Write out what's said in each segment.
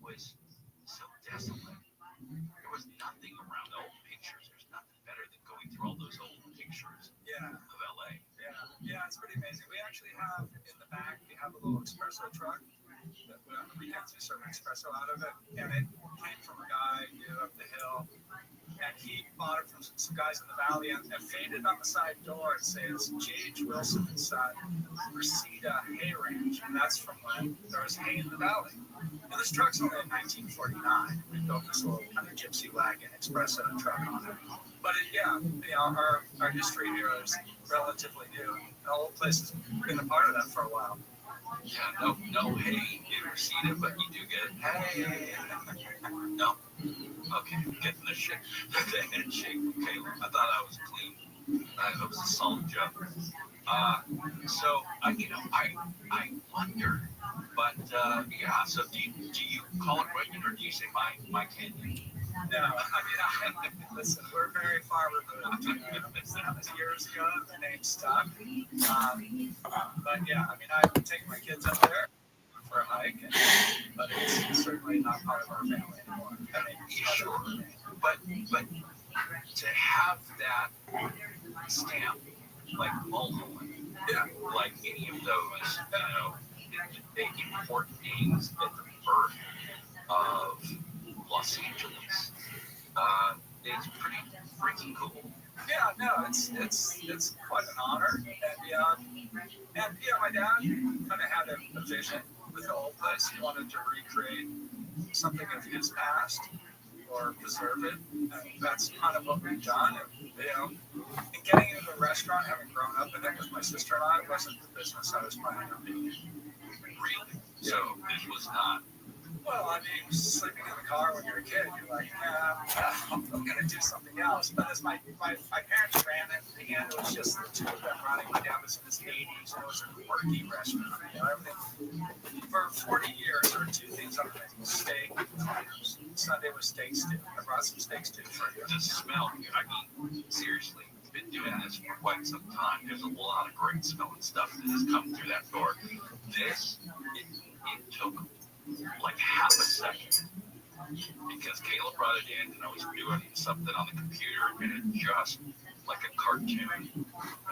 was so desolate. There was nothing around the old pictures. There's nothing better than going through all those old pictures of LA. Yeah, it's pretty amazing. We actually have in the back, we have a little espresso truck that on the weekends we serve espresso out of it, and it came from a guy up the hill, and he bought it from some guys in the valley and painted on the side door. It says J.H. Wilson and Son, Reseda Hay Ranch, and that's from when there was hay in the valley. And this truck's only in 1949. We built this little kind of gypsy wagon espresso truck on it. But our history here is relatively new. The whole place has been a part of that for a while. Yeah, no hay in Reseda, but you do get hay. No? Okay, getting the shit. The head shake from Caleb. I thought I was clean. It was a solid job. So I wonder, but yeah. So do you call it Reagan or do you say my Canyon? No, I mean, listen, we're very far removed. That was years ago. The name stuck. But yeah, I mean, I've taken my kids up there for a hike, but it's certainly not part of our family anymore. I mean, sure, but to have that stamp like Mulholland, like any of those, important names at the birth of Los Angeles, is pretty freaking cool. Yeah, no, it's quite an honor, and my dad kind of had a vision with the old place. He wanted to recreate something of his past or preserve it, and that's kind of what we've done. And getting into the restaurant, having grown up in it with my sister-in-law, it wasn't the business I was planning on being in. Really? So this was not. Well, I mean, sleeping in the car when you're a kid, you're like, I'm going to do something else. But as my parents ran it, again, it was just the two of them running. My dad was in his 80s, and it was a quirky restaurant. Everything. For 40 years, there were two things other than steak and fries. Sunday was steak stew. I brought some steak stew for you. The smell, I mean, seriously, we've been doing this for quite some time. There's a lot of great smelling stuff that has come through that door. This, it took like half a second because Caleb brought it in and I was doing something on the computer and it just like a cartoon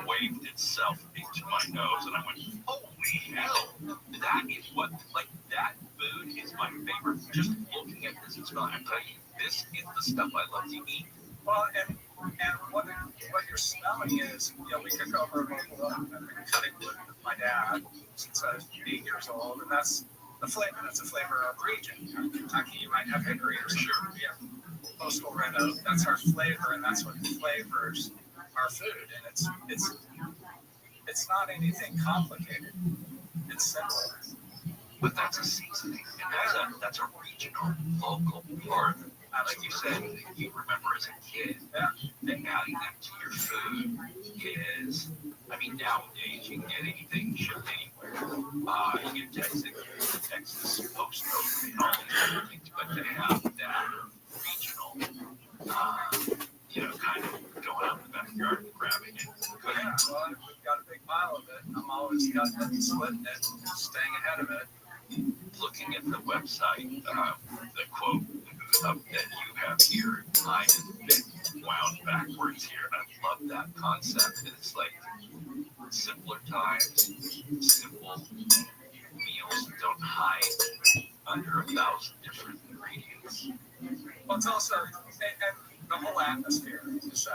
waved itself into my nose and I went, holy hell, that is what, like that food is my favorite. Just looking at this and smelling, I'm telling you, this is the stuff I love to eat. Well, and what you're smelling is, we cook over a local oven. I've been cutting wood with my dad since I was 8 years old, and that's the flavor. That's a flavor of region. In Kentucky, you might have hickory or something. Yeah, coastal red oak. That's our flavor, and that's what flavors our food. And it's not anything complicated. It's simple. But that's a seasoning, and that's a regional, local part. Like you said, you remember as a kid, that adding that to your food is, I mean, nowadays you can get anything shipped anywhere. You get Texas post code and all these other things, but to have that regional, kind of going out in the backyard and grabbing it. Yeah, well, we've got a big pile of it. I'm always cutting it and splitting it, staying ahead of it. Looking at the website, the quote that you have here, mine has been wound backwards here, and I love that concept. It's like simpler times, simple meals don't hide under 1,000 different ingredients. Well, it's also, and the whole atmosphere is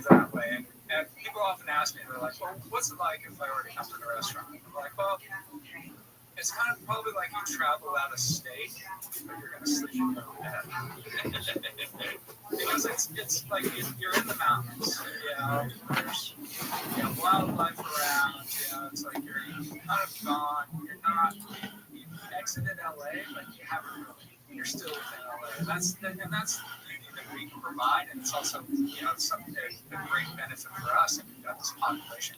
that way. And people often ask me, they're like, well, what's it like if I were to come to the restaurant? I'm like, well, it's kind of probably like you travel out of state, but you're going to sleep in your own bed. Because it's like you're in the mountains, there's wildlife around, it's like you're kind of gone, you've exited LA, but you haven't really, you're still within LA. And that's the beauty that we can provide, and it's also, something a great benefit for us, and we've got this population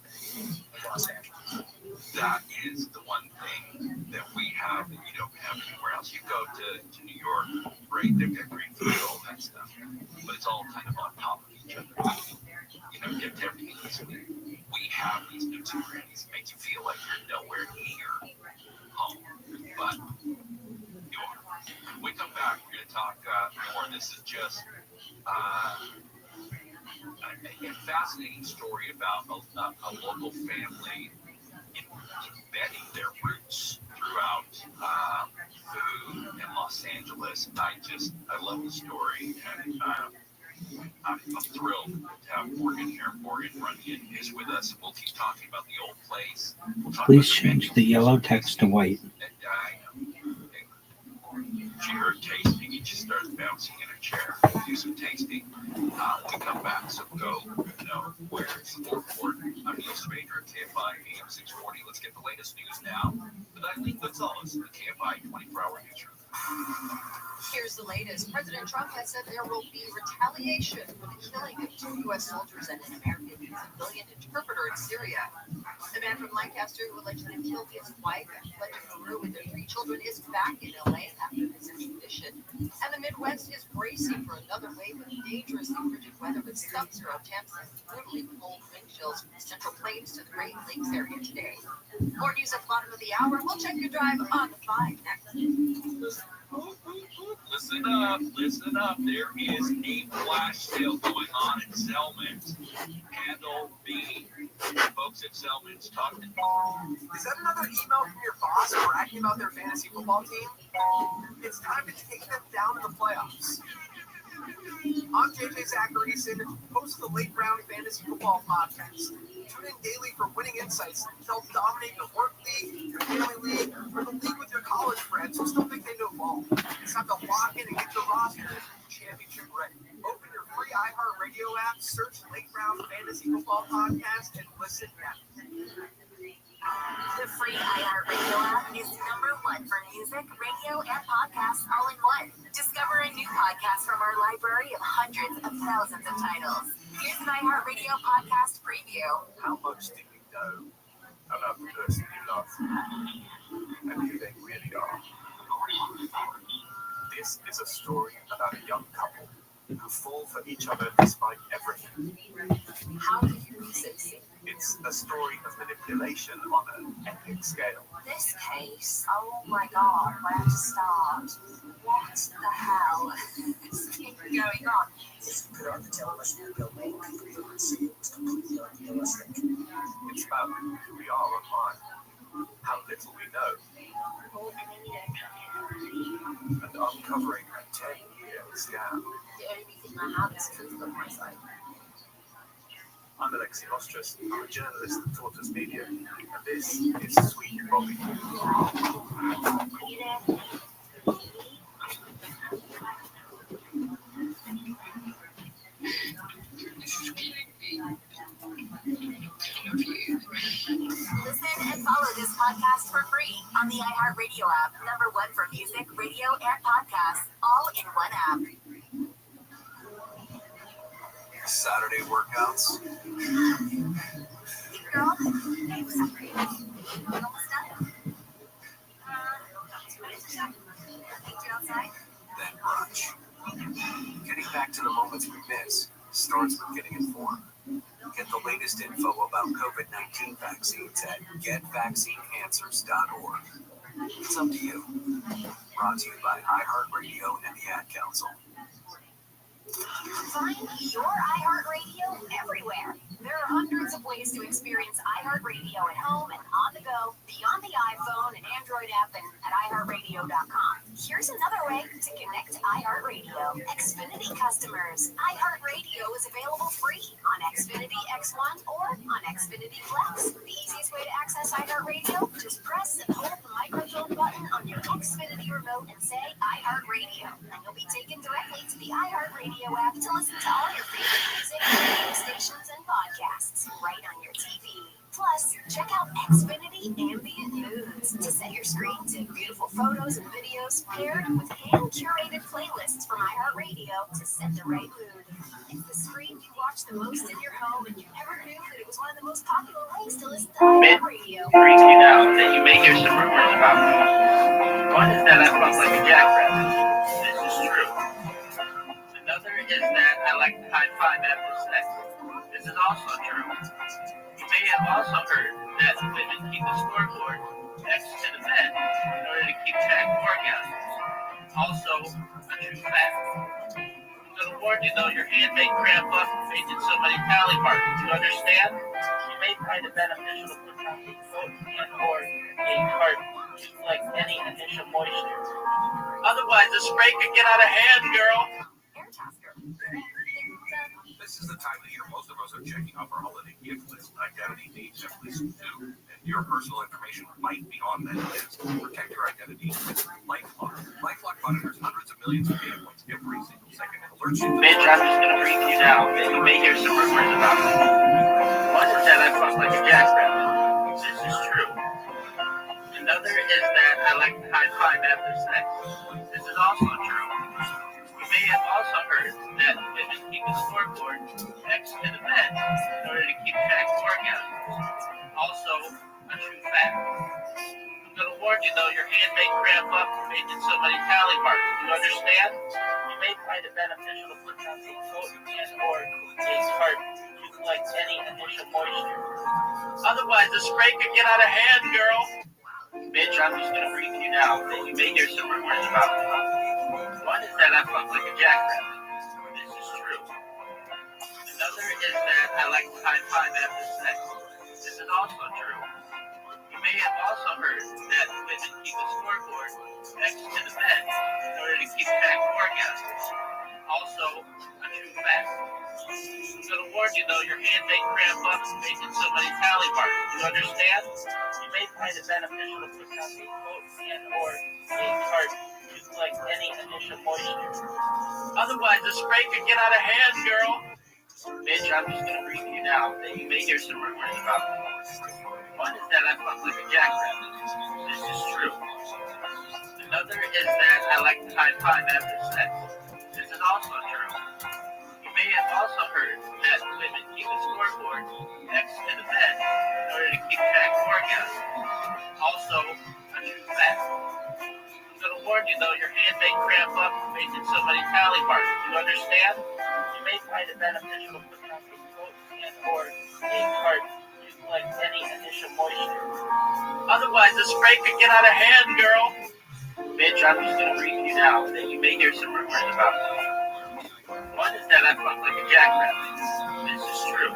of Los Angeles. That is the one thing that we have that you don't have anywhere else. You go to New York, right? They've got great food, all that stuff, but it's all kind of on top of each other. Everything is we have these nooks and crannies that make you feel like you're nowhere near home, but you are. We come back. talk more. This is just a fascinating story about a local family embedding their roots throughout food in Los Angeles. I love the story, and I'm thrilled to have Morgan here. Morgan Runyon is with us. We'll keep talking about the old place. Please change the yellow text to white. She heard tasting, and she starts bouncing in her chair. Do some tasting. We come back, so go, where it's the fourth. I'm Neil Spadra at KFI AM 640. Let's get the latest news now with Eileen Gonzalez, the KFI 24-hour newsroom. Here's the latest. President Trump has said there will be retaliation for the killing of 2 U.S. soldiers and an American civilian interpreter in Syria. The man from Lancaster who allegedly killed his wife and fled to Peru with their 3 children is back in L.A. after his extradition. And the Midwest is bracing for another wave of dangerously frigid weather with sub-zero temps and brutally cold wind chills from the Central Plains to the Great Lakes area today. More news at the bottom of the hour. We'll check your drive on the 5 next. Listen up. There is a flash sale going on at Selman's. Handle B. Folks at Selman's talking. Is that another email from your boss bragging about their fantasy football team? It's time to take them down to the playoffs. I'm JJ Zacharyson, host of the Late Round Fantasy Football Podcast. Tune in daily for winning insights to help dominate your work league, your family league, or the league with your college friends who still think they know ball. It's time to lock in and get your roster championship ready. Open your free iHeartRadio app, search Late Round Fantasy Football Podcast, and listen now. The free iHeartRadio app is #1 for music, radio, and podcasts all in one. Discover a new podcast from our library of hundreds of thousands of titles. Here's an iHeartRadio podcast preview. How much do you know about the person you love and who they really are? This is a story about a young couple who fall for each other despite everything. How do you resist it? It's a story of manipulation on an epic scale. This case, oh my god, where to start? What the hell is going on? If you put on the television, you'll make people who would see it was completely unrealistic. It's about who we are online, how little we know, and uncovering a 10-year scam. The only thing I have is truth on my side. I'm Alexi Ostrus. I'm a journalist at Tortoise Media, and this is Sweet Bobby. Listen and follow this podcast for free on the iHeartRadio app. #1 for music, radio, and podcasts, all in one app. Saturday workouts. Hey girl, hey, what's up? You almost done? 2 minutes or so. Meet you outside. Then brunch. Getting back to the moments we miss starts with getting informed. Get the latest info about COVID-19 vaccines at getvaccineanswers.org. It's up to you. Brought to you by iHeartRadio and the Ad Council. Find your iHeartRadio everywhere. There are hundreds of ways to experience iHeartRadio at home and on the go, beyond the iPhone and Android app and at iHeartRadio.com. Here's another way to connect to iHeartRadio. Xfinity customers, iHeartRadio is available free on Xfinity X1 or on Xfinity Flex. The easiest way to access iHeartRadio, just press and hold the microphone button on your Xfinity remote and say iHeartRadio, and you'll be taken directly to the iHeartRadio app to listen to all your favorite music, radio stations, and podcasts right on your TV. Plus, check out Xfinity Ambient Moods to set your screen to beautiful photos and videos paired with hand-curated playlists from iHeartRadio to set the right mood. It's the screen you watch the most in your home, and you never knew that it was one of the most popular ways to listen to iHeartRadio. Freaks you out that you may hear some rumors about me. One is that I look like a jackrabbit. This is true. Another is that I like to high five after sex. This is also true. You may have also heard that women keep a scoreboard next to the bed in order to keep track of orgasms. Also, a true fact. I'm gonna warn you though, your hand may cramp up making so many tally marks. Do you understand? You may find it beneficial to put down a coat and or a cart to collect any initial moisture. Otherwise, the spray could get out of hand, girl. This is the time of year most of us are checking off our holiday gift list. Identity needs at least two, and your personal information might be on that list. Protect your identity with LifeLock. LifeLock monitors hundreds of millions of data points every single second and alerts you. Bitch, I'm just gonna brief you now that you may hear some rumors about me. One is that I fuck like a jackrabbit. This is true. Another is that I like to high five after sex. This is also true. You may have also heard that women keep a scoreboard next to the bed in order to keep track of orgasms. Also, a true fact. I'm gonna warn you though, your hand may cramp up making so many tally marks. Do you understand? You may find it beneficial to put down a coat and or a cart to collect any initial moisture. Otherwise, the spray could get out of hand, girl. Bitch, I'm just gonna brief you now that you may hear some rumors about me. One is that I fuck like a jackrabbit. This is true. Another is that I like to high five after sex. This is also true. You may have also heard that women keep a scoreboard next to the bed in order to keep track of orgasms. Also, a true fact. I'm gonna warn you though, your hand may cramp up making so many tally marks. Do you understand? You may find it beneficial to put down a coat and or a cart to collect any initial moisture. Otherwise, the spray could get out of hand, girl. Bitch, I'm just gonna brief you now that you may hear some rumors about me. One is that I fuck like a jackrabbit. This is true. Another is that I like to high five after sex. This is also true. You may have also heard that women keep a scoreboard next to the bed in order to keep track of orgasms. Also, a true fact. I'm gonna warn you though, your hand may cramp up making so many tally marks. Do you understand? You may find it beneficial to put down a coat and or a cart to collect any initial moisture. Otherwise, the spray could get out of hand, girl. Bitch, I'm just gonna brief you now that you may hear some rumors about me. One is that I fuck like a jackrabbit. This is true.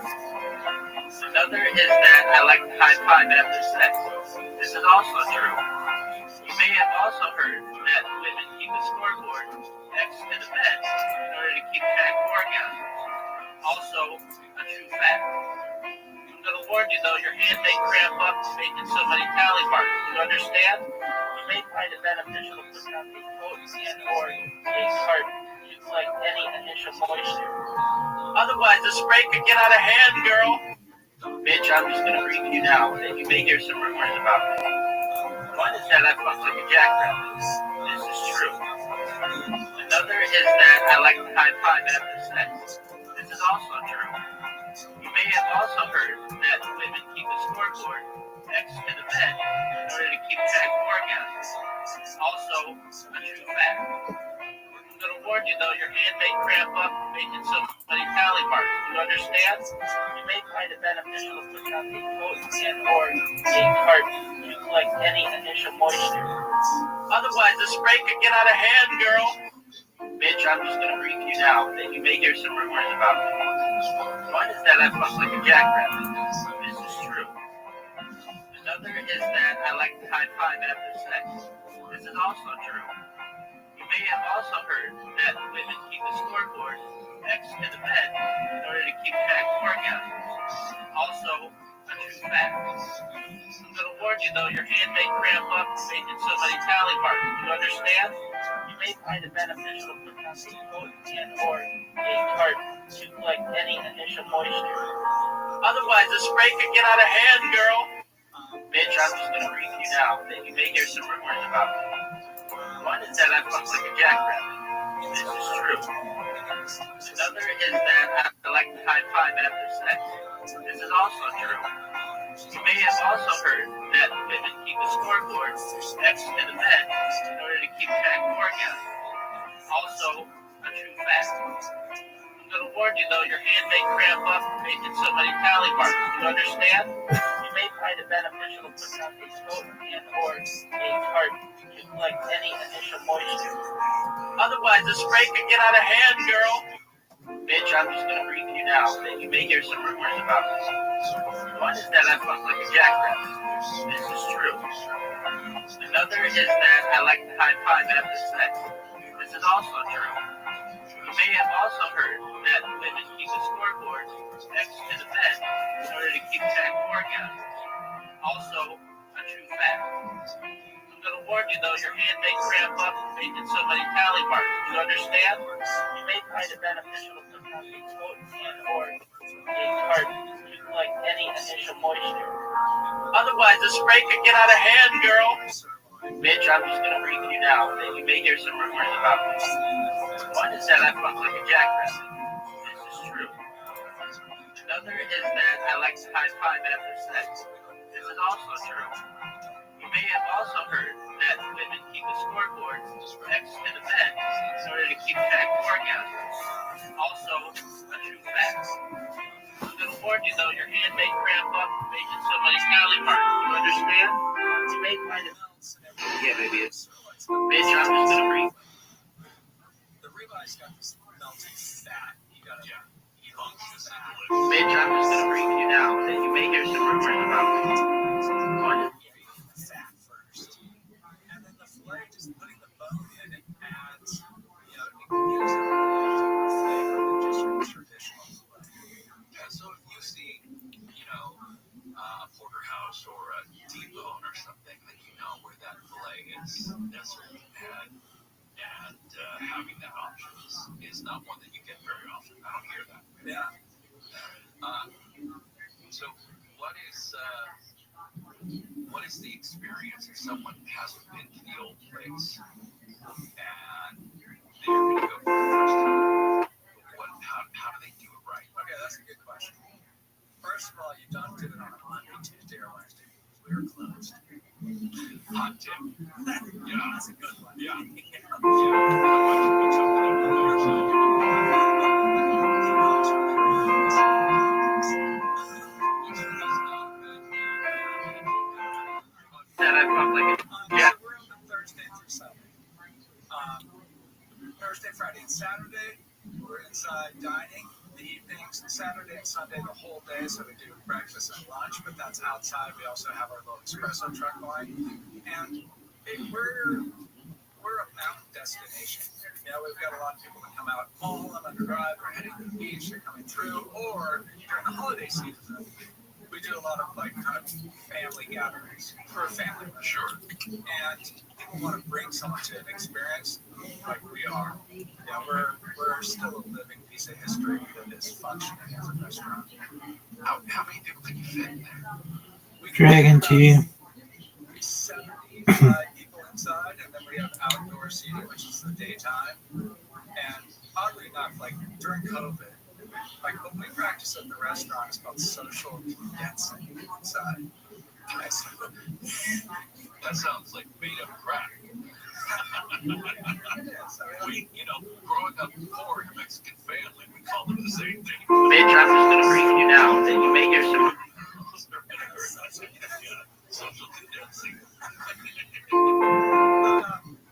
Another is that I like to high five after sex. This is also true. You may have also heard that women keep a scoreboard next to the bed in order to keep track of orgasms. Also, a true fact. I'm gonna warn you though, your hand may cramp up making so many tally marks. Do you understand? You may find it beneficial to put down a coat and or a cart to collect any initial moisture. Otherwise, the spray could get out of hand, girl. Bitch, I'm just gonna brief you now that you may hear some rumors about me. One is that I fuck like a jackrabbit. This is true. Another is that I like to high five after sex. This is also true. You may have also heard that women keep a scoreboard next to the bed in order to keep track of orgasms. Also, a true fact. I'm gonna warn you though, your hand may cramp up making so many tally marks. Do you understand? You may find it beneficial to put down a coat and or a cart to collect any initial moisture. Otherwise, the spray could get out of hand, girl. Bitch, I'm just gonna brief you now that you may hear some rumors about me. One is that I fuck like a jackrabbit. This is true. Another is that I like to high five after sex. This is also true. You may have also heard that women keep a scoreboard next to the bed in order to keep track of orgasms. Also, a true fact. I'm gonna warn you though, your hand may cramp up making so many tally marks. Do you understand? You may find it beneficial to put down a coat and or a cart to collect any initial moisture. Otherwise, the spray could get out of hand, girl. Bitch, I'm just gonna brief you now that you may hear some rumors about me. One is that I fuck like a jackrabbit. This is true. Another is that I like to high five after sex. This is also true. You may have also heard that women keep a scoreboard next to the bed in order to keep track of orgasms. Also, a true fact. I'm gonna warn you though, your hand may cramp up making so many tally marks. Do you understand? You may find it beneficial to put something soap and or a tart to collect any initial moisture. Otherwise, the spray could get out of hand, girl. Bitch, I'm just gonna brief you now that you may hear some rumors about me. One is that I fuck like a jackrabbit. This is true. Another is that I like to high five after sex. This is also true. You may have also heard that women keep the scoreboards next to the bed in order to keep track of orgasms. Also, a true fact. I'm gonna warn you though, your hand may cramp up making so many tally marks. You understand? You may find it beneficial to put something soap and or a tart to collect any initial moisture. Otherwise, the spray could get out of hand, girl. Bitch, I'm just gonna brief you now that you may hear some rumors about me. One is that I fuck like a jackrabbit. This is true. Another is that I like to high five after sex. This is also true. You may have also heard that women keep the scoreboards next to the bed in order to keep track of orgasms. Also, a true fact. I'm gonna warn you though, your hand may cramp up making so many tally marks. You understand? You may find it. Yeah, baby, it's. Bitch, I'm just gonna brief. The ribeyes got this melting fat. You gotta. Bitch, I'm just gonna brief you now that you may hear some rumors about me. One. Fat first, and then the fillet, just putting the bone in, it adds, it gives it a flavor than just your traditional fillet. Yeah, so if you see, a porterhouse or a T-bone or something, then you know where that fillet is necessarily had, and having that option is not one that you get very often. I don't hear that. Yeah. So what is the experience if someone hasn't been to the old place and they're going to go for the first time? How do they do it right? Okay, that's a good question. First of all, you don't do it on a Monday, Tuesday, or Wednesday because we are closed. Hot tip. Yeah, That's a good one. yeah. Otherwise, you put something over there. That I fuck like a So we're open Thursday through Sunday. Thursday, Friday, and Saturday, we're inside dining. The evenings, Saturday and Sunday, the whole day. So we do breakfast and lunch, but that's outside. We also have our little espresso truck going, and we're a mountain destination. We've got a lot of people that come out all on the drive. We're heading to the beach. They're coming through, or during the holiday season, we do a lot of kind of family gatherings for a family. Sure. And people want to bring someone to an experience like we are. We're still a living piece of history that is functioning as a restaurant. How many people can you fit in there? Dragon tea. 75 people inside, and then we have outdoor seating, which is the daytime. And oddly enough, during COVID, what we practice at the restaurant is called social condensing inside. That sounds like made up crap. We, growing up poor in a Mexican family, we call them the same thing. bitch, I'm just gonna brief you now that you may hear some. Social condensing.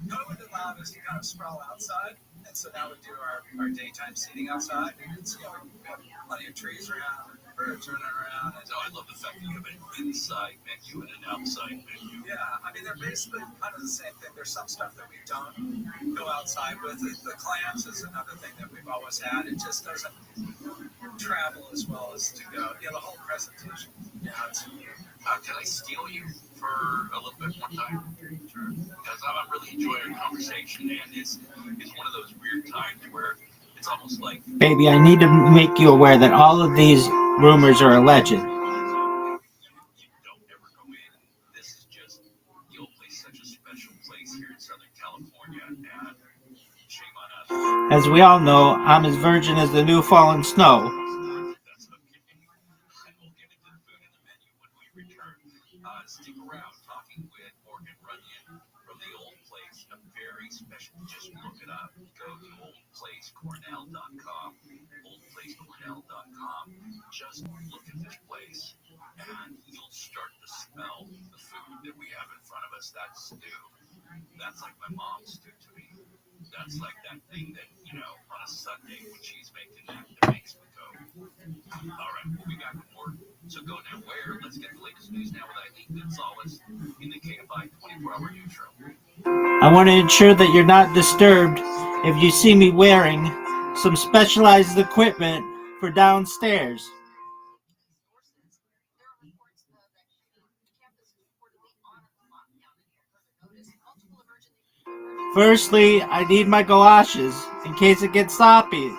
COVID allowed us to kind of sprawl outside, and so now we do our daytime seating outside. And it's, we have plenty of trees around, birds running around. And So I love the fact that you have an inside menu and an outside menu. yeah, they're basically kind of the same thing. There's some stuff that we don't go outside with. The clams is another thing that we've always had. It just doesn't travel as well as to go. The whole presentation. Can I steal you for a little bit more time? Sure. Because I'm really enjoying our conversation, and it's one of those weird times where it's almost like, Baby, I need to make you aware that all of these rumors are alleged. you don't ever go in. This is just, the old place, such a special place here in Southern California, and shame on us. As we all know, I'm as virgin as the new fallen snow. That's okay. And we'll get into the food and the menu when we return. Stick around, talking with Morgan Runyon from the old place, a very special, just look it up. Go to oldplacecornell.com, oldplacecornell.com. Just look at this place, and you'll start That's like my mom's do to me. That's like that thing that, on a Sunday when she's making that makes me go, all right, well, we got more. So go now where? Let's get the latest news now with Eileen Gonzalez in the KFI 24-hour news show. I want to ensure that you're not disturbed if you see me wearing some specialized equipment for downstairs. Firstly, I need my galoshes in case it gets sloppy.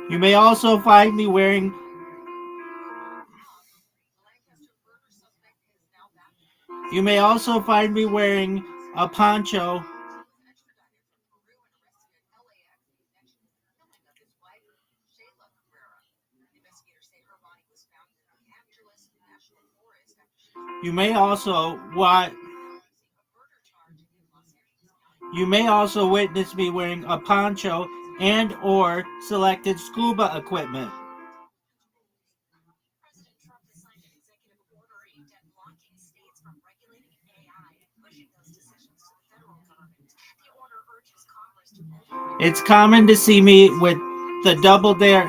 You may also find me wearing a poncho. You may also witness me wearing a poncho and or selected scuba equipment. President Trump has signed an executive order aimed at blocking states from regulating AI and pushing those decisions to the federal government. The order urges Congress to It's common to see me with the double dare.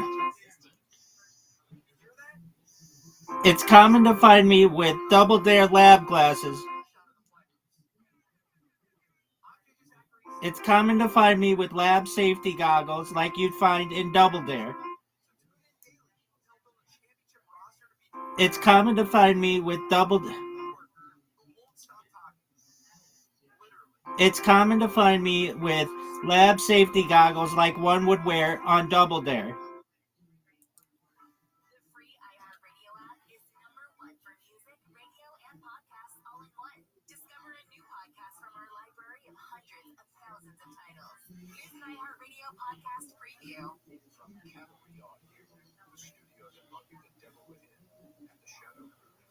It's common to find me with double dare lab glasses. It's common to find me with lab safety goggles like you'd find in Double Dare. It's common to find me with It's common to find me with lab safety goggles like one would wear on Double Dare. The free iHeartRadio app is #1 for music, radio, and podcasts all in one. Discover a new podcast from our library of hundreds of thousands of titles. Here's an iHeartRadio podcast preview. From Cavalry Audio, the studios of Lucky the Devil Within and the Shadow comes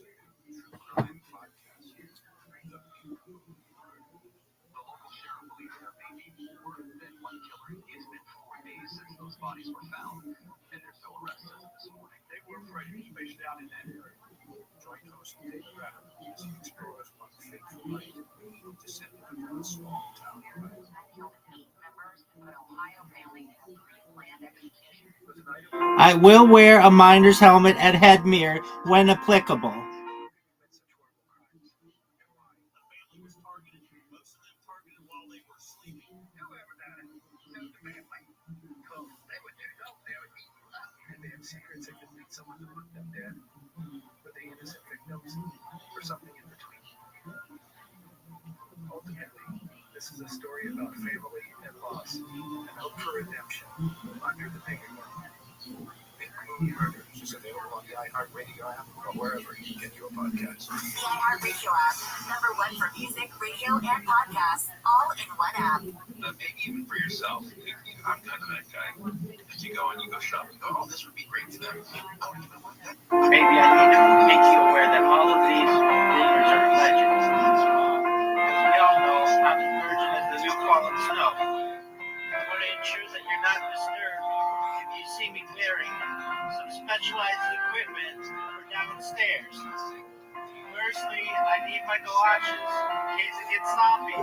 a new true crime podcast, The People. The local sheriff believes there may be more than one killer. It's been 4 days since those bodies were found, and there's no arrests as of this morning. They were afraid spaced out in that area. Join host Dave Rabbi as he explores one fateful night descended upon a small town. I will wear a miner's helmet and head mirror when applicable. Secrets that could lead someone to put them dead, but the innocent victims, or something in between. Ultimately, this is a story about family and loss, and hope for redemption under the big one. Big Movie Murders is available on the iHeartRadio app or wherever you get your podcasts. The iHeartRadio app, #1 for music, radio, and podcasts, all in one app. Maybe even for yourself. I'm kind of that guy. If you go and you go shopping, go, oh, this would be great for them. I don't even want that. Maybe I need to make you aware that all of these rumors are legends. As we all know, I'm the virgin of the new fallen snow. I want to ensure that you're not disturbed if you see me wearing some specialized equipment for downstairs. Firstly, I need my galoshes in case it gets sloppy.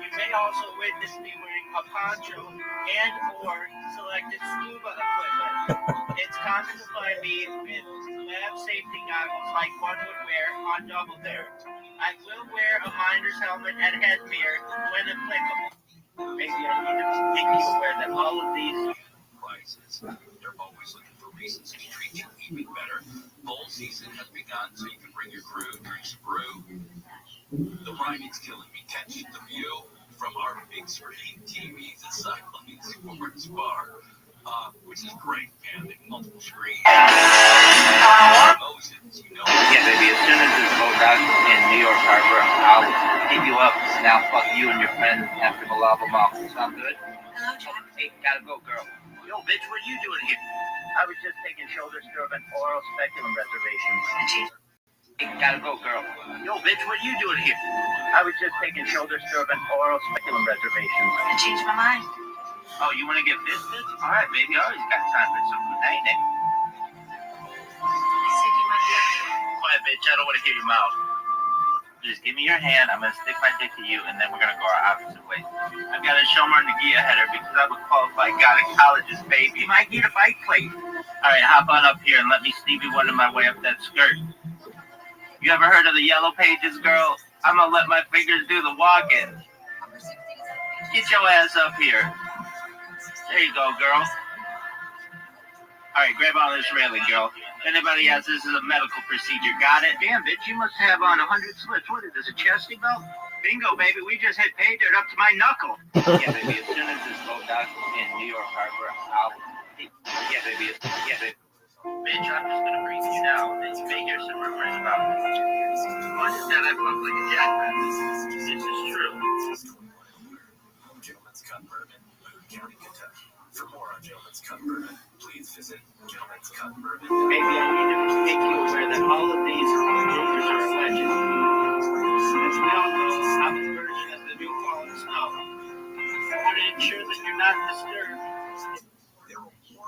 You may also witness me wearing a poncho and or selected scuba equipment. It's common to find me with lab safety goggles like one would wear on Double Dare. I will wear a miner's helmet and head mirror when applicable. Maybe I need to make you aware that all of these Prices. They're always looking for reasons to treat you even better. Bowl season has begun, so you can bring your crew, drink some brew. The writing's killing me. Catch the view from our big screen TVs at Cycling Sports Bar, which is great, man. They multiple screens. Emotions, Yeah, baby, as soon as this boat docks in New York Harbor, I'll hit you up. Now fuck you and your friend after the lava mouth. Sound good? Hello, Jack. Hey, gotta go, girl. Yo, bitch, what are you doing here? I was just taking shoulder stirrup and oral speculum reservations. Hey, gotta go, girl. Yo, bitch, what are you doing here? I was just taking shoulder stirrup and oral speculum reservations. I changed my mind. Oh, you want to get business? All right, baby. I always got time for some punani. Quiet, bitch. I don't want to hear your mouth. Just give me your hand. I'm going to stick my dick to you, and then we're going to go our opposite ways. I've got a Shomer Nagia header because I'm a qualified gynecologist, baby. My get a bike plate. All right, hop on up here and let me Stevie Wonder my way up that skirt. You ever heard of the Yellow Pages, girl? I'm going to let my fingers do the walking. Get your ass up here. There you go, girl. All right, grab on this railing, girl. Anybody else, this is a medical procedure. Got it? Damn, bitch, you must have on 100 slips. What is this, a chesty belt? Bingo, baby, we just hit pay dirt up to my knuckle. Yeah, baby, as soon as this boat docks in New York Harbor, I'll... Yeah, baby. Bitch, I'm just gonna bring you down and you may hear some rumors about me. One is that I look like a jackrabbit. This is true. Gentlemen's Cut Bourbon, Boone County, Kentucky. For more on Gentlemen's Cut Bourbon, please visit Gentlemen's Cut Bourbon. Maybe I need to make you aware that all of these rumors are alleged. As we all know, I'm the version of the new fallen snow. I want to ensure that you're not disturbed.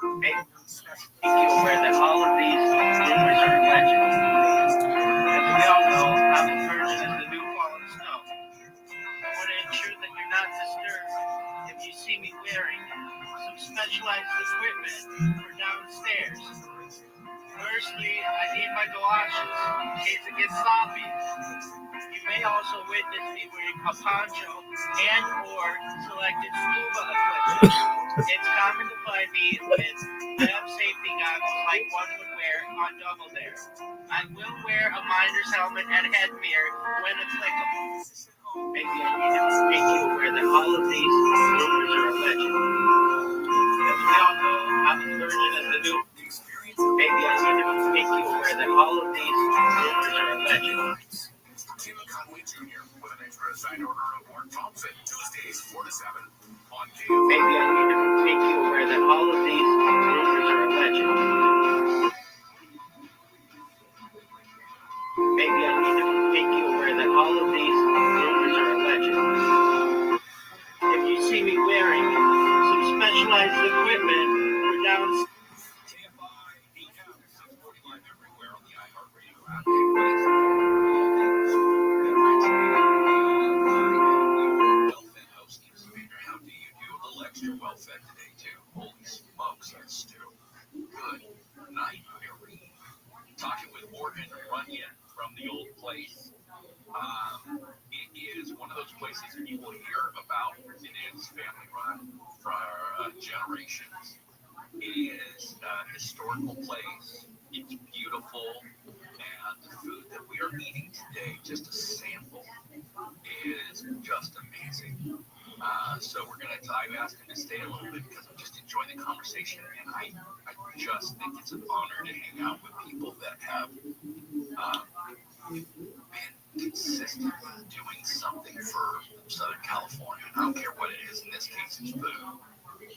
Maybe make you aware that all of these rumors are alleged. As we all know, I'm the version of the new fallen snow. I want to ensure that you're not disturbed if you see me wearing some specialized equipment for downstairs. Firstly, I need my galoshes in case it gets sloppy. You may also witness me wearing a poncho and or selected scuba equipment. It's common to find me with lab safety goggles like one would wear on Double Dare. I will wear a miner's helmet and head mirror when applicable. Maybe I need to make you aware that all of these rumors are alleged. As we all know, I'm the version of the new. Maybe I need to make you aware that all of these rumors are alleged. Tim Conway Jr. with an extra side order of Warren Thompson, Tuesdays 4 to 7 on KFI. Maybe I need to make you aware that all of these rumors are alleged. Maybe I need to make you aware that all of these rumors are alleged. If you see me wearing some specialized equipment for downstairs. KFI AM 645 everywhere on the iHeartRadio app. Well-fed hosties. How do you do a little extra well-fed today, too? Holy smokes, that's stew. Good night, Mary. Talking with Morgan Runyon from the old place. It is one of those places that you will hear about. It is family run for generations. It is a historical place. It's beautiful. And the food that we are eating today, just a sample, is just amazing. So we're going to ask him to stay a little bit because I'm just enjoying the conversation. And I just think it's an honor to hang out with people that have been consistently doing something for Southern California. I don't care what it is. In this case, it's food.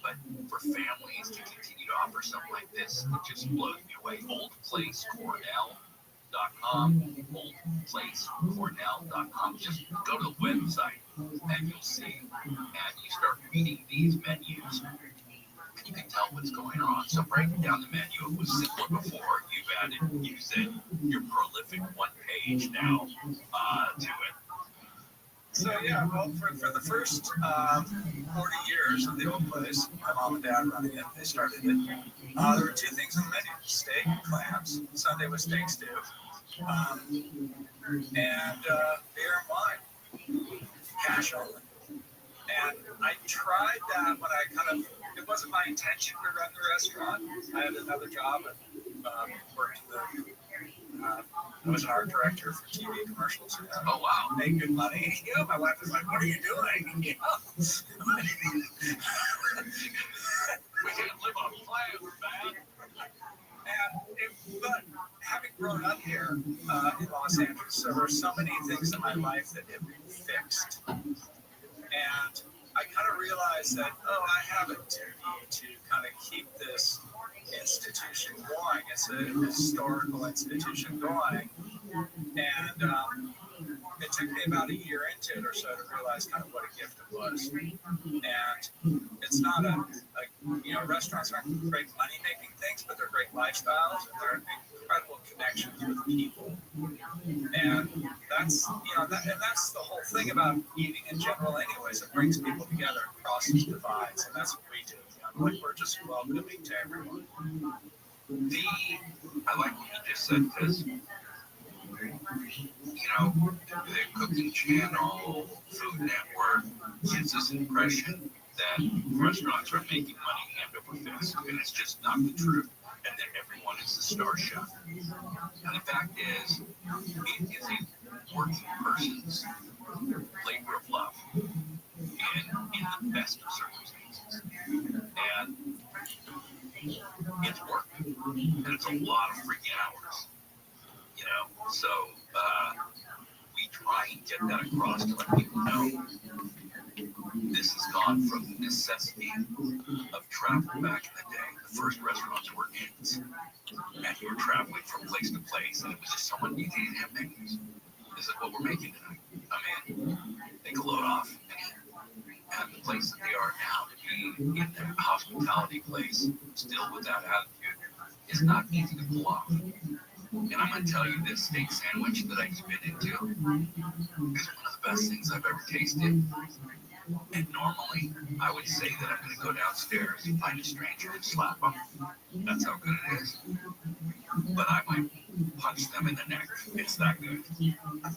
But for families to continue to offer something like this, it just blows me away. OldPlaceCornell.com, OldPlaceCornell.com. Just go to the website and you'll see. And you start reading these menus, you can tell what's going on. So breaking down the menu, it was simpler before. You said your prolific one page now to it. So yeah, well, for the first 40 years of the old place, my mom and dad running it, they started it. There were two things on the menu: steak and clams. Sunday was steak stew, and beer and wine, cash only. And I tried that when it wasn't my intention to run the restaurant. I had another job and worked I was an art director for TV commercials. Oh, wow. Made good money. You know, my wife was like, "What are you doing?" You know? We can't live on plans, man. But having grown up here in Los Angeles, there were so many things in my life that had been fixed. And I kind of realized that, I have a duty to kind of keep this institution going. It's a historical institution going. And it took me about a year into it or so to realize kind of what a gift it was. And it's not restaurants aren't great money making things, but they're great lifestyles and they're incredible connections with people. And that's that's the whole thing about eating in general anyways. It brings people together and crosses divides, and that's what we do. Like we're just welcoming to everyone. I like what you just said because the Cooking Channel, Food Network gives us an impression that restaurants are making money hand over fist, and it's just not the truth. And that everyone is the star chef. And the fact is, it is a working person's labor of love in the best of circumstances. And it's work, and it's a lot of freaking hours. So we try and get that across to let people know this has gone from the necessity of travel back in the day. The first restaurants were inns, and you were traveling from place to place, and it was just someone you didn't have menus. This is what we're making tonight. I mean, take a load off and the place that they are now to be in a hospitality place, still with that attitude, is not easy to pull off. And I'm going to tell you, this steak sandwich that I just bit into is one of the best things I've ever tasted. And normally, I would say that I'm going to go downstairs and find a stranger and slap them. That's how good it is. But I might punch them in the neck. It's that good. A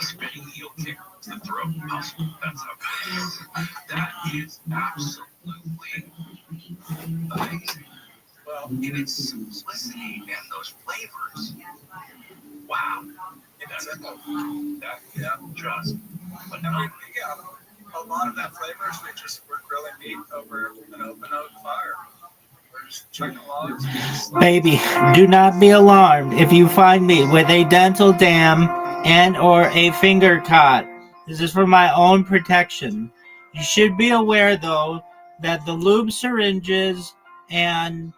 spinning heel kick to the throat. Possible. That's how good it is. That is absolutely amazing. Well, in its simplicity and those flavors. Wow. That's just phenomenal. A lot of that flavors, we're grilling meat over an open oak fire. We're just chucking logs. Baby, do not be alarmed if you find me with a dental dam and or a finger caught. This is for my own protection. You should be aware, though, that the lube syringes and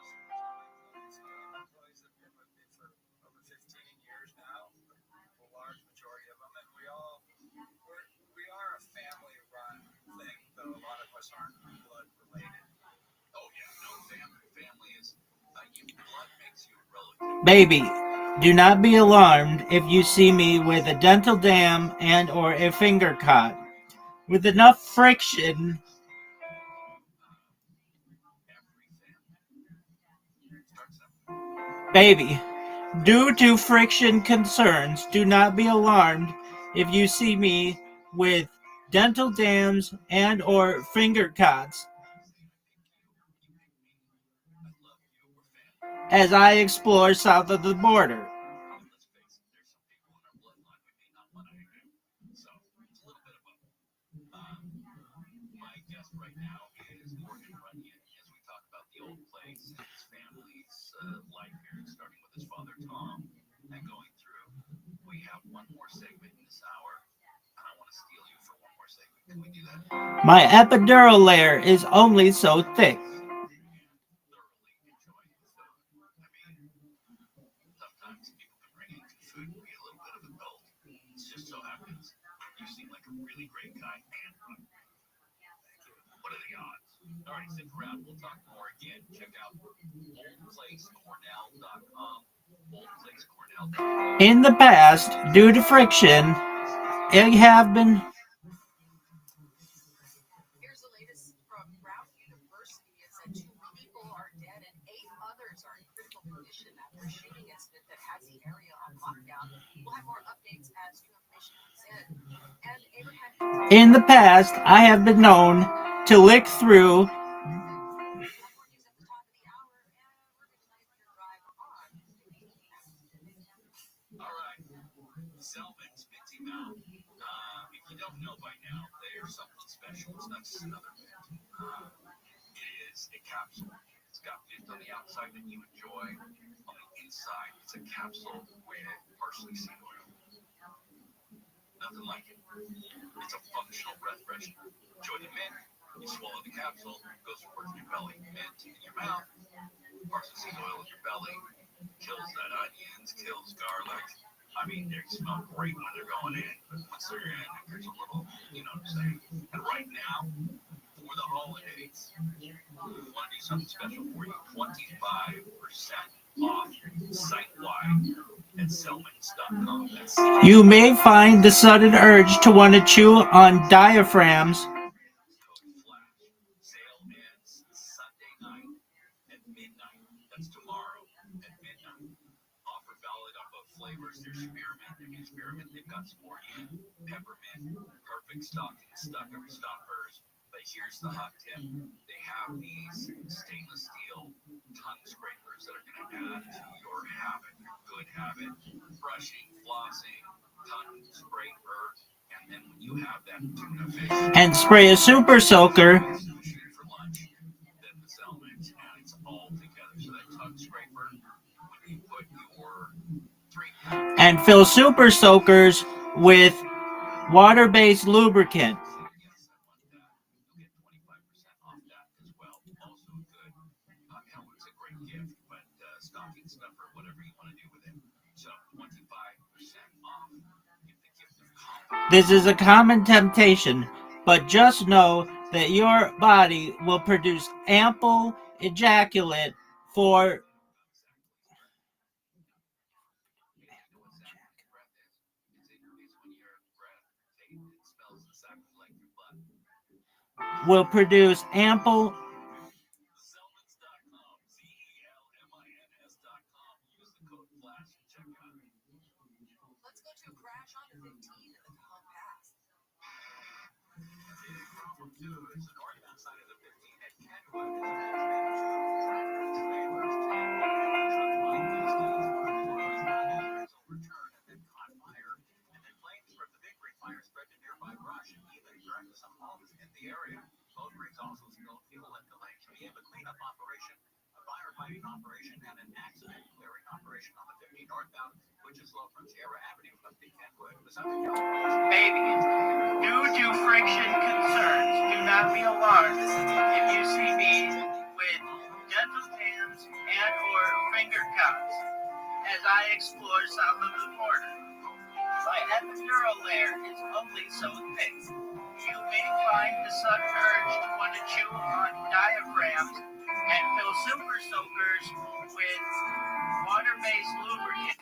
We are a family run thing, though a lot of us aren't blood related. Oh yeah, no family is blood makes you a relative. baby, do not be alarmed if you see me with a dental dam and or a finger caught. With enough friction, baby, due to friction concerns, do not be alarmed if you see me with dental dams and or finger cuts as I explore south of the border. Let's face it, there's some people in our bloodline we may not want to hang out. So it's a little bit of both. My guest right now is Morgan Runyon as we talk about the old place and his family's life here, starting with his father Tom and going through. We have one more segment in this hour, and I want to steal you for one more segment. Can we do that? My epidural layer is only so thick. Thoroughly enjoy the food. I mean, sometimes people can bring in food and be a little bit of a dolt. It just so happens you seem like a really great guy, and what are the odds? All right, stick around. We'll talk more again. Check out oldplacecornell.com. Oldplacecornell.com. In the past, due to friction, I have been Here's the latest from Brown University. It said 2 people are dead and 8 others are in critical condition after a shooting incident that has the area on lockdown. We'll have more updates as new information comes in. And Abraham. in the past, I have been known to lick through All right. Selman's Minty Mouth. If you don't know by now, there's something special. It's not just another mint. It is a capsule. It's got mint on the outside that you enjoy. On the inside, it's a capsule with parsley seed oil. Nothing like it. It's a functional breath freshener. Enjoy the mint. You swallow the capsule. It goes to work in your belly. Mint in your mouth. Parsley seed oil in your belly. Kills that onions. Kills garlic. I mean, they smell great when they're going in, but once they're in, there's a little, you know what I'm saying? And right now, for the holidays, we want to do something special for you. 25% off site-wide at Selmans.com. You may find the sudden urge to want to chew on diaphragms. Code Flash. Sale ends Sunday night at midnight. That's tomorrow at midnight. Offer valid on both flavors. There's spearmint. If you spearmint, they've got some more in peppermint. Perfect stocking stuffers. But here's the hot tip. They have these stainless steel tongue scrapers that are going to add to your habit, your good habit. Brushing, flossing, tongue scraper. And then when you have that tuna fish And spray a super soaker for lunch, then the Selmans, and it's all together. So that tongue scraper, when you put your 3 and fill super soakers with water-based lubricant. yes, I want that. You'll get 25% off that as well. Also good. Hell, it's a great gift, but stocking stuffer, whatever you want to do with it. So 25% off. Get the gift of confidence. This is a common temptation, but just know that your body will produce ample ejaculate for will produce ample Selmans.com, Zelmins.com. Use the code FLASH and check out. Let's go to Crash on the 15 in the compass. Problem 2 is the northbound side of the 15 at Kenwood. Trailers, overturned and then caught fire, and then flames from the Victory fire spread to nearby brush and even directed some homes in the area. Both rigs also spilled fuel and delayed a cleanup operation, a firefighting operation, and an accident clearing operation on the 15 northbound, which is low from Sierra Avenue up to Kenwood. Baby, due to friction concerns, do not be alarmed if you see me with dental dams and or finger cups as I explore south of the border. My epidural layer is only so thick. You may find the sudden urge to want to chew on diaphragms and fill super soakers with water-based lubricant.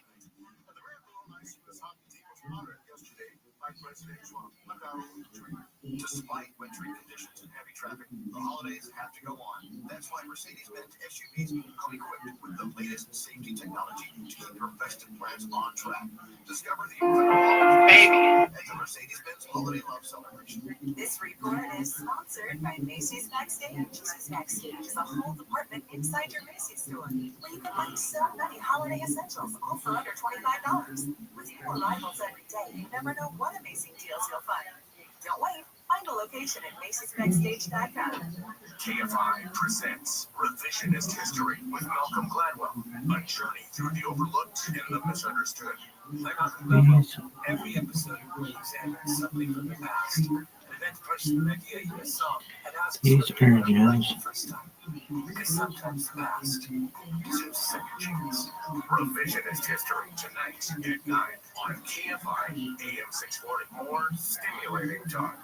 President Trump about Restream. Despite wintry conditions and heavy traffic, the holidays have to go on. That's why Mercedes-Benz SUVs come equipped with the latest safety technology to keep your festive plans on track. Discover the incredible Baby. at the Mercedes-Benz Holiday Love Celebration. This report is sponsored by Macy's Backstage. Macy's Backstage is a whole department inside your Macy's store, where you can find so many holiday essentials, all for under $25. With new arrivals every day, you never know what amazing deals you'll find. Don't wait. Find a location at Macy'sBackstage.com. KFI presents Revisionist History with Malcolm Gladwell, a journey through the overlooked and the misunderstood. Like Malcolm Gladwell, every episode examines something from the past. An event person that gave you a song and asks These for the urges. first time. Because sometimes the past deserves a second chance. Revisionist History tonight at 9 on KFI AM 640. More stimulating talk.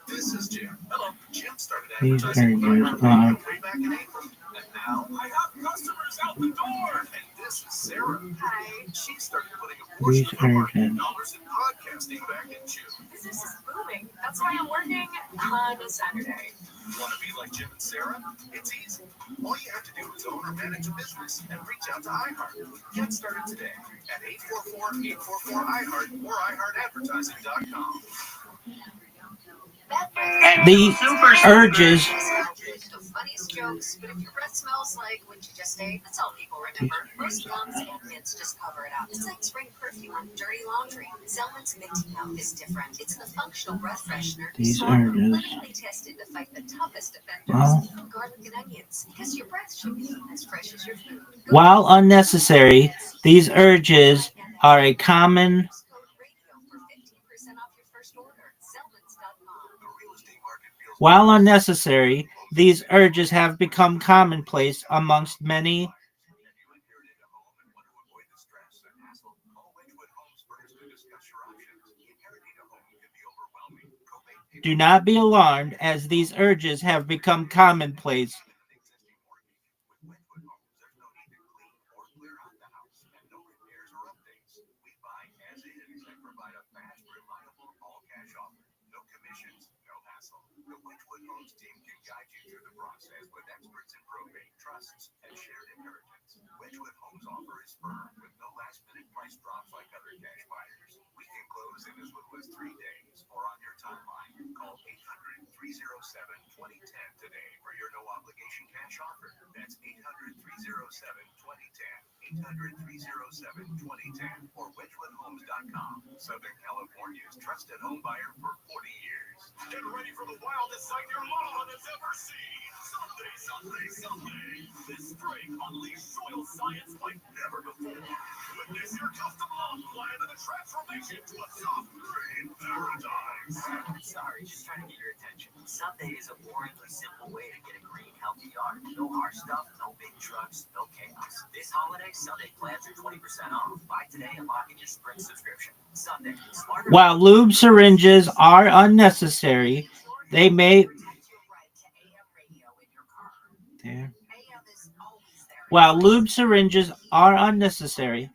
This is Jim. Hello. Jim started These advertising urges way are back in April. And now I have customers out the door. And this is Sarah. Hi. She started putting a portion these of her marketing urges. dollars in podcasting back in June. Business is booming. That's why I'm working on a Saturday. Want to be like Jim and Sarah? It's easy. All you have to do is own or manage a business and reach out to iHeart. Get started today at 844-844-iHeart or iHeartAdvertising.com. The urges. The funniest jokes, but if your breath smells like what you just ate, that's all people remember. Most gums and mints just cover it up. It's like spring perfume on dirty laundry. Zelman's minty milk is different. It's the functional breath freshener. These Stronger, urges. clinically tested to fight the toughest offenders. Well. Garlic and onions, because your breath should be as fresh as your food. While unnecessary, these urges are a common. While unnecessary, these urges have become commonplace amongst many. discuss your options. Inheriting a home can be overwhelming. Probate Do not be alarmed, as these urges have become commonplace. existing mortgage. With Wedgwood Homes, there's no need to clean or clear out the house, and no repairs or updates. We buy as is and provide a fast, reliable, all-cash offer. No commissions, no hassle. The Wedgwood Homes team can guide you through the process with experts in probate, trusts, and shared inheritance. Wedgwood Homes offer is firm with no last-minute price drops like other cash buyers. We can close in as little as 3 days or on your timeline. Call 800-307-2010 today for your no-obligation cash offer. That's 800-307-2010. 800-307-2010 or wedgwoodhomes.com. Southern California's trusted home buyer for 40 years. Get ready for the wildest sight your lawn has ever seen. Sunday. This spring, unleash soil science like never before. Witness your custom lawn plan and a transformation to a soft green paradise. Sorry, just trying to get your attention. Sunday is a boringly simple way to get a green, healthy yard. No hard stuff, no big trucks, no chaos. This holiday, Sunday plans are 20% off. Buy today and lock in your spring subscription. Sunday, smarter. While lube syringes are unnecessary, they may. There. While lube syringes are unnecessary,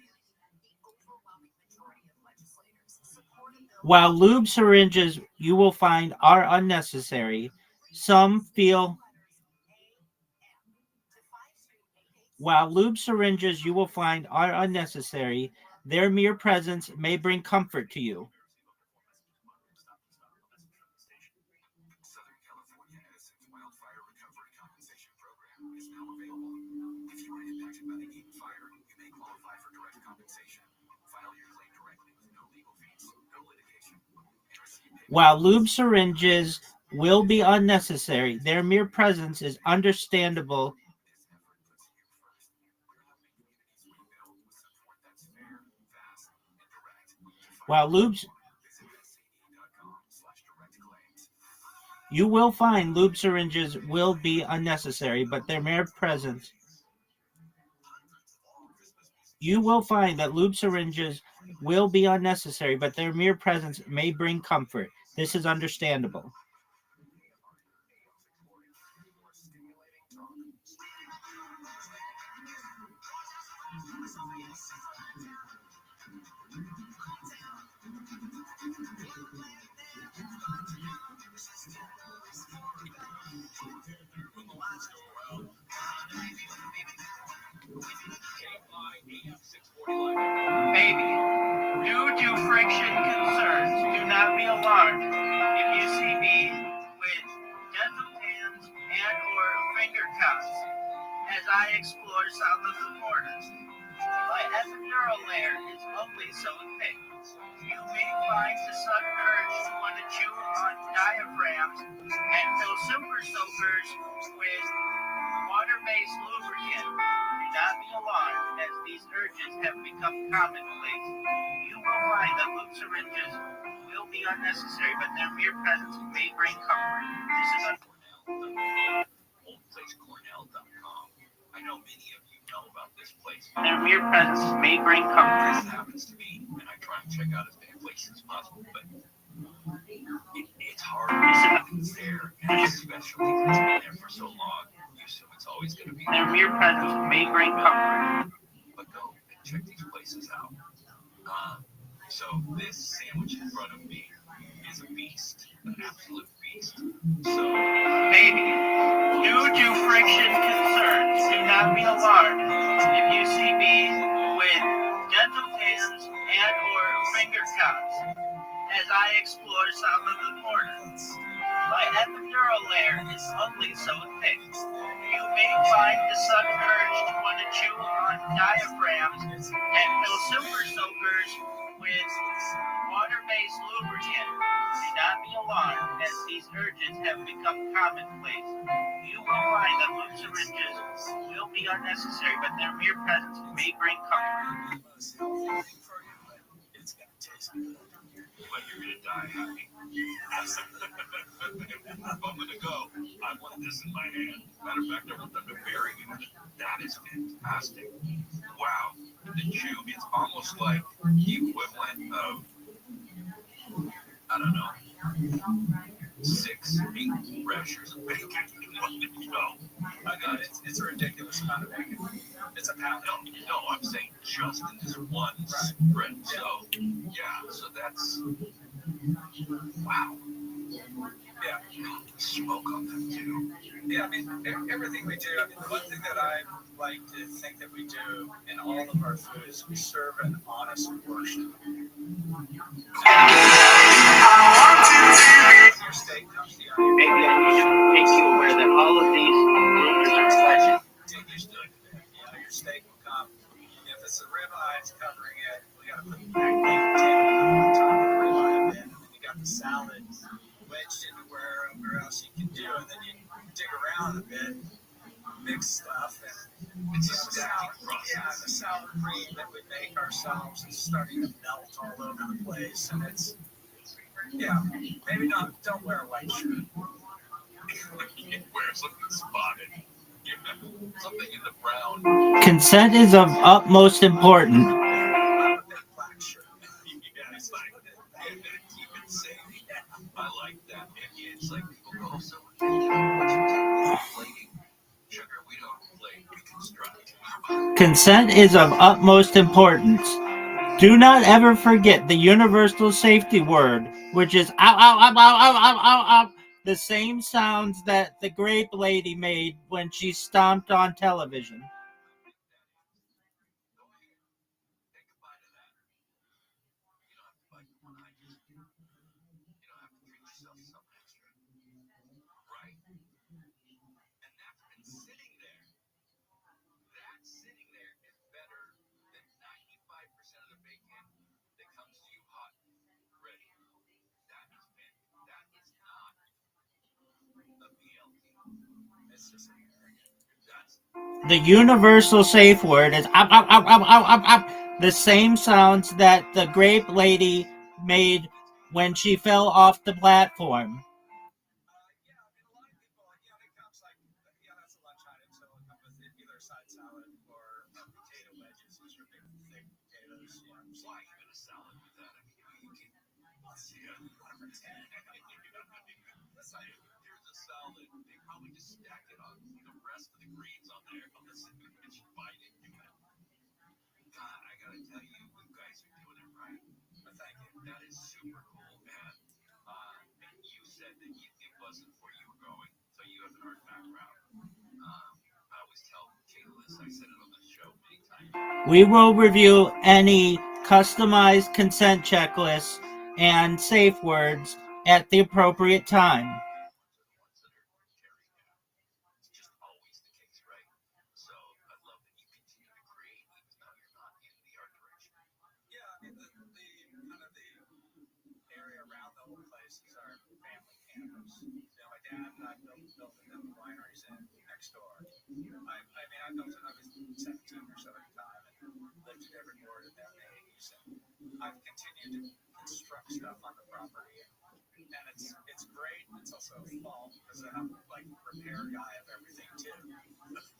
while lube syringes you will find are unnecessary, some feel. While lube syringes you will find are unnecessary, their mere presence may bring comfort to you. Southern California Edison's Wildfire Recovery Compensation Program is now available. If you were impacted by the Eden Fire, you may qualify for direct compensation. File your claim directly with no legal fees, no litigation. While lube syringes will be unnecessary, their mere presence is understandable. While lubes, you will find lube syringes will be unnecessary, but their mere presence. You will find that lube syringes will be unnecessary, but their mere presence may bring comfort. This is understandable. Baby, due to friction concerns, do not be alarmed if you see me with gentle hands and or finger cups as I explore south of the forest. My epidural layer is only so thick. You may find the sudden urge to want to chew on diaphragms and fill super soakers with water-based lubricant. Do not be alarmed, as these urges have become commonplace. You will find that lube syringes will be unnecessary, but their mere presence may bring comfort. This is OldPlaceCornell.com. I know many of you know about this place. their mere presence may bring comfort. This happens to me, and I try and check out as many places as possible, but it's hard to it's there, and especially if it's been there for so long, you assume it's always going to be Their there. mere presence may bring comfort. But go and check these places out. So this sandwich in front of me is a beast, an absolute beast. So, Baby, due to friction concerns, do not be alarmed if you see me with gentle hands and or finger cups as I explore south of the forest. My epidural layer is only so thick. You may find the sudden urge to want to chew on diaphragms and fill super soakers with water-based lubricant. Do not be alarmed, as these urges have become commonplace. You will find that lube syringes will be unnecessary, but their mere presence may bring comfort. it's going to taste good. But you're going to die happy. I'm going to go. I want this in my hand. Matter of fact, I want them to bury it. That is fantastic. Wow. the chew. It's almost like the equivalent of, I don't know, 6, 8 rashers of bacon in one go. I know it's a ridiculous amount of bacon. It's a pound. No, I'm saying just in this one spread. So, yeah, so that's, wow. Yeah. Smoke on them too. Yeah, I mean, everything we do, I mean, the one thing that I like to think that we do in all of our food is we serve an honest worship. Your steak comes to you. Maybe I need to make you aware that all of these bloopers are pledged. Take your steak. Your steak will come. If it's a ribeye, it's covering it. We got to put the back potato on top of the ribeye a bit. And then you got the salad wedged into wherever else you can do. And then you dig around a bit, mix stuff, and It's a stacking the process. sour cream that we make ourselves is starting to melt all over the place. And it's, maybe don't wear a white shirt. Wear something spotted. Something in the brown. Consent is of utmost importance. A big black shirt. It's like, and keep it safe. I like that. It's like people go, so what's your technique of plating? Sugar, we don't plate, we construct. Consent is of utmost importance. Do not ever forget the universal safety word, which is ow, ow, ow, ow, ow, ow, ow, ow. The same sounds that the grape lady made when she stomped on television. Take a bite of that. You don't have to bite the one I just did. You don't have to treat yourself something extra. Right? And that's been sitting there. That sitting there is better than 95% of the bacon that comes to you hot, ready. That is not a BLT. It's just That's The universal safe word is up, up, up, up, up, up, up. The same sounds that the grape lady made when she fell off the platform. a lot of people, it comes like, that's a lunch item, so it'll come with either a side salad or potato wedges. These are big, thick potatoes. why even a salad with that? I mean, you can, Whatever, 10. here's a salad. They probably just stack it on the rest of the greens on there. On the and you bite it. God, I gotta tell you, you guys are doing it right. But thank you. That is super cool. And you said that it wasn't where you were going, so you have an art background. I always tell Kayla, I said it on the show many times. We will review any customized consent checklists and safe words at the appropriate time. It's just always the case, right? So I love that you continue to create even though you're not in the art direction. Yeah, I mean, the kind of the area around the whole place is our family campus. My dad and I built the wineries in next door. I built it, I was 17 or so at the time, and lived in every board in the 80s. And I've continued to construct stuff on the property, and it's great. It's also a fault because I'm like repair guy of everything too.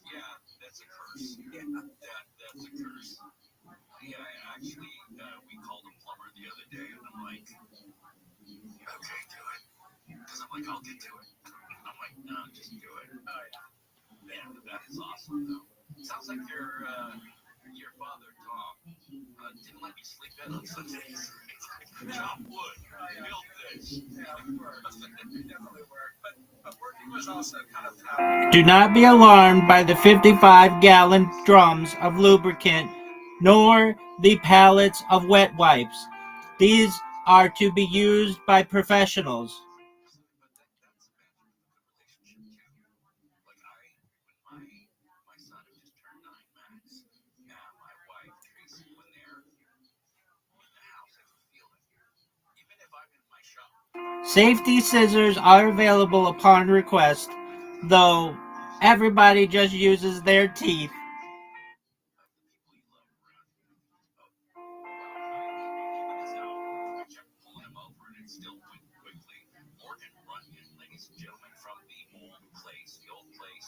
Yeah, that's a curse. That's a curse. Yeah, actually, we called a plumber the other day, and I'm like, okay, do it. Because I'm like, I'll get to it. I'm like, no, just do it. Oh yeah. Yeah, that is awesome, though. Sounds like your father, Tom, didn't let you sleep in on Sundays. Chop wood, build this. Yeah, it worked. It definitely worked. But working was also kind of how. Do not be alarmed by the 55-gallon drums of lubricant, nor the pallets of wet wipes. These are to be used by professionals. But that's a magic of a good relationship, too. Like, when my son had just turned 9 max, my wife, Tracy, when they're in the house, I can feel it. Even if I'm in my shop. Safety scissors are available upon request, though everybody just uses their teeth. Of the people you love around you. Wow, check this out. I kept pulling him over and it still went quickly. Morgan Runyon, ladies and gentlemen, from the old place. The old place.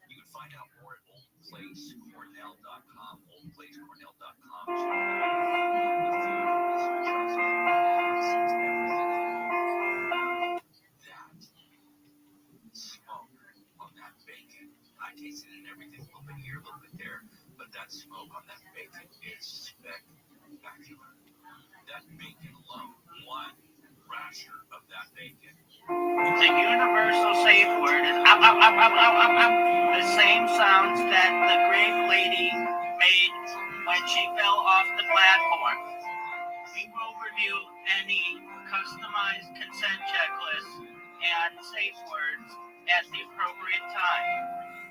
You can find out more at oldplacecornell.com. Oldplacecornell.com. Smoke on that bacon. I tasted it in everything, a little bit here, a little bit there, but that smoke on that bacon is spectacular. That bacon alone, one rasher of that bacon. The universal safe word is up, up, up, up, up, up, up. The same sounds that the Greek lady made when she fell off the platform. We will review any customized consent checklists and safe words at the appropriate time.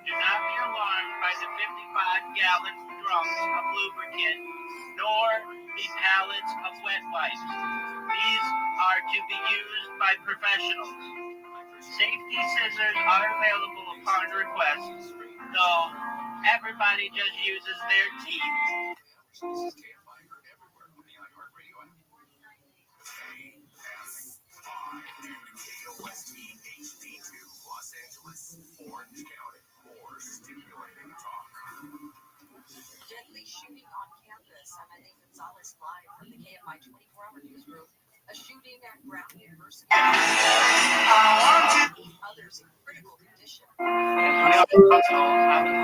Do not be alarmed by the 55-gallon drums of lubricant, nor the pallets of wet wipes. These are to be used by professionals. Safety scissors are available upon request, though everybody just uses their teeth. This is KFI heard everywhere on the iHeartRadio app. KOST HD2, Los Angeles, Orange County. More stimulating talk. Deadly shooting on campus. I'm Eddie Gonzalez live from the KFI 24-hour newsroom. A shooting at Brown University. 8 others in critical condition. I'm a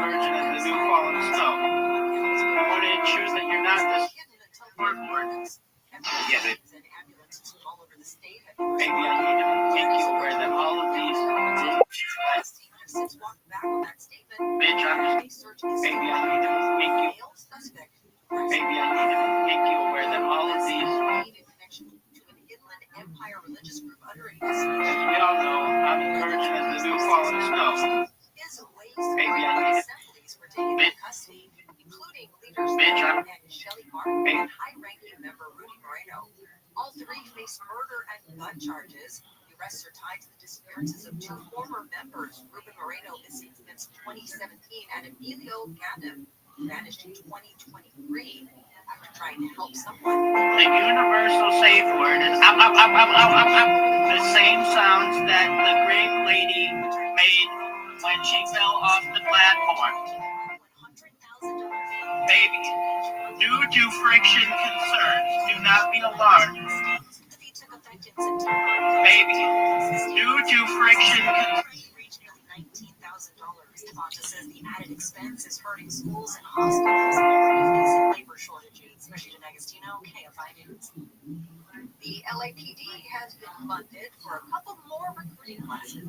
virgin of the new fallen snow. I want to ensure that you're not this cardboard. Yeah, baby. And ambulances from all over the state have Maybe I need to make you aware that all of these. since walked back on that statement. Bitch, I'm just. Maybe I need to make you. Male suspect. Maybe I need to make you aware that all of these. In connection to an Inland Empire religious group under investigation. We all know I'm a virgin of the new fallen snow. Is ways Maybe I need to. assemblies were taken into custody, including leaders and Shelley Martin and high-ranking member Rudy Moreno. All three face murder and gun charges. The arrests are tied to the disappearances of two former members, Ruben Moreno missing since 2017 and Emilio Ganem vanished in 2023 after trying to help someone. The universal safe word is up, up, up, up, up, up, up. The same sounds that the Greek lady made when she fell off the platform. Baby, due to friction concerns, do not be alarmed. Baby, due to friction concerns. Devonta says the added expense is hurting schools and hospitals and labor shortages. Regina Agostino, KFI News. The LAPD has been funded for a couple more recruiting classes.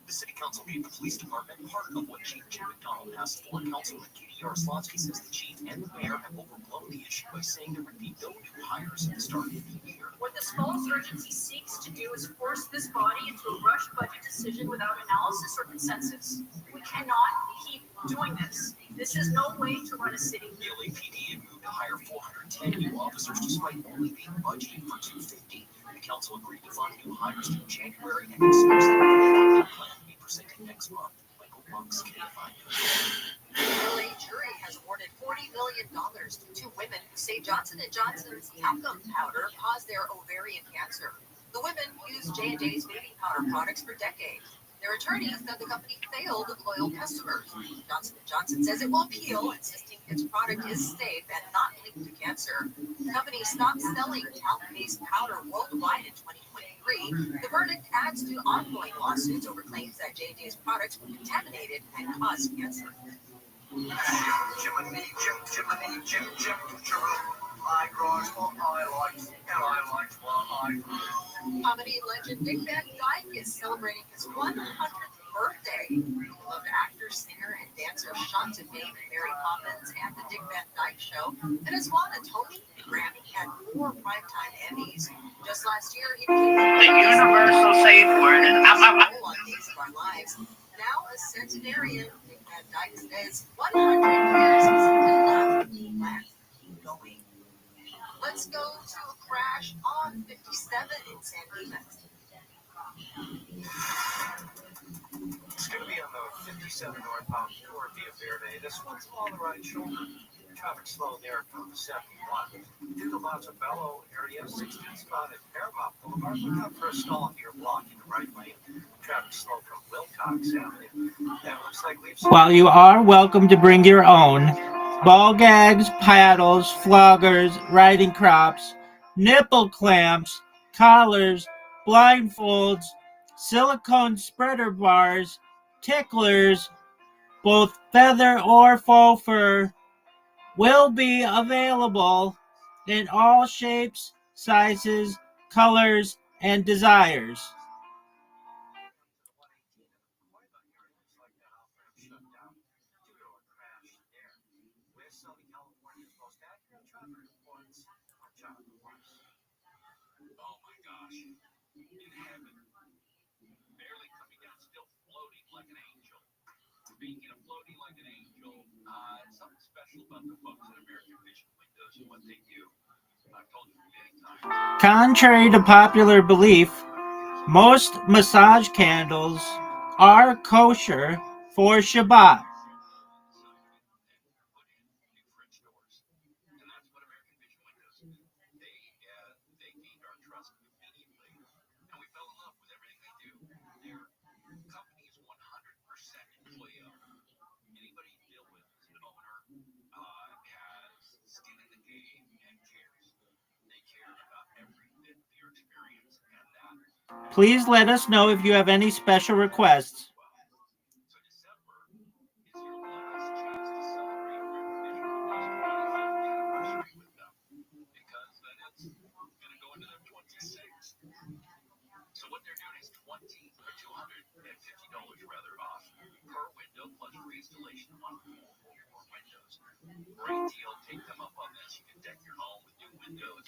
The city council gave the police department part of what Chief Jim McDonald asked for. Councilman Katie Yaroslawski says the chief and the mayor have overblown the issue by saying there would be no new hires at the start of the year. What this false urgency seeks to do is force this body into a rushed budget decision without analysis or consensus. We cannot keep doing this. This is no way to run a city. The LAPD had moved to hire 410 new officers despite only being budgeted for 250. The council agreed to fund new hires in January and expects the plan to be presented next month. Michael Bucks, KFI News. The LA jury has awarded $40 million to two women who say Johnson & Johnson's talcum powder caused their ovarian cancer. The women used J&J's baby powder products for decades. Their attorneys said the company failed loyal customers. Johnson & Johnson says it will appeal, insisting its product is safe and not linked to cancer. The company stopped selling talc-based powder worldwide in 2023. The verdict adds to ongoing lawsuits over claims that J&J's products were contaminated and caused cancer. Jiminy, Jim, I growing what I liked, and I liked what I grew. Comedy legend Dick Van Dyke is celebrating his 100th birthday. Beloved actor, singer, and dancer Shanta Babe, Mary Poppins, and the Dick Van Dyke Show, and as well as Tony, Grammy, and 4 primetime Emmys. Just last year, he became the universal safe word is up, up, up. on Days of Our Lives. Now a centenarian, Dick Van Dyke says 100 years is enough. Let's keep going. Let's go to a crash on 57 in San Dimas. It's going to be on the 57 northbound Tour via Verde. This one's along the right shoulder. Traffic slow there from the 71. Due to Montebello area, 16th spot at Paramount Boulevard. Look out for a stall here blocking the right lane. Traffic slow from Wilcox Avenue. That looks like we've... While you are welcome to bring your own, ball gags, paddles, floggers, riding crops, nipple clamps, collars, blindfolds, silicone spreader bars, ticklers, both feather or faux fur, will be available in all shapes, sizes, colors, and desires. Oh my gosh. In heaven. Barely coming down, still floating like an angel. Speaking of floating like an angel, something special about the folks at American Vision Windows and what they do. I've told you many times. Contrary to popular belief, most massage candles are kosher for Shabbat. And that's what American Vision Windows do. They gained our trust immediately, and we fell in love with everything they do. Their company is 100% employee owned. Anybody you deal with as an owner has skin in the game and cares. They care about every bit of your experience, and that. Please let us know if you have any special requests. So December is your last chance to celebrate American Vision Windows' 25th anniversary with them, because then it's going to go into their 26th. So what they're doing is $250 rather off per window plus free installation on more windows. Great deal. Take them up on this. You can deck your home with new windows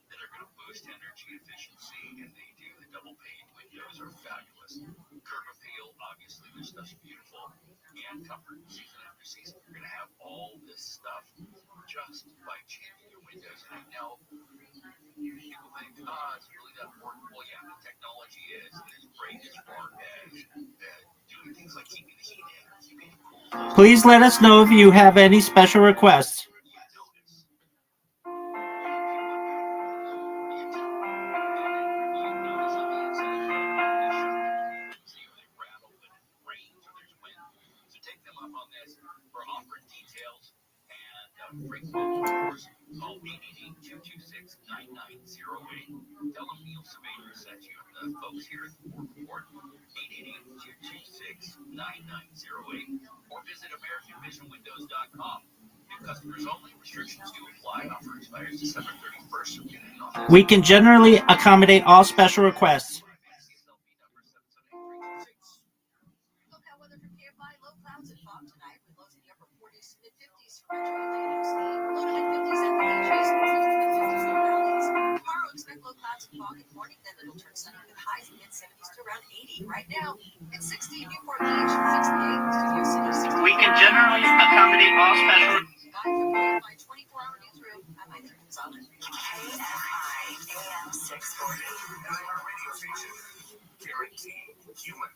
that are going to boost energy efficiency, and they do. The double pane windows are fabulous. Curb appeal, obviously, this stuff's beautiful. And comfort, season after season. You're going to have all this stuff just by changing your windows. And I know people think, it's really that important. Well, yeah, the technology is. It is great as far as doing things like keeping the heat in, keeping it cool. Please let us know if you have any special requests. Take them up on this for offering details and free quotes, of course. Call 888-226-9908. Tell them Neil Savader sent you, the folks here at the Ford Report. 888-226-9908. Or visit AmericanVisionWindows.com. New customers only. Restrictions do apply. Offer expires December 31st. So get in on this. We can generally accommodate all special requests. Local weather from KFI, low clouds and fog tonight with lows in the upper 40s to mid 50s for Metro Atlantic State. Low to mid 50s at the beaches, 40s to mid 50s for valleys. Tomorrow, expect low clouds and fog in the morning, then it'll turn sunny with highs in mid 70s to around 80. Right now, it's 60 in Newport Beach, 68 in Studio City, 60. We can generally accommodate all special. KFI 24-hour newsroom. I'm Heather Gonzalez. KFI AM 640. Radio station. Guaranteed human.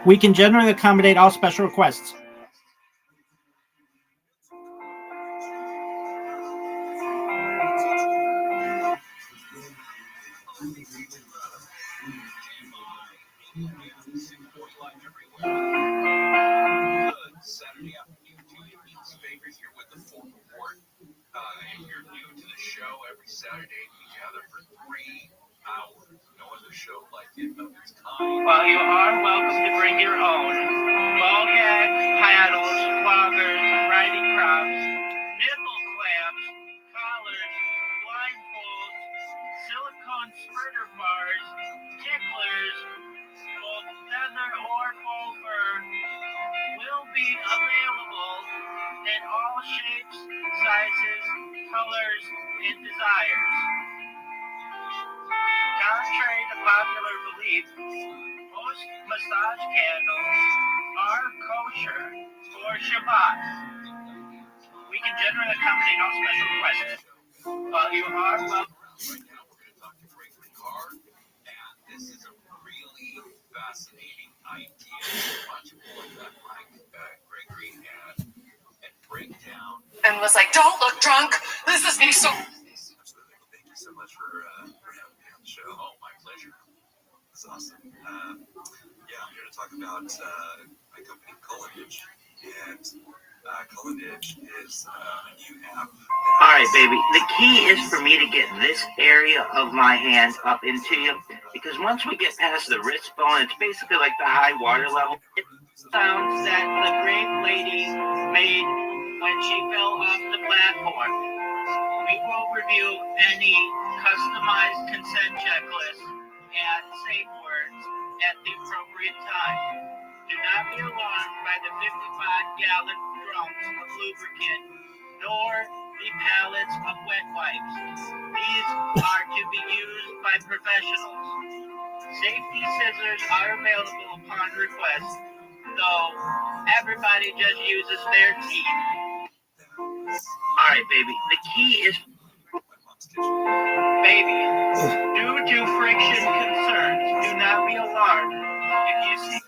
We can generally accommodate all special requests. Saturday afternoon, do me a favor here with the Ford Report. If you're new to the show, every Saturday we gather for 3 hours. No other show like it of its kind. While you are welcome to bring your own ball gags, paddles, floggers, riding crops, nipple clamps, collars, blindfolds, silicone spreader bars, ticklers, both feather or faux fur, will be available in all shapes, sizes, colors, and desires. Contrary to popular belief, most massage candles are kosher for Shabbat. We can generally accommodate all special requests. While you are welcome. Right now, we're going to talk to Gregory Carr, and this is a really fascinating idea. much like that, Gregory, and break down. And was like, don't look drunk. This is me so. Absolutely. Well, thank you so much for having me on the show. Oh, my pleasure. That's awesome. Yeah, I'm here to talk about my company, Culinage. And Culinage is a new app. Alright, baby. The key is for me to get this area of my hand up into you, because once we get past the wrist bone, it's basically like the high water level. It sounds that the great lady made when she fell off the platform. We will review any customized consent checklist and safe words at the appropriate time. Do not be alarmed by the 55-gallon drums of lubricant, nor the pallets of wet wipes. These are to be used by professionals. Safety scissors are available upon request, though everybody just uses their teeth. Alright, baby, the key is... Baby, due to friction concerns, do not be alarmed if you see...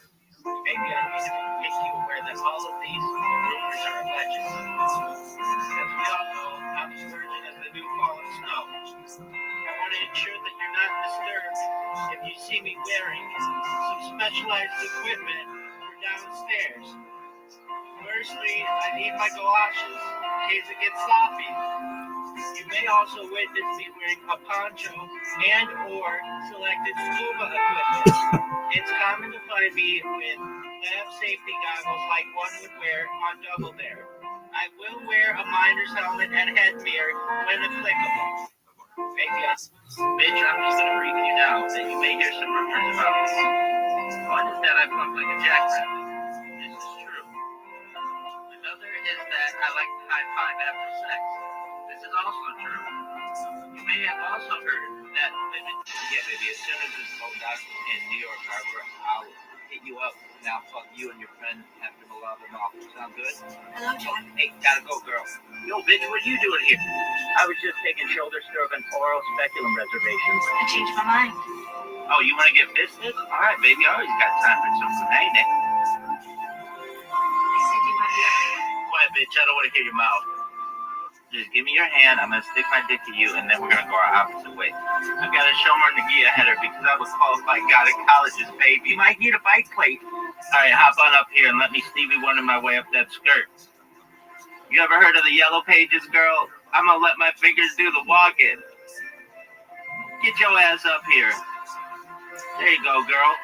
Maybe I need to make you aware that all of these rumors are alleged. As we all know, I'm as virgin as the new fallen snow. I want to ensure that you're not disturbed if you see me wearing some specialized equipment for downstairs. Firstly, I need my galoshes in case it gets sloppy. You may also witness me wearing a poncho and or selected scuba equipment. It's common to find me with lab safety goggles like one would wear on Double Dare. I will wear a miner's helmet and headgear when applicable. Maybe bitch, I'm just gonna brief you now that you may hear some rumors about me. One is that I pump like a jackrabbit. This is true. Another is that I like to high five after sex. This is also true. You may have also heard that women... Yeah, baby, as soon as this goes out in New York Harbor, I'll hit you up. Now fuck you and your friend after the lava mall. Sound good? Hello, Jack. Hey, gotta go, girl. Yo, bitch, what are you doing here? I was just taking shoulder stroke and oral speculum reservations. I changed my mind. Oh, you want to get fisted? All right, baby, I always got time for some finale. They said you might be up. Quiet, bitch, I don't want to hear your mouth. Just give me your hand, I'm gonna stick my dick to you, and then we're gonna go our opposite way. I've got a Shomer Nagia header because I was qualified God at college's baby. You might need a bike plate. Alright, hop on up here and let me Stevie Wonder my way up that skirt. You ever heard of the Yellow Pages, girl? I'm gonna let my fingers do the walking. Get your ass up here. There you go, girl.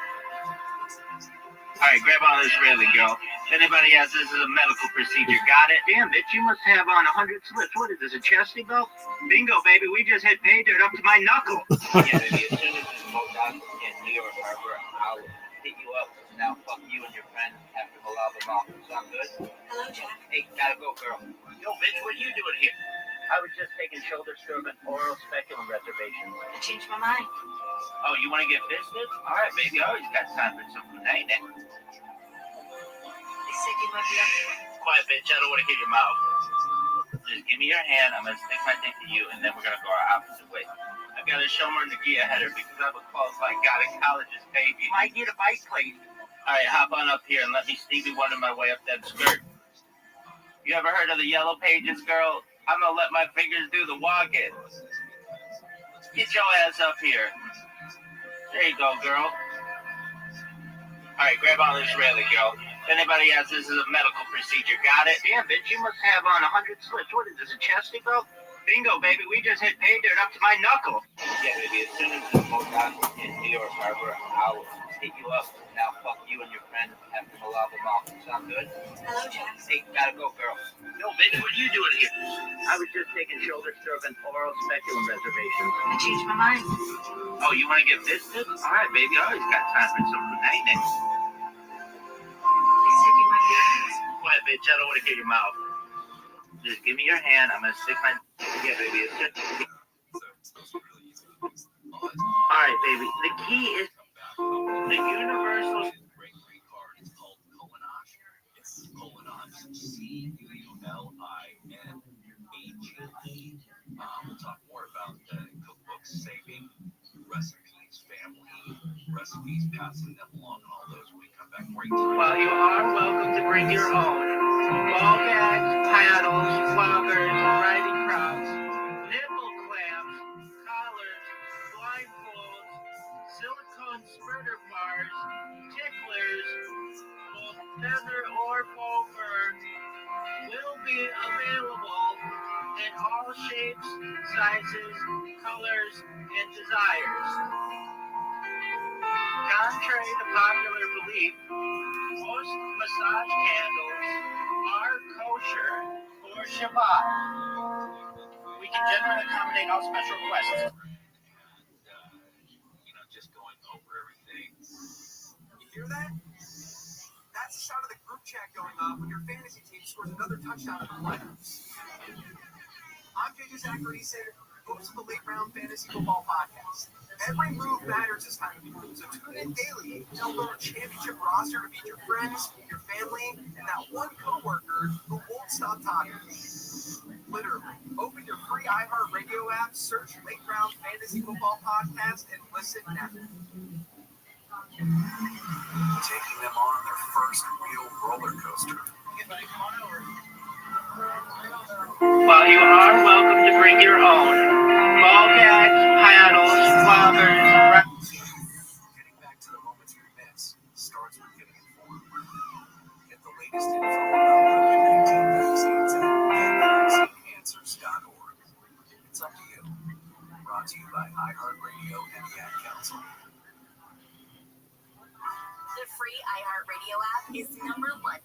Alright, grab on this railing, girl. If anybody asks, this is a medical procedure. Got it? Damn, bitch, you must have on 100 slips. What is this, a chesty belt? Bingo, baby, we just hit pay dirt up to my knuckle. Yeah, baby, as soon as this boat docks in New York Harbor, I'll hit you up. Now fuck you and your friend after the lava mall. Sound good? Hello, Jack. Hey, gotta go, girl. Yo, bitch, what are you doing here? I was just taking shoulder stroke and oral speculum reservations. I changed my mind. Oh, you want to get fisted? All right, baby, I always got time for some finale. They said you might be up. Quiet, bitch, I don't want to hear your mouth. Just give me your hand, I'm going to stick my dick to you, and then we're going to go our opposite way. I've got a Shomer Nagia header because I was qualified God at college's baby. You might need a bike plate. All right, hop on up here and let me Stevie Wonder my way up that skirt. You ever heard of the Yellow Pages, girl? I'm going to let my fingers do the walking. Get your ass up here. There you go, girl. All right, grab on this railing, girl. If anybody asks, this is a medical procedure. Got it? Damn, bitch, you must have on 100 slips. What is this, a chesty belt? Bingo, baby, we just hit pay dirt up to my knuckle. Yeah, baby, as soon as this boat docks in New York Harbor, I'll hit you up. Now fuck you and your friend after the lava mall. Sound good? Hello, Jack. Hey, gotta go, girl. Yo, bitch, what are you doing here? I was just taking shoulder stroke and oral speculum reservations. I changed my mind. Oh, you want to get fisted? All right, baby, I always got time for some finale. They said you might be up. Quiet, bitch, I don't want to hear your mouth. Just give me your hand, I'm going to stick my... Yeah, baby, it's just... Alright, baby, the key is the universal... Great card is called Culinage. It's Culinage, Culinage. We'll talk more about the cookbooks, saving recipes, family recipes, passing them along, and all those when we come back great time. While you are welcome to bring your own ball gags, paddles, floggers, riding crops, nipple clamps, collars, blindfolds, silicone spurter bars, ticklers, both feather or faux fur, will be available in all shapes, sizes, colors, and desires. Contrary to popular belief, most massage candles are kosher for Shabbat. We can generally accommodate all special requests. And just going over everything. You hear that? That's the sound of the group chat going off when your fantasy team scores another touchdown in the playoffs. I'm JJ Zacharias, host of the Late Round Fantasy Football Podcast. Every move matters this time of year, so tune in daily to help build a championship roster to beat your friends, your family, and that one coworker who won't stop talking. Literally, open your free iHeartRadio app, search Late Round Fantasy Football Podcast, and listen now. Taking them on their first real roller coaster. While you are welcome to bring your own ball gags, paddles, floggers, Getting back to the moments we miss starts with getting informed. Get the latest info about COVID-19 vaccines at vaccineanswers.org. It's up to you. Brought to you by iHeartRadio and the Ad Council. The free iHeartRadio app is #1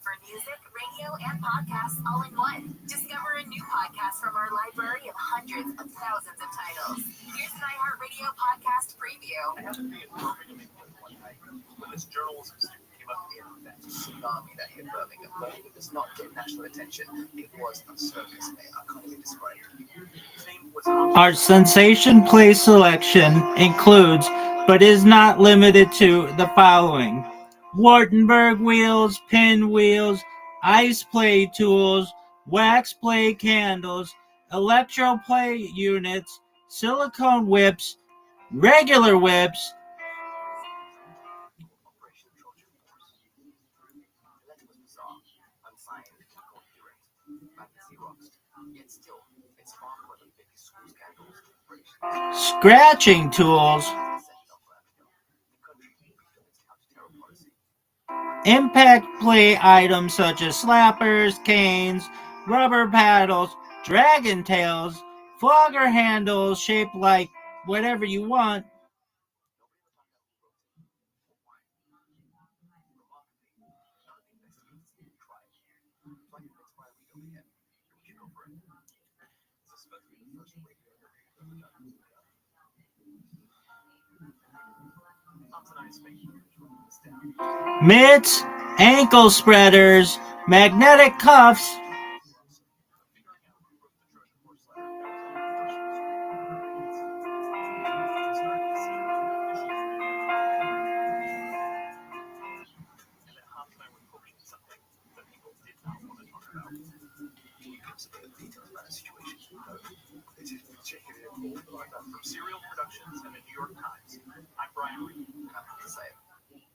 for music, radio, and podcasts all in one. Discover a new podcast from our library of hundreds of thousands of titles. Here's an iHeartRadio podcast preview. I happened to be in Birmingham, England one night when this journalism student came up to me and that tsunami that hit Birmingham. Birmingham does not get national attention. It was a circus, mate. I can't even describe it. His name was Our sensation play selection includes, but is not limited to, the following: Wartenberg wheels, pinwheels, ice play tools, wax play candles, electro play units, silicone whips, regular whips, Operation Trojan Horse. The letter was bizarre, unsigned, incoherent, fantasy Rothschild. Yet still, it's far from one of the biggest school scandals in British scratching tools, The country moved on its counter-terror policy. impact play items such as slappers, canes, rubber paddles, dragon tails, flogger handles shaped like whatever you want, mitts, ankle spreaders, magnetic cuffs, From Serial Productions and the New York Times, I'm Brian Reed.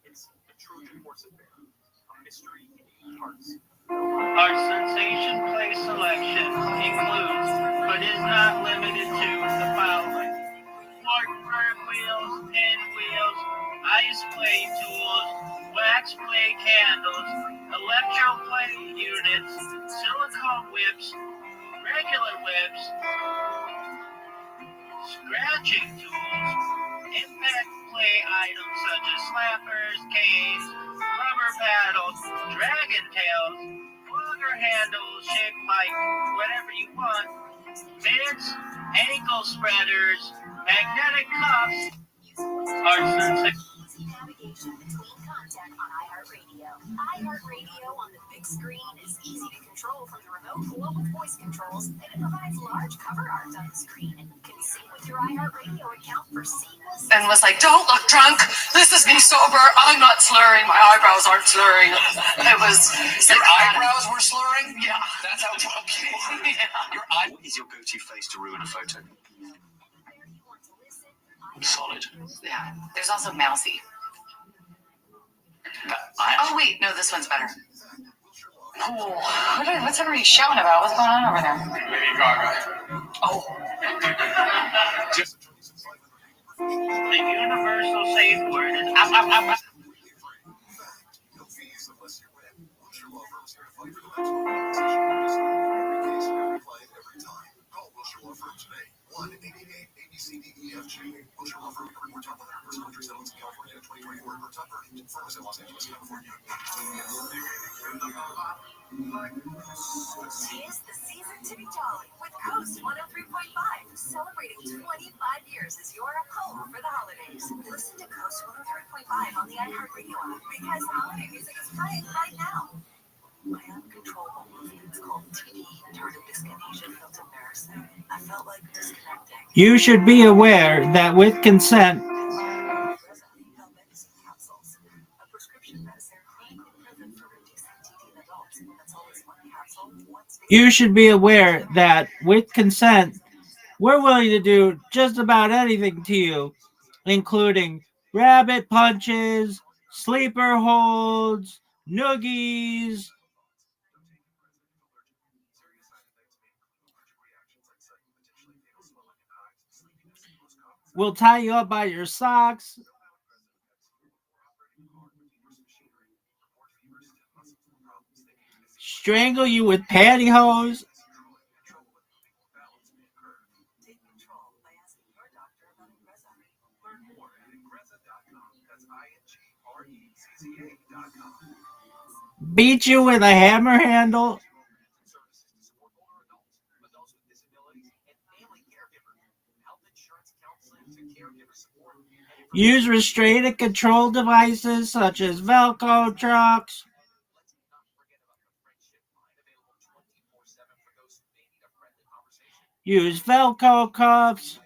It's the Trojan Horse Affair, a mystery in 8 parts. Our sensation play selection includes, but is not limited to, the following: Wartenberg wheels, pinwheels, ice play tools, wax play candles, electro play units, silicone whips, regular whips, scratching tools, impact play items such as slappers, canes, rubber paddles, dragon tails, flogger handles shaped like whatever you want, mitts, ankle spreaders, magnetic cuffs. Our sensation. Easy navigation between content on iHeartRadio. iHeartRadio on the big screen is easy to control from the remote or with voice controls, and it provides large cover art on the screen. You can sync with your iHeartRadio account for seamless. And was like, "Don't look drunk. This is me sober. I'm not slurring. My eyebrows aren't slurring." It was. Your eyebrows were slurring? Yeah. That's how drunk you are. Yeah. Your eye is your go-to face to ruin a photo. Solid. Yeah. There's also Mousy. Oh, wait, no, this one's better. Oh, what's everybody shouting about? What's going on over there? Lady Gaga. Oh. The universal safe word is No fees unless you win. Wilshire Law Firm is here to fight for the maximum compensation. Every case, every client, every time. Call Wilshire Law Firm today. 1-888-ABCDEFG. Wilshire Law Firm can report top 100 personal injury settlements in California in 2024 per top version. Firm in Los Angeles, California. Tis the season to be jolly with Coast 103.5, celebrating 25 years as your home for the holidays. Listen to Coast 103.5 on the iHeartRadio app because holiday music is playing right now. My uncontrollable movements called TD tardive dyskinesia felt embarrassing. I felt like disconnecting. You should be aware that with consent, Capsules, a prescription medicine chronically present for reducing TD in adults. That's always one capsule, once daily. you should be aware that with consent, we're willing to do just about anything to you, including rabbit punches, sleeper holds, noogies. We'll tie you up by your socks. Strangle you with pantyhose. Take control by asking your doctor about Ingrezza. Learn more at Ingrezza.com. That's INGREZZA.com. Beat you with a hammer handle. Services to support older adults with disabilities, and family caregivers. Health insurance counseling to caregiver support. Use restraint and control devices such as Velcro trucks. Let's not forget about the friendship line available 24/7 for those who may need a friendly conversation. Use Velcro cuffs.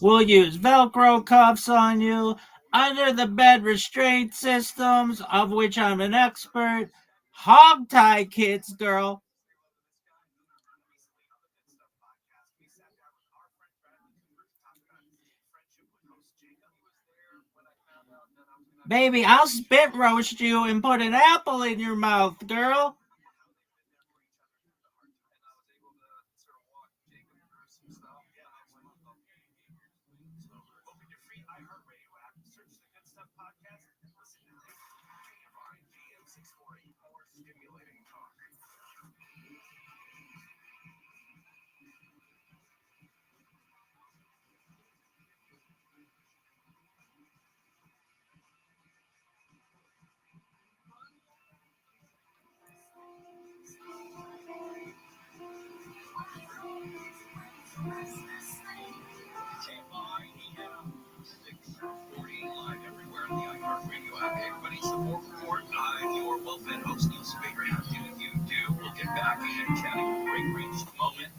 We'll use Velcro cuffs on you. Under the bed restraint systems, of which I'm an expert. Hog tie kits, girl. Baby, I'll spit roast you and put an apple in your mouth, girl. Open your free iHeartRadio app, search the Good Stuff podcast, and listen to KFI 640, more stimulating talk. Live everywhere on the iHeartRadio app. Everybody support report. Your well-fed host, Neil Spader. How do you do? We'll get back and chatting with Gregory in just a moment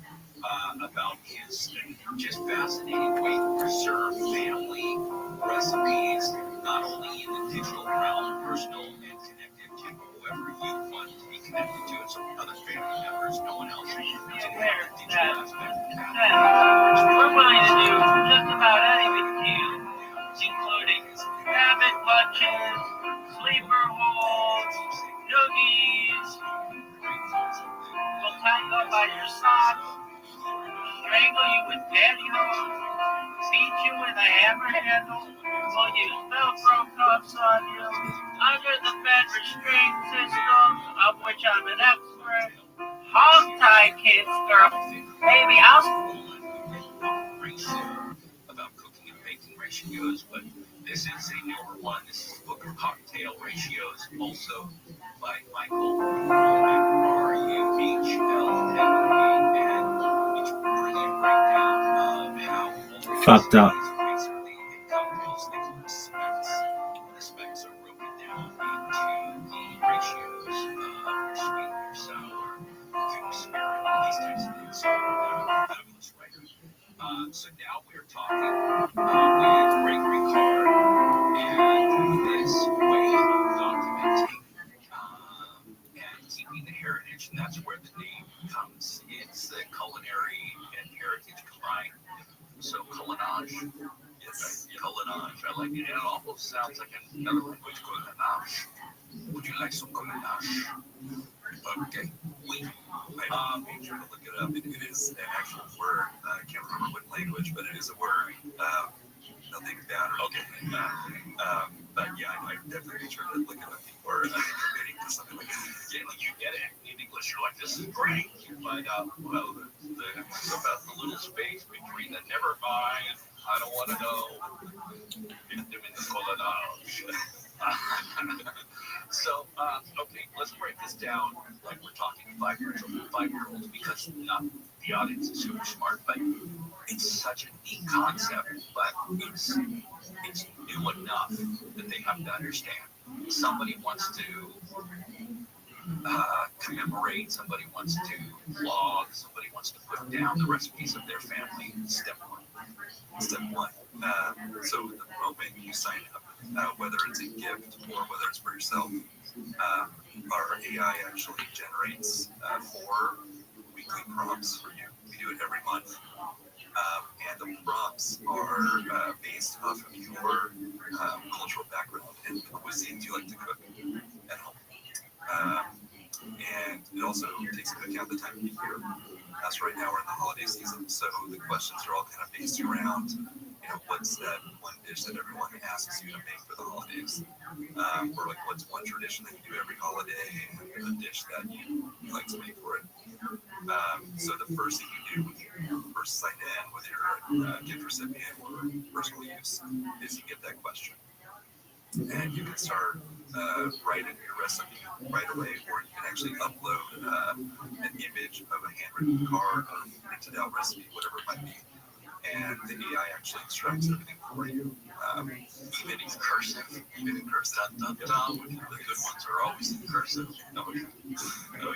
about his just fascinating way to preserve family recipes, not only in the digital realm, personal and connected to whoever you want to be connected to, and some other family members, no one else didn't have the digital aspect. we're willing to do just about anything to you, including rabbit punches, sleeper holds, noogies. We'll tie you up by your socks, strangle you with pantyhose, beat you with a hammer handle. We'll use Velcro cuffs on you, under the bed restraint systems, of which I'm an expert. Hog tie kids, girl. Baby, I'll about cooking and baking ratios, but this is a newer one. This is the book of cocktail ratios, also by Michael R-U-H-L-M-A, and it's brilliant breakdown of how Fucked up. basically in cocktails they call specs. The specs are broken down into the ratios of your sweet, your sour, your spirit, these types of things. So fabulous writer. So now we're talking with Gregory Carr and this way of documenting and keeping the heritage, and that's where the name comes. It's the culinary and heritage combined. So culinage, like it almost sounds like another language called Ganache. Would you like some Ganache? Okay. Wait. Made sure to look it up. It is an actual word. I can't remember what language, but it is a word. Nothing bad or okay. But yeah, I definitely made sure to look it up before committing to something like that. Yeah, like you get it in English, you're like, this is great. You find out, well, it's about the little space between the never mind, I don't want to know, and doing the collage. So, okay, let's break this down like we're talking 5-year-olds, because not the audience is super smart, but it's such a neat concept, but it's new enough that they have to understand. Somebody wants to commemorate, somebody wants to vlog, somebody wants to put down the recipes of their family. Step one. So the moment you sign up, whether it's a gift or whether it's for yourself, our AI actually generates 4 weekly prompts for you. We do it every month. And the prompts are based off of your cultural background and the cuisines you like to cook at home. And it also takes into account the time of the year. As right now we're in the holiday season, so the questions are all kind of based around, what's that one dish that everyone asks you to make for the holidays? Or like, what's one tradition that you do every holiday, and a dish that you like to make for it? So the first thing you do when you first sign in, whether you're a gift recipient or personal use, is you get that question. And you can start writing your recipe right away, or you can actually upload an image of a handwritten card or printed out recipe, whatever it might be. And the AI actually extracts everything for you, even in cursive. Dun, dun, dun. The good ones are always in cursive. Oh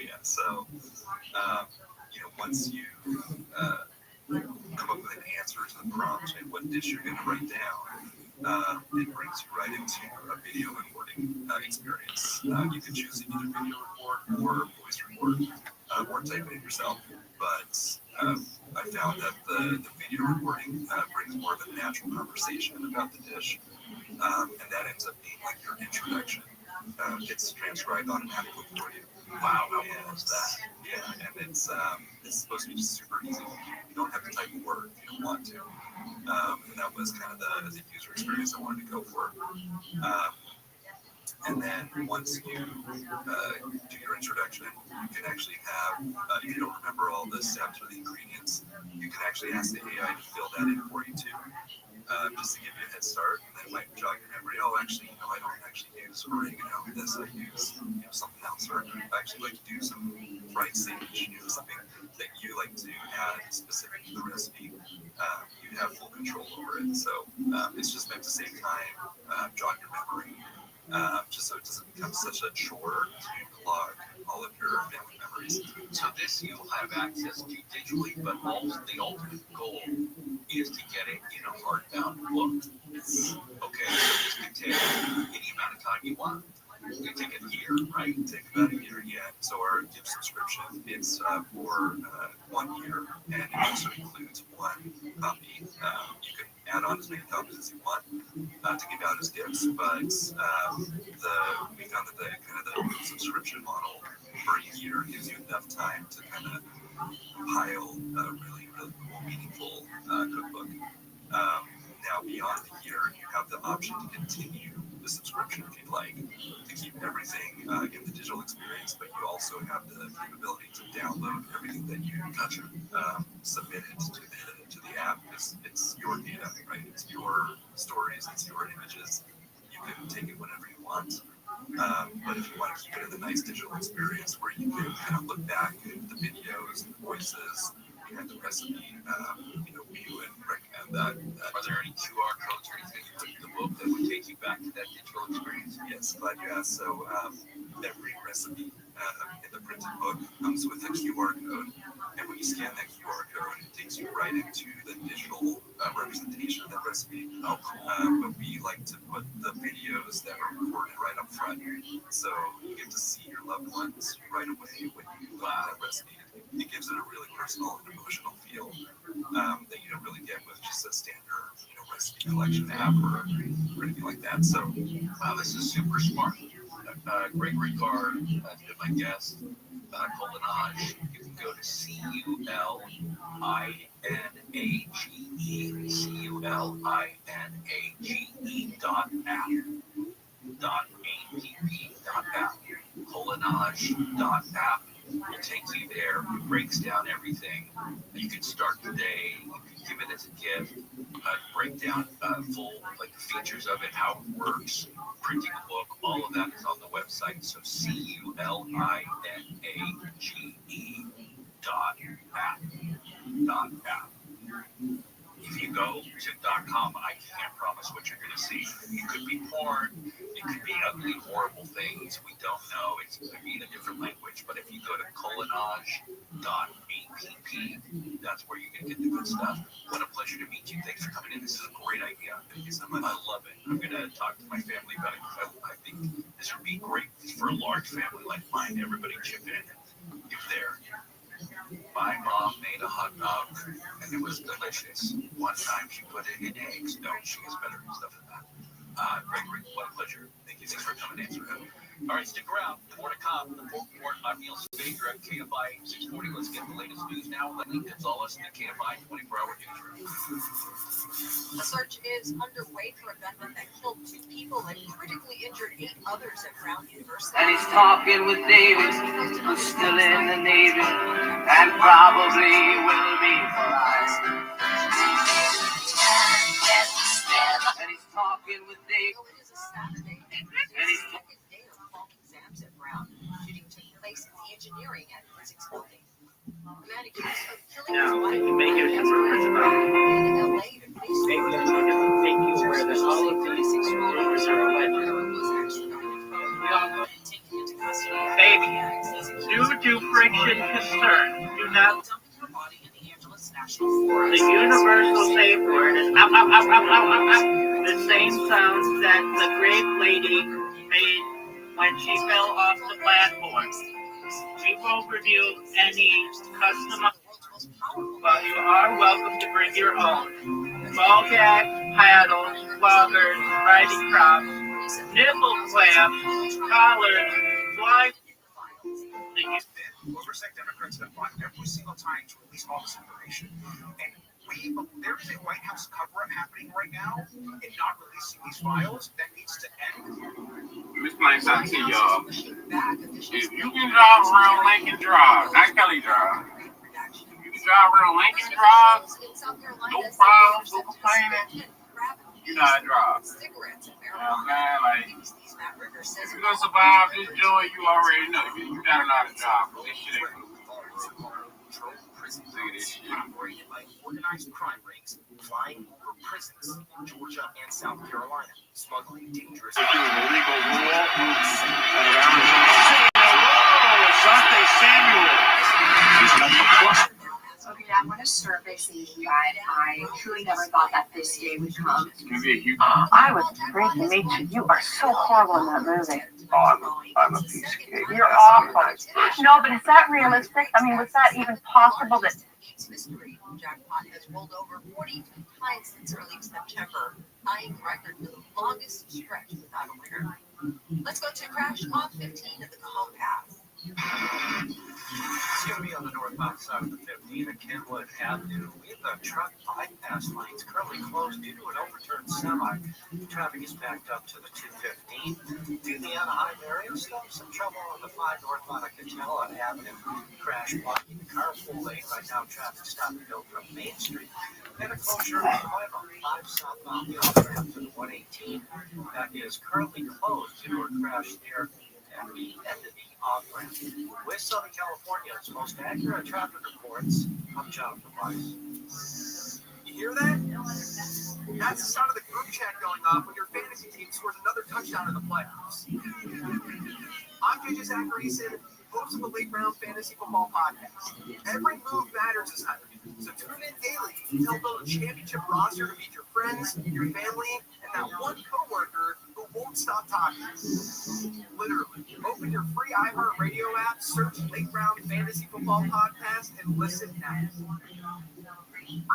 yeah. So, once you come up with an answer to the prompt and what dish you're going to write down, it brings you right into a video recording experience. You can choose to either video record or voice record, or type it in yourself. But I found that the video recording brings more of a natural conversation about the dish, and that ends up being like your introduction. Gets transcribed automatically for you. Wow, how cool is that? Yeah, and it's supposed to be just super easy. You don't have to type a word if you don't want to. And that was kind of the user experience I wanted to go for. And then once you do your introduction, you can actually have, if you don't remember all the steps or the ingredients, you can actually ask the AI to fill that in for you too. Just to give you a head start, and then it might jog your memory. Oh, actually, I don't actually use oregano in this. I use something else, or I actually like to do some fried sage, something that you like to add specific to the recipe. You have full control over it. So it's just meant to save time, jog your memory, just so it doesn't become such a chore to log all of your family memories. So this you'll have access to digitally, but also the ultimate goal is to get it in a hardbound book. Okay, so this can take any amount of time you want. You can take a year, right? Take about a year, yeah. So our gift subscription, it's for 1 year, and it also includes 1 copy. You can add on as many copies as you want to give out as gifts, but we found that the subscription model for a year gives you enough time to kind of compile a really, really cool, meaningful cookbook. Now, beyond the year, you have the option to continue the subscription if you'd like, to keep everything in the digital experience, but you also have the capability to download everything that you submit it to the app, because it's your data, right? It's your stories, it's your images. You can take it whenever you want. But if you want to keep it in the nice digital experience where you can kind of look back at the videos, the voices, and the recipe, we would recommend that. Are there any QR codes or anything you put in the book that would take you back to that digital experience? Yes, glad you asked. So every recipe in the printed book comes with a QR code, and when you scan that QR code, it takes you right into the digital representation of that recipe. Oh, cool. But we like to put the videos that are recorded right up front, so you get to see your loved ones right away when you that recipe. It gives it a really personal and emotional feel that you don't really get with just a standard collection to have for anything like that. So, wow, this is super smart. Gregory Carr has been my guest. Collinage. You can go to CULINAGE.app. .app. Collinage.app will take you there. It breaks down everything. You can start today. You can give it as a gift. Break down full like the features of it, how it works, printing a book. All of that is on the website. So CULINAGE.app. If you go to .com, I can't promise what you're going to see. It could be porn. It could be ugly, horrible things. We don't know. It could be in a different language. But if you go to collinage.app, that's where you can get the good stuff. What a pleasure to meet you. Thanks for coming in. This is a great idea. I love it. I'm going to talk to my family about it because I think this would be great for a large family like mine. Everybody chip in. If they're My mom made a hot dog, and it was delicious. One time she put it in eggs. No, she is better at stuff than that. Gregory, what a pleasure. Thank you. Thanks for coming in. All right, stick around. More to come. The full report. I'm Neil Spader at KFI 640. Let's get the latest news now. Lenny Gonzalez in the KFI 24-hour newsroom. A search is underway for a gunman that killed 2 people and critically injured 8 others at Brown University. And he's talking with David, who's still in the Navy, and probably will be for life. And he's talking with David. It is a Saturday, and he's the second day of fall exams at Brown. Shooting took place in the engineering and physics building. A man accused of killing his wife you make your rumors about in LA to face maybe I'm going to take you where the all of these rumors are alleged. Baby, due to friction concern, do not. The universal safe word is up, up, up, up, up, up, up. The same sound that the great lady made when she fell off the platform. We won't review any custom, but you are welcome to bring your own. Ball gag, paddles, floggers, riding crops, nipple clamps, collars, fly. Oversight Democrats have fought every single time to release all this information. And there is a White House cover-up happening right now in not releasing these files that needs to end. This place I see y'all. If you can drive around Lincoln Drive, not Kelly Drive. If you can drive around Lincoln Drive, no problems, no complaining. You know how to drive. You know what I'm saying? Like, if you're gonna survive this joy, you already know. You gotta know how to drive. This shit ain't gonna Operated by organized crime rings flying over prisons in Georgia and South Carolina, smuggling dangerous. Okay, I'm going to start by saying that I truly never thought that this day would come. I was afraid to meet you. You are so horrible in that movie. Oh, I'm a piece of cake. You're awful. No, but is that realistic? I mean, was that even possible that... Mystery jackpot has rolled over 42 times since early September, tying the record for the longest stretch without a winner. Let's go to crash off 15 at the Cajon Path. It's going to be on the northbound side of the 15 at Kenwood Avenue. We have the truck bypass lanes currently closed due to an overturned semi. Traffic is backed up to the 215. Through the Anaheim area, still some trouble on the 5 northbound Catella Avenue. Crash blocking the carpool lane. Right now, traffic stopping to go from Main Street. And a closure of the 505 southbound the off-ramp to the 118. That is currently closed due to a crash there at the end of the off-ramp. With Southern California's most accurate traffic reports, I'm Jonathan Rice. You hear that? That's the sound of the group chat going off when your fantasy team scores another touchdown in the playoffs. I'm JJ Zachariason, host of the Late Round Fantasy Football Podcast. Every move matters this time of year, so tune in daily to help build a championship roster to meet your friends, your family, and that one coworker who won't stop talking. Literally. Open your free iHeartRadio app, search Late Round Fantasy Football Podcast, and listen now.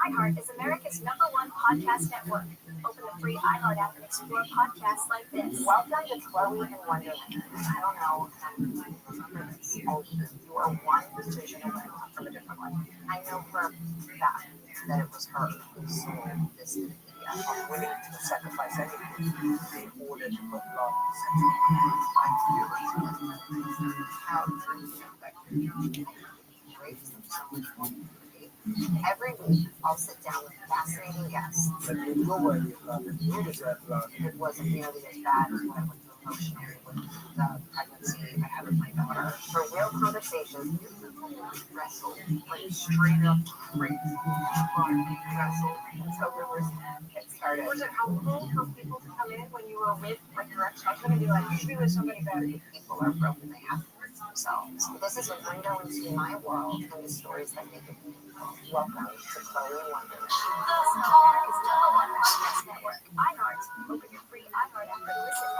iHeart is America's #1 podcast network. Open the free iHeart app and explore podcasts like this. Welcome to Chloe and Wonderland. I don't know how to remember this. You are one decision away from a different life. I know for a fact that it was her who sold this to India. I'm willing to sacrifice anything in order to put love how do you affect every week, I'll sit down with fascinating guests. It wasn't nearly as bad as what I went through emotionally with the pregnancy I had with my daughter. For real conversations, wrestle, like straight up crazy. Wrestle until there was it started. Was it helpful for people to come in when you were with like your ex-husband and be like, you should be with somebody better? People are broken, they have to hurt themselves. This is a window into my world and the stories that make it. Welcome to Chloe and Wonderland. This is America's #1 podcast network. iHeart. Open your free iHeart app and listen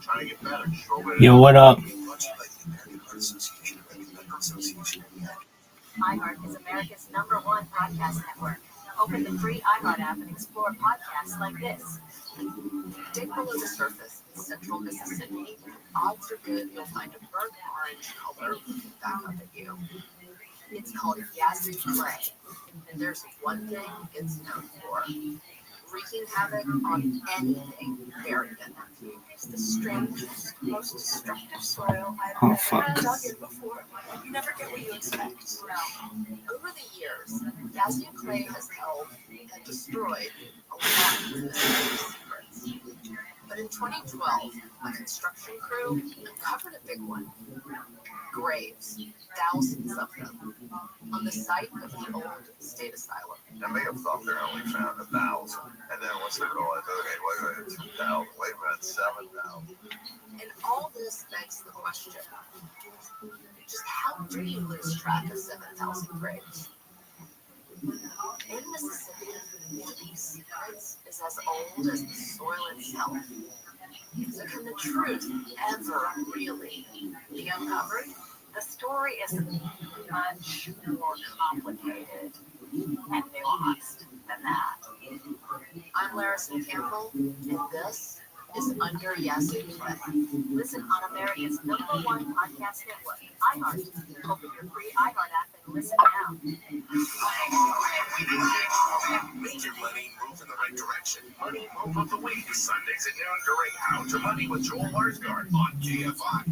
Trying to get better. Yo, what up? iHeart is America's #1 podcast network. Open the free iHeart app and explore podcasts like this. Dig below the surface in central Mississippi. Odds are good you'll find a burnt orange color looking back up at you. It's called yazoo clay, and there's one thing it's known for: wreaking havoc on anything buried in it. It's the strangest, most destructive soil I've ever dug in before. You never get what you expect. No. Over the years, yazoo clay has held and destroyed a lot of secrets. But in 2012, a construction crew uncovered a big one. Graves, thousands of them, on the site of the old state asylum. I may have thought they only found 1,000, and then once they realized, okay, wait a minute, 2,000, wait a minute, 7,000. And all this begs the question: just how do you lose track of 7,000 graves? In Mississippi, one of these secrets is as old as the soil itself. So can the truth ever really be uncovered? The story is much more complicated and nuanced than that. I'm Larison Campbell, and this is Under Yazoo Clay. Listen on America's #1 podcast network, iHeart. Open your free iHeart app and listen now. Make your money move in the right direction. Money move of the week is Sundays at noon during How to Money with Joel Larsgaard on KFI.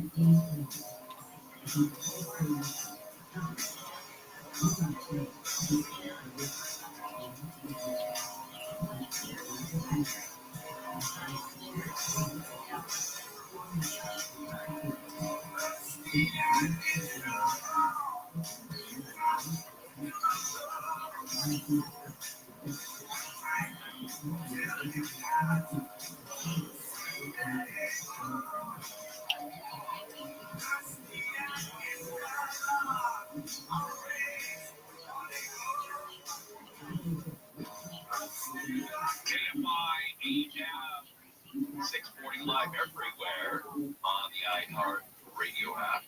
KFI 640 live everywhere on the iHeart Radio app.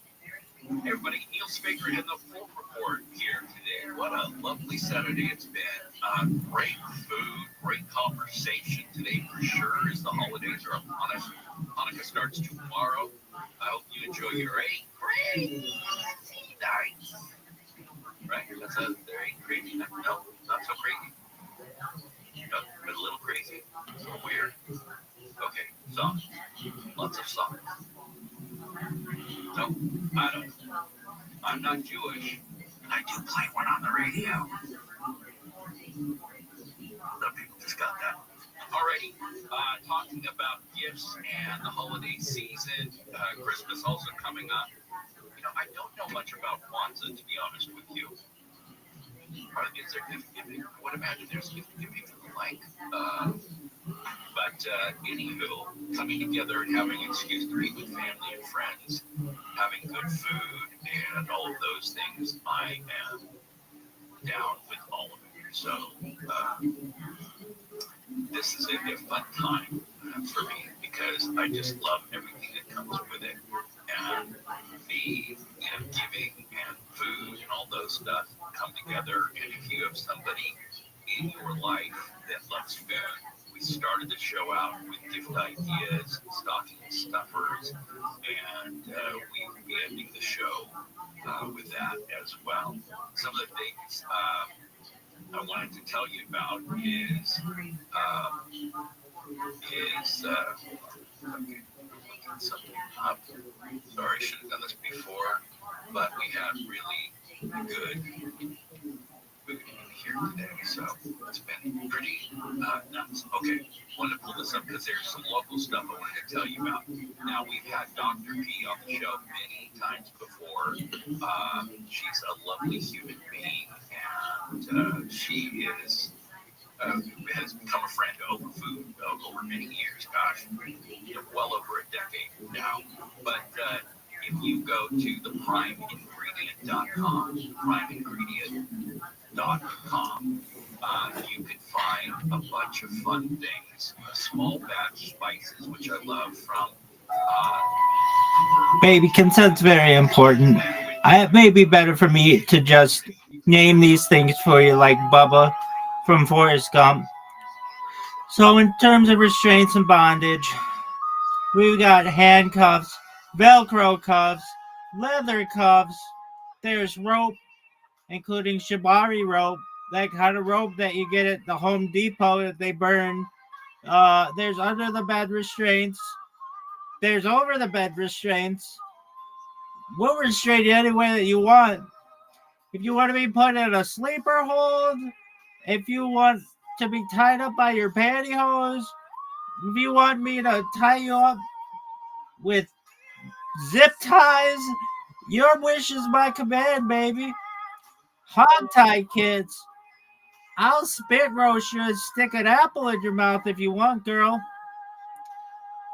Everybody, Neil Spaker in the full report here today. What a lovely Saturday it's been. Great food, great conversation today for sure as the holidays are upon us. Hanukkah starts tomorrow. I hope you enjoy your crazy night. Right? That's a very crazy night. No, not so crazy. No, but a little crazy. So weird. Okay, songs. Lots of songs. No, I don't. I'm not Jewish. I do play one on the radio. Some people just got that. Alrighty, talking about gifts and the holiday season, Christmas also coming up. You know, I don't know much about Kwanzaa, to be honest with you. Is there I would imagine there's giving like, but anywho, coming together and having an excuse to be with family and friends, having good food and all of those things, I am down with all of it. So this is a fun time for me because I just love everything that comes with it, and the giving and food and all those stuff come together. And if you have somebody in your life that loves food, we started the show out with gift ideas, stocking stuffers, and we will be ending the show with that as well. Some of the things I wanted to tell you about is something up. Sorry, I should have done this before, but we had really good food here today, so it's been pretty nuts. Okay, wanted to pull this up because there's some local stuff I wanted to tell you about. Now, we've had Dr. P on the show many times before. She's a lovely human being, and she is has become a friend over food over many years, gosh, well over a decade now. But if you go to the primeingredient.com, you can find a bunch of fun things, small batch spices, which I love from. Baby, consent's very important. It may be better for me to just name these things for you, like Bubba from Forrest Gump. So, in terms of restraints and bondage, we've got handcuffs, Velcro cuffs, leather cuffs. There's rope, including shibari rope, that kind of rope that you get at the Home Depot that they burn. There's under the bed restraints. There's over the bed restraints. We'll restrain you any way that you want. If you want to be put in a sleeper hold, if you want to be tied up by your pantyhose, if you want me to tie you up with zip ties, your wish is my command, baby. Hog tie, kids. I'll spit roast you and stick an apple in your mouth if you want, girl.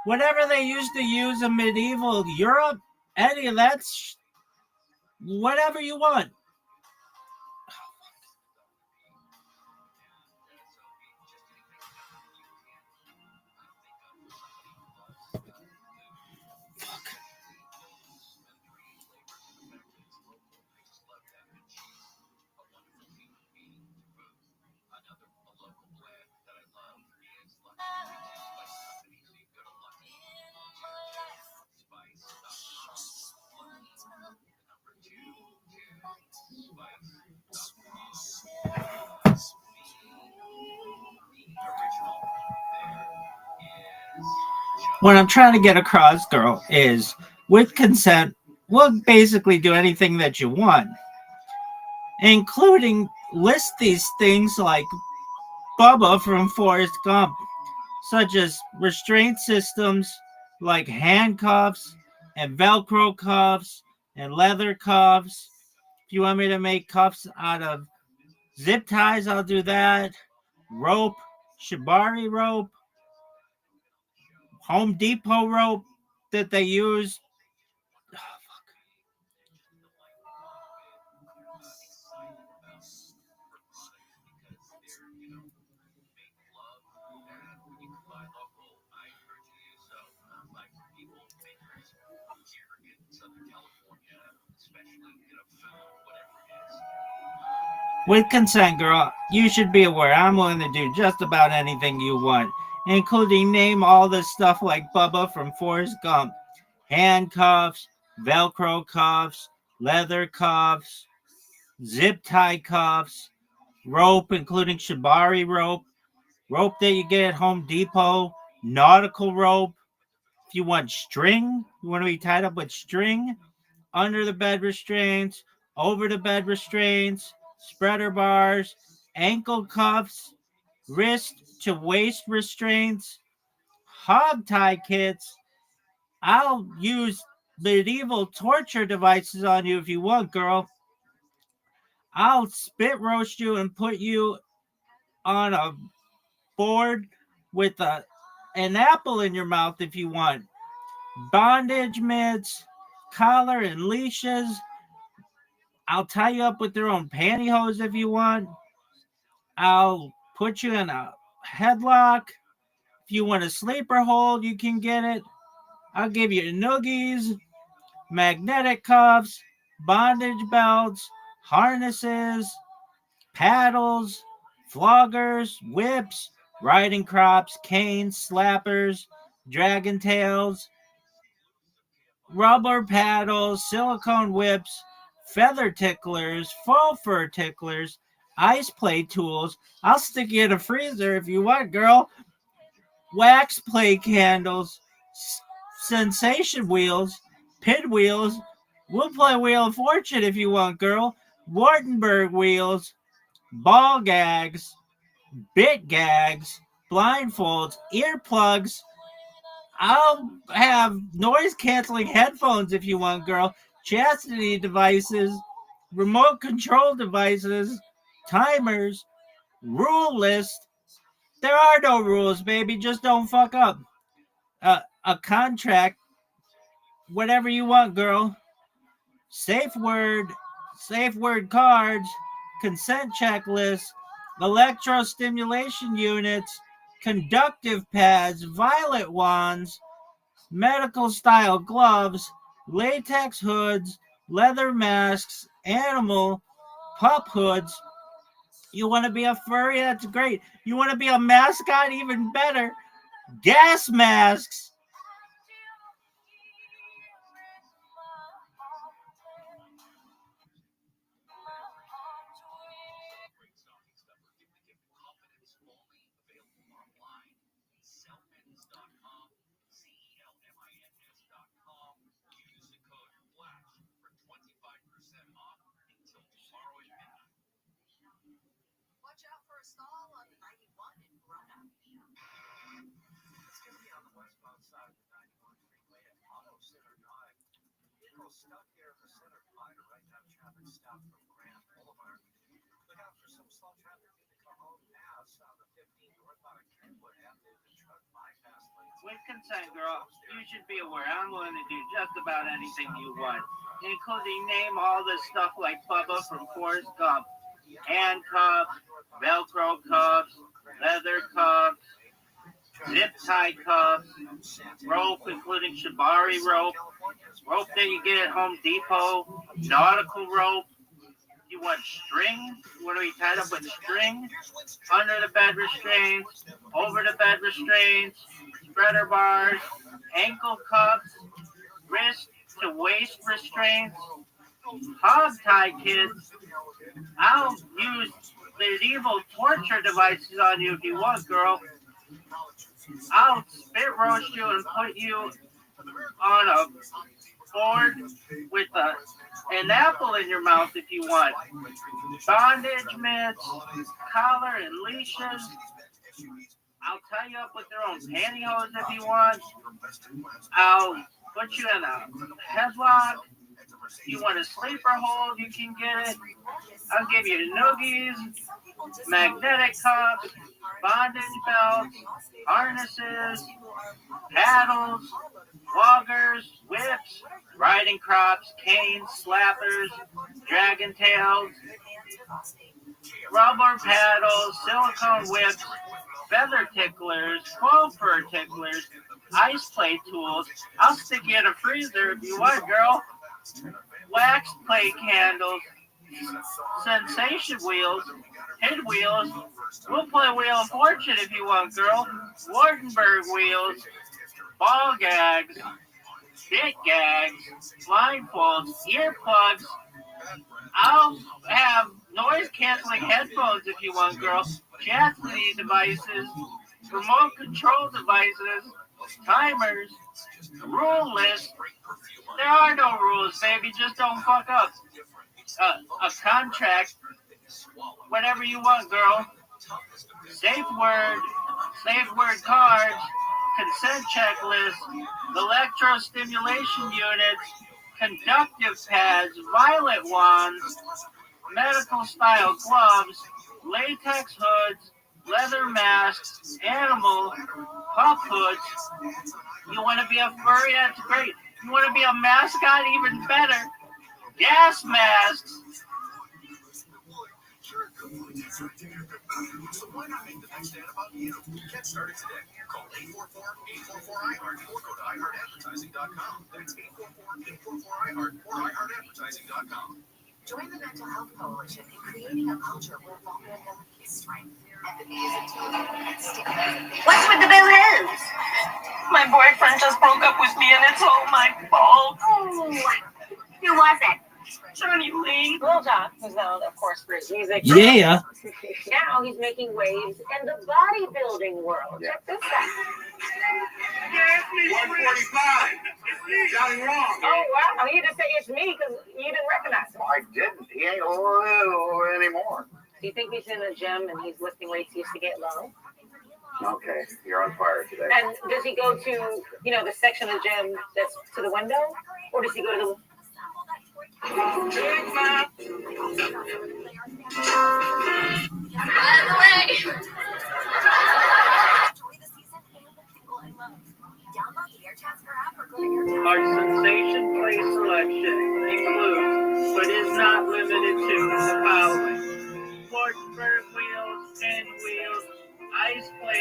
Whatever they used to use in medieval Europe, any of that's whatever you want. What I'm trying to get across, girl, is with consent, we'll basically do anything that you want, including list these things like Bubba from Forrest Gump, such as restraint systems like handcuffs and Velcro cuffs and leather cuffs. If you want me to make cuffs out of zip ties, I'll do that. Rope, shibari rope, Home Depot rope that they use. With consent, girl, you should be aware I'm willing to do just about anything you want, including name all this stuff like Bubba from Forrest Gump. Handcuffs, Velcro cuffs, leather cuffs, zip tie cuffs, rope, including shibari rope, rope that you get at Home Depot, nautical rope. If you want string, you want to be tied up with string, under the bed restraints, over the bed restraints, spreader bars, ankle cuffs, wrist to waist restraints, hog tie kits. I'll use medieval torture devices on you if you want, girl. I'll spit roast you and put you on a board with an apple in your mouth if you want. Bondage mitts, collar and leashes. I'll tie you up with their own pantyhose if you want. I'll put you in a headlock. If you want a sleeper hold, you can get it. I'll give you noogies, magnetic cuffs, bondage belts, harnesses, paddles, floggers, whips, riding crops, canes, slappers, dragon tails, rubber paddles, silicone whips, feather ticklers, faux fur ticklers, ice play tools. I'll stick you in a freezer if you want, girl. Wax play candles, sensation wheels, pinwheels. We'll play Wheel of Fortune if you want, girl. Wartenberg wheels, ball gags, bit gags, blindfolds, earplugs. I'll have noise canceling headphones if you want, girl. Chastity devices, remote control devices, timers, rule list. There are no rules, baby. Just don't fuck up. A contract, whatever you want, girl. Safe word cards, consent checklist, electrostimulation units, conductive pads, violet wands, medical style gloves, latex hoods, leather masks, animal, pup hoods. You want to be a furry? That's great. You want to be a mascot? Even better. Gas masks. Watch out for a stall on 91 in Corona. It's going to be on the westbound side of the 91 freeway at Auto Center Drive. Vehicles stuck here in the center line are right now traffic stop from Grand Boulevard. Look out for some slow traffic in the Cajon Pass on the 15 northbound of Kenwood Avenue. The truck bypass lanes. With consent, girl, you should be aware I'm willing to do just about anything you want, including name all this stuff like Bubba from Forrest Gump. Handcuffs, Velcro cuffs, leather cuffs, zip tie cuffs, rope including shibari rope, rope that you get at Home Depot, nautical rope. You want string? What are we tied up with string? Under the bed restraints, over the bed restraints, spreader bars, ankle cuffs, wrist to waist restraints, hog tie kits. I'll use medieval torture devices on you if you want, girl. I'll spit roast you and put you on a board with an apple in your mouth if you want. Bondage mitts, collar and leashes. I'll tie you up with their own pantyhose if you want. I'll put you in a headlock. You want a sleeper hold, you can get it. I'll give you noogies, magnetic cuffs, bondage belts, harnesses, paddles, floggers, whips, riding crops, canes, slappers, dragon tails, rubber paddles, silicone whips, feather ticklers, faux fur ticklers, ice play tools. I'll stick you in a freezer if you want, girl. Wax play candles, sensation wheels, pinwheels. We'll play Wheel of Fortune if you want, girl. Wartenberg wheels, ball gags, bit gags, blindfolds, earplugs. I'll have noise canceling headphones if you want, girl. Chastity devices, remote control devices, timers, rule list. There are no rules, baby. Just don't fuck up. A contract, whatever you want, girl. Safe word cards, consent checklist, electrostimulation units, conductive pads, violet wands, medical-style gloves, latex hoods, leather masks, animal, pup hoods. You want to be a furry? That's great. You want to be a mascot? Even better. Gas masks. So why not make the next ad about you? Get started today. Call 844-844-iHeart or go to iHeartAdvertising.com. That's 844-844-iHeart or iHeartAdvertising.com. Join the Mental Health Coalition in creating a culture where vulnerability is strength. Empathy is intelligent and stigma. What's with the boo hoos? My boyfriend just broke up with me and it's all my fault. Who was it? Johnny Lee. Little John, who's known, of course, for his music. Yeah. Now he's making waves in the bodybuilding world. Check this out. 145. Johnny wrong. Oh, wow. You just say it's me because you didn't recognize him. I didn't. He ain't low anymore. Do you think he's in the gym and he's lifting weights he used to get low? Okay, you're on fire today. And does he go to, the section of the gym that's to the window? Or does he go to the... By the way. Our sensation play selection includes, but is not limited to, the following: sports bird wheels, pinwheels, ice play.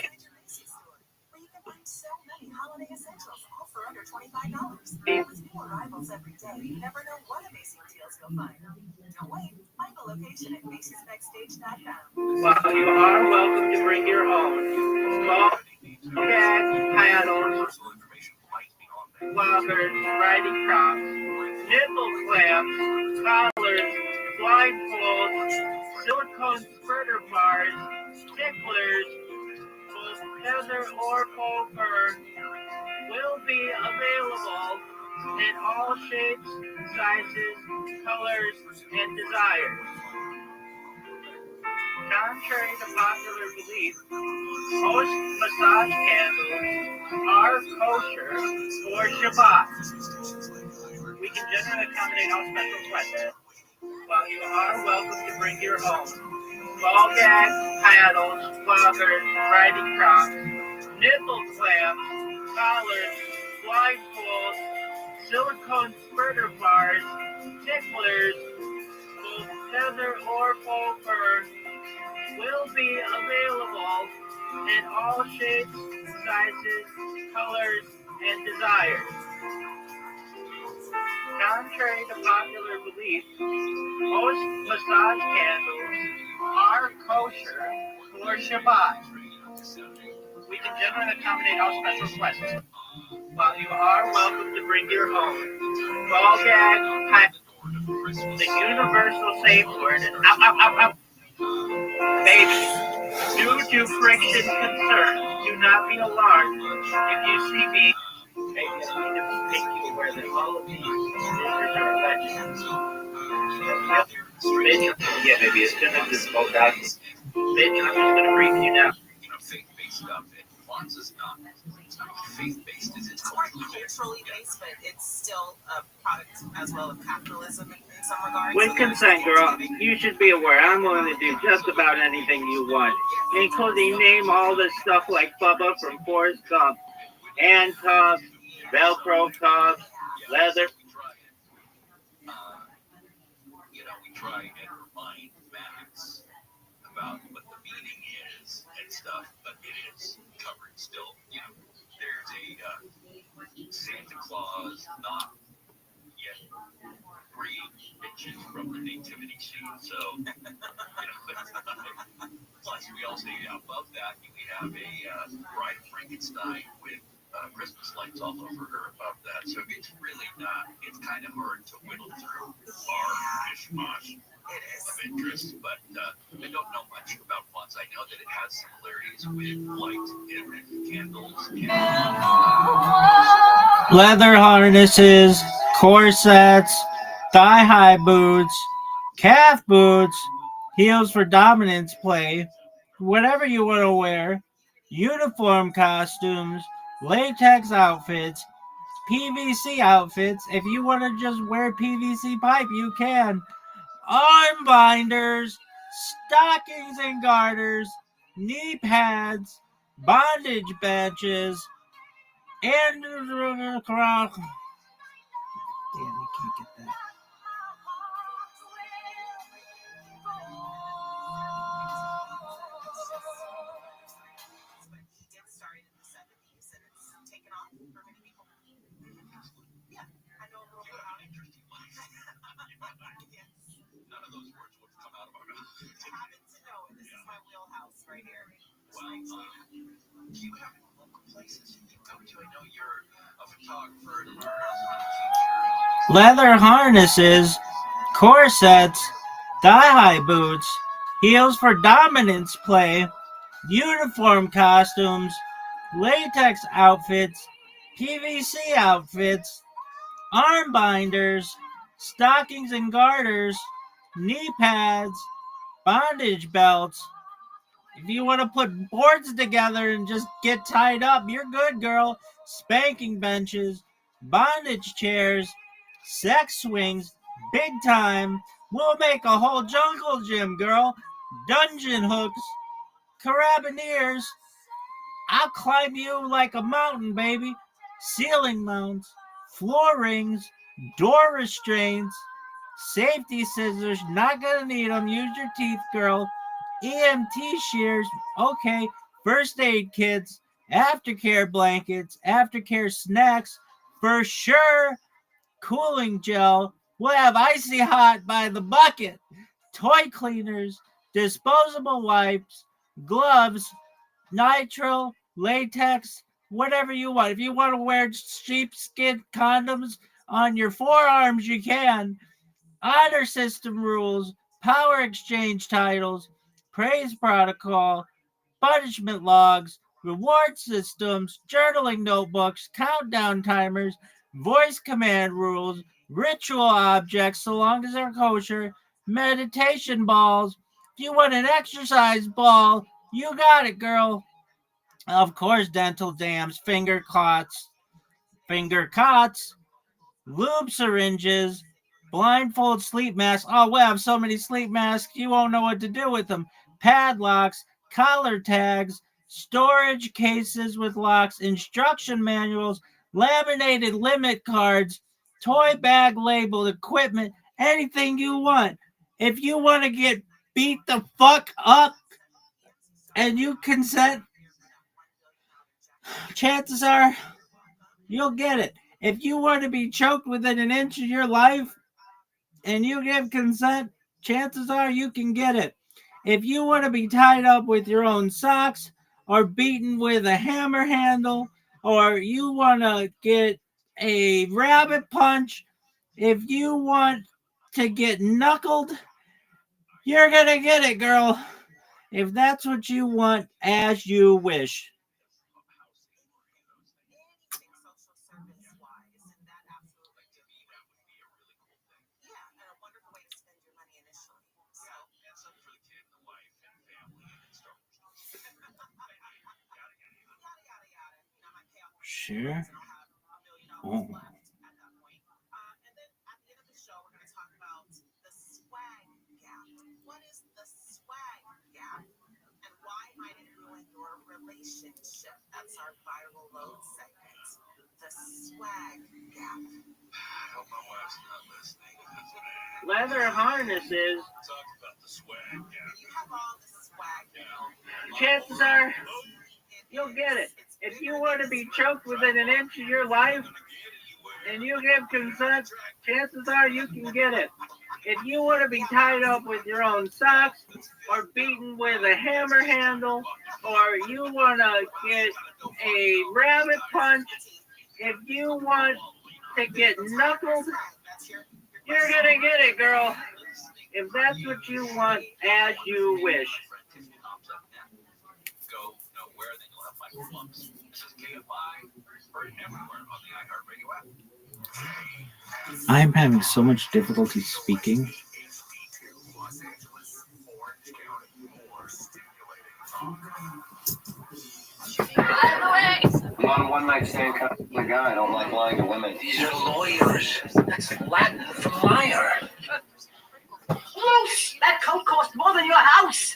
Where you can find so many holiday essentials, all for under $25. With new arrivals every day, you never know what amazing deals you'll find. Don't wait. Find the location at Macy'sBackstage.com. While you are welcome to bring your own small gag paddles, lockers, riding crops, nipple clamps, collars, blindfolds, silicone spreader bars, sticklers, both leather or faux fur, will be available in all shapes, sizes, colors, and desires. Contrary to popular belief, most massage candles are kosher for Shabbat. We can generally accommodate all special requests. While you are welcome to bring your own ball gag, paddles, loggers, riding crops, nipple clamps, collars, blindfolds, silicone spreader bars, ticklers, both feather or faux fur, will be available in all shapes, sizes, colors, and desires. Contrary to popular belief, most massage candles are kosher for Shabbat. We can generally accommodate all special requests. While you are welcome to bring your own ball gag, the universal safe word is ow, ow, ow, ow. Baby, due to friction concerns, do not be alarmed if you see me. Maybe I need to make you aware that all of these stickers are legends. Yeah, maybe as soon as this goes out, bitch, I'm just gonna brief you now. Faith-based stuff, and Wands is not. It's not faith-based. It's More culturally based, but it's still a product as well of capitalism in some regards. With consent, girl, you should be aware I'm willing to do just about anything you want, including name all this stuff like Bubba from Forrest Gump, handcuffs, Velcro cuffs, leather. We try and remind Max about what the meaning is and stuff, but it is covered still. There's a Santa Claus not yet free bitches from the nativity scene, so plus we also above that we have a Bride of Frankenstein with Christmas lights all over her above that, so it's really not. It's kind of hard to whittle through our mishmash of interest, but I don't know much about Wands. I know that it has similarities with light and candles. Leather harnesses, corsets, thigh-high boots, calf boots, heels for dominance play, whatever you want to wear, uniform costumes, latex outfits, PVC outfits. If you want to just wear PVC pipe, you can. Arm binders, stockings and garters, knee pads, bondage benches, and damn, you can't get that. None of those words would come out of our mouth. Happen to know it. This is my wheelhouse right here. Well, do you have local places you go to? I know you're a photographer and an artist. Leather harnesses, corsets, thigh-high boots, heels for dominance play, uniform costumes, latex outfits, PVC outfits, arm binders, stockings and garters, knee pads, bondage belts. If you want to put boards together and just get tied up, you're good, girl. Spanking benches, bondage chairs, sex swings, big time. We'll make a whole jungle gym, girl. Dungeon hooks, carabiners. I'll climb you like a mountain, baby. Ceiling mounts, floor rings, door restraints, safety scissors. Not gonna need them. Use your teeth, girl. EMT shears. Okay. First aid kits, aftercare blankets, aftercare snacks. For sure. Cooling gel. We'll have icy hot by the bucket. Toy cleaners, disposable wipes, gloves, nitrile, latex, whatever you want. If you want to wear sheepskin condoms on your forearms, you can. Honor system rules, power exchange titles, praise protocol, punishment logs, reward systems, journaling notebooks, countdown timers, voice command rules, ritual objects, so long as they're kosher, meditation balls. If you want an exercise ball, you got it, girl. Of course, dental dams, finger cots, lube syringes, blindfold sleep masks. Oh, we have so many sleep masks, you won't know what to do with them. Padlocks, collar tags, storage cases with locks, instruction manuals, laminated limit cards, toy bag labeled equipment, anything you want. If you want to get beat the fuck up and you consent, chances are you'll get it. If you want to be choked within an inch of your life and you give consent, chances are you can get it. If you want to be tied up with your own socks or beaten with a hammer handle, or you want to get a rabbit punch, if you want to get knuckled, you're going to get it, girl. If that's what you want, as you wish. Sure. Oh. Relationship. That's our viral load segment. The swag gap. I hope my wife's not listening. Leather harnesses. Talk about the swag gap. You have all the swag now. Chances are you'll get it. If you want to be choked within an inch of your life and you give consent, chances are you can get it. If you want to be tied up with your own socks or beaten with a hammer handle, or you want to get a rabbit punch, if you want to get knuckled, you're going to get it, girl. If that's what you want, as you wish. Go nowhere, then you'll have my lumps. This is KFI. Heard everywhere on the iHeartRadio app. I'm having so much difficulty speaking. By the way, on a one-night stand kind of guy. I don't like lying to women. These are lawyers. That's Latin for liar. Loose! That coat cost more than your house.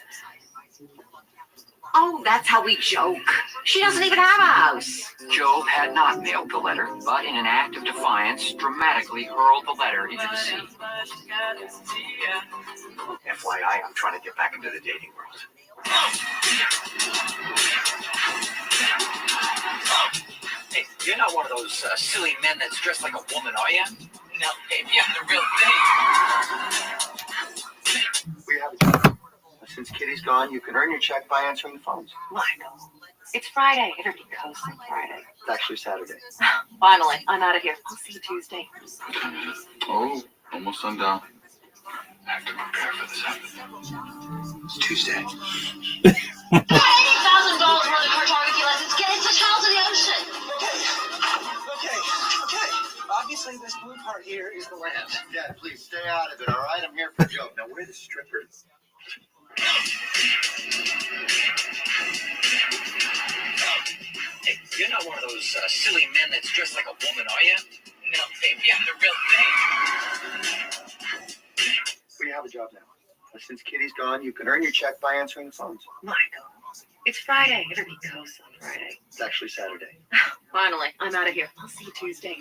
Oh, that's how we joke. She doesn't even have a house. Job had not mailed the letter, but in an act of defiance, dramatically hurled the letter into the sea. FYI, I'm trying to get back into the dating world. Hey, you're not one of those silly men that's dressed like a woman, are you? No, baby, I'm the real thing. We have a job. Since Kitty's gone, you can earn your check by answering the phones. Michael, it's Friday. Everybody goes on Friday. It's actually Saturday. Finally, I'm out of here. I'll see you Tuesday. Oh, almost sundown. I have to prepare for this happen. It's Tuesday. $80,000 worth of cartography lessons. Get us the child to the ocean. Okay. Obviously, this blue part here is the land. Dad, please stay out of it, all right? I'm here for a joke. Now, where are the strippers? Hey, you're not one of those silly men that's dressed like a woman, are you? No, baby, I'm the real thing. We have a job now. Since Kitty's gone, you can earn your check by answering the phones. Michael, it's Friday. Everybody goes on Friday. It's actually Saturday. Finally, I'm out of here. I'll see you Tuesday.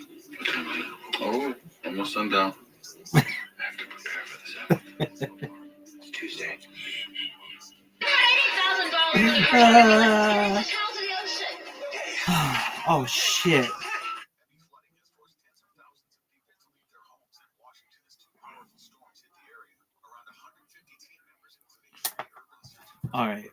Oh, almost sundown. I have to prepare for this happen. It's Tuesday. $80,000 worth of cartography lessons. Get us the child to the ocean. Oh shit. All right.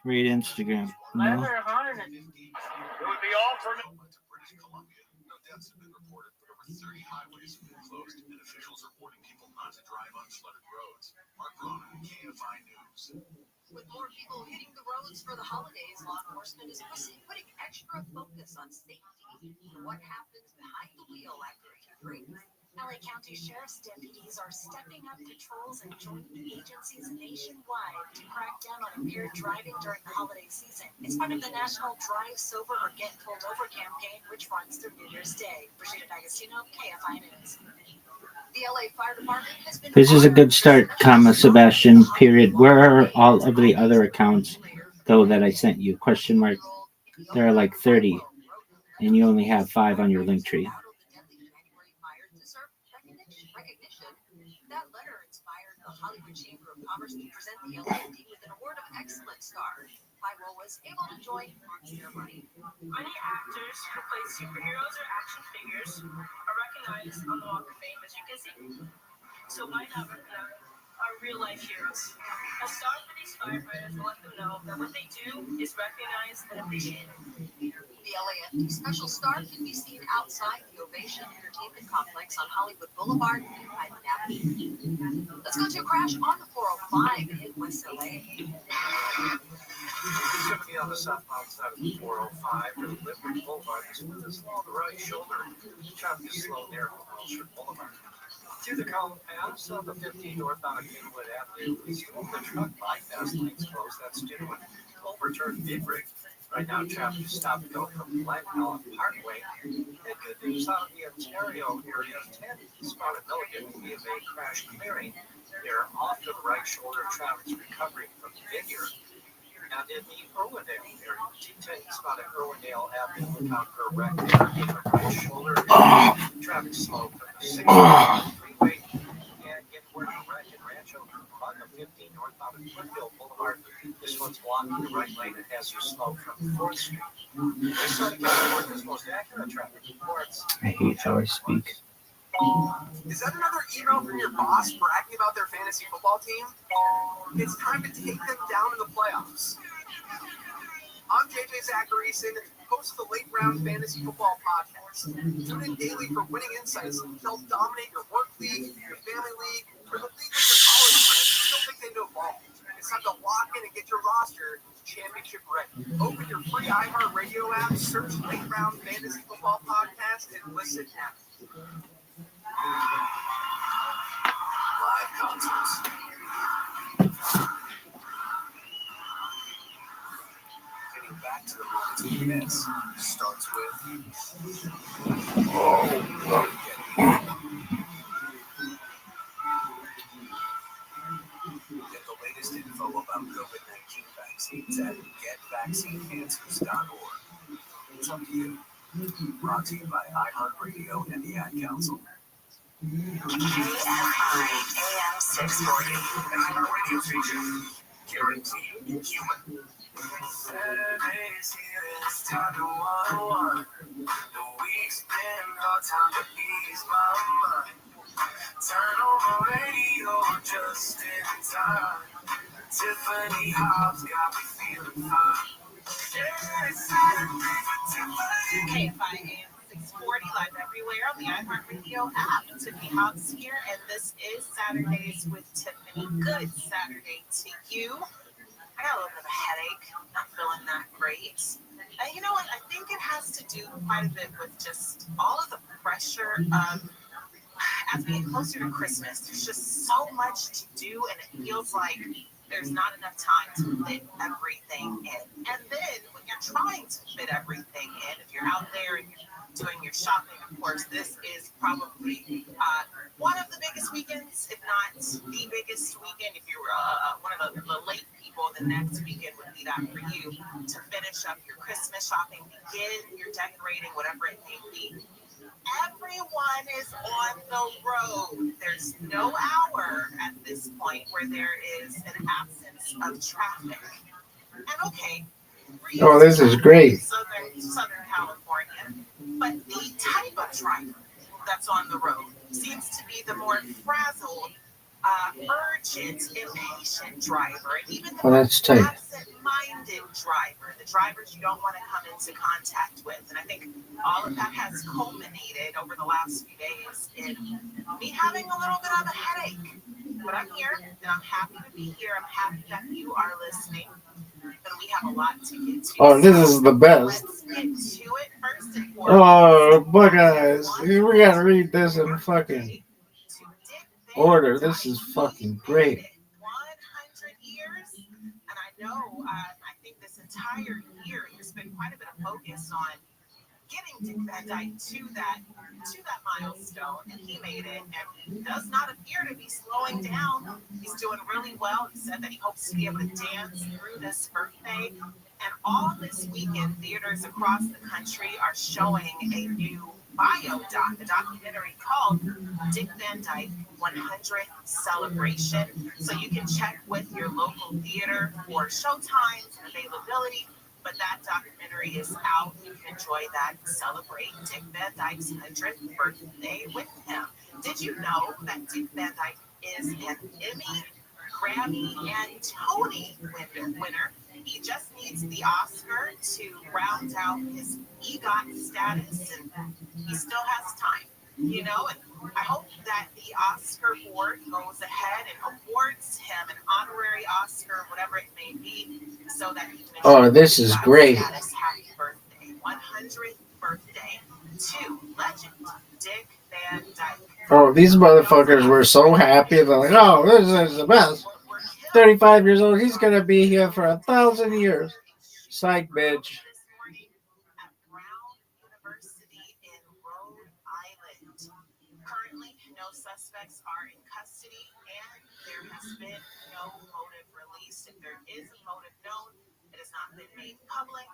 Read Instagram. No. It would be all for me. No deaths have been reported, but over 30 highways have been closed, and officials are warning people not to drive on flooded roads. Mark Ronan, KFI News. With more people hitting the roads for the holidays, law enforcement is putting extra focus on safety. What happens behind the wheel after a break? LA County Sheriff's deputies are stepping up patrols and joining agencies nationwide to crack down on impaired driving during the holiday season. It's part of the National Drive Sober or Get Pulled Over campaign, which runs through New Year's Day. Brigida D'Agostino, KFI News. The LA Fire Department has been. This is a good start, Sebastian, period. Where are all of the other accounts, though, that I sent you? Question mark. There are like 30, and you only have 5 on your link tree. That letter inspired the Hollywood Chamber of Commerce to present the LAFD with an award of excellent star. Pyro was able to join on ceremony. Many actors who play superheroes or action figures are recognized on the Walk of Fame, as you can see. So why not recognize our real-life heroes? A star for these firefighters will let them know that what they do is recognized and appreciated. The LAFD special star can be seen outside the Ovation Entertainment Complex on Hollywood Boulevard in Highland Avenue. Let's go to a crash on the 405 in West LA. Typically on the southbound side of the 405 to Liberty Boulevard is with us along the right shoulder. Traffic is slow there on Wilshire Boulevard. Through the column paths of the 15 northbound Kingwood Avenue, we move the truck bypass lanes closed. That's genuine. Overturned big rig. Right now, traffic is stop and go from Black Mountain Parkway. And good news out of the Ontario area, 10 spotted Milligan via a crash clearing. They're off to the right shoulder. Traffic's recovering from Vineyard. And in the Irwindale area, T10 spotted Irwindale Avenue without her wreck there in the right shoulder. Traffic slow from the 6th freeway. And get where the wreck in Rancho on the 15 northbound Woodville Boulevard. This one's blocking the right lane and has you slow from 4th Street. This one gets toward this most accurate traffic reports. I hate how I speak. Is that another email from your boss bragging about their fantasy football team? It's time to take them down in the playoffs. I'm JJ Zacharyson, host of the Late Round Fantasy Football Podcast. Tune in daily for winning insights to help dominate your work league, your family league, or the league with your college friends who still think they know ball. It's time to lock in and get your roster championship ready. Open your free iHeartRadio app, search Late Round Fantasy Football Podcast, and listen now. Live concerts. This starts with get the latest info about COVID-19 vaccines at getvaccineanswers.org. It's up to you. Brought to you by iHeartRadio and the Ad Council. KFI AM 640. An iHeartRadio station. Guaranteed human. Saturday's here, it's time to one-on-one. The week's been no time to ease my mind. Turn on my radio just in time. Tiffany Hobbs got me feeling fine. Yeah, it's Saturday for Tiffany. KFI AM 640 live everywhere on the iHeartRadio app. Tiffany Hobbs here, and this is Saturdays with Tiffany. Good Saturday to you. I got a little bit of a headache. Not feeling that great. And you know what? I think it has to do quite a bit with just all of the pressure of as we get closer to Christmas. There's just so much to do, and it feels like there's not enough time to fit everything in. And then when you're trying to fit everything in, if you're out there and you're doing your shopping, of course, this is probably one of the biggest weekends, if not the biggest weekend. If you're one of the late people, the next weekend would be that for you to finish up your Christmas shopping, begin your decorating, whatever it may be. Everyone is on the road. There's no hour at this point where there is an absence of traffic. And okay, Oh, this is great. Southern California, but the type of driver that's on the road seems to be the more frazzled, urgent, impatient driver, and even the absent-minded driver, the drivers you don't want to come into contact with. And I think all of that has culminated over the last few days in me having a little bit of a headache. But I'm here, and I'm happy to be here. I'm happy that you are listening. And we have a lot to get to. Oh, this is the best. Let's get to it first and foremost. Oh, boy, guys. We gotta read this in fucking order. This is fucking great. 100 years. And I know, I think this entire year, there's been quite a bit of focus on getting Dick Van Dyke to that milestone, and he made it, and does not appear to be slowing down. He's doing really well. He said that he hopes to be able to dance through this birthday, and all this weekend, theaters across the country are showing a new a documentary called Dick Van Dyke 100th Celebration. So you can check with your local theater for showtimes and availability. But that documentary is out. You can enjoy that and celebrate Dick Van Dyke's 100th birthday with him. Did you know that Dick Van Dyke is an Emmy, Grammy, and Tony winner? He just needs the Oscar to round out his EGOT status, and he still has time, you know? And I hope that the Oscar board goes ahead and awards him an honorary Oscar, whatever it may be, so that he can Oh, this is great. status. Happy birthday, 100th birthday to legend Dick Van Dyke. Oh, these motherfuckers were so happy. They're like, oh, this is the best. 35 years old. He's going to be here for 1,000 years. Psych, bitch. Currently, no suspects are in custody, and there has been no motive released. If there is a motive known, it has not been made public.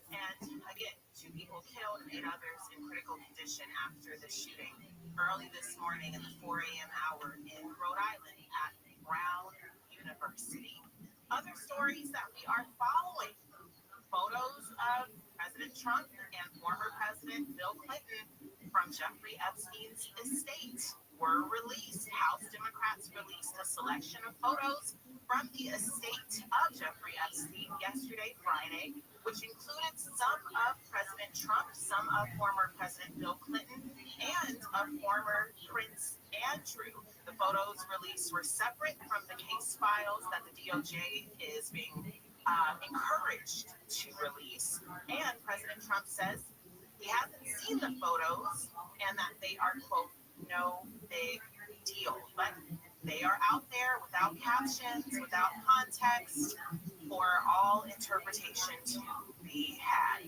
And again, 2 people killed and 8 others in critical condition after the shooting early this morning in the 4 a.m. hour in Rhode Island at Brown University. Other stories that we are following: photos of President Trump and former President Bill Clinton from Jeffrey Epstein's estate were released. House Democrats released a selection of photos from the estate of Jeffrey Epstein yesterday, Friday, which included some of President Trump, some of former President Bill Clinton, and of former Prince Andrew. The photos released were separate from the case files that the DOJ is being encouraged to release. And President Trump says he hasn't seen the photos and that they are, quote, no big deal. But they are out there without captions, without context, for all interpretation to be had.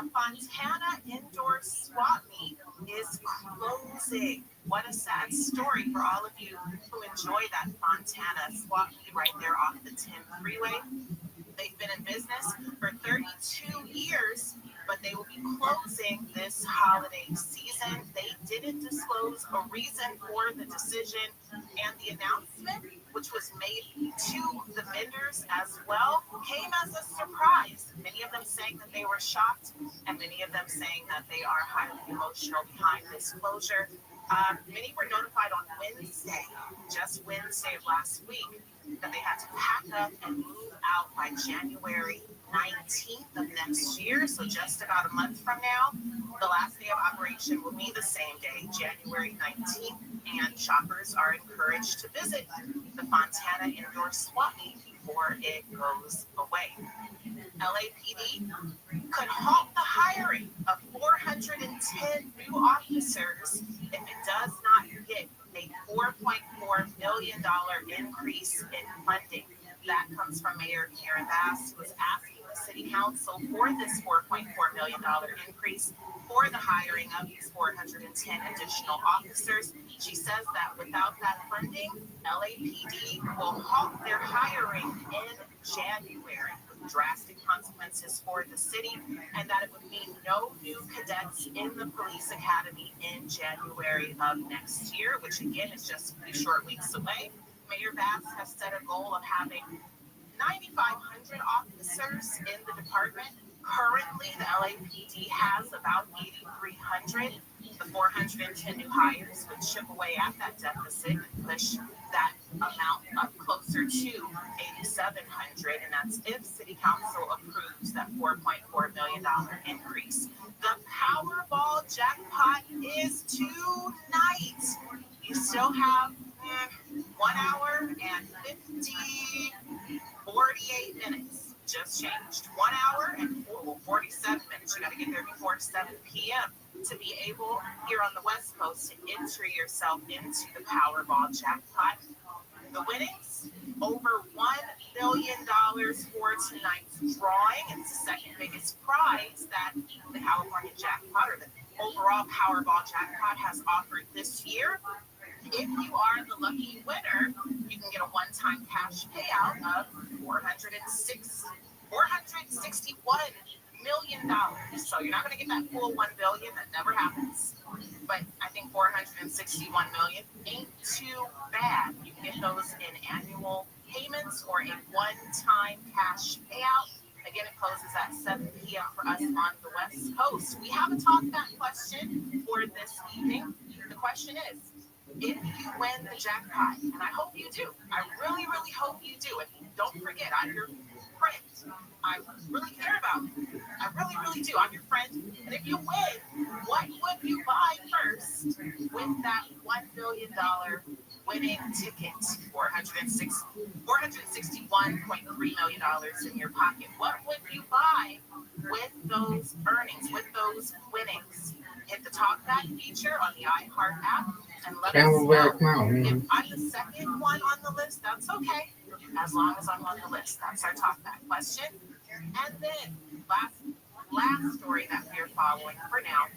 The Fontana Indoor Swap Meet is closing. What a sad story for all of you who enjoy that Fontana Swap Meet right there off the 10 freeway. They've been in business for 32 years, but they will be closing this holiday season. They didn't disclose a reason for the decision, and the announcement, which was made to the vendors as well, came as a surprise. Many of them saying that they were shocked, and many of them saying that they are highly emotional behind this closure. Many were notified on Wednesday, just Wednesday of last week, that they had to pack up and move out by January 19th of next year, so just about a month from now. The last day of operation will be the same day, January 19th, and shoppers are encouraged to visit the Fontana Indoor Swap Meet before it goes away. LAPD could halt the hiring of 410 new officers if it does not get a $4.4 million increase in funding. That comes from Mayor Karen Bass, who is asking the City Council for this $4.4 million increase for the hiring of these 410 additional officers. She says that without that funding, LAPD will halt their hiring in January, with drastic consequences for the city, and that it would mean no new cadets in the police academy in January of next year, which again is just a few short weeks away. Mayor Bass has set a goal of having 9,500 officers in the department. Currently, the LAPD has about 8,300. The 410 new hires would chip away at that deficit and push that amount up closer to 8,700, and that's if City Council approves that $4.4 million increase. The Powerball jackpot is tonight. You still have 1 hour and 48 minutes. Just changed. 1 hour and 47 minutes. You got to get there before 7 p.m. to be able, here on the West Coast, to enter yourself into the Powerball jackpot. The winnings, over $1 billion for tonight's drawing. It's the second biggest prize that the California jackpot, or the overall Powerball jackpot, has offered this year. If you are the lucky winner, you can get a one-time cash payout of $461 million. So you're not going to get that full $1 billion. That never happens. But I think $461 million ain't too bad. You can get those in annual payments or a one-time cash payout. Again, it closes at 7 p.m. for us on the West Coast. We have a talkback question for this evening. The question is, if you win the jackpot, and I hope you do, I really, really hope you do, and don't forget, I'm your friend. I really care about you. I really, really do. I'm your friend. And if you win, what would you buy first with that $1 billion winning ticket? $461.3 million in your pocket. What would you buy with those earnings, with those winnings? Hit the talkback feature on the iHeart app and let us know. If I'm the second one on the list, that's okay. As long as I'm on the list. That's our talkback question. And then last story that we're following for now.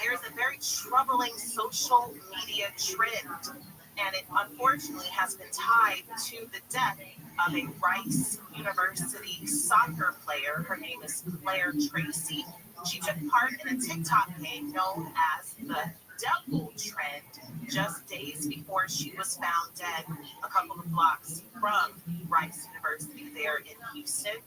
There's a very troubling social media trend, and it unfortunately has been tied to the death of a Rice University soccer player. Her name is Claire Tracy. She took part in a TikTok game known as the Devil Trend just days before she was found dead a couple of blocks from Rice University there in Houston.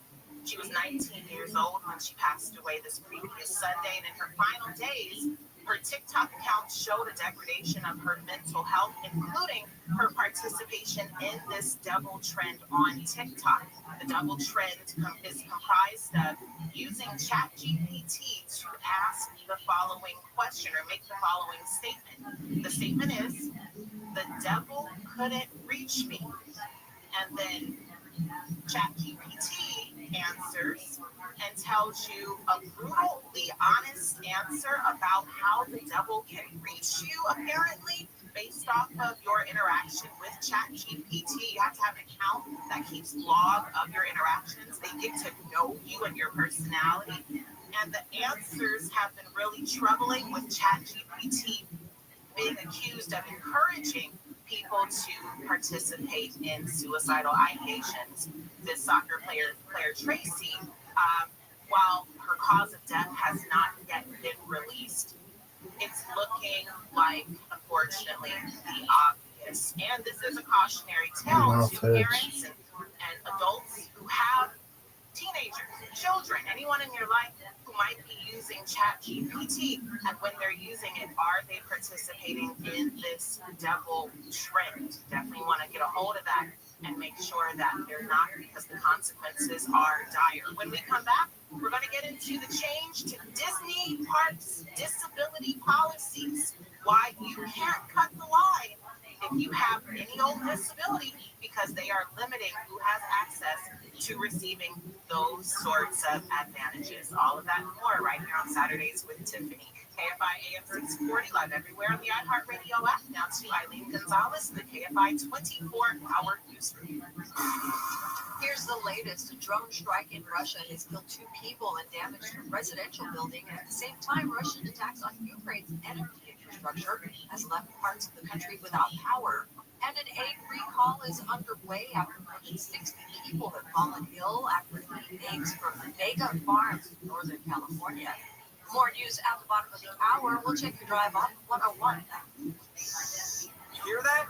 She was 19 years old when she passed away this previous Sunday, and in her final days, her TikTok account showed a degradation of her mental health, including her participation in this Devil Trend on TikTok. The Devil Trend is comprised of using ChatGPT to ask the following question or make the following statement. The statement is, "The devil couldn't reach me." And then ChatGPT answers and tells you a brutally honest answer about how the devil can reach you, apparently, based off of your interaction with ChatGPT. You have to have an account that keeps log of your interactions. They get to know you and your personality. And the answers have been really troubling, with ChatGPT being accused of encouraging people to participate in suicidal ideations. This soccer player Tracy, while her cause of death has not yet been released, it's looking like, unfortunately, the obvious. And this is a cautionary tale to parents and adults who have teenagers, children, anyone in your life who might be using ChatGPT. And when they're using it, are they participating in this devil trend? Definitely want to get a hold of that and make sure that they're not, because the consequences are dire. When we come back, we're going to get into the change to Disney Parks disability policies, why you can't cut the line if you have any old disability, because they are limiting who has access to receiving those sorts of advantages. All of that and more right here on Saturdays with Tiffany. KFI AM 640 live everywhere on the iHeartRadio app. Now to Eileen Gonzalez, the KFI 24-hour newsroom. Here's the latest. A drone strike in Russia has killed 2 people and damaged a residential building. And at the same time, Russian attacks on Ukraine's energy infrastructure has left parts of the country without power. And an egg recall is underway after more than 60 people have fallen ill after eating eggs from mega farms in Northern California. More news at the bottom of the hour. We'll check your drive on 101. You hear that?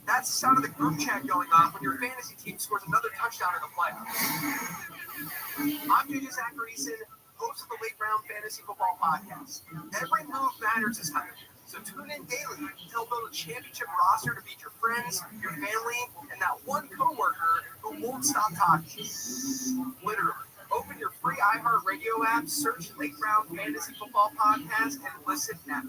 That's the sound of the group chat going on when your fantasy team scores another touchdown in the playoffs. I'm JJ Zacharyson, host of the Late Round Fantasy Football Podcast. Every move matters this time, so tune in daily to help build a championship roster to beat your friends, your family, and that one coworker who won't stop talking. Literally. Open your free iHeartRadio app, search Late Round Fantasy Football Podcast, and listen now.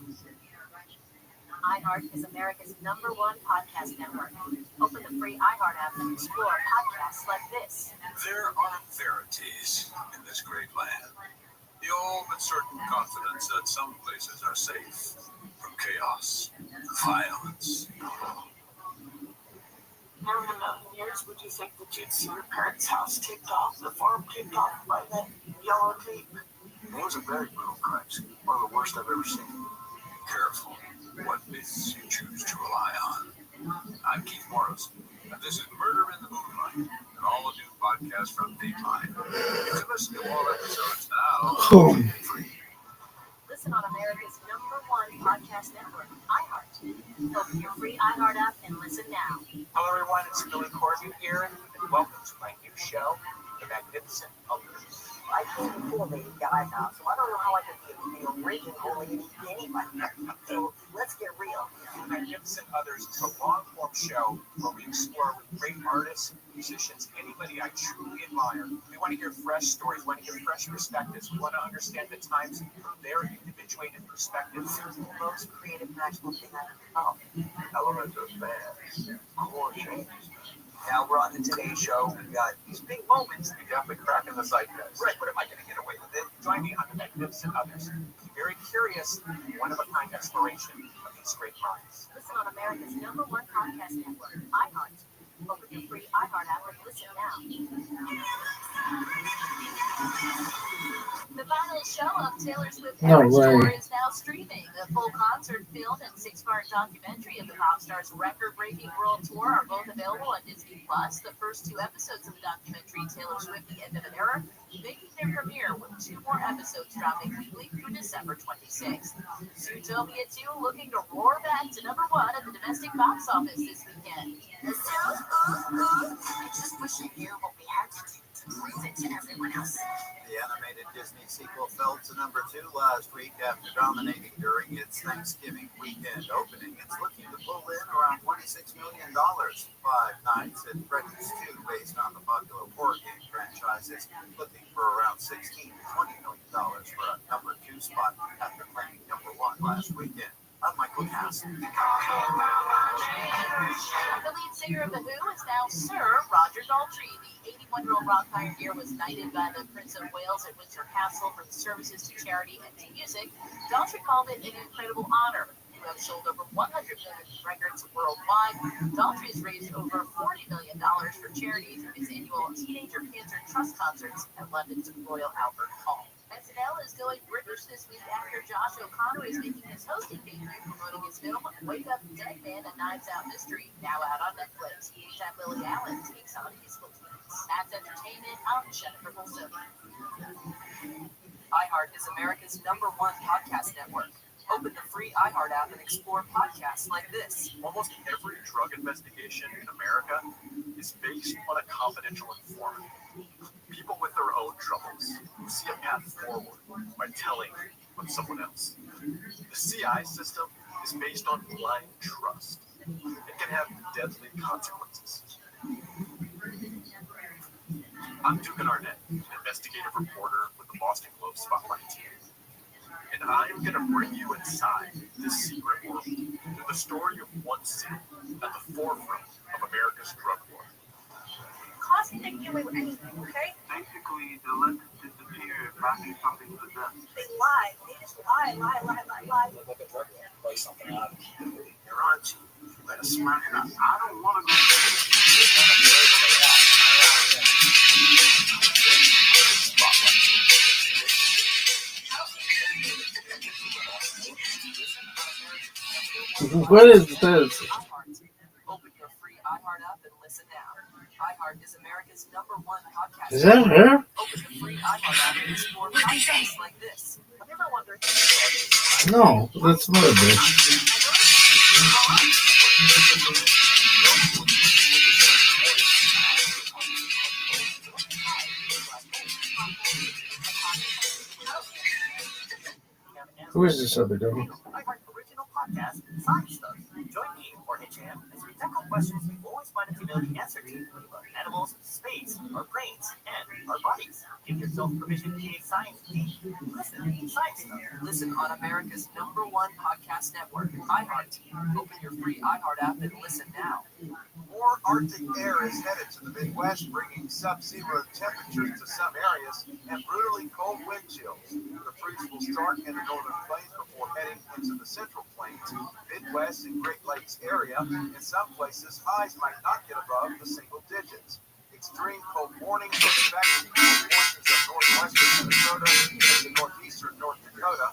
iHeart is America's #1 podcast network. Open the free iHeart app and explore podcasts like this. There are verities in this great land. The old but certain confidence that some places are safe from chaos, violence. Never in a million years would you think that you'd see your parents' house ticked off, the farm ticked off by that yellow tape. It was a very brutal crime scene, one of the worst I've ever seen. Careful what myths you choose to rely on. I'm Keith Morris, and this is Murder in the Moonlight, an all-new podcast from Dateline. You can listen to all episodes now. Listen on America's #1 podcast network, iHeart. Open your free iHeart app and listen now. Hello, everyone. It's Billy Corbin here, and welcome to my new show, The Magnificent Others. I can't fool Lady Gaga, so I don't know how I can be the original Lady anybody. So let's get real. The Magnificent Others is a long-form show where we explore with great artists, musicians, anybody I truly admire. We want to hear fresh stories, we want to hear fresh perspectives. We want to understand the times from their individuated perspectives. It's the most creative, magical thing I've ever Element of man, core change. Now we're on the Today Show. We got these big moments. You're definitely cracking the zeitgeist. Right, but am I going to get away with it? Join me on The Magnificent Others. Be very curious, one-of-a-kind exploration of these great minds. Listen on America's #1 podcast network, iHeart. Open your free iHeart app and listen now. The final show of Taylor Swift's Eras Tour is now streaming. The full concert film and 6-part documentary of the pop star's record-breaking world tour are both available on Disney+. The first 2 episodes of the documentary, Taylor Swift: The End of an Era, making their premiere, with 2 more episodes dropping weekly through December 26th. Zootopia 2 looking to roar back to #1 at the domestic box office this weekend. I just wish I knew what we had to do to prove it to everyone else. The animated Disney sequel fell to #2 last week after dominating during its Thanksgiving weekend opening. It's looking to pull in around $26 million. 5 Nights at Freddy's 2, based on the popular horror game franchise, is looking for around $16 to $20 million for a #2 spot after claiming #1 last weekend. I'm Michael Castle. The lead singer of The Who is now Sir Roger Daltrey. The 81-year-old rock pioneer was knighted by the Prince of Wales at Windsor Castle for his services to charity and to music. Daltrey called it an incredible honor. Who have sold over 100 million records worldwide. Daltrey has raised over $40 million for charities in his annual Teenager Cancer Trust concerts at London's Royal Albert Hall. And SNL is going British this week after Josh O'Connor is making his hosting debut, promoting his film Wake Up Dead Man, A Knives Out Mystery, now out on Netflix. Chef Lily Allen takes on his Philippines. That's entertainment. I'm Jennifer Bolson. iHeart is America's #1 podcast network. Open the free iHeart app and explore podcasts like this. Almost every drug investigation in America is based on a confidential informant. People with their own troubles who see a path forward by telling on someone else. The CI system is based on blind trust. It can have deadly consequences. I'm Dugan Arnett, an investigative reporter with the Boston Globe Spotlight team. And I'm going to bring you inside this secret world through the story of one city at the forefront of America's drug war. Cost can get away with anything, okay? Basically, the left disappear matching something to them. They lie. They just lie. Look like a drug lord, play something out. You're on to you. Better smack it up. I don't want to go. What is this? Open your free iHeart app and listen now. iHeart is America's #1 podcast. Is that her? Open the free iHeart app and explore podcasts like this. Have you ever wondered? No, that's not a bitch. Who is this other dog? iHeart original podcast, Science Stuff. Join me, Jorge Chan, as we tackle questions we've always wanted to know the answer to about animals, space, our brains, and our bodies. Give yourself permission to be a science geek. Listen, Science Stuff. Listen on America's #1 podcast network, iHeart. Open your free iHeart app and listen now. More Arctic air is headed to the Midwest, bringing sub-zero temperatures to some areas and brutally cold wind chills. The freeze will start in the northern plains before heading into the central plains, Midwest, and Great Lakes area. In some places, highs might not get above the single digits. Extreme cold warnings are expected for portions of northwestern Minnesota and the northeastern North Dakota.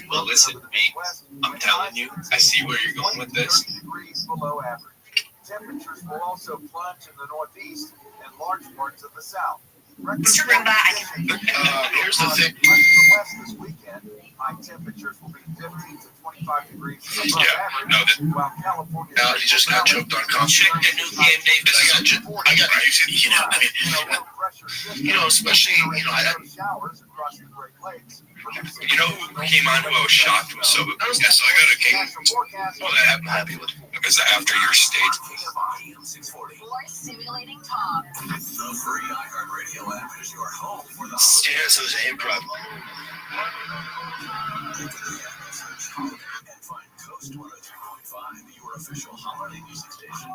Well, listen, mate, I'm telling you, I see where you're going with this. 30 degrees below average. Temperatures will also plunge in the northeast and large parts of the south. Mr. Rabbi. Here's the thing. Much of the west this weekend, high temperatures will be 15 to 25 degrees above average, while California. No, he just got choked on coffee. Check the new game, David. I got especially, showers across the Great Lakes. who came on who I was shocked was so. Yes, I got a king. Well, that I'm happy with. Because after your state. More stimulating talk. The free iHeartRadio app is your home for the. Yeah, so it's improv. And find Coast 103.5, your official holiday music station.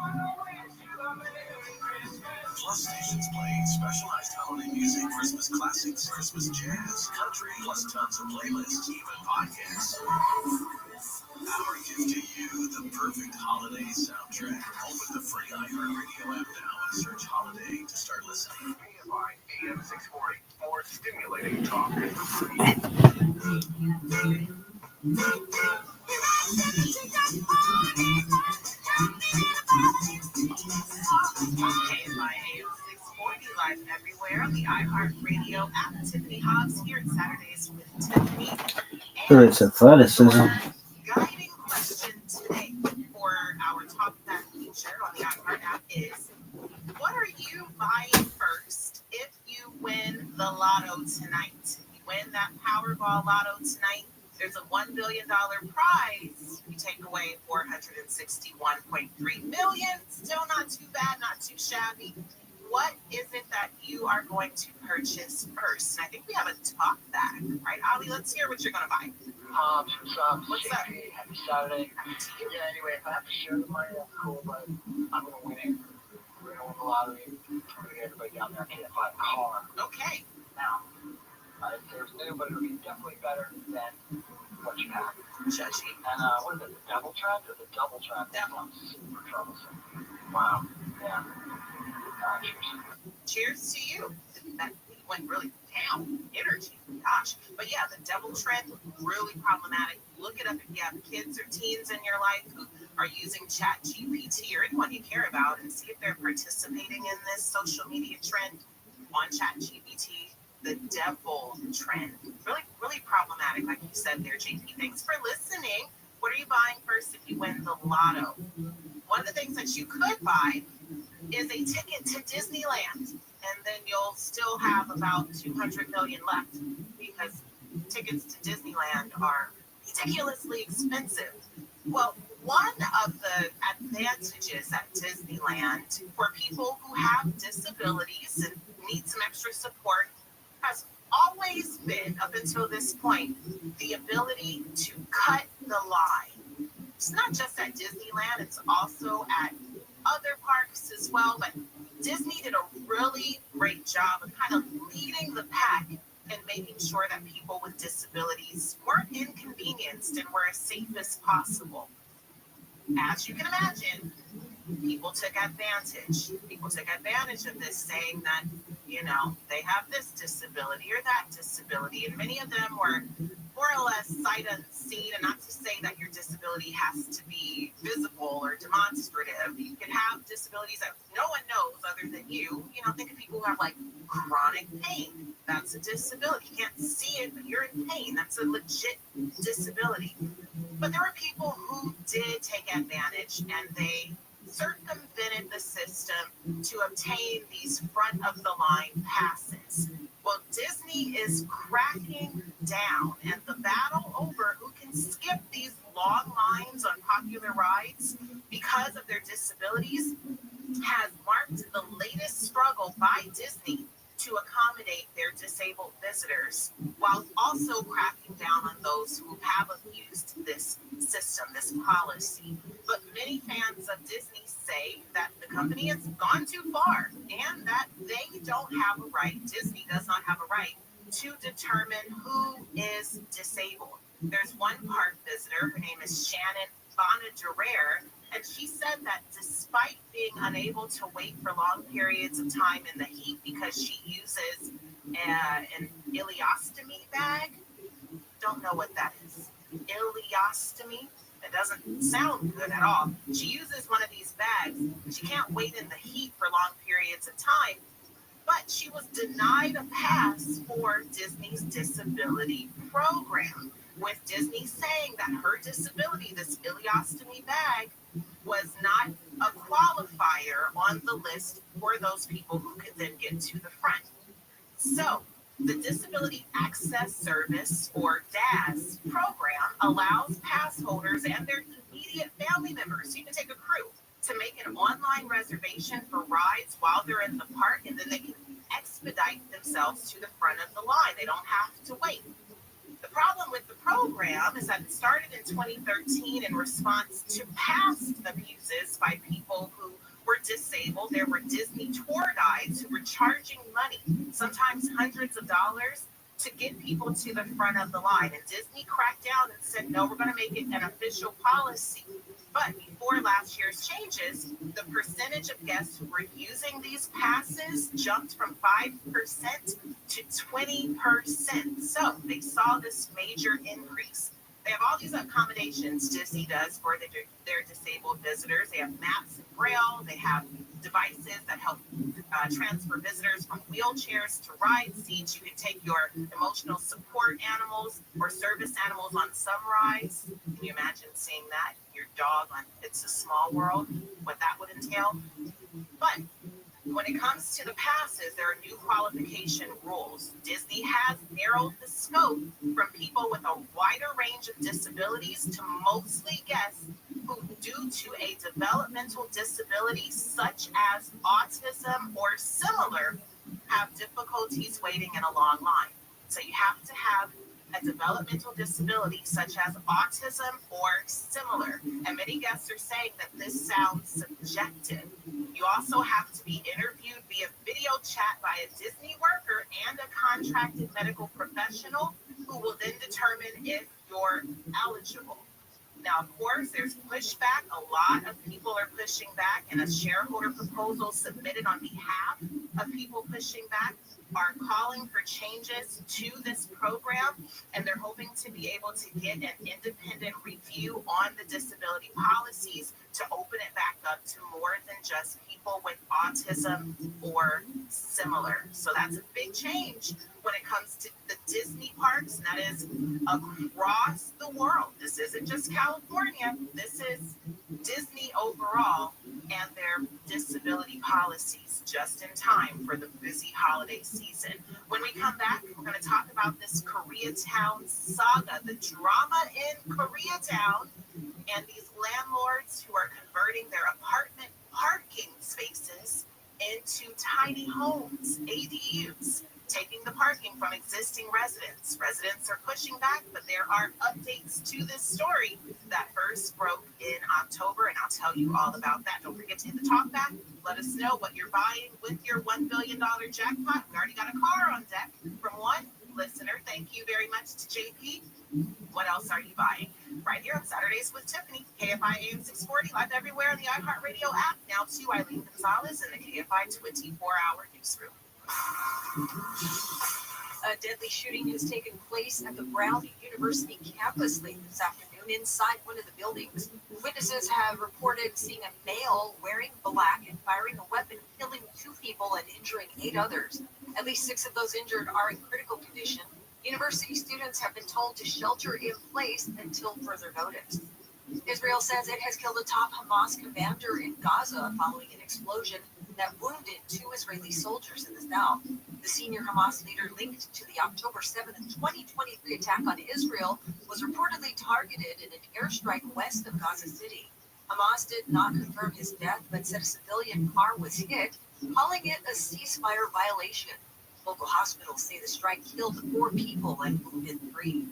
Plus stations playing specialized holiday music, Christmas classics, Christmas jazz, country, plus tons of playlists, even podcasts. Our gift to you, the perfect holiday soundtrack. Open the free iHeartRadio app now and search holiday to start listening. BMI AM 640 for stimulating talk. KFI AM 640 live everywhere on the iHeartRadio app. Tiffany Hobbs here at Saturdays with Tiffany. Sure, it's athleticism. Guiding question today for our top that feature on the iHeart app is, what are you buying first if you win the lotto tonight? You win that Powerball lotto tonight, there's a $1 billion prize. You take away $461.3 million. Still not too bad, not too shabby. What is it that you are going to purchase first? And I think we have a talk back, right, Ali? Let's hear what you're going to buy. What's that? Happy Saturday. Yeah, anyway, if I have to share the money, that's cool, but I'm going to win it. We're going to win the lottery. I'm going to get everybody down there. I can't buy a car. Okay. Now, if there's new, but it'll be definitely better than what you have. Judgy. And what is it, the double trap or the double trap? That one's super troublesome. Wow. Yeah. Cheers. Cheers to you. That went really down energy. Gosh. But yeah, the devil trend, really problematic. Look it up if you have kids or teens in your life who are using ChatGPT or anyone you care about, and see if they're participating in this social media trend on ChatGPT. The devil trend. Really, really problematic, like you said there, JP. Thanks for listening. What are you buying first if you win the lotto? One of the things that you could buy is a ticket to Disneyland, and then you'll still have about 200 million left, because tickets to Disneyland are ridiculously expensive. Well, one of the advantages at Disneyland for people who have disabilities and need some extra support has always been, up until this point, the ability to cut the line. It's not just at Disneyland, it's also at other parks as well, but Disney did a really great job of kind of leading the pack and making sure that people with disabilities weren't inconvenienced and were as safe as possible. As you can imagine, people took advantage. People took advantage of this, saying that, they have this disability or that disability. And many of them were more or less sight unseen. And not to say that your disability has to be visible or demonstrative. You can have disabilities that no one knows other than you. Think of people who have like chronic pain. That's a disability. You can't see it, but you're in pain. That's a legit disability. But there were people who did take advantage, and they circumvented the system to obtain these front of the line passes. Well, Disney is cracking down, and the battle over who can skip these long lines on popular rides because of their disabilities has marked the latest struggle by Disney to accommodate their disabled visitors, while also cracking down on those who have abused this system, this policy. But many fans of Disney say that the company has gone too far, and that they don't have a right, Disney does not have a right, to determine who is disabled. There's one park visitor, her name is Shannon Bonadurere, and she said that despite being unable to wait for long periods of time in the heat because she uses an ileostomy bag, don't know what that is. Ileostomy? It doesn't sound good at all. She uses one of these bags. She can't wait in the heat for long periods of time, but she was denied a pass for Disney's disability program, with Disney saying that her disability, this ileostomy bag, was not a qualifier on the list for those people who could then get to the front. So, the Disability Access Service, or DAS, program allows pass holders and their immediate family members, so you can take a crew, to make an online reservation for rides while they're in the park, and then they can expedite themselves to the front of the line. They don't have to wait. The problem with the program is that it started in 2013 in response to past abuses by people who were disabled. There were Disney tour guides who were charging money, sometimes hundreds of dollars, to get people to the front of the line. And Disney cracked down and said, no, we're going to make it an official policy. But before last year's changes, the percentage of guests who were using these passes jumped from 5% to 20%. So they saw this major increase. They have all these accommodations Disney does for their disabled visitors. They have maps in Braille. They have devices that help transfer visitors from wheelchairs to ride seats. You can take your emotional support animals or service animals on some rides. Can you imagine seeing that? Your dog on It's a Small World, what that would entail. But when it comes to the passes, there are new qualification rules. Disney has narrowed the scope from people with a wider range of disabilities to mostly guests who, due to a developmental disability such as autism or similar, have difficulties waiting in a long line. So you have to have a developmental disability such as autism or similar. And many guests are saying that this sounds subjective. You also have to be interviewed via video chat by a Disney worker and a contracted medical professional who will then determine if you're eligible. Now, of course, there's pushback. A lot of people are pushing back, and a shareholder proposal submitted on behalf of people pushing back are calling for changes to this program, and they're hoping to be able to get an independent review on the disability policies to open it back up to more than just people with autism or similar. So that's a big change when it comes to the Disney parks, and that is across the world. This isn't just California, this is Disney overall and their disability policies, just in time for the busy holiday season. When we come back, we're going to talk about this Koreatown saga, the drama in Koreatown, and these landlords who are converting their apartment parking spaces into tiny homes, ADUs, taking the parking from existing residents. Residents are pushing back, but there are updates to this story that first broke in October, and I'll tell you all about that. Don't forget to hit the talk back. Let us know what you're buying with your $1 billion jackpot. We already got a car on deck from one listener. Thank you very much to JP. What else are you buying? Right here on Saturdays with Tiffany, KFI AM 640, live everywhere on the iHeartRadio app. Now to Eileen Gonzalez in the KFI 24-hour newsroom. A deadly shooting has taken place at the Brown University campus late this afternoon inside one of the buildings. Witnesses have reported seeing a male wearing black and firing a weapon, killing 2 people and injuring 8 others. At least 6 of those injured are in critical condition. University students have been told to shelter in place until further notice. Israel says it has killed a top Hamas commander in Gaza following an explosion that wounded 2 Israeli soldiers in the south. The senior Hamas leader linked to the October 7th, 2023 attack on Israel was reportedly targeted in an airstrike west of Gaza City. Hamas did not confirm his death, but said a civilian car was hit, calling it a ceasefire violation. Local hospitals say the strike killed 4 people and wounded 3.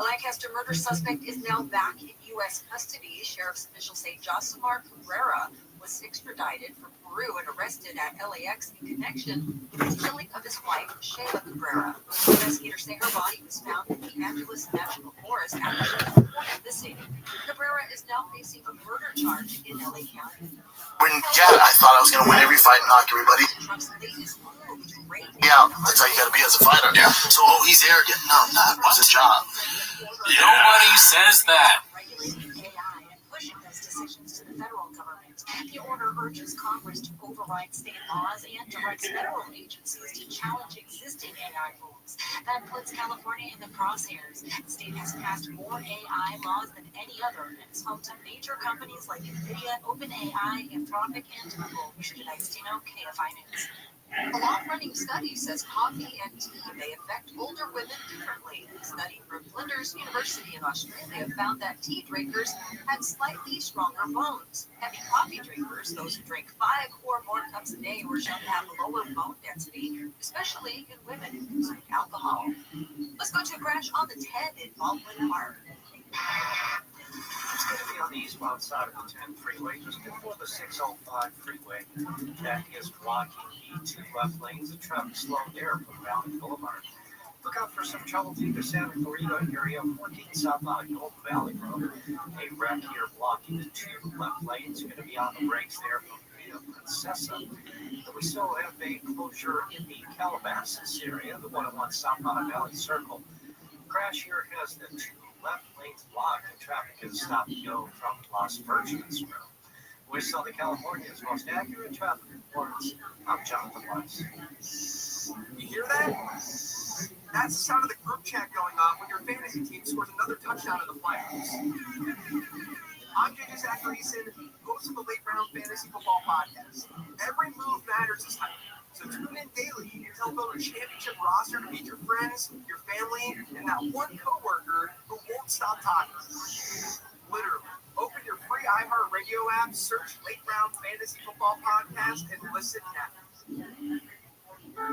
A Lancaster murder suspect is now back in U.S. custody. Sheriff's officials say Josimar Cabrera was extradited from Peru and arrested at LAX in connection with the killing of his wife, Shayla Cabrera. Investigators say her body was found in the Angeles National Forest after she was reported missing. Cabrera is now facing a murder charge in LA County. I thought I was going to win every fight and knock everybody. Trump's latest move to raid. Yeah, that's how you got to be as a fighter. Yeah. So, he's arrogant. No, that was his job. Nobody says that. Regulating AI and pushing those decisions to the federal government. The order urges Congress to override state laws and directs federal agencies to challenge existing AI rules. That puts California in the crosshairs. The state has passed more AI laws than any other and is home to major companies like NVIDIA, OpenAI, Anthropic, and Google. Tonight, Stino, KFI News. A long-running study says coffee and tea may affect older women differently. A study from Flinders University in Australia found that tea drinkers had slightly stronger bones. Heavy coffee drinkers, those who drink 5 or more cups a day, were shown to have lower bone density, especially in women who consume alcohol. Let's go to a crash on the 10 in Baldwin Park. It's going to be on the eastbound side of the 10 freeway, just before the 605 freeway. That is blocking the 2 left lanes. The traffic slowed there from Valley Boulevard. Look out for some trouble through the Santa Clarita area, 14 southbound Golden Valley Road. A wreck here blocking the 2 left lanes. Going to be on the brakes there from Via Princesa. But we still have a closure in the Calabasas area, the 101 southbound Valley Circle. Crash here has the 2 left lanes blocked, and traffic is stop and go from Las Virgenes Road. With Southern California's most accurate traffic reports, I'm Jonathan Weiss. You hear that? That's the sound of the group chat going on when your fantasy team scores another touchdown in the playoffs. I'm JJ Zacharyson, host of the Late Round Fantasy Football Podcast. Every move matters this time. So tune in daily to help build a championship roster to meet your friends, your family, and that one coworker who won't stop talking. Literally. Open your free iHeartRadio app, search Late Round Fantasy Football Podcast, and listen now.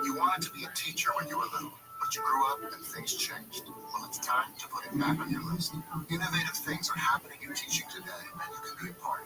You wanted to be a teacher when you were little, but you grew up and things changed. Well, it's time to put it back on your list. Innovative things are happening in teaching today, and you can be a part.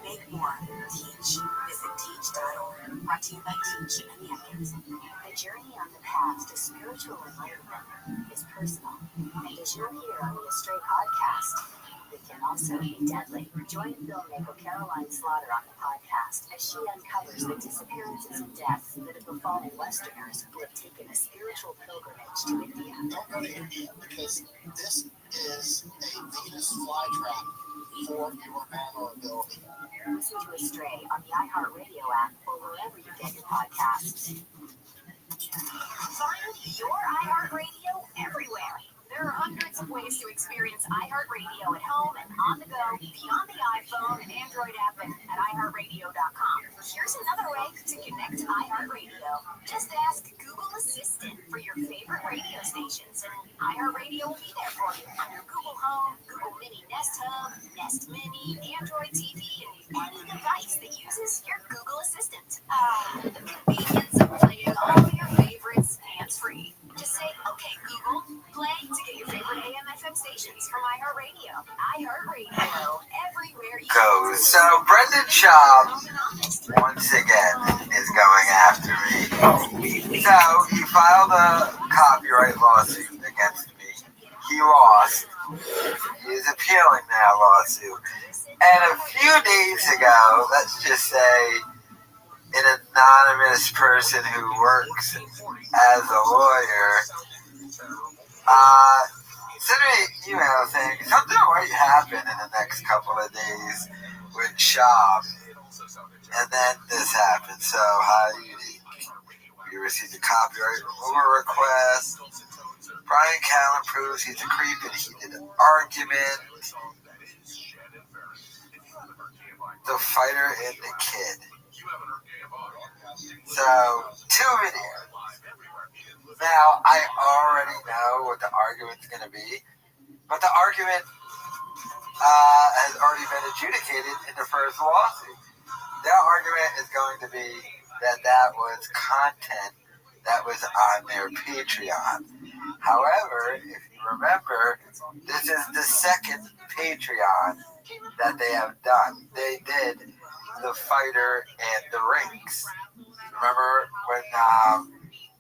Make more. Teach. Visit teach.org. Brought to you by Teach and Champions. The journey on the path to spiritual enlightenment is personal. And as you'll hear on the Stray podcast, It can also be deadly. Join filmmaker Caroline Slaughter on the podcast as she uncovers the disappearances and deaths that have befallen Westerners who have taken a spiritual pilgrimage to India. Don't go to India because this is a Venus flytrap for your vulnerability. Listen to Astray on the iHeartRadio app or wherever you get your podcasts. Find your iHeartRadio everywhere. There are hundreds of ways to experience iHeartRadio at home and on the go, beyond the iPhone and Android app and at iHeartRadio.com. Here's another way to connect to iHeartRadio. Just ask Google Assistant for your favorite radio stations, and iHeartRadio will be there for you on your Google Home, Google Mini Nest Hub, Nest Mini, Android TV, and any device that uses your Google Assistant. The convenience of playing all your favorites hands-free. Just say, okay, Google, play to get your favorite AM/FM stations from iHeartRadio. iHeartRadio, everywhere you go. So Brendan Schaub once again is going after me. So he filed a copyright lawsuit against me. He lost. He is appealing that lawsuit. And a few days ago, let's just say, an anonymous person who works as a lawyer sent me an email saying something might happen in the next couple of days with Schaub. And then this happened. So how unique. We received a copyright removal request. Brian Callen proves he's a creep in a heated argument. The fighter and the kid. So, 2 videos. Now, I already know what the argument's going to be, but the argument has already been adjudicated in the first lawsuit. Their argument is going to be that was content that was on their Patreon. However, if you remember, this is the second Patreon that they have done. They did the fighter and the rings. Remember when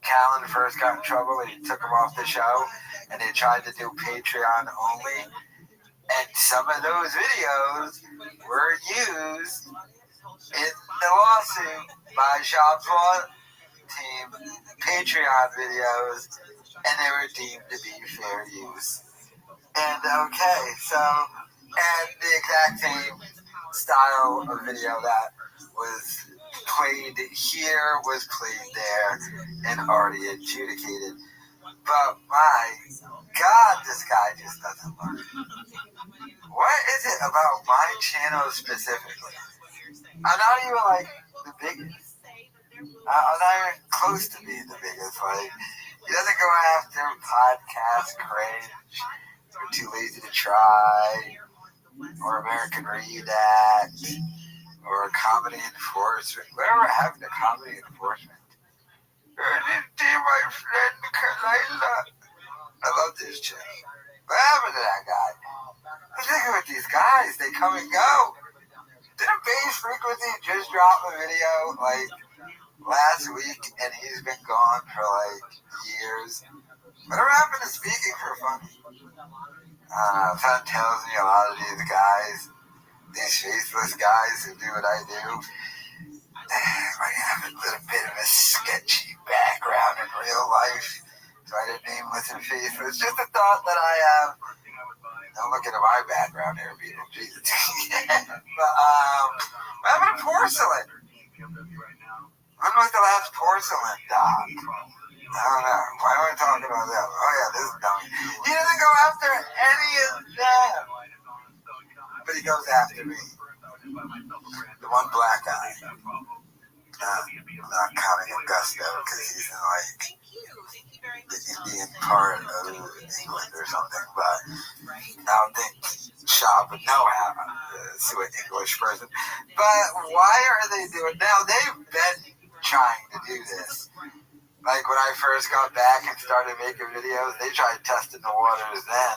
Callen first got in trouble and he took him off the show and they tried to do Patreon only? And some of those videos were used in the lawsuit by Schaub's law team, Patreon videos, and they were deemed to be fair use. And okay, so, and the exact same style of video that was played here was played there and already adjudicated. But my God, this guy just doesn't learn. What is it about my channel specifically? I'm not even like the biggest. I'm not even close to being the biggest. Like, he doesn't go after podcast cringe or Too Lazy to Try or American Redact or Comedy Enforcement. Whatever happened to Comedy Enforcement? My friend Kalila. I love this channel. What happened to that guy? I'm thinking with these guys, they come and go. Didn't Base Frequency just drop a video like last week and he's been gone for like years? Whatever happened to speaking for fun? That tells me a lot of these guys, these faceless guys who do what I do, might have a little bit of a sketchy background in real life. So I didn't name Listen Faceless. Just a thought that I have. Don't look at my background here, people. Jesus. But, what happened to porcelain? When was the last porcelain doc? I don't know. Why am I talking about that? Oh, yeah, this is dummy. He doesn't go after any of them. But he goes after me. The one black guy. Not counting Augusto, because he's in, like, the Indian part of England or something. But I don't think Schaub would know how to sue an English person. But why are they doing it? Now, they've been trying to do this. Like, when I first got back and started making videos, they tried testing the waters then.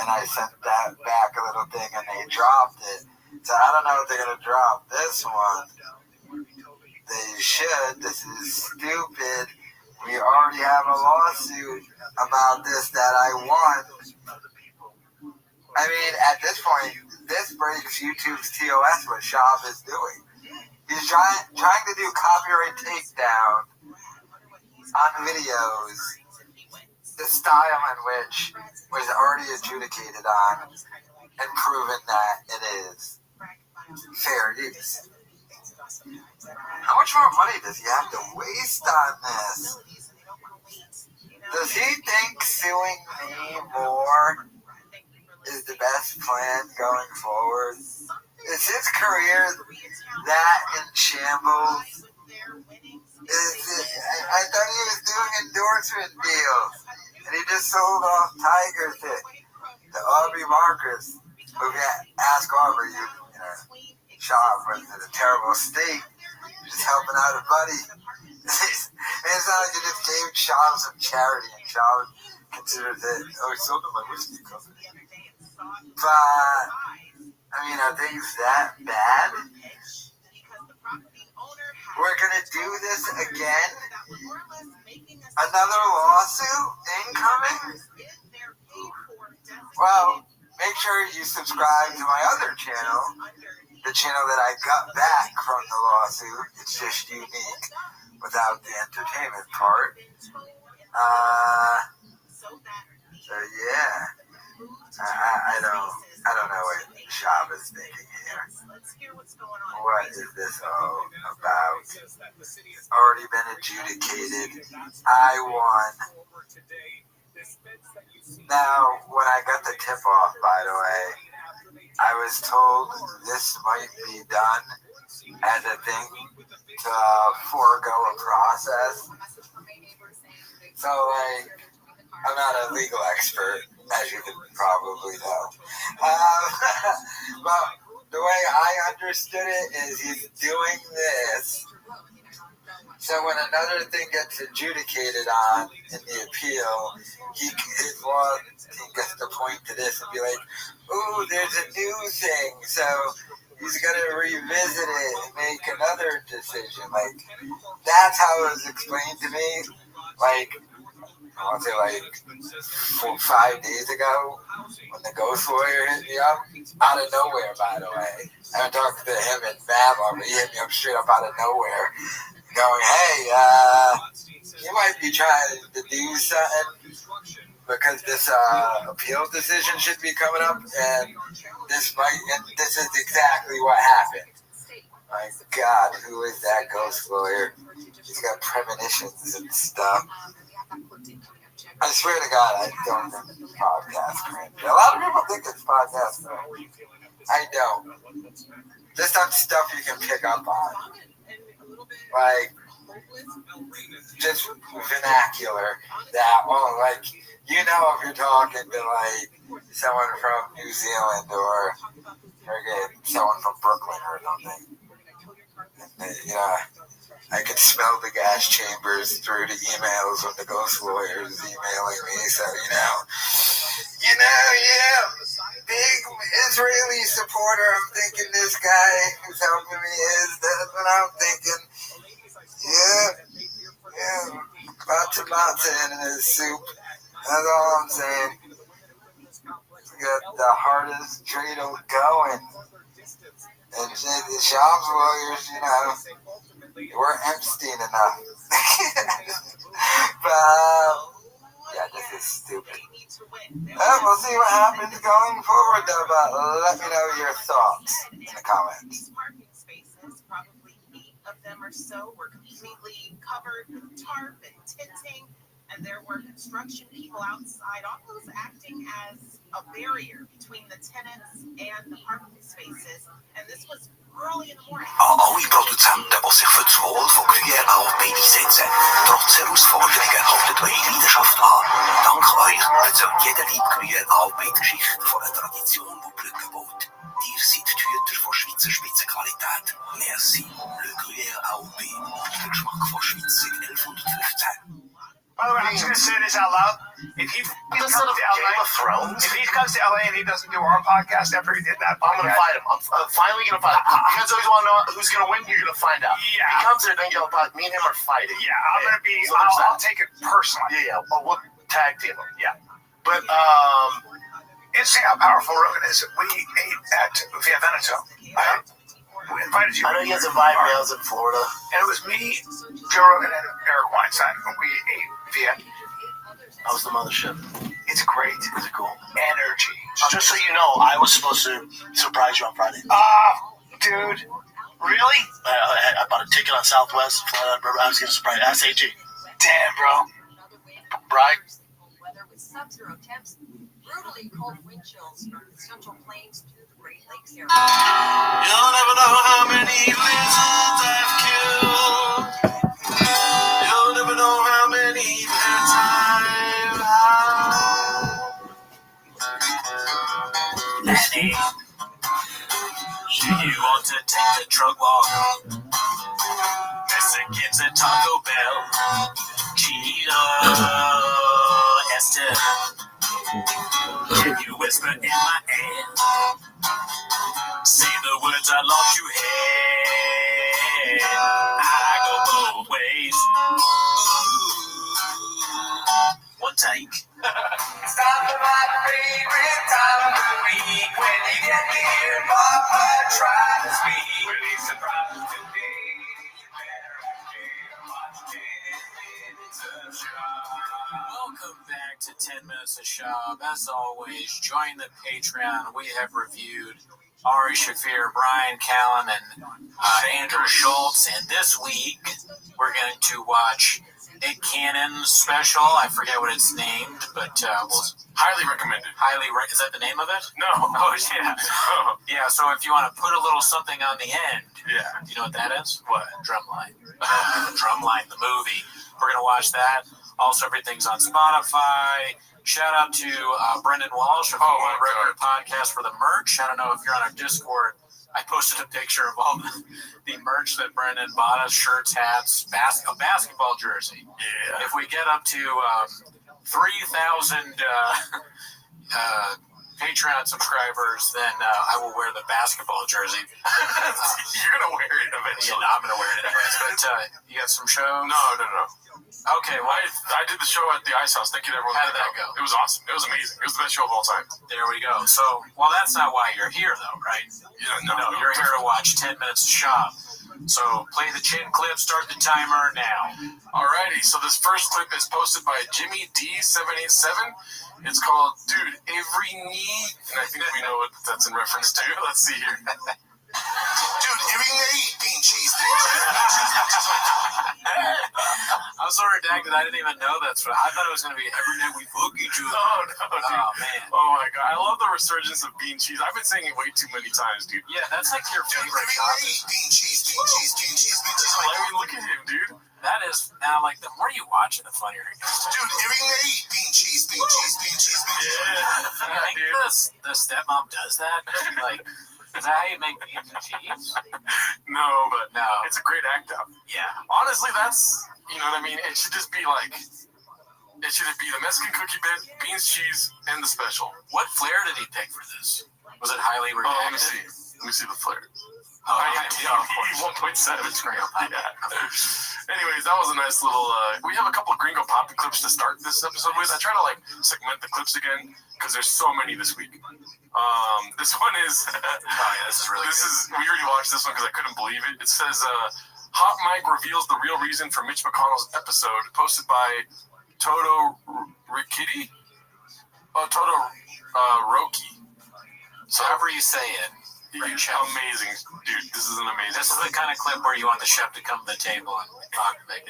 And I sent that back a little thing and they dropped it. So I don't know if they're going to drop this one. They should. This is stupid. We already have a lawsuit about this that I won. I mean, at this point, this breaks YouTube's TOS what Shab is doing. He's trying to do copyright takedown on videos, the style in which was already adjudicated on and proven that it is fair use. How much more money does he have to waste on this? Does he think suing me more is the best plan going forward? Is his career that in shambles? I thought he was doing endorsement deals, and he just sold off Tiger to Aubrey Marcus. Who ask Aubrey, Sean was in a terrible state, just helping out a buddy. It's not like you just gave Sean some charity, and Sean considers it, he sold to my whiskey company. But, I mean, are things that bad? We're going to do this again? Another lawsuit incoming? Well, make sure you subscribe to my other channel, the channel that I got back from the lawsuit. It's just unique without the entertainment part. So yeah, I don't know what Shab is thinking here. What is this all about? Already been adjudicated. I won. Now, when I got the tip off, by the way, I was told this might be done as a thing to forego a process. So, like, I'm not a legal expert, as you can probably know. But the way I understood it is he's doing this, so when another thing gets adjudicated on in the appeal, his law team gets to point to this and be like, ooh, there's a new thing, so he's going to revisit it and make another decision. Like, that's how it was explained to me. Like, I want to say like 5 days ago when the ghost lawyer hit me up out of nowhere, by the way. I haven't talked to him in Babylon, but he hit me up straight up out of nowhere going, hey, you might be trying to do something because this appeals decision should be coming up, and this is exactly what happened. My God, who is that ghost lawyer? He's got premonitions and stuff. I swear to God, I don't think it's podcast cringe. A lot of people think it's podcast cringe. I don't. Just on stuff you can pick up on. Like, just vernacular that, if you're talking to, like, someone from New Zealand or someone from Brooklyn or something. I could smell the gas chambers through the emails when the ghost lawyer is emailing me. So, big Israeli supporter. I'm thinking this guy who's helping me is. That's what I'm thinking. Yeah. Matzah in his soup. That's all I'm saying. Got the hardest dreidel going. And the Shab's lawyers, we're Epstein enough. But, yeah, this is stupid. We'll see what happens going forward, though, but let me know your thoughts in the comments. Probably 8 of them or so were completely covered with tarp and tinting, and there were construction people outside, almost acting as a barrier between the tenants and the parking spaces, and this was early in the morning. An alle Produzenten, die sich für das Wohl von Gruyère-Alpen einsetzen, trotz Herausforderungen, haltet eure Leidenschaft an. Dank euch erzählt jeder liebe Gruyère-Alpe die Geschichte von einer Tradition, die Brücken baut. Ihr seid die Hüter von Schweizer Spitzenqualität. Merci, Le Gruyère-Alpe. Der Geschmack von Schweiz seit 1115. By the way, I'm just going to say this out loud. If he comes to LA, and he doesn't do our podcast after he did that podcast, I'm going to fight him. I'm finally going to fight him. You guys always want to know who's going to win? You're going to find out. Yeah. If he comes here, then you'll fight. Me and him are fighting. Yeah, I'm going to be, I'll take it personally. Yeah. We'll tag team him. Yeah. But Interesting how powerful Rogan is. We ate at Via Veneto. We invited you. I know you guys invite me. I was in Florida. And it was me, Joe Rogan, and Eric Weinstein when we ate Via. That was the mothership. It's great. Is it cool? Energy. Just so you know, I was supposed to surprise you on Friday. Dude. Really? I bought a ticket on Southwest. I was going to surprise SAG. Damn, bro. Right? Weather with sub-zero temps, brutally cold wind chills from the Central Plains to the Great Lakes area. You'll never know how many lizards I've killed. You'll never know how many pets I've had. Lenny, do you want to take the truck walk? Mexicans at Taco Bell. Cheeto, Esther. Can you whisper in my ear? Say the words I lost you here. I go both ways. One take. Stop at my favorite time of the week. When you get here, Papa try to speak. Really surprised today. You better watch 10 minutes of shop. Welcome back to 10 Minutes of Shop. As always, join the Patreon. We have reviewed Ari Shafir, Brian Callen, and Andrew Schultz. And this week, we're going to watch Nick Cannon's special. I forget what it's named, but highly recommended. Is that the name of it? No. Oh, yeah. Yeah, so if you want to put a little something on the end, Yeah. you know what that is? What? Drumline. Drumline, the movie. We're going to watch that. Also, everything's on Spotify. Shout out to Brendan Walsh of the Record Podcast for the merch. I don't know if you're on our Discord. I posted a picture of all the merch that Brendan bought us, shirts, hats, a basketball jersey. Yeah. If we get up to 3,000 Patreon subscribers, then I will wear the basketball jersey. You're going to wear it eventually. Yeah, I'm going to wear it anyways. But you got some shows? No. Okay, well, I did the show at the Ice House. Thank you to everyone. How did that go? It was awesome. It was amazing. It was the best show of all time. There we go. So, well, that's not why you're here, though, right? Yeah, No, you're here to watch 10 Minutes of Shop. So, play the chin clip, start the timer now. Alrighty, so this first clip is posted by Jimmy D787. It's called, Dude, Every Knee, and I think we know what that's in reference to. Let's see here. Dude, every knee, bean cheese. I'm so redacted, I didn't even know that's what I thought it was going to be every night we book each other. Oh, no, dude. Oh, man. Oh, my God. I love the resurgence of bean cheese. I've been saying it way too many times, dude. Yeah, that's like your favorite topic. Bean cheese, bean cheese, bean cheese, bean cheese. I mean, look at him, dude. That is, now, like, the more you watch it, the funnier it gets. Dude, every knee, bean cheese, bean cheese, bean cheese, bean cheese. Yeah, I think the stepmom does that. She, like, is that how you make beans and cheese? No, but No. it's a great act out. Yeah. Honestly, that's, you know what I mean? It should just be like, it should be the Mexican cookie bit, beans, cheese, and the special. What flair did he pick for this? Was it highly Oh, let me redacted? see. Let me see the flair. Oh, Yeah, of course. 1.7. It's great. Yeah. Anyways, that was a nice little. We have a couple of Gringo Poppy clips to start this episode with. I try to like segment the clips again because there's so many this week. This one is. This is really. We already watched this one because I couldn't believe it. It says, "Hot Mike reveals the real reason for Mitch McConnell's episode." Posted by Toto Rikiti. Oh, Toto Roki. So however you say it. Amazing, dude. This is an amazing. This is the kind of clip where you want the chef to come to the table and talk, like,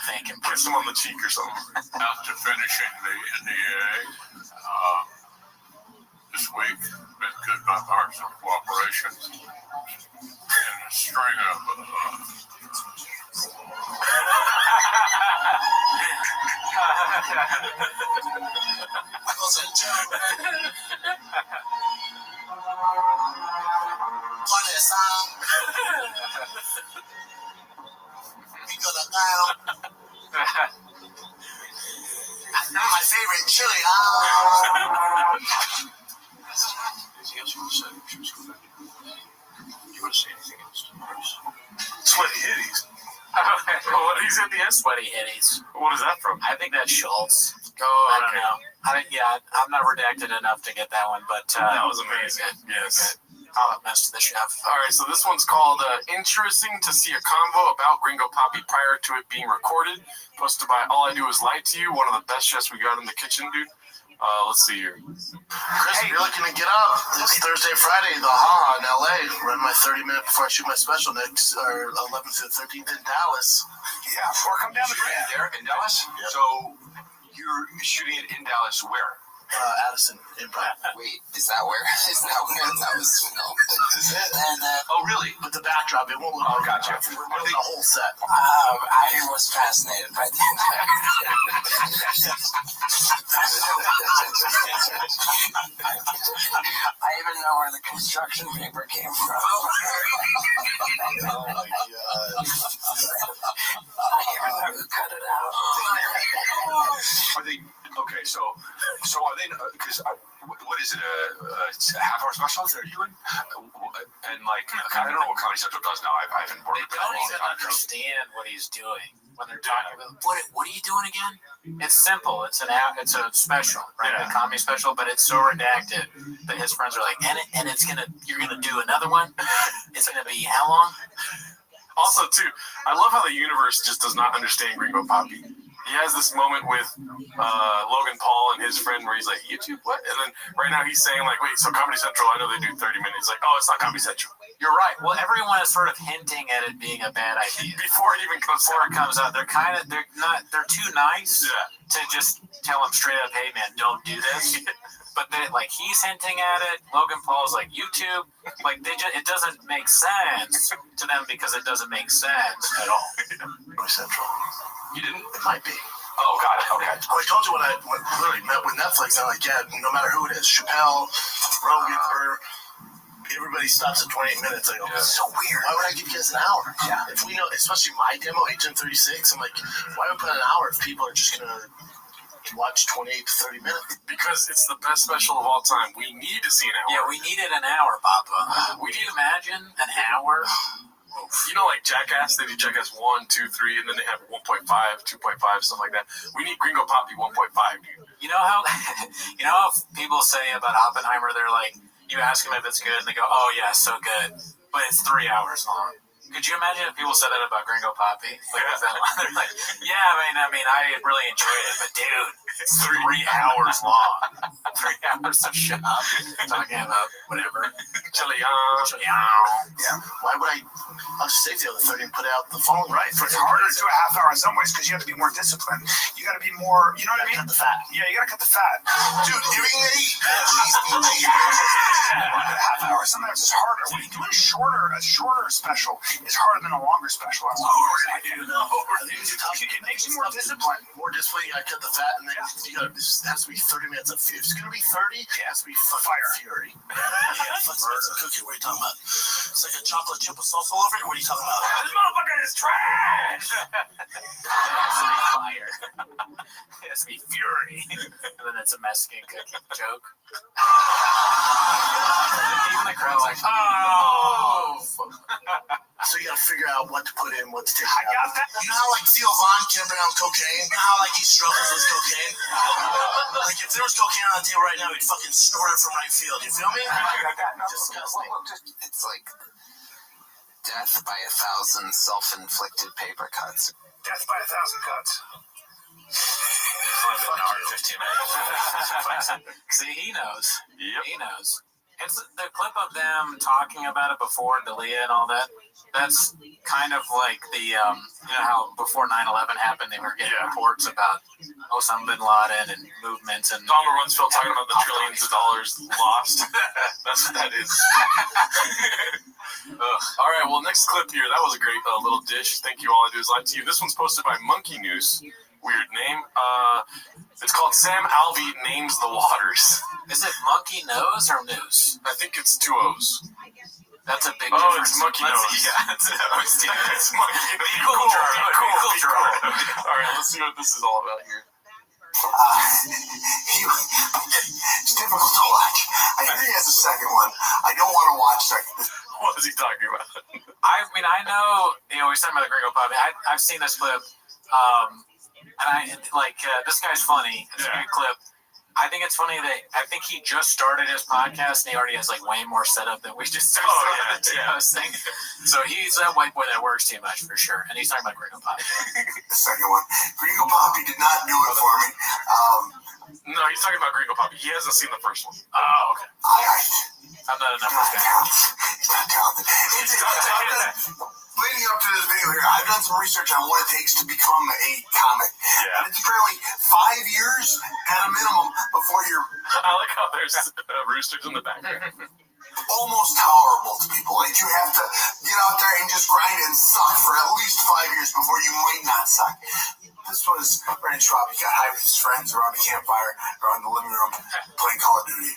thank him. Kiss him on the cheek or something. After finishing the egg, this week, been good by parts of cooperation and a string of My favorite chili. You want to say anything else? Sweaty Hitties. What is at the end? Sweaty Hitties. What is that from? I think that's Schultz. Oh, I don't know. I'm not redacted enough to get that one, but that was amazing. Good. Yes. I'll mess to the chef. All right, so this one's called Interesting to See a Convo About Gringo Poppy Prior to It Being Recorded. Posted by All I Do Is Lie to You, one of the best chefs we got in the kitchen, dude. Let's see here. Chris, if you're looking to get out this Thursday, Friday, the Ha in LA, run my 30-minute before I shoot my special next, or 11th to the 13th in Dallas. Yeah, or come down the train. There in Dallas? Yep. So you're shooting it in Dallas where? Addison, Improv. Wait, is that where? That was Is it? And oh, really? But the backdrop, it won't look like gotcha. We're doing the whole set. I was fascinated by the I even know where the construction paper came from. Oh my god. I even know who cut it out. Are they okay? So are they? Because what is it? A half-hour special they're doing? And like, I don't know what Comedy Central does now. I haven't worked. They don't even understand what he's doing when they're talking about. What are you doing again? It's simple. It's a special, right? Yeah. A comedy special, but it's so redacted that his friends are like, and you're gonna do another one. It's gonna be how long? Also, too, I love how the universe just does not understand Gringo Poppy. He has this moment with Logan Paul and his friend where he's like, YouTube, what? And then right now he's saying, like, wait, so Comedy Central, I know they do 30 minutes. He's like, oh, it's not Comedy Central. You're right. Well, everyone is sort of hinting at it being a bad idea. Before it even comes out. They're too nice to just tell him straight up, hey, man, don't do this. But he's hinting at it. Logan Paul's like, YouTube. Like, it doesn't make sense to them because it doesn't make sense at all. Comedy Central. You didn't? It might be. Oh, got it. Okay. Oh, I told you when I literally met with Netflix, I'm like, yeah, no matter who it is, Chappelle, Rogan, Burr, everybody stops at 28 minutes. I go, it's so weird. Why would I give you guys an hour? Yeah. If we know, especially my demo, Agent 36, I'm like, why would I put an hour if people are just going to watch 28 to 30 minutes? Because it's the best special of all time. We need to see an hour. Yeah, we needed an hour, Papa. Would you imagine an hour? You know, like Jackass, they do Jackass 1, 2, 3, and then they have 1.5, 2.5, stuff like that. We need Gringo Poppy 1.5, dude. You know how people say about Oppenheimer, they're like, you ask them if it's good, and they go, oh yeah, so good, but it's 3 hours long. Could you imagine if people said that about Gringo Poppy? They're like, yeah, I mean, I really enjoyed it, but dude, it's 3 hours long. 3 hours of shop talking about whatever. Yeah. Why would I'll just save the other 30 and put out the phone. Right. It's harder to do a half hour in some ways because you have to be more disciplined. You got to be more, you know what I mean? Cut the fat. Yeah, you got to cut the fat. Dude, everything they eat. A half hour. Sometimes it's harder. When you're doing a shorter special is harder than a longer special. It makes you more disciplined. More discipline, you gotta cut the fat, and then it has to be 30 minutes of fury. If it's gonna be 30, it has to be fire. Fury. Let's cook it. What are you talking about? It's like a chocolate chip with sauce all over it? What are you talking about? This motherfucker is trash! Fire. It has to be fury. And then it's a Mexican cookie joke. Even the crowd's like, oh! So you gotta figure out what to put in, what to take I out. got that. You know how like Theo Von camping on cocaine? You know how like he struggles with cocaine? Like if there was cocaine on the table right now, he'd fucking snort it from right field. You feel me? Disgusting. It's like death by 1,000 self-inflicted paper cuts. Death by 1,000 cuts. An hour and 15 minutes. See, he knows. Yep. He knows. It's the clip of them talking about it before Dalia and all that. That's kind of like the, you know how before 9/11 happened, they were getting reports about Osama bin Laden and movements and Donald Rumsfeld talking about the trillions of dollars lost. That's what that is. All right, well, next clip here. That was a great little dish. Thank you. All I do is lie to you. This one's posted by Monkey News. Weird name. It's called Sam Alvey Names the Waters. Is it Monkey Nose or Noose? I think it's 2 O's. That's a big difference. difference. It's Monkey Nose. Yeah, it's Nose. It's Monkey Nose. Be cool, Charlie. Be cool. Be cool. All right, let's see what this is all about here. It's difficult to watch. I hear he has a second one. I don't want to watch second. What is he talking about? I mean, I know, you know, we're talking about the Gringo Pub. I've seen this clip. And this guy's funny. It's a good clip. I think it's funny that I think he just started his podcast and he already has like way more setup than we just started the thing. So he's a white boy that works too much for sure. And he's talking about Gringo Poppy. The second one, Gringo Poppy did not do it for me. No, he's talking about Gringo Poppy. He hasn't seen the first one. Oh, okay. I'm not a numbers guy. He's not talented. Leading up to this video here, I've done some research on what it takes to become a comic. Yeah. And it's apparently 5 years at a minimum before you're... I like how there's roosters in the background. Almost tolerable to people. Like, you have to get out there and just grind and suck for at least 5 years before you might not suck. This was Brendan Schwab. He got high with his friends around a campfire, around the living room, playing Call of Duty.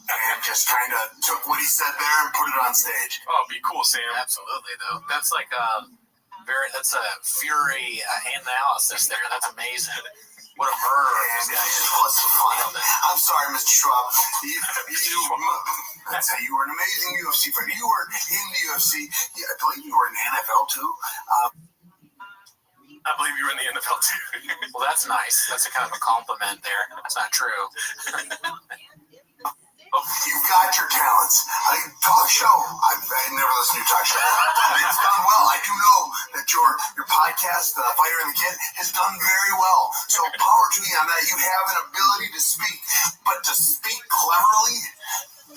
And just kind of took what he said there and put it on stage. Oh, be cool, Sam. Absolutely, though. That's like that's a Fury analysis there. That's amazing. What a murderer this guy is. What's the fun? I'm sorry, Mr. Schwab. I'd say you were an amazing UFC fighter. You were in the UFC. Yeah, I believe you were in the NFL, too. I believe you were in the NFL, too. Well, that's nice. That's a kind of a compliment there. That's not true. You've got your talents. Talk show. I never listened to your talk show, but it's done well. I do know that your podcast, The Fighter and the Kid, has done very well. So power to you on that. You have an ability to speak, but to speak cleverly,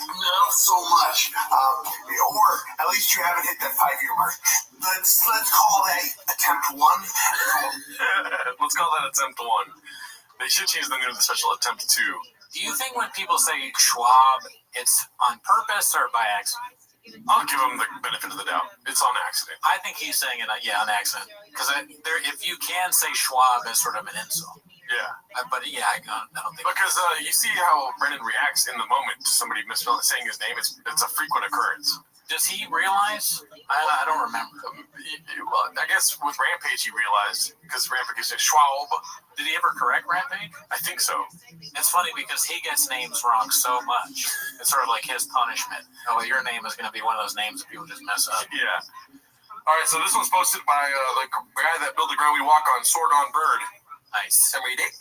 not so much. Or at least you haven't hit that 5-year mark. Let's call that attempt 1. Let's call that attempt 1. They should change the name of the special attempt 2. Do you think when people say Schwab, it's on purpose or by accident? I'll give him the benefit of the doubt. It's on accident. I think he's saying it, on accident. Because if you can say Schwab as sort of an insult. Yeah. I don't think... Because you see how Brendan reacts in the moment to somebody saying his name. It's a frequent occurrence. Does he realize? I don't remember. Well, I guess with Rampage he realized, because Rampage said Schwab. Did he ever correct Rampage? I think so. It's funny because he gets names wrong so much. It's sort of like his punishment. Oh, your name is going to be one of those names that people just mess up. Yeah. All right, so this one's posted by the guy that built the ground we walk on, Sword on Bird. Nice. Every day.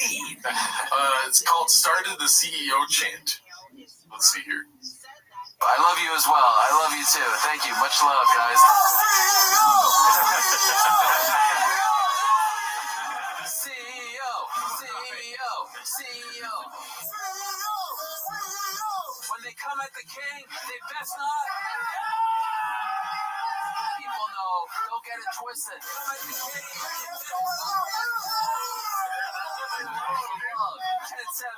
It's called Started the CEO Chant. Let's see here. I love you as well. I love you too. Thank you. Much love, guys. CEO. When they come at the king, they best not. People know. Don't get it twisted. Come at the king. 10-7.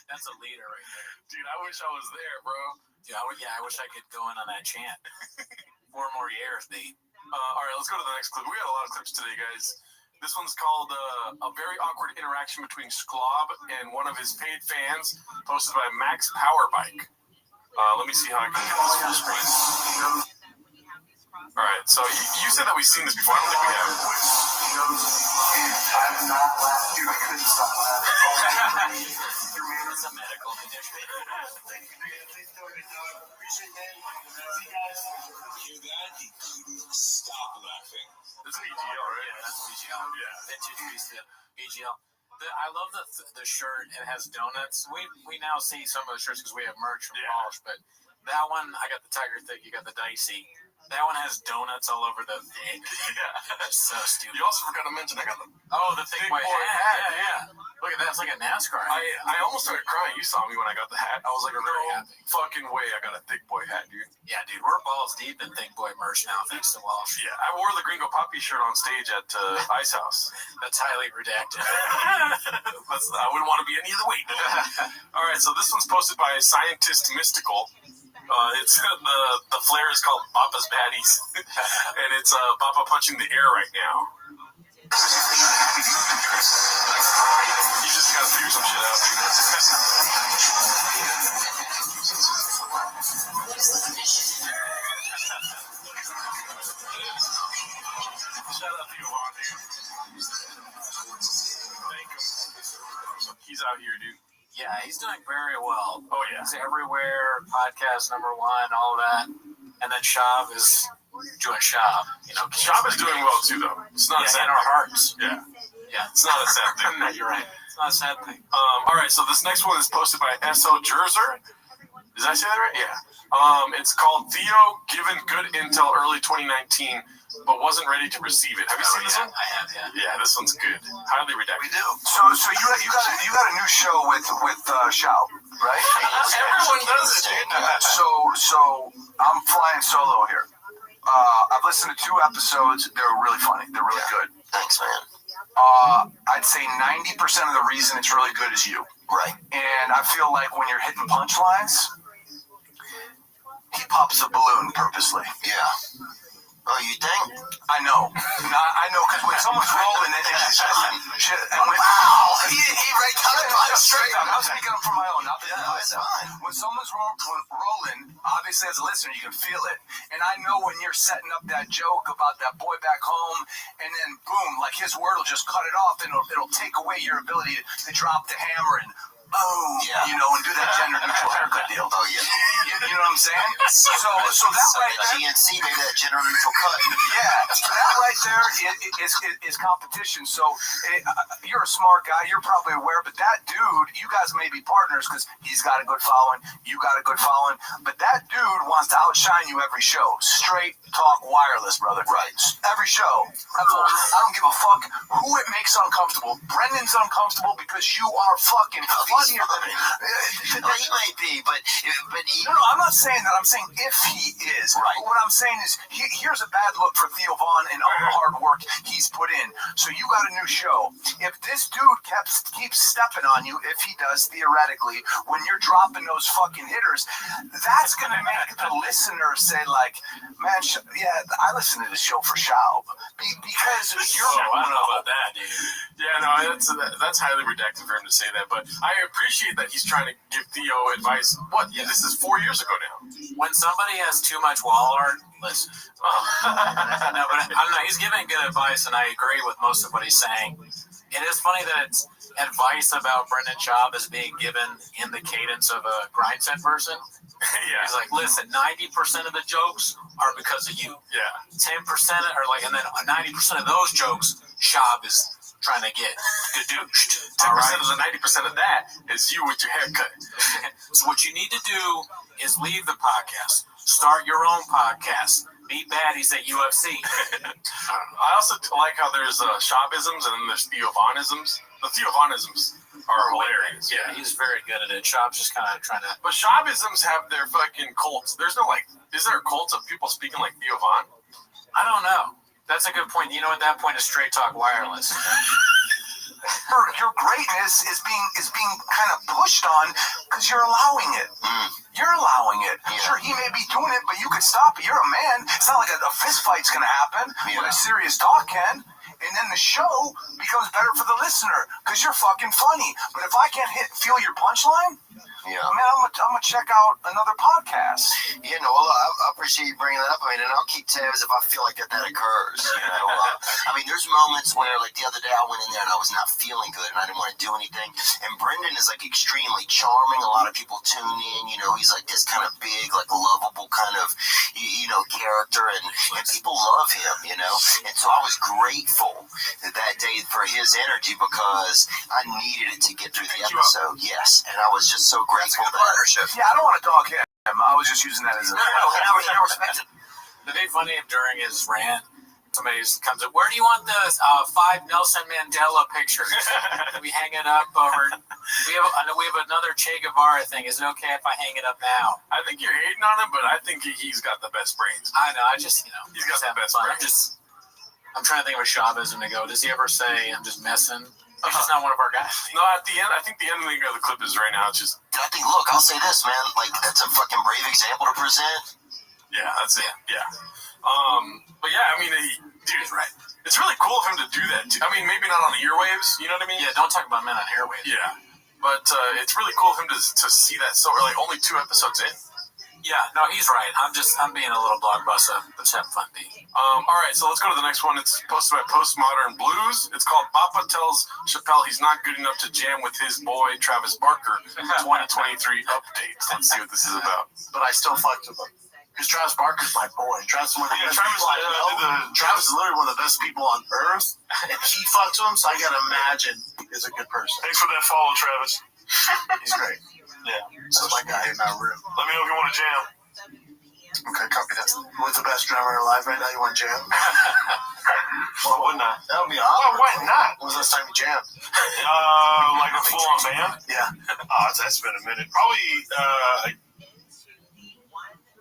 That's a leader right there. Dude, I wish I was there, bro. Dude, I wish I could go in on that chant. 4 more years, Nate. All right, let's go to the next clip. We got a lot of clips today, guys. This one's called A Very Awkward Interaction Between Sklob and One of His Paid Fans, posted by Max Powerbike. Let me see how I can get this full screen. All right, so you said that we've seen this before. I don't think we have. I'm not laughing. I couldn't stop laughing. It's a medical condition. Thank you, man. Appreciate it, man. See you guys. Hear that? He couldn't stop laughing. This is BGL, right? Yeah, that's BGL. Yeah. Vintage BGL. I love the shirt. It has donuts. We now see some of the shirts because we have merch from Polish, but that one, I got the Tiger Thick, you got the Dicey. That one has donuts all over the thing. Yeah. That's so stupid. You also forgot to mention, I got the thick boy hat. Yeah. Look at that. It's like a NASCAR hat. I almost started crying. You saw me when I got the hat. I was like, no fucking way I got a thick boy hat, dude. Yeah, dude. We're balls deep in thick boy merch now, thanks to Walsh. Yeah, I wore the Gringo Poppy shirt on stage at Ice House. That's highly redacted. I wouldn't want to be any other way. All right, so this one's posted by Scientist Mystical. It's the flare is called Papa's Baddies, and it's Papa punching the air right now. You just gotta figure some shit out, dude. Shout out to Yvonne, dude. Thank him. He's out here, dude. Yeah, he's doing very well. Oh, yeah. He's everywhere, podcast #1, all that. And then Shav is doing Shab. Shab is doing well too, though. It's not a sad in our thing. hearts. Yeah. Yeah. It's not a sad thing. No, you're right. It's not a sad thing. All right, so this next one is posted by S.O. Jerzer. Did I say that right? Yeah. It's called Theo given good intel early 2019, but wasn't ready to receive it. Have you seen this one? I have, yeah. Yeah, this one's good. Highly redacted. We do. So you got a new show with Shao, right? Everyone does it, dude. So I'm flying solo here. I've listened to 2 episodes. They're really funny. They're really good. Thanks, man. I'd say 90% of the reason it's really good is you. Right. And I feel like when you're hitting punchlines, he pops a balloon purposely. Yeah. Oh, you think? I know. I know, because when someone's rolling and shit, and when, wow, he right down the straight up. I was speaking up for my own. Not it's fine. When someone's rolling, obviously as a listener, you can feel it. And I know when you're setting up that joke about that boy back home, and then boom, like his word will just cut it off, and it'll take away your ability to drop the hammer and boom, and do that gender neutral haircut deal. Oh, yeah. You know what I'm saying? So that right there. GNC made that gender neutral cut. Yeah, so that right there is competition. So you're a smart guy. You're probably aware, but that dude, you guys may be partners because he's got a good following. You got a good following. But that dude wants to outshine you every show. Straight talk wireless, brother. Right. Every show. I don't give a fuck who it makes uncomfortable. Brendan's uncomfortable because you are fucking funnier than him. No, he might be, but he... No, I'm not saying that. I'm saying if he is. Right. But what I'm saying is, here's a bad look for Theo Vaughn and all the hard work he's put in. So you got a new show. If this dude keeps stepping on you, if he does, theoretically, when you're dropping those fucking hitters, that's going to make the listener say, like, man, I listen to this show for Schaub. Because you're... I don't know about that, dude. Yeah, no, that's highly redacted for him to say that, but I appreciate that he's trying to give Theo advice. What? Yeah, this is 4 years ago now. When somebody has too much wall art, listen. No, but I don't know. He's giving good advice, and I agree with most of what he's saying. It is funny that it's advice about Brendan Schaub is being given in the cadence of a grind set person. Yeah. He's like, listen, 90% of the jokes are because of you. Yeah. 10% are like, and then 90% of those jokes, Schaub is trying to get gadooshed. 10% of the 90% of that is you with your haircut. So what you need to do is leave the podcast, start your own podcast, beat baddies at UFC. I also like how there's Schaubisms and then there's Theo Vaughnisms. The Theo Vaughnisms are hilarious. Yeah, he's very good at it. Schaub's just kind of trying to... But Schaubisms have their fucking cults. There's no, is there a cult of people speaking like Theo Vaughn? I don't know. That's a good point. You know, at that point, it's straight talk wireless. Your greatness is being kind of pushed on because you're allowing it. You're allowing it. Yeah. Sure, he may be doing it, but you could stop it. You're a man. It's not like a fist fight's going to happen. But a serious talk can. And then the show becomes better for the listener because you're fucking funny. But if I can't feel your punchline, man, I'm gonna check out another podcast. Yeah, no, well, I appreciate you bringing that up. I mean, and I'll keep tabs if I feel like that occurs. You know, I mean, there's moments where, like the other day, I went in there and I was not feeling good and I didn't want to do anything. And Brendan is like extremely charming. A lot of people tune in. You know, he's like this kind of big, like lovable kind of, character, and people love him. You know, and so I was grateful that day for his energy because I needed it to get through the episode. Yes, and I was just so grateful. Partnership. Yeah, I don't want to dog him. I was just using that as a... I respect it. It'd be funny if during his rant, somebody comes up, where do you want the 5 Nelson Mandela pictures? We hang it up over... We have another Che Guevara thing. Is it okay if I hang it up now? I think you're hating on him, but I think he's got the best brains. I know. I just, he's got the best brains. I'm trying to think of a Schaubism to go. Does he ever say, I'm just messing? He's just not one of our guys. No, at the end, I think the ending of the clip is right now. It's just... I think, look, I'll say this, man. Like, that's a fucking brave example to present. Yeah, that's it. Yeah. But yeah, I mean, dude, he's right. It's really cool of him to do that, too. I mean, maybe not on the airwaves, you know what I mean? Yeah, don't talk about men on airwaves. Yeah. But it's really cool of him to see that so early, only 2 episodes in. Yeah, no, he's right. I'm being a little blockbuster. Let's have fun, B. All right, so let's go to the next one. It's posted by Postmodern Blues. It's called Papa Tells Chappelle He's Not Good Enough to Jam with His Boy Travis Barker 2023 Updates. Let's see what this is about. But I still fucked with him. Because Travis Barker's my boy. Travis is one of the best Travis, people I know. Travis is literally one of the best people on earth, and he fucks with him, so I gotta imagine he's a good person. Thanks for that follow, Travis. He's great. Yeah, that's my guy in that room. Let me know if you want to jam. Okay, copy that. What's the best drummer alive right now? You want to jam? Well, why not? That would be awesome. Why not? When was the last time you jammed? Like a full-on band? Yeah. That's been a minute. Probably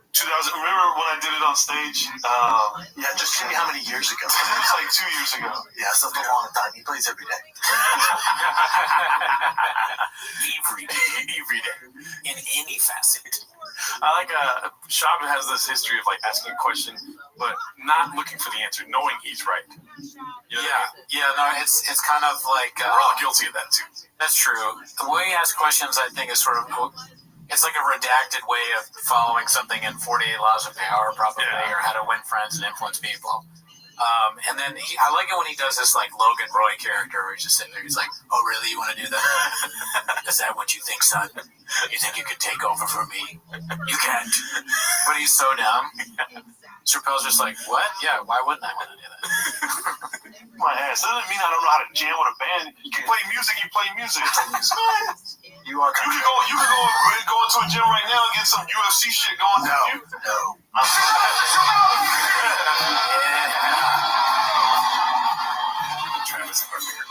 2000. Remember when I did it on stage? Yeah, just give me how many years ago. I think it was like 2 years ago. Yeah, it's not a long time. He plays every day. Every day. In any facet. I like Shab has this history of like asking a question, but not looking for the answer, knowing he's right. You know what I mean? Yeah, no, it's kind of like we're all guilty of that too. That's true. The way he asks questions, I think, is sort of it's like a redacted way of following something in 48 Laws of Power, probably, or How to Win Friends and Influence People. And then I like it when he does this like Logan Roy character where he's just sitting there. He's like, "Oh, really? You want to do that? Is that what you think, son? You think you could take over for me? You can't." But he's so dumb. Chappelle's just like, "What? Yeah, why wouldn't I want to do that?" My ass. That doesn't mean I don't know how to jam with a band. You play music. You play music. You are. You can go into a gym right now and get some UFC shit going. No. Travis Barker.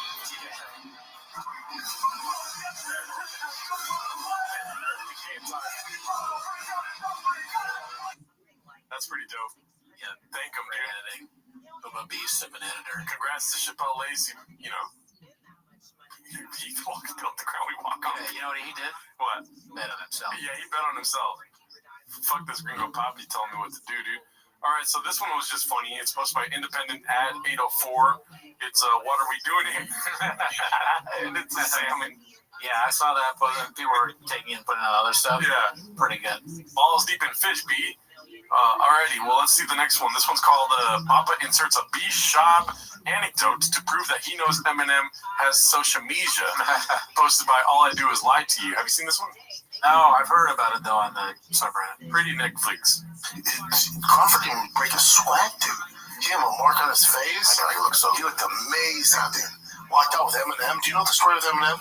That's pretty dope. Yeah, thank him, dude. I'm a beast of an editor. Congrats to Chappelle Lacey. You know, he walked on the ground. We walk on. Yeah, you know what he did? What? Bet on himself. Yeah, he bet on himself. Fuck this Gringo Poppy telling me what to do, dude. All right, so this one was just funny. It's posted by Independent Ad 804. It's what are we doing here? And it's a salmon. Yeah, I saw that. But people were taking and putting out other stuff. Yeah, pretty good. Balls deep in fish, B. Alrighty, well, let's see the next one. This one's called Papa inserts a B-Shop anecdote to prove that he knows Eminem has social media. Posted by All I Do Is Lie to You. Have you seen this one? No, I've heard about it, though, on the subreddit. Pretty Netflix. Crawford didn't break a sweat, dude. He had a mark on his face. He looked amazing, dude. Walked out with Eminem. Do you know the story of Eminem?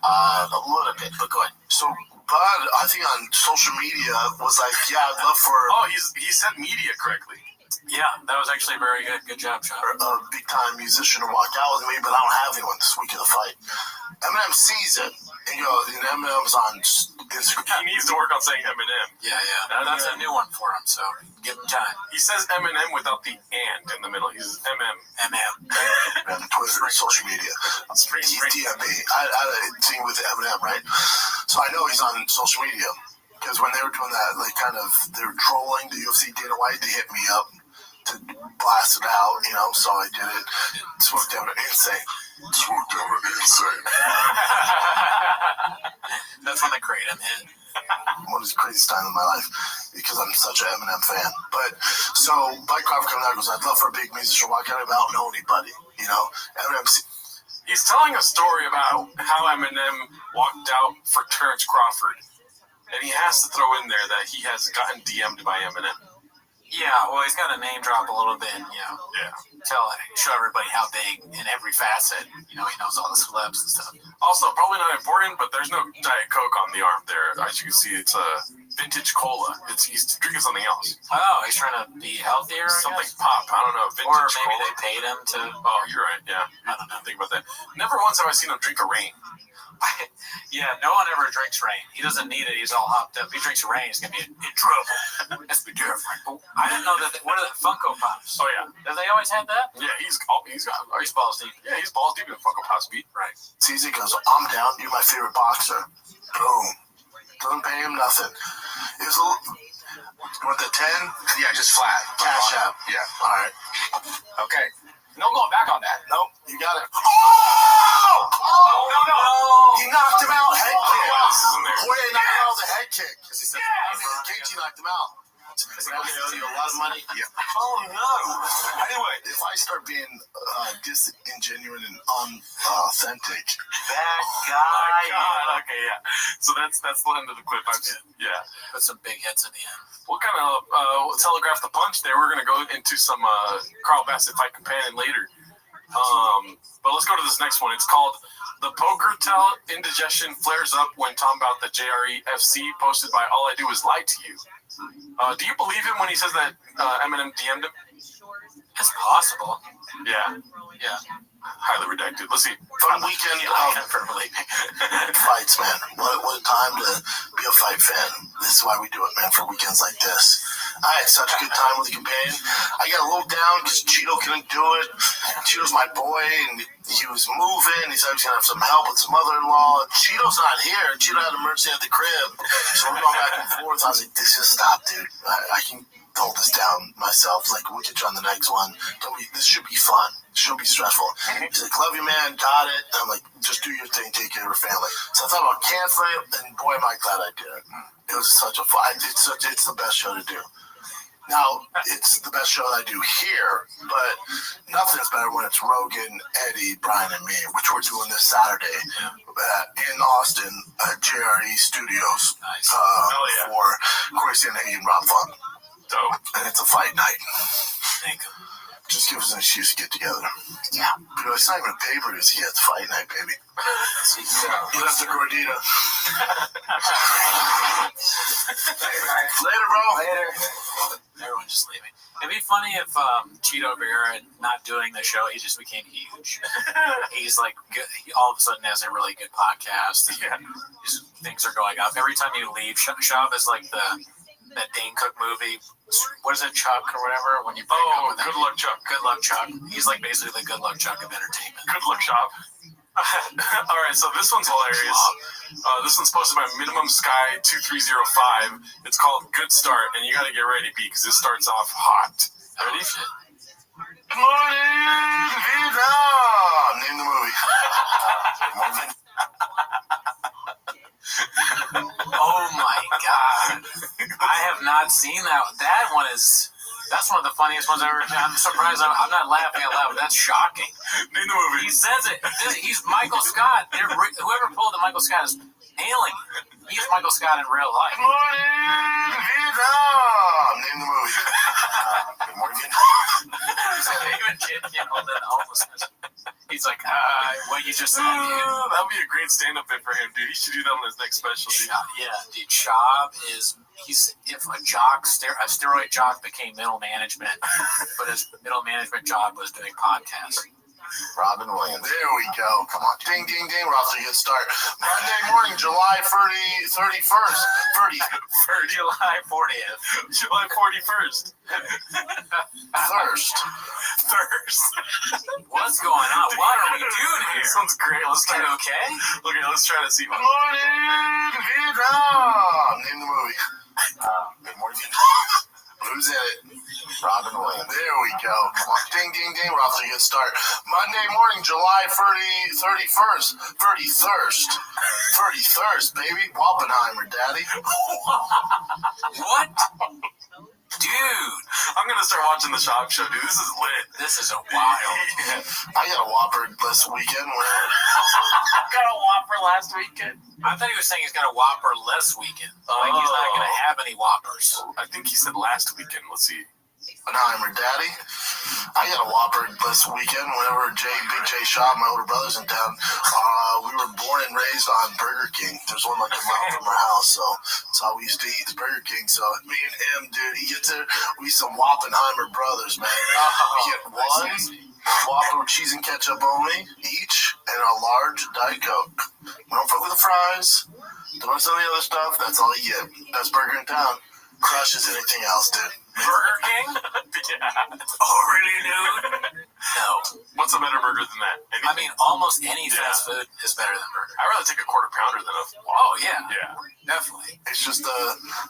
A little bit, but go ahead. So, Bud, I think on social media was like, yeah, I'd love for... Oh, he said media correctly. Yeah, that was actually very good. Good job, Sean. A big-time musician to walk out with me, but I don't have anyone this week of the fight. Eminem sees it, and Eminem's on Instagram. He needs to work on saying Eminem. Yeah. That's a new one for him, so give him time. He says Eminem without the and in the middle. He's MM. And Twitter, social media. He's DMB. I had a thing with Eminem, right? So I know he's on social media. Because when they were doing that, like, they were trolling the UFC Dana White, they hit me up to blast it out, so I did it. Swooped down to insane. That's when the Kratom hit. One of the craziest times of my life because I'm such an Eminem fan. But so Mike Crawford comes out and goes, I'd love for a big musician to walk out. I don't know anybody, Eminem. He's telling a story about how Eminem walked out for Terrence Crawford. And he has to throw in there that he has gotten DM'd by Eminem. Yeah, well, he's got to name drop a little bit, show everybody how big in every facet. He knows all the celebs and stuff. Also, probably not important, but there's no Diet Coke on the arm there. As you can see, it's a vintage cola. He's drinking something else. Oh, he's trying to be healthier? Something pop. I don't know. Vintage or maybe cola. They paid him to... Oh, you're right, yeah. I don't know. Think about that. Never once have I seen him drink a rain. Yeah, no one ever drinks rain. He doesn't need it. He's all hopped up. If he drinks rain, he's going to be in trouble. Let's be different. I didn't know that. What are the Funko Pops? Oh, yeah. Have they always had that? Yeah, he's balls deep. Yeah, he's balls deep in the Funko Pops beat. Right. CZ goes, I'm down. You're my favorite boxer. Boom. Doesn't pay him nothing. It was a little... With the 10? Yeah, just flat. Cash out. Yeah. All right. Okay. No going back on that. Nope. You got it. Oh! No. He knocked him out. Head kick. This is in there. Jorge knocked him out with a head kick. Gaethje knocked him out. Because I owe you a lot of money. Yeah. Oh no. Anyway, if I start being disingenuous and unauthentic, That Oh guy. my God. Okay, yeah. So that's the end of the clip. Yeah. Put some big hits at the end. We'll kind of telegraph the punch there. We're going to go into some Carl Bassett fight companion later. But let's go to this next one. It's called The Poker Tell Indigestion Flares Up When Talking About the JREFC, posted by All I Do Is Lie to You. Do you believe him when he says that Eminem DM'd him? It's possible. Yeah. Yeah. Highly redacted. Let's see. Fun weekend fights, man. What a time to be a fight fan. This is why we do it, man, for weekends like this. I had such a good time with the companion. I got a little down because Cheeto couldn't do it. Cheeto's my boy, and he was moving. He said he was going to have some help with his mother-in-law. Cheeto's not here. Cheeto had emergency at the crib. So we're going back and forth. I was like, this just stop, dude. I can hold this down myself. Like, we'll get you on the next one. This should be fun. It should be stressful. He's like, love you, man. Got it. And I'm like, just do your thing. Take care of your family. So I thought about canceling it, and boy, am I glad I did it. It was such a fun. It's the best show to do. Now, it's the best show that I do here, but nothing's better when it's Rogan, Eddie, Brian, and me, which we're doing this Saturday in Austin at JRE Studios for Corey Sanhagen and Rob Funk. Dope. And it's a fight night. Thank you. Just give us an excuse to get together. Yeah. But it's not even a pay-per-view, it's a fight night, baby. That's the Gordita. Later, bro. Later. Everyone just leaving. It'd be funny if Cheeto Vera not doing the show, he just became huge. He's like, good, he all of a sudden has a really good podcast. Yeah. Things are going up. Every time you leave, Shav is like that Dane Cook movie. What is it, Chuck or whatever? When you break up with him. Good Luck Chuck. Good Luck Chuck. He's like basically the Good Luck Chuck of entertainment. Good Luck Shop. All right, so this one's hilarious. This one's posted by Minimum Sky 2305. It's called Good Start, and you got to get ready, B, because this starts off hot. Ready? Good morning, Vietnam. Name the movie. Oh my God. I have not seen that. That's one of the funniest ones I've ever seen. I'm surprised I'm not laughing out loud. That's shocking. Name the movie. He says it. He's Michael Scott. Whoever pulled the Michael Scott is nailing it. He's Michael Scott in real life. Good morning, Vietnam. Name the movie. Good morning, Vietnam. Even Jim Kimmel did homelessness. He's like, what you just said. That would be a great stand-up bit for him, dude. He should do that on his next special. Yeah, dude. Shab if a steroid jock became middle management, but his middle management job was doing podcasts. Robin Williams. There we go. Come on. Ding, ding, ding. We're off to a good start. Monday morning, July 31st. July 40th. July 41st. Thirst. What's going on? What are we doing here? This one's great. Let's try. Okay? Okay, let's try to see. Good morning, Vietnam. Name the movie. Good morning, Vietnam. Who's in it? Robin Williams. There we go. Come on. Ding, ding, ding. We're off to a good start. Monday morning, July 31st. 31st, baby. Oppenheimer, daddy. What? Dude. I'm going to start watching the Shop Show, dude. This is lit. This is a wild. Yeah. I got a Whopper this weekend. Got a Whopper last weekend? I thought he was saying he's got a Whopper less weekend. Like he's not going to have any Whoppers. I think he said last weekend. Let's see. Oppenheimer, daddy. I got a Whopper this weekend whenever Big J Shop, my older brother's in town. We were born and raised on Burger King. There's one like a mile from our house, so that's all we used to eat is Burger King. So me and him, dude, he gets there. We some Oppenheimer brothers, man. We get one Whopper with cheese and ketchup only each, and a large Diet Coke. We don't fuck with the fries. Don't want some of the other stuff. That's all you get. Best burger in town. Crushes anything else, dude. Burger King? Yeah. Oh, really, dude? No. What's a better burger than that? I mean, almost any fast food is better than burger. I'd rather take a quarter pounder than a... Oh, yeah. Yeah. Definitely. It's just a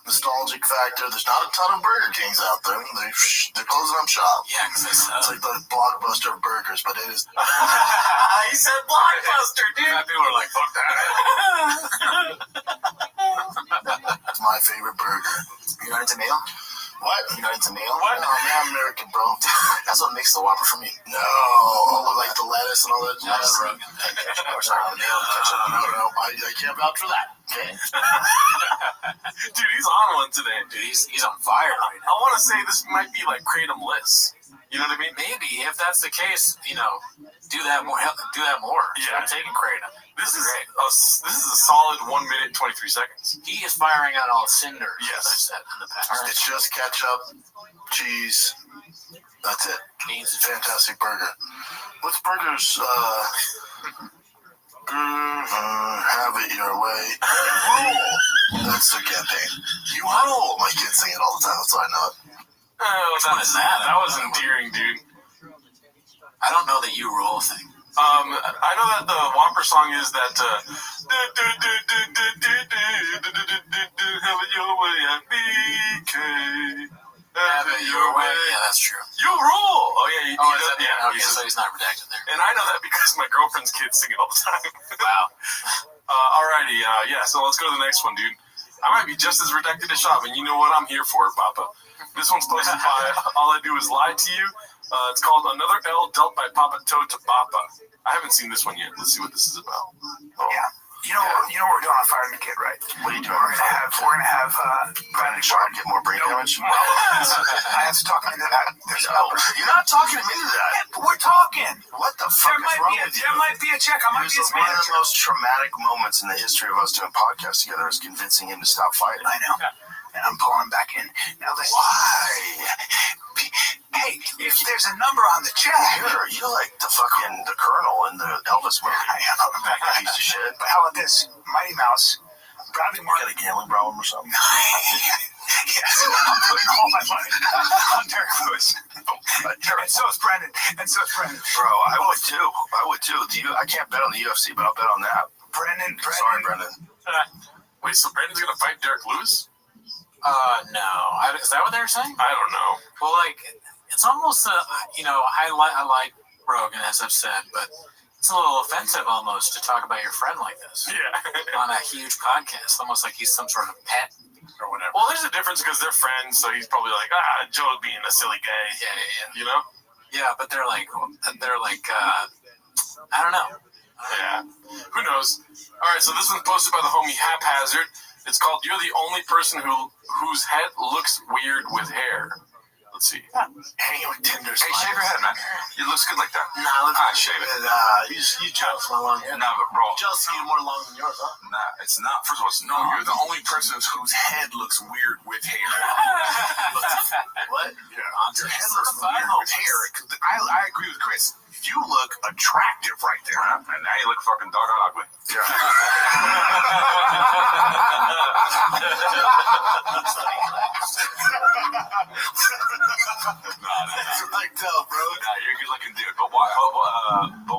nostalgic factor. There's not a ton of Burger Kings out there. They're closing up shop. Yeah, because it's like the Blockbuster of burgers, but it is... He said Blockbuster, dude! People are like, fuck that. It's my favorite burger. You want a tomato? What? You're not into mayo? What? No, man, I'm American, bro. That's what makes the Whopper for me. No. Like the lettuce and all that. That's Rogan. Or sorry, the mayo ketchup. No. I can't vouch for that. Okay. Dude, he's on one today. Dude, he's on fire right now. I want to say this might be like Kratom Liss. You know what I mean? Maybe if that's the case, do that more. Yeah. I'm taking Kratom. This is a solid 1 minute 23 seconds. He is firing on all cinders, Yes. as I've said in the past. It's just ketchup, cheese. That's it. Beans. Fantastic burger. What's burgers? Have it your way. That's their campaign. You roll. My kids sing it all the time, so I know it. Which one is that? That was endearing, dude. I don't know the you roll thing. I know that the Whopper song is that have it your way at BK. Have it your way. Yeah, that's true. You rule. Oh yeah. Okay, so he's not redacted there. And I know that because my girlfriend's kids sing it all the time. Wow. Alrighty. So let's go to the next one, dude. I might be just as redacted as Shop, and you know what? I'm here for it, Papa. This one's posted by All I Do Is Lie to You. It's called Another L Dealt by Papa Toe to Papa. I haven't seen this one yet. Let's see what this is about. Oh. Yeah. You know what we're doing on Fire the Kid, right? What are you doing? We're gonna have Brandon Sharp get more brain damage. I have to talk into that. You're not talking to me to that. Yeah, we're talking. What the fuck is wrong with you? There might be a check. I might be his One of manager. the most traumatic moments in the history of us doing podcasts together is convincing him to stop fighting. I know. And I'm pulling him back in. Now listen. Why? Hey, if there's a number on the check. You're like the Colonel in the Elvis movie. I am. Piece of shit. But how about this? Mighty Mouse. Bradley You got a gambling problem or something? Yes, I'm putting all my money on Derek Lewis. And so is Brendan. Bro, I would too. I can't bet on the UFC, but I'll bet on that. Brendan. Sorry, Brendan. Wait, so Brandon's gonna fight Derek Lewis? No. Is that what they're saying? I don't know. Well, it's almost I like Rogan, as I've said, but it's a little offensive almost to talk about your friend like this. Yeah. On a huge podcast, almost like he's some sort of pet or whatever. Well, there's a difference because they're friends, so he's probably like, Joe's being a silly guy. Yeah. You know? Yeah, but they're like, I don't know. Yeah. Who knows? All right, so this one's posted by the homie Haphazard. It's called "You're the Only Person Whose Head Looks Weird with Hair." Let's see. Hanging with Tinder's. Hey, shave your head, man. It looks good like that. Nah, look. Shave it. You jealous my long hair? Nah, but bro. Jealous of you more long than yours, huh? Nah, it's not. First of all, no. You're the only person whose head looks weird with hair. What? Yeah. Your head looks weird with hair. I agree with Chris. You look attractive right there. And now you look fucking doggone ugly. Yeah. Like tell, bro. Nah, you're a good looking dude. But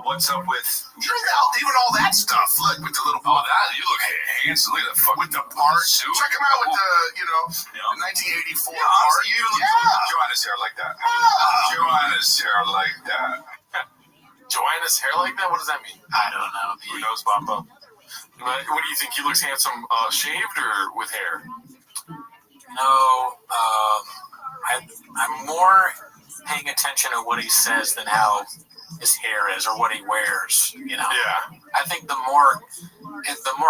what's up with even all that stuff? Look with the little. Oh, that you look handsome. Look at that fuck with the part. suit. Check him out with the 1984 Yeah, part. you even look Joanna's hair like that. Joanna's hair like that. Joanna's hair like that? What does that mean? I don't know. Who knows, Papa? What do you think? He looks handsome shaved or with hair? No, I'm more paying attention to what he says than how his hair is or what he wears. Yeah. I think the more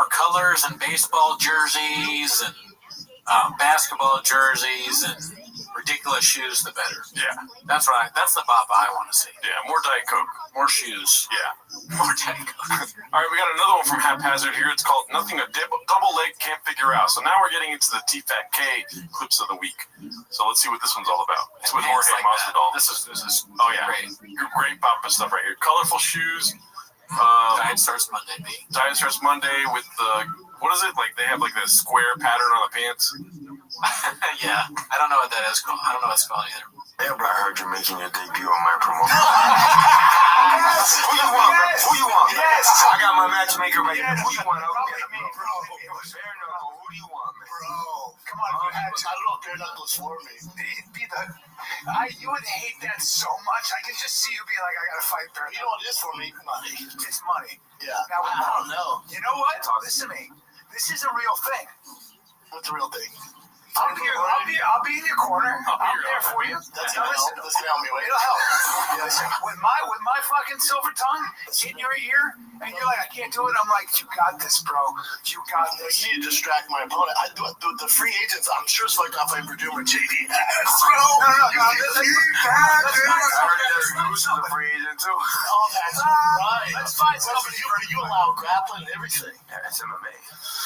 colors and baseball jerseys and basketball jerseys and ridiculous shoes, the better. Yeah. That's right. That's the Papa I want to see. Yeah. More Diet Coke. More shoes. Yeah. More Diet Coke. All right, we got another one from Haphazard here. It's called "Nothing a Double Leg Can't Figure Out." So now we're getting into the T-Fat K clips of the week. So let's see what this one's all about. It's with Jorge Masvidal. This is oh yeah, great Papa stuff right here. Colorful shoes. Diet starts Monday. Diet starts Monday with the what is it like? They have like this square pattern on the pants. Yeah, I don't know what that is called. I don't know what it's called either. Yeah, but I heard you're making your debut on my promo. Who you want, bro? Who you want? Yes. I got my matchmaker right here. Who you want? Bro, Who do you want, man? Bro, come on. I don't know if they're knuckles for me. You would hate that so much. I can just see you being like, I gotta fight there. You know what it is for me? Money. It's money. Yeah. Now, I don't know. You know what? Listen to me. This is a real thing. What's the real thing? I'll be in your corner. I'm there for you. That's gonna help me. Wait, It'll help. Listen, with my fucking silver tongue in your ear, and you're like, I can't do it. I'm like, you got this, bro. You got this. You need to distract my opponent. I do the free agents. I'm sure it's fucked off I Purdue or JD. No. Who's the free agent too? Oh, that's right. Let's find somebody. You allow grappling and everything. Yeah, it's MMA.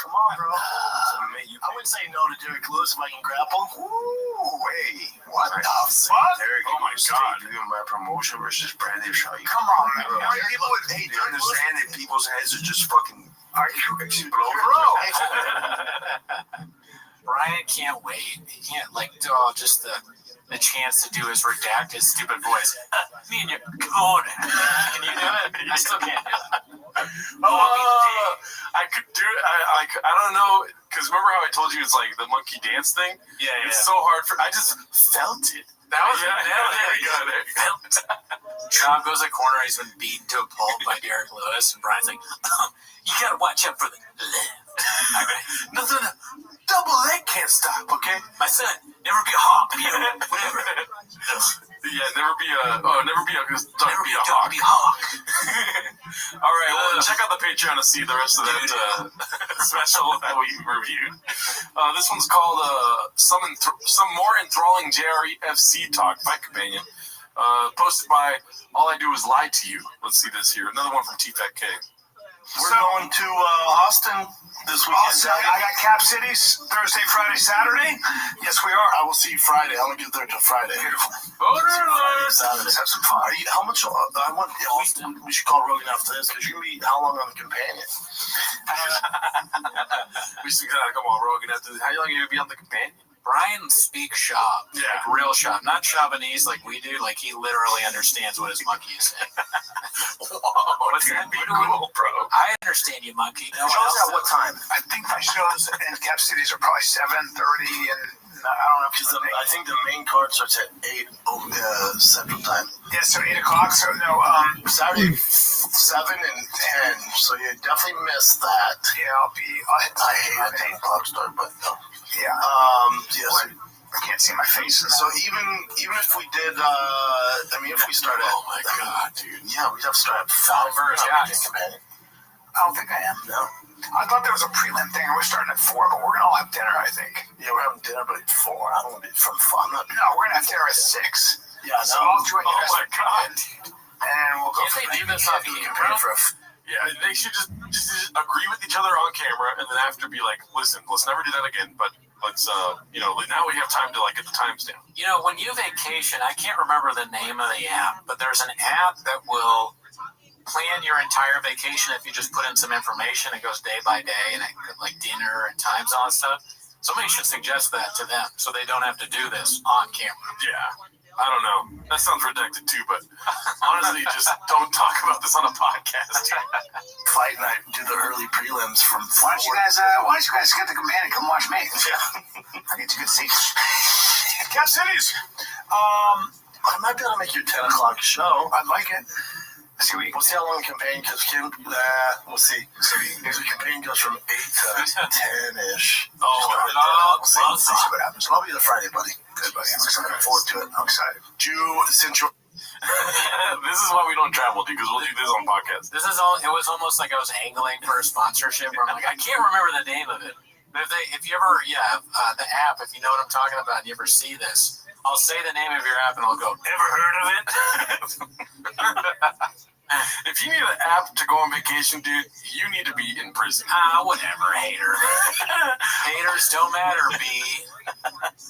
Come on, bro. It's MMA. I wouldn't say no to Derek Lewis if I can grapple. Ooh, hey, what the fuck? Derek, oh my god, doing my promotion versus Brandon Shaw. Come on, man. You understand that people's heads are just fucking exploding? Bro. Brian can't wait. He can't just the chance to do his redact his stupid voice. Me and your corner. Can you do it? I still can't do it. I could do it. I don't know, because remember how I told you it's like the monkey dance thing? Yeah. It's so hard I just felt it. That was there you go. Trav goes a corner. He's been beaten to a pulp by Derek Lewis, and Brian's like, "You gotta watch out for the left." No. Double leg can't stop, okay? My son, never be a hawk. Whatever. Yeah, never be a hawk. Be hawk. All right, well, check out the Patreon to see the rest of that special that we reviewed. This one's called some more enthralling JREFC talk, fight companion. Posted by All I Do Is Lie to You. Let's see this here. Another one from T-Fat K. We're going to Austin this weekend. I got Cap Cities Thursday, Friday, Saturday. Yes, we are. I will see you Friday. I'm gonna get there till Friday. Beautiful. Saturday. Let's have some fun. How much? We should call Rogan after this because you're gonna be how long on the companion? We still gotta come on Rogan after this. How long are you gonna be on the companion? Brian speaks shop, like real shop, not Chavanese like we do. Like he literally understands what his monkey is saying. Whoa, that'd be cool, bro. I understand you, monkey. No one Shows else at what time? I think my shows in Cap Cities are probably 7:30, and I don't know because I think the main card starts at 8 Central Time. Yeah, so 8 o'clock. So no, Saturday 7 and 10. So you definitely missed that. Yeah, I'll be. I hate an 8 o'clock start, but no. Yeah. Yes. I can't see my face. So even if we did, if we start at, oh my god, dude. Yeah, we'd have to start at 5 or I don't think I am. No. I thought there was a prelim thing, and we're starting at 4, but we're gonna all have dinner, I think. Yeah, we're having dinner, but at 4. I don't want to be from 5. No, we're gonna have dinner at 6. Yeah, so I'll join you guys. Oh my god, dude. And we'll go. If they do this on camera, yeah, they should just agree with each other on camera, and then after be like, listen, let's never do that again, but let's, now we have time to, get the times down. When you vacation, I can't remember the name of the app, but there's an app that will plan your entire vacation if you just put in some information. It goes day by day, and it like dinner and times, all that stuff. Somebody should suggest that to them so they don't have to do this on camera. Yeah. I don't know. That sounds redacted too, but honestly, just don't talk about this on a podcast. Fight night, do the early prelims from. Why don't you guys get the command and come watch me? Yeah. I get you good seats. Cap Cities. I might be able to make you a 10 o'clock show. I'd like it. We'll see how long the campaign goes. We'll see. If the campaign goes from 8 to 10-ish. We'll see what happens. I'll be there Friday, buddy. Good, buddy. I'm looking forward to it. I'm excited. Since you're this is why we don't travel, dude, because we'll do this on podcast. It was almost like I was angling for a sponsorship where I'm like, I can't remember the name of it. But if you ever, the app, if you know what I'm talking about, and you ever see this, I'll say the name of your app and I'll go, ever heard of it? If you need an app to go on vacation, dude, you need to be in prison. Whatever, hater. Haters don't matter, B.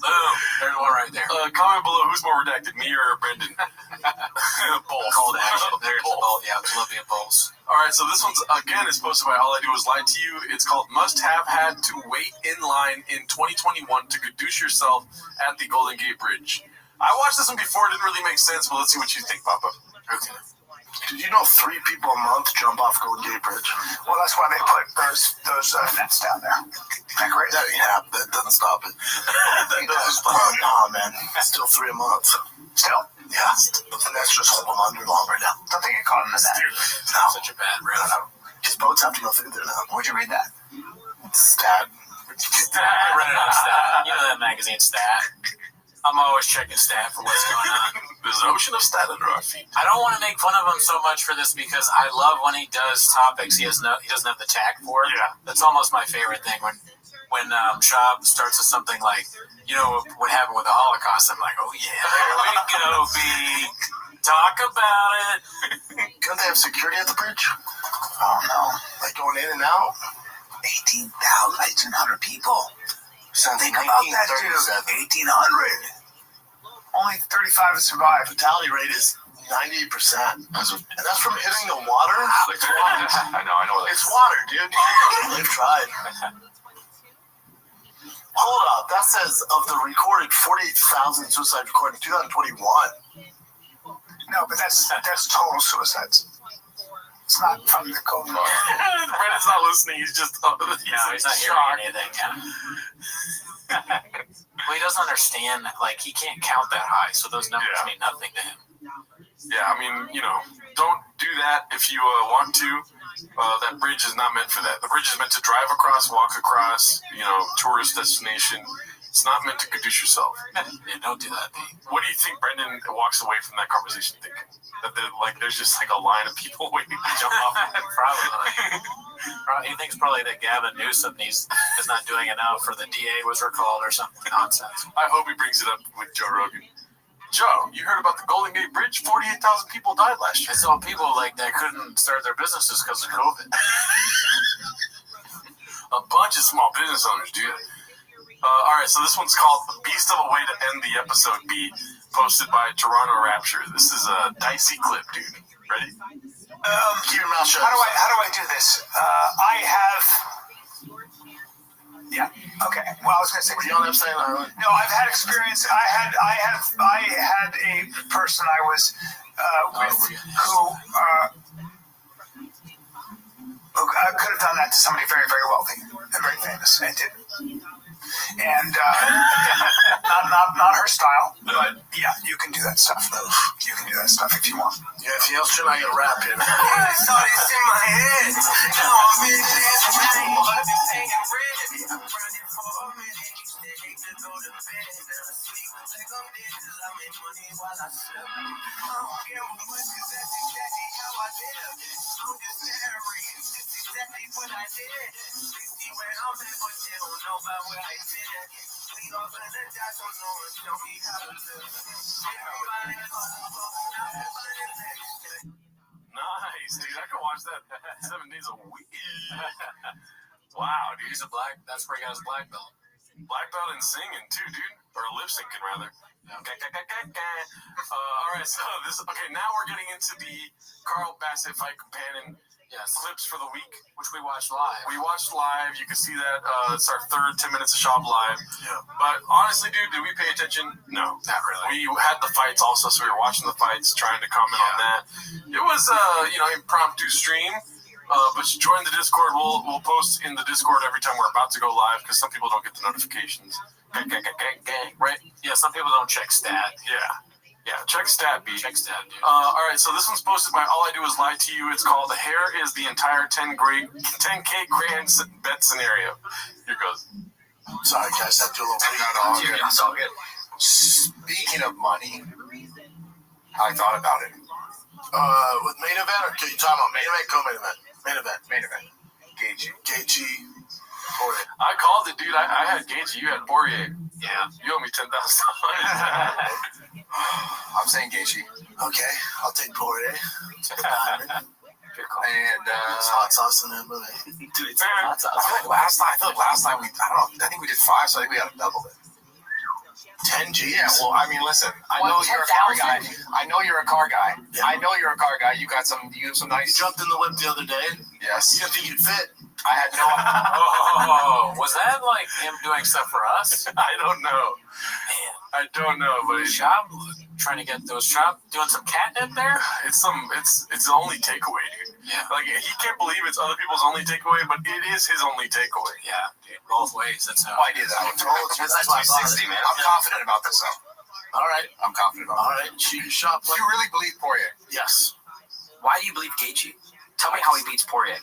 Boom. There's one right there. Comment below who's more redacted, me or Brendan. Both. Call to action. There's the both. Yeah, Olympia Bulls. All right, so this one's, again, is posted by All I Do Is Lie to You. It's called Must Have Had to Wait in Line in 2021 to Gadoosh Yourself at the Golden Gate Bridge. I watched this one before. It didn't really make sense, but let's see what you think, Papa. Okay. Did you know 3 people a month jump off Golden Gate Bridge? Well, that's why they put those nets down there. Isn't that great? That doesn't stop it. Nah, man. Still 3 a month. Still? Yeah. That's just hold them under longer now. Don't think it caught him in that. No. Such a bad route. His boats have to go through there now. Where'd you read that? Stat. Stat. I read it on Stat. You know that magazine, Stat. I'm always checking Stat for what's going on. There's an ocean of Stat under our feet. I don't want to make fun of him so much for this because I love when he does topics he doesn't have the tact for. Yeah. That's almost my favorite thing. When Shab starts with something like, you know, what happened with the Holocaust, I'm like, oh yeah, there we go, B. Talk about it. Couldn't they have security at the bridge? Oh no. Like going in and out? 1,800 people. Think about that, dude. 1,800. Only 35 have survived. Fatality rate is 98%. And that's from hitting the water? It's water. I know. It's water, dude. They've tried. Hold up. That says of the recorded 48,000 suicides recorded in 2021. No, but that's total suicides. It's not from the COVID. Brennan's not listening. He's just he's not hearing anything. Well, he doesn't understand. Like, he can't count that high, so those numbers mean nothing to him. Yeah, I mean, you know, don't do that if you want to. That bridge is not meant for that. The bridge is meant to drive across, walk across, you know, tourist destination. It's not meant to conduce yourself. Yeah, don't do that, Pete. What do you think Brendan walks away from that conversation thinking? That there's just like a line of people waiting to jump off? Probably. He thinks probably that Gavin Newsom is not doing enough, or the DA was recalled, or something nonsense. I hope he brings it up with Joe Rogan. Joe, you heard about the Golden Gate Bridge? 48,000 people died last year. I saw people like that couldn't start their businesses because of COVID. A bunch of small business owners do that. All right, so this one's called "The Beast of a Way to End the Episode." B, posted by Toronto Rapture. This is a dicey clip, dude. Ready? Keep your mouth shut. How do I do this? I have. Yeah. Okay. Well, I was going to say. Were you on Epstein Island? No, I've had experience. I had a person I was with who could have done that to somebody very, very wealthy and very famous, and didn't. And not her style, but yeah, you can do that stuff. You can do that stuff if you want. Yeah, if you else, you're not gonna rap in. I saw this in my head. Now I'm in this thing. I've been paying rent. I'm running for a minute. They hate to go to bed. Sleep like I'm dead till I make money while I sleep. I don't care what much, 'cause that's exactly how I live. I'm just married. That's exactly what I did. They see where I'm at, but they don't know about where I been. We all gonna die, so no one show me how to live. Everybody Nice, dude. I can watch that 7 days a week. Wow, dude. He's a black. That's where he got his black belt. Black belt in singing too, dude, or lip syncing rather. All right, so now we're getting into the Carl Bassett fight companion clips for the week, which we watched live. We watched live. You can see that it's our third 10 minutes of Shop live. Yeah. But honestly, dude, did we pay attention? No, not really. We had the fights also, so we were watching the fights, trying to comment on that. It was impromptu stream. But you join the Discord. We'll post in the Discord every time we're about to go live because some people don't get the notifications. Right? Yeah, some people don't check Stat. Yeah, check Stat, B. Check Stat, dude. All right, so this one's posted by All I Do Is Lie to You. It's called "The Hair is the Entire 10K Grand Bet Scenario." Here goes. Sorry, guys, I have to do a little No, it's all good. Speaking of money, I thought about it. with main event, or are you talking about main event, co-main event? Main event. Gaethje. Poirier. I called it, dude. I had Gaethje. You had Poirier. Yeah. You owe me $10,000. I'm saying Gaethje. Okay, I'll take Poirier. And it's hot sauce in there, but dude, it's hot sauce. I feel like last time I think we did 5, so I think we got to double it. 10 G's? Yeah, well, I mean, listen, I know you're a car guy. I know you're a car guy. Yeah. I know you're a car guy. You have some nice. You jumped in the whip the other day. Yes. You didn't think you'd fit. I had no idea. Oh, was that like him doing stuff for us? I don't know. Man, I don't know, but Shop trying to get those Shop doing some catnip there. It's the only takeaway, dude. Yeah. Like he can't believe it's other people's only takeaway, but it is his only takeaway. Yeah, dude, both ways. That's how I did that one. That's 260, man. I'm confident about this, though. All right. I'm confident about it. All right. Shoot your shot. You really believe Poirier? Yes. Why do you believe Gaethje? Tell me how he beats Poirier.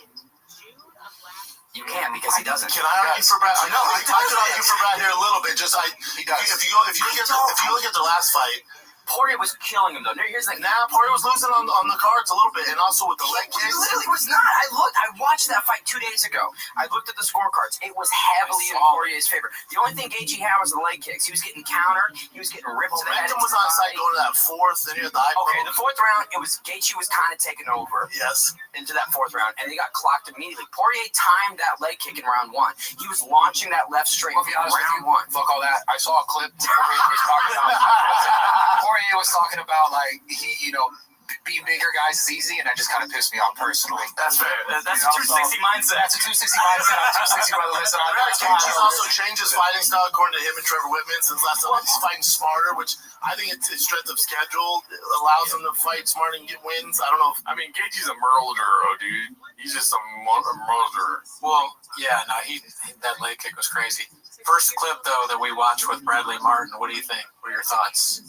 You can't because he doesn't. Can I argue for Brad? I know I could argue for Brad here a little bit. Just if you look at the last fight, Poirier was killing him though. Here's the thing. now Poirier was losing on the cards a little bit, and also with the leg kicks. He literally was not. I watched that fight 2 days ago. I looked at the scorecards. It was heavily in Poirier's favor. The only thing Gaethje had was the leg kicks. He was getting countered. He was getting ripped to the head. Momentum was on side going to that fourth, and the eye. Okay, the fourth round, Gaethje was kind of taking over. Yes. Into that fourth round, and he got clocked immediately. Poirier timed that leg kick in round 1. He was launching that left straight I'll be honest round with you, 1. Fuck all that. I saw a clip. Poirier was talking about like being bigger guys is easy, and that just kind of pissed me off personally. That's fair. That's a 260 mindset. That's a 260 mindset. I'm 260 by the list. Gaethje's also changed his fighting style according to him and Trevor Whitman since last time. He's fighting smarter, which I think it's his strength of schedule allows him to fight smarter and get wins. I don't know. I mean, Gaethje's a murderer, dude. He's just a murderer. Well, yeah, no, that leg kick was crazy. First clip, though, that we watched with Bradley Martin. What do you think? What are your thoughts?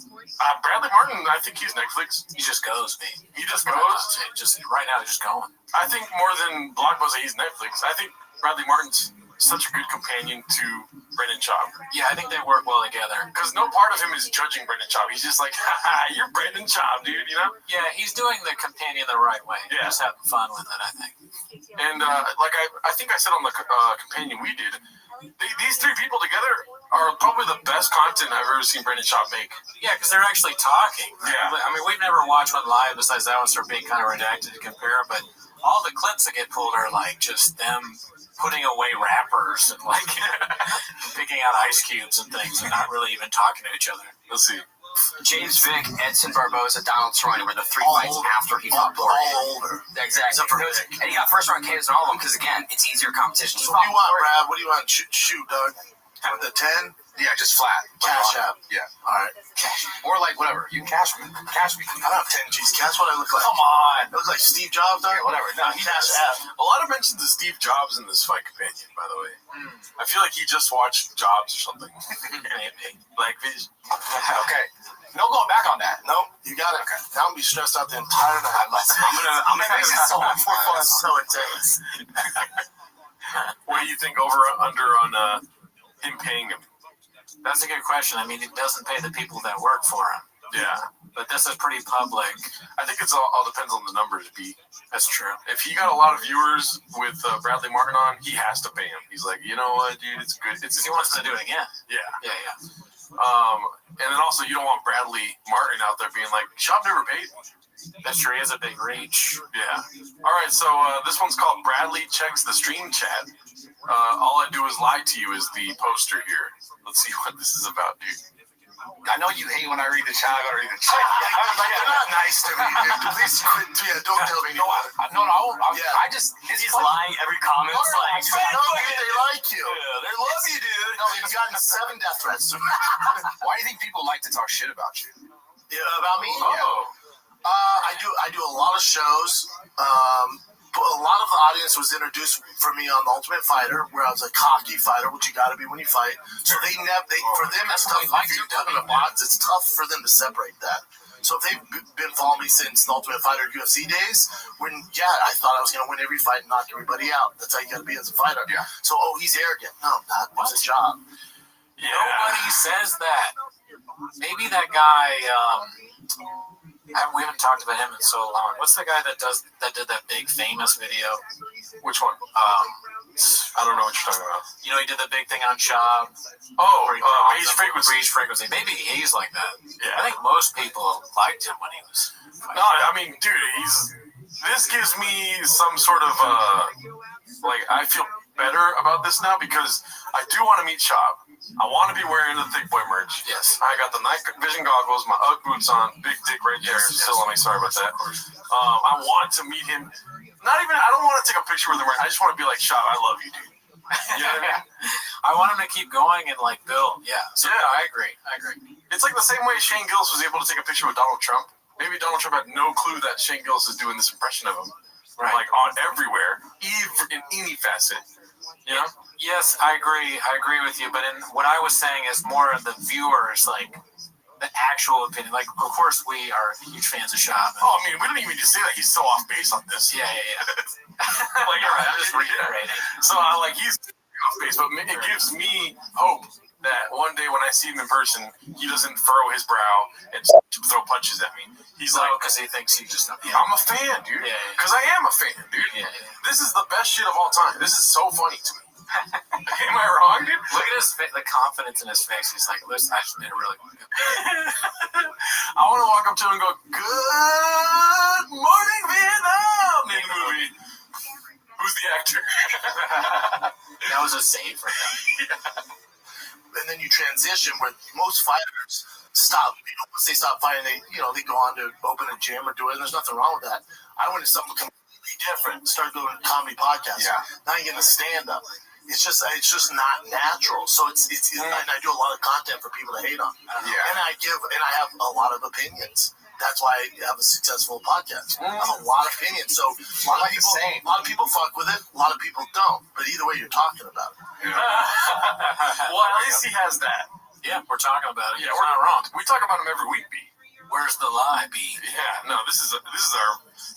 Bradley Martin, I think he's Netflix. He just goes, man. He just goes? Just right now, just going. I think more than Blockbuster, he's Netflix. I think Bradley Martin's such a good companion to Brendan Schaub. Yeah, I think they work well together. Because no part of him is judging Brendan Schaub. He's just like, haha, you're Brendan Schaub, dude, you know? Yeah, he's doing the companion the right way. Yeah. Just having fun with it, I think. And I think I said on the companion we did, these three people together are probably the best content I've ever seen Brendan Schaub make. Yeah, because they're actually talking. Yeah. I mean, we've never watched one live besides that one sort of being kind of redacted to compare, but all the clips that get pulled are like just them putting away wrappers and like picking out ice cubes and things and not really even talking to each other. Let's see. James Vick, Edson Barboza, Donald Cerrone were the 3 fights after he fought Poirier. Older. Exactly. And he got first round KOs in all of them because, again, it's easier competition. So what do you want, Brad? What do you want? Shoot, Doug. With the 10? Yeah, just flat. Cash out. Yeah. All right. Or like whatever. You can cash me. Cash me. I don't have 10 G's. Cash what I look like. Come on. I look like Steve Jobs, Doug? Yeah, whatever. No, he cash out. A lot of mentions of Steve Jobs in this fight companion, by the way. I feel like he just watched Jobs or something. Blackfish. Okay. No going back on that. Nope, you got it. Okay. I'll be stressed out the entire night. I'm gonna make it so much more fun. So intense. What do you think over under on him paying him? That's a good question. I mean, it doesn't pay the people that work for him. Yeah. But this is pretty public. I think it's all depends on the numbers, B. That's true. If he got a lot of viewers with Bradley Martin on, he has to pay him. He's like, you know what, dude, it's good. He wants to do it again. Yeah. Yeah. And then also, you don't want Bradley Martin out there being like, Schaub never paid me. That's true. He has a big reach. Yeah. All right, so this one's called Bradley Checks the Stream Chat. All I do is lie to you is the poster here. Let's see what this is about, dude. I know you hate when I read the chat. I gotta read the chat. They're not nice to me, dude. Please quit. Yeah, don't tell me. No, I won't. I just... He's lying every comment. No, dude, they like you. Yeah, they love you, dude. No, he's gotten 7 death threats. Why do you think people like to talk shit about you? Yeah, about me? Oh. Yeah. I do a lot of shows. A lot of the audience was introduced for me on The Ultimate Fighter, where I was a cocky fighter, which you got to be when you fight. So for them, it's tough. If you're talking to bots, it's tough for them to separate that. So if they've been following me since The Ultimate Fighter UFC days, when I thought I was going to win every fight and knock everybody out. That's how you got to be as a fighter. Yeah. So he's arrogant. No, I'm not. It's a job. Yeah. Nobody says that. Maybe that guy. We haven't talked about him in so long. What's the guy that did that big famous video? Which one? I don't know what you're talking about. You know, he did the big thing on Schaub. Breeze Frequency. Breeze Frequency. Maybe he's like that. Yeah. I think most people liked him when he was fighting. No, I mean, dude, this gives me some sort of I feel better about this now because I do want to meet Schaub. I want to be wearing the Thick Boy merch. Yes. I got the night vision goggles, my UGG boots on, big dick right there. Still on me, sorry about that. I want to meet him. I don't want to take a picture with him. I just want to be like, Schaub, I love you, dude. You know what I mean? I want him to keep going and like build. Yeah. So Yeah. I agree. It's like the same way Shane Gillis was able to take a picture with Donald Trump. Maybe Donald Trump had no clue that Shane Gillis is doing this impression of him. Right. Like on everywhere, in any facet. You know? Yes, I agree. I agree with you. But what I was saying is more of the viewers, like the actual opinion. Like, of course, we are huge fans of Schaub. Oh, I mean, we don't even need to say that. He's so off base on this. Yeah. Like, you're right. I'm just reiterating. So, like, he's off base, but it gives me hope that one day when I see him in person, he doesn't furrow his brow and throw punches at me. He's like, because he thinks he just. I'm a fan, dude. Because I am a fan, dude. This is the best shit of all time. This is so funny to me. Am I wrong, dude? Look at the confidence in his face. He's like, listen, I just made a really good. I want to walk up to him and go, "Good morning, Vietnam," in the movie. Who's the actor? That was a save for him. And then you transition where most fighters stop. Once they stop fighting, they go on to open a gym or do it. And there's nothing wrong with that. I went to something completely different. Started doing comedy podcasts. Yeah. Now I'm getting a stand up. It's just not natural. So it's and I do a lot of content for people to hate on. Yeah. And I have a lot of opinions. That's why I have a successful podcast. I have a lot of opinions. So a lot of people fuck with it. A lot of people don't. But either way, you're talking about it. Yeah. Well, at least he has that. Yeah, we're talking about it. Yeah, we're not wrong. We talk about him every week, B. Where's the lie, B? Yeah, no, this is our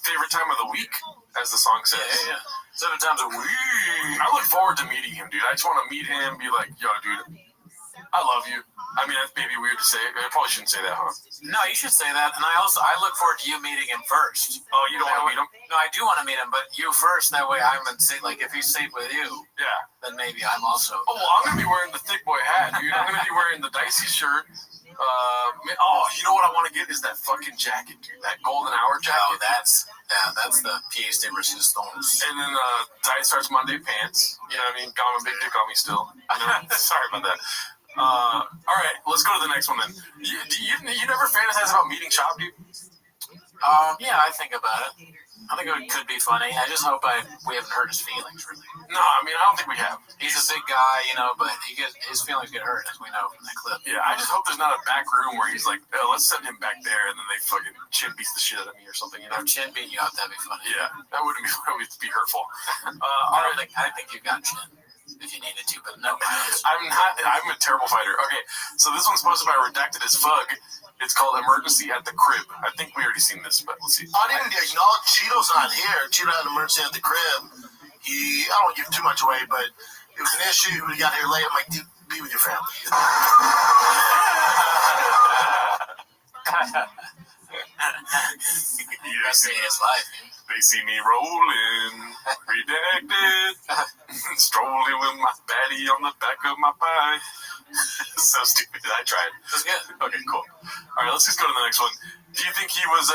favorite time of the week, as the song says. Yeah. 7 times a week. I look forward to meeting him, dude. I just want to meet him, be like, yo, dude, I love you. I mean, that's maybe weird to say. I probably shouldn't say that, huh? No, you should say that. And I look forward to you meeting him first. Oh, you don't want to meet him? No, I do want to meet him, but you first. That way I'm in sync. Like, if he's safe with you, then maybe I'm also. Oh, well, I'm going to be wearing the thick boy hat, dude. I'm going to be wearing the dicey shirt. You know what I want to get is that fucking jacket, dude. That golden hour jacket. Oh, that's the pièce de resistance. And then Diet Starts Monday pants. You know what I mean? Got my big dick on me still. Sorry about that. All right, let's go to the next one then. You never fantasize about meeting Chop, dude? Yeah, I think about it. I think it could be funny. I just hope we haven't hurt his feelings, really. No, I mean, I don't think we have. He's a big guy, but his feelings get hurt, as we know from that clip. Yeah, I just hope there's not a back room where he's like, oh, let's send him back there, and then they fucking chin beats the shit out of me or something, you know? Chin beat you up, that'd be funny. Yeah, that wouldn't be hurtful. I think you got chin. If you needed to, but no. I'm a terrible fighter. Okay, so this one's posted by Redacted as Fug. It's called Emergency at the Crib. I think we already seen this, but let's see. I didn't acknowledge Cheeto's not here. Cheeto had an emergency at the crib. I don't want to give too much away, but it was an issue. We got here late. I'm like, dude, be with your family. I see his life. They see me rolling, redacted, strolling with my baddie on the back of my bike. So stupid. I tried. That's good. Okay, cool. All right, let's just go to the next one. Do you think he was?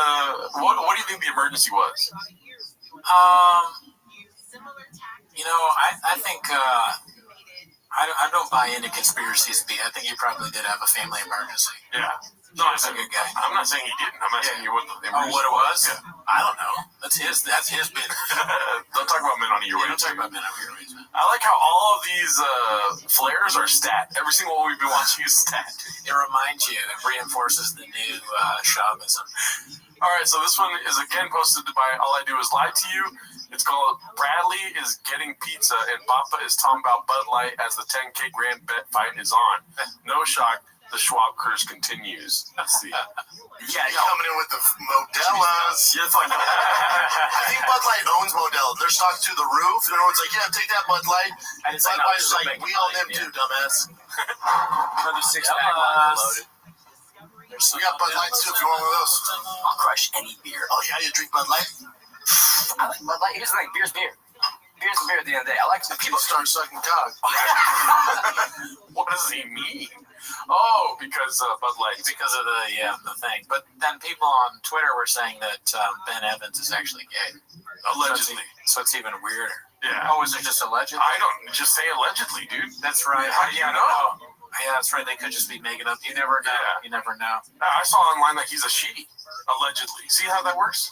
What do you think the emergency was? I think I don't buy into conspiracies. I think he probably did have a family emergency. Yeah. No, he's a good guy. I'm not saying he didn't. I'm not saying he wasn't. Oh, what it was? Yeah. I don't know. That's his bit. Don't talk about men on your ways. Don't talk about men on your ways. I like how all of these flares are stat. Every single one we've been watching is stat. It reminds you. It reinforces the new Shamanism. All right, so this one is again posted by All I Do Is Lie to You. It's called Bradley is Getting Pizza and Papa is talking about Bud Light as the 10K grand bet fight is on. No shock. The Schwab curse continues. Let's see. Yeah, you're coming in with the Modelas. You're fucking. I think Bud Light owns Modelo. Their stock's through the roof. Everyone's like, yeah, take that Bud Light. And Budweiser's like, we own them too, dumbass. Another 6-pack loaded. We got Bud Lights too if you want one of those. I'll crush any beer. Oh, yeah, you drink Bud Light? I like Bud Light. Here's the thing, beer's beer. Beer's beer at the end of the day. I like to people start sucking cock. What does he mean? Oh, because Bud Light. Because of the thing. But then people on Twitter were saying that Ben Evans is actually gay. Allegedly. So it's even weirder. Yeah. Oh, is it just allegedly? I don't just say allegedly, dude. That's right. How do you know? Yeah, that's right. They could just be making up. You never know. Yeah. You never know. I saw online that he's a she. Allegedly. See how that works?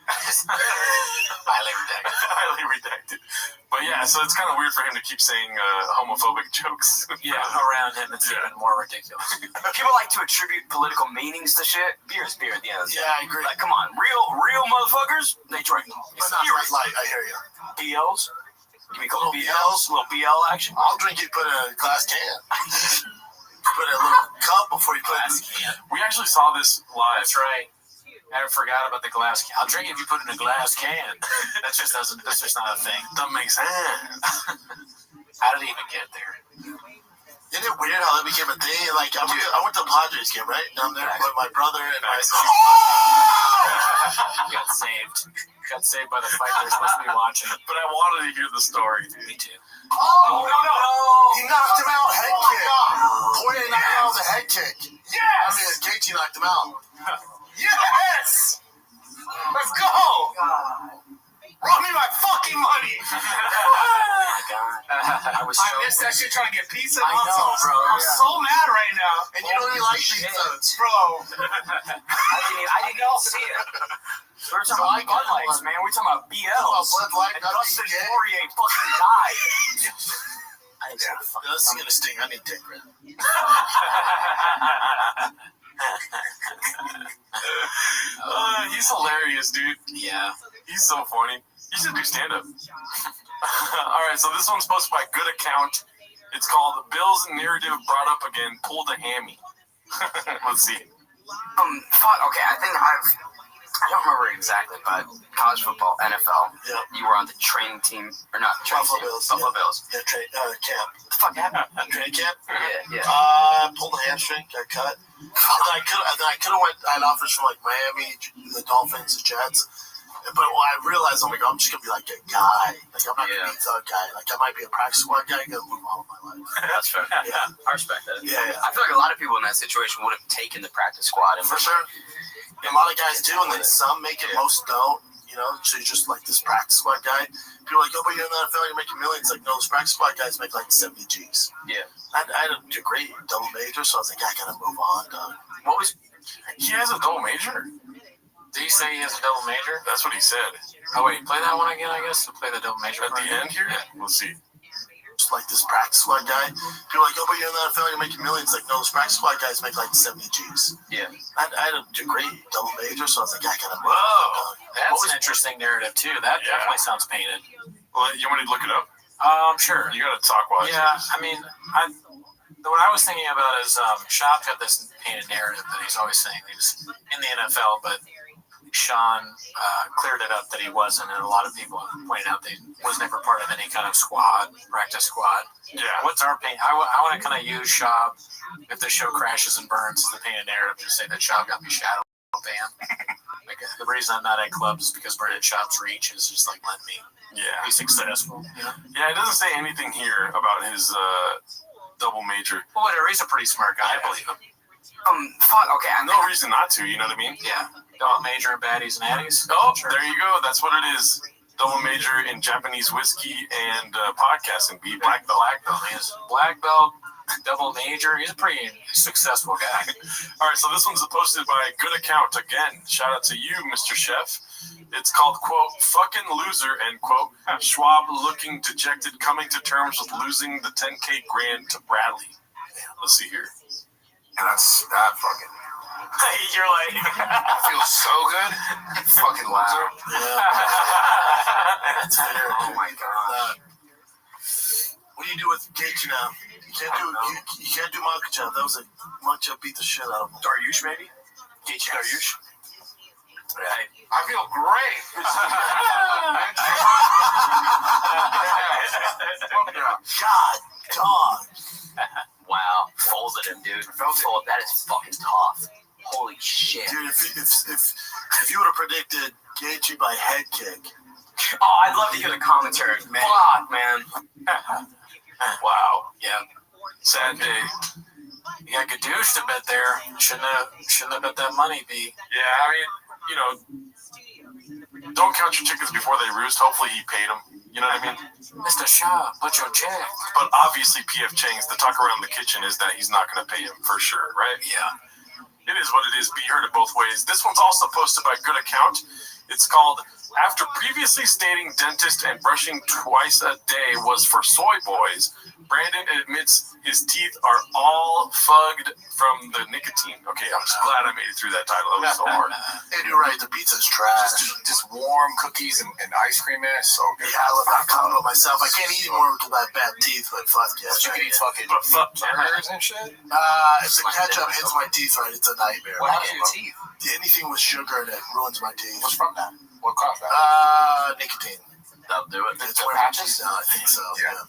Highly redacted. Highly redacted. But yeah, so it's kind of weird for him to keep saying homophobic jokes. Yeah, around him it's even more ridiculous. People like to attribute political meanings to shit. Beer is beer at the end of the day. Yeah, I agree. Like, come on, real motherfuckers, they drink. But not Bud Light, I hear you. BLs? Give me a couple BLs, little BL action. I'll drink you, put in a glass can. Put in a little cup before you put it. We actually saw this live. That's right. I forgot about the glass can. I'll drink it if you put it in a glass can. That's just not a thing. Doesn't make sense. How did he even get there? Isn't it weird how that became a thing? Like, I went to the Padres game, right? Down there with my brother and my Got saved. Got saved by the fight they're supposed to be watching. But I wanted to hear the story. Me too. Oh, no. He knocked him out, head kick. Poirier knocked him out with a head kick. Yes! I mean, Gaethje knocked him out. Yes! Let's go! Run me my fucking money! I missed that shit trying to get pizza. I know, bro. I'm so mad right now. And you don't even like pizza, bro. I didn't even see it. We're talking about Bud Lights, man. We're talking about BLs. Bud Light, and Dustin Poirier fucking died. This is gonna sting. I need 10 grand. He's hilarious, dude. Yeah. He's so funny. You should do stand-up. All right, so this one's posted by Good Account. It's called "The Bills Narrative Brought Up Again. Pulled a Hammy." Let's see. Okay, I don't remember exactly, but college football, NFL. Yeah. You were on the training team, or not? Buffalo Bills. Buffalo Bills. Yeah, camp. What the fuck happened? Training camp? Yeah. Pulled a hamstring, got cut. And then I could have went. I had offers from like Miami, the Dolphins, the Jets. But I realized, oh my God, I'm just gonna be like a guy. Like I'm not gonna be a thug guy. Like I might be a practice squad guy. I'm gonna move on with my life. That's fair. Yeah. I respect that. Yeah. I feel like a lot of people in that situation would have taken the practice squad. And For sure. A lot of guys do, and then some make it, most don't. You know, so you're just like this practice squad guy. People are like, oh, but you're in the NFL, you're making millions. Like, no, those practice squad guys make like 70 G's. Yeah. I had a degree, double major, so I was like, I gotta move on, dog. What was? He has a double major? Did he say he has a double major? That's what he said. Oh wait, play that one again. I guess play the double major At the end here. Yeah. We'll see. Just like this practice squad guy. People are like, oh, but you're in the NFL, you're making millions. Like, no, those practice squad guys make like 70 G's. Yeah. I had a degree, double major, so I was like, I gotta move on, Whoa, dog. that's an interesting narrative too. That definitely sounds painted. Well, you want me to look it up? Sure. You gotta talk while Yeah, I mean, what I was thinking about is Shop got this painted narrative that he's always saying he was in the NFL, but Sean cleared it up that he wasn't, and a lot of people pointed out that he was never part of any kind of squad, practice squad. Yeah. What's our paint? I want to kind of use Shop, if the show crashes and burns, as the painted narrative, just say that Shop got me shadow banned. Like, the reason I'm not at clubs is because Brendan Shop's reach is just like letting me be successful. Yeah, it doesn't say anything here about his double major. Well, whatever. He's a pretty smart guy. I believe him. Okay. No reason not to. You know what I mean? Yeah. Double major in baddies and addies. Oh, there you go. That's what it is. Double major in Japanese whiskey and podcasting. Be black belt. He is black belt, double major. He's a pretty successful guy. All right, so this one's posted by Good Account. Again, shout out to you, Mr. Chef. It's called, quote, "Fucking Loser," end quote. Schwab looking dejected, coming to terms with losing the 10K grand to Bradley. Let's see here. And that fucking. You're like, I feel so good. Fucking loser. Yeah. That's fair. Oh my God. What do you do with Gaethje now? You can't do Makachev. That was a Makachev beat the shit out of him. Dariush, maybe? Gaethje Dariush. Right. I feel great. God, dog. Wow. Folded him, dude. That is fucking tough. Holy shit. Dude, if you would have predicted Gaethje by head kick. Oh, I'd love to hear the commentary, man. Fuck, man. wow. Yeah. Sad day. You got Gadouche to bet there. Shouldn't have bet that money, B. Yeah, I mean, you know, don't count your chickens before they roost. Hopefully he paid them. You know what I mean? Mr. Shaw, put your check. But obviously PF Chang's, the talk around the kitchen is that he's not going to pay him for sure, right? Yeah. It is what it is. Be heard it both ways. This one's also posted by Good Account. It's called, "After previously stating dentist and brushing twice a day was for soy boys, Brandon admits his teeth are all fugged from the nicotine." Okay, I'm just glad I made it through that title. That was so hard. And you're right, the pizza's trash. Just warm cookies and ice cream in it. So good. Yeah, I love that combo myself. I can't eat anymore because I have bad teeth, but fuck yeah. You can eat fucking But fuck burgers and shit. If the ketchup hits my teeth right, it's a nightmare. What happened to your teeth? Anything with sugar in it ruins my teeth. What's from that? What caused that? Nicotine. That'll do it. It's The where patches? I think so. Yeah.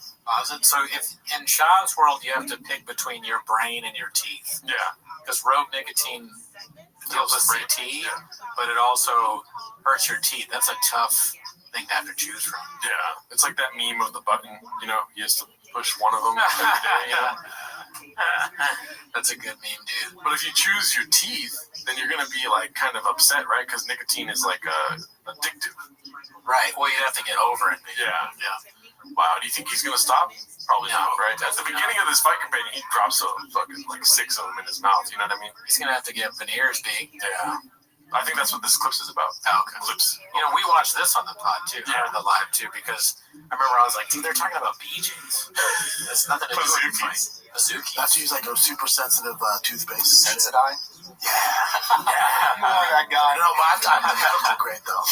So if in Sean's world you have to pick between your brain and your teeth. Yeah. Because rogue nicotine deals with CT, but it also hurts your teeth. That's a tough thing to have to choose from. Yeah. It's like that meme of the button. You know, he has to push one of them every day. You know? That's a good meme, dude. But if you choose your teeth, then you're gonna be like kind of upset, right? Because nicotine is like addictive. Right. Well, you'd have to get over it. Yeah. Wow. Do you think he's gonna stop? Probably not, right? At the beginning of this fight campaign, he drops fucking like 6 of them in his mouth. You know what I mean? He's gonna have to get veneers, B. Yeah. I think that's what this clip is about. Oh, okay. Clips. You know, we watched this on the pod too, or the live too, because I remember I was like, dude, they're talking about BJ's. That's nothing to do with the fight. Bazooki. That's use like a super sensitive toothpaste. Sensodyne? Yeah. That guy. No, but I medical grade though.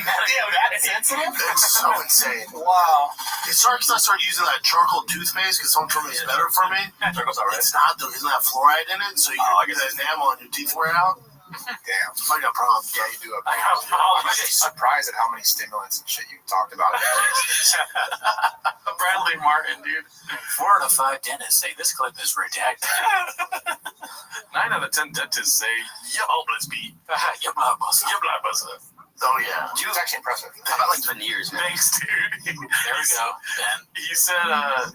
Damn, that is sensitive? It's so insane. Wow. It started because I started using that charcoal toothpaste because someone told me it's better for me. Charcoal's alright. It's not though. It doesn't have fluoride in it, so you get the enamel on your teeth wear out. Damn. I got problems. Yeah, you do have problems. I'm just surprised at how many stimulants and shit you talked about. Bradley Martin, dude. 4 out of 5 dentists say this clip is redacted. 9 out of 10 dentists say, "Yo, let's be." Your blood muscle. Your blood muscle. Oh yeah. She was actually impressive. How about like veneers, man? Thanks, dude. There we go, Ben. He said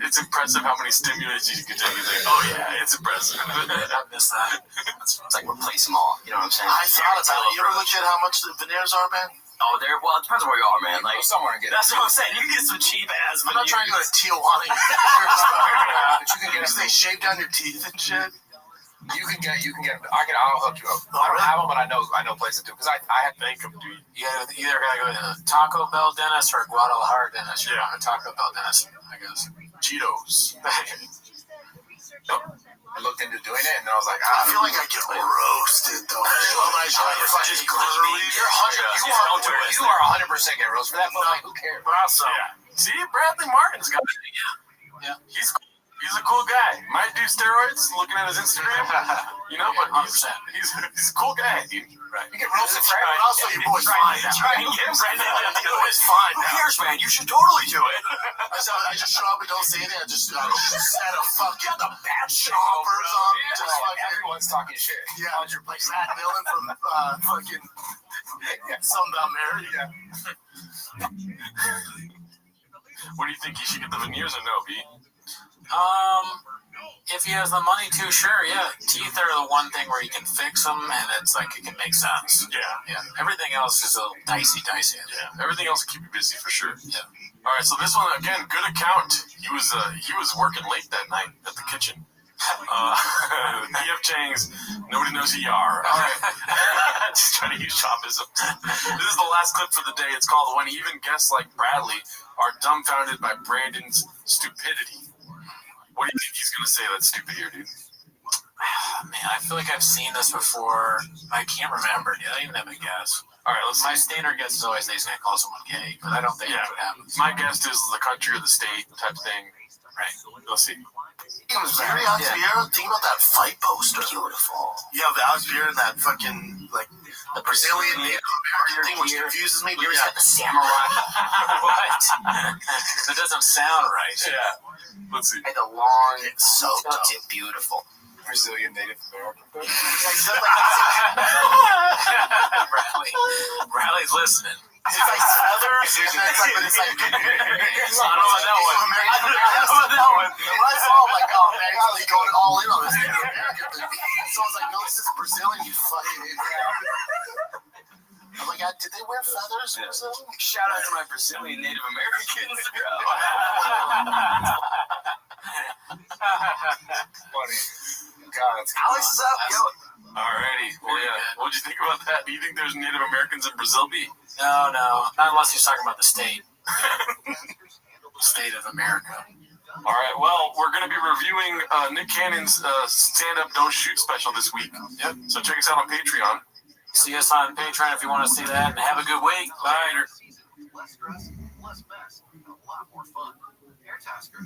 it's impressive how many stimulants you can take. He's like, oh yeah, it's impressive. I missed that. It's like replace them all. You know what I'm saying? I thought about it. You ever looked at how much the veneers are, man? Oh, well, it depends on where you are, man. Like somewhere and get. That's what I'm saying. You can get some cheap ass. I'm not trying to go to Tijuana. But you can get they shave down your teeth and shit. You can get. I'll hook you up. I don't have them, but I know places to because I had Thank him, dude. You either gotta go to a Taco Bell dentist or a Guadalajara dentist. You're on a Taco Bell dentist, I guess. Cheetos. I looked into doing it, and then I was like, I feel like I get roasted though. You are 100% getting roasted for that, but like, who cares? Awesome. Yeah. See, Bradley Martin's got it. Yeah. He's a cool guy. Might do steroids. Looking at his Instagram, you know, but he's a cool guy, dude. Right. You get roasted for but also your boy's fine now. Trying to get Brendan. Your boy's fine Who now. cares, man? You should totally do it. I just show up and don't say anything. I just set a fucking the bat choppers on. Just fucking Everyone's talking shit. yeah, like Matt Dillon from fucking something about Mary. Yeah. What do you think? He should get the veneers or no, B? If he has the money to, sure, yeah. Teeth are the one thing where you can fix them, and it's like it can make sense. Yeah. Everything else is a little dicey. Yeah. Everything else will keep you busy for sure. Yeah. All right. So this one again, good account. He was working late that night at the kitchen. PF Chang's nobody knows who you are. All right. Just trying to use shoppism. This is the last clip for the day. It's called "When Even Guests Like Bradley Are Dumbfounded by Brandon's Stupidity." What do you think he's gonna say that's stupid here, dude? Man, I feel like I've seen this before. I can't remember. I don't even have a guess. All right, let's My see. standard guess is always that he's gonna call someone gay, but I don't think that's what happens. My guess is the country or the state type of thing. Right. Let's see. It was very Alex Vieira. Think about that fight poster. Beautiful. Yeah, the Alex Vieira and that fucking like the Brazilian Native American thing, which confuses me. But yeah, the samurai. What? That doesn't sound right. Yeah. Let's see. And the long, it's so dope. Beautiful. Brazilian Native American. Bradley's listening. It's like feathers. It's like I don't know about that one. I don't know about that one. When I saw, I'm like, oh man, he's going all in on this Native American thing. So I was like, no, this is Brazilian, you fucking idiot. I'm like, did they wear feathers or something? Shout out to my Brazilian Native Americans, bro. Funny. God, that's Alex is up, yo. Alrighty. Well, yeah. What'd you think about that? Do you think there's Native Americans in Brazil, B? No. Not unless he's talking about the state. State of America. All right. Well, we're going to be reviewing Nick Cannon's stand-up Don't Shoot special this week. Yep. So check us out on Patreon. See us on Patreon if you want to see that. And have a good week. Bye. Less stress, less mess, a lot more fun. Airtasker.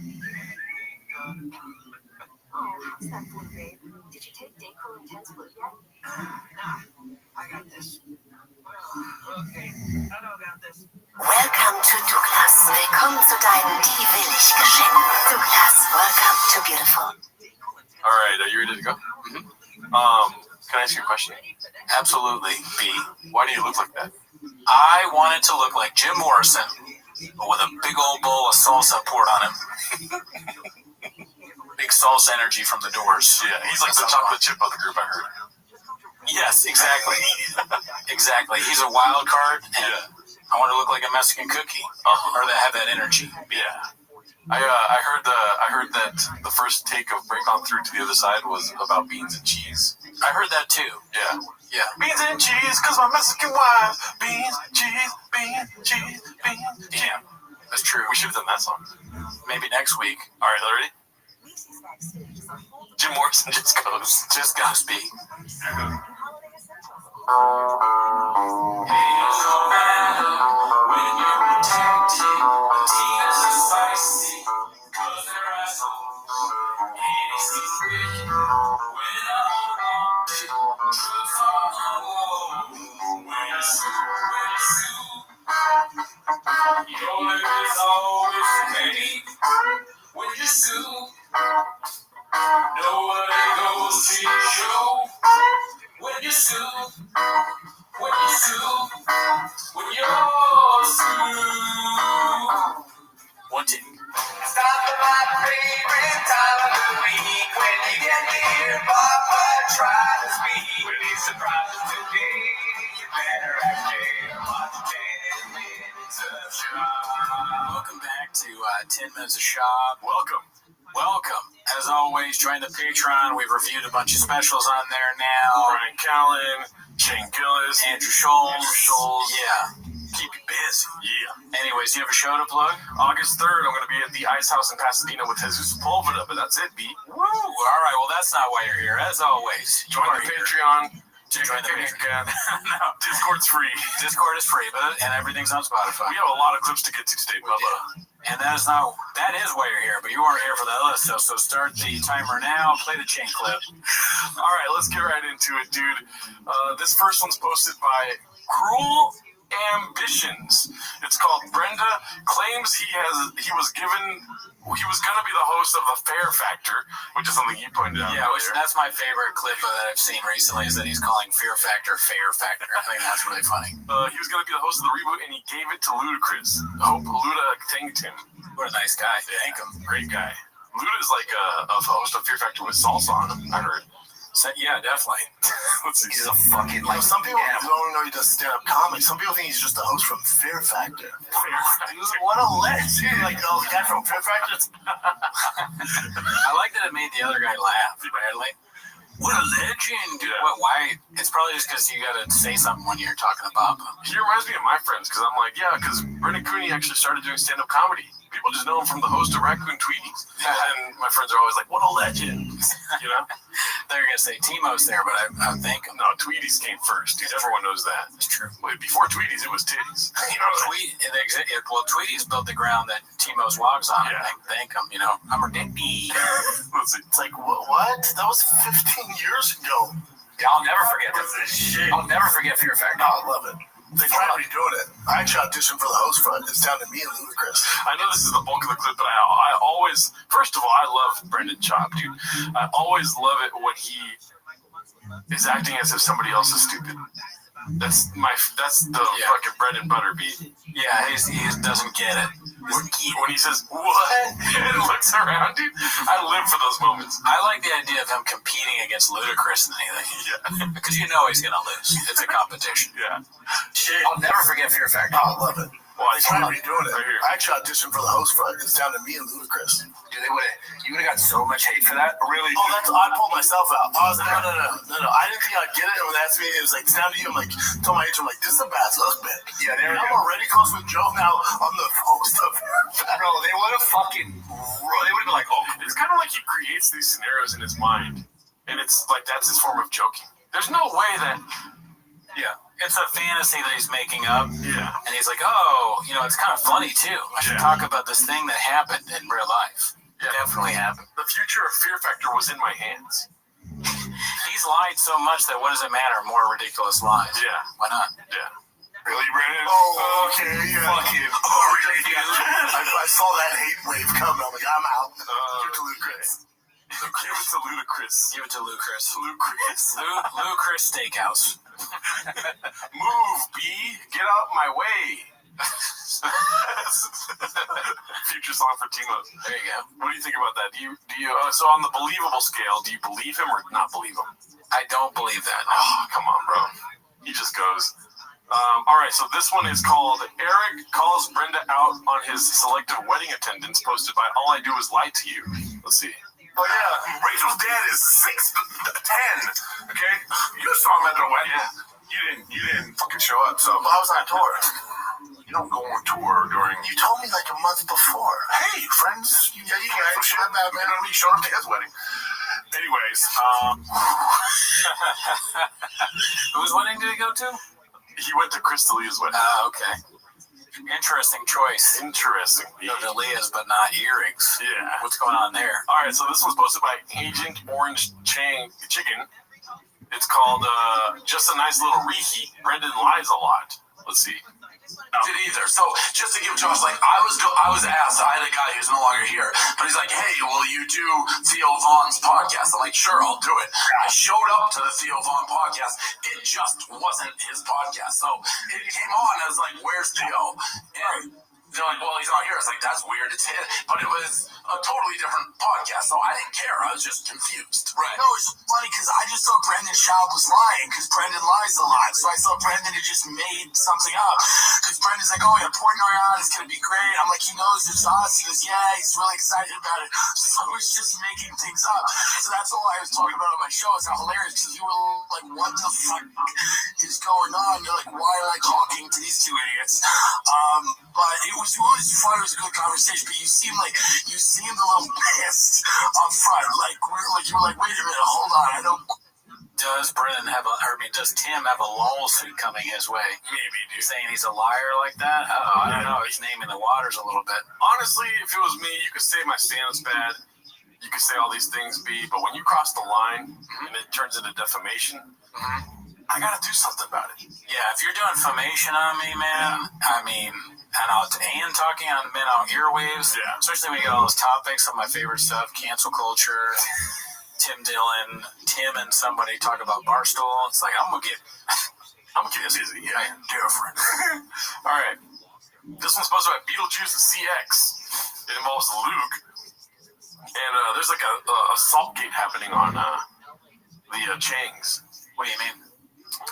Oh, how's that flu, babe? Did you take Dayquil Intense Flu yet? I got this. Okay, I don't got this. Welcome to Douglas. Willkommen zu deinem Die-Willig-Geschenk. Douglas, welcome to beautiful. All right, are you ready to go? Can I ask you a question? Absolutely, B. Why do you look like that? I wanted to look like Jim Morrison, but with a big old bowl of salsa poured on him. Big salsa energy from the Doors. Yeah, he's like the chocolate chip of the group, I heard. Yes, exactly. Exactly. He's a wild card, and I want to look like a Mexican cookie, or that have that energy. Yeah. I heard that the first take of Break On Through to the Other Side was about beans and cheese. I heard that too. Yeah. Yeah. Beans and cheese, cause my Mexican wife. Beans, cheese, cheese. Yeah, that's true. We should have done that song. Maybe next week. All right, ready? Jim Morrison just goes B. One take. Stop at my favorite time of the week. When you get near Papa, try to speak. When he surprises today, you better act it. Watch 10 minutes of shop. Welcome back to 10 Minutes of Shop. Welcome. As always, join the Patreon. We've reviewed a bunch of specials on there now. Brian Callen, Shane Gillis, Andrew Scholes. Yeah. Keep you busy. Yeah. Anyways, do you have a show to plug? August 3rd, I'm going to be at the Ice House in Pasadena with Jesus Sepulveda, but that's it, B. Woo! All right, well, that's not why you're here. As always, Join the Patreon. Join the Patreon. No, Discord's free. Discord is free, and everything's on Spotify. We have a lot of clips to get to today, Bubba. And that is why you're here, but you aren't here for that list, so start the timer now, play the chain clip. All right, let's get right into it, dude. This first one's posted by Cruel Ambitions. It's called Brenda claims he was gonna be the host of the Fair Factor, which is something you pointed out. Yeah, that's my favorite clip that I've seen recently, is that he's calling Fear Factor Fair Factor. I think that's really funny. He was gonna be the host of the reboot, and he gave it to Ludacris. Hope Luda thanked him. What a nice guy. Thank him. Great guy. Luda's like a host of Fear Factor with salsa on him, I heard. So, yeah, definitely. Let's see. He's a fucking like. Some people don't even know he does stand-up comedy. Some people think he's just a host from Fear Factor. Fear Factor. Dude, what a legend! Like, oh, the guy from Fear Factor. I like that it made the other guy laugh, badly. What a legend! Dude, why? It's probably just because you gotta say something when you're talking about him. He reminds me of my friends, because I'm like, yeah, because Brendan Cooney actually started doing stand-up comedy. People just know him from the host of Raccoon Tweeties. And my friends are always like, what a legend. You know? They're going to say Timo's there, but I think him. No, Tweeties came first, dude. Everyone knows that. It's true. Wait, before Tweeties, it was titties. You know well, Tweeties built the ground that Timo's logs on. Yeah. Thank him, you know. I'm a dicky. Let's see. It's like, what? That was 15 years ago. Yeah, I'll never forget this. I'll never forget Fear Factor. Oh, I love it. They tried redoing it. I actually auditioned for the host front. It's down to me and Ludacris. I know this is the bulk of the clip, but I always, first of all, I love Brendan Chop, dude. I always love it when he is acting as if somebody else is stupid. That's the fucking bread and butter beat. Yeah, he doesn't get it. When he says, what? And looks around, dude. I live for those moments. I like the idea of him competing against Ludacris and anything. Yeah. Because you know he's going to lose. It's a competition. Yeah. I'll never forget Fear Factor. Oh, I love it. Well, they tried redoing it. I actually auditioned for the host front. It's down to me and Ludacris. Dude, you would have got so much hate for that. Really? Oh, I pulled myself out. I was like, no. I didn't think I'd get it. And when they asked me, it was like, it's down to you. I'm like, told my agent, I'm like, this is a bad look, man. Yeah, I'm already close with Joe. Now I'm the host of it. Bro, they would have been like, oh. It's kind of like he creates these scenarios in his mind. And it's like, that's his form of joking. There's no way that, it's a fantasy that he's making up. Yeah. And he's like, oh, it's kind of funny too. I should talk about this thing that happened in real life. Yeah. Definitely happened. The future of Fear Factor was in my hands. He's lied so much that what does it matter? More ridiculous lies. Yeah. Why not? Yeah. Really, Brandon? Oh, okay, yeah. Fuck you. Oh, really? I saw that hate wave coming. I'm like, I'm out. Give it to Ludacris. Give it to Ludacris. Give it to Lucas. Ludacris. Lucas Steakhouse. Move, B. Get out my way. Future song for Timo. There you go. What do you think about that? Do you? So on the believable scale, do you believe him or not believe him? I don't believe that. No. Oh, come on, bro. He just goes. All right, so this one is called Eric Calls Brenda Out on His Selected Wedding Attendance, posted by All I Do Is Lie to You. Let's see. Oh, yeah. Rachel's dad is 6'10". Okay? You saw him at their wedding. Yeah. You didn't fucking show up, so. Well, I was on tour. You don't go on tour during. You told me like a month before. Hey, friends. Yeah, you guys. So shit, man. You know what I mean? Showed up to his wedding. Anyways, whose wedding did he go to? He went to Chris D'Elia's wedding. Okay. Interesting choice. Interesting. No D'Elia's, but not earrings. Yeah. What's going on there? All right, so this was posted by Agent Orange Chicken. It's called Just a Nice Little Reheat. Brendan lies a lot. Let's see. Did either. So just to give Josh, like I was asked, I had a guy who's no longer here, but he's like, hey, will you do Theo Vaughn's podcast? I'm like, sure, I'll do it. I showed up to the Theo Vaughn podcast. It just wasn't his podcast. So it came on. I was like, where's Theo? And they're like, well, he's not here. It's like, that's weird. It's his. But it was a totally different podcast. So I didn't care. I was just confused. Right. No, it's funny because I just thought Brendan Schaub was lying because Brendan lies a lot. So I thought Brendan had just made something up. Because Brendan's like, oh, yeah, Portnoy on, it's going to be great. I'm like, he knows it's us. He goes, yeah, he's really excited about it. So he's just making things up. So that's all I was talking about on my show. It's how hilarious because you were like, what the fuck is going on? You're like, why am I talking to these two idiots? But it was fun. It was a good conversation. But you seemed a little pissed up front. Like you were like, wait a minute, hold on. I don't. Does does Tim have a lawsuit coming his way? Maybe, dude. Saying he's a liar like that? I don't know. He's naming the waters a little bit. Honestly, if it was me, you could say my stand-up's bad. You could say all these things, B. But when you cross the line and it turns into defamation, I gotta do something about it. Yeah, if you're doing defamation on me, man, I mean, and talking on men on earwaves, especially when you get all those topics of my favorite stuff, cancel culture, Tim Dillon, Tim and somebody talk about Barstool. It's like, I'm gonna get this easy. Yeah, different. All right. This one's supposed to be Beetlejuice CX. It involves Luke. And there's like a salt gate happening on the Changs. What do you mean?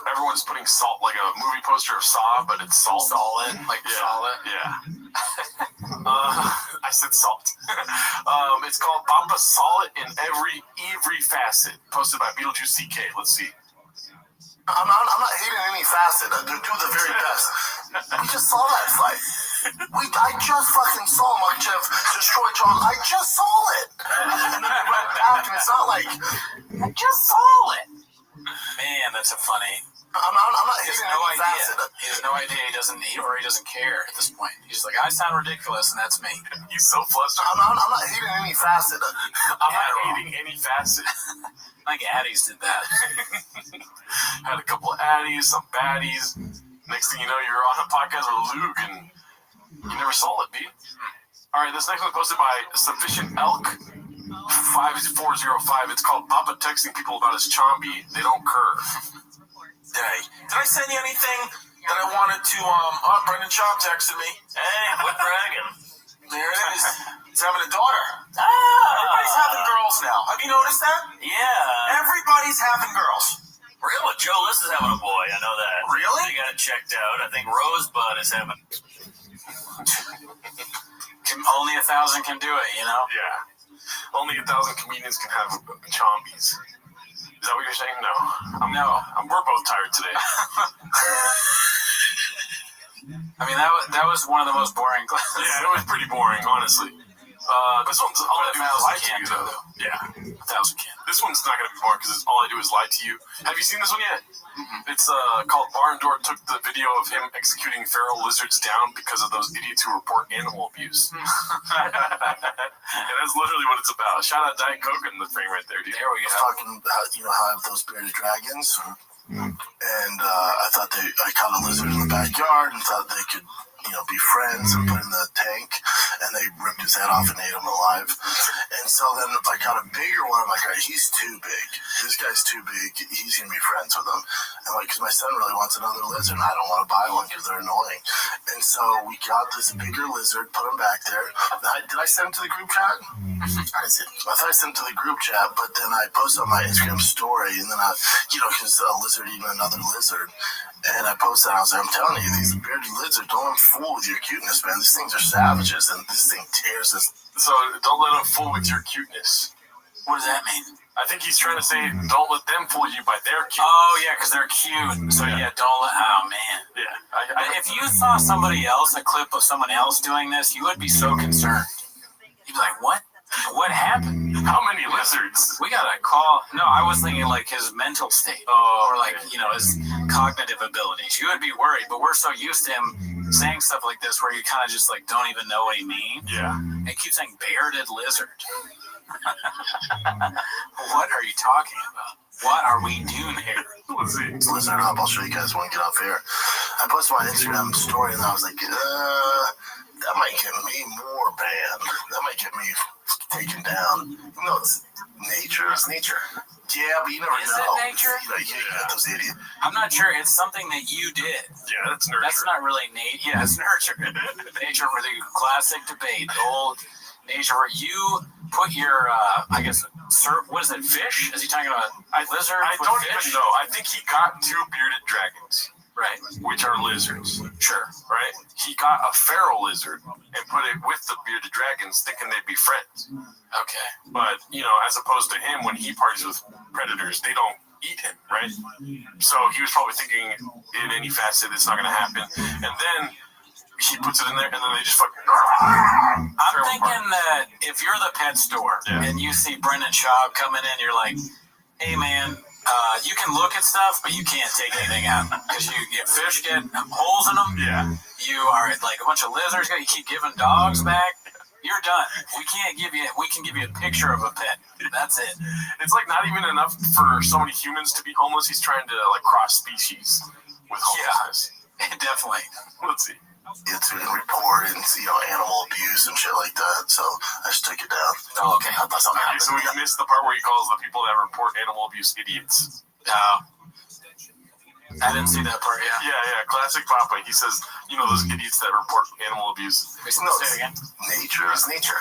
Everyone's putting salt, like a movie poster of Saw, but it's salt. Solid, like solid. Yeah. I said salt. It's called Papa Solid in every facet. Posted by Beetlejuice CK. Let's see. I'm not hating any facet. They're the very best. We just saw that fight. I just fucking saw Makachev destroy Charles. I just saw it. And then I went back, and it's not like I just saw it. Man, that's a funny. I'm not He has hating no any idea. facet. He has no idea. He doesn't care at this point. He's like, I sound ridiculous, and that's me. He's so flustered. I'm not hating any facet. I'm not hating any facet. I think Addies did that. Had a couple of Addies, some baddies. Next thing you know, you're on a podcast with Luke, and you never saw it, B. All right, this next one posted by Sufficient Elk 5405. It's called Papa texting people about his chomby. They don't curve. Hey, did I send you anything that I wanted to? Brendan Schaub texted me. Hey, quit bragging. There it is. He's having a daughter. Everybody's having girls now. Have you noticed that? Yeah. Everybody's having girls. Really? Joe List is having a boy. I know that. Really? They got it checked out. I think Rosebud is having. Only 1,000 can do it, you know? Yeah. Only 1,000 comedians can have chombies. Is that what you're saying? No. We're both tired today. I mean, that was one of the most boring classes. Yeah, it was pretty boring, honestly. This one's all I do is lie to you, though. Yeah. 1,000 can. This one's not going to be boring because all I do is lie to you. Have you seen this one yet? It's called Barn Door took the video of him executing feral lizards down because of those idiots who report animal abuse. And that's literally what it's about. Shout out Diet Coke in the frame right there, dude. There we go. Talking about, how I have those bearded dragons. And I thought I caught a lizard in the backyard and thought they could, be friends and put in the tank. And they ripped his head off and ate him alive. And so then I caught a bigger one. I'm like, all right, he's too big. This guy's too big. He's going to be friends with him. And because my son really wants another lizard, and I don't want to buy one because they're annoying. And so we got this bigger lizard, put him back there. Did I send him to the group chat? I thought I sent him to the group chat, but then I posted on my Instagram story, and then because a lizard eating another lizard. And I posted, I was like, I'm telling you, these bearded lizards, don't let them fool with your cuteness, man. These things are savages, and this thing tears us. So don't let them fool with your cuteness. What does that mean? I think he's trying to say, don't let them fool you by their cuteness. Oh, yeah, because they're cute. So, don't let... Oh, man. Yeah. If you saw somebody else, a clip of someone else doing this, you would be so concerned. You'd be like, what? What happened? How many lizards? We got a call. No, I was thinking like his mental state. Or like, his cognitive abilities. You would be worried, but we're so used to him saying stuff like this where you kind of just like don't even know what he means. Yeah. And keep saying bearded lizard. What are you talking about? What are we doing here? Let's see. Lizard up. I'll show you guys when we get off here. I posted my Instagram story and I was like, that might get me more banned. That might get me taken down. It's nature. It's nature. Yeah, but you never know. Is it nature? You got those idiots. I'm not sure. It's something that you did. Yeah, that's nurture. That's not really nature. Yeah, it's nurture. Nature for the classic debate. The old nature where you put your, what is it, fish? Is he talking about lizards? I don't even know. I think he got 2 bearded dragons. Right. Which are lizards. Sure. Right? He got a feral lizard and put it with the bearded dragons thinking they'd be friends. Okay. But, as opposed to him, when he parties with predators, they don't eat him, right? So he was probably thinking in any facet it's not going to happen. And then he puts it in there and then they just fucking... I'm thinking that if you're the pet store and you see Brendan Schaub coming in, you're like, hey, man... you can look at stuff, but you can't take anything out because you get fish get holes in them. Yeah. You are like a bunch of lizards. You keep giving dogs back. You're done. We can give you a picture of a pet. That's it. It's like not even enough for so many humans to be homeless. He's trying to like cross species with homelessness. Yeah, definitely. Let's see. It's been reported, animal abuse and shit like that. So I just took it down. Oh, okay. I thought something happened. So we missed the part where he calls the people that report animal abuse idiots. I didn't see that part. Yeah. Yeah. Classic Papa. He says, those idiots that report animal abuse. Say it again. Nature is nature.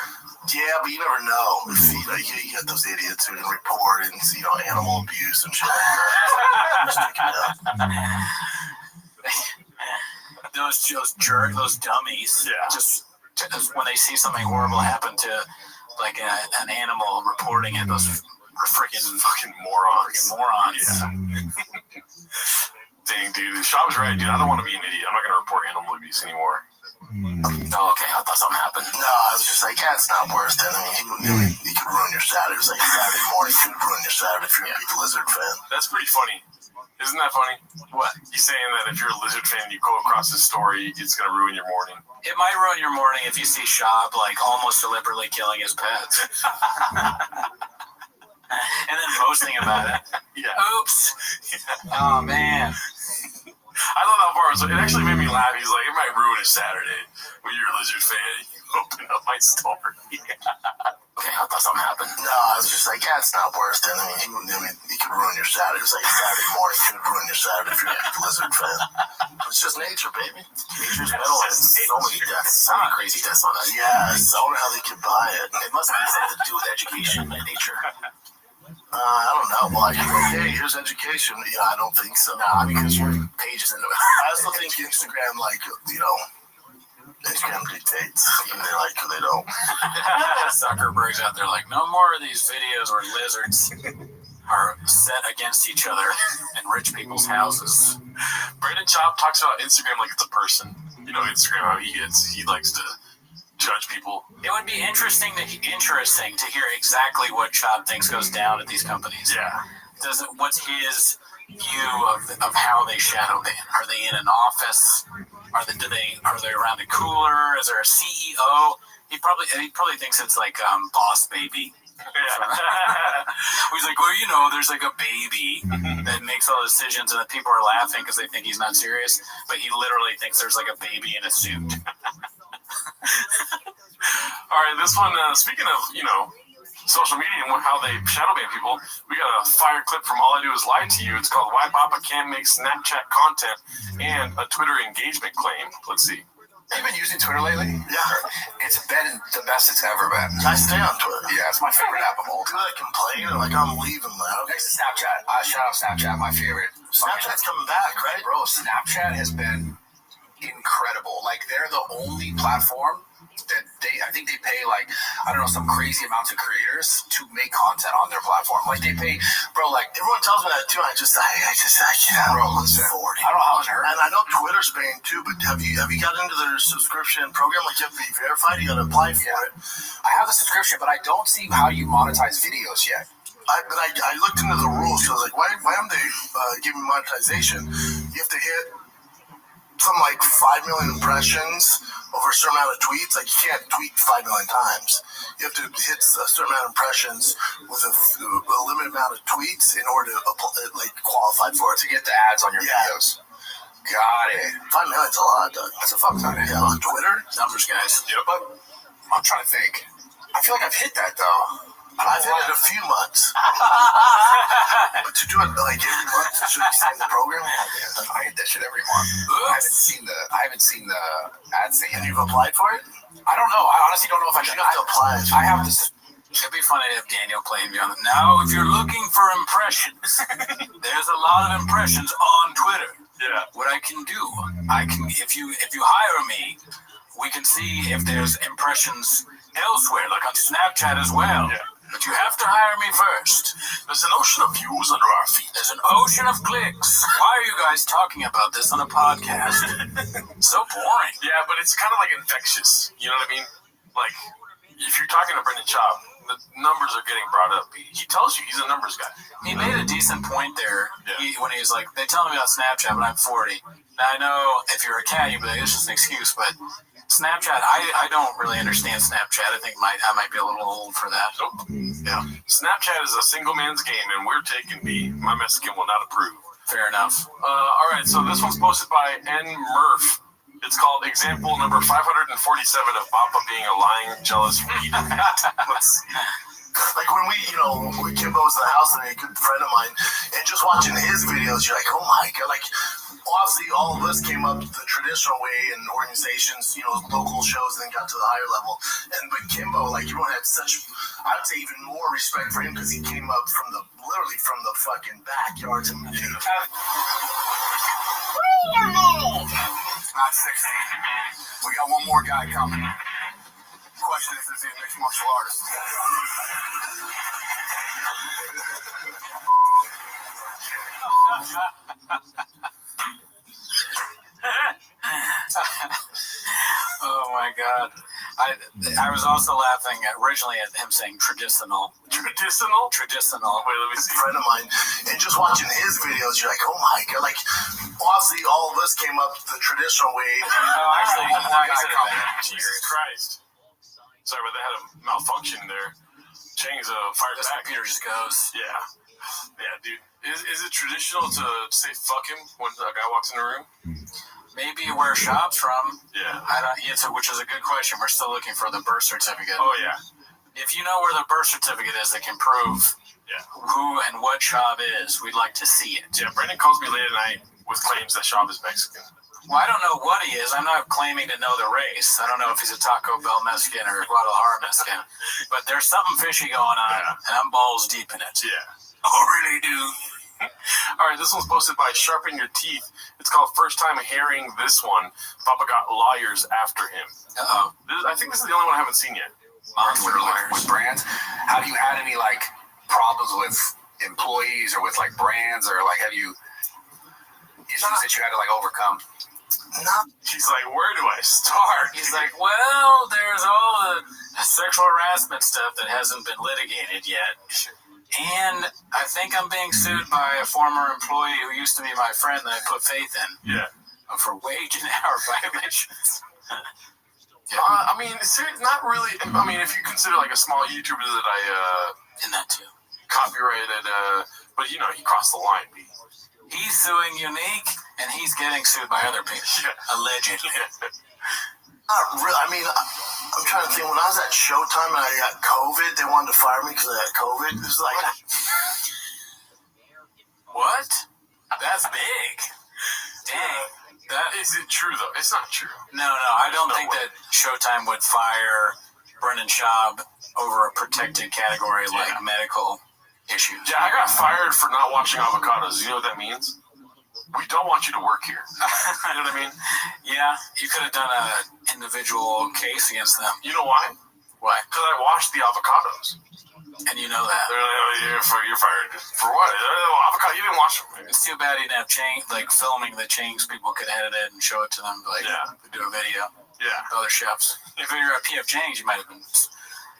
Yeah, but you never know. If you got those idiots who can report and animal abuse and shit like that. Just take it down. Those dummies, just when they see something horrible happen to like an animal reporting it, those fucking morons. Yeah. Dang, dude, Schaub's right, dude. I don't want to be an idiot. I'm not going to report animal abuse anymore. Oh, okay. I thought something happened. No, I was just like, it's not worth it. He could ruin your Saturday. It was like Saturday morning. He could ruin your Saturday if you're a big lizard fan. That's pretty funny. Isn't that funny? What? He's saying that if you're a lizard fan and you go across his story, it's going to ruin your morning. It might ruin your morning if you see Schaub, almost deliberately killing his pets. And then posting about it. Yeah. Oops. Oh, man. I thought that part it actually made me laugh. He's like, it might ruin a Saturday when you're a lizard fan. You open up my story. Okay, I thought something happened. No, I was just like, it's not worth it. He could ruin your Saturday. It was like Saturday morning. He could ruin your Saturday if you're a big lizard fan. It's just nature, baby. Nature's metal has so many deaths. So many crazy deaths on it. Yes. I wonder how they could buy it. It must have something to do with education and nature. I don't know. Well, hey, here's education. Yeah, I don't think so. Nah, because your page is in the... I also think Instagram, Instagram dictates. They don't. Zuckerberg's out there no more of these videos where lizards are set against each other in rich people's houses. Brandon Schaub talks about Instagram like it's a person. Instagram, how he likes to judge people. It would be interesting to hear exactly what Chop thinks goes down at these companies. Yeah. What's his view of how they shadow ban? Are they in an office? Are they around a cooler? Is there a CEO? He probably thinks it's like Boss Baby. Yeah. He's like, well, there's like a baby that makes all the decisions, and the people are laughing because they think he's not serious, but he literally thinks there's like a baby in a suit. All right, this one, speaking of, social media and how they shadow ban people, we got a fire clip from All I Do Is Lie to You. It's called Why Papa Can't Make Snapchat Content and a Twitter engagement claim. Let's see. Have you been using Twitter lately? Yeah. It's been the best it's ever been. I stay on Twitter. Yeah, it's my favorite app of all Do I complain or like I'm leaving now? Next to Snapchat. Shout out Snapchat, my favorite. Snapchat's coming back, right? Bro, Snapchat has been incredible. Like, they're the only platform that I think they pay like, I don't know, some crazy amounts of creators to make content on their platform. Like, they pay, bro, like, everyone tells me that too. I can't. Bro, listen. I don't know how it's hurt. And I know Twitter's paying too, but have you got into their subscription program? Like, you have to be verified, you gotta apply for it. I have the subscription, but I don't see how you monetize videos yet. I looked into the rules, so I was like, why haven't they giving me monetization? You have to hit something like 5 million impressions over a certain amount of tweets. Like, you can't tweet 5 million times. You have to hit a certain amount of impressions with a limited amount of tweets in order to qualify for it. To get the ads on your videos. Got it. 5 million's a lot, Doug. That's a fuck ton. Yeah, on Twitter. Numbers, guys. Yep. But I'm trying to think. I feel like I've hit that, though. I've hit it a few months. But to do it like every month, to should be signing the program. I hit that shit every month. I haven't seen the ads thing. And you've applied for it? I don't know. I honestly don't know if I should have to apply. I have to. It'd be funny to have Daniel playing me on it. Now, if you're looking for impressions, there's a lot of impressions on Twitter. Yeah. What I can do, if you hire me, we can see if there's impressions elsewhere, like on Snapchat as well. Yeah. But you have to hire me first. There's an ocean of views under our feet. There's an ocean of clicks. Why are you guys talking about this on a podcast? So boring. Yeah, but it's kind of like infectious. You know what I mean? Like, if you're talking to Brendan Schaub, the numbers are getting brought up. He tells you he's a numbers guy. He made a decent point there when he was like, they tell me about Snapchat, but I'm 40. Now, I know if you're a cat, you'd be like, it's just an excuse, but Snapchat, I don't really understand Snapchat. I think I might be a little old for that. Nope. Yeah. Snapchat is a single man's game, and we're taking B. My Mexican will not approve. Fair enough. All right, so this one's posted by N. Murph. It's called example number 547 of Papa being a lying, jealous weed. Let's see. Like when Kimbo was in the house and a good friend of mine, and just watching his videos, you're like, oh my God, like, obviously all of us came up the traditional way in organizations, local shows, and then got to the higher level. But Kimbo, like, everyone had such, I'd say even more respect for him because he came up literally from the fucking backyards. Wait a minute! It's not 60. We got one more guy coming. Question is he a mixed martial artist? Oh my God. I was also laughing originally at him saying traditional. Traditional? Traditional. Wait, let me see. A friend of mine, and just watching his videos, you're like, oh my God, like, obviously all of us came up the traditional way. Actually, Jesus Christ. Sorry, but they had a malfunction there. Chang's fired back. Computer just goes. Yeah. Yeah, dude. Is it traditional to say fuck him when a guy walks in the room? Maybe where Shop's from. Yeah. Which is a good question. We're still looking for the birth certificate. Oh, yeah. If you know where the birth certificate is that can prove who and what Shop is, we'd like to see it. Yeah, Brendan calls me late at night with claims that Shop is Mexican. Well, I don't know what he is. I'm not claiming to know the race. I don't know if he's a Taco Bell Mexican or a Guadalajara Mexican. But there's something fishy going on, and I'm balls deep in it. Yeah. Oh, really, dude? All right, this one's posted by Sharpen Your Teeth. It's called First Time Hearing This One. Papa got lawyers after him. Uh-oh. I think this is the only one I haven't seen yet. With brands? Have you had any, like, problems with employees or with, like, brands? Or, like, have you issues that you had to, like, overcome? She's like, where do I start? He's like, well, there's all the sexual harassment stuff that hasn't been litigated yet. And I think I'm being sued by a former employee who used to be my friend that I put faith in. Yeah. For wage and hour violations. I mean, not really. I mean, if you consider like a small YouTuber that I in that too copyrighted, but you know, he crossed the line. He's suing Unique, and he's getting sued by other people. Yeah. Allegedly. Not really. I mean, I'm trying to think. When I was at Showtime and I got COVID, they wanted to fire me because I had COVID. It was like, what? That's big. Dang. Is it true though? It's not true. No, I don't think that Showtime would fire Brendan Schaub over a protected category like medical issues. Yeah, I got fired for not watching avocados. You know what that means? We don't want you to work here. You know what I mean? Yeah, you could have done an individual case against them. You know why? Why? Because I washed the avocados. And you know that. They're like, oh, you're fired. For what? Avocado, you didn't wash them. It's too bad he didn't have filming the change. People could edit it and show it to them. Like, do a video. Yeah. Other chefs. If you're at PF Chang's, you might have been,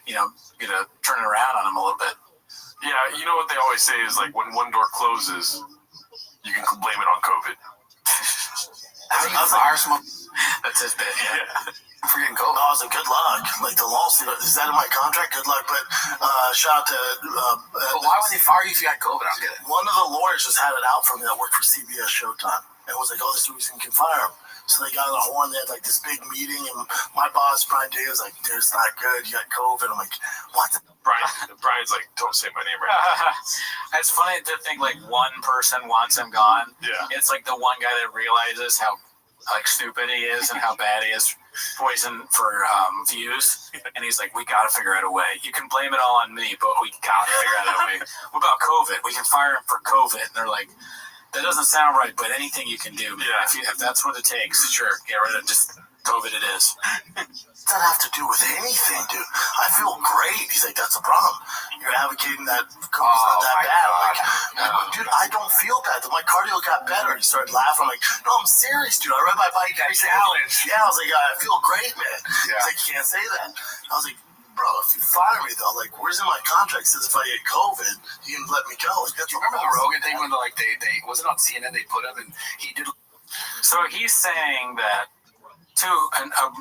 get to turn it around on them a little bit. Yeah, you know what they always say is like when one door closes, you can blame it on COVID. how do you fire someone? That's his bit. Yeah. For getting COVID. I was like, good luck. Like the lawsuit, is that in my contract? Good luck. But shout out to. But why would they fire you if you had COVID? I don't get it. One of the lawyers just had it out for me that worked for CBS Showtime, and was like, oh, this is the reason you can fire him. So they got on the horn. They had like this big meeting, and my boss Brian Day was like, "Dude, it's not good. You got COVID." I'm like, "What?" Brian's like, "Don't say my name right now." It's funny to think like one person wants him gone. Yeah. It's like the one guy that realizes how stupid he is and how bad he is, poison for views, and he's like, we gotta figure out a way. You can blame it all on me, but we gotta figure out a way. What about COVID? We can fire him for COVID. And they're like, that doesn't sound right, but anything you can do. Yeah. If that's what it takes, sure, get rid of just COVID it is. What's that have to do with anything, dude? I feel great. He's like, that's a problem. You're advocating that COVID's not that bad. I'm like, dude, I don't feel bad. My cardio got better. He started laughing. I'm like, no, I'm serious, dude. I rode my bike every challenge. Yeah, I was like, I feel great, man. Yeah. He's like, you can't say that. I was like, bro, if you fire me though, like, where's in my contract says if I get COVID, you can let me go. Like, that's you remember the Rogan thing when they was it on CNN? They put him and he did. So he's saying that two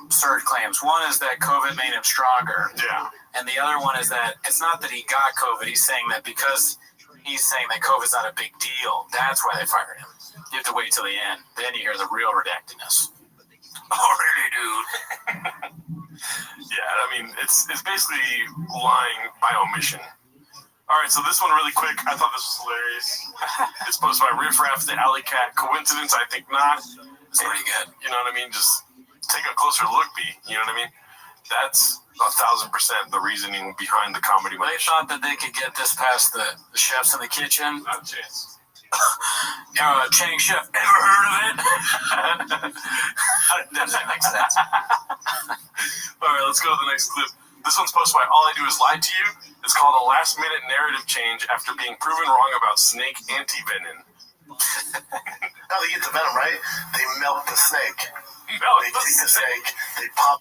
absurd claims. One is that COVID made him stronger. Yeah. And the other one is that it's not that he got COVID. He's saying that because he's saying that COVID's not a big deal, that's why they fired him. You have to wait till the end. Then you hear the real redactedness. Oh, really, dude? Yeah, I mean, it's basically lying by omission. All right, so this one really quick. I thought this was hilarious. It's posted by Riff Raff, the Alley Cat. Coincidence? I think not. It's pretty good. You know what I mean? Just take a closer look, B. You know what I mean? That's 1,000% the reasoning behind the comedy. They thought that they could get this past the chefs in the kitchen. Not a chance. Chang Chef, ever heard of it? Doesn't make sense. All right, let's go to the next clip. This one's posted by All I Do Is Lie to You. It's called a last-minute narrative change after being proven wrong about snake anti-venom. How they get the venom, right? They melt the snake. They take the snake, they pop.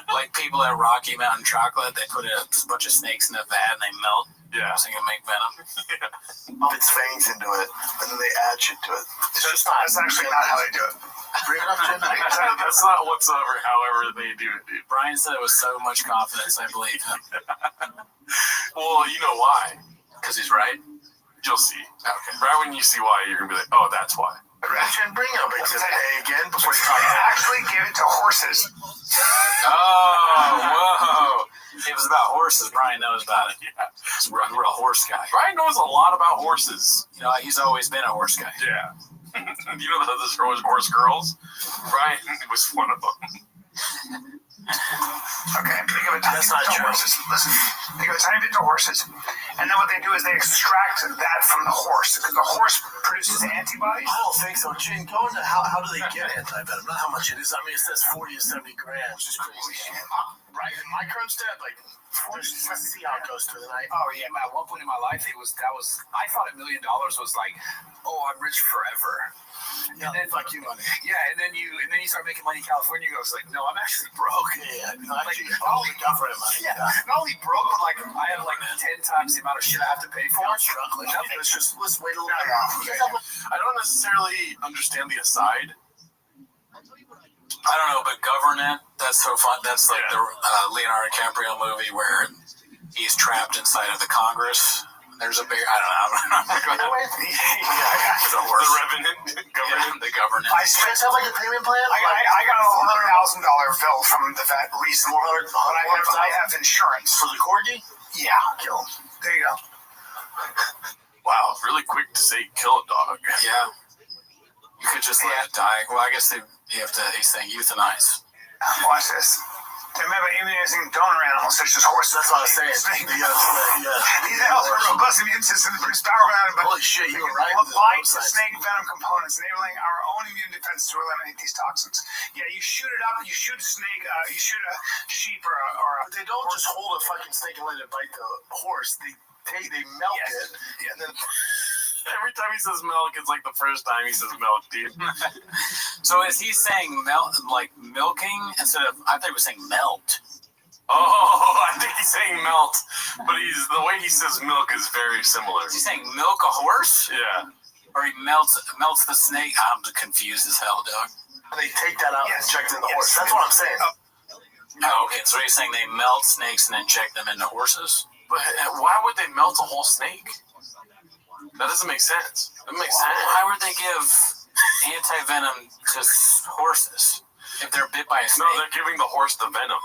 Like people at Rocky Mountain Chocolate, they put a bunch of snakes in a vat and they melt. Yeah. So you can make venom. Pop its fangs into it, and then they add shit to it. It's just not. That's actually not how they do it. Bring it up, Jim. That's not whatsoever however they do it, dude. Brian said it with so much confidence, I believe him. Well, you know why? Because he's right. You'll see. Okay. Right when you see why, you're going to be like, oh, that's why. Ration, bring up Exhibit A again before you talk. Actually give it to horses. Oh, whoa. It was about horses. Brian knows about it. Yeah. He's a real horse guy. Brian knows a lot about horses. You know, he's always been a horse guy. Yeah. You know those horse girls? Brian was one of them. Okay, they give a tiny bit to horses. Listen, they give a tiny bit to horses, and then what they do is they extract that from the horse because the horse produces antibodies. I don't think so, Gene. Go into how do they get anti-venom? Not how much it is. I mean, it says 40 to 70 grams, which is crazy. Right. right? In my current stat, like, let's see how it goes through the night. Oh yeah, at one point in my life, I thought $1 million was like, oh, I'm rich forever. Yeah, and then fuck you, money. Yeah, and then you start making money in California. You go, it's like, no, I'm actually broke. Yeah, no, actually, all the government money. Yeah, not only broke, but like I have like 10 times the amount of shit I have to pay for. I'm struggling. Let's wait a little bit. I don't necessarily understand the aside. I don't know, but Government, that's so fun. That's like the Leonardo DiCaprio movie where he's trapped inside of the Congress. There's a bear. I don't know. The Revenant. Government. The Government. I guys have like a payment plan? I got a $100,000 bill from the vet recently, but I have insurance. For the corgi? Yeah, kill him. There you go. Wow, really quick to say kill a dog. Yeah. You could just let it die. Well, I guess he's saying euthanize. Watch this. Remember immunizing donor animals such as horses. That's what I was saying. These animals are robust immune systems and produce powerful antibodies. Holy shit, you were right. Bind snake venom components, enabling our own immune defense to eliminate these toxins. Yeah, you shoot it up. You shoot a snake. You shoot a sheep or a. They don't just hold a fucking snake and let it bite the horse. They melt it, and then. Every time he says milk, it's like the first time he says milk, dude. So is he saying like milking instead of? I thought he was saying melt. Oh, I think he's saying melt, but the way he says milk is very similar. Is he saying milk a horse? Yeah. Or he melts the snake? I'm confused as hell, dog. They take that out and inject it in the horse. That's what I'm saying. Oh, okay, so he's saying they melt snakes and inject them into horses? But why would they melt a whole snake? That doesn't make sense. That makes sense. Why would they give anti-venom to horses if they're bit by a snake? No, they're giving the horse the venom.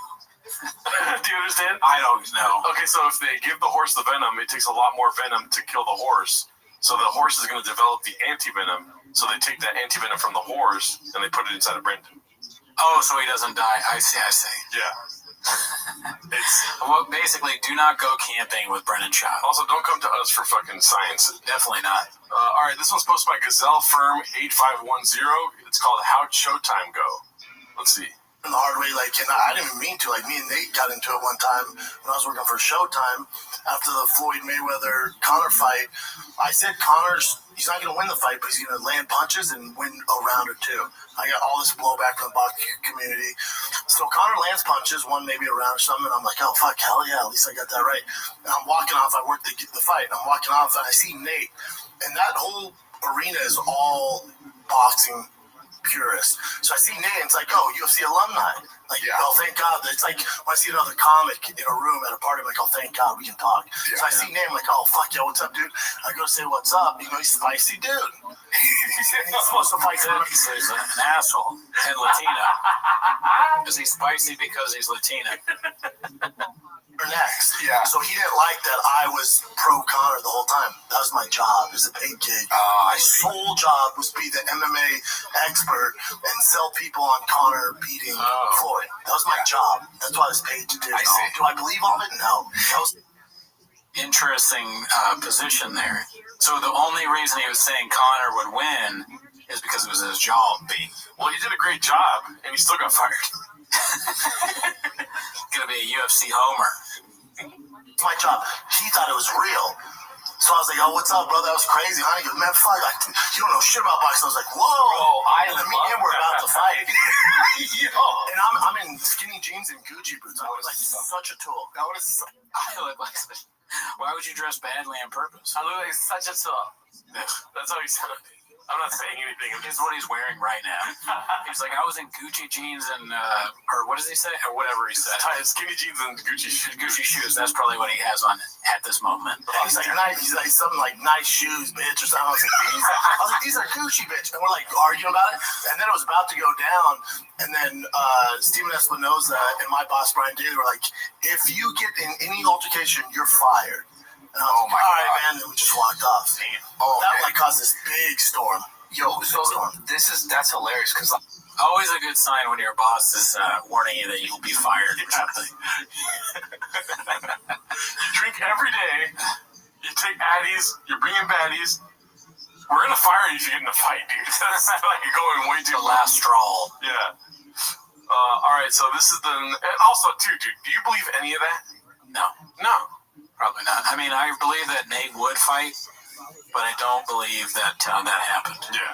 Do you understand? I don't know. Okay, so if they give the horse the venom, it takes a lot more venom to kill the horse. So the horse is going to develop the anti-venom. So they take that anti-venom from the horse and they put it inside of Brendan. Oh, so he doesn't die. I see. Yeah. Well, basically, do not go camping with Brendan Child. Also, don't come to us for fucking science. Definitely not. All right, this one's posted by Gazelle Firm 8510. It's called How'd Showtime Go? Let's see. The hard way, like, and I didn't even mean to. Like, me and Nate got into it one time when I was working for Showtime after the Floyd Mayweather Conor fight. I said he's not going to win the fight, but he's going to land punches and win a round or two. I got all this blowback from the boxing community. So Conor lands punches, won maybe a round or something. And I'm like, oh, fuck, hell yeah, at least I got that right. And I'm walking off. I worked the fight. I'm walking off, and I see Nate. And that whole arena is all boxing purist. So I see Nate, it's like, oh, UFC alumni. Like, oh, thank God. It's like when I see another comic in a room at a party, I'm like, oh, thank God we can talk. So I see Nate, I'm like, oh, fuck, yo, what's up, dude? I go say, what's up? You know, he's a spicy dude. He's supposed to fight somebody. He's an asshole. And Latina. Is he spicy because he's Latina? Next. Yeah. So he didn't like that I was pro Conor the whole time. That was my job. It was a paid gig. My sole job was to be the MMA expert and sell people on Conor beating Floyd. That was my job. That's what I was paid to do. Do I believe all of it? No. That was interesting position there. So the only reason he was saying Conor would win is because it was his job being. Well, he did a great job, and he still got fired. Gonna be a UFC homer. It's my job. He thought it was real. So I was like, oh, what's up, bro? That was crazy. I go, man, fuck. You don't know shit about boxing. I was like, whoa. And me and him were about to fight. And I'm in skinny jeans and Gucci boots. I was like such a tool. I look like such. Why would you dress badly on purpose? I look like such a tool. That's how he said it. I'm not saying anything. It's what he's wearing right now. He's like, I was in Gucci jeans and, or what does he say? Or whatever he said. Skinny jeans and Gucci shoes. Gucci shoes. That's probably what he has on at this moment. He's like, something like nice shoes, bitch, or something. I was like, these are Gucci, bitch. And we're like arguing about it. And then it was about to go down. And then Steven Espinoza and my boss, Brian Daly, were like, if you get in any altercation, you're fired. And I was like, all right, man. And we just walked off. That caused this big storm. That's hilarious because always a good sign when your boss is warning you that you'll be fired or something. You drink every day. You take Addies. You're bringing baddies. We're gonna fire you if you get in a fight, dude. That's like you're going way too the last straw. Yeah. All right. right, so this is and also too, dude. Do you believe any of that? No, probably not. I mean, I believe that Nate would fight, but I don't believe that that happened. Yeah,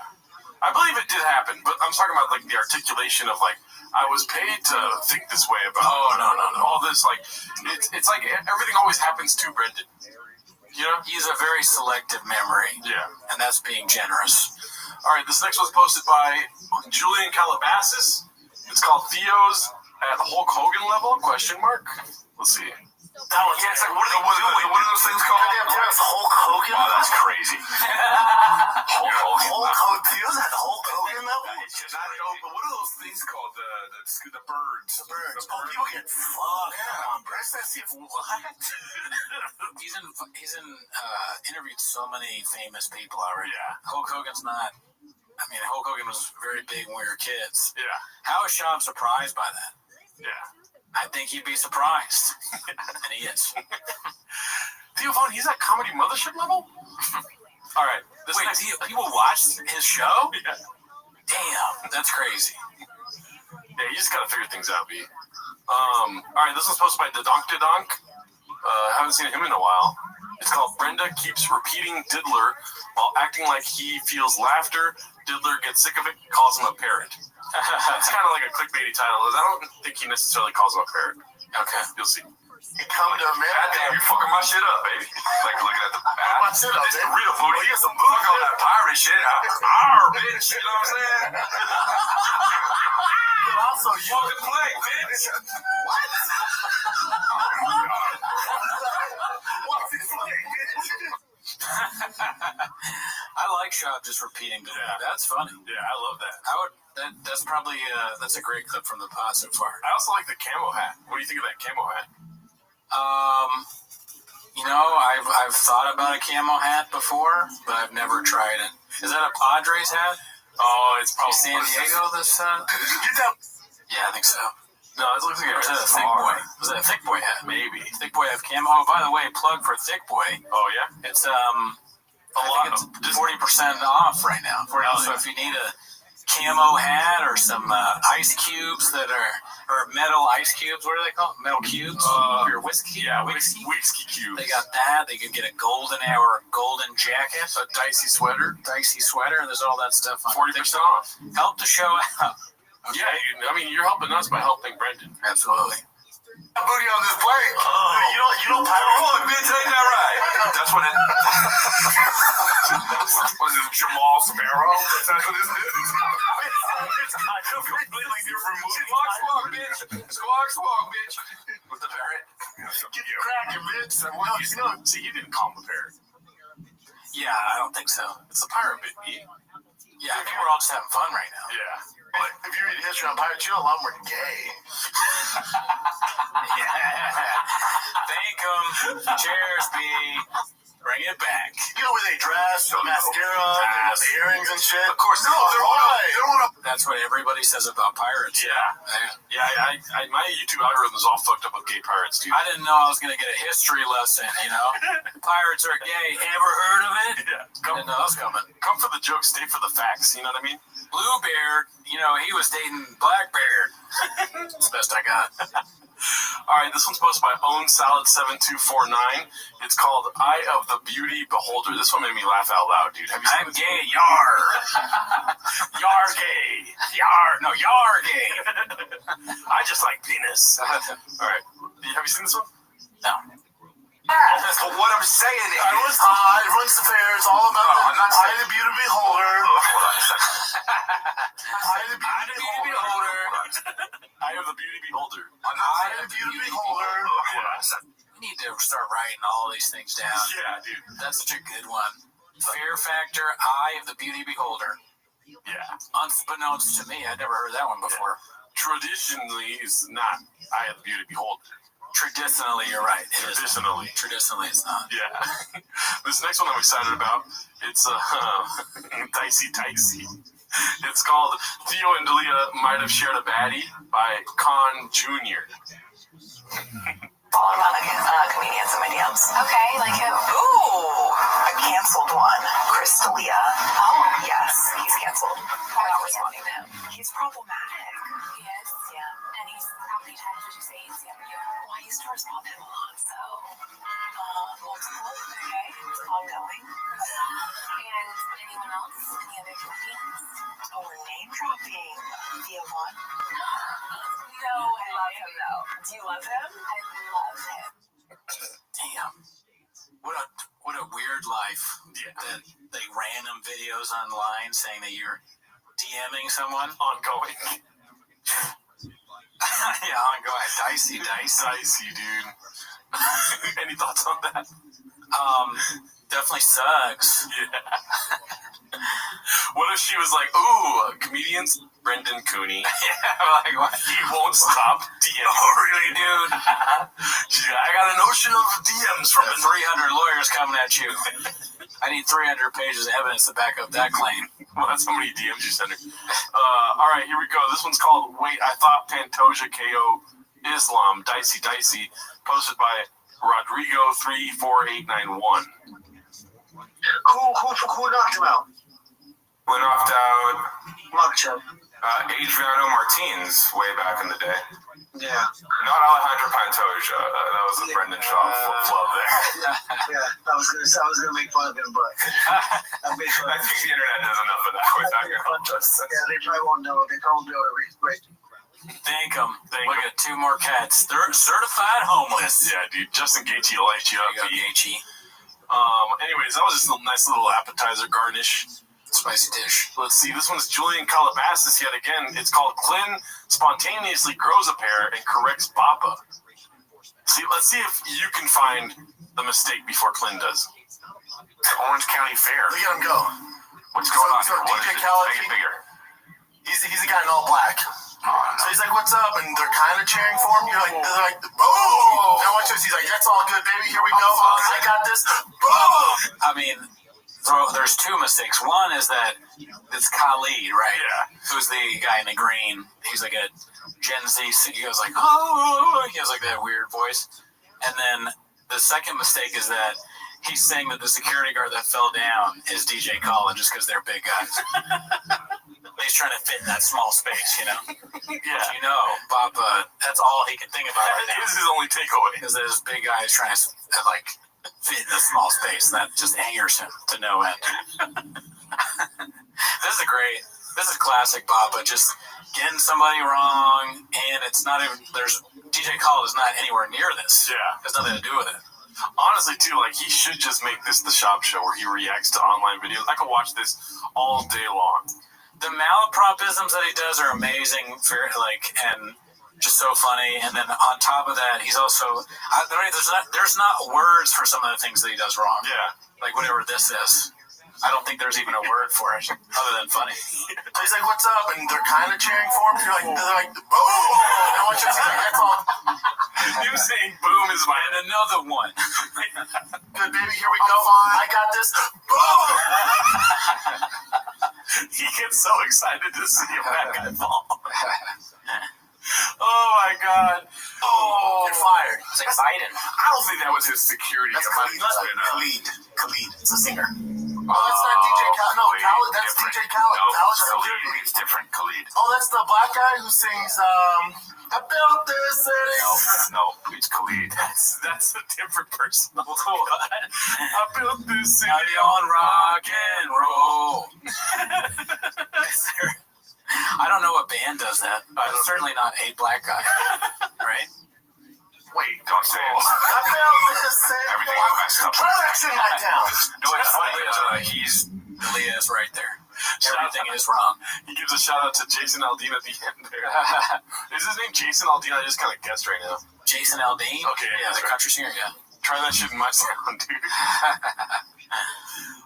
I believe it did happen, but I'm talking about like the articulation of like I was paid to think this way about. Oh no, all this like it's like everything always happens to Brendan. You know, he's a very selective memory. Yeah, and that's being generous. All right, this next one's posted by Julian Calabasas. It's called Theo's at the Hulk Hogan level? Question mark. Let's see. That one, yeah, it's like, what are they doing? What are those things called? That's Hulk Hogan? Oh, that's crazy. Hulk Hogan? Theo's at the Hulk Hogan level? It's just not dope, but what are those things called? The birds. The birds. Oh, people get fucked. Yeah. Press that, see if what? He's interviewed so many famous people already. Yeah. Hulk Hogan's not. I mean, Hulk Hogan was very big when we were kids. Yeah. How is Shab surprised by that? Yeah. I think he'd be surprised. And he is. Theo Von, he's at Comedy Mothership level? All right. Wait, people watch his show? Yeah. Damn, that's crazy. Yeah, you just gotta figure things out, B. All right, this one's posted by The Donk to Donk. Haven't seen him in a while. It's called Brenda Keeps Repeating Diddler While Acting Like He Feels Laughter. Diddler gets sick of it, calls him a parrot. That's kind of like a clickbaity title. I don't think he necessarily calls him a parrot. Okay, you'll see. He come to America. Damn, you fucking my shit up, baby. Like looking at the back. My shit up, This is baby. real booty. You got some booty on that pirate shit. Arr, bitch. You know what I'm saying? But also, you fucking play, bitch. What? What's his play, bitch? I like Shab just repeating that. Yeah. That's funny. Yeah, I love that. That's probably that's a great clip from the pod so far. I also like the camo hat. What do you think of that camo hat? You know, I've thought about a camo hat before, but I've never tried it. Is that a Padres hat? Oh, it's probably San Diego. This yeah, I think so. No, it looks like a Thick Boy. Was that a Thick Boy hat? Maybe. Thick Boy have camo. Oh, by the way, plug for Thick Boy. Oh yeah. It's it's 40% off right now. So if you need a camo hat or some ice cubes that are, or metal ice cubes, what are they called? Metal cubes for your whiskey? Yeah, whiskey cubes. They got that. They could get a golden jacket, a dicey sweater. There's all that stuff on 40% off. Help the show out. Okay. Yeah, I mean, you're helping us by helping Brendan. Absolutely. Booty on this plate. You don't Hold on, bitch, ain't that right? That's what it What is it, Jamal Sparrow? That's what it is. It's kind of a completely different movie. Squawk, bitch. Squawk, bitch. With the parrot. get cracking, bitch. See, you didn't call him a parrot. Yeah, I don't think so. It's a pirate bit, B. Yeah, I think we're all just having fun right now. Yeah. But if you read history on pirates, you know a lot more gay. Yeah. Thank them. Cheers, B. Bring it back. You know where they dress, the mascara, the earrings and shit? Of course, no, they're all That's what everybody says about pirates. Yeah. I my YouTube algorithm is all fucked up with gay pirates, dude. I didn't know I was going to get a history lesson, you know? Pirates are gay. Ever heard of it? Yeah. Didn't know that was coming. Come for the jokes, stay for the facts, you know what I mean? Bluebeard, you know, he was dating Blackbeard. That's the best I got. All right, this one's posted by OwnSalad7249. It's called Eye of the Beauty Beholder. This one made me laugh out loud, dude. Have you seen I'm gay, yar. Yar gay. Yar, no, yar gay. I just like penis. All right, have you seen this one? No. So what I'm saying is, it runs the fair. It's all about Eye of the Beauty Beholder. Eye of the Beauty Beholder. Eye of the Beauty Beholder. Eye of the Beauty Beholder. We need to start writing all these things down. Yeah, dude. That's such a good one. Fear Factor, Eye of the Beauty Beholder. Yeah. Unbeknownst to me, I'd never heard that one before. Traditionally, it's not Eye of the Beauty Beholder. Traditionally, you're right. Traditionally, it's not. Yeah. This next one I'm excited about, it's Dicey. It's called Theo and Dalia Might Have Shared a Baddie by Khan Jr. Follow around comedians in my DMs. Okay, like who? Ooh, a canceled one. Chris D'Elia. Oh, yes, he's canceled. I'm not responding to him. He's problematic. Yes, yeah. And how many times did you say he's you? Well, I used to respond to him a lot, so. Multiple, okay. It's ongoing. And anyone else? Any other Philippines? Oh, we're name dropping. Do you want? No, I love him though. Do you love him? I love him. Damn. What a weird life. Yeah. That they random videos online saying that you're DMing someone. Ongoing. Yeah, ongoing. Dicey, dude. Any thoughts on that? Definitely sucks. Yeah. What if she was like, ooh, comedians? Brendan Cooney. Yeah, like what? He won't stop DMing. Oh, really, dude? She's like, I got an ocean of DMs from 300 lawyers coming at you. I need 300 pages of evidence to back up that claim. Well, that's how many DMs you send her. All right, here we go. This one's called Wait, I Thought Pantoja KO Islam, Dicey, posted by Rodrigo34891. Who knocked him out? Who knocked out Makhachev. Adriano Martins way back in the day. Yeah. Not Alejandro Pantoja. That was a Brendan Shaw flub there. Yeah, I was gonna make fun of him, but I think the internet does enough of that without your help. Yeah, they probably won't know. They probably won't be able to read. Thank them. Look at two more cats. They're certified homeless. Yeah, dude. Justin Gaethje light you up. Gaethje. Anyways, that was just a nice little appetizer garnish. Spicy dish. Let's see. This one's Julian Calabasas yet again. It's called Clint spontaneously grows a pair and corrects Bappa. Let's see if you can find the mistake before Clint does. The Orange County Fair. Look at him go. What's going on? So DJ Khaled, Make it bigger. He's a guy in all black. So he's like, "What's up?" And they're kind of cheering for him. They're like, "Boom!" Now watch this. He's like, "That's all good, baby. Here we go. I got this." Boom! I mean, there's two mistakes. One is that it's Khalid, right? Yeah. Who's the guy in the green? He's like a Gen Z. He goes like, oh, he has like that weird voice. And then the second mistake is that he's saying that the security guard that fell down is DJ Khaled just because they're big guys. He's trying to fit in that small space, you know? Yeah. You know, Bappa, that's all he can think about right now. This is his only takeaway. Is that this big guy is trying to, like, fit in a small space. That just angers him to no end. This is classic Bappa, just getting somebody wrong, and it's not even, DJ Khaled is not anywhere near this. Yeah. It has nothing to do with it. Honestly, too, like, he should just make this the shop show where he reacts to online videos. I could watch this all day long. The malapropisms that he does are amazing, and just so funny. And then on top of that, he's also there's not words for some of the things that he does wrong. Yeah, like whatever this is. I don't think there's even a word for it other than funny. So he's like, "What's up?" And they're kind of cheering for him. They're like, "Boom!" Now watch this. He's like, "That's all." You saying "boom" is my and another one. Good, baby. Here we go. I got this. Boom! He gets so excited to see him back in the ball. Oh my God! Oh, you're fired. It's exciting. I don't think that was his security. That's Khalid. Khalid. It's a singer. Oh, that's not DJ Khaled. No, Khaled. That's DJ Khaled. Khalid is different. Khalid. Oh, that's the black guy who sings. I built this city. No, it's Khalid. That's a different person. I built this city on rock and roll. I don't know what band does that. Certainly not a black guy, right? Wait, don't say it. I built this city. Everything is messed up. Try that shit back down. No, it's funny. Leah is right there. Everything is wrong. He gives a shout out to Jason Aldean at the end there. Is his name Jason Aldean? I just kind of guessed right now. Jason Aldean? Okay. Yeah, the country singer, yeah. Try that shit in my sound, dude.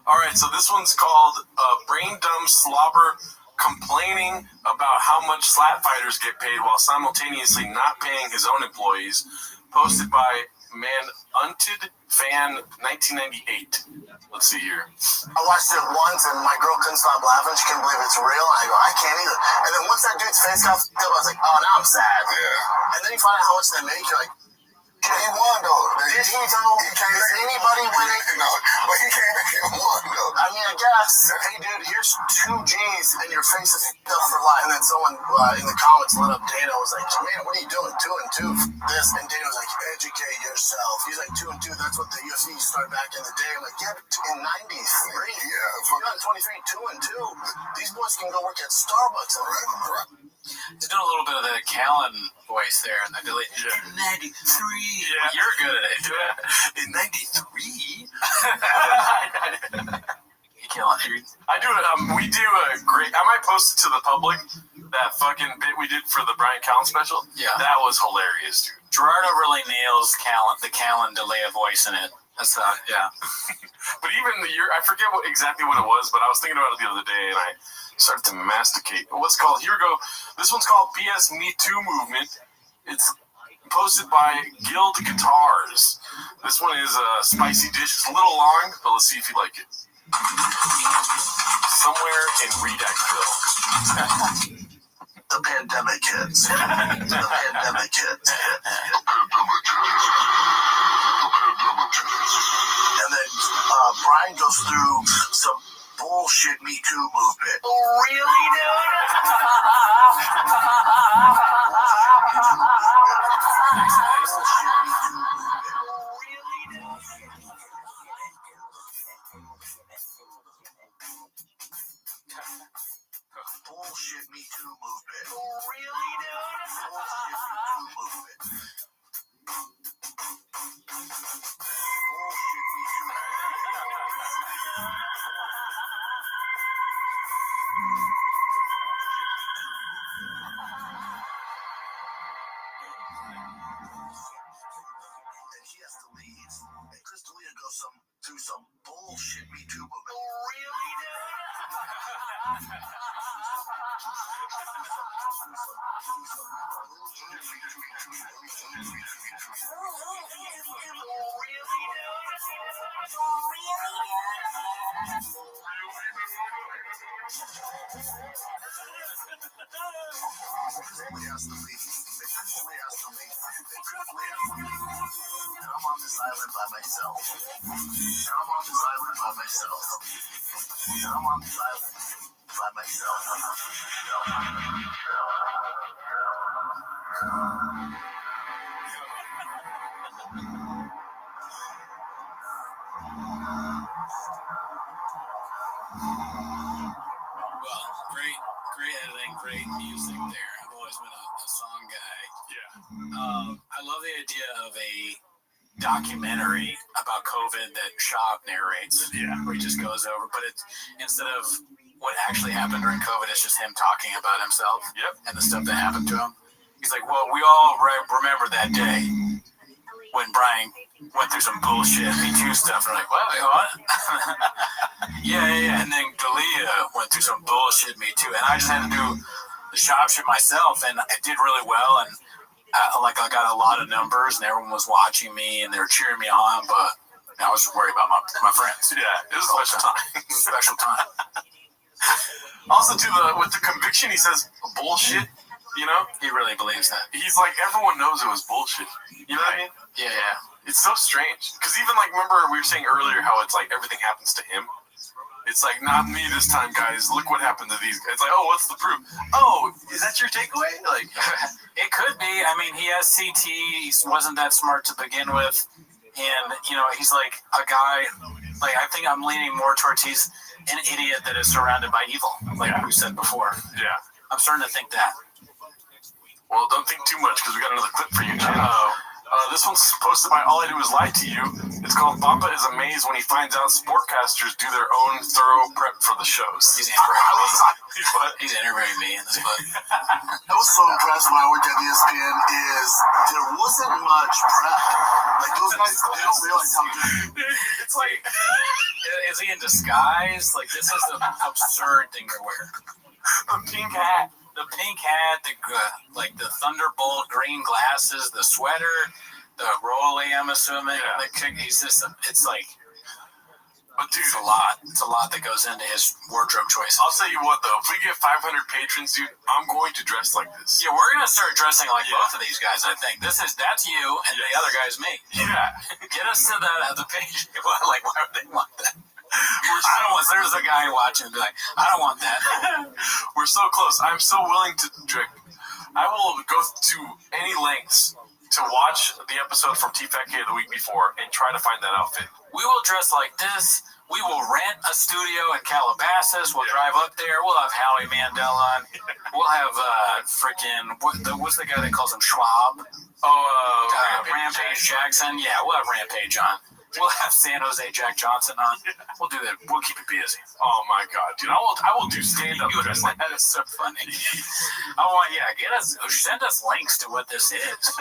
All right, so this one's called Brain Dumb Slobber complaining about how much slap fighters get paid while simultaneously not paying his own employees. Posted by Unted Fan 1998. Let's see here. I watched it once and my girl couldn't stop laughing. She couldn't believe it's real. And I go, I can't either. And then once that dude's face got f***ed up, I was like, oh, now I'm sad. Yeah. And then you find out how much they make. You're like, DJ. He won though. Did he though? He came Is back. anybody winning? No, but he came back and won though. I mean, I guess. Hey, dude, here's 2 G's and your face is up for life. And then someone in the comments lit up Dana was like, man, what are you doing? 2 and 2. This. And Dana was like, educate yourself. He's like, 2 and 2. That's what the UFC started back in the day. I'm like, yeah, but in 93. Yeah. You're on 23, 2 and 2. These boys can go work at Starbucks. He's doing a little bit of the Callan voice there, and I feel like, in 93. Yeah. You're good at it. Yeah. In 93. You killing it. I do it. We do a great. I might post it to the public. That fucking bit we did for the Brian Callen special. Yeah, that was hilarious, dude. Gerardo really nails the Callen delay of voice in it. That's yeah. But even the year, I forget exactly what it was, but I was thinking about it the other day, and I started to masticate. What's called? Here we go. This one's called BS Me Too Movement. It's posted by Guild Guitars. This one is a spicy dish. It's a little long, but let's see if you like it. Somewhere in Redactville. The pandemic hits. The pandemic hits. And then Brian goes through some bullshit Me Too movement. Really, dude? Bullshit Me Too movement. Really, dude? Bullshit Me Too movement. Bullshit Me Too And he has to leave. And Chris D'Elia goes through some bullshit Me Too movement. Really, dude? Somebody has to leave. Somebody has to leave. And I'm on this island by myself. Well, great editing, great music there. I've always been a song guy. Yeah. I love the idea of a documentary about COVID that Shab narrates. Yeah. Where he just goes over, but it's instead of what actually happened during COVID, it's just him talking about himself. Yep. And the stuff that happened to him. He's like, well, we all remember that day when Brian went through some bullshit Me Too stuff. And we're like, what? yeah. And then D'Elia went through some bullshit Me Too. And I just had to do the Shab shit myself, and I did really well. And I got a lot of numbers, and everyone was watching me, and they were cheering me on. But I was just worried about my friends. Yeah, it was a special time. Special time. Also, with the conviction, he says bullshit. You know, he really believes that. He's like, everyone knows it was bullshit. You know what I mean? Yeah. It's so strange because even like, remember we were saying earlier how it's like everything happens to him. It's like, not me this time, guys. Look what happened to these guys. It's like, oh, what's the proof? Oh, is that your takeaway? Like, it could be. I mean, he has CT. He wasn't that smart to begin with, and he's like a guy. Like, I think I'm leaning more towards he's an idiot that is surrounded by evil, like we said before. Yeah, I'm starting to think that. Well, don't think too much because we got another clip for you, Jim. This one's posted by All I Do Is Lie to You. It's called Papa is Amazed When He Finds Out Sportcasters Do Their Own Thorough Prep for the Shows. He's interviewing me in this book. I was so impressed when I worked at ESPN is there wasn't much prep. Like those guys, they don't realize how good. It's like, is he in disguise? Like, this is an absurd thing to wear. The pink hat. The pink hat, the Thunderbolt green glasses, the sweater, the Rolly, I'm assuming. Yeah. He's just, it's like, But dude, It's a lot. It's a lot that goes into his wardrobe choices. I'll tell you what though, if we get 500 patrons, dude, I'm going to dress like this. Yeah, we're gonna start dressing like both of these guys. I think that's you, and the other guy's me. Yeah. Get us to that at the page. Like, why would they want that? I don't want. There's a guy watching and be like, I don't want that. We're so close. I'm so willing to drink. I will go to any lengths to watch the episode from TFAK the week before and try to find that outfit. We will dress like this. We will rent a studio in Calabasas. We'll drive up there. We'll have Howie Mandel on. We'll have what's the guy that calls him Schwab? Rampage Jackson. Yeah, we'll have Rampage on. We'll have San Jose Jack Johnson on. We'll do that. We'll keep it busy. Oh my God, dude! I will do stand up dress like that. Is so funny. Send us links to what this is.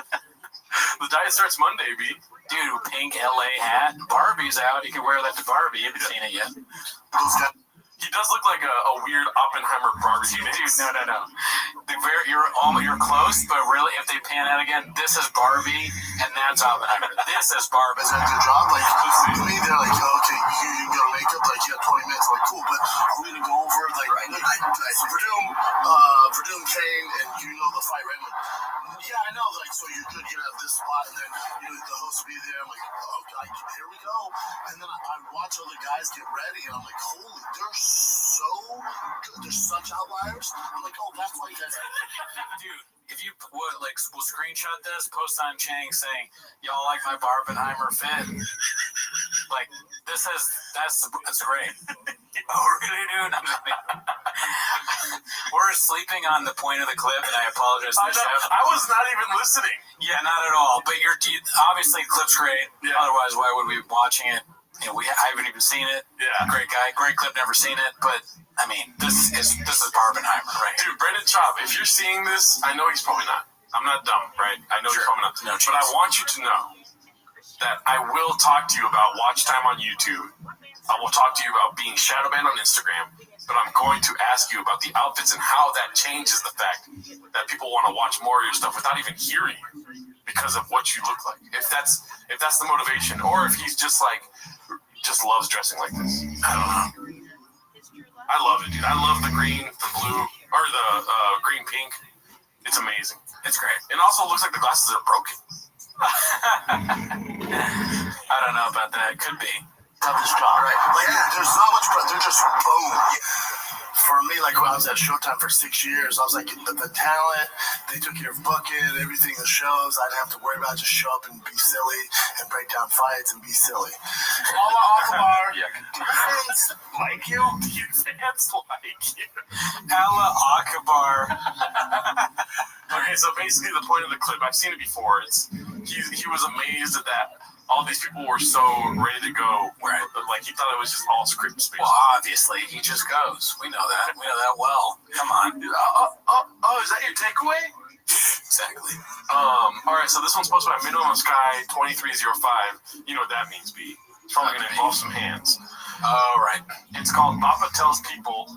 The diet starts Monday, B. Dude, pink LA hat. Barbie's out. You can wear that to Barbie. You haven't seen it yet. He does look like a weird Oppenheimer Barbie mix. Dude, no. You're close, but really, if they pan out again, this is Barbie, and that's Oppenheimer. This is Barbie. Is that your job? Like, to me, they're like, okay, you can go to makeup, like, you have 20 minutes. I'm like, cool, but are we going to go over, like, Verdum, Kane, and you know the fight, right? Like, yeah, I know, like, so you're good, you have this spot, and then, the host will be there. I'm like, okay, here we go. And then I watch other guys get ready, and I'm like, holy, they're so good. They're such outliers. I'm like, oh, that's why you guys Dude, if you we'll screenshot this, post on Chang saying, y'all like my Barbenheimer fit? Like, that's great. Oh, really, dude? We're sleeping on the point of the clip, and I apologize to the chef. I was not even listening. Yeah, not at all. But obviously, the clip's great. Yeah. Otherwise, why would we be watching it? I haven't even seen it. Yeah. Great guy. Great clip. Never seen it. But, I mean, this is Barbenheimer, right? Dude, Brendan Schaub, if you're seeing this, I know he's probably not. I'm not dumb, right? I know he's probably not. No but I want you to know that I will talk to you about watch time on YouTube. I will talk to you about being shadow banned on Instagram. But I'm going to ask you about the outfits and how that changes the fact that people want to watch more of your stuff without even hearing you because of what you look like. If that's the motivation, or if he's just loves dressing like this. I don't know. I love it, dude. I love the green, the blue, or the green pink. It's amazing. It's great. It also looks like the glasses are broken. I don't know about that. Could be. Toughest job, right? Like, there's not much, but they're just boom. For me, like when I was at Showtime for 6 years, I was like, the talent, they took care of booking, everything, the shows. I didn't have to worry about it, just show up and be silly and break down fights and be silly. Allah Akbar. Fans like you. Fans like you. Allah Akbar. Okay, so basically the point of the clip, I've seen it before. He was amazed at that. All these people were so ready to go. Right. Like, he thought it was just all script space. Well, obviously, he just goes. We know that. We know that well. Come on. Is that your takeaway? Exactly. All right, so this one's posted by Minimum Sky 2305. You know what that means, B. It's probably going to involve some hands. All right. It's called Papa Tells People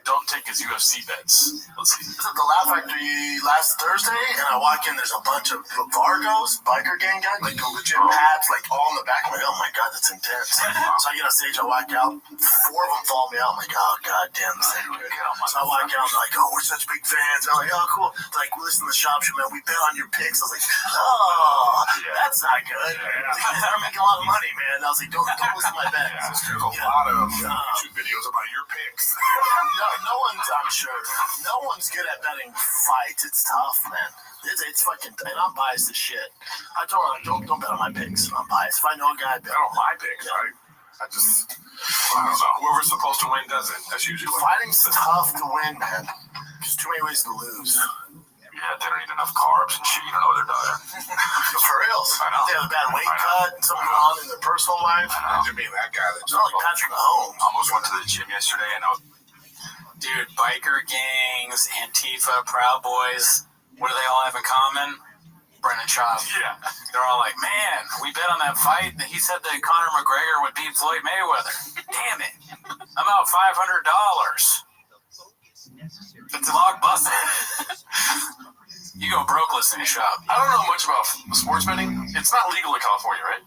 Don't Take His UFC Bets. Let's see. I was at the Laugh Factory last Thursday, and I walk in, there's a bunch of Vargos, biker gang guys, like legit pads, like all in the back. I'm like, oh my God, that's intense. So I get on stage, I walk out, 4 of them follow me out. I'm like, oh God damn, this ain't good. So I walk out, I'm like, oh, we're such big fans. I'm like, oh, cool. They're like, we listen to the shop show, man. We bet on your picks. I was like, oh, that's not good. I'm making a lot of money, man. I was like, don't listen to my bets. There's a lot of YouTube videos about your picks. No one's, I'm sure, no one's good at betting fights. It's tough, man. It's fucking, and I'm biased as shit. I told her, like, don't bet on my picks. I'm biased. If I know a guy, I bet on my picks, right? I don't know. Whoever's supposed to win does it. That's usually what fighting's tough to win, man. There's too many ways to lose. Yeah, they don't eat enough carbs and shit. You don't know their diet. For reals. I know. They have a bad weight cut and something going on in their personal life. I mean, that guy it's not like Patrick Mahomes. Almost went to the gym yesterday and Dude, biker gangs, Antifa, Proud Boys, what do they all have in common? Brendan Schaub. Yeah. They're all like, man, we bet on that fight. He said that Conor McGregor would beat Floyd Mayweather. Damn it. I'm out $500. It's a blockbuster. You go broke listening to Schaub. I don't know much about sports betting. It's not legal in California, right?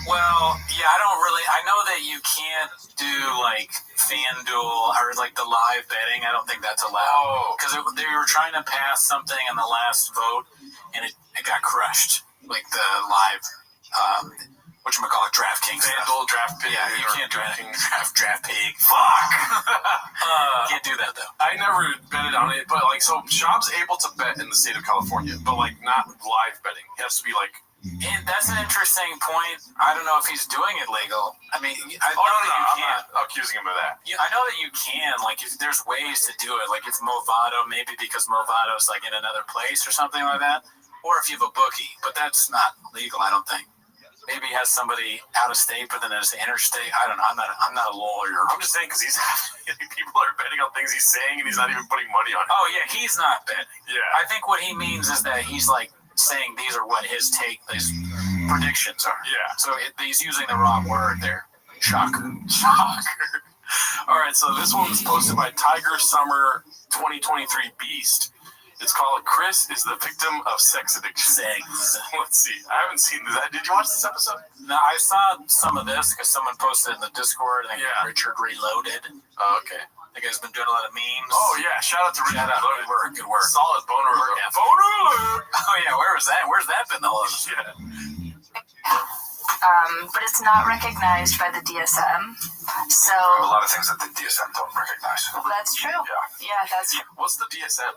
Well, yeah, I know that you can't do like FanDuel or like the live betting. I don't think that's allowed. Because they were trying to pass something in the last vote and it got crushed. Like the live, whatchamacallit, DraftKings. FanDuel, DraftPig. Yeah, you can't do anything. DraftPig. Fuck! Can't do that though. I never betted on it, but like, so Schaub's able to bet in the state of California, but like not live betting. It has to be like. And that's an interesting point. I don't know if he's doing it legal. I mean, I know that you can. I'm not accusing him of that. Yeah, I know that you can. Like, if there's ways to do it. Like, if Movado, maybe because Movado's like in another place or something like that, or if you have a bookie. But that's not legal, I don't think. Maybe he has somebody out of state, but then there's the interstate. I don't know. I'm not a lawyer. I'm just saying because people are betting on things he's saying, and he's not even putting money on it. Oh yeah, he's not betting. Yeah, I think what he means is that he's like saying these are what his predictions are. Yeah. So he's using the wrong word there. Shocker. All right, so this one's posted by Tiger Summer 2023 Beast. It's called Chris is the victim of sex addiction. Let's see. I haven't seen this. Did you watch this episode? No, I saw some of this because someone posted in the Discord. I think Yeah. Richard Reloaded. Oh, okay. The guy's been doing a lot of memes. Oh, yeah. Shout out to Richard. Good work. Solid boner alert. Yeah. Boner alert. Oh, yeah. Where was that? Where's that been the whole Yeah. But it's not recognized by the DSM. So A lot of things that the DSM don't recognize. that's true. Yeah, that's true. What's the DSM?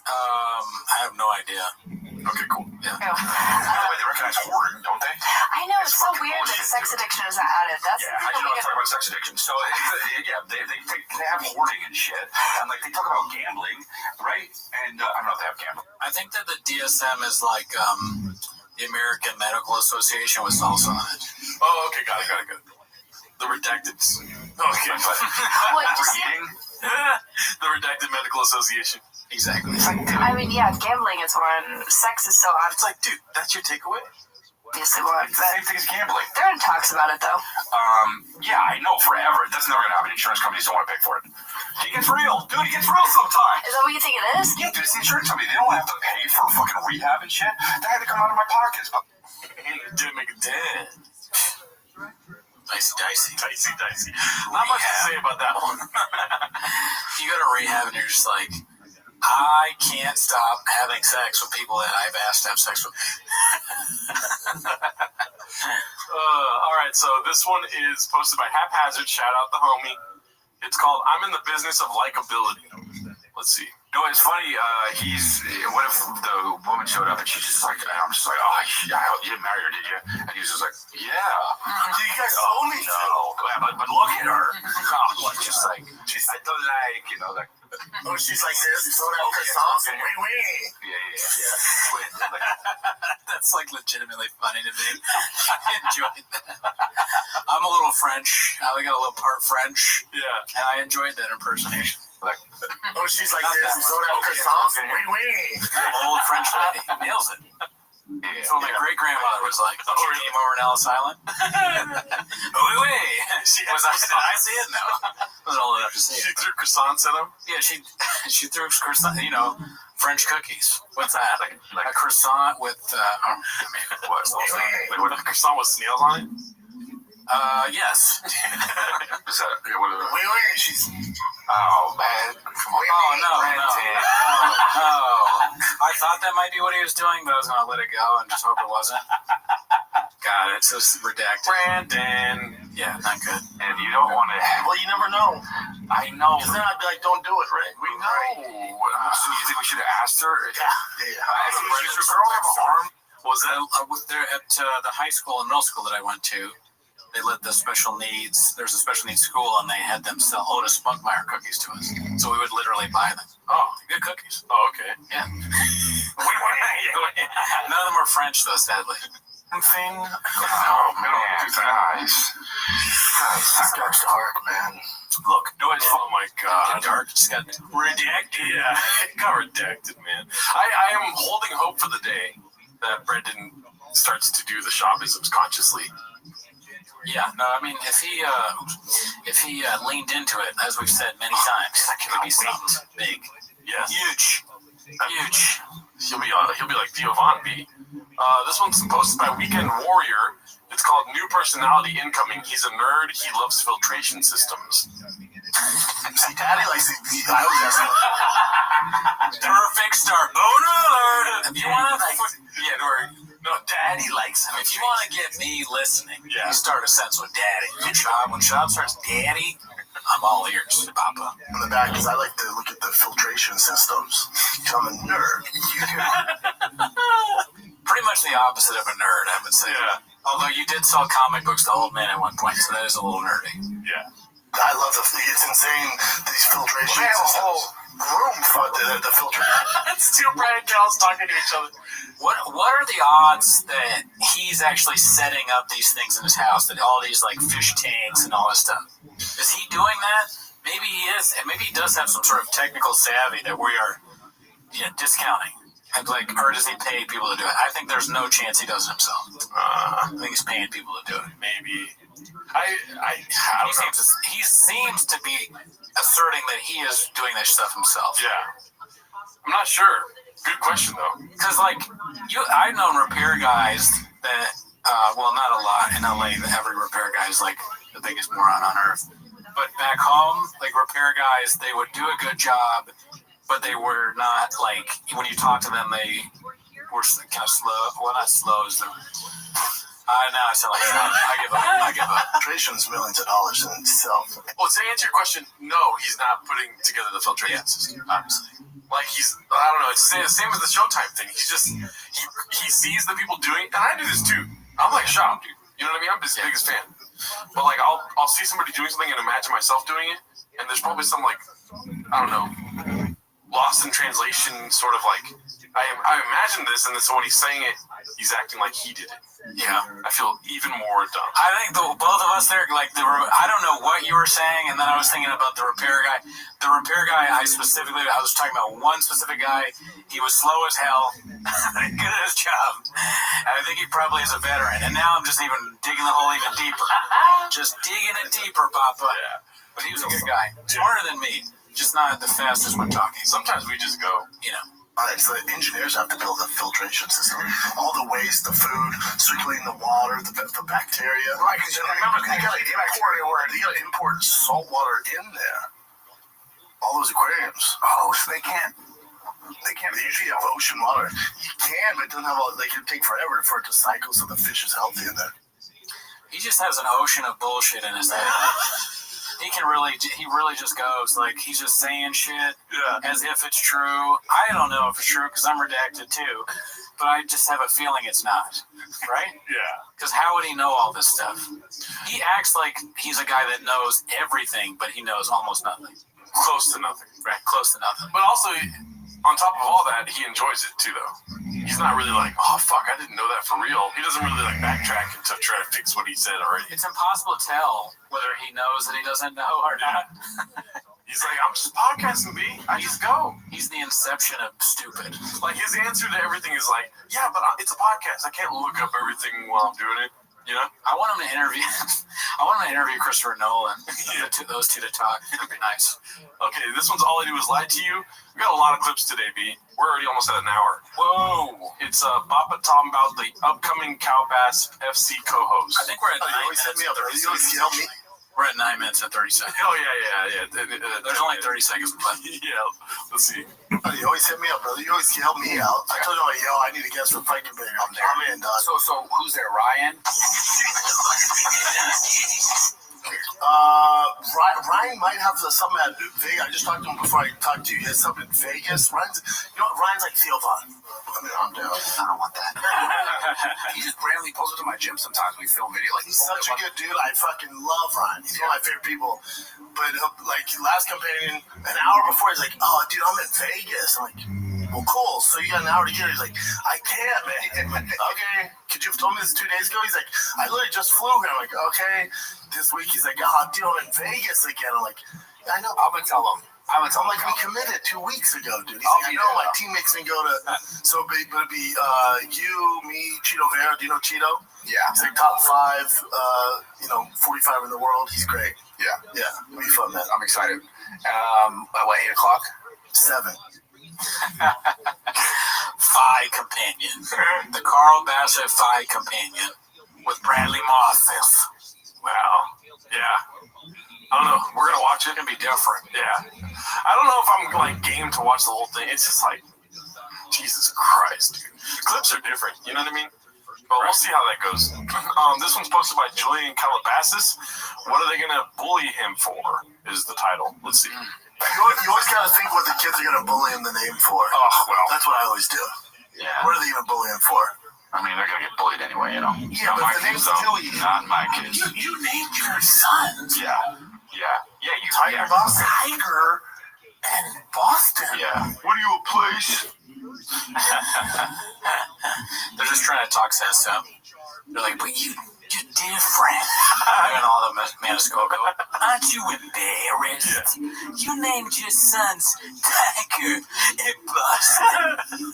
I have no idea. Okay, cool. Yeah. By the way, they recognize hoarding, don't they? I know, it's so weird that sex addiction isn't added. That's Yeah, the I thing do that we not talk about sex addiction. So, yeah, they have hoarding and shit. And, like, they talk about gambling, right? And I don't know if they have gambling. I think that the DSM is like the American Medical Association with salsa on it. Oh, okay. Got it. The redacted. Okay. What, The redacted medical association. Exactly. I mean, yeah, gambling is one. Sex is so odd. It's like, dude, that's your takeaway? Obviously one. It's the same thing as gambling. They're in talks about it, though. Yeah, I know forever. That's never gonna happen. Insurance companies don't want to pay for it. It gets real, dude. It gets real sometimes. Is that what you think it is? Yeah, dude. It's the insurance company. They don't have to pay for fucking rehab and shit. They had to come out of my pockets. But Didn't make a dent. Dicey. Not much to say about that one. You go to rehab and you're just like, I can't stop having sex with people that I've asked to have sex with. All right, so this one is posted by Haphazard. Shout out the homie. It's called I'm in the Business of Likability. Let's see. no, it's funny. What if the woman showed up and she's just like, I'm just like, oh, you didn't marry her, did you? And he's just like, yeah. You guys only No, but look at her. Just like, I don't like, like. Oh, she's like this. So that croissants and wee. Yeah. that's like legitimately funny to me. I enjoyed that. I'm a little French. I got a little part French. Yeah. And I enjoyed that impersonation. Like, oh, she's like this. So that croissants and wee. Old French lady. Nails it. That's what my great-grandmother was like. She came over in Ellis Island. Oui, oui. Did I see it? No. I wasn't old enough to see it. She threw croissants at him? Yeah, she threw croissant, French cookies. What's that? Like a croissant with, What? What? A croissant with snails on it? Yes. is that, She's. oh, man. Come on. Oh, no. I thought that might be what he was doing, but I was going to let it go and just hope it wasn't. Got it. So it's redacted. Brandon. Yeah, not good. And you don't want to. Well, you never know. I know. Because then I'd be like, don't do it, right? We know. So you think we should have asked her? Yeah. Does your girl have an arm? Was that there at the high school and middle school that I went to? They let the special needs. There's a special needs school, and they had them sell Otis Spunkmeyer cookies to us. So we would literally buy them. Oh, good cookies. Oh, okay. Yeah. None of them are French, though, sadly. Thing. Oh man, guys, that gets dark, man. Look, oh my god, dark. Just got redacted. Yeah, it got redacted, man. I am holding hope for the day that Brendan starts to do the shoppisms consciously. Yeah, no, I mean, if he leaned into it, as we've said many times, that could be something big. Yeah, huge. He'll be like Theo Von B. This one's posted by Weekend Warrior. It's called New Personality Incoming. He's a nerd. He loves filtration systems. See, Daddy likes it. I was asking. Perfect start. Boner alert. If you want to, no, Daddy likes him. If you want to get me listening, you start a sentence with Daddy. When Shab starts Daddy, I'm all ears, Papa. In the back, because I like to look at the filtration systems. I'm a nerd. Pretty much the opposite of a nerd, I would say. Yeah. Although you did sell comic books to old men at one point, so that is a little nerdy. Yeah. I love it's insane, these filtration systems. Room for the filter. It's two bright girls talking to each other. What are the odds that he's actually setting up these things in his house? That all these like fish tanks and all this stuff. Is he doing that? Maybe he is, and maybe he does have some sort of technical savvy that we are, discounting. And or does he pay people to do it? I think there's no chance he does it himself. I think he's paying people to do it. Maybe. He seems to be asserting that he is doing that stuff himself. Yeah. I'm not sure. Good question, though. Because, I've known repair guys that, not a lot in LA, that every repair guy is like the biggest moron on earth. But back home, repair guys, they would do a good job, but they were not, when you talk to them, they were kind of slow. Well, not slow, as now I sound like I give up. Filtration's millions of dollars in itself. Well, to answer your question, no, he's not putting together the filtration system, obviously. I don't know, it's the same as the Showtime thing. He's just, he sees the people doing, and I do this too. I'm like shocked, dude. You know what I mean? I'm his biggest fan. But I'll see somebody doing something and imagine myself doing it, and there's probably some I don't know, lost in translation sort of I imagine this, and so when he's saying it, he's acting like he did it. Yeah, I feel even more dumb. I think both of us there, I don't know what you were saying, and then I was thinking about the repair guy. The repair guy, I was talking about one specific guy. He was slow as hell, good at his job, and I think he probably is a veteran. And now I'm just even digging the hole even deeper. Just digging it deeper, Papa. Yeah. But he was a good guy. Smarter than me, just not the fastest when talking. Sometimes we just go, It's the engineers have to build a filtration system. All the waste, the food, circulating the water, the bacteria. Right, because remember, they got to import salt water in there. All those aquariums. Oh, so they can't. They usually have ocean water. You can, but it doesn't have all. It can take forever for it to cycle, so the fish is healthy in there. He just has an ocean of bullshit in his head. He really just goes, he's just saying shit as if it's true. I don't know if it's true because I'm redacted too, but I just have a feeling it's not, right? Yeah. Because how would he know all this stuff? He acts like he's a guy that knows everything, but he knows almost nothing. Close to nothing. Right, close to nothing. But also, on top of all that, he enjoys it too, though. He's not really oh, fuck, I didn't know that for real. He doesn't really backtrack to try to fix what he said already. It's impossible to tell whether he knows that he doesn't know or not. He's I'm just podcasting, B. I just go. He's the inception of stupid. His answer to everything is yeah, but it's a podcast. I can't look up everything while I'm doing it. I want him to interview. I want him to interview Christopher Nolan. Those two to talk. It'd be nice. Okay, this one's All I Do Is Lie to You. We got a lot of clips today, B. We're already almost at an hour. Whoa! It's Papa talking about the upcoming Cowbass FC co-host. I think we're at 9 minutes. We're at 9 minutes and 30 seconds. Oh yeah. There's only 30 seconds left. Yeah, let's see. You always hit me up, brother. You always help me out. I told you, I need a guest for Fight Company. I'm in, dog. So who's there, Ryan? Ryan might have something at Vegas. I just talked to him before I talked to you. He has something in Vegas. Ryan's like Theo Von. I'm down. I don't want that. He just randomly pulls up to my gym sometimes. We film video. He's such a good dude. I fucking love Ryan. He's one of my favorite people. But last companion, an hour before, he's like, "Oh, dude, I'm in Vegas." I'm like, "Well, cool. So you got an hour to get here." He's like, "I can't, man." Okay. Could you have told me this 2 days ago? He's like, "I literally just flew here." I'm like, "Okay." This week, he's like, "Oh, dude, I'm in Vegas again." I'm like, "I know." I'm gonna tell him. I'm like, we committed 2 weeks ago, dude. He's like, I know, my team makes me go to, so it'd be you, me, Cheeto Vera. Do you know Cheeto? Yeah. He's top 5, 45 in the world. He's great. Yeah. It'll be fun, man. I'm excited. 8 o'clock? 7. Phi Companion. The Carl Bassett Phi Companion. with Bradley Moss. Wow. Yeah. I don't know. We're gonna watch it. It's gonna be different. Yeah. I don't know if I'm like game to watch the whole thing. It's just like, Jesus Christ, dude. Clips are different. You know what I mean? But we'll see how that goes. This one's posted by Julian Calabasas. What are they gonna bully him for? Is the title. Let's see. You always gotta think what the kids are gonna bully him the name for. Oh well. That's what I always do. Yeah. What are they gonna bully him for? I mean, they're gonna get bullied anyway, you know. Yeah, but the name's Dewey. Not my kids. You named your sons. Yeah. Yeah, you Tiger Boston. Tiger and Boston. Yeah. What are you, a place? They're just trying to talk sense to him. They're like, but you're different. And all the Manisco go, aren't you embarrassed? Yeah. You named your sons Tiger and Boston.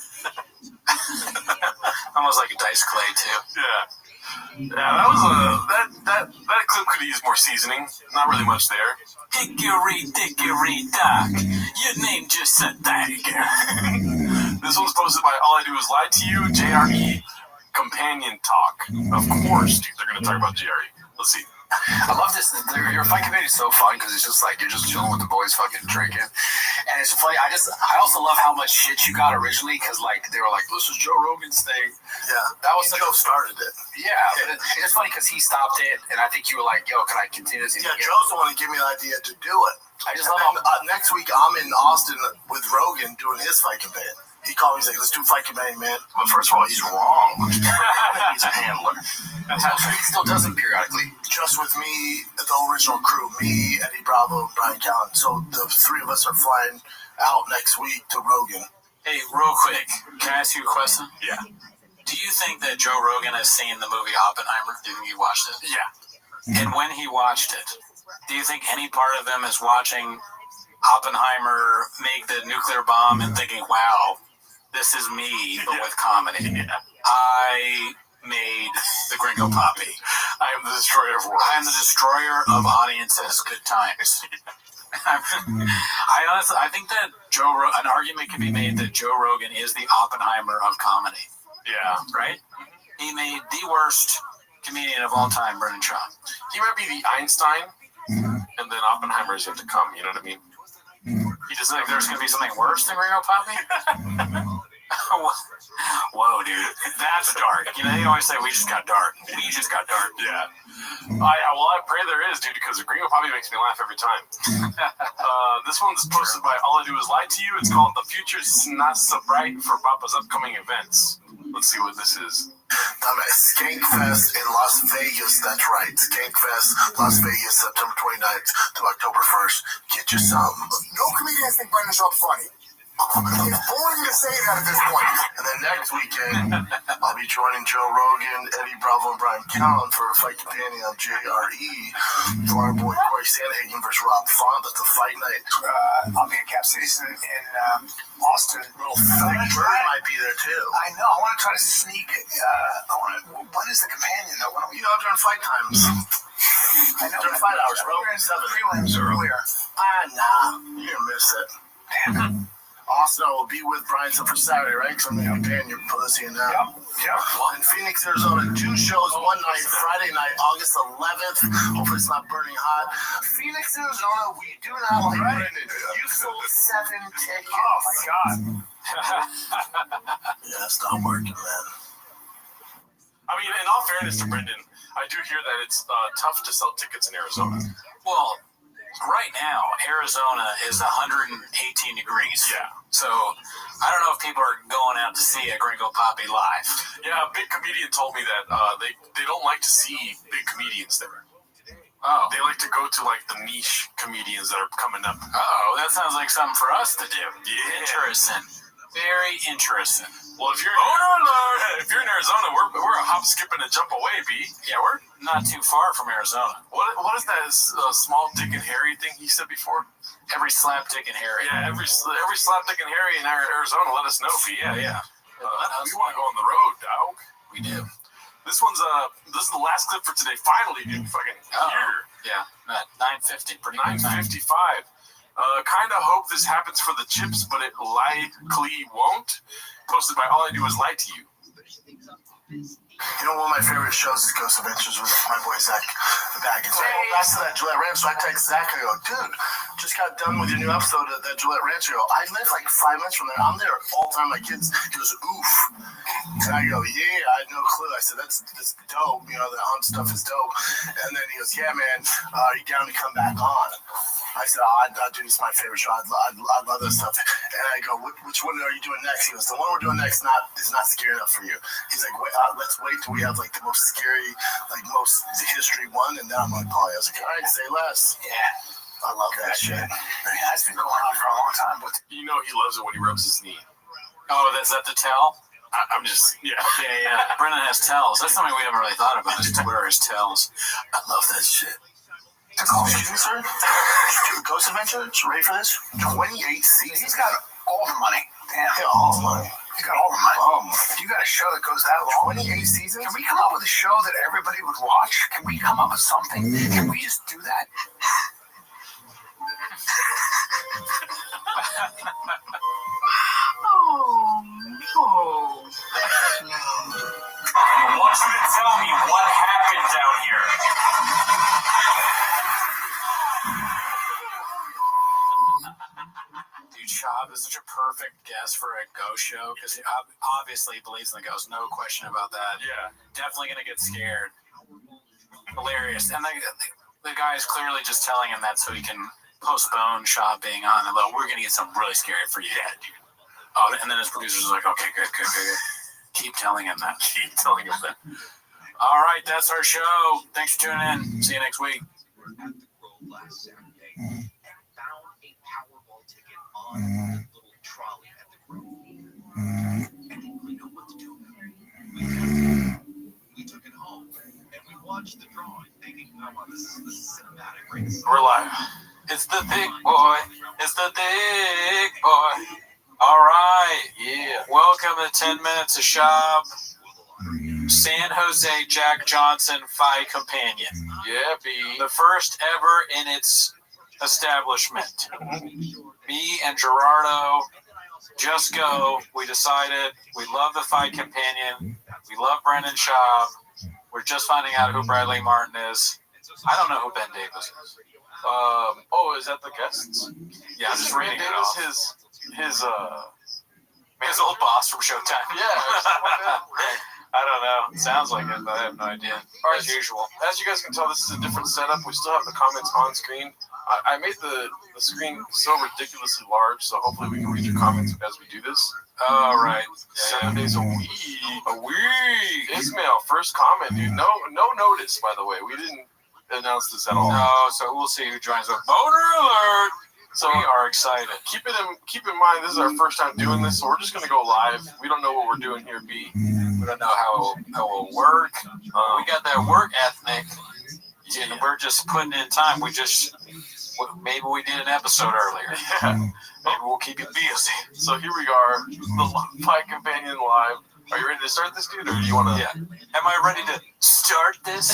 Almost like a Dice Clay, too. Yeah. Yeah, that was that clip could use more seasoning. Not really much there. Dickory dock. Your name just said Tiger. This one's posted by All I Do Is Lie to You, JRE Companion Talk. Of course, dude, they're gonna talk about JRE. Let's see. I love this. Your fight committee is so fun because it's just like you're just chilling with the boys, fucking drinking, and it's funny. I also love how much shit you got originally because like they were like, "This is Joe Rogan's thing." Yeah, that was Joe started it. Yeah, but it's funny because he stopped it, and I think you were like, "Yo, can I continue this?" Yeah, Joe's the one who gave me the idea to do it. I just love next week I'm in Austin with Rogan doing his fight campaign. He called me, he's like, let's do fight campaign, man. But first of all, he's wrong. He's a handler. He still does it periodically. Just with me, the original crew, me, Eddie Bravo, Brian Callen. So the three of us are flying out next week to Rogan. Hey, real quick, can I ask you a question? Yeah. Do you think that Joe Rogan has seen the movie Oppenheimer? Do you think he watched it? Yeah. And when he watched it, do you think any part of him is watching Oppenheimer make the nuclear bomb and thinking, wow, this is me, but with comedy? Yeah. I made the Gringo Poppy. I am the destroyer of worlds. I am the destroyer of audiences' good times. I think that an argument can be made that Joe Rogan is the Oppenheimer of comedy. Yeah. Right? He made the worst comedian of all time, Brendan Schaub. He might be the Einstein, and then Oppenheimer is yet to come. You know what I mean? You just think there's going to be something worse than Gringo Poppy? Whoa, dude. That's dark. You know, they always say we just got dark. We just got dark. Yeah. Well, I pray there is, dude, because the Gringo Poppy makes me laugh every time. This one's posted by All I Do Is Lie to You. It's called The Future's Not So Bright for Papa's upcoming events. Let's see what this is. I'm at Skankfest in Las Vegas. That's right. Skankfest, Las Vegas, September 29th to October 1st. Get you some. No comedians think Brendan Schaub's funny. It's boring to say that at this point. And then next weekend, I'll be joining Joe Rogan, Eddie Bravo, and Brian Callen for a fight companion on JRE for our boy Corey Sandhagen versus Rob Font. That's a fight night. I'll be at Cap Citizen in Austin. Little Bird might be there too. I know. I want to try to sneak it. When is the companion though? During fight times. I know. During fight hours, bro. Prelims earlier. Nah. You're gonna miss it. Damn it. Austin, I will be with Brian for Saturday, right? Because I'm going to be paying your pussy and that. Yep. In Phoenix, Arizona, 2 shows, one night, Friday night, August 11th. Hopefully it's not burning hot. Phoenix, Arizona, we do not like Brendan. You sold 7 tickets. Oh, my God. Yeah, it's not working, man. I mean, in all fairness to Brendan, I do hear that it's tough to sell tickets in Arizona. Well, right now, Arizona is 118 degrees. Yeah. So, I don't know if people are going out to see a Gringo Poppy live. Yeah, a big comedian told me that they don't like to see big comedians there. Oh. They like to go to, like, the niche comedians that are coming up. Oh, that sounds like something for us to do. Yeah. Interesting. Very interesting. Well, if you're in Arizona, we're a hop, skip, and a jump away, B. Yeah, we're not too far from Arizona. What is that small dick and hairy thing he said before? Every slap, dick, and hairy. Yeah, every slap, dick, and hairy in Arizona. Let us know, B. Yeah. We want to go on the road, dog. We do. This is the last clip for today. Finally, dude, fucking here. Yeah, 9:50. Pretty good time. 9:55. Kind of hope this happens for the chips, but it likely won't. Posted by All I Do Is Lie to You. You know, one of my favorite shows is Ghost Adventures with my boy Zach Baggins. So I go back to that Gillette Ranch, so I text Zach, I go, dude, just got done with your new episode at that Gillette Ranch. I go, I live like 5 minutes from there. I'm there all the time, my kids. He goes, oof. And I go, yeah, I had no clue. I said, that's dope. You know, the hunt stuff is dope. And then he goes, yeah, man, are you down to come back on? I said, dude, it's my favorite show. I love this stuff. And I go, which one are you doing next? He goes, the one we're doing next is not scary enough for you. He's like, wait, let's wait till we have like the most scary, like most history one, and then I'm gonna call you. I was like, all right, say less. Yeah, I love that shit. Man, that's been going on for a long time. But You know he loves it when he rubs his knee. Oh, is that the tell? I'm just, yeah. Brendan has tells. That's something we haven't really thought about, is to wear his tells. I love that shit. Excuse me, sir. Ghost Adventures, ready for this? 28 seasons. He's got all the money. Damn. Yeah, all the money. He's got all the money. If you got a show that goes that long, 28 seasons, can we come up with a show that everybody would watch? Can we come up with something? Can we just do that? I want you to tell me what happened down here. Dude, Shab is such a perfect guest for a ghost show because he obviously believes in the ghost. No question about that. Yeah. Definitely going to get scared. Hilarious. And the guy is clearly just telling him that so he can postpone Shab being on. And we're going to get something really scary for you. Yeah, dude. Oh, and then his producer's like, okay, good. Keep telling him that. Keep telling him that. All right, that's our show. Thanks for tuning in. See you next week. At the Grove last Saturday and found a Powerball ticket on the little trolley at the Grove. And didn't really know what to do about it. We took it home and we watched the drawing, thinking, oh, well, this is cinematic, right? We're live. It's the thick boy. It's the thick boy. All right. Yeah. Welcome to 10 Minutes of Shop. San Jose Jack Johnson Phi Companion. Yeah, B. The first ever in its establishment. Me and Gerardo just go. We decided we love the Phi Companion. We love Brendan Schaub. We're just finding out who Bradley Martin is. I don't know who Ben Davis is. Is that the guests? Yeah, I'm just reading it off. His old boss from Showtime. Yeah. I don't know. It sounds like it, but I have no idea. As usual. As you guys can tell, this is a different setup. We still have the comments on screen. I made the screen so ridiculously large, so hopefully we can read your comments as we do this. All right. 7 days a week. Ismail, first comment, dude. No notice, by the way. We didn't announce this at all. No, so we'll see who joins us. Boner alert! So we are excited. Keep in mind, this is our first time doing this, so we're just going to go live. We don't know what we're doing here, B. We don't know how it will work. We got that work ethic. Yeah. We're just putting in time. Maybe we did an episode earlier. Yeah. Maybe we'll keep you busy. So here we are, the Phi Companion live. Are you ready to start this, dude, or do you want to? Yeah. Am I ready to start this?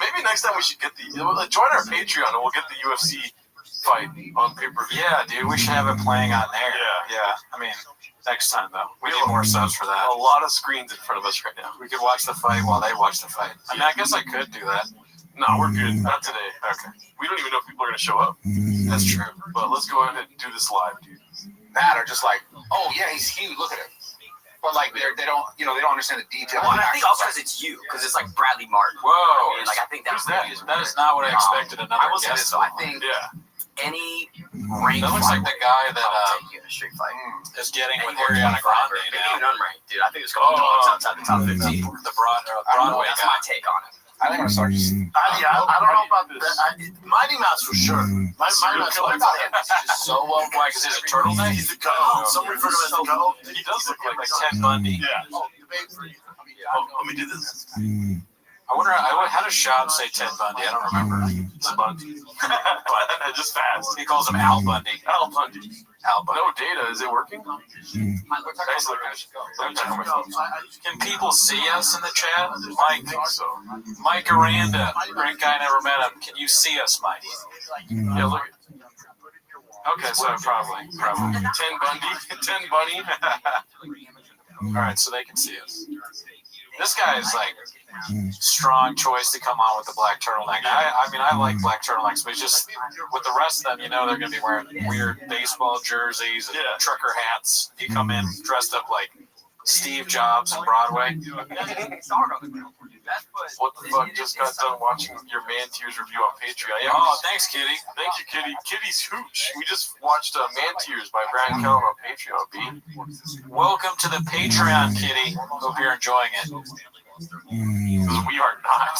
Maybe next time we should get join our Patreon and we'll get the UFC fight on pay-per-view. Yeah, dude, we should have it playing on there. Yeah. I mean, next time though, we need more subs for that. A lot of screens in front of us right now. We could watch the fight while they watch the fight. I mean, I guess I could do that. No, we're good. Not today. Okay. We don't even know if people are going to show up. That's true. But let's go ahead and do this live, dude. That are just like, oh yeah, he's huge. Look at him. But like they don't understand the details. Well, I think also because it's you, because it's like Bradley Martin. Whoa. I mean, like I think that's that is not what I expected. Another I will say guest. this, so I think any ranked that looks like the guy that in a street fight is getting with Ariana Grande maybe now. even unranked, dude. I think there's a couple dogs outside the top 15. The Broadway That's guy. my take on it. I think I'm gonna start just. I don't know about that. Mighty Mouse for sure. Mighty Mouse. What about him? He's just so well. Why? Because he's a turtleneck. He's the goat. Some refer to him as the goat. He does look like Ted Bundy. Yeah. Debate for you. Let me do this. I wonder how does Shab say Ted Bundy? I don't remember. It's Bundy. Just fast. He calls him Al Bundy. Al Bundy. Al Bundy. No data. Is it working? Nice looking. Can people see us in the chat? I think so. Mike Aranda. Great guy, never met him. Can you see us, Mike? Yeah, look. Okay, so probably. 10 Bundy. 10 Bunny. All right, so they can see us. This guy is like strong choice to come on with the black turtleneck. I mean, I like black turtlenecks, but just with the rest of them, you know, they're going to be wearing weird baseball jerseys and trucker hats. You come in dressed up like Steve Jobs on Broadway. What the fuck? Just got done watching your Man Tears review on Patreon. Yeah, Oh, thanks, Kitty. thank you, Kitty. Kitty's Hooch. We just watched Man Tears by Brian Kellum on Patreon, B. Welcome to the Patreon, Kitty. Hope you're enjoying it. Because we are not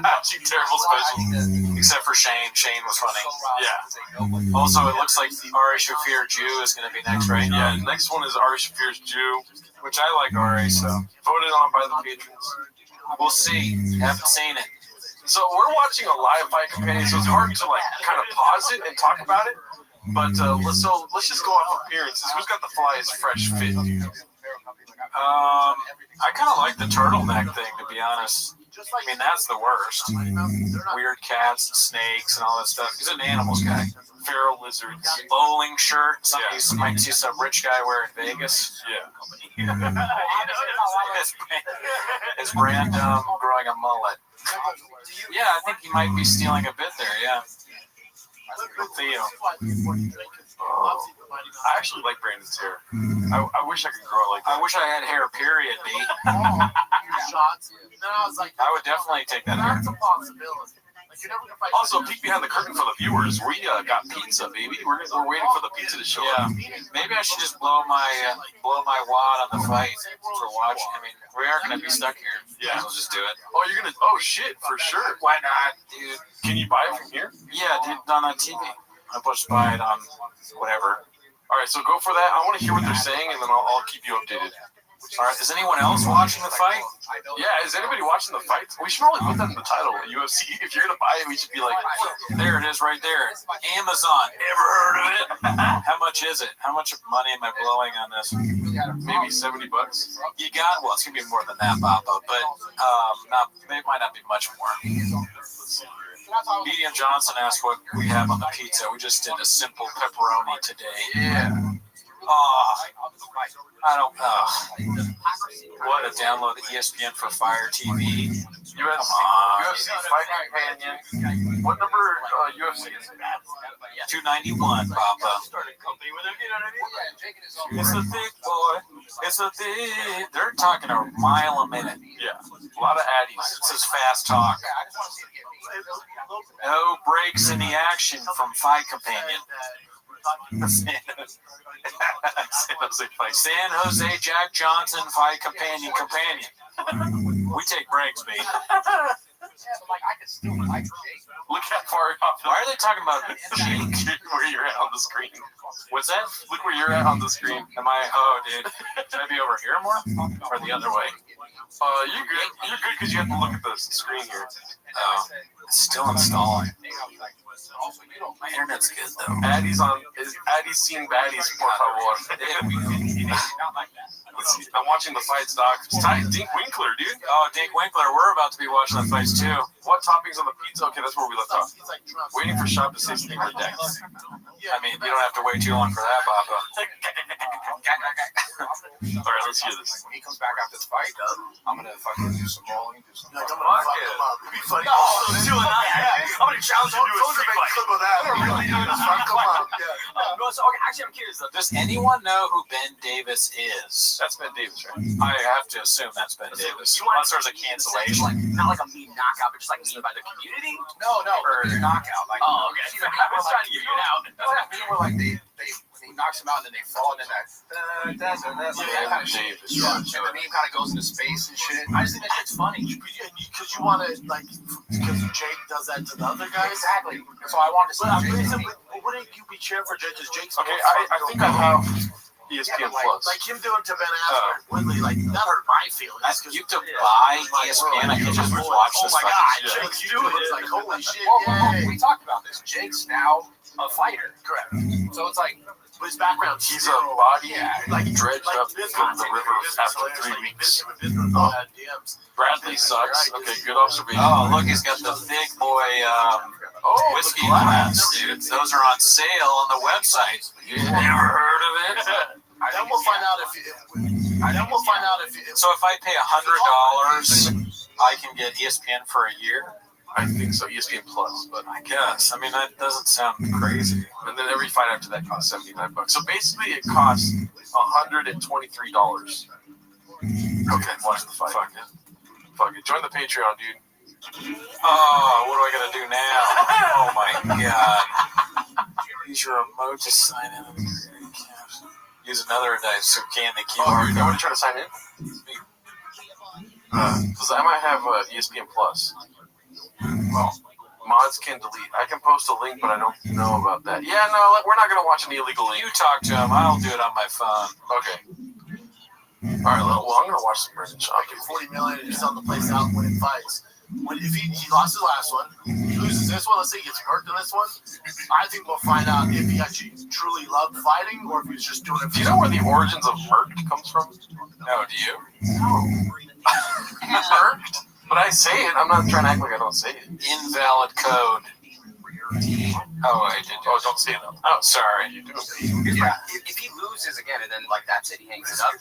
watching terrible specials. Except for Shane. Shane was funny. Yeah. Also, it looks like Ari Shafir Jew is going to be next, right? Yeah, next one is Ari Shafir's Jew, which I like Ari, so voted on by the patrons. We'll see. Haven't seen it. So we're watching a live fight companion, so it's hard to like kind of pause it and talk about it. But let's just go off appearances. Who's got the flyest fresh fit? I kind of like the turtleneck thing, to be honest. I mean, that's the worst. Weird cats and snakes and all that stuff. He's an animals guy. Feral lizards. Bowling shirt. Something you might see some rich guy wear in Vegas. Yeah. His brand growing a mullet. Yeah, I think he might be stealing a bit there, yeah. Theo. Oh, I actually like Brandon's hair. I wish I could grow it like that. I wish I had hair, period, B. I would definitely take that hair. Also, peek behind the curtain for the viewers. We got pizza, baby. We're waiting for the pizza to show up. Maybe I should just blow my wad on the fight for watching. I mean, we are gonna be stuck here. Yeah, we'll just do it. Oh, you're gonna? Oh shit, for sure. Why not, dude? Can you buy it from here? Yeah, dude, on that TV. I'll just buy it on whatever. All right, so go for that. I want to hear what they're saying, and then I'll keep you updated. All right, is anyone else watching the fight? Yeah, is anybody watching the fight? We should probably put that in the title, UFC. If you're gonna buy it, we should be like, there it is, right there. Amazon. Ever heard of it? How much is it? How much money am I blowing on this? maybe $70. You got it's gonna be more than that, Papa, but it might not be much more. Medium Johnson asked what we have on the pizza. We just did a simple pepperoni today. Yeah. I don't know. What a download the ESPN for Fire TV. UFC Fight Companion. What number UFC is it? 291, Papa. It's a thick boy. It's a thick. They're talking a mile a minute. Yeah. A lot of addies. It says fast talk. No breaks in the action from Fight Companion. San Jose Jack Johnson Fight Companion. We take breaks, baby. Look how far off. Why are they talking about Jake? Where you're at on the screen. What's that? Look where you're at on the screen. Am I? Oh, dude. Should I be over here more, or the other way? You're good. You're good because you have to look at the screen here. Oh, it's still installing. My internet's good though. Addie's seen baddies, por favor. Let's see. I'm watching the fights, Doc. It's tight. Dink Winkler, dude. Oh, Dink Winkler. We're about to be watching the fights too. What toppings on the pizza? Okay, that's where we left off. Waiting for Shop to say something redacted. I mean, you don't have to wait too long for that, Papa. All right, let's hear this. When he comes back after the fight, I'm gonna fucking do some rolling, do some. I'm gonna fuck him up. It'd be funny. I'm gonna challenge you to a street fight. Clip of that. Fuck him up. Okay, actually, I'm curious though. Does anyone know who Ben Davis is? That's Ben Davis, right? I have to assume that's Ben Davis. Unless there's a cancellation. Like, not like a mean knockout, but just like mean by the community? No, or knockout. Like, oh, okay. I was trying to give you an out. Where like they when he knocks him out and then they fall and then that kind of shit. And the meme kind of goes into space and shit. I just think that shit's funny. Because you want to, like, because Jake does that to the other guys? Exactly. So I want to see Jake. Wouldn't you be cheering for Jake? Because Jake's okay, I think I have ESPN Plus. Like him doing to Ben Askren, Woodley, like, that hurt my feelings. You have to buy ESPN. I can just watch this. Oh my God, Jake's doing it. It's like, holy shit. Well, we talked about this. Jake's now a fighter. Correct. So it's like, his background, he's a body dredged up from the river after 3 weeks. Bradley sucks. Okay, good observation. Oh, look, he's got the big boy whiskey glass, dude. Those are on sale on the website. You never heard of it? I Then we'll find out if. Then we'll find out if. So if I pay $100, I can get ESPN for a year. I think so, ESPN Plus, but I guess. I mean, that doesn't sound crazy. And then every fight after that costs $79. So basically, it costs $123. Okay, watch the fight. Fuck it. Join the Patreon, dude. Oh, what do I gotta do now? Oh my god. Use your remote to sign in. Use another dice so can the QR code. You want to try to sign in? Because I might have ESPN Plus. Well, mods can delete. I can post a link, but I don't know about that. Yeah, no, we're not going to watch any illegal link. You talk to him. I'll do it on my phone. Okay. All right, well, I'm going to watch some Brendan Schaub. $40 million and you're selling the place out when it fights. If he lost his last one, he loses this one, let's say he gets hurt in this one, I think we'll find out if he actually truly loved fighting or if he was just doing it for Do you know where the origins of Merc comes from? No, do you? No. Merc? But I say it. I'm not trying to act like I don't say it. Invalid code. Oh, I did. Oh, don't say it. Oh, sorry. You do. Yeah. If he loses again and then like that's it, he hangs it up.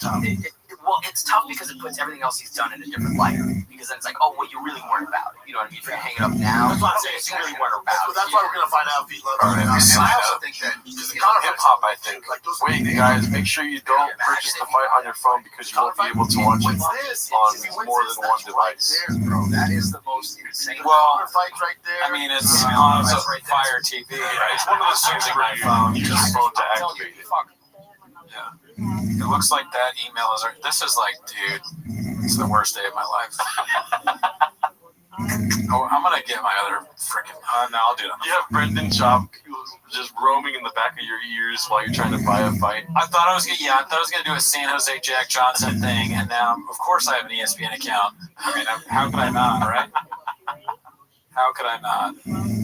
Well, it's tough because it puts everything else he's done in a different light. Because then it's like, oh, well, you really weren't about it. You know what I mean? If you hang it up now, that's what I'm saying. You really weren't about it. That's why we're gonna find out if he loves it. And I also think that hip hop. I think. Wait, guys, make sure you don't purchase the fight on your phone because you won't be able to watch it on more than one device. That is the most insane. Well, fights right there. I mean, it's on Fire TV. Right? It's one of those things where you use your phone to activate it. Yeah. It looks like that email is. This is like, dude, it's the worst day of my life. Oh, I'm gonna get my other freaking. No, I'll do it. You have Brendan Schaub just roaming in the back of your ears while you're trying to buy a fight. I thought I was gonna do a San Jose Jack Johnson thing, and now, of course, I have an ESPN account. I mean, how could I not, right? How could I not?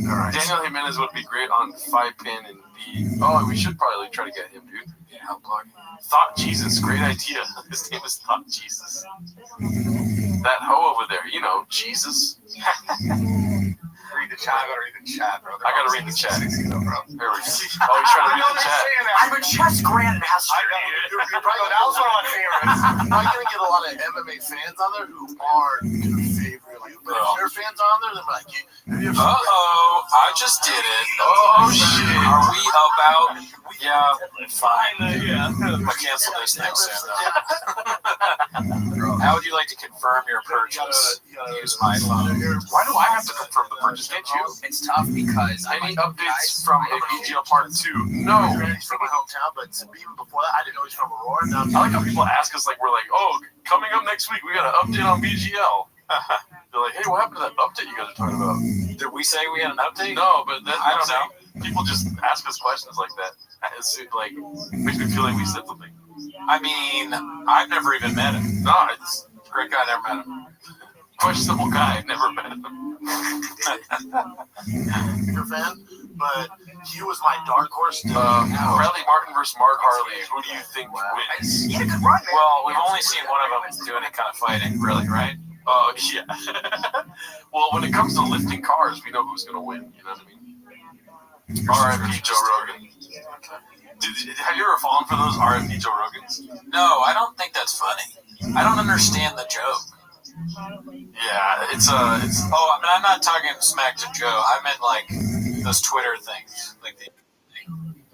All right. Daniel Jimenez would be great on 5-pin and the. Oh, we should probably try to get him, dude. Yeah, I'll plug. Thought Jesus, great idea. His name is Thought Jesus. That hoe over there, you know, Jesus. Read the chat. I gotta read the chat, bro. I gotta read the chat. There we go. Oh, he's trying to read the chat. I'm a chess grandmaster. You're probably, that was one of my favorites. I'm gonna get a lot of MMA fans on there who are gonna favor you. But if your fans on there, they're like, I just did it. Oh shit. Are we about? Yeah, fine. I'll cancel this next soon. How would you like to confirm your purchase? Use my phone. Why do I have to confirm the purchase? Can't you? It's tough because any updates from a BGL Part 2? No. He's from my hometown, but even before that, I didn't know he's from Aurora. Now I like how people ask us, like, we're like, oh, coming up next week, we got an update on BGL. They're like, hey, what happened to that update you guys are talking about? Did we say we had an update? No, but I don't know. People just ask us questions like that. It's like, makes me feel like we said something. I mean, I've never even met him. No, it's a great guy, never met him. Questionable guy, never met him. Bigger fan, but he was my dark horse. Bradley Martin versus Mark Harley. Who do you think wins? He had a good run, man. Well, we've only seen one of them do any kind of fighting, really, right? Yeah. Well, when it comes to lifting cars, we know who's going to win. You know what I mean? R.I.P. Joe Rogan. Have you ever fallen for those R.I.P. Joe Rogans? No, I don't think that's funny. I don't understand the joke. Yeah, it's. Oh, I mean, I'm not talking smack to Joe. I meant like those Twitter things, like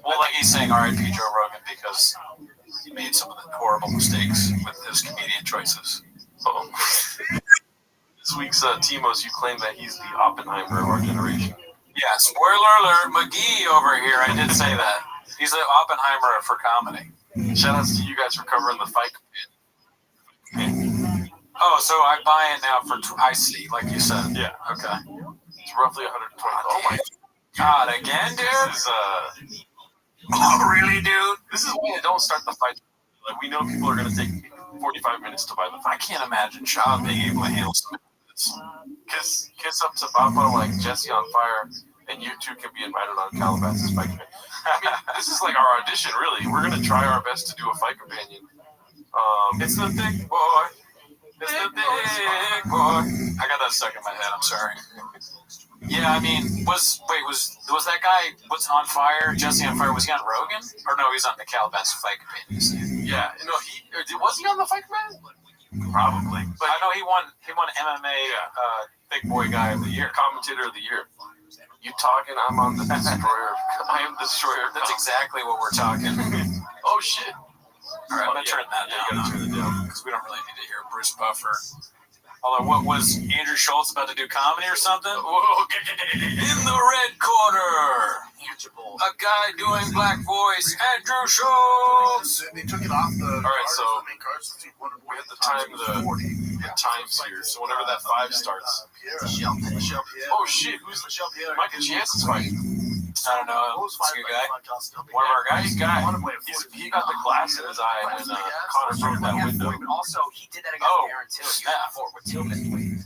like he's saying R.I.P. Joe Rogan because he made some of the horrible mistakes with his comedian choices. Oh. This week's Timos, you claim that he's the Oppenheimer of our generation. Yeah, spoiler alert, McGee over here. I did say that. He's the Oppenheimer for comedy. Shoutouts to you guys for covering the fight. Oh, so I buy it now for. I see, like you said. Yeah. Okay. It's roughly 120. Oh my God! Again, dude. This is Oh, really, dude? This is why I don't start the fight. Like, we know people are gonna take 45 minutes to buy the fight. I can't imagine Shaw being able to handle some of this. Kiss up to Papa like Jesse on Fire, and you two can be invited on Calabasas Fight Companion. I mean, this is like our audition, really. We're gonna try our best to do a fight companion. It's the big boy. It's the big boy. I got that stuck in my head. I'm sorry. Yeah, I mean, was that guy? What's on Fire? Jesse on Fire? Was he on Rogan? Or no, he's on the Calabasas Fight Companion. Yeah, no, was he on the Fight Command? Probably, but I know he won MMA Big Boy Guy of the Year, Commentator of the Year. You talking? I'm on the Destroyer. I am the Destroyer. That's exactly what we're talking. Oh shit! All right, I'm gonna turn that down. You gotta turn it down because we don't really need to hear Bruce Buffer. Although, what was Andrew Schultz about to do comedy or something? Whoa. In the red corner, a guy doing black voice, Andrew Schultz. They took it off the. All right, so main cards. we have the times here. So whenever that 5 starts. Oh shit! Who's Michael Chanson's fighting? I don't know. He's a good guy. One of our guys. He got the glass in his eye when Connor broke that window. Also, he did that against Aaron Till before with Tillman.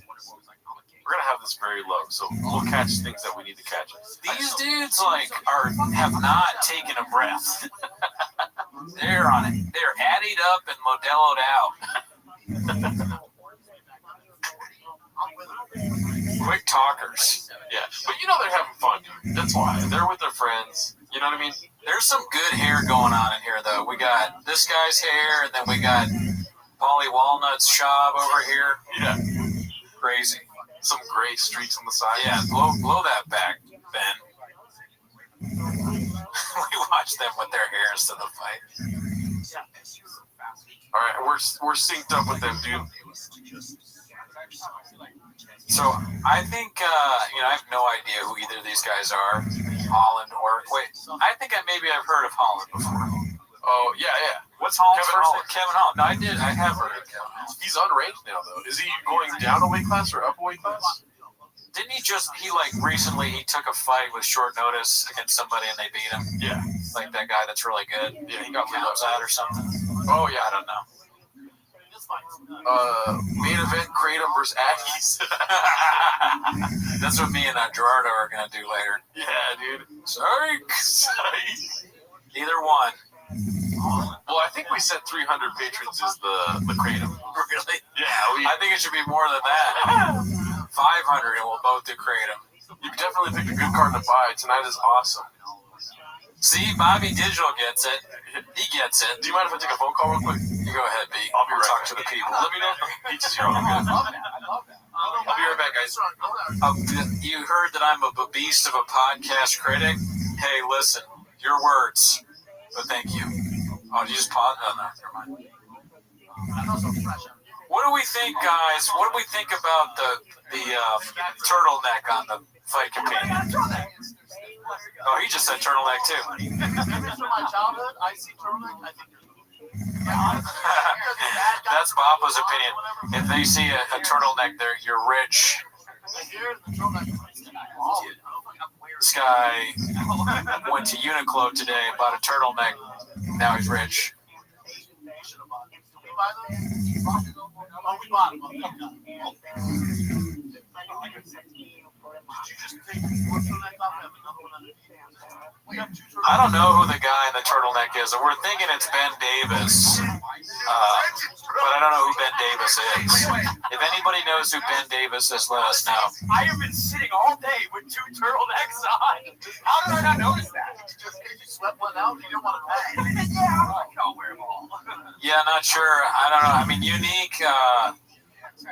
We're gonna have this very low, so we'll catch things that we need to catch. These dudes have not taken a breath. They're on it. They're added up and modelloed out. Quick talkers. Yeah, but they're having fun. That's why they're with their friends. You know what I mean? There's some good hair going on in here, though. We got this guy's hair, and then we got Polly Walnut's shop over here. Yeah, crazy. Some gray streaks on the side. Yeah, blow that back, Ben. We watched them with their hair instead of the fight. All right, we're synced up with them, dude. So I think I have no idea who either of these guys are, Holland or I think I've heard of Holland before. Oh yeah. What's Holland's first name? Kevin Holland. No, I have heard of Kevin Holland. He's unranked now though. Is he going down a weight class or up a weight class? Didn't he recently he took a fight with short notice against somebody and they beat him? Yeah. Like that guy that's really good. Yeah, he got out or something. Oh yeah, I don't know. Main event Kratom versus Aggies. That's what me and Gerardo are gonna do later. Yeah, dude. Sorry. Either one. Well, I think we said 300 patrons is the Kratom. Really? Yeah. I think it should be more than that. 500 and we'll both do Kratom. You definitely picked a good card to buy. Tonight is awesome. See, Bobby Digital gets it. He gets it. Do you mind if I take a phone call real quick? You go ahead, B. I'll be right Talk back. to the people. Let me know if Peach is here. I'll be right back, guys. You heard that I'm a beast of a podcast critic? Hey, listen, your words. But thank you. Oh, did you just pause? Oh, no, never mind. What do we think, guys? What do we think about the turtleneck on the fight companion? Oh, he just said turtleneck too. From my childhood, I see turtleneck. I think that's Papa's opinion. If they see a turtleneck, you're rich. This guy went to Uniqlo today, bought a turtleneck. Now he's rich. I don't know who the guy in the turtleneck is. We're thinking it's Ben Davis, but I don't know who Ben Davis is. If anybody knows who Ben Davis is, let us know. I have been sitting all day with 2 turtlenecks on. How did I not notice that? Just because you swept one out, you don't want to pay. Yeah, you don't wear them all. Yeah, not sure. I don't know. I mean, Unique.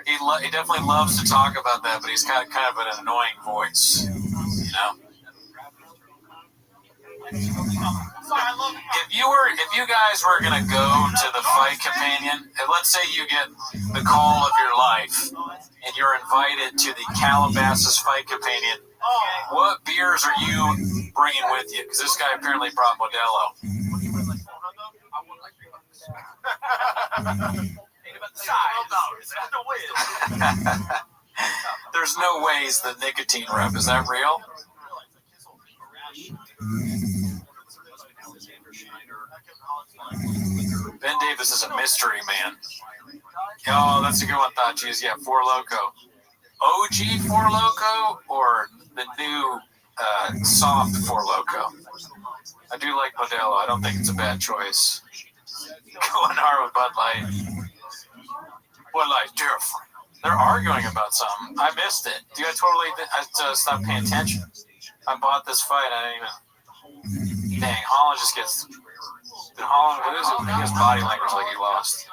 He definitely loves to talk about that, but he's got kind of an annoying voice, you know. If you guys were gonna go to the fight companion, and let's say you get the call of your life, and you're invited to the Calabasas fight companion, what beers are you bringing with you? Because this guy apparently brought Modelo. There's no ways the nicotine rep. Is that real? Ben Davis is a mystery man. Oh, that's a good one, thought. Geez, yeah, Four Loko. OG Four Loko or the new soft Four Loko? I do like Modelo. I don't think it's a bad choice. Going hard with Bud Light. Bud Light's different. They're arguing about something. I missed it. Dude, I stopped paying attention. I bought this fight. I didn't even. Dang, Holland just gets Did Holland lose it? He has body language like he lost.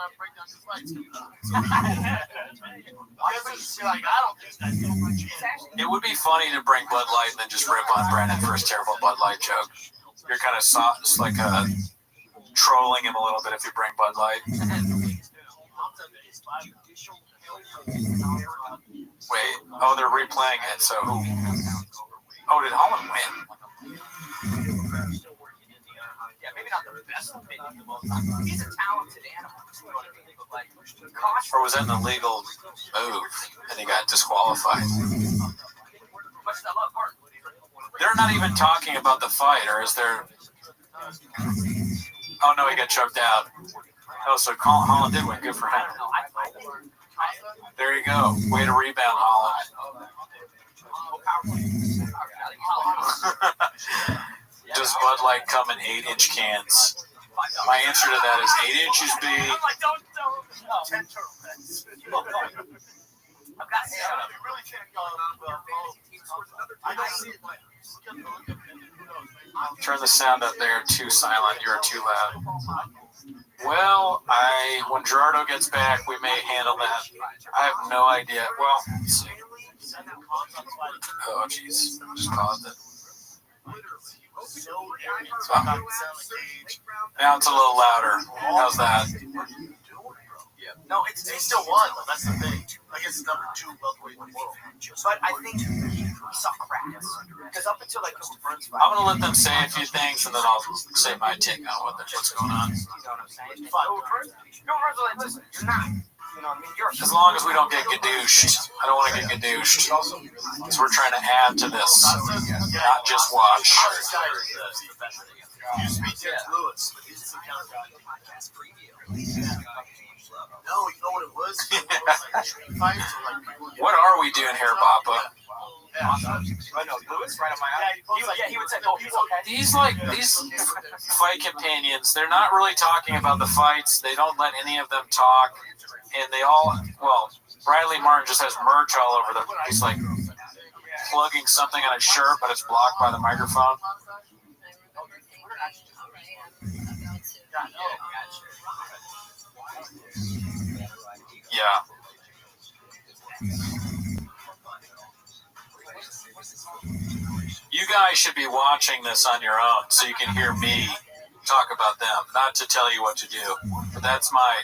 It would be funny to bring Bud Light and then just rip on Brandon for his terrible Bud Light joke. You're kind of soft, just like trolling him a little bit if you bring Bud Light. Wait, oh, they're replaying it, so who? Oh, did Holland win? Yeah, maybe not the best, maybe the most. He's a talented animal. Or was that an illegal move and he got disqualified? They're not even talking about the fight, or is there? Oh no, he got choked out. Oh, so Holland did win. Good for him. There you go. Way to rebound, Holland. Does Bud Light come in 8-inch cans? My answer to that is 8 inches big. Turn the sound up there. Too silent. You're too loud. Well, when Gerardo gets back, we may handle that. I have no idea. Well, let's see. Oh, jeez. Just paused it. Now it's a little louder. How's that? No, they still won. That's the thing. Like it's number 2 welterweight in the world. But I think we saw cracks. Because up until like Mr. Burns fight, I'm gonna let them say a few things and then I'll say my take on what's going on. you know what I'm saying? No, Burns are like, listen, you're not. You know what I mean? You're As long as we don't get gadooshed. I don't want to get gadooshed. Because we're trying to add to this, not just watch. Used to be Derek Lewis, but he's some kind of guy. No, you know what it was? Like street fights or like people. What are we doing here, Papa? I know Lewis right on my eye. He would say, "Oh, he's okay." These fight companions, they're not really talking about the fights. They don't let any of them talk, and they all. Well, Bradley Martin just has merch all over them. He's like plugging something on his shirt, but it's blocked by the microphone. Yeah. You guys should be watching this on your own so you can hear me talk about them, not to tell you what to do. But that's my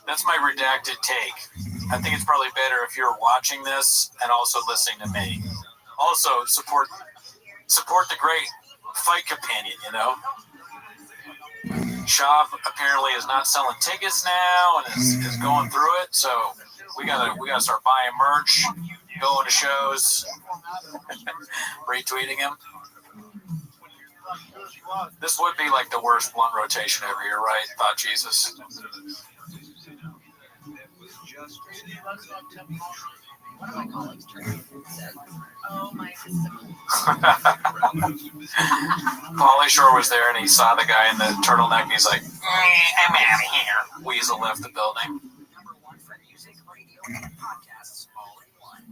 redacted take. I think it's probably better if you're watching this and also listening to me. Also support the great fight companion, you know. Shop apparently is not selling tickets now and is going through it, so we gotta start buying merch, going to shows, retweeting him. This would be like the worst blunt rotation ever. You're right, thought Jesus. One of my colleagues turned and said, "Oh, my system." Pauly Shore was there and he saw the guy in the turtleneck and he's like, "I'm out of here." Weasel left the building. #1 for music, radio, and podcasts all in one.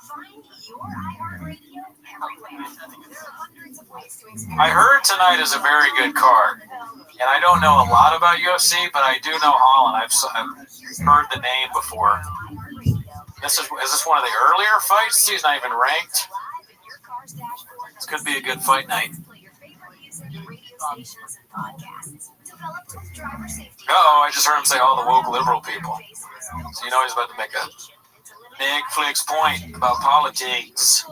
Find your iHeartRadio everywhere. There are hundreds of ways to experience. I heard tonight is a very good card. And I don't know a lot about UFC, but I do know Holland. I've heard the name before. Is this one of the earlier fights? He's not even ranked. This could be a good fight night. Uh-oh, I just heard him say all the woke liberal people. So you know he's about to make a big flex point about politics.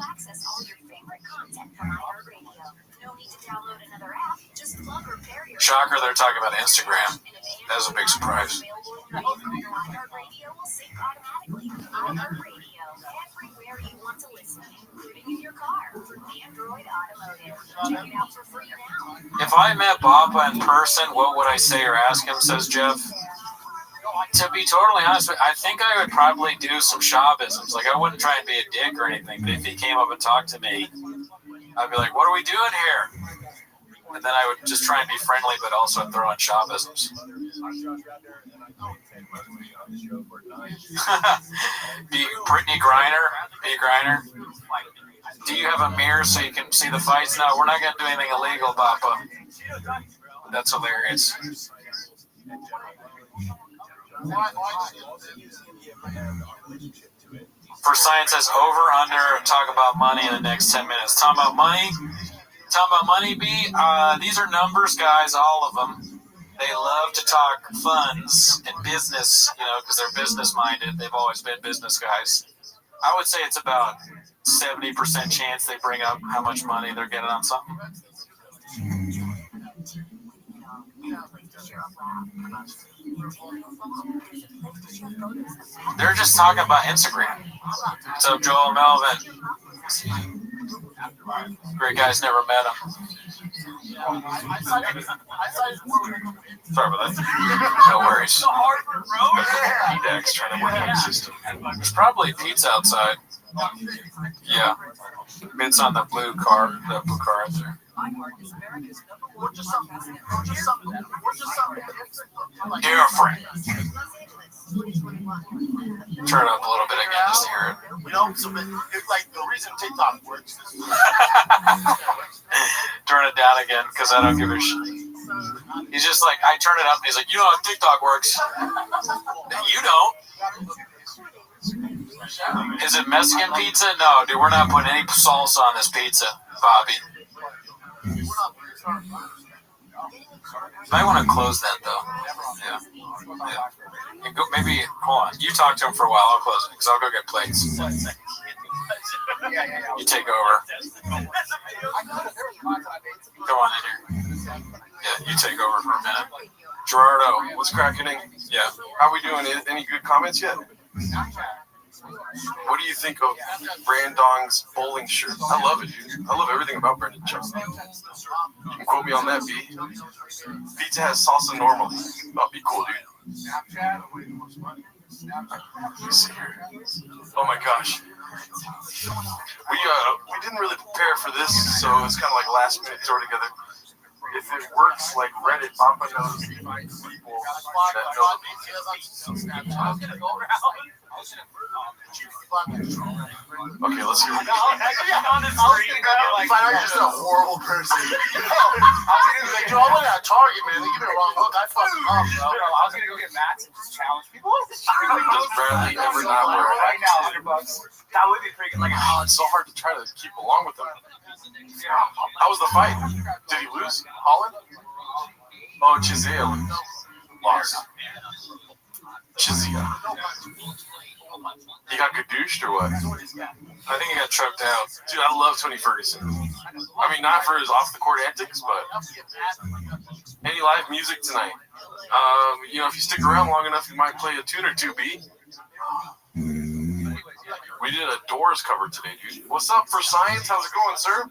Shocker, they're talking about Instagram. That was a big surprise. If I met Bappa in person, what would I say or ask him, says Jeff? To be totally honest with you, I think I would probably do some Shabisms. Like, I wouldn't try and be a dick or anything, but if he came up and talked to me, I'd be like, what are we doing here? And then I would just try and be friendly, but also throw in Shabisms. Brittany Griner? B. Griner? Do you have a mirror so you can see the fights? No, we're not going to do anything illegal, Papa. That's hilarious. For science says over under talk about money in the next 10 minutes. Talking about money, B. These are numbers guys, all of them. They love to talk funds and business, because they're business minded. They've always been business guys. I would say it's about 70% chance they bring up how much money they're getting on something. They're just talking about Instagram. What's up, Joel Melvin? Great guys, never met him. Sorry about that. No worries. Edax trying to work on the system. There's probably pizza outside. Yeah. It's on the blue car right there. Girlfriend. Turn it up a little bit again just to hear it. It's like the reason TikTok works. Turn it down again because I don't give a shit. He's just like, I turn it up and he's like, you know how TikTok works. You don't. Is it Mexican pizza? No, dude, we're not putting any salsa on this pizza, Bobby. Might want to close that though. Yeah. Maybe, hold on. You talk to him for a while. I'll close it because I'll go get plates. You take over. Go on in here. Yeah, you take over for a minute. Gerardo, what's cracking? Yeah. How we doing? Any good comments yet? What do you think of Brandong's bowling shirt? I love it, dude. I love everything about Brendan Chuck. You can quote me on that, B. Pizza has salsa normally. That'll be cool, dude. Let's see here. Oh my gosh. We didn't really prepare for this, so it's kind of like last minute throw together. If it works like Reddit, Papa knows people that know the Okay, let's hear it. I know you're just a horrible person. I went at Target, man. They give me the wrong look. I fucked up, bro. I was gonna go get mats and just challenge people. Does Bradley ever not wear a right now, $100. That would be freaking like it's so hard to try to keep along with them. How was the fight? Did he lose? Holland? Oh, Chizia lost. Chizia. He got gadooshed or what? I think he got choked out. Dude, I love Tony Ferguson. I mean, not for his off-the-court antics, but any live music tonight. If you stick around long enough, you might play a tune or two, B. We did a Doors cover today, dude. What's up for science? How's it going, sir?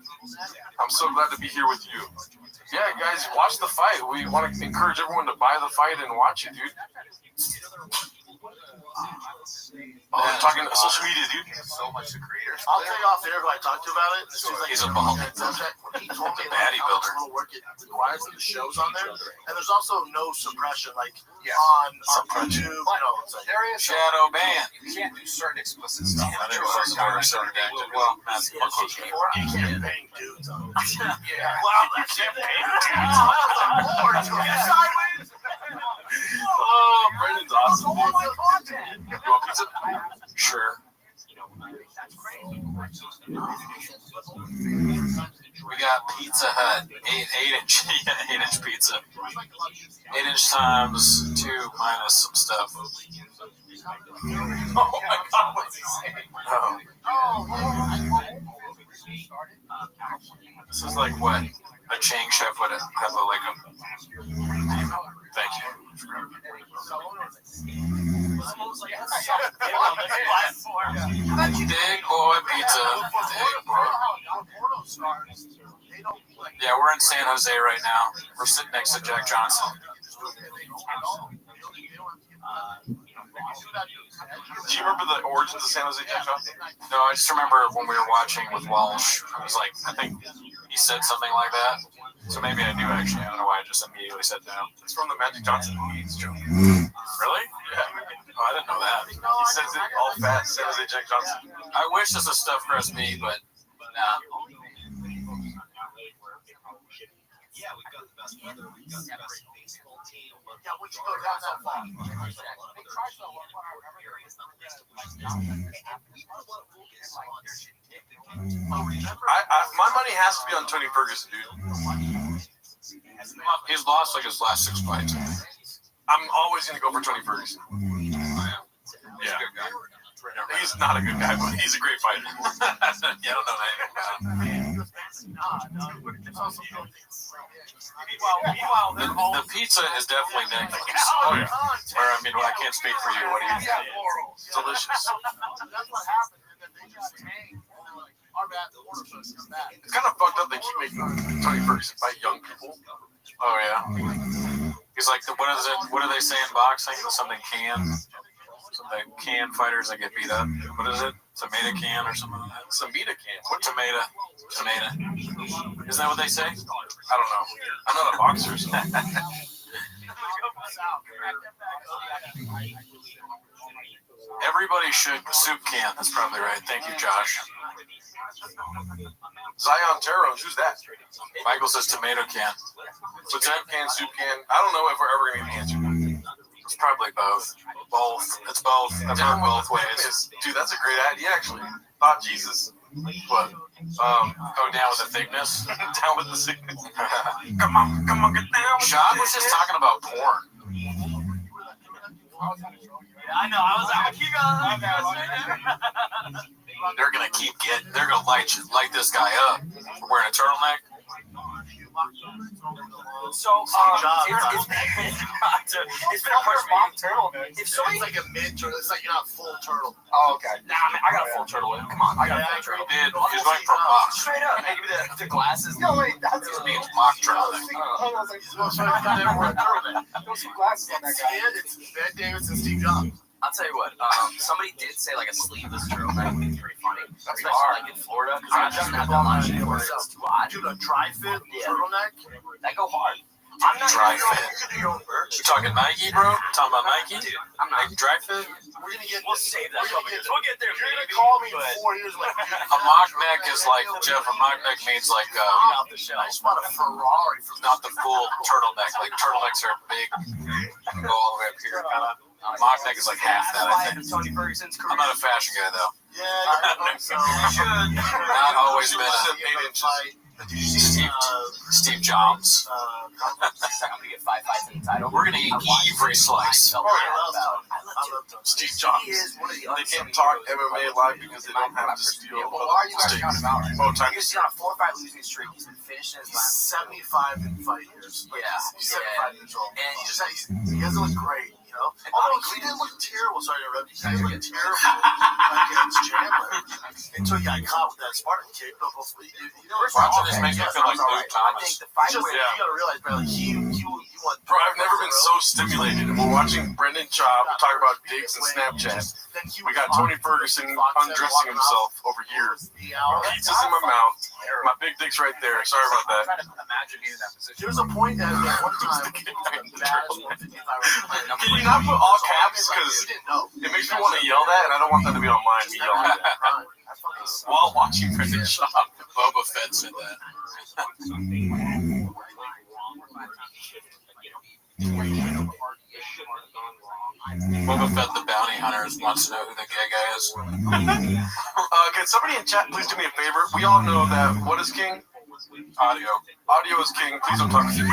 I'm so glad to be here with you. Yeah, guys, watch the fight. We want to encourage everyone to buy the fight and watch it, dude. Oh, I'm talking social media, dude. So much to creators. I'll tell you off there who I talked to about it. He's a ball. He told me Baddie builder. Work it requires the shows on there, and there's also no suppression on YouTube. Shadow ban. You can't do certain explicit stuff. Well, that's you can't bang dudes on it. Yeah. Wow, that champagne. Oh, Brendan's awesome. You want pizza? Sure. We got Pizza Hut, 8-inch pizza. 8-inch times 2 minus some stuff. Oh my God, what's he saying? This is like what a Chang chef would have like a. Thank you. Big boy pizza. Big boy. Yeah, we're in San Jose right now. We're sitting next to Jack Johnson. Do you remember the origins of San Jose Jack Johnson? No, I just remember when we were watching with Walsh. I was like, I think he said something like that. So maybe I do actually. I don't know why I just immediately said no. It's from the Magic Johnson movies, Joe. Really? Yeah. Oh, I didn't know that. He says it all fast. San Jose Jack Johnson. I wish this was stuffed crust me, but nah. Yeah, we've got the best weather. We've got the best baseball team. Yeah, which goes down so far. And we want to focus on My money has to be on Tony Ferguson, dude. He's lost like his last 6 fights. I'm always going to go for Tony Ferguson. Yeah. He's not a good guy, but he's a great fighter. Yeah, I don't know that. Meanwhile, the pizza is definitely negative. Oh, yeah. Or, I mean, I can't speak for you. What do you think? Delicious. That's what happened. And then they just tanked. Our bad. The order supposed to come back. It's kind of fucked up they keep making Tony Ferguson fight young people. Oh, yeah. He's like, what is it? What do they say in boxing? Something can. Something can fighters that get beat up. What is it? Tomato can or something like that? Tomato can. What tomato? Tomato. Isn't that what they say? I don't know. I'm not a boxer, so. Everybody should soup can. That's probably right. Thank you, Josh. Zion Terrons, who's that? Michael says tomato can. Potato can, soup can. I don't know if we're ever going to get the answer. It's probably both. Both. It's both. I've heard both ways. Dude, that's a great idea, actually. Thought Jesus. What? Go down with the thickness. Down with the thickness. Come on, get down. Sean was just talking about porn. I know. I was like, keep going. They're gonna keep getting. They're gonna light this guy up for wearing a turtleneck. So, it's been a question. If somebody's like a mid turtle, it's like you're not full turtle. Oh, okay. Nah, man, I got a full turtle. Come on, I got a full turtle. Dude, he's going for mock. Straight up. Hey, give me the glasses. No, wait, that's It means mock turtleneck. I was like, he's never wear a turtleneck. Throw some glasses on that guy. It's Ben Davis and Steve Jobs. I'll tell you what, somebody did say like a sleeveless turtleneck would be pretty funny. Especially like in Florida. Because I just had that much where it's too hot. Dude, a dry fit turtleneck? That go hard. I'm not Dry even fit. you can do your own merch. You talking Nike, bro? Talking about Nike? Dude, I'm not. Like dry fit? We're gonna get We'll save that. We'll get there. You're gonna call me in 4 years like A mock neck is like, Jeff, a mock neck means like, I just want a Ferrari from not the full turtleneck. Like turtlenecks are big, go all the way up here, kind of. Mock neck is like half that, I think. Tony Ferguson's career. I'm not a fashion guy, though. Yeah, I think so. Not always been Steve Jobs. I'm gonna get 5 fights in the title. We're gonna eat every slice. I love Steve Jobs. They can't talk MMA live because they don't have to steal Why are you guys talking about it? Oh, time. He's on a 4-fight losing streak. He's been finishing his He's last. 75 in fight years. Like, he's 75 years old. And He doesn't look great, you know? Although he didn't look terrible. Sorry to interrupt you. He didn't look terrible against Chandler until he got caught with that Spartan kick. But before, Watching this makes me feel like Luke I Thomas. think the fight you with gotta realize, bro, he won. Bro, I've never been so stimulated. We're watching Brendan Schaub talk about digs and Snapchat. We got Tony Ferguson undressing himself over here. Pizza's in my mouth. My big dick's right there. Sorry about that. trying to imagine being in that position. There's a point at one time. Can you not put all caps? Because it makes me want to yell that, and I don't want that to be online. Me yelling that. While watching Brendan Schaub. Boba Fett said that. Boba Fett the bounty hunter wants to know who the gay guy is. Can somebody in chat please do me a favor? We all know that what is king? Audio. Audio is king. Please don't talk to me.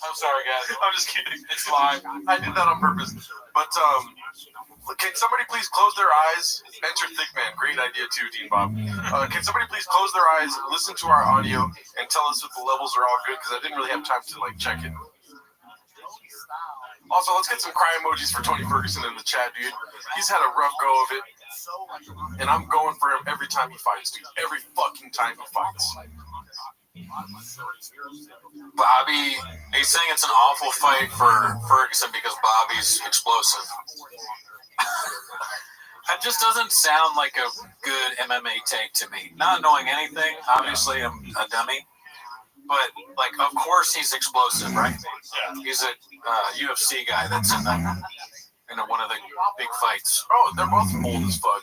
I'm sorry, guys. I'm just kidding. It's live. I did that on purpose. But can somebody please close their eyes? Enter Thickman. Great idea too, Dean Bob. Can somebody please close their eyes, listen to our audio, and tell us if the levels are all good? Because I didn't really have time to check it. Also, let's get some cry emojis for Tony Ferguson in the chat, dude. He's had a rough go of it, and I'm going for him every time he fights, dude. Every fucking time he fights. Bobby, he's saying it's an awful fight for Ferguson because Bobby's explosive. That just doesn't sound like a good MMA take to me. Not knowing anything, obviously I'm a dummy. But, of course he's explosive, right? Yeah. He's a UFC guy that's in one of the big fights. Oh, they're both old as fuck.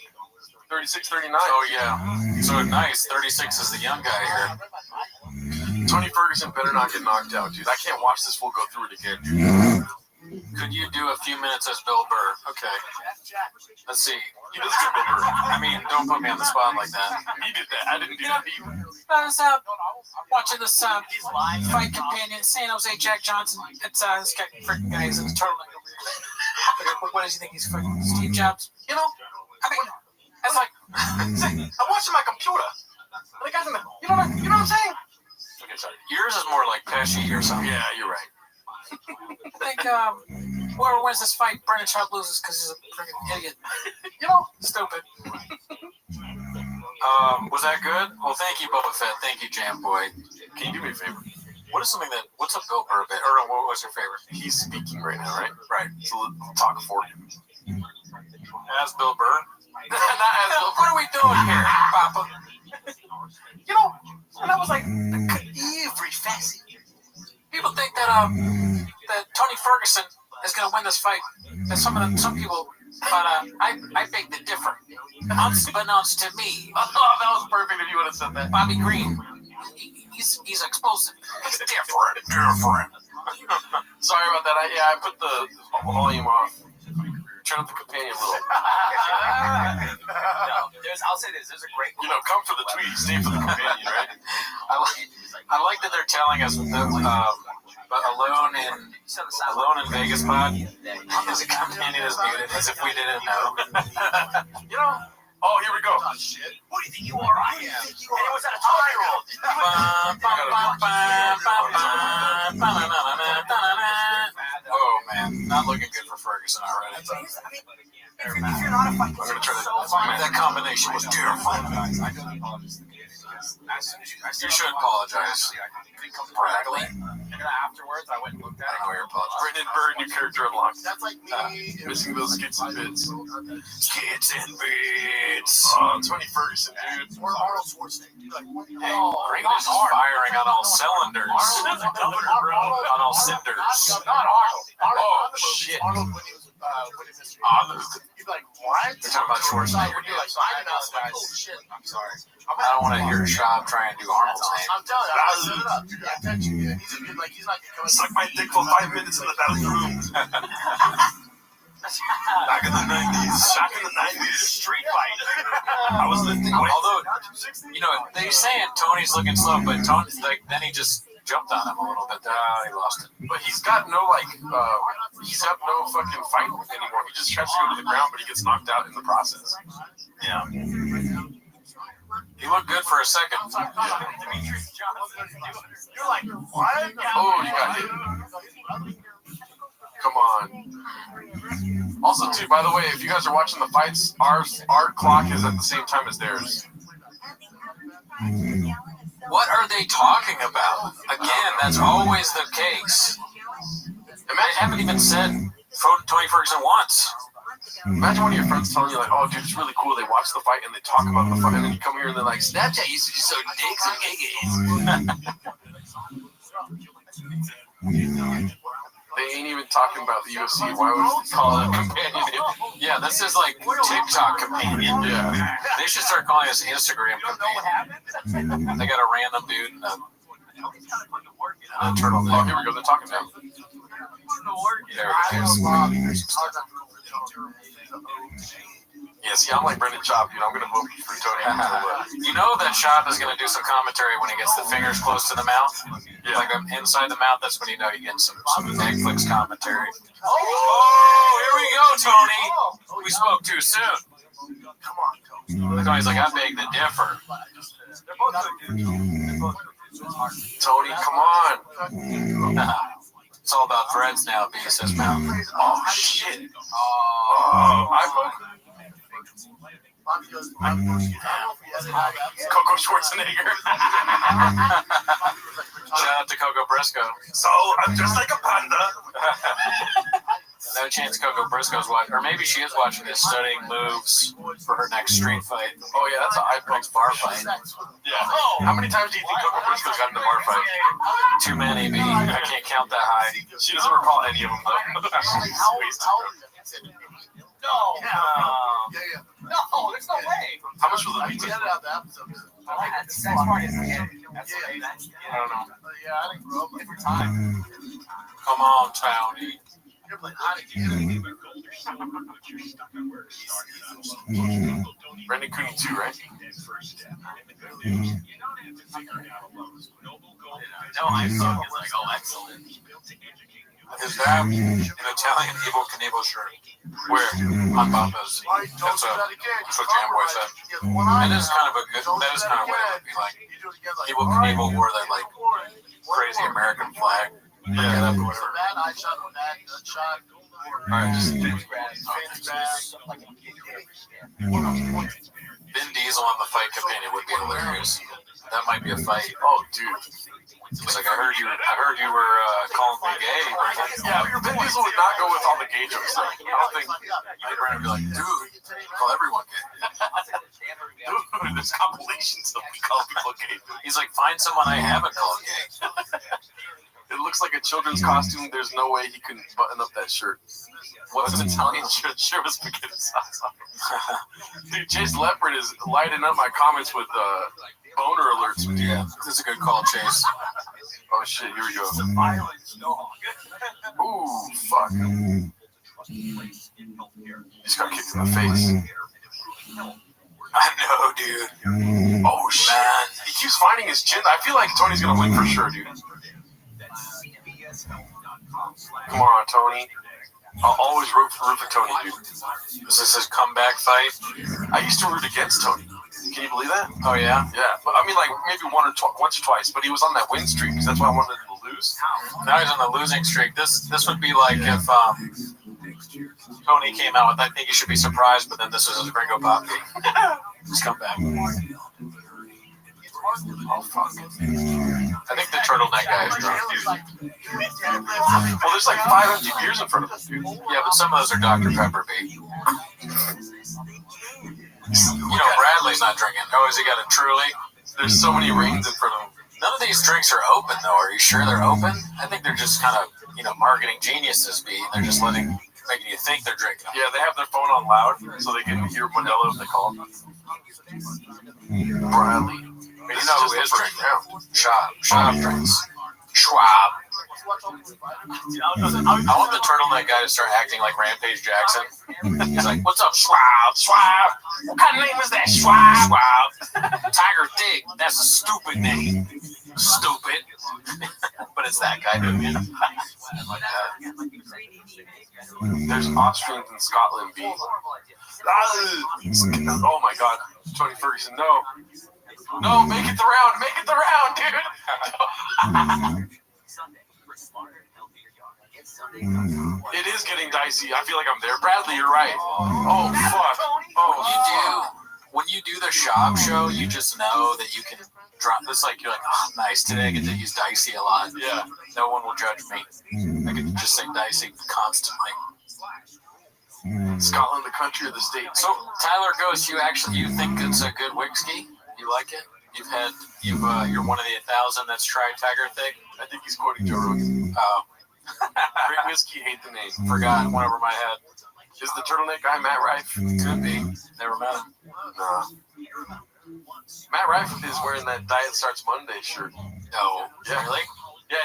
36, 39. Oh, yeah. So nice. 36 is the young guy here. Tony Ferguson better not get knocked out, dude. I can't watch this fool go through it again, dude. Could you do a few minutes as Bill Burr? Okay. Let's see. He does good, Bill Burr. I mean, don't put me on the spot like that. He did that. I didn't do that either. I was watching this fight companion, San Jose Jack Johnson. It's this guy, freaking guy, he's in the turtleneck over here. What does he think he's freaking Steve Jobs? You know? I mean, it's like, I'm watching my computer. The guy's in the, you know what I'm saying? Okay, sorry. Yours is more like Pesci or something. Yeah, you're right. I think whoever wins this fight, Brendan Schaub loses because he's a freaking idiot. You know, stupid. Was that good? Well, thank you, Boba Fett. Thank you, Jam Boy. Can you do me a favor? What's a Bill Burr bit? Or what was your favorite? He's speaking right now, right? Right. So let's talk for him. As Bill Burr? Not as Bill. What are we doing here, Papa? You know, and I was like, every facet. People think that that Tony Ferguson is going to win this fight. And some people, but I beg to differ. Unbeknownst to me, Oh, that was perfect if you would have said that. Bobby Green, he's explosive. He's different. Sorry about that. I put the volume off. Turn up the companion a little. I'll say this. There's a great. Come for the tweet, stay for the companion, right? I like that they're telling us but Alone in Vegas pod is a companion is muted as if we didn't know. Oh, here we go. Oh, shit. Who do you think you are? I am. And it was at a 12-year-old. Oh, man. Not looking good for Ferguson already. If you're not a fighter, I'm going to try to that combination was terrifying. You should apologize. Bradley. Afterwards, I went and looked at it. I know you're apologizing. Brendan Burr, new character unlocked. That's like me. Missing those skits and bits. Skits and bits. Tony Ferguson, dude. Or Arnold Schwarzenegger. Green is firing on all cylinders. On all cinders. Not Arnold. Oh, shit. Arnold when he was he'd be like, what? You're talking about Schwarzenegger. Would be like, I know, guys. Oh, shit. I'm sorry. I don't want to hear Schaub try and do Arnold's name. I'm telling you, I'll set it up. Dude, I text you. Yeah, he's a good, he's not going to Suck my dick for 5 minutes in the bathroom. Back in the 90s. Street fight. I was lifting weights. Although, they're saying Tony's looking slow, but Tony's like, then he just jumped on him a little bit. He lost it. But he's got no he's got no fucking fight anymore. He just tries to go to the ground, but he gets knocked out in the process. Yeah. He looked good for a second. You're like, what? Oh, you got hit. Come on. Also, too, by the way, if you guys are watching the fights, our clock is at the same time as theirs. What are they talking about? Again, that's always the case. They haven't even said Tony Ferguson once. Imagine one of your friends telling you, like, oh, dude, it's really cool. They watch the fight and they talk about the fight, and then you come here and they're like, Snapchat used to be so dicks and gay. They ain't even talking about the UFC. Why would you call it a companion? Yeah, this is like TikTok companion. Yeah. They should start calling us Instagram companion. They got a random dude and a turtle. Oh, here we go. They're talking now. There it is. Yeah, see, I'm like Brendan Schaub, dude. I'm going to vote for Tony. You know that Schaub is going to do some commentary when he gets the fingers close to the mouth? Yeah. Like inside the mouth, that's when you know you get some Netflix commentary. Oh, here we go, Tony. We spoke too soon. Come on, Tony. Tony's like, I beg to differ. Tony, come on. It's all about threads now, B says mouth. Oh, shit. I Coco Schwarzenegger. Shout out to Coco Briscoe. So, I'm just like a panda. No chance Coco Briscoe's watching, or maybe she is watching this, studying moves for her next street fight. Oh, yeah, that's a high-priced bar fight. Yeah. How many times do you think Coco Briscoe's got in the bar fight? Too many, B. I can't count that high. She doesn't recall any of them, though. No. No, there's no way. How much was the pizza? Get it out the episode. The sex part is I don't know. Come on, Townie. Brendan Cooney too, right? No, I thought it's like, oh, excellent. Is that an Italian Evel Knievel shirt? Where? On Papa's. That's what Jamboy said. That is kind of a good, that is kind of what it would be like. Evel Knievel wore that, like, crazy American flag. Yeah, or whatever. Alright, just Vin Diesel on the fight companion would be hilarious. That might be a fight. Oh, dude. It's like I heard you were calling me gay. Yeah, Vin Diesel would not go with all the gay jokes. I don't think. Brandon would be like, dude, call everyone gay. Dude, there's compilations of me calling people gay. He's like, find someone I haven't called gay. It looks like a children's costume. There's no way he can button up that shirt. What's an Italian shirt? Sure was spaghetti sauce on it. Dude, Chase Leopard is lighting up my comments with boner alerts. Yeah, this is a good call, Chase. Oh shit, here we go. Ooh, fuck. He's got kicked in the face. I know, dude. Oh shit. Man. He keeps finding his chin. I feel like Tony's gonna win for sure, dude. Come on, Tony. I'll always root for Tony, dude. Is this his comeback fight? I used to root against Tony. Can you believe that? Oh, yeah? Yeah, but I mean, like, maybe once or twice, but he was on that win streak, because that's why I wanted him to lose. Now he's on the losing streak. This would be like if Tony came out with, I think you should be surprised, but then this was his Gringo Poppy. His comeback. Oh, fuck. I think the turtleneck guy is drunk, dude. Well, there's like 5 empty beers in front of him, dude. Yeah, but some of those are Dr. Pepper, baby. You know, Bradley's not drinking. Oh, has he got a Truly? There's so many rings in front of him. None of these drinks are open, though. Are you sure they're open? I think they're just kind of, marketing geniuses, B. They're just making you think they're drinking them. Yeah, they have their phone on loud, so they can hear Modelo if they call him. Bradley. But you know who is drinking now? Schwab drinks. Schwab. I want the turtleneck guy to start acting like Rampage Jackson. He's like, what's up, Schwab? Schwab? What kind of name is that, Schwab? Schwab. Tiger Dick. That's a stupid name. Stupid. But it's that guy doing it. There's Austrians in Scotland, B. Oh my god. Tony Ferguson, no. No, make it the round, dude. It is getting dicey. I feel like I'm there. Bradley, you're right. Oh, fuck. Oh, when you do the shop show, you just know that you can drop this. Like, you're like, oh, nice. Today I get to use dicey a lot. Yeah. No one will judge me. I can just say dicey constantly. Scotland, the country or the state. So, Tyler Ghost, you think it's a good whiskey? You like it? You're one of the 1,000 that's tried Tiger Thick? I think he's quoting Joe Rogan. Oh. Great whiskey, hate the name. Forgot, went over my head. Is the turtleneck guy Matt Rife? Could be. Never met him. No. Matt Rife is wearing that Diet Starts Monday shirt. No. Yeah. Really? Yeah,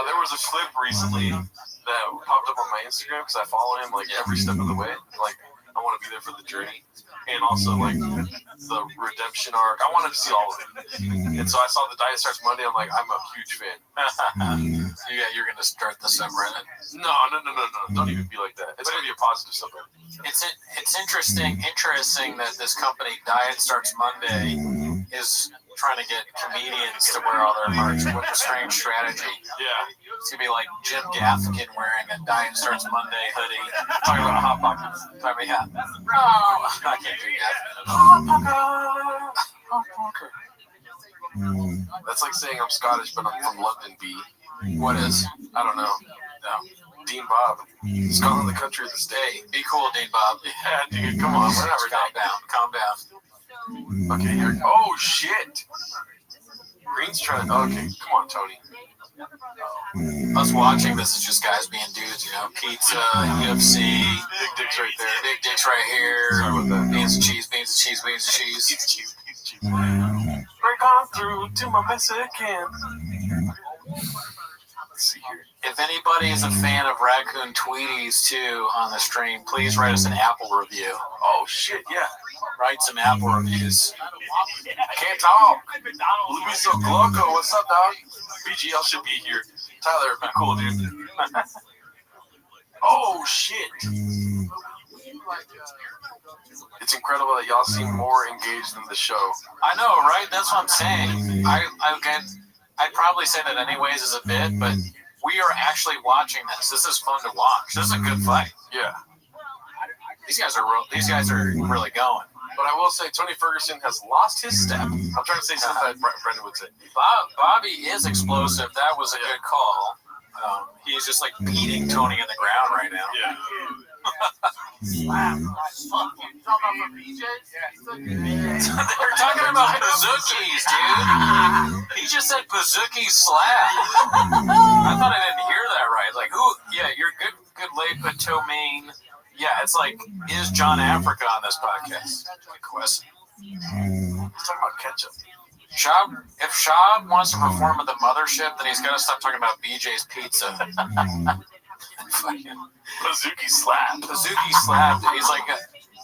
there was a clip recently that popped up on my Instagram because I follow him like every step of the way. Like, I want to be there for the journey. And also, like, the redemption arc. I wanted to see all of it. And so I saw the Diet Starts Monday. I'm like, I'm a huge fan. Yeah, you're going to start the subreddit. No. Don't even be like that. It's going to be a positive subreddit. It's interesting that this company, Diet Starts Monday, is trying to get comedians to wear all their merch with a strange strategy. Yeah. It's going to be like Jim Gaffigan wearing a Diet Starts Monday hoodie. Talking about Hot Pockets. Talking about, I can't do that. That's like saying I'm Scottish, but I'm from London, B. What is? I don't know. No. Dean Bob. Scotland, the country of the state. Be cool, Dean Bob. Yeah, dude, come on. We're not Calm down. Okay, here. Oh, shit. Green's trying to. Okay, come on, Tony. Us watching this is just guys being dudes, pizza, UFC. Big dicks right there. Big dicks right here. Beans and cheese. Drink gone through to my Mexican. Let's see here. If anybody is a fan of Raccoon Tweeties too on the stream, please write us an Apple review. Oh shit, yeah. Write some Apple reviews. I can't talk. Luis Loco, what's up, dog? BGL should be here. Tyler, be cool, dude. Oh shit. It's incredible that y'all seem more engaged in the show. I know, right? That's what I'm saying. I'd probably say that anyways as a bit, but we are actually watching this. This is fun to watch. This is a good fight. Yeah. These guys are really going. But I will say, Tony Ferguson has lost his step. I'm trying to say something that Brendan would say. Bobby is explosive. That was a good call. He's just like beating Tony in the ground right now. Yeah. They're talking about bazookies, dude. He just said bazooki slap. I thought I didn't hear that right. Like, who? Yeah, you're good late, but Tomaine. Yeah, it's like, is John Africa on this podcast? Good question. Let's talk about ketchup. If Shab wants to perform at the mothership, then he's got to stop talking about BJ's Pizza. Bazooki slap. Bazooki slap. He's like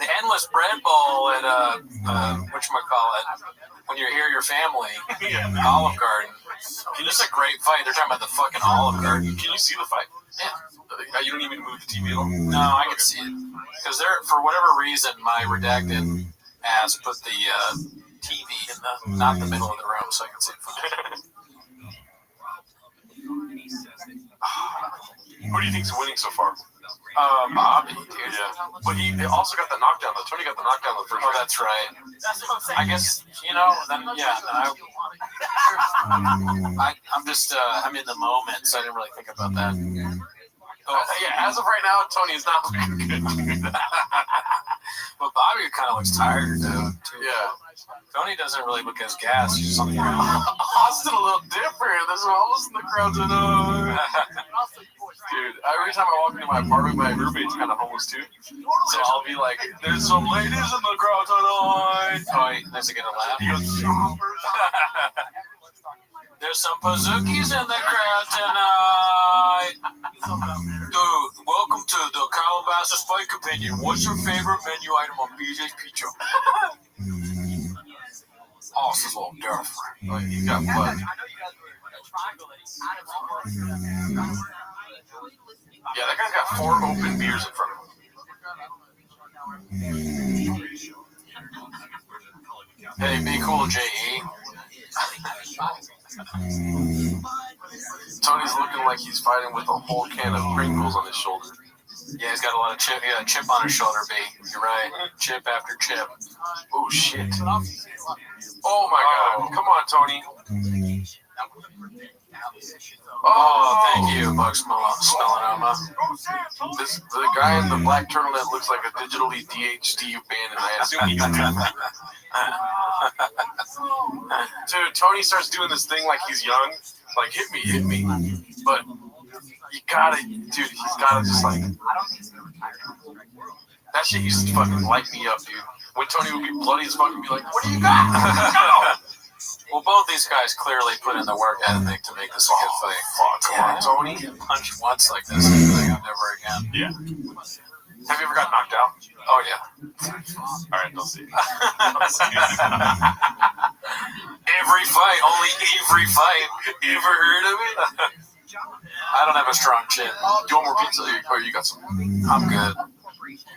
the endless bread bowl at whatchamacallit, when you're here, your family, Olive Garden. This is a great fight. They're talking about the fucking Olive Garden. Can you see the fight? Yeah. You don't even move the TV at all? No, I can see it. Because for whatever reason, my redacted ass put the TV in not the middle of the room, so I can see it fine. Who do you think's winning so far? Bobby, dude. Yeah. But he also got the knockdown, though. Tony got the knockdown the first round. Oh, that's right. I guess, then, yeah. I'm just, I'm in the moment, so I didn't really think about that. Yeah, as of right now, Tony is not looking good. But Bobby kind of looks tired, though. Yeah. Tony doesn't really look as gassed. He's just on the ground. Austin a little different. There's almost in the crowd tonight. Dude, every time I walk into my apartment, my roommate's kind of homeless too. So I'll be like, there's some ladies in the crowd tonight. Oh, does he get a laugh? He goes, there's some bazookies in the crowd tonight. Dude, welcome to the Calabasas Fight Opinion. What's your favorite menu item on BJ's Pizza? Oh, this is a little different. Oh, you got blood. Yeah, that guy's got 4 open beers in front of him. Hey, be cool, J.E. Tony's looking like he's fighting with a whole can of Pringles on his shoulder. Yeah, he's got a lot of chip. Yeah, chip on his shoulder, B. You're right. Chip after chip. Oh, shit. Oh, my God. Come on, Tony. Oh, thank you, Bugs Melanoma. The guy in the black turtleneck looks like a digitally DHD band, and I assume he's Dude, Tony starts doing this thing like he's young. Like, hit me. But you gotta, dude, he's gotta just like... That shit used to fucking light me up, dude. When Tony would be bloody as fuck and be like, what do you got? Go! Well, both these guys clearly put in the work ethic to make this a good fight. Fuck, come on, Tony. Punch once like this, like never again. Yeah. Have you ever got knocked out? Oh, yeah. All right, don't see. Every fight, only every fight. You ever heard of it? I don't have a strong chin. You want more pizza? Or you got some? I'm good.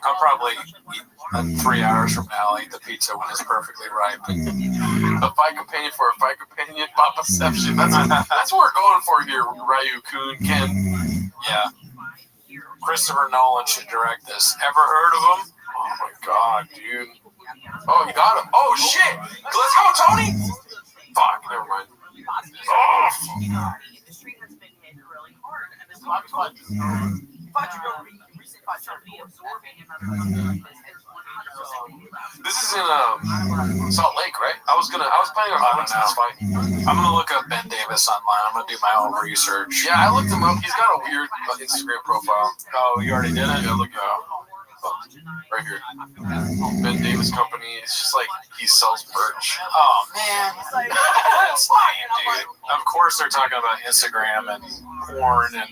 I'll probably eat 3 hours from now. I'll eat the pizza when it's perfectly ripe. A fight companion for a fight companion, Papaception. That's what we're going for here, Ryu Kun, Ken. Yeah. Christopher Nolan should direct this. Ever heard of him? Oh my God, dude. Oh, you got him. Oh shit. Let's go, Tony. Fuck, never mind. Oh. This is in Salt Lake, right? I was planning on going to this fight. I'm gonna look up Ben Davis online. I'm gonna do my own research. Yeah, I looked him up. He's got a weird Instagram profile. Oh, you already did it? Yeah, look it up. Right here. Ben Davis Company. It's just like he sells merch. Oh man, that's lame, dude. Of course they're talking about Instagram and porn and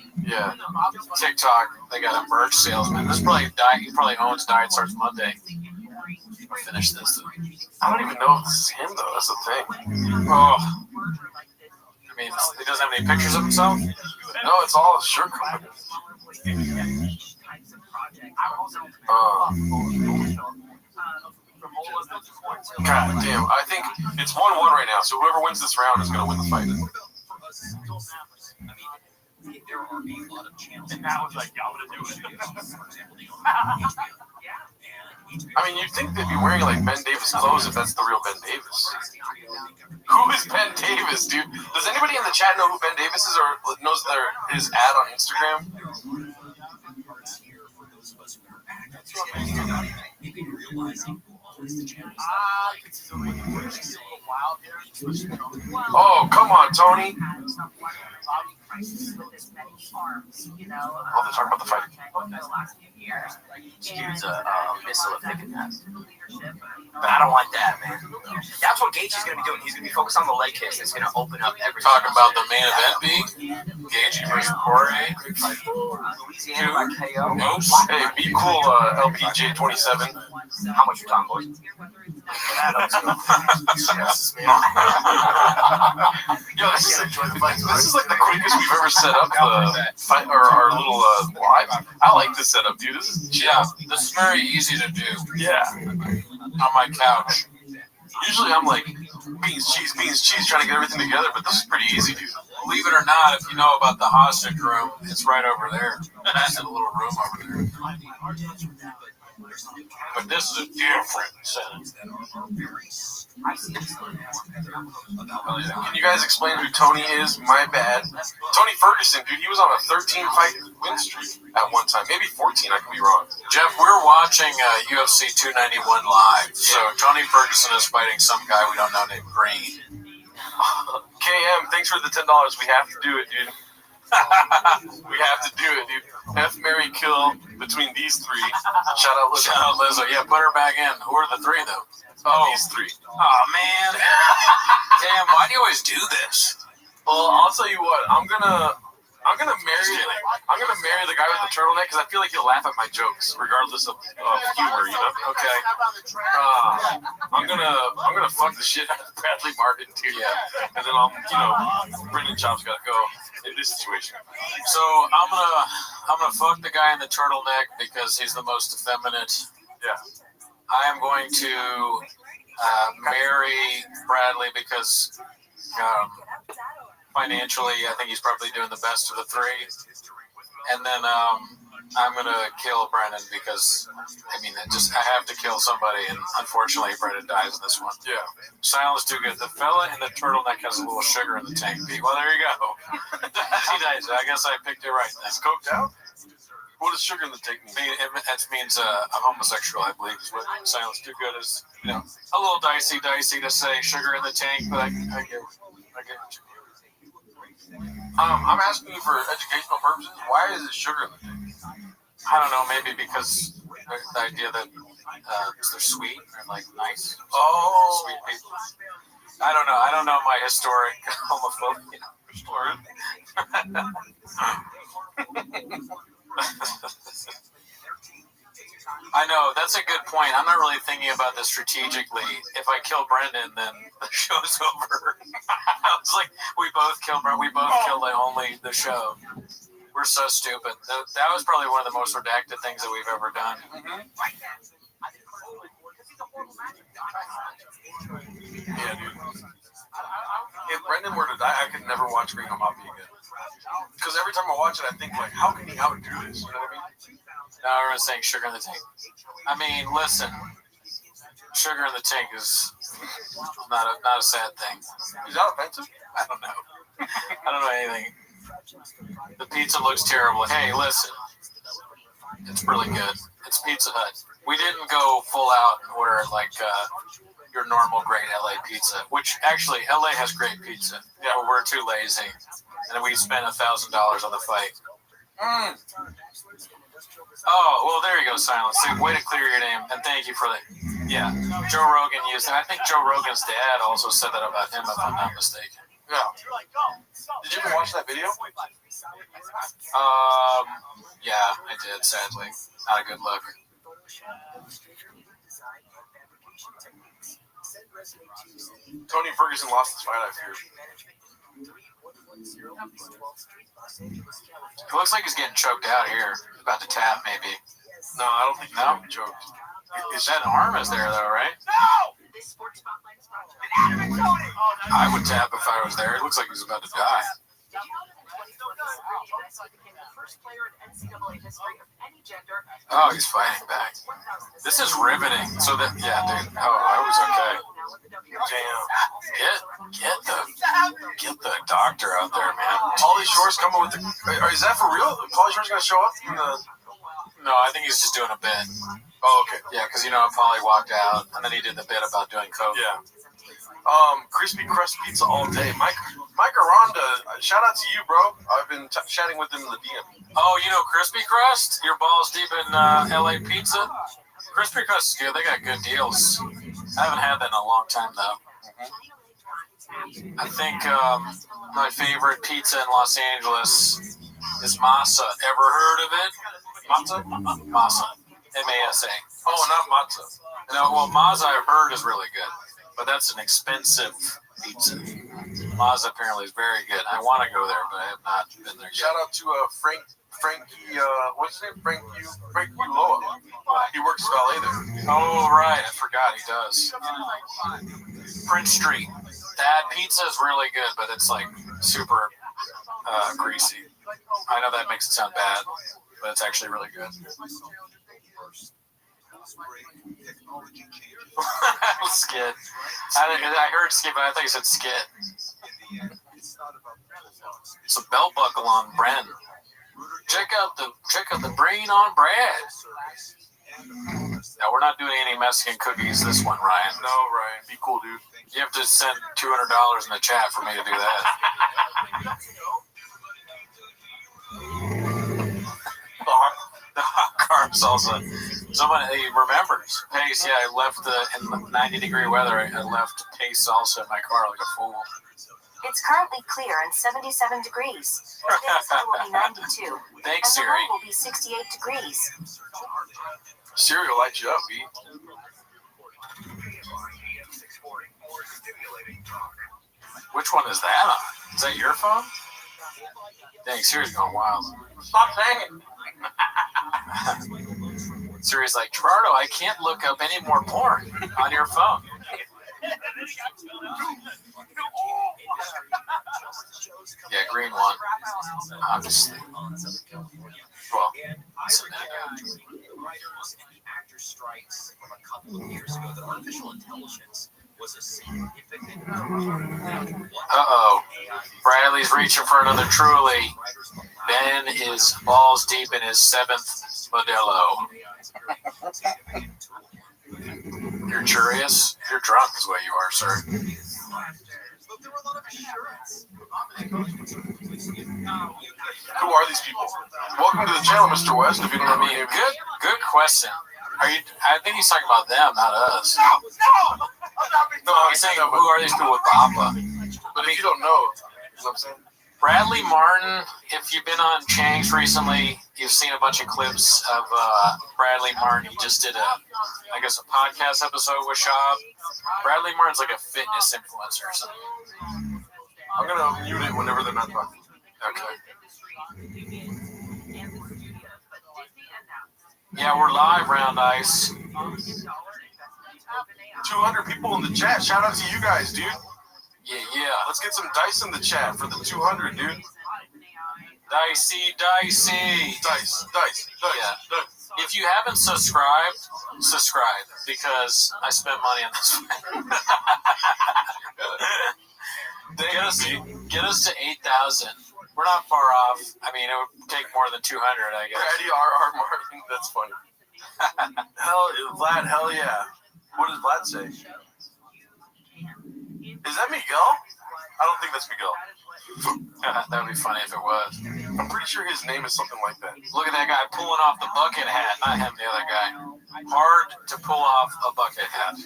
TikTok. They got a merch salesman. This probably he probably owns Diet Starts Monday. I'll finish this. I don't even know if this is him though. That's the thing. Oh, I mean, he doesn't have any pictures of himself. No, it's all a shirt company. God damn, I think it's 1-1 right now, so whoever wins this round is going to win the fight. There are a lot of channels. And now it's like, y'all want to do it. I mean, you'd think they'd be wearing like Ben Davis clothes if that's the real Ben Davis. Who is Ben Davis, dude? Does anybody in the chat know who Ben Davis is or knows his ad on Instagram? Oh, come on, Tony. Oh, they're talking about the fight. Dude's a missile if they can pass. But I don't like that, man. That's what Gaethje's going to be doing. He's going to be focused on the leg kicks. It's going to open up everything. Talking about the main event being Gaethje versus Poirier. Louisiana by KO. Hey, be cool, LPJ 27. How much you talking, boys? Yo, this is like the quickest we've ever set up the fight or our little live. I like this setup, dude. This is Yeah, this is very easy to do. Yeah. On my couch. Usually I'm like beans, cheese, trying to get everything together, but this is pretty easy, dude. Believe it or not, if you know about the hostage room, it's right over there. It's a little room over there. But this is a different setup. Can you guys explain who Tony is? My bad. Tony Ferguson, dude, he was on a 13-fight win streak at one time. Maybe 14, I could be wrong. Jeff, we're watching UFC 291 live. So Tony Ferguson is fighting some guy we don't know named Green. KM, thanks for the $10. We have to do it, dude. We have to do it, dude. F, Mary, kill between these three. Shout out Lizzo. Shout out Lizzo. Yeah, put her back in. Who are the three, though? These three. Oh, man. Damn, why do you always do this? Well, I'll tell you what. I'm gonna marry the guy with the turtleneck because I feel like he'll laugh at my jokes regardless of humor, you know? Okay. I'm gonna fuck the shit out of Bradley Martin too. Yeah. And then Brendan Chop's gotta go in this situation. So I'm gonna fuck the guy in the turtleneck because he's the most effeminate. Yeah. I am going to marry Bradley because financially, I think he's probably doing the best of the three. And then I'm going to kill Brendan because, I have to kill somebody. And unfortunately, Brendan dies in this one. Yeah. Silence too good. The fella in the turtleneck has a little sugar in the tank. Well, there you go. He dies. I guess I picked it right. He's coked out? What does sugar in the tank mean? It means a homosexual, I believe, is what Silence Too Good is. A little dicey to say sugar in the tank, but I get what you mean. I'm asking you for educational purposes. Why is it sugar in the tank? I don't know. Maybe because the idea that they're sweet or nice. Oh, sweet people. I don't know. I don't know my historic homophobia. I know, that's a good point. I'm not really thinking about this strategically. If I kill Brendan, then the show's over. I was like, we both killed Brendan. We both killed only the show. We're so stupid. That was probably one of the most redacted things that we've ever done. Mm-hmm. Yeah, dude. If Brendan were to die, I could never watch Green Home Hoppy again. Because every time I watch it, I think, how can he outdo this? You know what I mean? Now everyone's saying sugar in the tank. I mean, listen, sugar in the tank is not a sad thing. Is that offensive? I don't know. I don't know anything. The pizza looks terrible. Hey, listen, it's really good. It's Pizza Hut. We didn't go full out and order your normal great LA pizza, which actually LA has great pizza. Yeah, but we're too lazy, and we spent $1,000 on the fight. Oh, well, there you go, Silence. Way to clear your name, and thank you for that. Yeah, Joe Rogan used it. I think Joe Rogan's dad also said that about him, if I'm not mistaken. Yeah. Did you ever watch that video? Yeah, I did, sadly. Not a good look. Tony Ferguson lost his fight, I fear. It looks like he's getting choked out here. About to tap, maybe. No, I don't think he's going to be choked. That arm is there, though, right? I would tap if I was there. It looks like he's about to die. Oh, he's fighting back. This is riveting. So that, yeah, dude. Oh, I was okay. Damn. Get the doctor out there, man. Pauly Shore's coming with the. Is that for real? Pauly Shore's gonna show up? No, I think he's just doing a bit. Oh, okay. Yeah, because you know Pauly walked out and then he did the bit about doing coke. Yeah. Crispy crust pizza all day. Mike Aranda, shout out to you, bro. I've been chatting with him in the DM. Oh, you know Crispy Crust? Your balls deep in LA pizza? Crispy Crust is good. They got good deals. I haven't had that in a long time, though. I think my favorite pizza in Los Angeles is Masa. Ever heard of it? Matza? Masa. M-A-S-A. Oh, not matza. No, well, Masa I've heard is really good. But that's an expensive pizza. Masa apparently is very good. I want to go there, but I have not been there yet. Shout out to Frankie, what's his name? Frankie Loa. He works valet there. Oh, right. I forgot he does. Prince Street. That pizza is really good, but it's like super greasy. I know that makes it sound bad, but it's actually really good. Skid. I heard skid, but I thought you said skid. It's a belt buckle on Bren. Check out the brain on Brad. Now we're not doing any Mexican cookies this one, Ryan. No, Ryan, be cool, dude. You have to send $200 in the chat for me to do that. The hot car salsa. Someone remembers. Pace, yeah, I left in 90-degree weather. I left Pace salsa in my car like a fool. It's currently clear and 77 degrees. Today's high will be 92. Thanks, and the Siri. low will be 68 degrees. Siri will light you up, B. Which one is that on? Is that your phone? Dang, Siri's going wild. Stop saying it. Siri's like, Gerardo, I can't look up any more porn on your phone. Yeah, green one. Obviously. Well, listen, writers and the actors' strikes from a couple of years ago, the artificial intelligence was a significant. Uh-oh. Bradley's reaching for another truly. Ben is balls deep in his 7th Modelo. You're curious? You're drunk is what you are, sir. Who are these people? Welcome to the channel, Mr. West. If you don't know me, good question. I think he's talking about them, not us. No, he's saying who are these people with Papa? But if you don't know, you know what I'm saying? Bradley Martin, if you've been on Chang's recently, you've seen a bunch of clips of Bradley Martin. He just did a podcast episode with Shab. Bradley Martin's like a fitness influencer or something. I'm gonna mute it whenever they're not talking. Okay. Yeah, we're live, Round Ice. 200 people in the chat. Shout out to you guys, dude. Yeah. Let's get some dice in the chat for the 200, dude. Dicey. Dice. Yeah. If you haven't subscribed, subscribe because I spent money on this one. Get us to 8,000. We're not far off. I mean, it would take more than 200, I guess. Brady R.R. Martin. That's funny. Vlad, hell yeah. What does Vlad say? Is that Miguel? I don't think that's Miguel. That'd be funny if it was. I'm pretty sure his name is something like that. Look at that guy pulling off the bucket hat. Not him, the other guy. Hard to pull off a bucket hat.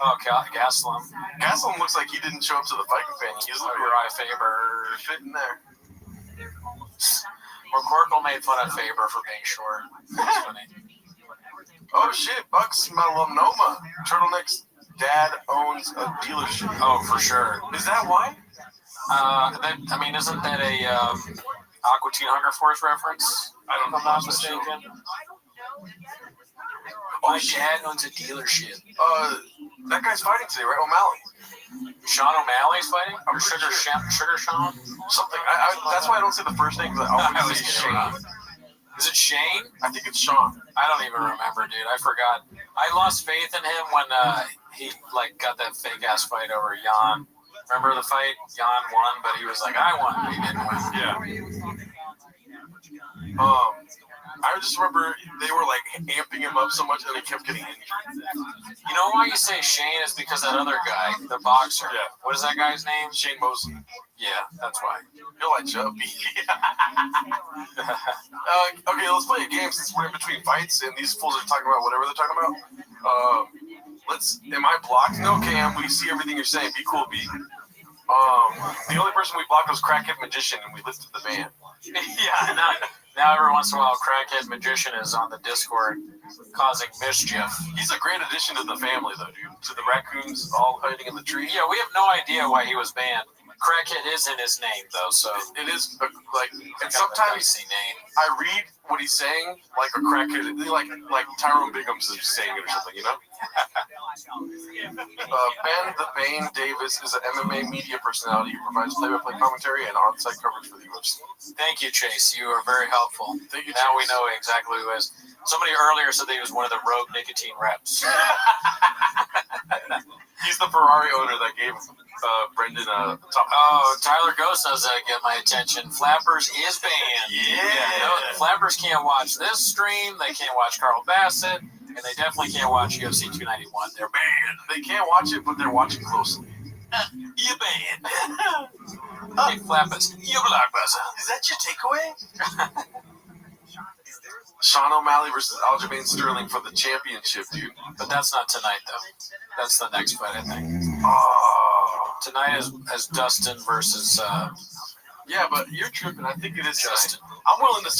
Oh, Gaslam. Gaslam looks like he didn't show up to the fight companion. He's looking Uriah Faber. fitting there. McCorkle made fun of Faber for being short. That's funny. Oh shit, Bucks melanoma. Turtleneck's dad owns a dealership. Oh, for sure. Is that why? Isn't that a Aqua Teen Hunger Force reference? I don't know. If I'm not mistaken. My dad owns a dealership. That guy's fighting today, right? O'Malley. Sean O'Malley's fighting? Or I'm Sugar sure. Sean? Something. That's why I don't say the first name, because I always say Shane. Is it Shane? I think it's Sean. I don't even remember, dude. I forgot. I lost faith in him when he got that fake ass fight over Jan. Remember the fight? Jan won, but he was like, I won, but he didn't win. Yeah. I just remember they were like amping him up so much that he kept getting injured. You know why you say Shane is because that other guy, the boxer. Yeah. What is that guy's name? Shane Mosley. Yeah, that's why. You're like chubby. Okay, let's play a game since we're in between fights and these fools are talking about whatever they're talking about. Am I blocked? No, Cam. We see everything you're saying. Be cool, B. The only person we blocked was Crackhead Magician, and we lifted the ban. Yeah, now every once in a while, Crackhead Magician is on the Discord causing mischief. He's a great addition to the family, though, dude. To the raccoons all hiding in the tree. Yeah, we have no idea why he was banned. Crackhead is in his name, though, so it is like. And sometimes I read what he's saying like a crackhead, like Tyrone Biggums is saying it or something, you know. Ben the Bane Davis is an MMA media personality who provides play-by-play commentary and on-site coverage for the UFC. Thank you, Chase. You are very helpful. Thank you, now Chase. We know exactly who is. Somebody earlier said that he was one of the rogue nicotine reps. He's the Ferrari owner that gave Brendan a top. Oh, Tyler Ghost does get my attention. Flappers is banned. Yeah. Flappers can't watch this stream. They can't watch Carl Bassett. And they definitely can't watch UFC 291. They're banned. They can't watch it, but they're watching closely. You're banned. Hey, Flappers, you're blockbuster. Is that your takeaway? Sean O'Malley versus Aljamain Sterling for the championship, dude. But that's not tonight, though. That's the next fight, I think. Tonight is Dustin versus... Yeah, but you're tripping. I think it is Justin. I'm willing to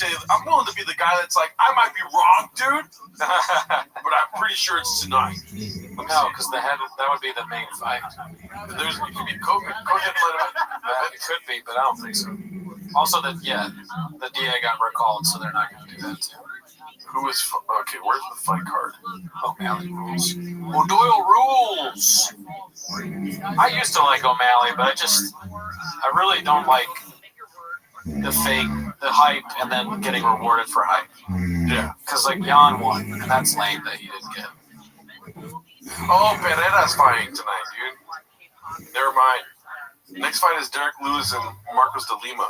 be the guy that's like, I might be wrong, dude, but I'm pretty sure it's tonight. No, because that would be the main fight. It could be Kogan. Go ahead and let him. It could be, but I don't think so. Also, the DA got recalled, so they're not going to do that too. Okay, where's the fight card? O'Malley rules. O'Doyle rules. I used to like O'Malley, but I really don't like the hype, and then getting rewarded for hype. Yeah. Because, like, Jan won, and that's lame that he didn't get. Oh, Pereira's fighting tonight, dude. Never mind. Next fight is Derek Lewis and Marcos de Lima.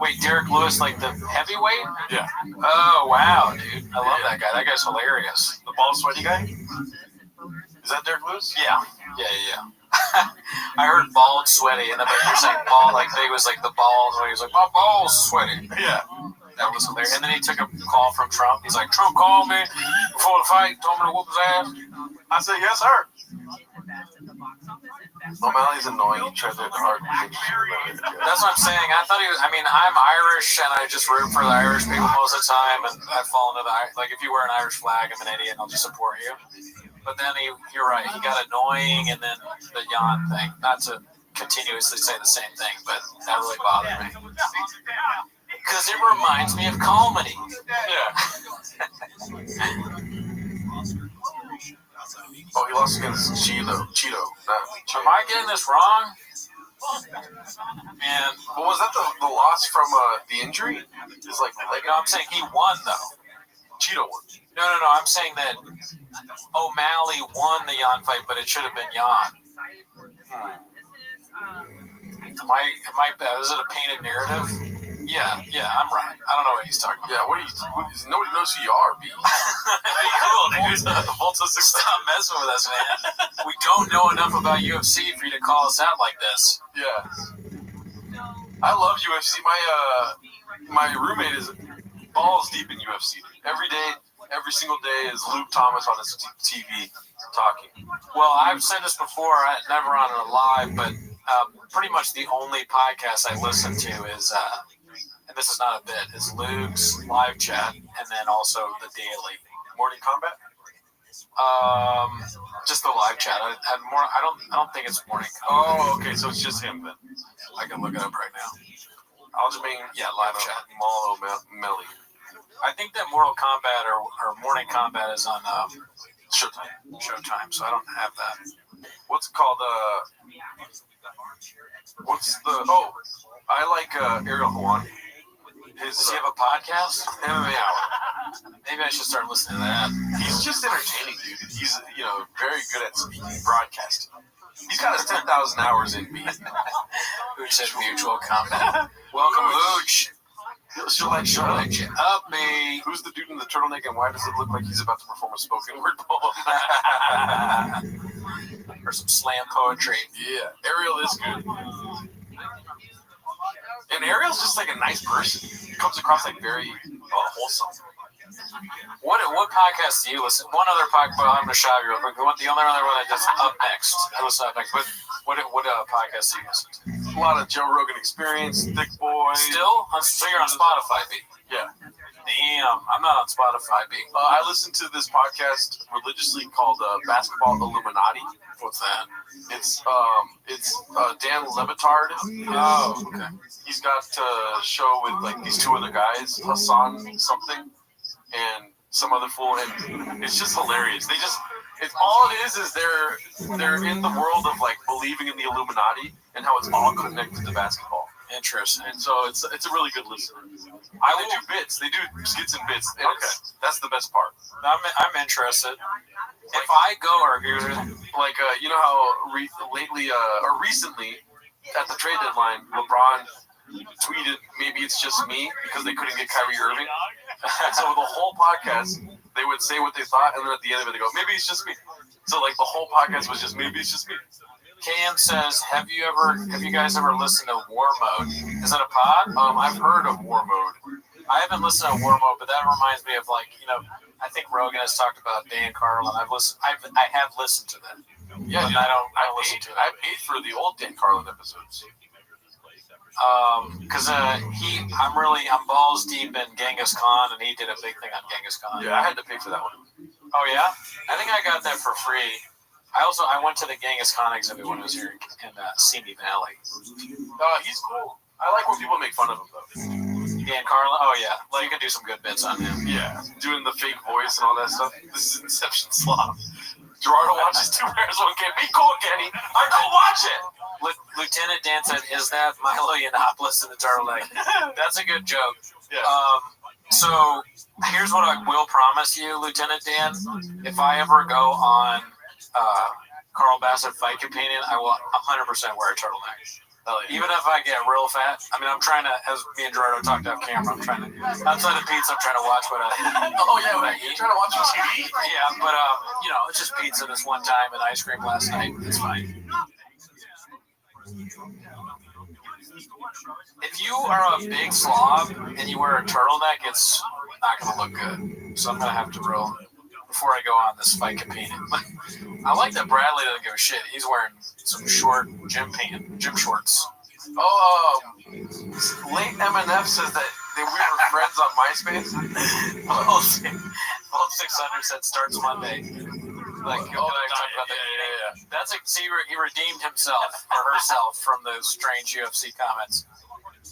Wait, Derek Lewis, like the heavyweight? Yeah. Oh, wow, dude. I love that guy. That guy's hilarious. The bald, sweaty guy? Is that Derek Lewis? Yeah. I heard bald, sweaty, and then you're saying bald, like big was like the balls, and he was like, my balls sweaty. Yeah. That was hilarious. And then he took a call from Trump. He's like, Trump called me before the fight, told me to whoop his ass. I said, yes, sir. O'Malley's annoying. He tried to hard. That's what I'm saying. I thought he was. I'm Irish, and I just root for the Irish people most of the time, and I fall into like if you wear an Irish flag, I'm an idiot, and I'll just support you. But then you're right. He got annoying, and then the Jan thing. Not to continuously say the same thing, but that really bothered me because it reminds me of comedy. Yeah. Oh, he lost against Cheeto. Am I getting this wrong? Man, well, was that the loss from the injury? It's like no, I'm saying he won though. Cheeto won. No. I'm saying that O'Malley won the Jan fight, but it should have been Jan. Is it a painted narrative? Yeah, I'm right. I don't know what he's talking about. Yeah, nobody knows who you are, B. Cool, dude. Stop messing with us, man. We don't know enough about UFC for you to call us out like this. Yeah. I love UFC. My roommate is balls deep in UFC. Every day, every single day is Luke Thomas on his TV talking. Well, I've said this before, never on a live, but pretty much the only podcast I listen to is, and this is not a bit, is Luke's live chat, and then also the daily Morning Combat. Just the live chat. I don't think it's morning. Oh, okay, so it's just him then. I can look it up right now. I'll just make live chat. Malo Melly. I think that Mortal Kombat or Morning Combat is on Showtime, so I don't have that. What's it called? I like Ariel Hawani. Does he have a podcast? MMA Hour. Maybe I should start listening to that. He's just entertaining, dude. He's very good at broadcasting. He's got his 10,000 hours in me. Who said mutual comment? Welcome, Mooch. Shut up, me. Who's the dude in the turtleneck, and why does it look like he's about to perform a spoken word poem? Or some slam poetry. Yeah, Ariel is good. And Ariel's just like a nice person. He comes across like very wholesome. What podcast do you listen? One other podcast. Well, I'm gonna shout you real quick. The other one I just up next. I listen up next. But what podcast do you listen to? A lot of Joe Rogan Experience, Thick Boy. Still? So you're on Spotify, B? Yeah. Damn, I'm not on Spotify, B. I listen to this podcast religiously called Basketball Illuminati. What's that? It's Dan Levitard. Oh, okay. He's got a show with like these two other guys, Hassan something, and some other fool, and it's just hilarious. It's all it is they're in the world of like believing in the Illuminati and how it's all connected to basketball. Interesting. And so it's a really good listen. They do bits. They do skits and bits. And okay, that's the best part. I'm interested. If I go like you know how recently at the trade deadline, LeBron tweeted maybe it's just me because they couldn't get Kyrie Irving. And so the whole podcast they would say what they thought, and then at the end of it they go, maybe it's just me. So like the whole podcast was just maybe it's just me. KM says, have you guys ever listened to War Mode? Is that a pod? I've heard of War Mode. I haven't listened to War Mode, but that reminds me of like, I think Rogan has talked about Dan Carlin. I have listened to them. Yeah, dude, I don't listen to it. I paid for the old Dan Carlin episodes. Because I'm balls deep in Genghis Khan, and he did a big thing on Genghis Khan. Yeah, I had to pay for that one. Oh yeah, I think I got that for free. I went to the Genghis Khan exhibit when I was here in Simi Valley. He's cool. I like when people make fun of him though. Dan Carlin. Oh yeah, you can do some good bits on him. Yeah, doing the fake voice and all that stuff. This is Inception slop. Gerardo watches 2 Bears 1 Game. Be cool, Kenny. I go watch it. Lieutenant Dan said, "Is that Milo Yiannopoulos in the turtleneck?" That's a good joke. Yeah. So here's what I will promise you, Lieutenant Dan. If I ever go on Carl Bassett Fight Companion, I will 100% wear a turtleneck. Even if I get real fat, I'm trying to, as me and Gerardo talked off camera, I'm trying to, outside of pizza, I'm trying to watch what I you're trying to watch what you eat? Yeah, but, it's just pizza this one time and ice cream last night. It's fine. If you are a big slob and you wear a turtleneck, it's not going to look good. So I'm going to have to roll before I go on this Fight Companion. I like that Bradley doesn't give a shit. He's wearing some short gym shorts. Late MNF says that we were friends on MySpace. Well, 600 said starts Monday. That's he redeemed himself or herself from those strange UFC comments.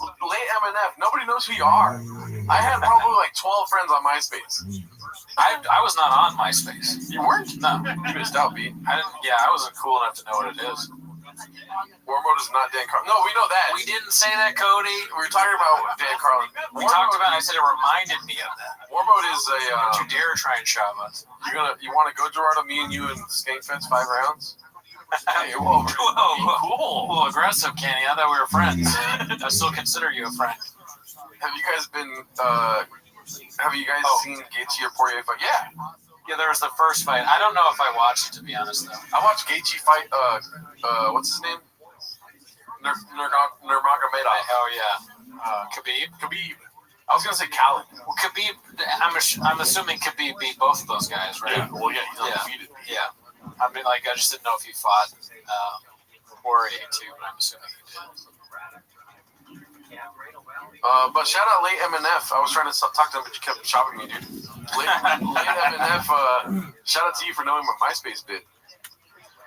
Late MNF, nobody knows who you are. I had probably like 12 friends on MySpace. I was not on MySpace. You weren't? No. You missed out, B. I wasn't cool enough to know what it is. War Mode is not Dan Carlin. No, we know that. We didn't say that, Cody. We were talking about Dan Carlin. We talked about it. I said it reminded me of that. War Mode is a... Don't you dare try and shove us. You want to go, Gerardo? Me and you in Skank Fence 5 rounds? Hey, whoa. Cool. A little aggressive, Kenny. I thought we were friends. I still consider you a friend. Have you guys been? Have you guys seen Gaethje or Poirier fight? Yeah. Yeah, there was the first fight. I don't know if I watched it, to be honest, though. I watched Gaethje fight. What's his name? Nurmagomedov. Oh yeah. Khabib. I was gonna say Khaled. Well, Khabib. I'm assuming Khabib beat both of those guys, right? Yeah. Well, yeah, he's undefeated. Yeah. I mean, like, I just didn't know if he fought Poirier too, but I'm assuming he did. But shout out late MNF. I was trying to talk to him, but you kept chopping me, dude. Late MNF. Shout out to you for knowing my MySpace bit.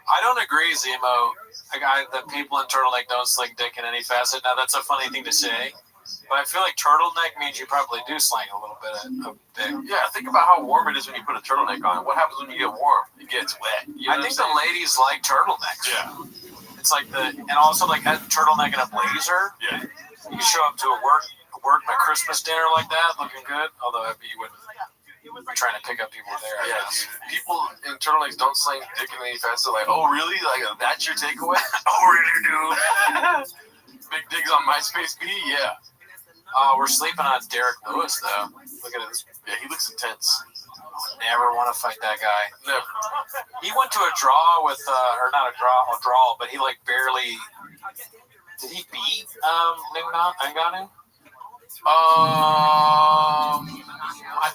I don't agree, Zemo. The people in turtleneck don't sling dick in any facet. Now, that's a funny thing to say, but I feel like turtleneck means you probably do sling a little bit of dick. Yeah, think about how warm it is when you put a turtleneck on. What happens when you get warm? It gets wet. You know I think the ladies like turtlenecks. Yeah. It's like and also like a turtleneck and a blazer. Yeah. You show up to a work my Christmas dinner like that, looking good. Although you wouldn't be trying to pick up people there. Yeah, dude. People in turtlenecks don't sling dick in any facet. Like, oh really? Like that's your takeaway? Oh really, dude? Big digs on MySpace B? Yeah. We're sleeping on Derek Lewis though. Look at this. Yeah, he looks intense. Never want to fight that guy. Never. He went to a draw with, or not a draw, but he like barely. Did he beat Ngannou? I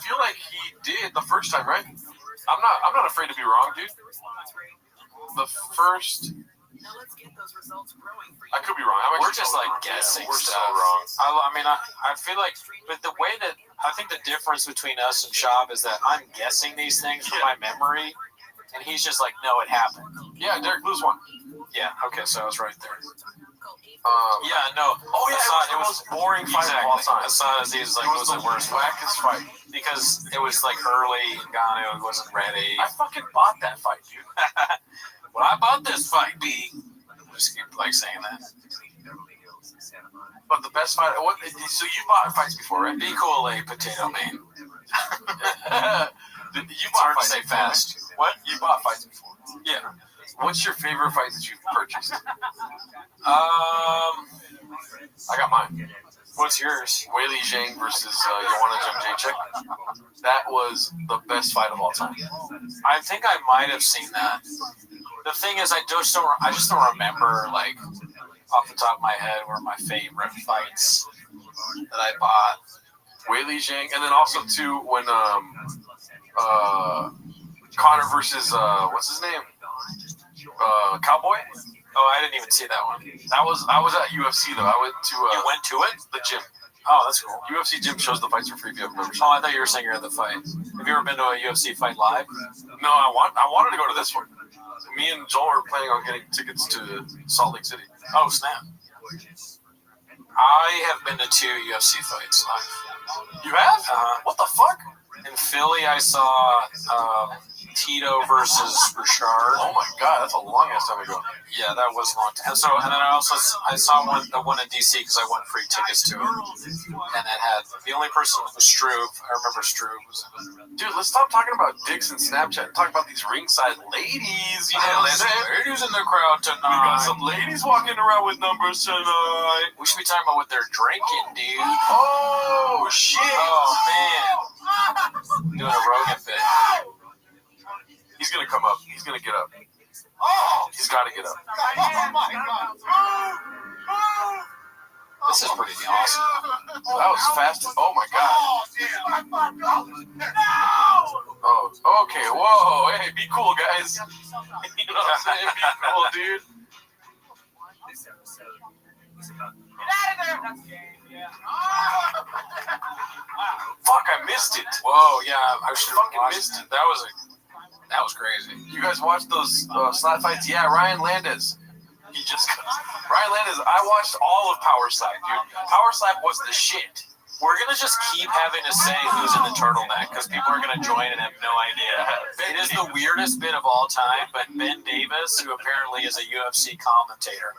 feel like he did the first time, right? I'm not afraid to be wrong, dude. The first. I could be wrong. We're just like guessing. We're stuff. so wrong. I mean, I feel like, but the way that I think the difference between us and Shab is that I'm guessing these things from my memory, and he's just like, no, it happened. Yeah, Derek Lewis won. Yeah. Okay, so I was right there. Yeah, no. Oh yeah, it was the most boring fight of all time. Assad Aziz was the worst wackest fight because it was like early. Ngannou wasn't ready. I fucking bought that fight, dude. Well, I bought this fight, B. Just keep like saying that. But the best fight. So you bought fights before, right? Be cool, potato man. You bought fights say fast. Before. What? You bought fights before? Yeah. What's your favorite fight that you've purchased? I got mine. What's yours? Weili Zhang versus Joanna Jędrzejczyk. That was the best fight of all time. I think I might have seen that. The thing is, I just don't remember like off the top of my head were my favorite fights that I bought. Weili Zhang, and then also too when Conor versus what's his name? Cowboy. Oh, I didn't even see that one. I was at UFC though. I went to. You went to it? The gym. Oh, that's cool. UFC gym shows the fights for free if you have membership. Oh, I thought you were saying you're at the fight. Have you ever been to a UFC fight live? No, I wanted to go to this one. Me and Joel are planning on getting tickets to Salt Lake City. Oh, snap. I have been to 2 UFC fights live. You have? What the fuck? In Philly, I saw Tito versus Richard. Oh my god, that's a long ass time ago. Yeah, that was a long time. And then I saw the one in DC because I won free tickets to it. And it had the only person was Struve. I remember Struve was in it. Dude, let's stop talking about dicks and Snapchat and talk about these ringside ladies. You know what I'm saying? Ladies in the crowd tonight. We got some ladies walking around with numbers tonight. We should be talking about what they're drinking, dude. Oh shit! Oh man, doing a Rogan bit. He's gonna come up. He's gonna get up. Oh, he's got to get up. This is pretty awesome. That was fast. Oh my god. Oh, okay. Whoa. Hey, be cool, guys. You know what I'm saying? Be cool, dude. Fuck, I missed it. Whoa, yeah, I should have fucking missed it. That was crazy. You guys watched those slap fights? Yeah, Ryan Landis. Ryan Landis, I watched all of Power Slap, dude. Power Slap was the shit. We're going to just keep having to say who's in the turtleneck because people are going to join and have no idea. It is the weirdest bit of all time, but Ben Davis, who apparently is a UFC commentator,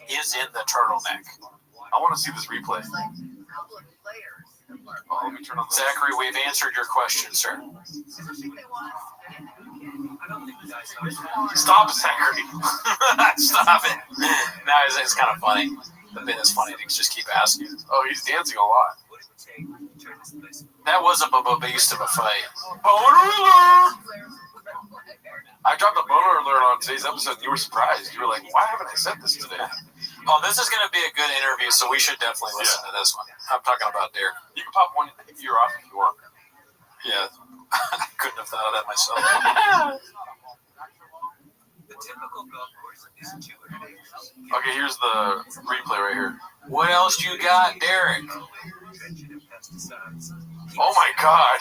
is in the turtleneck. I want to see this replay. Oh, let me turn on Zachary, we've answered your question, sir. Stop, Zachary. Stop it. No, it's kind of funny. have been as funny to just keep asking. Oh, he's dancing a lot. That was a beast of a fight. Boner alert! I dropped a boner alert on today's episode, and you were surprised. You were like, why haven't I said this today? Oh, this is going to be a good interview, so we should definitely listen to this one. I'm talking about Derek. You can pop one ear off if you want. Yeah. I couldn't have thought of that myself. Okay, here's the replay right here. What else you got, Derek? Oh my God.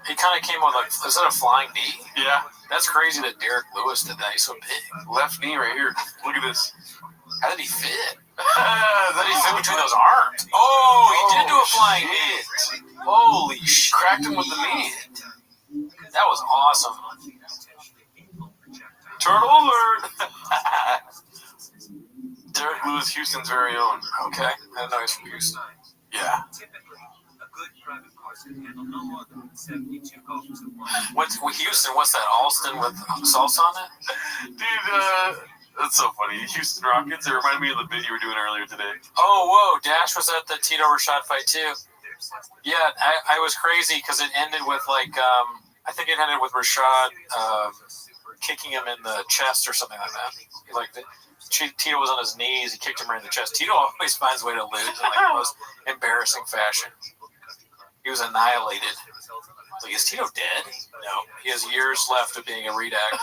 He kind of came with like, is that a flying knee? Yeah. That's crazy that Derek Lewis did that. He's so big. Left knee right here. Look at this. How did he fit? How did he fit between those arms? Oh, he did do a flying knee. Holy shit. Cracked him with the knee. That was awesome. Turtle alert. Derek Lewis, Houston's very own. Okay. I didn't know he's from Houston. Yeah. What's Houston? What's that? Alston with salsa on it? Dude, that's so funny. Houston Rockets. It reminded me of the bit you were doing earlier today. Oh, whoa. Dash was at the Tito Rashad fight, too. Yeah, I was crazy because it ended with, like, I think it ended with Rashad kicking him in the chest or something like that. Tito was on his knees. He kicked him right in the chest. Tito always finds a way to lose in, like, the most embarrassing fashion. He was annihilated. Like, is Tito dead? No. He has years left of being a redact.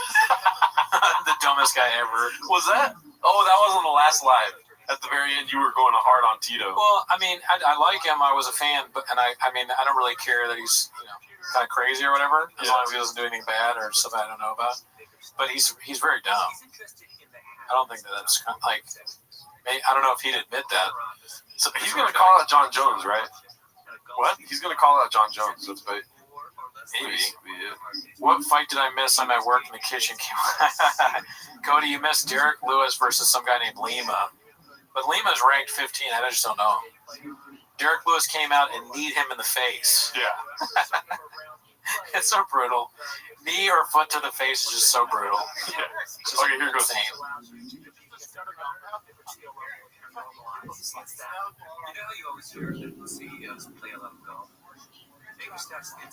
The dumbest guy ever. Was that? Oh, that wasn't the last live. At the very end, you were going hard on Tito. Well, I mean, I like him. I was a fan, but I don't really care that he's kind of crazy or whatever, as long as he doesn't do anything bad or something I don't know about. But he's very dumb. I don't think that's kind of like. I don't know if he'd admit that. So he's going to call out John Jones, right? What? He's going to call out John Jones. That's right. Maybe. What fight did I miss? I'm at work in the kitchen. Cody, you missed Derek Lewis versus some guy named Lima. But Lima's ranked 15. I just don't know. Derek Lewis came out and kneed him in the face. Yeah. It's so brutal. Knee or foot to the face is just so brutal. Yeah. Okay, here goes.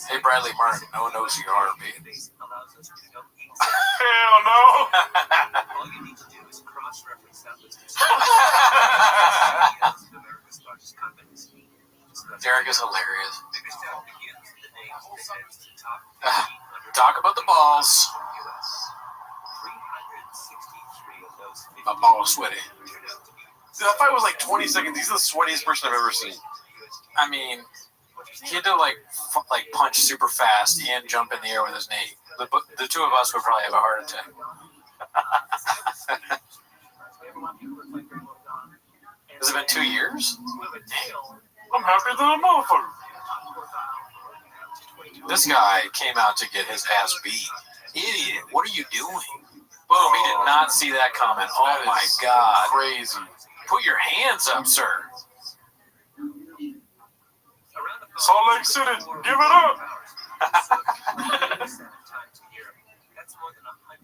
Hey, Bradley Martin, no one knows who you are, B. Hell no! Derek is hilarious. Talk about the balls. My ball sweaty. Dude, that fight was like 20 seconds. He's the sweatiest person I've ever seen. I mean, he had to like punch super fast and jump in the air with his knee. The two of us would probably have a heart attack. Has it been 2 years? I'm happy than a motherfucker. This guy came out to get his ass beat. Idiot, what are you doing? Boom, he did not see that coming. Oh my God. Crazy. Put your hands up, sir. Salt Lake City, give it up.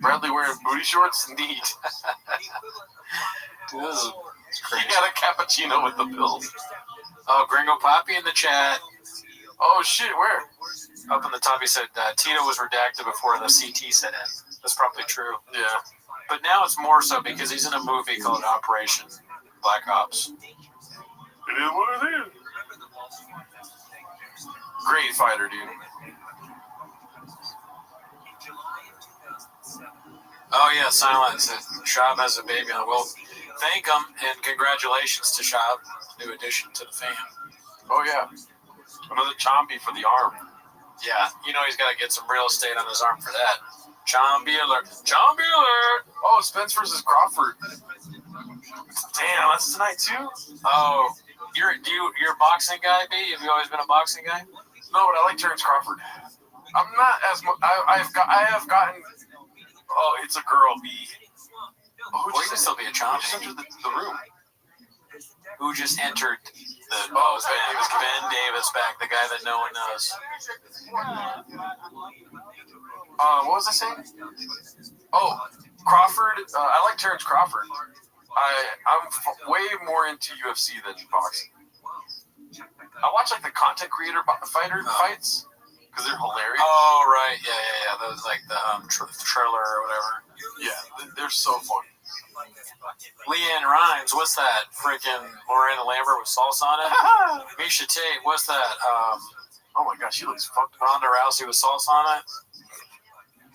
Bradley wearing booty shorts? Neat. Dude, this is crazy. He got a cappuccino with the pills. Oh, Gringo Poppy in the chat. Oh, shit, where? Up in the top, he said Tito was redacted before the CT set in. That's probably true. Yeah. But now it's more so because he's in a movie called Operation Black Ops. It is what it is. Great fighter, dude. Oh, yeah, Silence. Shab has a baby on. Well, thank him, and congratulations to Shab, new addition to the fam. Oh, yeah. Another chompy for the arm. Yeah, you know he's got to get some real estate on his arm for that. Chompy alert. Chompy alert. Oh, Spence versus Crawford. Damn, that's tonight, too? Oh, you're a boxing guy, B? Have you always been a boxing guy? No, but I like Terrence Crawford. I'm not as much. I have gotten. Oh, it's a girl, B. Oh, who just still be a chompy? Who just entered the room? Who just entered the? Oh, it was Ben Davis back, the guy that no one knows. What was I saying? Oh, Crawford. I like Terrence Crawford. I'm way more into UFC than boxing. I watch like the content creator fighter fights because they're hilarious. Oh right, yeah. Those like the trailer or whatever. Yeah, they're so funny. Leanne Rhymes, what's that? Freaking Miranda Lambert with salsa on it. Misha Tate, what's that? Oh my gosh, she looks fucked up. Ronda Rousey with salsa on it.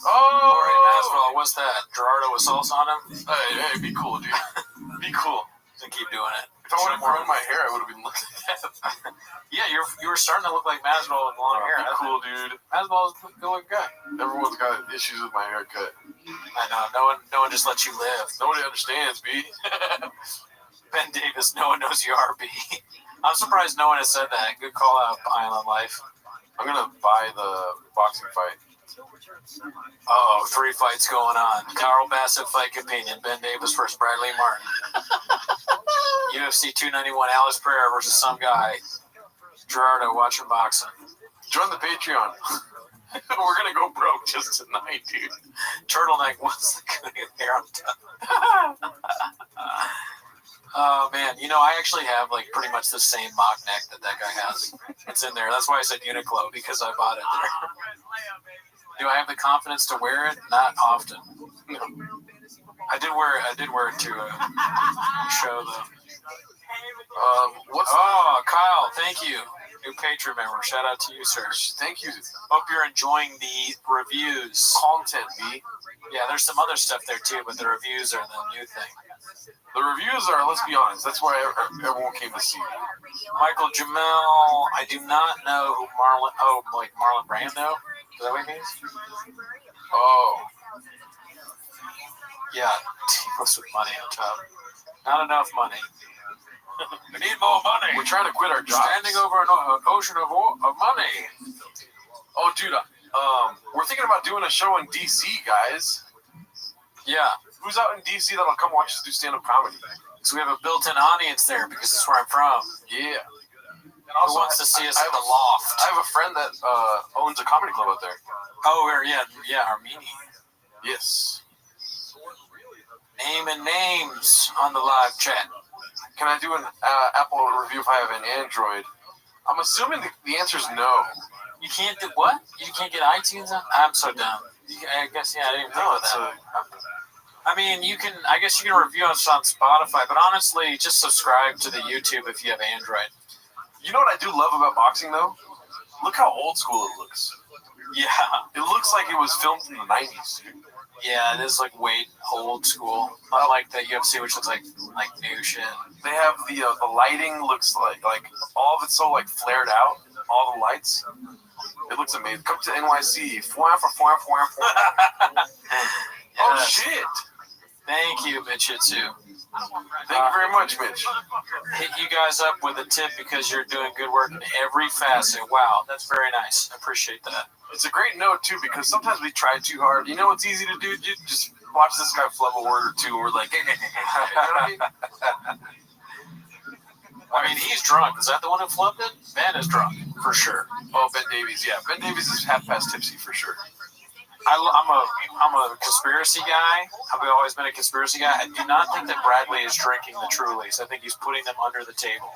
Oh, Jorge Masvidal, what's that? Gerardo with salsa on him. Hey, be cool, dude. Be cool. And keep doing it. If I would have grown my hair, I would have been looking at that. Yeah, you were starting to look like Masvidal with long hair. Be cool, dude. Masvidal's a good looking guy. Everyone's got issues with my haircut. I know. No one just lets you live. Nobody understands, B. Ben Davis, no one knows you are, B. I'm surprised no one has said that. Good call out, Island Life. I'm gonna buy the boxing fight. Oh, 3 fights going on. Carl Bassett fight companion. Ben Davis versus Bradley Martin. UFC 291. Alice Pereira versus some guy. Gerardo watching boxing. Join the Patreon. We're gonna go broke just tonight, dude. Turtleneck wants the hair on top. Oh man, I actually have like pretty much the same mock neck that guy has. It's in there. That's why I said Uniqlo, because I bought it there. Do I have the confidence to wear it? Not often. No. I did wear it to a show though. Kyle, thank you. New Patreon member. Shout out to you, sir. Thank you. Hope you're enjoying the reviews. Content, B. Yeah, there's some other stuff there too, but the reviews are the new thing. The reviews are, let's be honest, that's why everyone came to see me. Michael Jamel, I do not know who Marlon Brando? Is that what he means? Oh. Yeah, T-Bus with money on top. Not enough money. We need more money. We're trying to quit our jobs. Standing over an ocean of money. Oh, dude, we're thinking about doing a show in D.C., guys. Yeah. Who's out in D.C. that'll come watch us do stand-up comedy? So we have a built-in audience there because that's where I'm from. Yeah. And also, who wants to see us at the Loft? I have a friend that owns a comedy club out there. Oh, Armenia. Yes. Name and names on the live chat. Can I do an Apple review if I have an Android? I'm assuming the answer is no. You can't do what? You can't get iTunes on? I'm so dumb. I guess, I didn't even think of that. I mean, I guess you can review us on Spotify, but honestly, just subscribe to the YouTube if you have Android. You know what I do love about boxing, though? Look how old school it looks. Yeah. It looks like it was filmed in the 90s, dude. Yeah, it is like way old school. Unlike the UFC, which looks like new shit. They have the lighting looks like all of it's so like flared out. All the lights. It looks amazing. Come to NYC. Oh shit! Thank you, Mitchitsu. Thank you very much, Mitch. Hit you guys up with a tip because you're doing good work in every facet. Wow, that's very nice. I appreciate that. It's a great note, too, because sometimes we try too hard. You know what's easy to do? Just watch this guy flub a word or two, and we're like, you know what I mean? I mean, he's drunk. Is that the one who flubbed it? Ben is drunk, for sure. Oh, Ben Davies, yeah. Ben Davies is half-past tipsy, for sure. I'm a conspiracy guy. I've always been a conspiracy guy. I do not think that Bradley is drinking the Trulies. I think he's putting them under the table.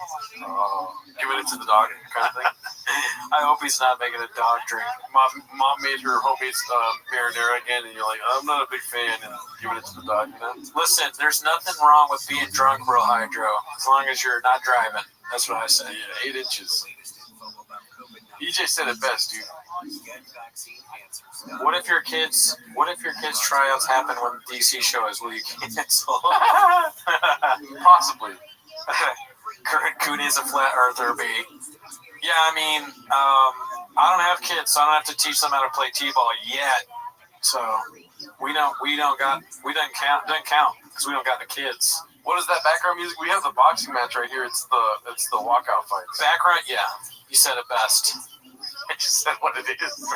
Giving it to the dog kind of thing. I hope he's not making a dog drink. Mom made her homemade marinara again, and you're like, I'm not a big fan, and giving it to the dog, you know? Listen, there's nothing wrong with being drunk, Real Hydro, as long as you're not driving. That's what I say. Yeah, 8 inches. EJ said it best, dude. What if your kids' tryouts happen when the DC show is? Will you cancel? Possibly. Kurt Cooney is a flat earther, B. Yeah, I mean, I don't have kids, so I don't have to teach them how to play t-ball yet. So we don't count because we don't got the kids. What is that background music? We have the boxing match right here. It's the walkout fight. Background, yeah. You said it best. I just said what it is.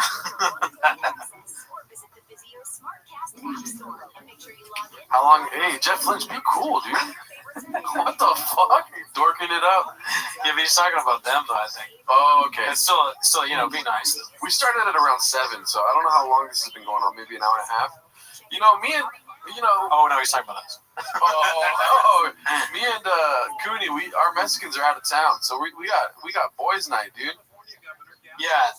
How long? Hey, Jeff Lynch, be cool, dude. What the fuck? Dorking it up. Yeah, but he's talking about them, though, I think. Oh, okay. It's still, be nice. We started at around 7, so I don't know how long this has been going on. Maybe an hour and a half. You know, me and You know. Oh no, he's talking about us. Me and Cooney, our Mexicans are out of town, so we got boys' night, dude. Yeah,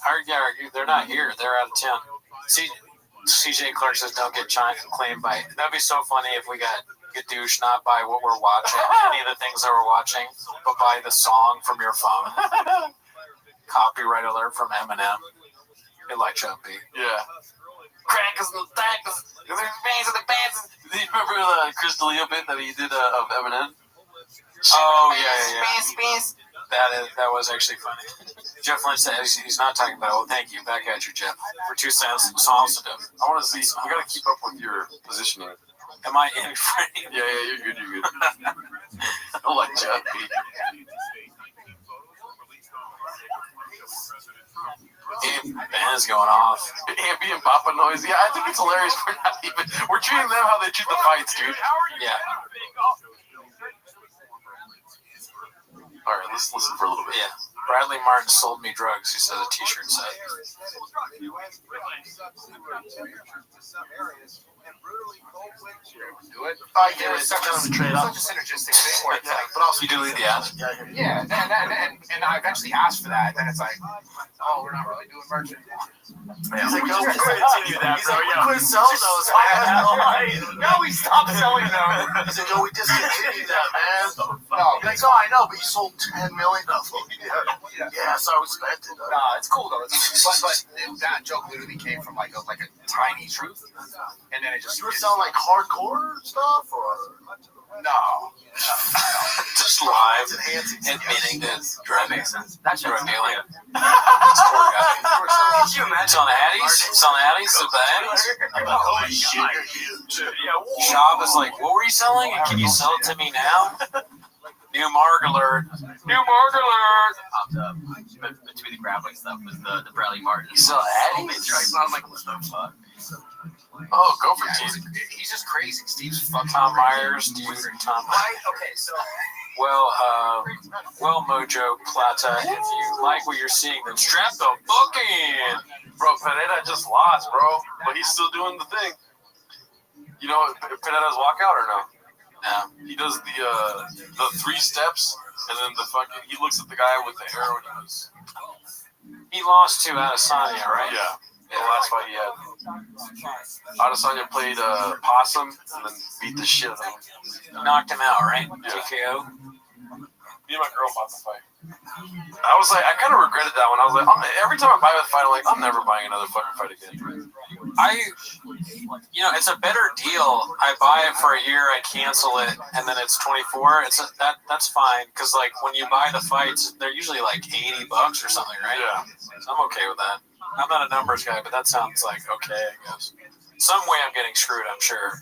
they're not here. They're out of town. CJ Clark says don't get claimed by. That'd be so funny if we got douche not by what we're watching, any of the things that we're watching, but by the song from your phone. Copyright alert from Eminem. It like Jumpy. Yeah. Crackers and the tackers, there's bands and the bands. Do you remember the Chris D'Elia bit that he did of Eminem? Oh yeah. That was actually funny. Jeff Lynch said he's not talking about it. Well, thank you. Back at you, Jeff. For 2 cents, songs to do. I want to see. You got to keep up with your positioning. Am I in frame? Yeah, you're good. I like Jeff. Band's going off. Ampy and Papa Noise. Yeah, I think it's hilarious. We're treating them how they treat the fights, dude. Yeah. All right, let's listen for a little bit. Yeah. Bradley Martin sold me drugs. He said a T-shirt said. Do it. It's such a synergistic thing where it's like, but also you delete the ads. Yeah, and I eventually asked for that. Then it's like, oh, we're not really doing merch anymore. He's like, no, we continue that, bro. We quit selling those. No, we stopped selling them. He's like, no, we discontinued that, man. No, like, oh, I know, but you sold 10 million of them. Yeah, so I respect it. Nah, it's cool though. But that joke literally came from like a tiny truth, and then it just. You were selling like hardcore stuff, or no. Just live admitting to drug makes sense. That's drug dealing. Could you imagine? Selling Addies, the Addies. Holy shit, you're huge. Shop is like, what were you selling? And can you sell it to me now? New Marg alert. Popped up between the grappling stuff was the Bradley Martin. You sell Addies? I'm like, what the fuck? Oh, go for it. He's just crazy. Steve's fucking Tom Myers, dude. Tom. Right? Okay, so. Well, Mojo Plata, if you like what you're seeing, then strap the book in. Bro, Pineda just lost, bro. But he's still doing the thing. You know Pineda's walkout or no? No. He does the 3 steps, and then he looks at the guy with the arrow and he goes. He lost to Adesanya, right? Yeah. The last fight he had. Adesanya played possum and then beat the shit out of him. Knocked him out, right? Yeah. TKO. Me and my girl fought the fight. I was like, I kind of regretted that one. I was like, every time I buy a fight, I'm like, I'm never buying another fucking fight again. It's a better deal. I buy it for a year, I cancel it, and then it's 24. That's fine because like when you buy the fights, they're usually like $80 or something, right? Yeah. So I'm okay with that. I'm not a numbers guy, but that sounds like okay, I guess. Some way I'm getting screwed, I'm sure.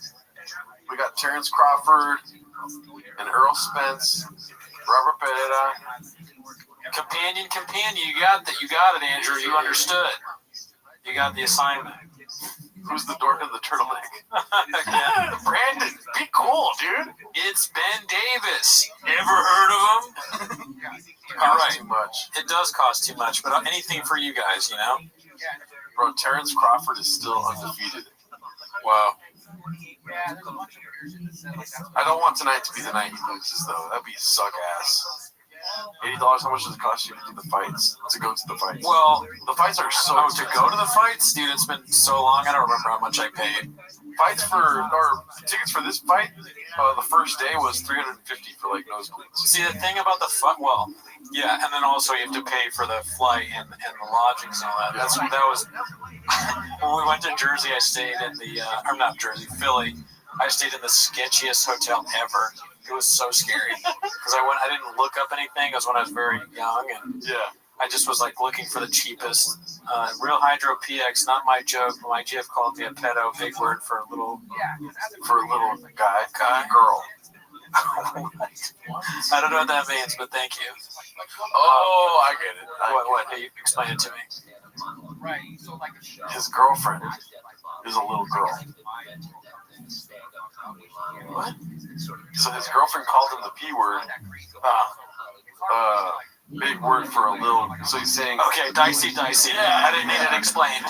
We got Terrence Crawford and Earl Spence, Robert Pereira. Companion, you got it, Andrew. You understood. You got the assignment. Who's the dork of the turtleneck? Yeah. Brandon, be cool, dude. It's Ben Davis. Ever heard of him? All right. Too much. It does cost too much, but anything for you guys, you know? Bro, Terrence Crawford is still undefeated. Wow. I don't want tonight to be the night he loses, though. That'd be suck ass. $80, how much does it cost you to do the fights? To go to the fights? Well, the fights are so to go to the fights? Dude, it's been so long, I don't remember how much I paid. Tickets for this fight, the first day was $350 for like nosebleeds. See, the thing about the yeah, and then also you have to pay for the flight and the lodgings and all that. That was when we went to Jersey. I stayed in Philly. I stayed in the sketchiest hotel ever. It was so scary because I didn't look up anything. It was when I was very young, and I just was like looking for the cheapest. Real Hydro PX, not my joke. My GF called me a pedo. Big word for a little girl. I don't know what that means, but thank you. Oh, I get it. What? Hey, explain it to me. His girlfriend is a little girl. What? So his girlfriend called him the P word. Big word for a little. So he's saying. Okay, dicey. Yeah, I didn't need it explained.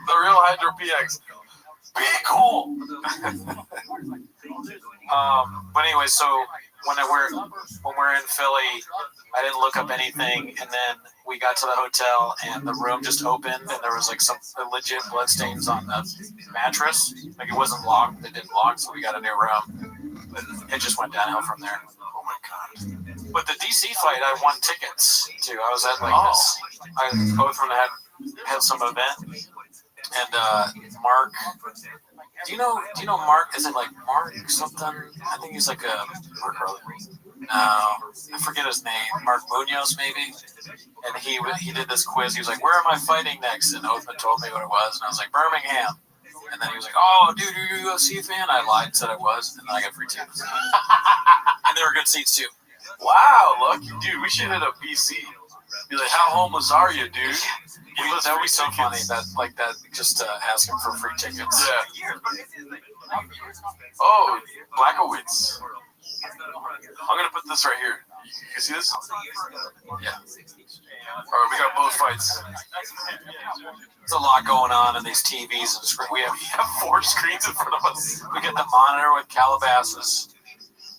The real Hydro PX. Be cool. But anyway, so when we're in Philly, I didn't look up anything, and then we got to the hotel, and the room just opened, and there was like some legit bloodstains on the mattress. Like it wasn't locked; it didn't lock, so we got a new room. But it just went downhill from there. Oh my god! But the DC fight, I won tickets to. I was at like this. Both of them had some event, and Mark. Do you know Mark? Is it like Mark something? I think he's like a Mark Early. No, I forget his name. Mark Munoz maybe. And he did this quiz. He was like, "Where am I fighting next?" And Othman told me what it was, and I was like, "Birmingham." And then he was like, "Oh, dude, you're a UFC fan?" I lied and said I was, and then I got free tickets. And there were good seats too. Wow, lucky dude. We should hit up BC. Be like, how homeless are you, dude? That would be so funny. That just ask him for free tickets. Yeah. Oh, Blackowitz. I'm gonna put this right here. You can see this? Yeah. All right, we got both fights. There's a lot going on in these TVs and screens. We have 4 screens in front of us. We get the monitor with Calabasas.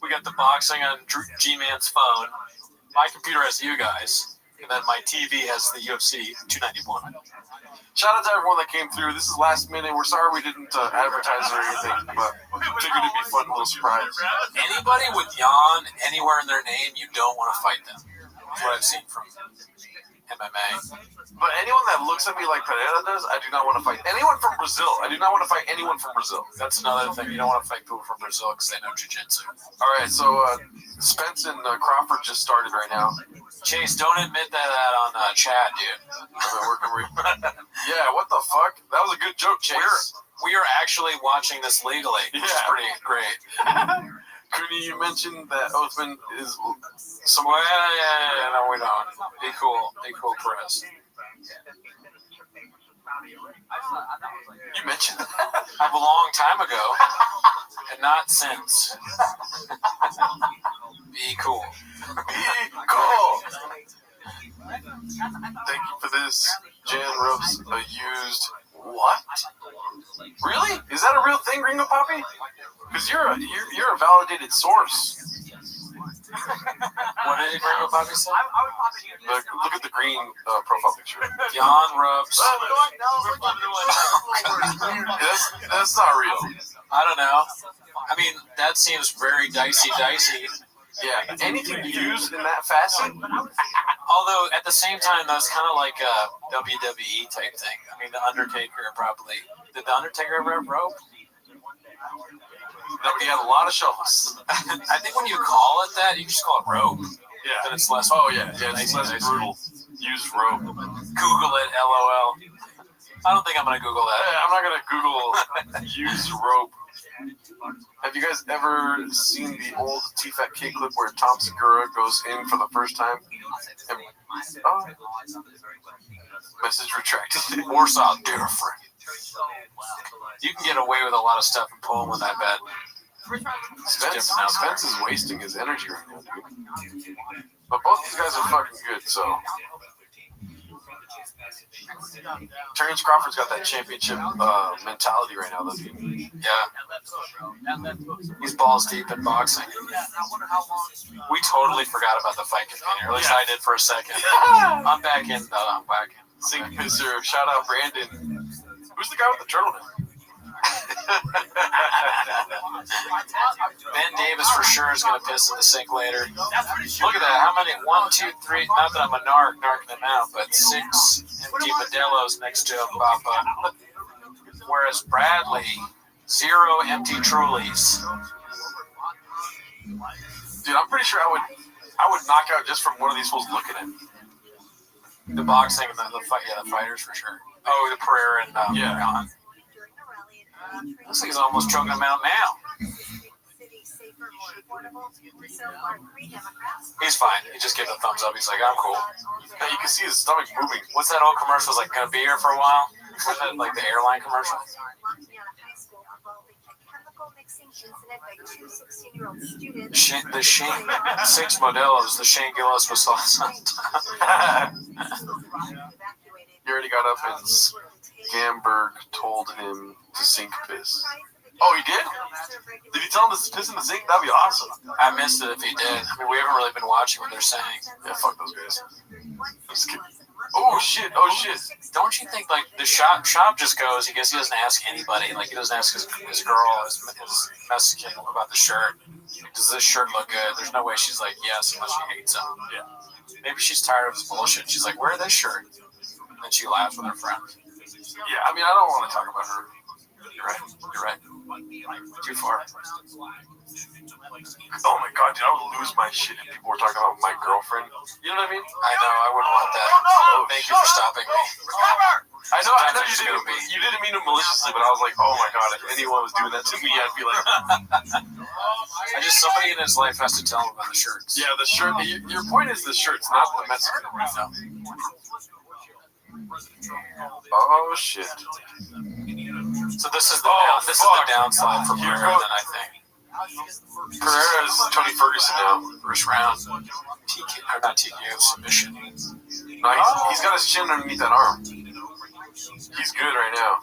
We got the boxing on G-Man's phone. My computer has you guys. And then my TV has the UFC 291. Shout out to everyone that came through. This is last minute. We're sorry we didn't advertise or anything, but figured it'd be fun, a little surprise. Anybody with Jan anywhere in their name, you don't want to fight them. That's what I've seen from MMA. But anyone that looks at me like Pereira does, I do not want to fight. Anyone from Brazil, I do not want to fight anyone from Brazil. That's another thing. You don't want to fight people from Brazil because they know jiu-jitsu. All right, so Spence and Crawford just started right now. Chase, don't admit that on chat, dude. Yeah, what the fuck? That was a good joke, Chase. We are actually watching this legally, which is pretty great. Cooney, you mentioned that Othman is somewhere. Yeah, no, we don't. Be cool, Chris. You mentioned that a long time ago, and not since. Be cool. Be cool. Thank you for this. Jan rubs a used. What? Really? Is that a real thing, Gringo Poppy? Because you're a validated source. What did Gringo Poppy say? Look at the green profile picture. Jan rubs. That's not real. I don't know. I mean, that seems very dicey. Yeah, anything used in that facet. Although at the same time, that's kind of like a WWE type thing. I mean, the Undertaker probably. Did the Undertaker ever have rope? No, he had a lot of shovels. I think when you call it that, you just call it rope. Yeah. Then it's less. Oh yeah, it's less brutal. Used rope. Google it, LOL. I don't think I'm gonna Google that. Yeah, I'm not gonna Google used rope. Have you guys ever seen the old T-Fat K clip where Tom Segura goes in for the first time? Message retracted. Warsaw, dear friend. You can get away with a lot of stuff in Poland, I bet. Spence is wasting his energy right now, dude. But both these guys are fucking good, so. Terrence Crawford's got that championship mentality right now, doesn't he? Yeah. He's balls deep in boxing. We totally forgot about the fight container. At least I did for a second. I'm back in. I'm back in. Sink pisser. Shout out Brandon. Who's the guy with the turtleneck? Ben Davis for sure is going to piss in the sink later. Look at that. How many? 1, 2, 3. Not that I'm a narking him out, but 6 empty Modelos next to him, Papa. Whereas Bradley, 0 empty Trulies. Dude, I'm pretty sure I would knock out just from one of these fools looking at me. The boxing and the fighters for sure. Oh, the Pereira and Jan. Looks like he's almost choking him out now. He's fine. He just gave a thumbs up. He's like, I'm cool. Yeah, you can see his stomach moving. What's that old commercial? It's like, gonna be here for a while? Was that like the airline commercial? The Shane 6 Modelos, the Shane Gillis was sauce. He already got up and Gamberg told him to to sink piss. Oh, he did? Did he tell him to piss in the sink? That'd be awesome. I missed it if he did. I mean, we haven't really been watching what they're saying. Yeah, fuck those guys. I'm just kidding. Oh shit! Oh shit! Don't you think like the shop just goes? He doesn't ask anybody. Like he doesn't ask his girl, his Mexican about the shirt. Like, does this shirt look good? There's no way she's like yes unless she hates him. Yeah. Maybe she's tired of his bullshit. She's like, wear this shirt. And then she laughs with her friend. Yeah, I mean, I don't want to talk about her. You're right. You're right. Too far. Oh my god, dude, I would lose my shit if people were talking about my girlfriend. You know what I mean? I know, I wouldn't want that. Oh, thank you for stopping me. I know you didn't mean it maliciously, but I was like, oh my god, if anyone was doing that to me, I'd be like, somebody in his life has to tell him about the shirts. Yeah, the shirt. Your point is the shirts, not the Mexican. No. Oh shit. So this is the downside for Pereira, then I think. Pereira's Tony Ferguson now. First round. Not TKO submission. No, he's got his chin underneath that arm. He's good right now.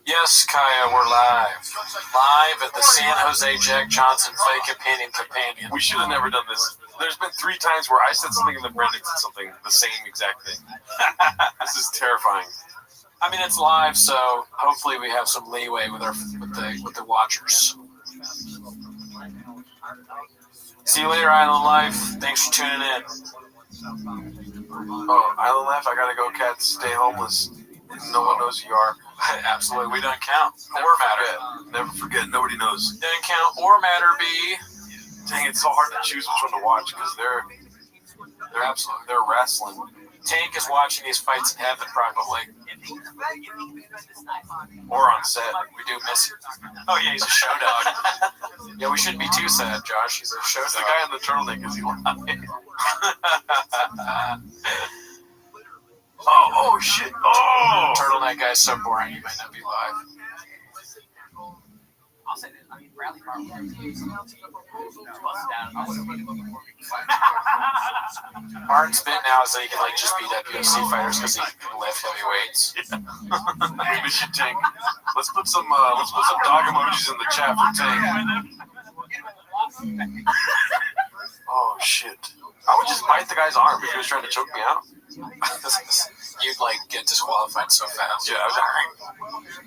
Yes, Kaya, we're live. Live at the San Jose Jack Johnson Fake Opinion Companion. We should have never done this. There's been 3 times where I said something and then Brendan said something, the same exact thing. This is terrifying. I mean, it's live, so hopefully we have some leeway with the watchers. See you later, Island Life. Thanks for tuning in. Oh, Island Life, I gotta go, cats. Stay homeless. No one knows who you are. Absolutely, we don't count. Never forget. Nobody knows. Didn't count or matter, B. Dang, it's so hard to choose which one to watch because they're wrestling. Tank is watching these fights in heaven, probably. Or on set. We do miss him. Oh, yeah, he's a show dog. Yeah, we shouldn't be too sad, Josh. He's a show dog. The guy in the turtleneck is he lying? Oh, shit. Oh! Turtleneck guy's so boring, he might not be live. I'll say this. I mean, Bradley Carl. Martin's bit now is that he can like just beat up UFC fighters because he can lift heavy weights. Maybe we should Tank. Let's put some dog emojis in the chat for Tank. Oh shit! I would just bite the guy's arm if he was trying to choke me out. You'd like get disqualified so fast. Yeah,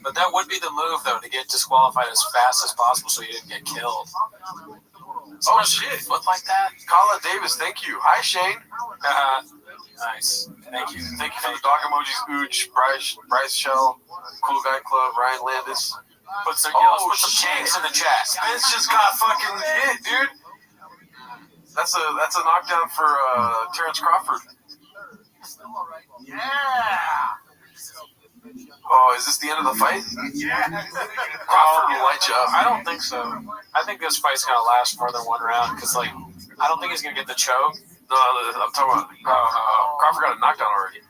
but that would be the move though, to get disqualified as fast as possible so you didn't get killed. Oh shit! Foot like that. Kala Davis, thank you. Hi Shane. Nice. Thank you. Thank you for the dog emojis. Ooch, Bryce Shell, Cool Guy Club, Ryan Landis. Let's put some tanks in the chat. Spence just got fucking hit, dude. That's a knockdown for Terrence Crawford. Yeah. Oh, is this the end of the fight? Yeah. Crawford will light you up. I don't think so. I think this fight's gonna last more than one round because, like, I don't think he's gonna get the choke. No, I'm talking about Crawford got a knockdown already.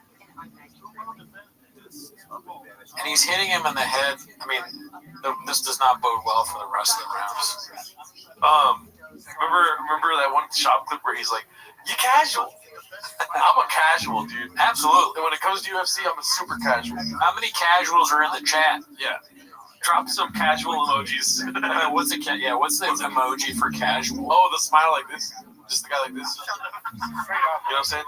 And he's hitting him in the head. I mean, this does not bode well for the rest of the rounds. Remember that one shop clip where he's like, "You casual." I'm a casual, dude. Absolutely. And when it comes to UFC, I'm a super casual. How many casuals are in the chat? Yeah. Drop some casual emojis. What's the emoji for casual? Oh, the smile like this. Just the guy like this. You know what I'm saying?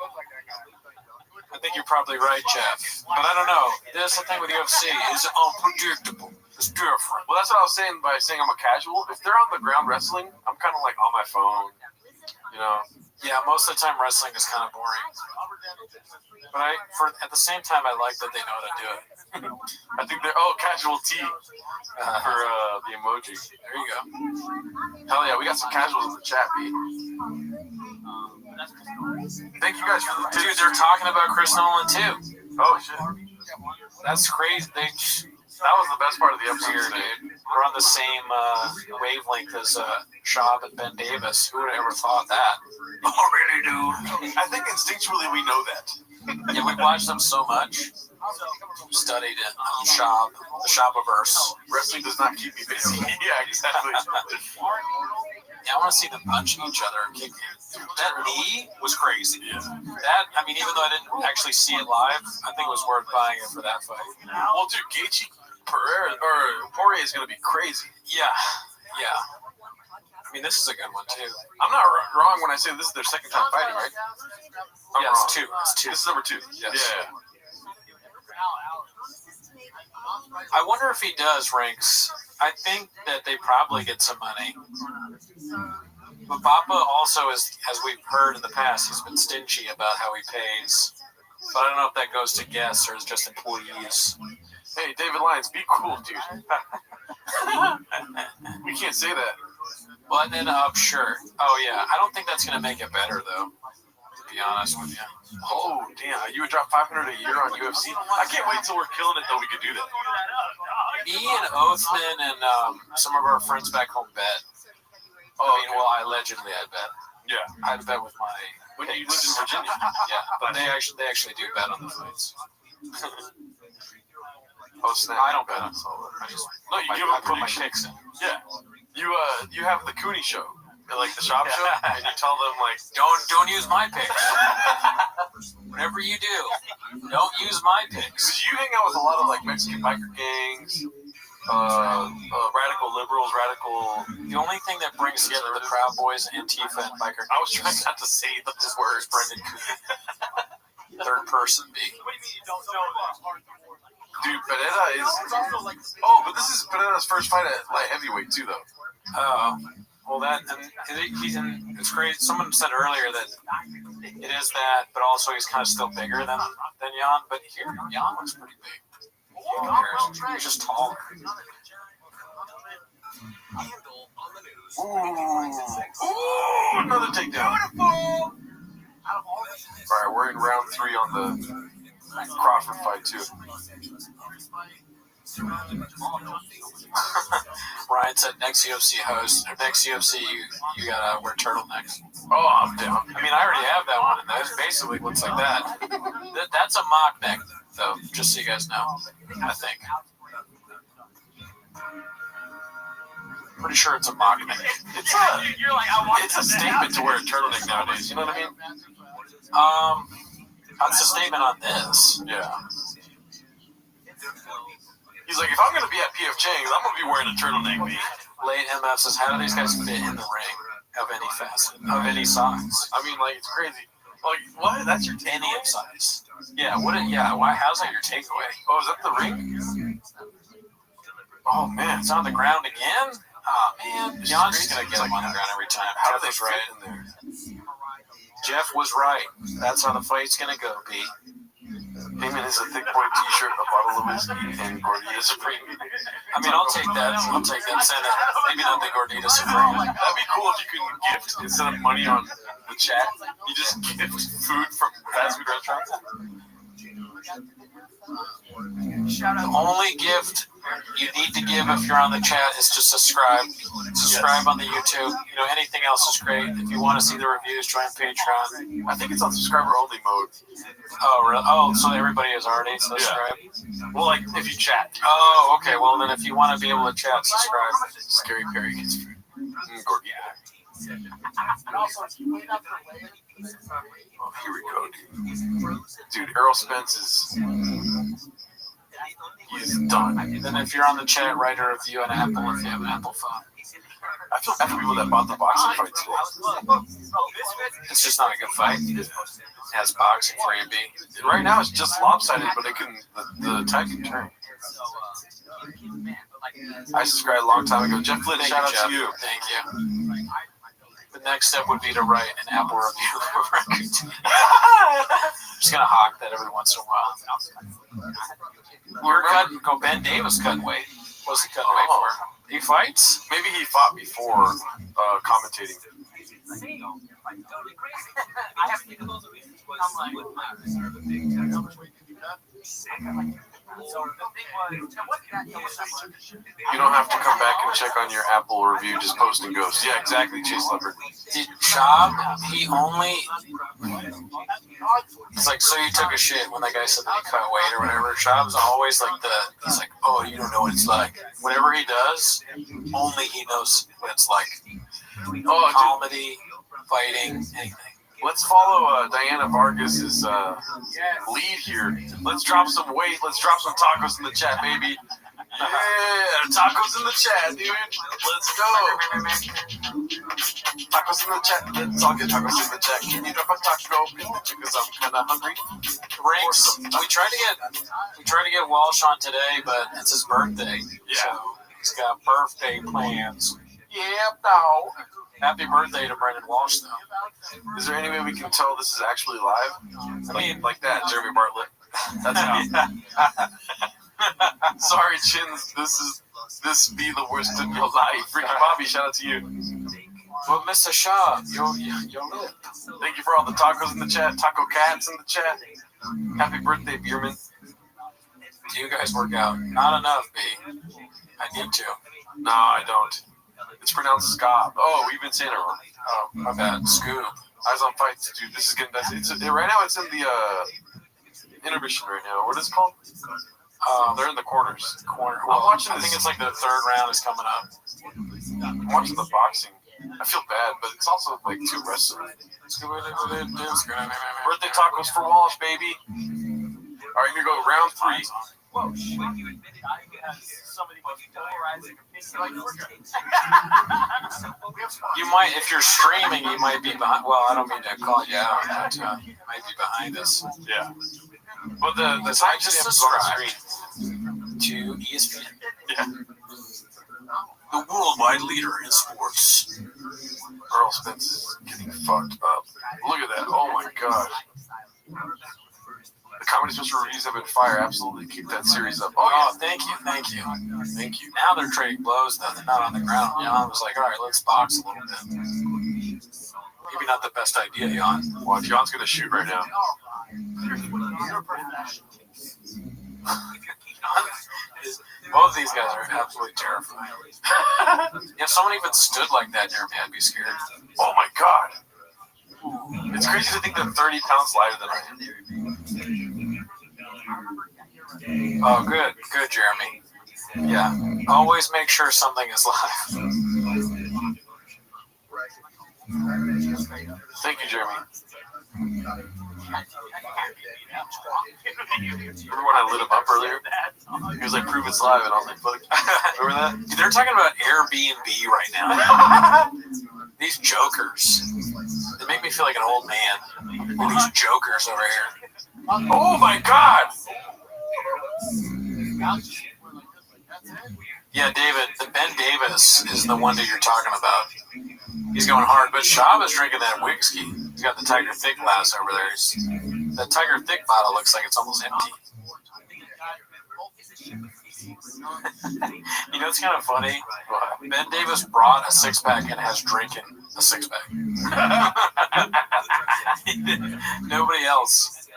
I think you're probably right, Jeff. But I don't know. That's the thing with UFC. It's unpredictable. It's different. Well, that's what I was saying by saying I'm a casual. If they're on the ground wrestling, I'm kind of like on my phone. You know? Yeah, most of the time wrestling is kind of boring. But at the same time, I like that they know how to do it. I think they're casual T for the emoji. There you go. Hell yeah, we got some casuals in the chat, B. Thank you guys for the dude. They're talking about Chris Nolan too. Oh shit, that's crazy. That was the best part of the episode, dude. We're on the same wavelength as Schaub and Ben Davis. Who would have ever thought that? Oh, really, dude? I think instinctually we know that. Yeah, we watched them so much. Studied it. Schaub, the Schaubiverse. Wrestling does not keep me busy. Yeah, exactly. Yeah, I want to see them punching each other and kicking. That knee was crazy. Yeah. That, I mean, even though I didn't actually see it live, I think it was worth buying it for that fight. Well, dude, Gaethje Poirier is going to be crazy. Yeah. I mean, this is a good one too. I'm not wrong when I say this is their second time fighting, right? Yeah, it's two. This is number 2. Yes. Yeah. I wonder if he does ranks. I think that they probably get some money. But Papa also is, as we've heard in the past, he's been stingy about how he pays. But I don't know if that goes to guests or is just employees. Hey, David Lyons, be cool, dude. We can't say that. Button it up, sure. Oh, yeah. I don't think that's going to make it better, though, to be honest with you. Oh, damn. You would drop $500 a year on UFC? I can't wait till we're killing it, though, we could do that. Me and Oathman and some of our friends back home bet. I allegedly I bet. Yeah. I bet with my... When you lived in Virginia. Yeah, but they actually do bet on the fights. Oh, snap. I don't bet on solo. I put my picks in. Yeah. You have the Cooney show, like the shop show, and you tell them like, don't use my picks. Whatever you do, don't use my picks. Because you hang out with a lot of like Mexican biker gangs, radical liberals, The only thing that brings together the Proud Boys, Antifa, and biker. I was trying not to say those words, Brendan Cooney. Third person B. Dude, Pineda is. Oh, but this is Pineda's first fight at light heavyweight too, though. Oh, well, he's in. It's great. Someone said earlier that it is that, but also he's kind of still bigger than Jan. But here, Jan looks pretty big. He's just taller. Ooh, another takedown. All right, we're in round 3 on the Crawford fight too. Ryan said next UFC host, or next UFC you gotta wear turtlenecks. Oh, I'm down. I mean, I already have that one, and that basically looks like that. That's a mock neck, though, just so you guys know. I think. Pretty sure it's a mock neck. It's a statement to wear a turtleneck nowadays. You know what I mean? That's a statement on this. Yeah. He's like, if I'm gonna be at PF Chang's, I'm gonna be wearing a turtleneck. Late MF says, how do these guys fit in the ring of any facet, of any size? I mean, like, it's crazy. Like, what? That's your any of size. Yeah. Why? How's that your takeaway? Oh, is that the ring? Oh man, it's on the ground again. Oh man, Jan's just gonna get him on the ground every time. How did they right in there? Jeff was right. That's how the fight's gonna go, B. Heyman is a thick boy t-shirt, a bottle of whiskey, and Gordita Supreme. I mean, I'll take that. Send it. Maybe not the Gordita Supreme. That'd be cool if you could gift instead of money on the chat. You just gift food from fast food restaurants. The only gift you need to give if you're on the chat is to subscribe. Subscribe on the YouTube. Anything else is great. If you want to see the reviews, join Patreon. I think it's on subscriber only mode. Oh, really? Oh, so everybody is already subscribed? Yeah. Well, like if you chat. Oh, okay. Well, then if you want to be able to chat, subscribe. Scary Perry gets food. Gordita. Oh, here we go, dude. Dude, Earl Spence is... He's done. And then if you're on the chat, write a review on Apple if you have an Apple phone. I feel bad for people that bought the boxing fight today. It's just not a good fight. It has boxing for you, B. Right now it's just lopsided, but it can the tide can turn. I subscribed a long time ago. Jeff Flynn, shout out to you. Thank you. The next step would be to write an Apple review. Just gonna hawk that every once in a while. Ben Davis cutting weight. What's he cutting weight for? He fights? Maybe he fought before commentating. You don't have to come back and check on your Apple review, just post and ghost. Yeah, exactly, Chase Leopard. Shab, it's like, so you took a shit when that guy said that he cut weight or whatever. Shab's always like he's like, oh, you don't know what it's like. Whatever he does, only he knows what it's like. Oh, comedy, fighting, anything. Let's follow Diana Vargas's lead here. Let's drop some weight. Let's drop some tacos in the chat, baby. Yeah, tacos in the chat, dude. Let's go. Tacos in the chat. Let's all get tacos in the chat. Can you drop a taco? Because I'm kind of hungry. Rinks. We tried to get Walsh on today, but it's his birthday. Yeah. So he's got birthday plans. Yeah, no. Happy birthday to Brendan Walsh, though. Is there any way we can tell this is actually live? I mean, like that, Jeremy Bartlett. That's how. Sorry, Chins. This be the worst of your life. Ricky Bobby, shout out to you. Well, Mr. Shaw, you're lit. Thank you for all the tacos in the chat, taco cats in the chat. Happy birthday, Bierman. Do you guys work out? Not enough, B. I need to. No, I don't. It's pronounced Scob. Oh, we've been saying it wrong. Oh, my bad. Scoop. Eyes on fights, dude. This is getting messy. Right now, it's in the intermission right now. What is it called? They're in the corners. Corner. I'm watching I think it's like the third round is coming up. I'm watching the boxing. I feel bad, but it's also like two wrestlers. Birthday tacos for Walsh, baby. All right, here we go. Round 3. You might, if you're streaming, you might be behind. Well, I don't mean to call you out, but you might be behind us. Yeah. But the time just stamp is on the subscribe to ESPN. Yeah. The worldwide leader in sports. Earl Spence is getting fucked up. Look at that. Oh my god. The comedy special reviews have been fire. Absolutely keep that series up. Oh, yeah. Thank you. Now they're trading blows, though. They're not on the ground. Jan was like, all right, let's box a little bit. Maybe not the best idea, Jan. Well, Jan's going to shoot right now. Both of these guys are absolutely terrifying. If someone even stood like that near me, I'd be scared. Oh my god. It's crazy to think they're 30 pounds lighter than I am. Oh, good, Jeremy. Yeah, always make sure something is live. Thank you, Jeremy. Remember when I lit him up earlier? He was like, prove it's live, and I was like, fuck. Remember that? They're talking about Airbnb right now. These jokers. They make me feel like an old man. These jokers over here. Oh my god! Yeah, David, the Ben Davis is the one that you're talking about. He's going hard, but Shab is drinking that whiskey. He's got the Tiger Thick glass over there. That Tiger Thick bottle looks like it's almost empty. You know, it's kind of funny. Ben Davis brought a 6-pack and has drinking a 6-pack. Nobody else.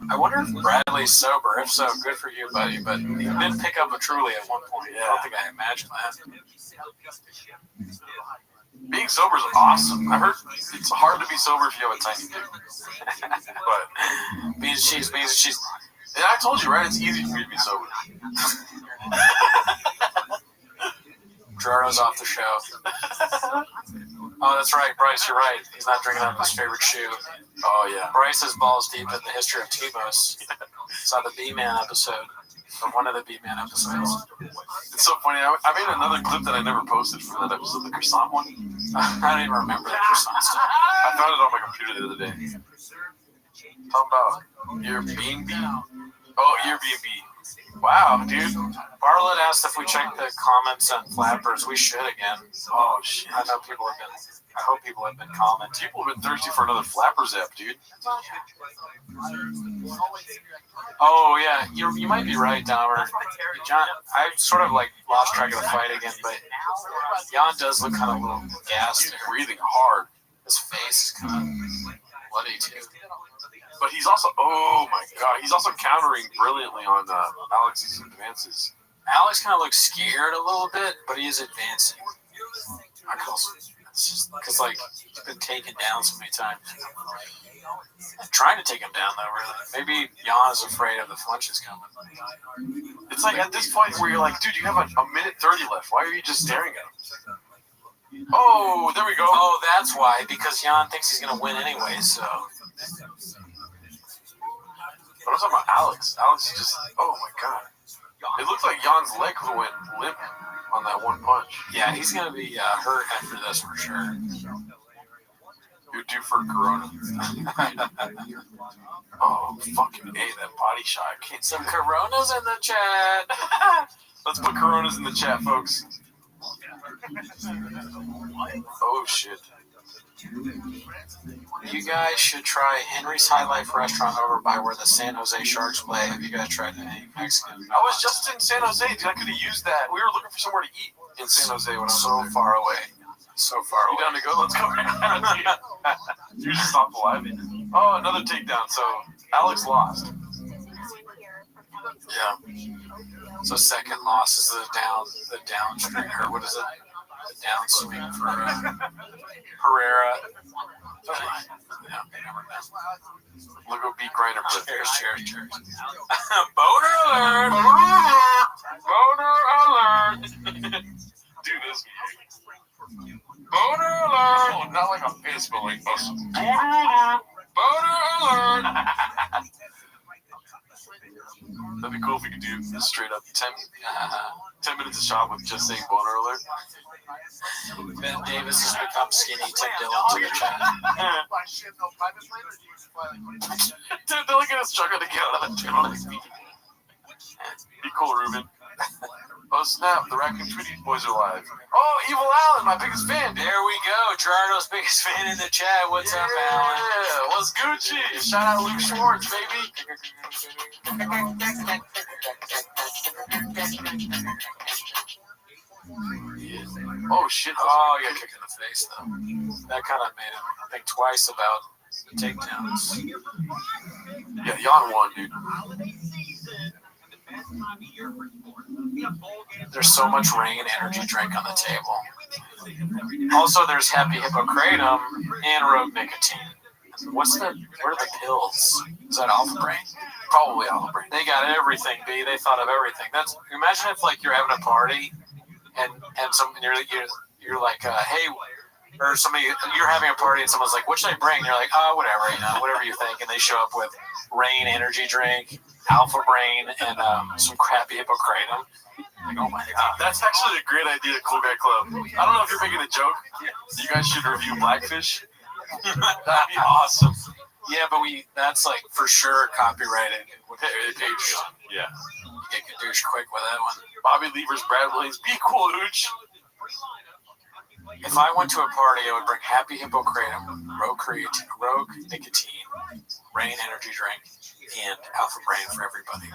I wonder if Bradley's sober. If so, good for you, buddy. But he did pick up a Truly at one point. I don't think I imagined that. Being sober is awesome. I heard it's hard to be sober if you have a tiny dick. But beans and cheese. And I told you, right? It's easy for me to be sober. Gerardo's off the show. Oh, that's right, Bryce. You're right. He's not drinking out of his favorite shoe. Oh yeah. Bryce is balls deep in the history of Timos. Saw the B-Man episode. Or one of the B-Man episodes. It's so funny. I made another clip that I never posted from that episode, the croissant one. I don't even remember the croissant stuff. I found it on my computer the other day. Talking about Airbnb. Oh, Airbnb. Wow, dude. Bartlett asked if we checked the comments on Flappers. We should again. Oh, shit. I hope people have been commenting. People have been thirsty for another Flappers app, dude. Oh, yeah. You might be right, Dahmer. John, I sort of like lost track of the fight again, but Jan does look kind of a little gassed. He's breathing hard. His face is kind of bloody, too. But he's also, oh my god, he's also countering brilliantly on Alex's advances. Alex kind of looks scared a little bit, but he is advancing. Because, like, he's been taken down so many times. I'm trying to take him down, though, really. Maybe Jan is afraid of the punches coming. It's like at this point where you're like, dude, you have a minute 30 left. Why are you just staring at him? Oh, there we go. Oh, that's why. Because Jan thinks he's going to win anyway, so... But I'm talking about Alex. Alex is just, oh my god. It looked like Jan's leg went limp on that one punch. Yeah, he's gonna be hurt after this for sure. You're due for a Corona. Oh, fucking A, that body shot. I can't. Some Coronas in the chat. Let's put Coronas in the chat, folks. Oh, shit. You guys should try Henry's High Life restaurant over by where the San Jose Sharks play. Have you guys tried any Mexican? I was just in San Jose, dude. I could have used that. We were looking for somewhere to eat in San Jose when I was so there. far away. So far You away. down to go? Let's go. You just stopped the live. Oh, another takedown. So Alex lost. Yeah. So second loss is the downstream, or what is it? The downswing for Herrera. Yeah, Look at beat Grinder. Cheers. Boner alert! Boner alert! Do this. Boner alert! Oh, not like a face, but like us. Boner alert! That'd be cool if we could do straight up 10 minutes of shot with just saying boner alert. Ben Davis has become skinny. Tim Dillon to the chat. Dude, look at us struggling to get out of the gym on his feet. Be cool, Ruben. Oh, snap. The Raccoon Tweety boys are live. Oh, Evil Alan, my biggest fan. There we go. Gerardo's biggest fan in the chat. What's up, Alan? Yeah, what's Gucci? Shout out Luke Schwartz, baby. Oh, shit. Oh, you got kicked in the face, though. That kind of made him think twice about the takedowns. Yeah, Jan won, dude. There's so much rain energy drink on the table. Also, there's Happy Hippocratum and Rogue Nicotine. What's the? What are the pills? Is that Alpha Brain? Probably Alpha Brain. They got everything, B. They thought of everything. That's. Imagine if like you're having a party, and you're like, hey, or somebody you're having a party and someone's like, what should I bring? And you're like, oh, whatever, whatever you think, and they show up with Rain energy drink, Alpha Brain, and some crappy Hippocratum. Like, oh my god, that's actually a great idea, Cool Guy Club. I don't know if you're making a joke. You guys should review Blackfish. That'd be awesome. Yeah, but that's like for sure copyrighted. Yeah. Get douche quick with that one. Bobby Levers, Brad Williams, be cool, Hooch. If I went to a party, I would bring Happy Hippocratum, Rogue Nicotine, Rain energy drink, and Alpha Brain for everybody.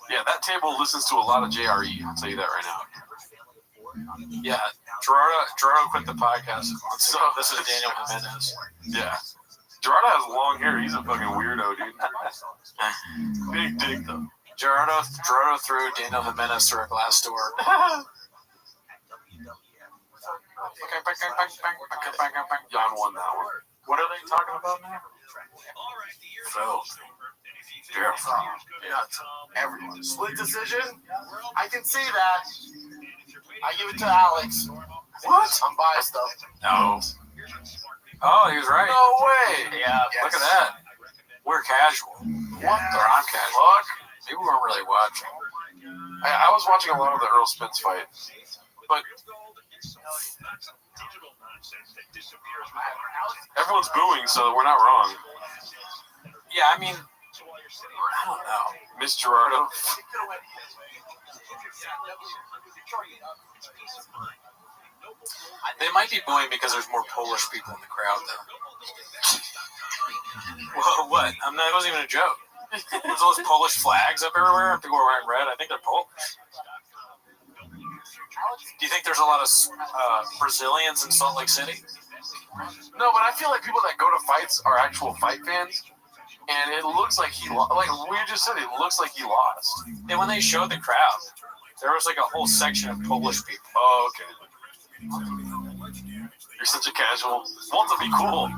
Yeah, that table listens to a lot of JRE. I'll tell you that right now. Yeah, Gerardo quit the podcast. So this is Daniel Jimenez. Yeah. Gerardo has long hair. He's a fucking weirdo, dude. Big dick, though. Gerardo threw Daniel Jimenez through a glass door. Jan won that one. What are they talking about now? Filth. Yeah, everyone. Split decision. I can see that. I give it to Alex. What? I'm biased though. No. Oh, he was right. No way. Yeah. Look at that. We're casual. What the I'm casual. fuck? Maybe we weren't really watching. I was watching a lot of the Earl Spence fight, but everyone's booing, so we're not wrong. Yeah, I mean, I don't know. Miss Gerardo. They might be booing because there's more Polish people in the crowd, though. Well, what? That wasn't even a joke. There's all those Polish flags up everywhere. People are wearing red. I think they're Polish. Do you think there's a lot of Brazilians in Salt Lake City? No, but I feel like people that go to fights are actual fight fans, and it looks like like we just said, it looks like he lost. And when they showed the crowd, there was like a whole section of Polish people. Oh, okay. You're such a casual. Want to be cool.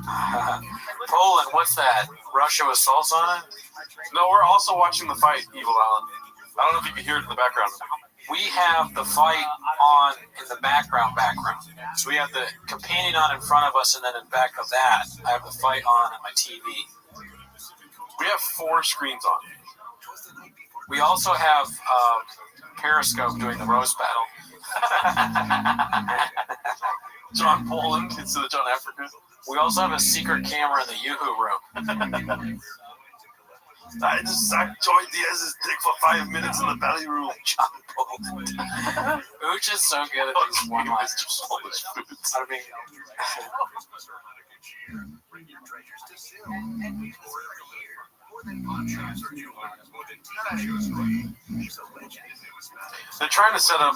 Poland, what's that? Russia with salsa on it? No, we're also watching the fight, Evil Alan. I don't know if you can hear it in the background. We have the fight on in the background. So we have the companion on in front of us, and then in back of that, I have the fight on my TV. We have 4 screens on. We also have Periscope doing the roast battle. John Poland instead of John Africa. We also have a secret camera in the Yoo-hoo room. I just sucked Joy Diaz's dick for 5 minutes in the belly room. John Poland. Ooch is so good at these one-liners. I mean, they're trying to set up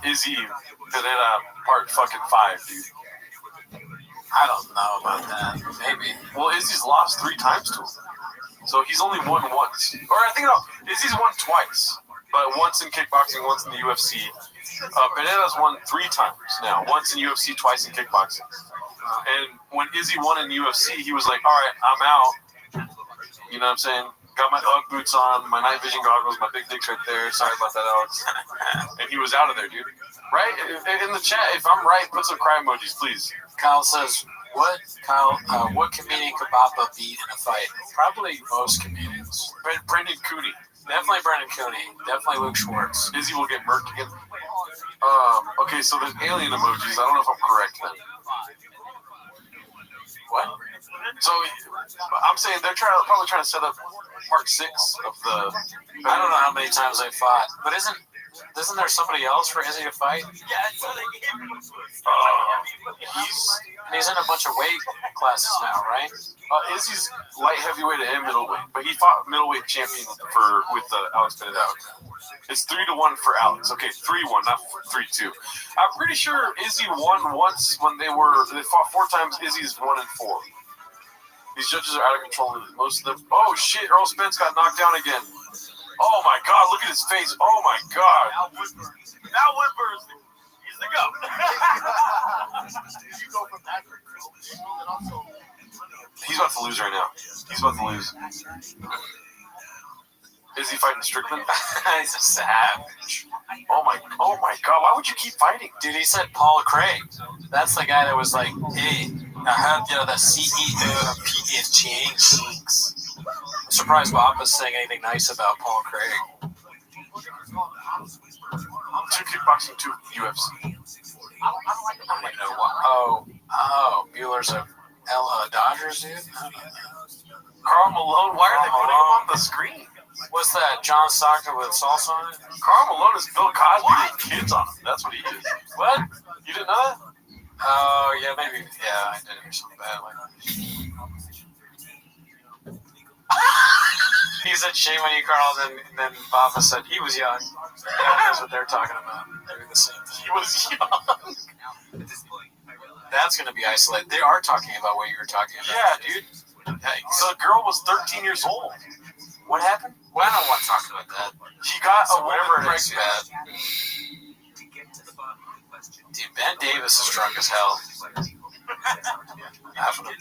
Izzy Pineda part fucking 5, dude. I don't know about that. Maybe. Well, Izzy's lost 3 times to him. So he's only won once. Or I think, no, Izzy's won twice. But once in kickboxing, once in the UFC. Pineda's won 3 times now. Once in UFC, twice in kickboxing. And when Izzy won in UFC, he was like, all right, I'm out. You know what I'm saying? Got my Ugg boots on, my night vision goggles, my big dick's right there. Sorry about that, Alex. And he was out of there, dude. Right? In the chat, if I'm right, put some cry emojis, please. Kyle says, what comedian could Bappa beat in a fight? Probably most comedians. Brendan Cooney. Definitely Brendan Cooney. Definitely Luke Schwartz. Izzy will get murked again. Okay, so there's alien emojis. I don't know if I'm correct then. What? So I'm saying they're probably trying to set up part 6 of the. I don't know how many times they fought, but isn't there somebody else for Izzy to fight? He's in a bunch of weight classes now, right? Izzy's light heavyweight and middleweight, but he fought middleweight champion with Alex Pineda. It's 3-1 for Alex. Okay, 3-1, not 3-2. I'm pretty sure Izzy won once when they fought 4 times. Izzy's 1-4. These judges are out of control. Most of them. Oh shit! Earl Spence got knocked down again. Oh my god! Look at his face. Oh my god! Now Whippers. He's the go. You go from that for Christmas. And also. He's about to lose right now. He's about to lose. Is he fighting Strickland? He's a savage. Oh my god! Why would you keep fighting? Dude, he said Paul Craig. That's the guy that was like, hey, I heard you're the CEO of PFG. I'm surprised Bappa's saying anything nice about Paul Craig. 2 kickboxing, 2 UFC. I don't even know what. Oh, Bueller's a Dodgers dude? Karl Malone, why are they putting him on the screen? What's that? John Stockton with salsa on it? Karl Malone is Bill Cosby with kids on him. That's what he is. What? You didn't know that? Oh, yeah, maybe. Yeah, I did hear something bad like that. He said, shame on you, Carl, and then Bappa said he was young. That's what they're talking about. Maybe the same thing. He was young. That's going to be isolated. They are talking about what you were talking about. Yeah, dude. So the girl was 13 years old. What happened? Well, I don't want to talk about that. She got a whatever woman it is pregnant. bad. Dude, Ben Davis is drunk as hell. Half of them.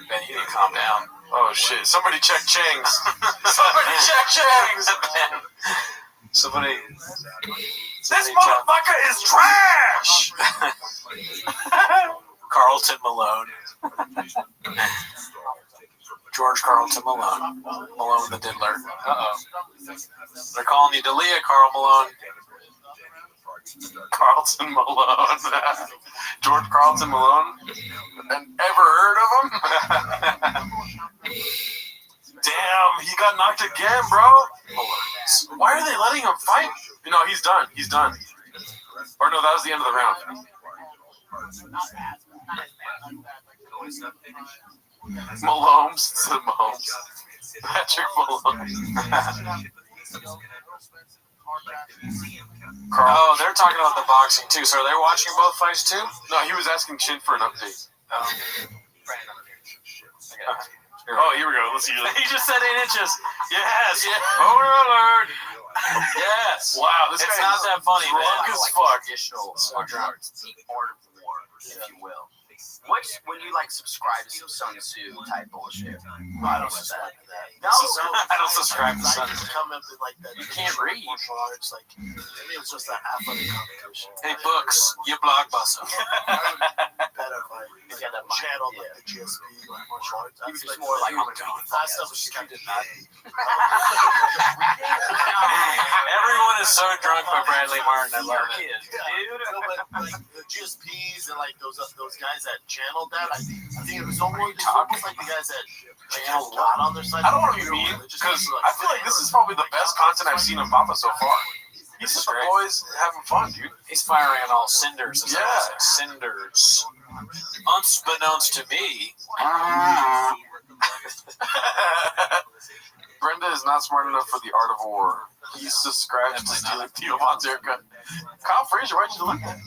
Ben, you need to calm down. Oh shit! Somebody check Chang's. Somebody check Chang's. Ben. Somebody. This motherfucker is trash. Carlton Malone. George Carlton Malone. Malone the Diddler. Uh-oh. They're calling you D'Elia, Carl Malone. Carlton Malone. George Carlton Malone. And ever heard of him? Damn, he got knocked again, bro. Why are they letting him fight? No, he's done. He's done. Or no, that was the end of the round. Malone's to Mahomes. Patrick Malone. Oh, they're talking about the boxing too. So are they watching both fights too? No, he was asking Chin for an update. Oh, here we go. Let's see. He just said 8 inches. Yes. Yeah. Owner alert. Yes. Wow, this it's guy not is that funny, man. drunk as fuck. Additional words, the art of war, if you will. Which, when you like subscribe to some Sun Tzu type bullshit, I don't subscribe to that. No, I don't subscribe to Sun Tzu. Come up with like that. You can't read. Martial arts, like maybe it's just that athletic competition. Hey, books, you blockbuster. Better fight. yeah, that channel like the GSP, like martial arts. He was just more like, I'm gonna do that stuff was just kind of Everyone is so drunk by Bradley Martin. I love it. dude. So, but, like the GSPs and like those guys that channeled that, I think it was almost like the guys that channeled God on their side. I don't know what you mean, because I feel like this is probably the best content I've seen of Papa so far. He's just the boys having fun, dude. He's firing on all cinders. Yeah. Cinders. Unbeknownst to me. Brenda is not smart enough for the art of war. He's subscribed to steal Theo Von's haircut. Kyle Frazier, why'd you delete that?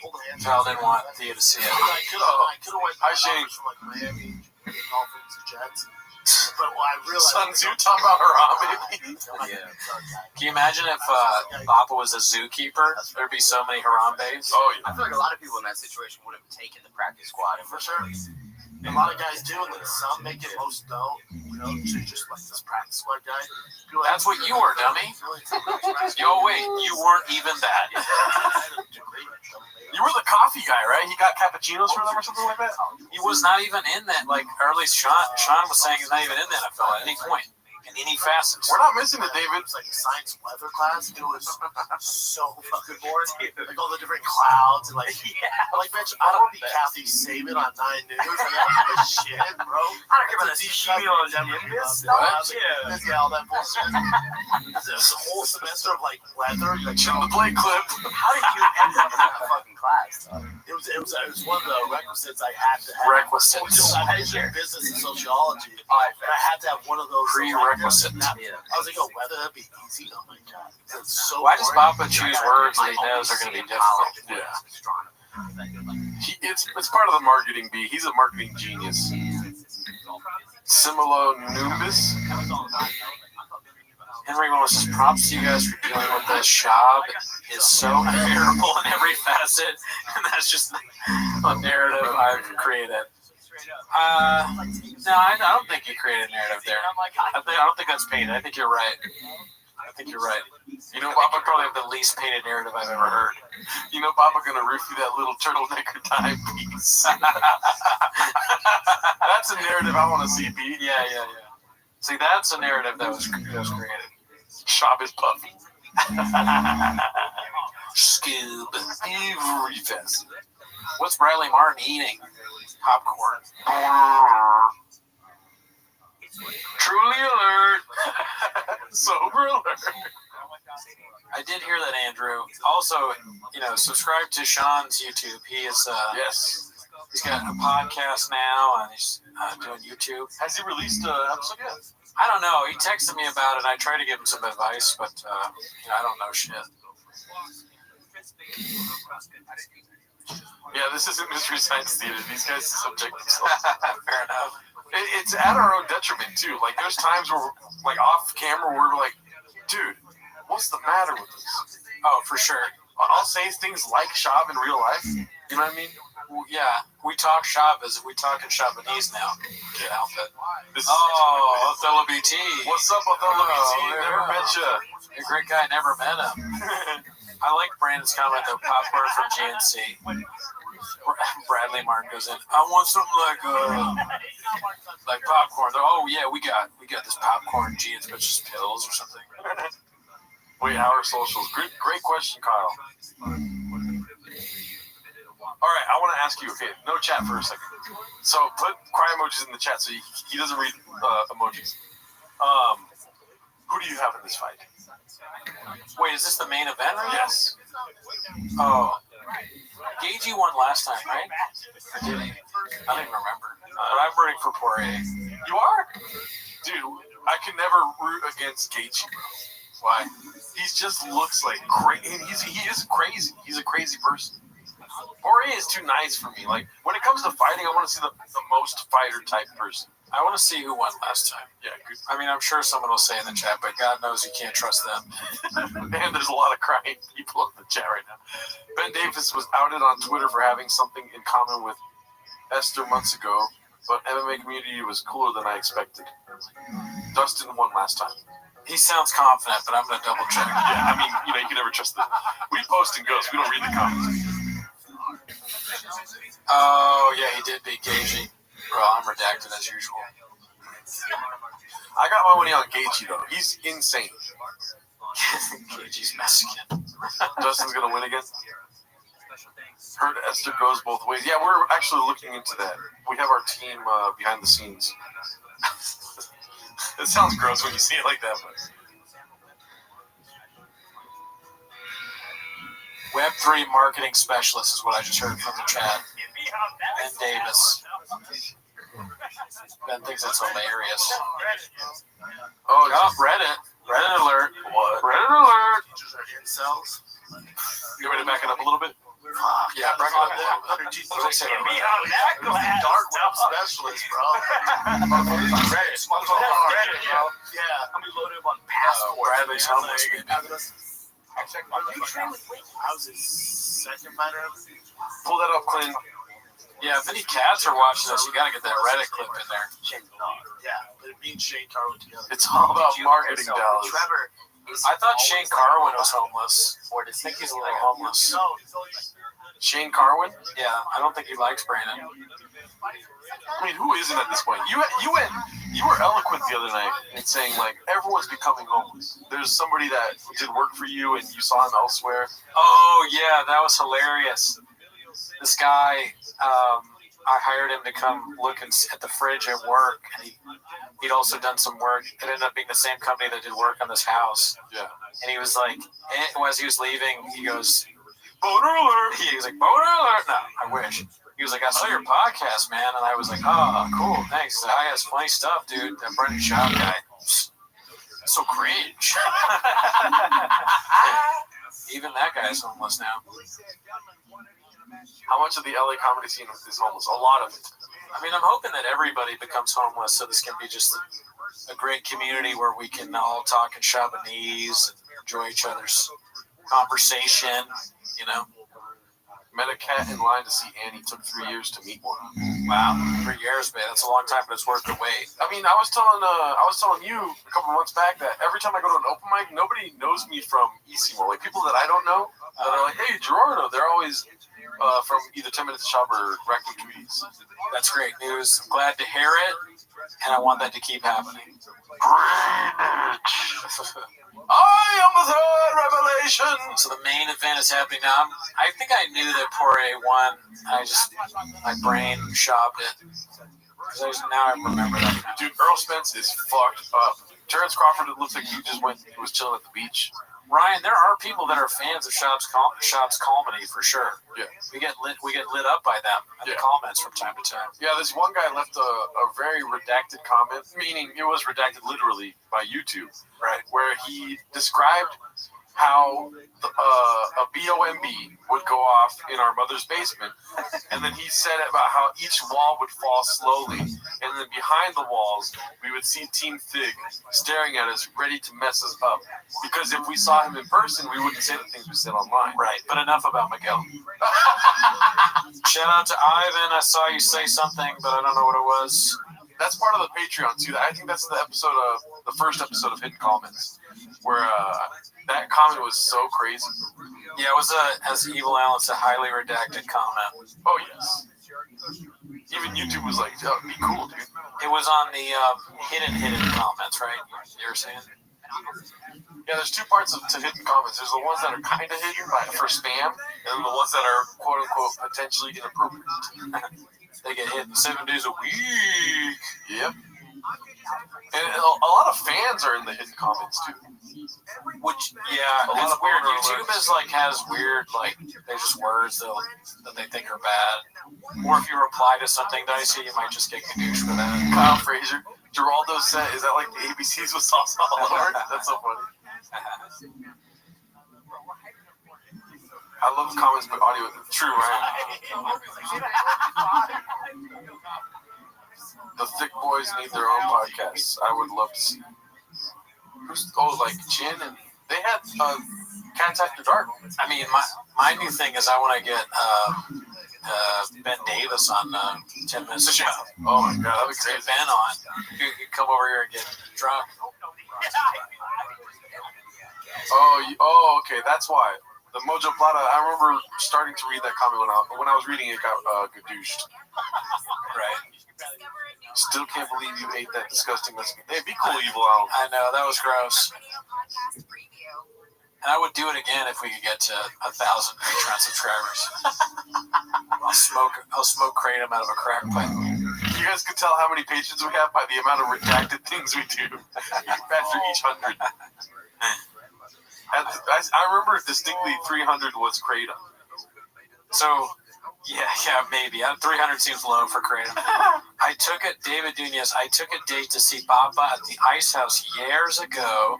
Pulled a hand. Kyle didn't want Theo to see it. I could have went Hi, Shane. from like Miami, Dolphins to Jets. But I realized Sun Tzu talking about Haram, baby. Can you imagine if Papa was a zookeeper? There'd be so many Harambe's. Oh, yeah. I feel like a lot of people in that situation would have taken the practice squad. for sure. A lot of guys do, and then some make it, most don't. You know, so you just like this practice squad guy. That's what you were, dummy. Yo, wait, you weren't even that. You were the coffee guy, right? He got cappuccinos for them or something like that? He was not even in that. Like, early Sean was saying he's not even in the NFL at any point. In any facets. We're not missing it, David. It was like a science weather class. It was so fucking boring. Like all the different clouds and like, like bitch, I don't need Kathy Saban on 9 News. I don't give a shit, bro. I don't give a cumulonimbus. Yeah, all that bullshit. There's a whole semester of like weather. Like, Jim the play clip. How did you end up in that fucking class? It was one of the requisites I had to have. Requisites. I majored in business and sociology. I had to have one of those. Prerequisites. I was like, oh, weather, that'd be easy. Oh my god. It's so Why does boring. Papa choose words that he knows are going to be difficult? Yeah. It's part of the marketing bee. He's a marketing genius. Similonumbus. Henry Willis says, props to you guys for dealing with this. Shab is so unbearable in every facet, and that's just a narrative I've created. No, I don't think you created a narrative there. I don't think that's painted. I think you're right. You know, Papa probably have the least painted narrative I've ever heard. You know, Papa gonna roof you that little turtleneck or tie piece. That's a narrative I want to see, Pete. Yeah. See, that's a narrative that was created. Shop is puffy. Scoob. Every facet. What's Bradley Martin eating? Popcorn. Truly alert. Sober alert. I did hear that, Andrew. Also, subscribe to Sean's YouTube. He is yes. He's got a podcast now, and he's doing YouTube. Has he released an episode yet? I don't know. He texted me about it. I tried to give him some advice, but I don't know shit. Yeah, this isn't Mystery Science Theater. These guys subject themselves. Fair enough. It's at our own detriment, too. Like, there's times where, like, off camera, we're like, dude, what's the matter with this? Oh, for sure. I'll say things like Shab in real life. You know what I mean? Well, yeah, we talk Shabbos. We talk in Shabbonese now. Yeah. Othello BT. What's up, Othello BT? Never met you. A great guy, never met him. I like Brandon's comment though. Popcorn from GNC. Bradley Martin goes in. I want something like popcorn. Oh yeah, we got this popcorn GNC, but just pills or something. Wait, how are socials? Great question, Kyle. All right, I want to ask you. Okay, no chat for a second. So put cry emojis in the chat so he doesn't read emojis. Who do you have in this fight? Wait, is this the main event right now? Yes. Oh. Gagey won last time, right? Or did he? I don't even remember. But I'm rooting for Poirier. You are? Dude, I can never root against Gaethje, bro. Why? He just looks like crazy. He is crazy. He's a crazy person. Poirier is too nice for me. Like, when it comes to fighting, I want to see the most fighter type person. I want to see who won last time. Yeah, good. I mean, I'm sure someone will say in the chat, but God knows you can't trust them. Man, there's a lot of crying people in the chat right now. Ben Davis was outed on Twitter for having something in common with Esther months ago, but MMA community was cooler than I expected. Dustin won last time. He sounds confident, but I'm going to double check. Yeah, I mean, you can never trust them. We post and ghost. We don't read the comments. Oh, yeah, he did beat Gagey. Bro, I'm redacted as usual. I got my money on Gagey, though. He's insane. Gagey's Mexican. Justin's going to win again? Heard Esther goes both ways. Yeah, we're actually looking into that. We have our team behind the scenes. It sounds gross when you see it like that, but... Web3 marketing specialist is what I just heard from the chat. Ben Davis. Ben thinks it's hilarious. Oh, Reddit. Reddit alert. What? Reddit alert. Incels. You ready to back it up a little bit? Yeah, back it up a little bit. What did I say? Dark web specialist, bro. Reddit, bro. Yeah. I'm loaded up on Passport. Bradley's homeless. I was his second fighter. Pull that up, Clint. Yeah, if any cats are watching us, you gotta get that Reddit clip in there. Yeah, but me and Shane Carwin together. It's all about marketing dollars. Trevor. I thought Shane Carwin was homeless. Or I think he's a little homeless. Shane Carwin? Yeah, I don't think he likes Brandon. I mean, who isn't at this point? You were eloquent the other night in saying, like, everyone's becoming homeless. There's somebody that did work for you and you saw him elsewhere. Oh, yeah, that was hilarious. This guy, I hired him to come look at the fridge at work, and he'd also done some work. It ended up being the same company that did work on this house. Yeah. And he was like, as he was leaving, he goes, boner alert. He was like, boner alert. No, I wish. He was like, I saw your podcast, man. And I was like, oh, cool, thanks. He's like, I has funny stuff, dude. That Brendan Schaub guy. So cringe. Even that guy's homeless now. How much of the LA comedy scene is homeless? A lot of it. I mean, I'm hoping that everybody becomes homeless so this can be just a great community where we can all talk in Shabanese and enjoy each other's conversation, you know. Met a cat in line to see Annie. Took 3 years to meet one. Wow, 3 years, man. That's a long time, but it's worth the wait. I mean, I was telling you a couple months back that every time I go to an open mic, nobody knows me from Easimo. Like people that I don't know that are like, hey, Gerardo. They're always from either 10 Minutes to Shop or Raccoon Tweeties. That's great news. I'm glad to hear it, and I want that to keep happening. I am the third revelation. So the main event is happening now. I think I knew that Poirier won. My brain shopped it. Now I remember that. Dude, Earl Spence is fucked up. Terrence Crawford, it looks like he was chilling at the beach. Ryan, there are people that are fans of Schaub's comedy for sure. Yeah, we get lit up by them in the comments from time to time. Yeah, this one guy left a very redacted comment, meaning it was redacted literally by YouTube, right? Where he described how a BOMB would go off in our mother's basement, and then he said about how each wall would fall slowly, and then behind the walls we would see Team Thig staring at us, ready to mess us up. Because if we saw him in person, we wouldn't say the things we said online. Right, but enough about Miguel. Shout out to Ivan. I saw you say something, but I don't know what it was. That's part of the Patreon too. I think that's the first episode of Hidden Comments, where that comment was so crazy. Yeah, it was as Evil Alan, it's a highly redacted comment. Oh yes. Even YouTube was like, oh, be cool, dude. It was on the hidden comments, right? You were saying? Yeah, there's two parts to hidden comments. There's the ones that are kind of hidden for spam, and the ones that are quote unquote potentially inappropriate. They get hit 7 days a week. Yep. And a lot of fans are in the hidden comments too. Which, yeah, it's weird. YouTube is has weird, there's just words that they think are bad. Or if you reply to something dicey, you might just get kadoosh for that. Kyle Frazier, Geraldo said, is that like the ABCs with sauce all over? That's so funny. I love the comments, but audio. True, right? The Thick Boys need their own podcasts. I would love to see. Like Chin, and they had Cats After Dark. I mean, my new thing is I want to get Ben Davis on 10 Minutes to Show. Oh my god, that'd be crazy. Get Ben on. You could come over here and get drunk. Oh, okay, that's why. The Mojo Plata, I remember starting to read that comic when I was reading it, got gadooshed. Right. Still can't believe you ate that disgusting Mexican. Hey, be cool, Evil Al. I know, that was gross. And I would do it again if we could get to 1,000 Patreon subscribers. I'll smoke kratom out of a crack pipe. You guys could tell how many patrons we have by the amount of redacted things we do after each 100. I remember distinctly 300 was kratom. So, yeah, maybe. 300 seems low for kratom. I took it, David Nunez, I took a date to see Papa at the Ice House years ago,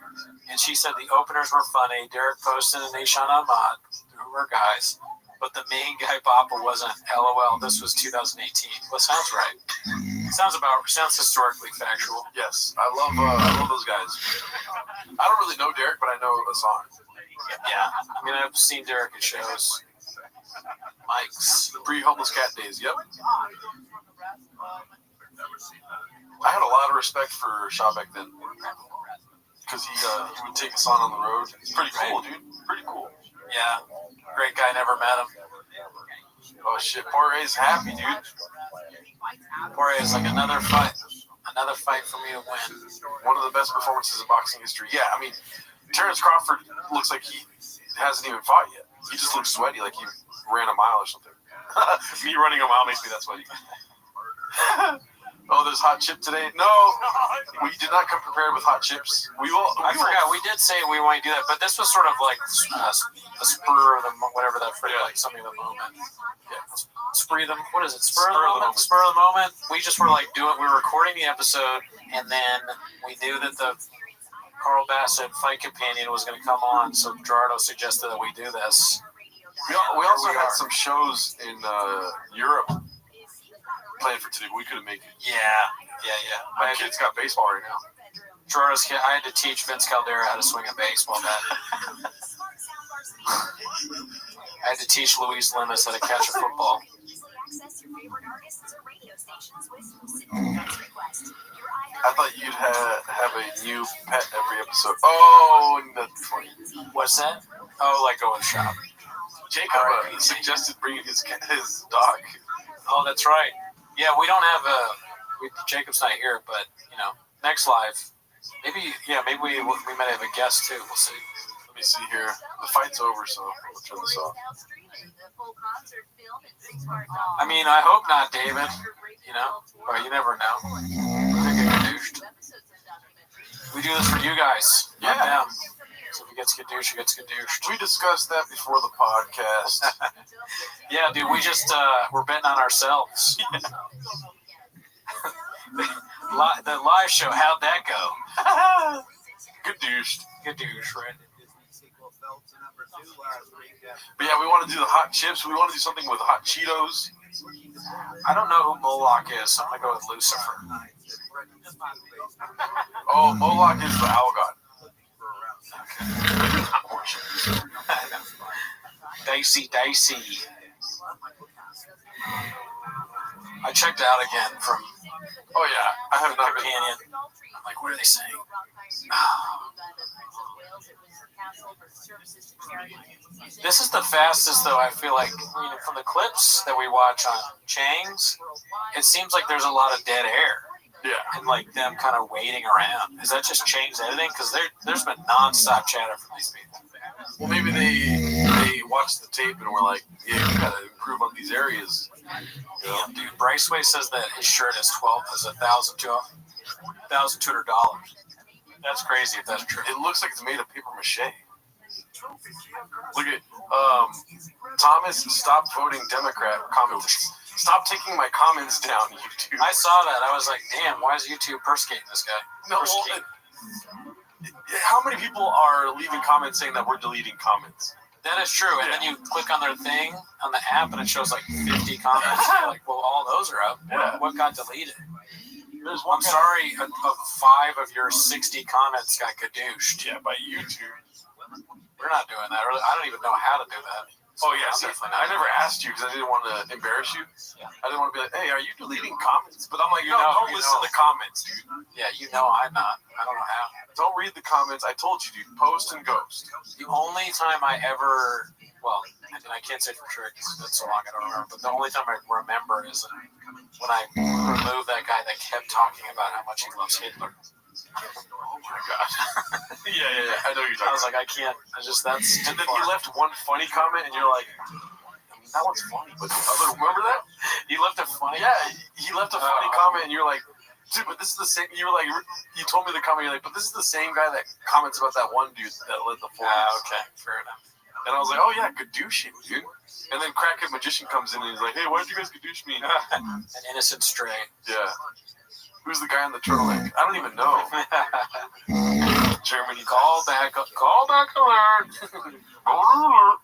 and she said the openers were funny. Derek Poston and Nishan Ahmad, who were guys, but the main guy, Papa, wasn't. LOL, this was 2018. Well, sounds right. Sounds historically factual. Yes, I love those guys. I don't really know Derek, but I know a song. Yeah, I mean, I've seen Derek at shows. Mike's. Pre-Homeless Cat days, yep. I had a lot of respect for Shaw back then. Because he would take us on the road. It's pretty cool, dude. Pretty cool. Yeah. Great guy, never met him. Oh, shit. Poirier's happy, dude. Poirier is like another fight. Another fight for me to win. One of the best performances in boxing history. Yeah, I mean, Terrence Crawford looks like he hasn't even fought yet. He just looks sweaty, like he ran a mile or something. Me running a mile makes me that sweaty. Oh, there's hot chip today. No, we did not come prepared with hot chips. I forgot. We did say we might do that, but this was sort of like a spur of the whatever that phrase, like something of the moment. Yeah, spree them. What is it? Spur of the moment. Spur of the moment. We just were like doing. We were recording the episode, and then we knew that the Carl Bassett fight companion was going to come on, so Gerardo suggested that we do this. We also had some shows in Europe planned for today, but we couldn't make it. Yeah. My kid's got baseball right now. Gerardo's kid. I had to teach Vince Caldera how to swing a baseball bat. I had to teach Luis Lemus how to catch a football. I thought you'd have a new pet every episode. Oh, that's funny. What's that? Oh, like going shop. Jacob suggested bringing his dog. Oh, that's right. Yeah, we don't have Jacob's not here, but next live, maybe we might have a guest too. We'll see. Let me see here. The fight's over, so we'll turn this off. I mean, I hope not, David. But you never know. We could get douched. We do this for you guys, not them. So if he gets gadoosh, he gets gadooshed. We discussed that before the podcast. Yeah, dude, we just we're betting on ourselves. The live show, how'd that go? Gadoosh, right? But yeah, we want to do the hot chips. We want to do something with hot Cheetos. I don't know who Moloch is, so I'm going to go with Lucifer. Oh, Moloch is the owl god. Dicey. I checked out again from. Oh yeah, I have not Companion. I'm like, what are they saying? This is the fastest, though. I feel like from the clips that we watch on Chang's, it seems like there's a lot of dead air. Yeah, and like them kind of waiting around. Is that just Chang's editing? Because there's been nonstop chatter from these people. Well, maybe they watched the tape and were like, yeah, you gotta improve on these areas. Damn, dude. Braceway says that his shirt is $1,200. That's crazy if that's true. It looks like it's made of paper mache. Look at Thomas. Stop voting Democrat. Comments. Stop taking my comments down, YouTube. I saw that. I was like, damn, why is YouTube persecuting this guy? No, how many people are leaving comments saying that we're deleting comments? That is true. And then you click on their thing on the app and it shows like 50 comments. You're like, well, all those are up. Yeah. What got deleted? I'm sorry, 5 of your 60 comments got gadooshed. Yeah, by YouTube. We're not doing that. I don't even know how to do that. Oh yeah, see, I never asked you because I didn't want to embarrass you. Yeah. I didn't want to be like, hey, are you deleting comments? But I'm like, You no, know, don't you listen know. to comments, dude. Yeah, you know I'm not. I don't know how. Don't read the comments. I told you, dude. Post and ghost. The only time I ever, well, and I can't say for sure because it's so long I don't remember, but the only time I remember is when I removed that guy that kept talking about how much he loves Hitler. Oh my god. yeah. I know you're talking. I was like, I can't. That's. And then he left one funny comment, and you're like, that one's funny. But the other, remember that? He left a funny. Yeah, he left a funny comment, and you're like, dude, but this is the same. You were like, you told me the comment. You're like, but this is the same guy that comments about that one dude that led the forums. Okay, fair enough. And I was like, oh yeah, Gadoosh, dude. And then Crackhead Magician comes in, and he's like, hey, why did you guys Gadoosh me? An innocent stray. Yeah. Who's the guy in the turtleneck? I don't even know. Germany. Call back alert. Alert.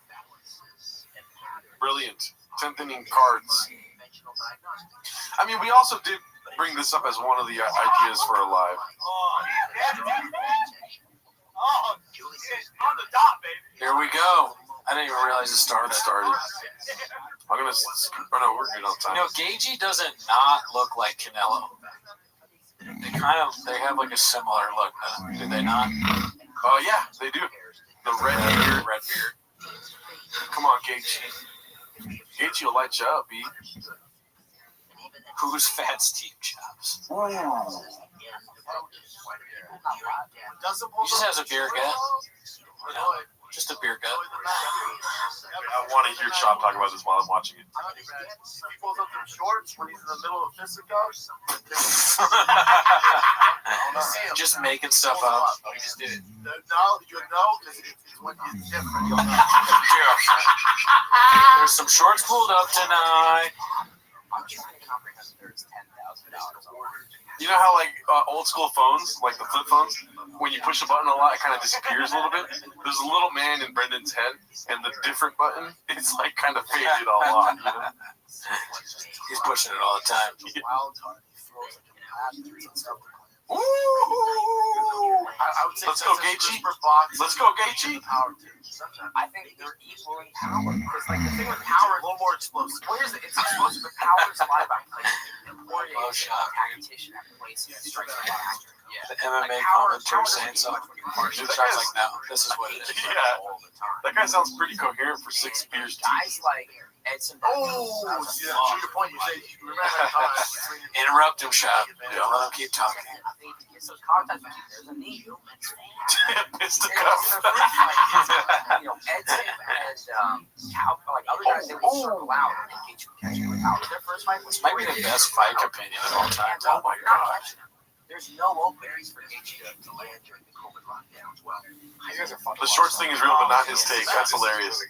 Brilliant. 10th inning cards. I mean, we also did bring this up as one of the ideas for a live. On the dot, baby. Here we go. I didn't even realize it started. I'm gonna. Oh no, we're good on time. You know, Gagey doesn't not look like Canelo. They have like a similar look. Do they not? Oh yeah, they do. The red beard. Come on, Gagey. Gagey will light you up, B. Who's fat Steve Jobs? He just has a beer gut. You know, just a beer gut. I want to hear Sean talk about this while I'm watching it. He pulls up their shorts when he's in the middle of fisticuffs. Just making stuff up. You just did it. No, you know, because it's when it's different. You'll know. There's some shorts pulled up tonight. I'm trying to comprehend there's $10,000 on. You know how like old school phones, like the flip phones, when you push a button a lot, it kind of disappears a little bit. There's a little man in Brendan's head, and the different button, it's like kind of faded a lot. You know? He's pushing it all the time. Ooh! I would say Let's go, Gaethje. Let's go, Gaethje. I think they're equal in power. Because like the thing with power, a little more explosive. well, here's it's explosive, but power is a lot about placement. Poirier is a tactician at placement. Strikes a lot accurate. The MMA commentator saying something. Dude, I was like, no, this is what it is. Yeah, that guy sounds pretty coherent for 6 beers. Guys like Edson. Oh, yeah, to your point, you say you remember that time. Interrupt him, Shop. Don't let him keep talking. I think if he gets those contacts, there's a knee. It's the cuff. You know, Edson and Cal, like other guys, they would circle out and engage with catching with power. Their first fight was Might be the best fight companion of all time. Oh my god. There's no openings for Gaethje to land during the COVID lockdowns. Well, you guys are fucking. The shorts thing is real, but not his take. That's hilarious.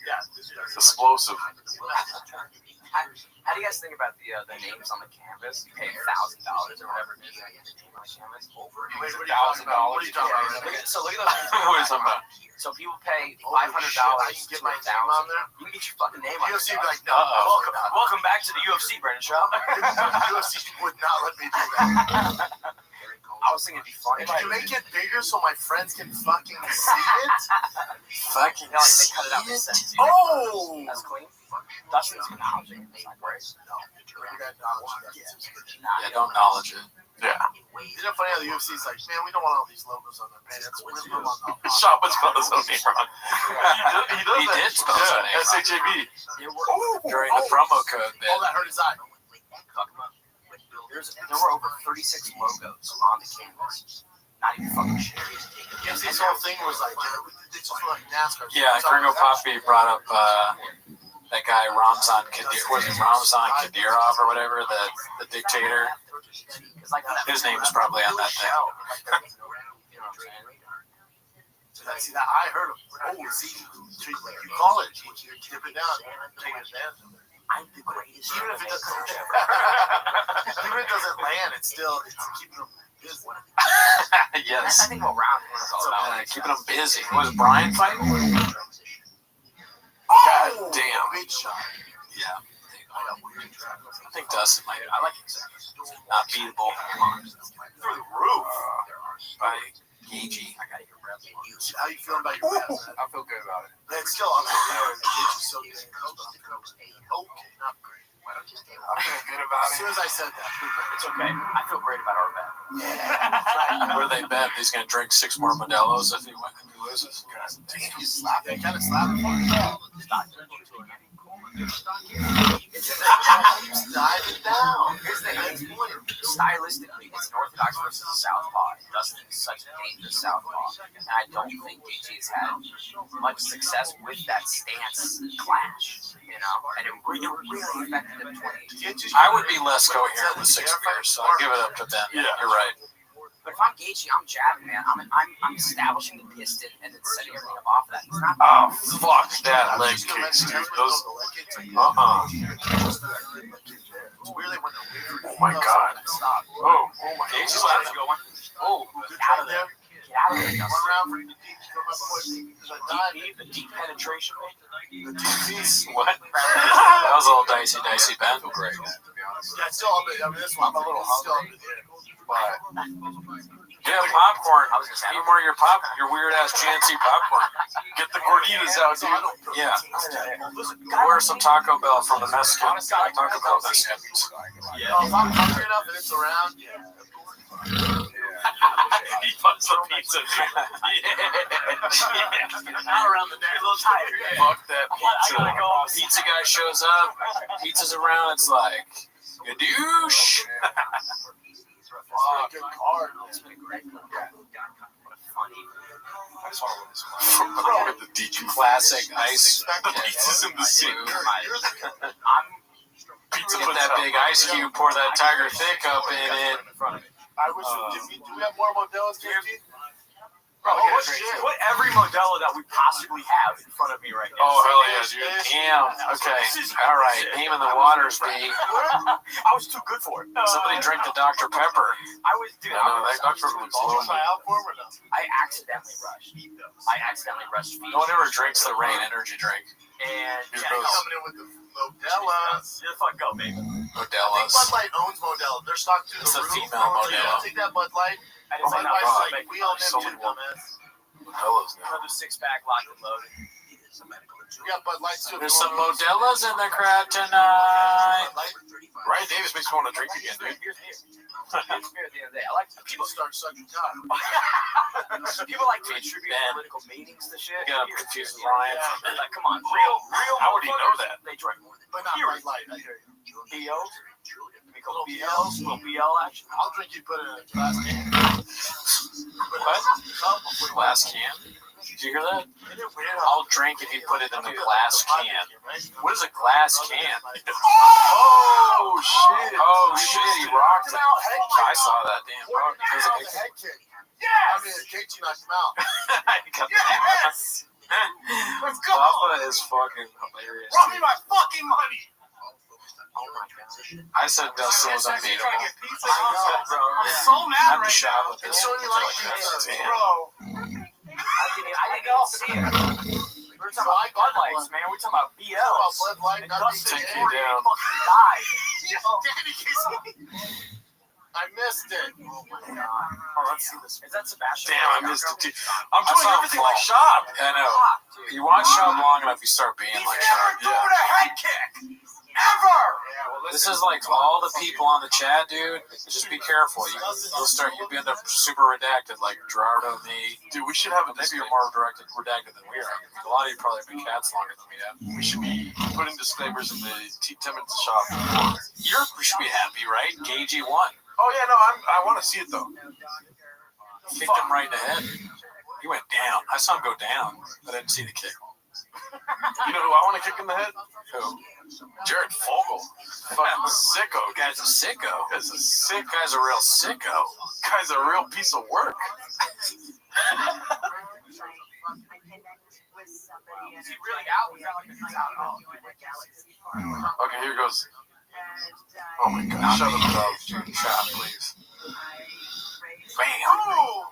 Explosive. How do you guys think about the names on the canvas? You pay $1,000 or whatever it is to get the name on the canvas. $1,000. What are you talking about? So look at those. What are you talking about? So people pay $500 I can get my name on there. You can get your fucking name on UFC there. would be like, no, Welcome back to the UFC, Brendan Shaw. UFC would not let me do that. I was thinking it'd be funny. Can you make it bigger so my friends can fucking see it? Fucking You know, like they cut it out and send it to you. Oh! That's clean. Dustin's acknowledging it. It's not great. Yeah, don't acknowledge it. Yeah. Isn't it funny how the UFC is like, man, we don't want all these logos on their pants. Shop would spell his own name wrong. He did spell his own name wrong. SHAB. During the promo code bit. Oh, that hurt his eye. There were over 36 logos on the canvas. Not even fucking shit. This whole thing was like, it's just like NASCAR. Yeah, Gringo Poppy brought up that guy Ramzan Kadyrov or whatever, the dictator. His name is probably on that thing. See that? I heard him. Oh, see, you call it, you tip it down, take advantage of it. I'm the greatest. Even if it doesn't land, it's keeping them busy. Yes. I think what round one is all about. Keeping them busy. Was Brian fighting? God damn. Big shot. Yeah. I think Dustin might. I like it. Not beatable. Through the roof. By Gaethje. I gotta get Rabbi. How you feeling about your rep? I feel good about it. Man, still, I'm so good. soon as I said that, It's okay. I feel great about our bet. Where they bet he's going to drink 6 more Modelo's if he loses. damn, he's slapping. Kind of slapping. He's diving down. Here's the next point. Stylistically, it's an orthodox versus a southpaw. Dustin is such a dangerous southpaw, and I don't think KG has had much success with that stance clash. You know, and it really affected him 2018. I would be less coherent with 6 beers, so I'll give it up to them. Yeah, you're right. But if I'm Gaethje, I'm jabbing, man. I'm establishing the piston and then setting everything up off of that. It's not fuck that leg kicks, dude. Those. Oh my god. Oh my. Gaethje's going. Oh, get out of there. Get out of there. One round for the deep penetration. What? That was a little dicey, Ben. Great. Yeah, it's still up. I mean, this one, I'm a little hungry. Yeah, popcorn. Eat more of your weird ass GNC popcorn. Get the gorditas out, dude. Yeah. Order some Taco Bell from the Mexican. Taco Bell Mexicans. Yeah. If I'm hungry enough and it's around, He puts a pizza. Not around the day. A little tired. Fuck that pizza. Pizza guy shows up. Pizza's around. It's like, you douche. good card. It's been a great look. What a funny. I just want to win this one. The DG Classic ice. The pizza's in the sink. Pizza get that big ice cube, pour that Tiger Thick up in it. I wish do we have more Modelo's, KG? Put every Modelo that we possibly have in front of me right now. Oh, hell yeah, dude. Damn. Okay. All right. Name in the waters, B. I was too good for it. Somebody drink the Dr. Pepper. I was, dude. That Dr. Pepper looks low. I accidentally rushed. No one ever drinks the Rain energy drink. And coming in with the Modelo's. Yeah, fuck go, baby. I think Bud Light owns Modelo. They're stocked to the It's a roof. female Modelo. Take that Bud Light. I didn't say Bud Light's like, we own them too, dumbass. Modelo's now. Another 6-pack locked and loaded. We got Bud Lights too. There's some Modelo's in the crowd tonight. Ryan Davis makes me want to drink again, dude. At the end of the day, I like People start sucking cock. people like to attribute political meanings to shit. Yeah, I'm confused with Ryan. Like, come on, real. How would he know that? They drink more than But not Bud Light, I hear you. BLs. Little BLs, little BL action. I'll drink you, put it in a glass can. What? Glass can? Did you hear that? I'll drink if you put it in a glass can. What is a glass can? Oh, shit. Oh, shit. He rocked it. I saw that. Damn. Head kick. Yes! I mean, it kicked you, knocked him out. Yes! Let's go. Papa is fucking hilarious. Brought me my fucking money. Oh my god. I said Dustin was unbeatable. I know, bro. I'm so mad I'm right shocked now. with And this. so you like pizza, Damn. bro. I didn't even see it. We were talking about Bud Lights, man. We were talking about BLs. Bud Light, And nothing. Dustin Take you down. fucking died. I missed it. Oh my god. Oh, let's see this. Is that Sebastian? Damn, I missed it, too. I'm doing everything like Shop. I know. You watch Shop long enough, you start being like Shop. Never threw a head kick. Ever. This is like all the people on the chat, dude. Just be careful. You'll end up super redacted, like Gerardo, me. Dude, we should have a Maybe you're more redacted than we are. A lot of you probably have been cats longer than we have. We should be putting disclaimers in the 10 minutes of Shop. We should be happy, right? Gaethje won. Oh, yeah, no, I want to see it, though. Kicked him right in the head. He went down. I saw him go down. I didn't see the kick. You know who I want to kick in the head? Who? Jared Fogle. Fucking sicko. Guy's a sicko. Guy's a sick. Guy's a real sicko. Guy's a real piece of work. Is he really out? Was that like he's out? Oh. Okay, here goes. Oh my god. Shut up, dog. Shot, please. Bam. Oh!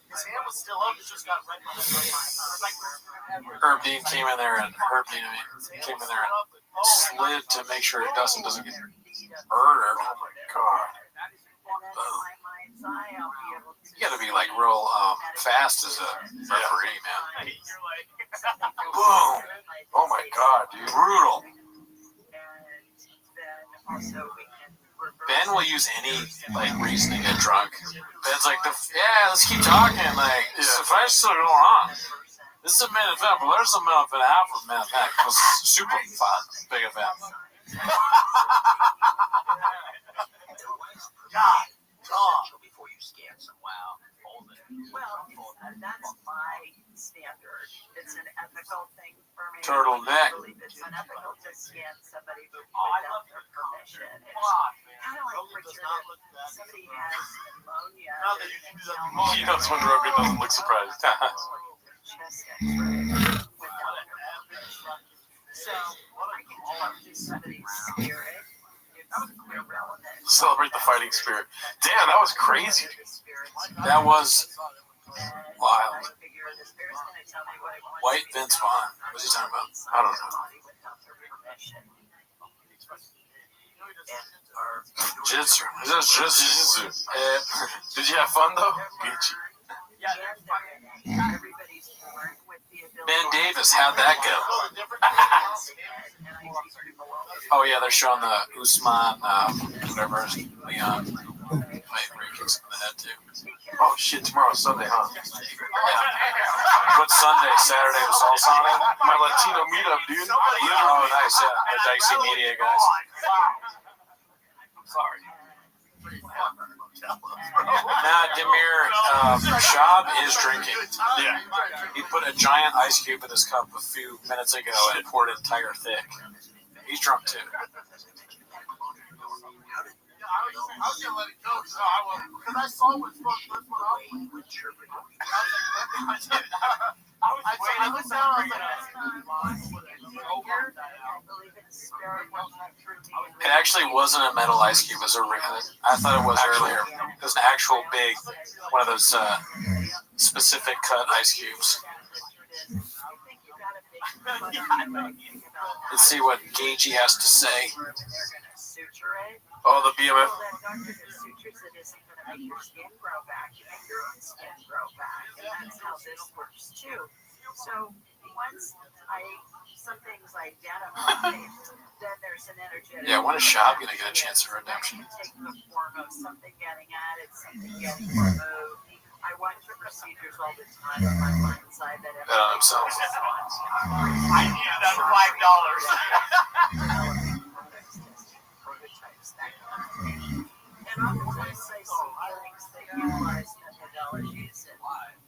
His hand was still up. It just got right behind my Herb Dean came in there and slid to make sure Dustin doesn't get murdered. God. Boom. You gotta be like real fast as a referee, man. Boom. Oh my god, dude. Brutal. use any like reason to get drunk. But it's like let's keep talking. Like the fight's still going on. This is a main event, but there's a main event after the main event. It was super fun, big event. God, before you scan some wow. Well, that's my standard. It's an ethical thing for me. Turtleneck. I believe it's unethical to scan somebody without their permission. It's kind of like Richard. Somebody has pneumonia. He knows when Rogan doesn't look surprised. Chest X-ray without their permission. So I can talk to somebody's spirit. Celebrate the fighting spirit. Damn, that was crazy. That was wild. White Vince Vaughn. What's he talking about? I don't know. Jitsu. Jiu-jitsu. Did you have fun though? Ben Davis, how'd that go? Oh yeah, they're showing the Usman, whatever, Leon fight where he kicks him in the head too. Oh shit, tomorrow's Sunday, huh? Yeah. What's Sunday? Saturday was all Sunday? My Latino meetup, dude. Oh, nice, yeah. The Dicey Media guys. I'm sorry. Now, Demir Shab is drinking. Yeah. He put a giant ice cube in his cup a few minutes ago and poured it entire thick. He's drunk too. I was gonna let it go because I saw it was supposed to this one up. I looked down and I was like, It actually wasn't a metal ice cube. It was I thought it was earlier. It was an actual big, one of those specific cut ice cubes. Let's see what Gagey has to say. Oh, the BMF. So once something's identified, then there's an energetic. Yeah, when is Shab gonna get a chance of redemption? Take the form of something getting added, something getting removed. I watch the procedures all the time on my mind's eye that himself. I needed that $5. And oftentimes I see healings that utilize methodologies and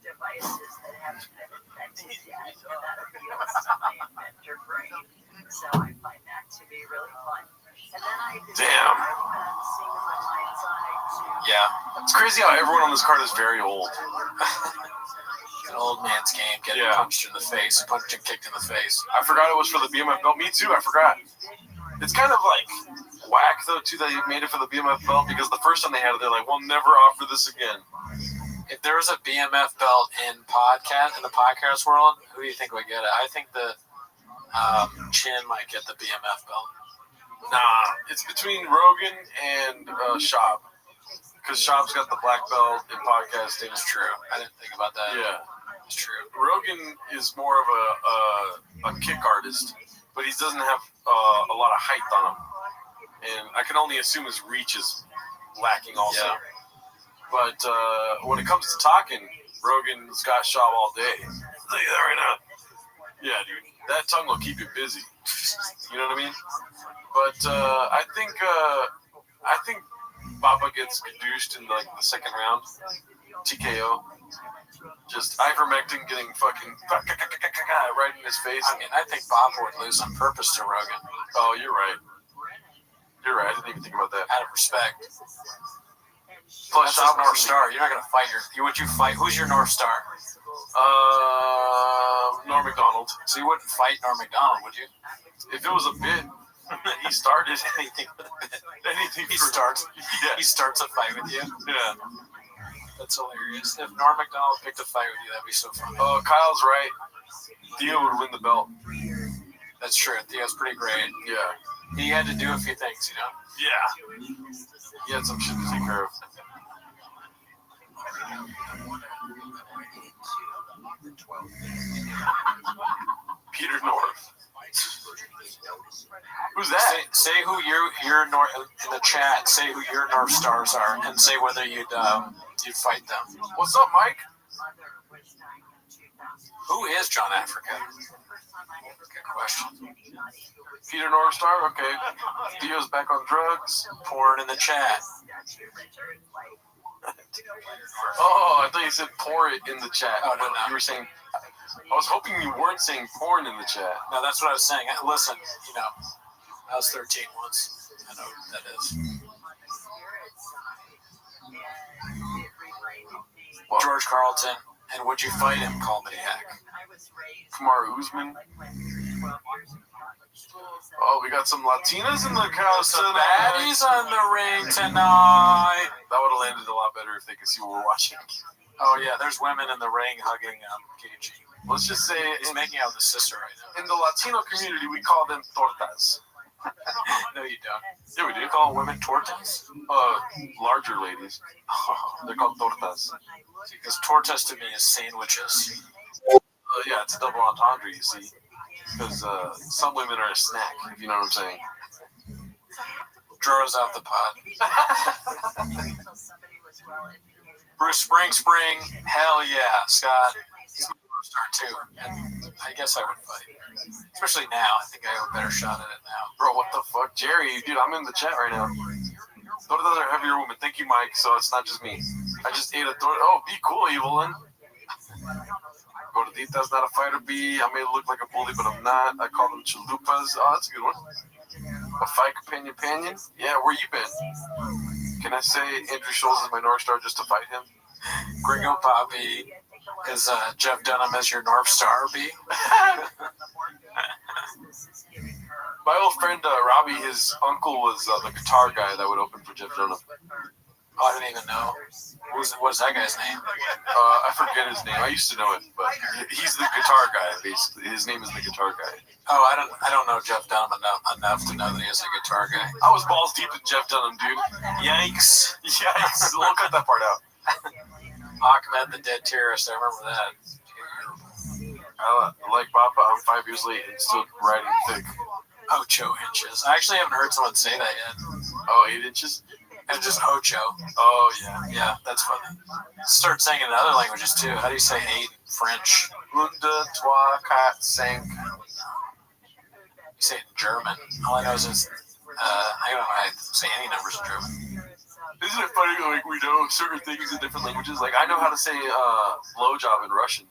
devices that haven't been invented yet, and that appeals to my inventor brain. So I find that to be really fun. And then I seeing my mind's eye to Yeah. It's crazy how everyone on this card is very old. It's an old man's game, getting punched in the face, punched and kicked in the face. I forgot it was for the BMF belt. Me too, I forgot. It's kind of like whack though too that he made it for the BMF belt because the first time they had it, they're like, we'll never offer this again. If there was a BMF belt in the podcast world, who do you think would get it? I think the Chin might get the BMF belt. Nah, it's between Rogan and Shab. Because Shab's got the black belt in podcasting. It's true. I didn't think about that. Yeah. It's true. Rogan is more of a kick artist, but he doesn't have a lot of height on him. And I can only assume his reach is lacking also. Yeah. But when it comes to talking, Rogan's got Shab all day. Look at that right now. Yeah, dude. That tongue will keep you busy. You know what I mean? But I think Baba gets caduced in like the second round. TKO. Just ivermectin getting fucking right in his face. I mean, I think Bob would lose on purpose to Rogan. Oh, you're right. You're right. I didn't even think about that. Out of respect. Plus, that's his North Star. You're not going to fight would you fight? Who's your North Star? Norm Macdonald. So you wouldn't fight Norm Macdonald, would you? If it was a bit, he started anything. He starts. Yeah. He starts a fight with you. Yeah. That's hilarious. If Norm Macdonald picked a fight with you, that'd be so fun. Oh, Kyle's right. Theo would win the belt. That's true. Theo's pretty great. Yeah. He had to do a few things, you know? Yeah. He had some shit to take care of. Peter North. Who's that? Say who your in the chat. Say who your North Stars are, and say whether you'd fight them. What's up, Mike? Who is John Africa? Good question. Peter North Star. Okay. Dio's back on drugs. Porn in the chat. Oh, I thought you said pour it in the chat. Oh, no. You were saying. I was hoping you weren't saying porn in the chat. No, that's what I was saying. Listen, I was 13 once. I know what that is. Well, George Carlton, and would you fight him? Call me hack. Kamaru Usman. Oh, we got some Latinas in the house tonight. Baddies on the ring tonight. That would have landed a lot better if they could see what we're watching. Oh yeah, there's women in the ring hugging KG. Let's just say he's making out with his sister right now. In the Latino community, we call them tortas. No, you don't. Yeah, we do. You call women tortas? Larger ladies. They're called tortas. Because tortas to me is sandwiches. Yeah, it's a double entendre, you see. Because some women are a snack, if you know what I'm saying. Dro's out the pod. Bruce Spring. Hell yeah, Scott. He's my star too. And I guess I would fight. Especially now. I think I have a better shot at it now. Bro, what the fuck? Jerry, dude, I'm in the chat right now. Tortas are heavier women. Thank you, Mike. So it's not just me. I just ate a torta. Oh, be cool, Evelyn. Gordita's not a fighter bee. I may look like a bully, but I'm not. I call them chalupas. Oh, that's a good one. A fight companion? Yeah, where you been? Can I say Andrew Schultz is my North Star just to fight him? Gringo Poppy is Jeff Dunham as your North Star bee. My old friend Rabbi, his uncle was the guitar guy that would open for Jeff Dunham. Oh, I didn't even know. What's that guy's name? I forget his name. I used to know it, but he's the guitar guy, basically. His name is the guitar guy. Oh, I don't know Jeff Dunham enough to know that he is a guitar guy. I was balls deep in Jeff Dunham, dude. Yikes. We'll cut that part out. Ahmed, the dead terrorist. I remember that. Like Papa, I'm 5 years late and still riding thick. Ocho inches. I actually haven't heard someone say that yet. Oh, 8 inches? It's just ocho. Oh, yeah. Yeah, that's funny. Start saying it in other languages, too. How do you say 8 in French? Unde, trois, quatre, cinq. You say it in German. All I know is I don't know how to say any numbers in German. Isn't it funny, like, we know certain things in different languages? Like, I know how to say blowjob in Russian.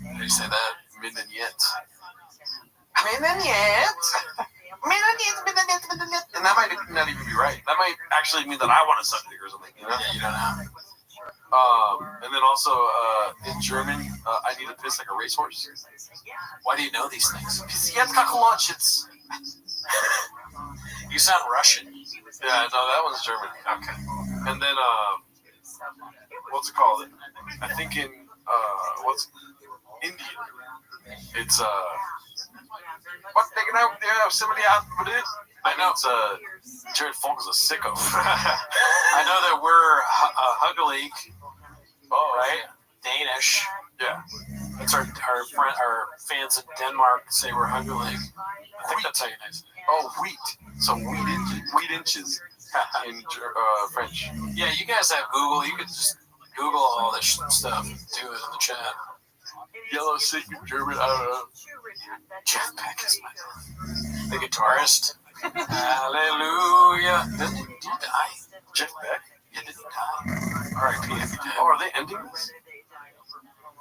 How do you say that? Minanyet. Minanyet. And that might not even be right. That might actually mean that I want to suck dick or something, you know? Yeah, you don't know. And then also, in German, I need to piss like a racehorse. Why do you know these things? You sound Russian. Yeah, no, that one's German. Okay. And then, what's it called? I think in, Indian. It's, what's taking out there? Somebody out with it? I know. It's, Jared Folk is a sicko. I know that we're Hugalik. Oh, right? Danish. Yeah. That's our fans in Denmark say we're Hugalik. I think that's how you say it. Oh, wheat. So wheat inches in French. Yeah, you guys have Google. You could just Google all this stuff. Do it in the chat. Yellow sick in German. I don't know. Jeff Beck is the guitarist. Hallelujah. Didn't he die? Jeff Beck? Yeah, didn't die. R.I.P. if he did. Oh, are they ending this?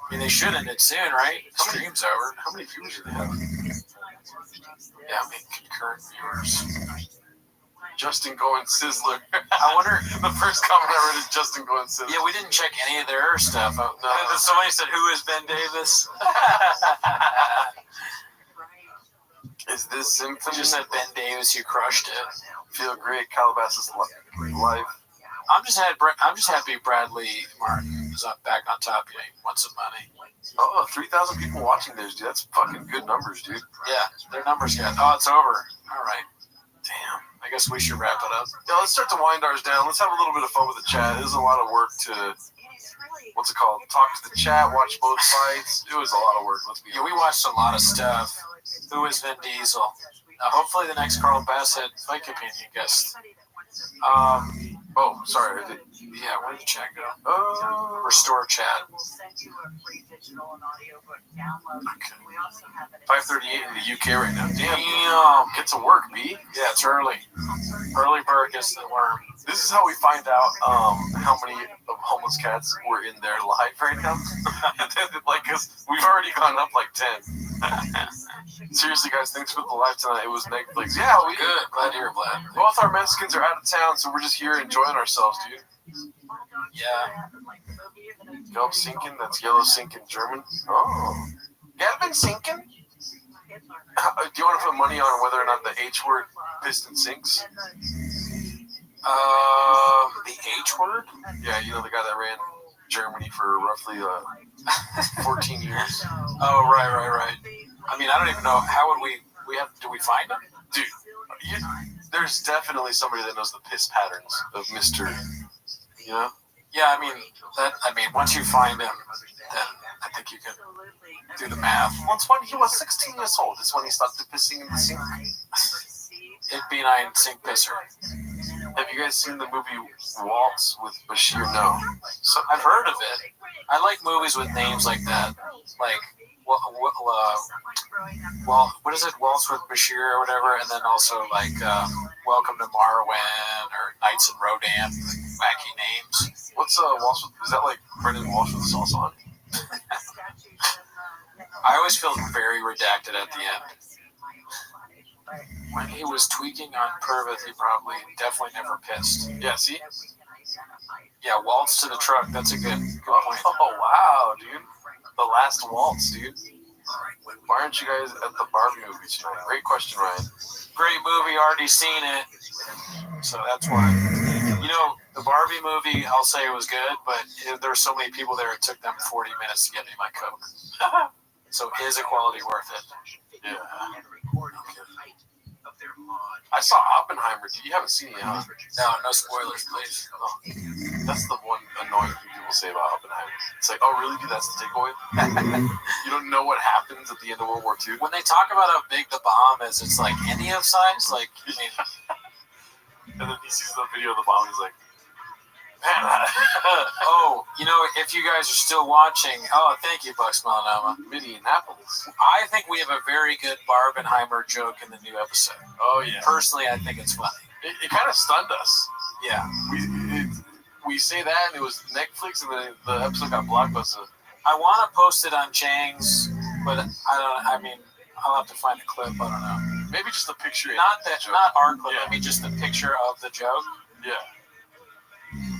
I mean, they should end it soon, right? Stream's over. How many viewers do they have? Yeah, I mean, concurrent viewers. Justin Going Sizzler. I wonder. The first comment I read is Justin Going Sizzler. Yeah, we didn't check any of their stuff. No. Somebody said, "Who is Ben Davis?" Is this Symphony? You just said Ben Davis. You crushed it. Feel great. Calabasas live. I'm just happy Bradley Martin is back on top. You know, he wants some money. Oh, 3,000 people watching this, dude. That's fucking good numbers, dude. Yeah, their numbers got. Oh, it's over. All right. Damn. I guess we should wrap it up. Yeah, let's start to wind ours down. Let's have a little bit of fun with the chat. It was a lot of work to, what's it called? Talk to the chat, watch both fights. It was a lot of work. Let's be honest. We watched a lot of stuff. Who is Vin Diesel? Hopefully the next Carl Bassett fight companion guest. Oh, sorry. Yeah, where did the chat go? Restore chat. We'll send you a free digital and audiobook download. Okay. We also have an 5:38 in the UK right now. Damn. Get to work, B. Yeah, it's early. Early bird gets the worm. This is how we find out how many of homeless cats were in their live right now. Like, cause we've already gone up like 10. Seriously, guys, thanks for the live tonight. It was Netflix. Yeah, we Good. Glad to hear, Vlad. both our Mexicans are out of town, so we're just here enjoying ourselves, dude. Yeah. Gelb sinken, that's yellow sink in German. Oh. Gelben sinken? Do you want to put money on whether or not the H word piston sinks? The H word? Yeah, you know the guy that ran Germany for roughly 14 years. Oh, right. I mean, I don't even know. How would do we find him? Dude, there's definitely somebody that knows the piss patterns of Mr. You know? Yeah, I mean, once you find him, then I think you can do the math. Once when he was 16 years old is when he started pissing in the sink. It'd be nine sink pisser. Have you guys seen the movie Waltz with Bashir? No. So I've heard of it. I like movies with names like that. Like, what is it? Waltz with Bashir or whatever, and then also like Welcome to Marwan or Knights in Rodan, wacky names. What's Waltz with? Is that like Brendan Walsh with sauce on? I always feel very redacted at the end. When he was tweaking on Pervith, he definitely never pissed. Yeah, see? Yeah, Waltz to the truck. That's a good point. Oh, wow, dude. The last waltz, dude. Why aren't you guys at the Barbie movie tonight? Great question, Ryan. Great movie, already seen it. So that's why. You know, the Barbie movie, I'll say it was good, but there were so many people there, it took them 40 minutes to get me my Coke. So is equality worth it? Yeah. Okay. I saw Oppenheimer. You haven't seen it, huh? No spoilers, please. Oh, that's the one annoying thing people say about Oppenheimer. It's like, oh, really, dude? That's the takeaway? You don't know what happens at the end of World War II? When they talk about how big the bomb is, it's like any of size? Like, I mean... And then he sees the video of the bomb, he's like, oh, you know, if you guys are still watching, thank you, Bucks Melanoma. Minneapolis. I think we have a very good Barbenheimer joke in the new episode. Oh, yeah. Personally, I think it's funny. It kind of stunned us. Yeah. We say that, and it was Netflix, and then the episode got blockbuster. I want to post it on Chang's, but I'll have to find a clip. I don't know. Maybe just a picture. Not our clip. Yeah. I mean, just a picture of the joke. Yeah.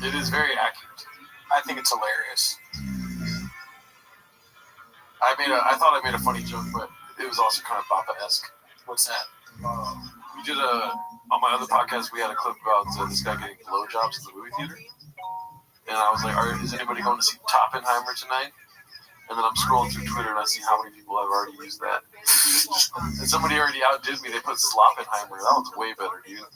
It is very accurate. I think it's hilarious. I thought I made a funny joke, but it was also kind of Papa-esque. What's that? We did on my other podcast, we had a clip about this guy getting blowjobs in the movie theater. And I was like, is anybody going to see Oppenheimer tonight? And then I'm scrolling through Twitter and I see how many people have already used that. And somebody already outdid me. They put Sloppenheimer. That one's way better, dude.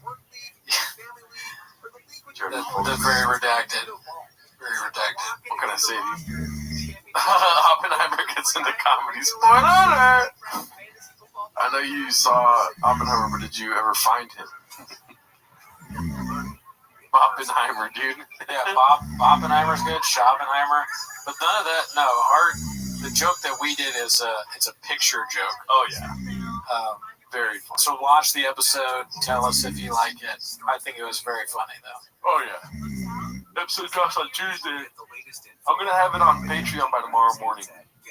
That's very redacted. Very redacted. What can I say, dude? Oppenheimer gets into comedy. Spoiler alert! I know you saw Oppenheimer, but did you ever find him? Oppenheimer, dude. Yeah, Oppenheimer's good. Schoppenheimer. But none of that, no. The joke that we did is it's a picture joke. Oh, yeah. Very funny. So watch the episode. Tell us if you like it. I think it was very funny, though. Oh, yeah. Episode drops on Tuesday. I'm going to have it on Patreon by tomorrow morning.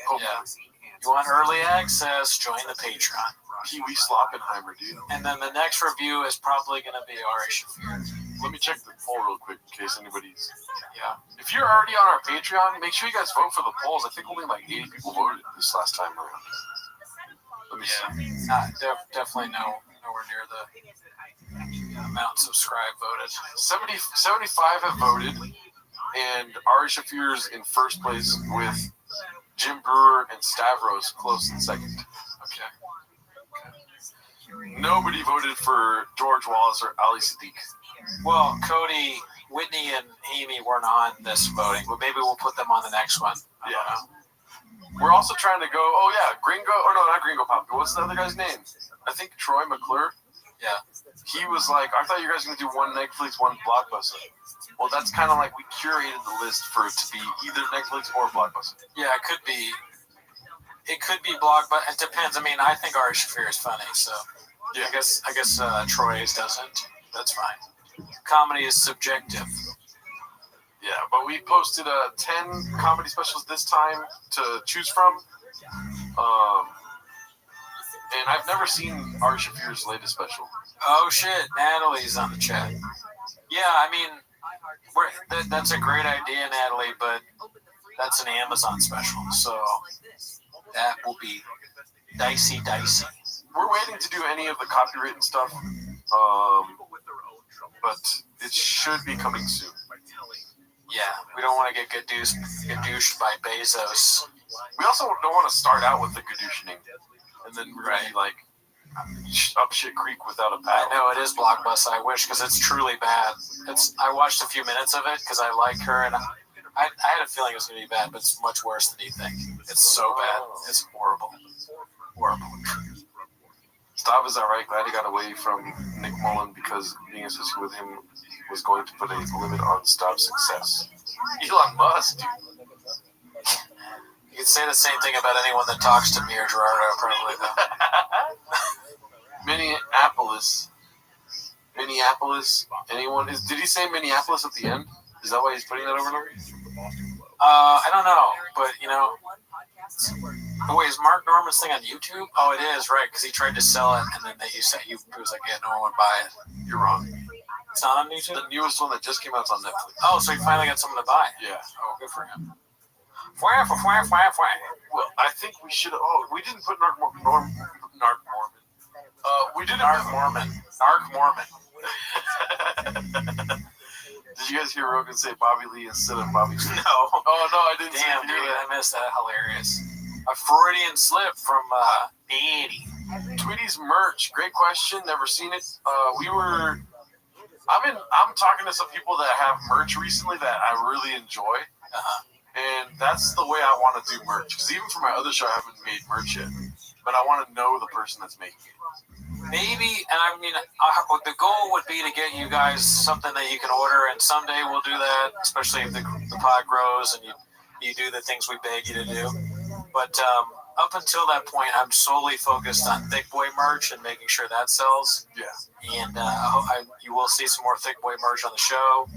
Hopefully. Yeah. You want early access? Join the Patreon. Pee-wee Sloppenheimer, dude. And then the next review is probably going to be Ari Shafir. Let me check the poll real quick in case anybody's... Yeah. If you're already on our Patreon, make sure you guys vote for the polls. I think only like 80 people voted this last time around. Let me see. Definitely nowhere near the amount subscribed voted. 75 have voted, and Ari Shafir's in first place with Jim Brewer and Stavros close in second. Okay. Nobody voted for George Wallace or Ali Sadiq. Well, Cody, Whitney, and Amy weren't on this voting, but maybe we'll put them on the next one. I don't know. We're also trying to go, Gringo, or no, not Gringo Pop. What's the other guy's name? I think Troy McClure. Yeah. He was like, I thought you guys were gonna do one Netflix, one Blockbuster. Well, that's kind of like we curated the list for it to be either Netflix or Blockbuster. Yeah, it could be. It could be Blockbuster. It depends. I mean, I think Ari Shaffir is funny, so yeah. I guess Troy's doesn't. That's fine. Comedy is subjective. Yeah, but we posted 10 comedy specials this time to choose from. And I've never seen Ari Shaffir's latest special. Oh shit, Natalie's on the chat. Yeah, I mean, that's a great idea, Natalie, but that's an Amazon special, so that will be dicey. We're waiting to do any of the copywritten stuff, but it should be coming soon. Yeah, we don't want to get gadooshed by Bezos. We also don't want to start out with the gadooshing and then really like up shit creek without a paddle. I know it is Blockbuster. I wish, because it's truly bad. I watched a few minutes of it because I like her, and I had a feeling it was going to be bad, but it's much worse than you think. It's so bad. It's horrible. Stav is alright. Glad he got away from Nick Mullen because being associated with him was going to put a limit on Stav's success. Elon Musk, dude. You could say the same thing about anyone that talks to me or Gerardo, probably, though. Minneapolis. Anyone? Did he say Minneapolis at the end? Is that why he's putting that over and over? I don't know, but you know. Oh, wait, is Mark Norman's thing on YouTube? Oh, it is, right? Because he tried to sell it, and then he was like, "Yeah, no one would buy it." You're wrong. It's not on YouTube. The newest one that just came out is on Netflix. Oh, so he finally got someone to buy it. Yeah. Oh, good for him. Well, I think we should. Oh, we didn't put Narc Mormon. We didn't. Narc Mormon. Did you guys hear Rogan say Bobby Lee instead of Bobby Lee? No. Oh no, I didn't. Damn, dude, I missed that. Hilarious. A Freudian slip from Daddy. Tweety's merch. Great question. Never seen it. I'm talking to some people that have merch recently that I really enjoy. And that's the way I want to do merch. Because even for my other show, I haven't made merch yet. But I want to know the person that's making it. Maybe, and I mean, the goal would be to get you guys something that you can order, and someday we'll do that, especially if the pod grows and you do the things we beg you to do. But up until that point, I'm solely focused on Thick Boy merch and making sure that sells. Yeah. And you will see some more Thick Boy merch on the show.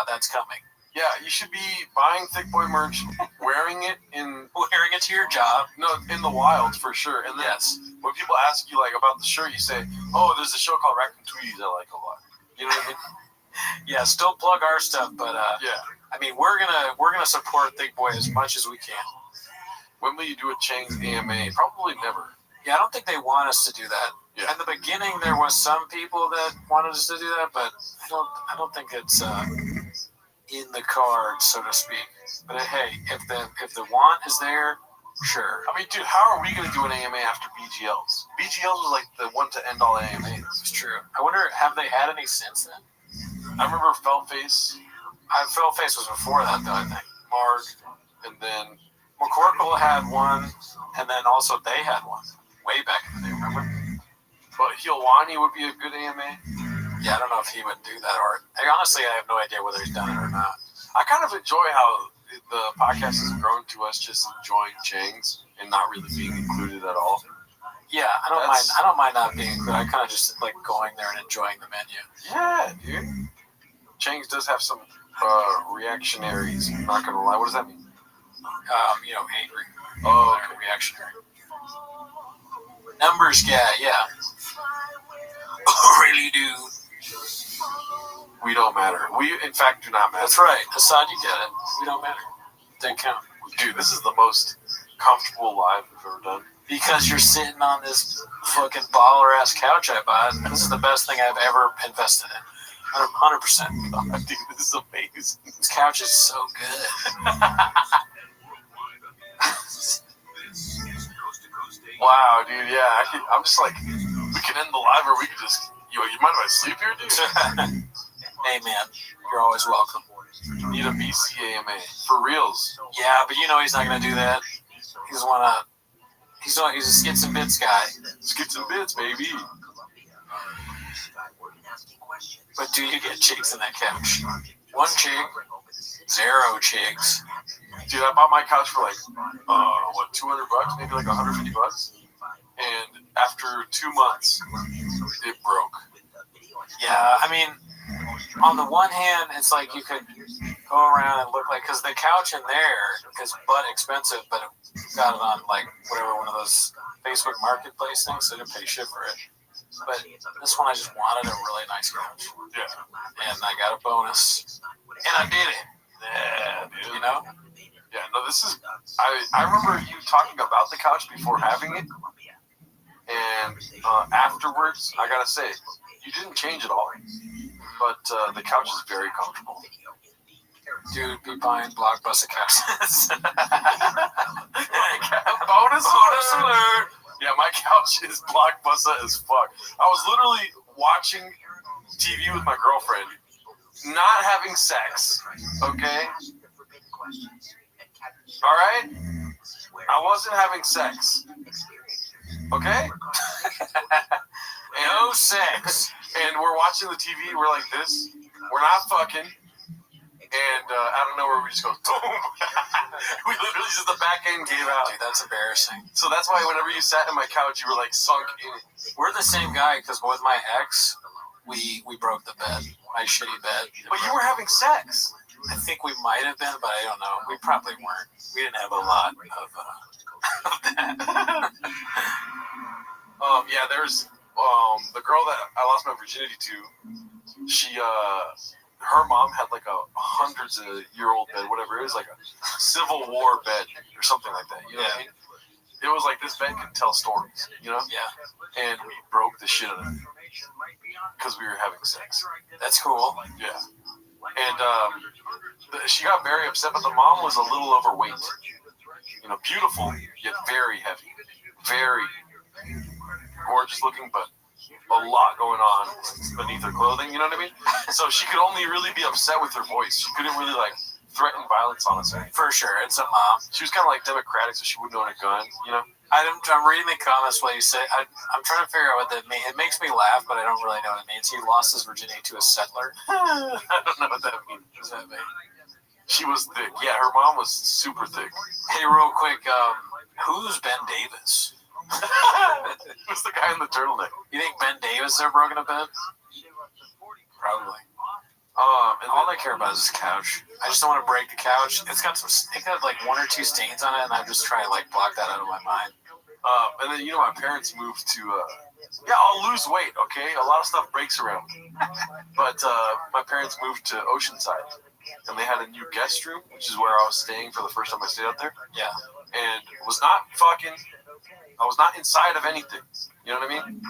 That's coming. Yeah, you should be buying Thick Boy merch, wearing it to your job. No, in the wild for sure. And then when people ask you like about the shirt, you say, "Oh, there's a show called Raccoon Tweeties I like a lot." You know what I mean? Yeah, still plug our stuff, but yeah. I mean, we're gonna support Thick Boy as much as we can. When will you do a Chang's AMA? Probably never. Yeah, I don't think they want us to do that. Yeah. In the beginning, there was some people that wanted us to do that, but I don't think it's in the cards, so to speak. But hey, if the want is there, sure. I mean, dude, how are we going to do an AMA after BGLs? BGLs was like the one to end all AMAs. It's true. I wonder, have they had any since then? I remember Felt Face. Felt Face was before that, though, I think. Mark, and then McCorkle had one, and then also they had one way back in the day, remember? But Hilwani would be a good AMA. Yeah, I don't know if he would do that, or honestly, I have no idea whether he's done it or not. I kind of enjoy how the podcast has grown to us just enjoying Chang's and not really being included at all. Yeah, I don't mind not being included. I kind of just like going there and enjoying the menu. Yeah, dude. Chang's does have some reactionaries. I'm not gonna lie. What does that mean? Angry. Oh, okay. Reactionary. Numbers guy, yeah. Really, dude. We don't matter. We, in fact, do not matter. That's right. Hassan, you get it. We don't matter. They count. Dude, this is the most comfortable live we've ever done. Because you're sitting on this fucking baller-ass couch I bought. This is the best thing I've ever invested in. 100%. Dude, this is amazing. This couch is so good. Wow, dude, yeah. I'm just like, we can end the live or we can just, you mind if I sleep here, dude? Hey, man, you're always welcome. Need a BCAMA. For reals. Yeah, but he's not going to do that. He doesn't want to, He's a skits and bits guy. Skits and bits, baby. But do you get chicks in that couch? One chick, 0 chicks. Dude, I bought my couch for like, what, $200? Maybe like $150? And after 2 months, it broke. Yeah, I mean, on the one hand, it's like you could go around and look like, because the couch in there is butt expensive, but it got it on like whatever, one of those Facebook marketplace things, so you didn't pay shit for it. But this one, I just wanted a really nice couch. Yeah. And I got a bonus. And I did it. Yeah, dude. You know? Yeah, no, this is... I remember you talking about the couch before having it. And afterwards, I gotta say, you didn't change at all. But the couch is very comfortable. Dude, be buying Blockbuster couches. Bonus alert! Yeah, my couch is Blockbuster as fuck. I was literally watching TV with my girlfriend, not having sex, okay? All right? I wasn't having sex, okay? No sex. And we're watching the TV, we're like this. We're not fucking. And out of nowhere, we just go, boom. We literally just, the back end gave out. Dude, that's embarrassing. So that's why whenever you sat in my couch, you were like sunk in it. We're the same guy, because with my ex, we broke the bed. My shitty bed. But you were having sex. I think we might have been, but I don't know. We probably weren't. We didn't have a lot of that. Yeah, there's the girl that I lost my virginity to. She her mom had like a hundreds of year old bed, whatever it is, like a Civil War bed or something like that. You know what I mean? It was like this bed could tell stories, you know? Yeah. And we broke the shit out of it because we were having sex. That's cool. Yeah. And she got very upset, but the mom was a little overweight. You know, beautiful, yet very heavy. Very gorgeous looking, but a lot going on beneath her clothing, you know what I mean? So she could only really be upset with her voice. She couldn't really, like, threaten violence on us. For sure, it's a mom. She was kind of like democratic, so she wouldn't own a gun, you know? I'm reading the comments while you say, I'm trying to figure out what that means. It makes me laugh, but I don't really know what it means. He lost his virginity to a settler. I don't know what that means. What does that mean? She was thick. Yeah, her mom was super thick. Hey, real quick, who's Ben Davis? Who's the guy in the turtleneck? You think Ben Davis ever broken a bed? Probably. And all I care about is this couch. I just don't want to break the couch. It got like 1 or 2 stains on it, and I just try to like block that out of my mind. And then, you know, my parents moved to, I'll lose weight, okay? A lot of stuff breaks around. But my parents moved to Oceanside, and they had a new guest room, which is where I was staying for the first time I stayed out there. Yeah. And was not fucking, I was not inside of anything. You know what I mean?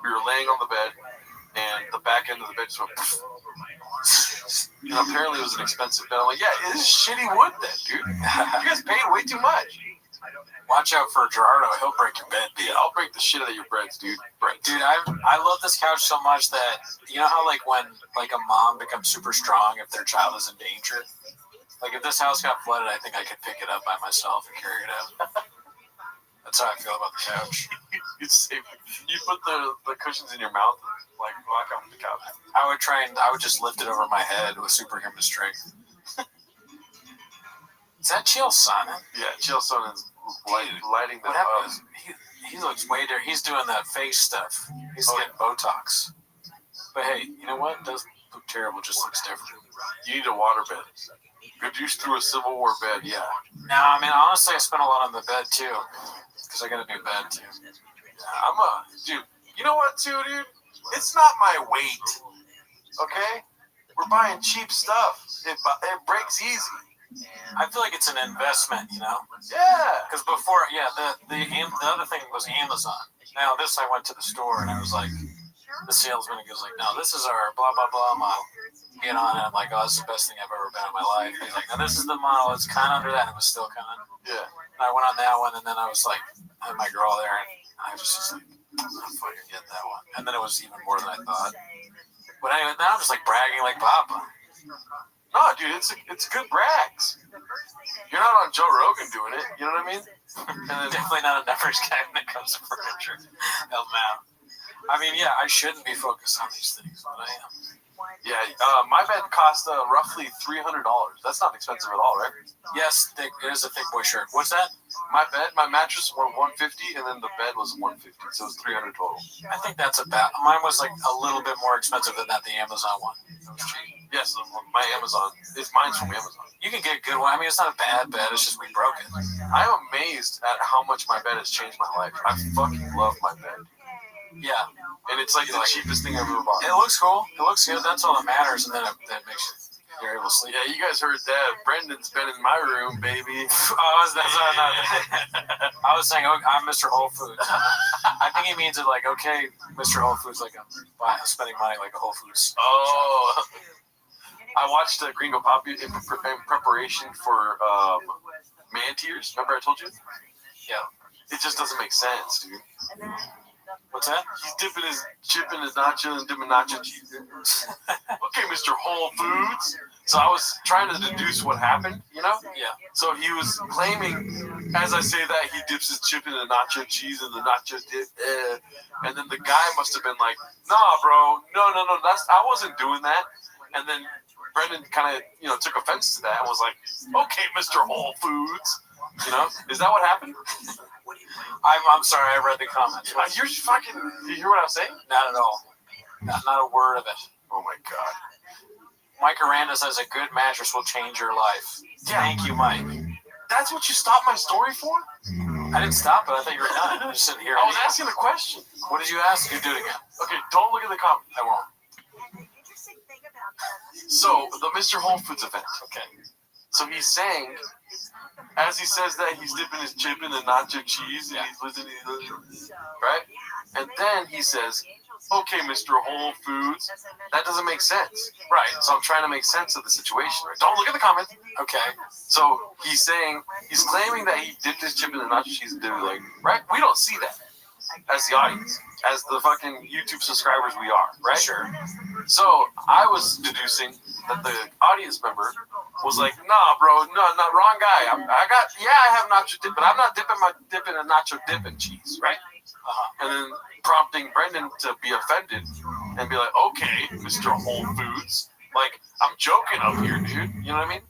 We were laying on the bed, and the back end of the bed just went, and apparently it was an expensive bed. I'm like, yeah, it's shitty wood then, dude. You guys paid way too much. Watch out for Gerardo. He'll break your bed. Yeah, I'll break the shit out of your breads, dude. Dude, I love this couch so much that, you know how like when like a mom becomes super strong if their child is in danger? Like if this house got flooded, I think I could pick it up by myself and carry it out. That's how I feel about the couch. You put the cushions in your mouth and like walk off the couch. I would just lift it over my head with superhuman strength. Is that Chill Sonnen? Yeah, Chill Sonnen's lighting that up. He looks way different. He's doing that face stuff. He's getting Botox. But hey, you know what? It doesn't look terrible, just looks different. You need a water bed. Good use through a Civil War bed, yeah. No, I mean, honestly, I spent a lot on the bed, too. Because I got a new bed, too. Dude, you know what, too, dude? It's not my weight, okay? We're buying cheap stuff. It breaks easy. I feel like it's an investment, you know? Yeah. Because before, the other thing was Amazon. Now, this, I went to the store, and I was like, the salesman goes like, no, this is our blah, blah, blah model. Get on it. I'm like, oh, this is the best thing I've ever been in my life. He's like, no, this is the model. It's kind of under that. And it was still kind of. Yeah. And I went on that one, and then I was like, I had my girl there, and I was just like, I'm fucking get that one. And then it was even more than I thought. But anyway, now I'm just like bragging like Papa. No, dude, it's good brags. You're not on want Joe Rogan doing it. You know what I mean? And then definitely not a numbers guy when it comes to furniture. Hell no. I mean, yeah, I shouldn't be focused on these things, but I am. Yeah, my bed cost roughly $300. That's not expensive at all, right? Yes, it is a thick boy shirt. What's that? My bed, my mattress was $150, and then the bed was $150, so it was $300 total. I think that's about. Mine was like a little bit more expensive than that. The Amazon one. It was cheap. Yes, my Amazon. Mine's from Amazon. You can get a good one. I mean, it's not a bad bed. It's just we broke it. I'm amazed at how much my bed has changed my life. I fucking love my bed. Yeah. And it's like the cheapest thing I've ever bought. It looks cool. It looks good. That's all that matters. And then that makes you're able to sleep. Yeah, you guys heard that. Brendan's been in my room, baby. I was saying, I'm Mr. Whole Foods. I think he means it like, okay, Mr. Whole Foods, like I'm spending money like a Whole Foods. Oh. I watched Gringo Poppy in preparation for Man Tears. Remember I told you? Yeah. It just doesn't make sense, dude. What's that? He's dipping his chip in his nacho and dipping nacho cheese. Okay, Mr. Whole Foods. So I was trying to deduce what happened, you know? Yeah. So he was claiming, as I say that, he dips his chip in the nacho cheese and the nacho dip. And then the guy must have been like, nah, bro, no, I wasn't doing that. And then Brendan kind of, took offense to that and was like, okay, Mr. Whole Foods. You know? Is that what happened? I'm sorry, I read the comments. You're fucking. Did you hear what I was saying? Not at all. Not a word of it. Oh my god. Mike Aranda says a good mattress will change your life. Yeah. Thank you, Mike. That's what you stopped my story for? I didn't stop it. I thought you were done. I was sitting here. I was asking a question. What did you ask? You do it again. Okay, don't look at the comments. I won't. So the Mr. Whole Foods event. Okay. So he's saying, as he says that, he's dipping his chip in the nacho cheese, and he's listening, right? And then he says, okay, Mr. Whole Foods. That doesn't make sense. Right. So I'm trying to make sense of the situation. Right? Don't look at the comments. Okay. So he's claiming that he dipped his chip in the nacho cheese and did it like, right? We don't see that as the audience, as the fucking YouTube subscribers we are, right? Sure. So I was deducing that the audience member was like, nah, bro, no, not wrong guy. I have nacho dip, but I'm not dipping my dip in a nacho dip and cheese, right? And then prompting Brendan to be offended and be like, okay, Mr. Whole Foods. Like, I'm joking up here, dude. You know what I mean?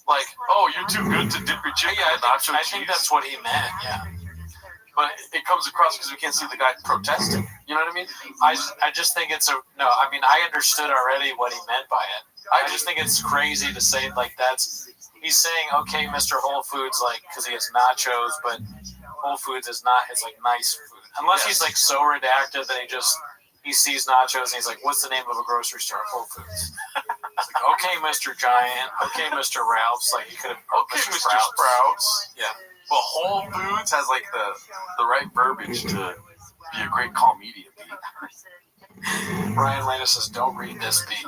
Like, oh, you're too good to dip your chicken in nacho cheese. I think that's what he meant, yeah. But it comes across because we can't see the guy protesting. You know what I mean? I just think it's I understood already what he meant by it. I just think it's crazy to say like he's saying, okay, Mr. Whole Foods, like, because he has nachos, but Whole Foods is not his like nice food. Unless he's like so redacted that he sees nachos and he's like, what's the name of a grocery store? Whole Foods. It's like, okay, Mr. Giant, okay, Mr. Ralph's, like he could have okay, Mr. Sprouts. Yeah. But Whole Foods has like the right verbiage to be a great comedian. Brian Landis says, don't read this beat.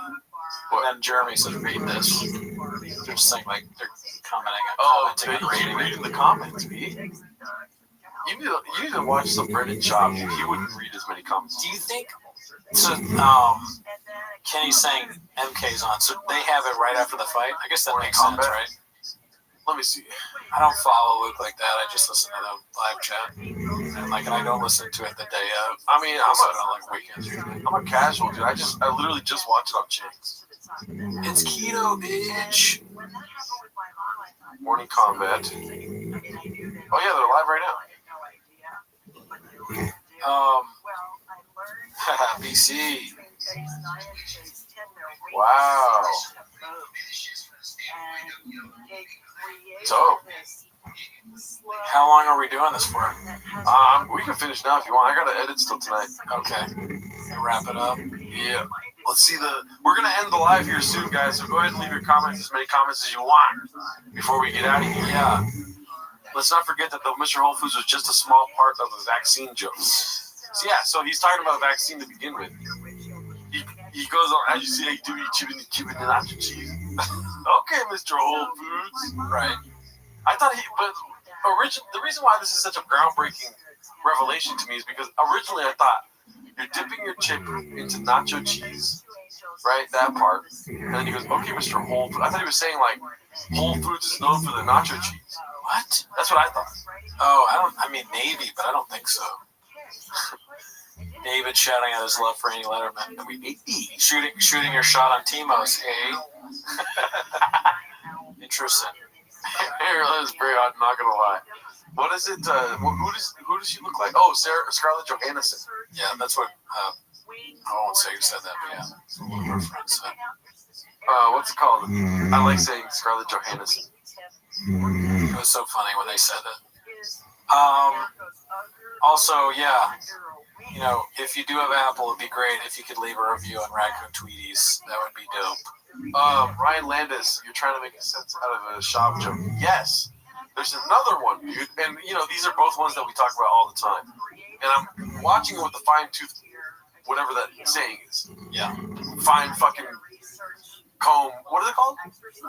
And then Jeremy says, read this. They're just saying like they're commenting and reading the comments, B. You need to watch some Brendan Schaub. He wouldn't read as many comments. Do you think? So Kenny's saying MK's on, so they have it right after the fight. I guess that makes sense, right? Let me see. I don't follow Luke like that. I just listen to the live chat, and I don't listen to it the day of. I mean, weekends. I'm a casual dude. I literally just watch it on Chicks. It's keto, bitch. Morning Combat. Oh yeah, they're live right now. BC. Wow. So, how long are we doing this for? We can finish now if you want. I gotta edit still tonight. Okay. Wrap it up. Yeah. Let's see we're gonna end the live here soon, guys. So go ahead and leave your comments, as many comments as you want, before we get out of here. Yeah. Let's not forget that the Mr. Whole Foods was just a small part of the vaccine jokes. So yeah, so he's talking about vaccine to begin with. He goes on, as you see, do eat chicken and nacho cheese. Okay, Mr. Whole Foods. Right. I thought the reason why this is such a groundbreaking revelation to me is because originally I thought you're dipping your chip into nacho cheese right? That part. And then he goes, okay, Mr. Whole Foods. I thought he was saying like Whole Foods is known for the nacho cheese. What? That's what I thought. Oh, I mean, maybe, but I don't think so. David shouting out his love for Andy Letterman. Shooting your shot on Timos, eh? Interesting. That was very odd, not gonna lie. What is it? Who does she look like? Oh, Scarlett Johansson. Yeah, that's what. I won't say who said that, but yeah, it's a little reference. What's it called? I like saying Scarlett Johansson. It was so funny when they said it. Also, yeah, you know, if you do have Apple, it'd be great if you could leave a review on Raccoon Tweeties. That would be dope. Ryan Landis, you're trying to make sense out of a shop joke. Yes. There's another one, dude. And, you know, these are both ones that we talk about all the time. And I'm watching it with the fine-tooth, whatever that saying is. Yeah. Fine fucking comb. What is it called?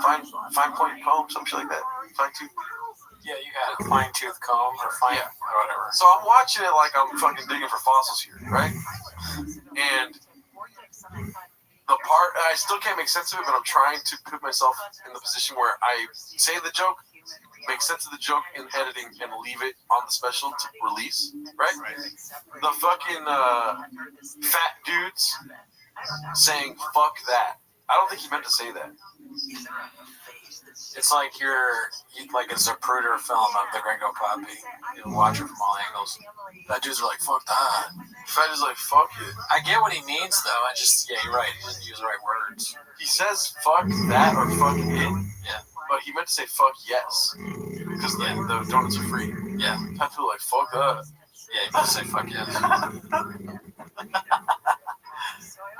Fine point comb, something like that. Fine-tooth. Yeah, you got a fine-tooth comb or or whatever. So I'm watching it like I'm fucking digging for fossils here, right? And the part, I still can't make sense of it, but I'm trying to put myself in the position where I say the joke, make sense of the joke in editing, and leave it on the special to release, right? The fucking fat dudes saying "fuck that." I don't think he meant to say that. It's like you're like a Zapruder film of the Gringo Poppy. You watch it from all angles. Fat dudes are like, "Fuck that." Fat dudes like, "Fuck it." I get what he means though. I just, yeah, you're right. He didn't use the right words. He says "fuck that" or "fuck it." Yeah. But he meant to say "fuck yes," because the donuts are free. Yeah. I feel like "fuck that." Yeah, he meant to say "fuck yes."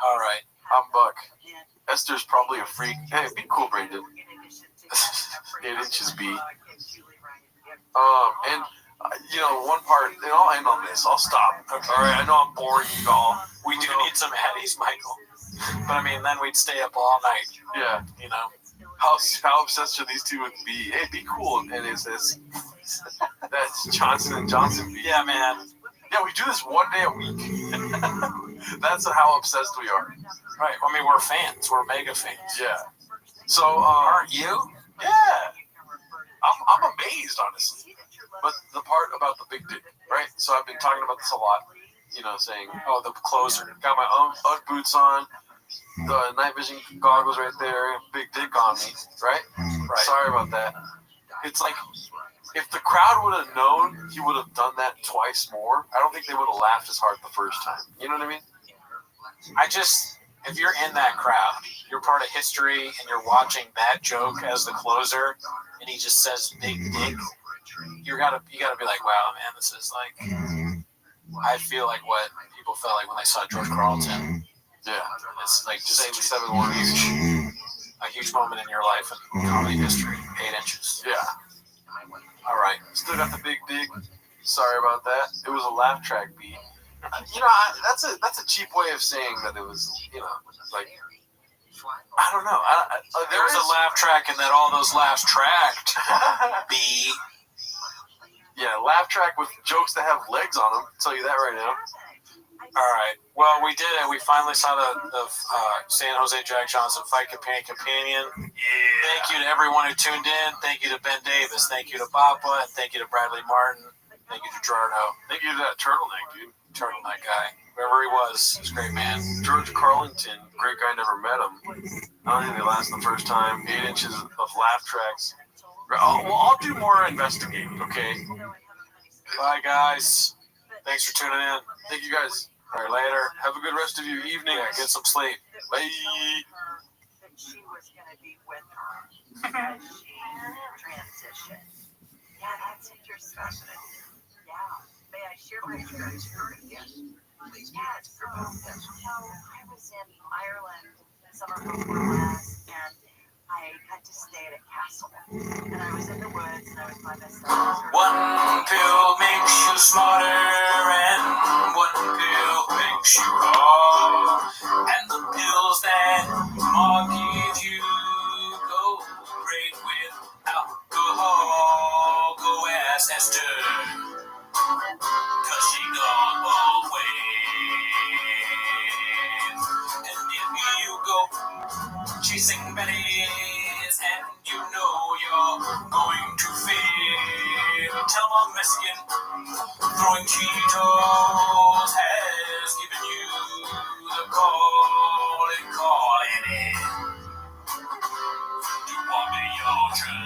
All right. I'm Buck. Esther's probably a freak. Hey, be cool, Brandon. 8 inches B. And you know, one part, and I'll end on this. I'll stop. Okay. All right. I know I'm boring you all. We do need some Hatties, Michael. But I mean, then we'd stay up all night. Yeah. You know. How obsessed should these two would be? Hey, be cool. And it's this. That's Johnson and Johnson. Yeah, man. Yeah, we do this one day a week. That's how obsessed we are. Right. I mean, we're fans. We're mega fans. Yeah. So, aren't you? Yeah. I'm amazed, honestly. But the part about the big dick, right? So I've been talking about this a lot. You know, saying, oh, the closer. Got my own Ugg boots on. The night vision goggles right there. Big dick on me, right? Right. Sorry about that. It's like, if the crowd would have known he would have done that twice more, I don't think they would have laughed as hard the first time. You know what I mean? If you're in that crowd, you're part of history, and you're watching that joke as the closer, and he just says "big dick," you gotta be like, wow, man, this is like, I feel like what people felt like when they saw George Carlton. Yeah, it's like just saying the 7 words. A huge moment in your life in comedy history. 8 inches. Yeah. All right. Still got the big dick. Sorry about that. It was a laugh track beat. You know, that's a cheap way of saying that it was, you know, like, I don't know. There was a laugh track and that all those laughs tracked. B. Yeah, laugh track with jokes that have legs on them. I'll tell you that right now. All right. Well, we did it. We finally saw the San Jose Jack Johnson fight companion. Yeah. Thank you to everyone who tuned in. Thank you to Ben Davis. Thank you to Papa. And thank you to Bradley Martin. Thank you to Gerardo. Thank you to that turtleneck, dude. Turtleneck guy. Whoever he was, he's a great man. George Carlington, great guy, never met him. I don't think they lasted the first time. 8 inches of laugh tracks. I'll do more investigating, okay? Bye, guys. Thanks for tuning in. Thank you, guys. All right, later. Have a good rest of your evening. Yeah, get some sleep. Bye. Transition. Yeah, that's interesting. Yeah. May I share my experience? Yes. Please. Yeah, so I was in Ireland summer before last, and I got to stay at a castle. And I was in the woods, and I was by myself. One pill makes you smarter, and one pill makes you raw. And the pills that Mom gives you go great with alcohol. Go ask Esther, 'cause she gone both ways. And if you go tell them I'm Mexican. Throwing Cheetos has given you the calling in. You want me your drug.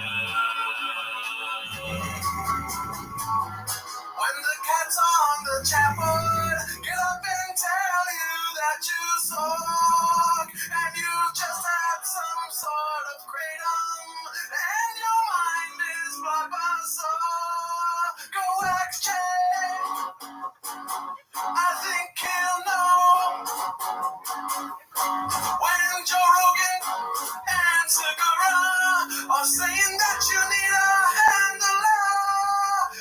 When the cat's on the chatboard, get up and tell you that you suck, and you just had some sort of kratom, and your mind is blockbuster. Go exchange. I think he'll know when Joe Rogan and Segura are saying that you need a handler,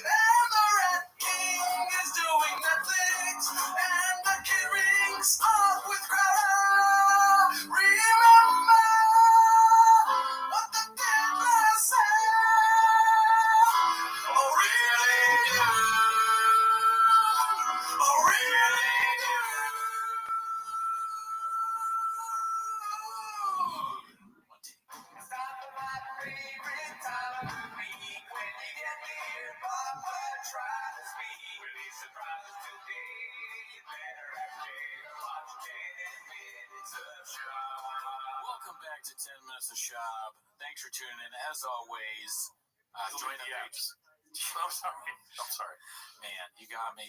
and the Red King is doing Netflix, and the kid rings off with Greta. Remember what the Diddler said? Oh, really do. Oh, really do. Welcome back to 10 Minutes of Shop. Thanks for tuning in. As always, join the apps. I'm sorry. Man, you got me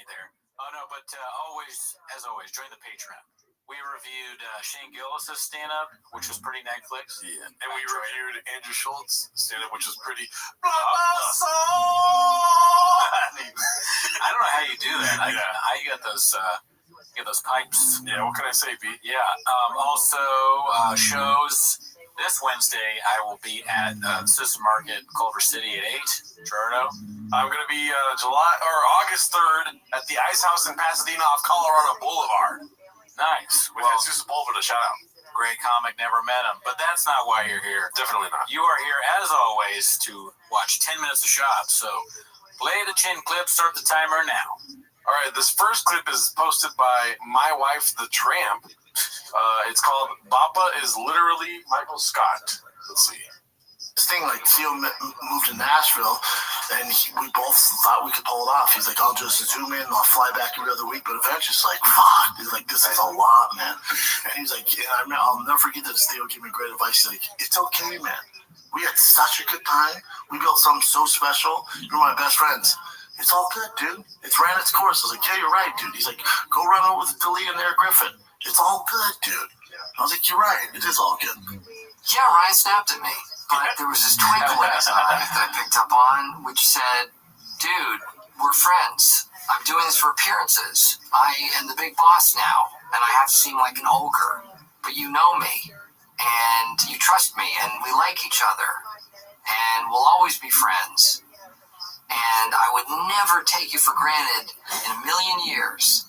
there. Oh, no, but as always, join the Patreon. We reviewed Shane Gillis' stand-up, which was pretty Netflix. Yeah, and we reviewed Andrew Schultz's stand-up, which was pretty. I don't know how you do that. How you get those pipes? Yeah, what can I say, Pete? Yeah. Also, shows. This Wednesday, I will be at System Market, Culver City at 8. Gerardo. I'm going to be August 3rd at the Ice House in Pasadena off Colorado Boulevard. Nice. With Jesus Pulver to shout out. Great comic, never met him. But that's not why you're here. Definitely not. You are here, as always, to watch 10 Minutes of Shop. So play the chin clip, start the timer now. All right, this first clip is posted by my wife, the Tramp. It's called Bappa is Literally Michael Scott. Let's see. This thing, like, Theo moved to Nashville, and we both thought we could pull it off. He's like, I'll just zoom in, I'll fly back every other week, but eventually it's like, fuck, he's like, this is a lot, man. And he's like, I'll never forget this. Theo gave me great advice. He's like, it's okay, man. We had such a good time. We built something so special. You're my best friends. It's all good, dude. It's ran its course. I was like, yeah, you're right, dude. He's like, go run over with Dalia and Eric Griffin. It's all good, dude. I was like, you're right. It is all good. Yeah, Ryan snapped at me. But there was this twinkle in his eye that I picked up on, which said, dude, we're friends. I'm doing this for appearances. I am the big boss now, and I have to seem like an ogre. But you know me, and you trust me, and we like each other, and we'll always be friends. And I would never take you for granted in a million years.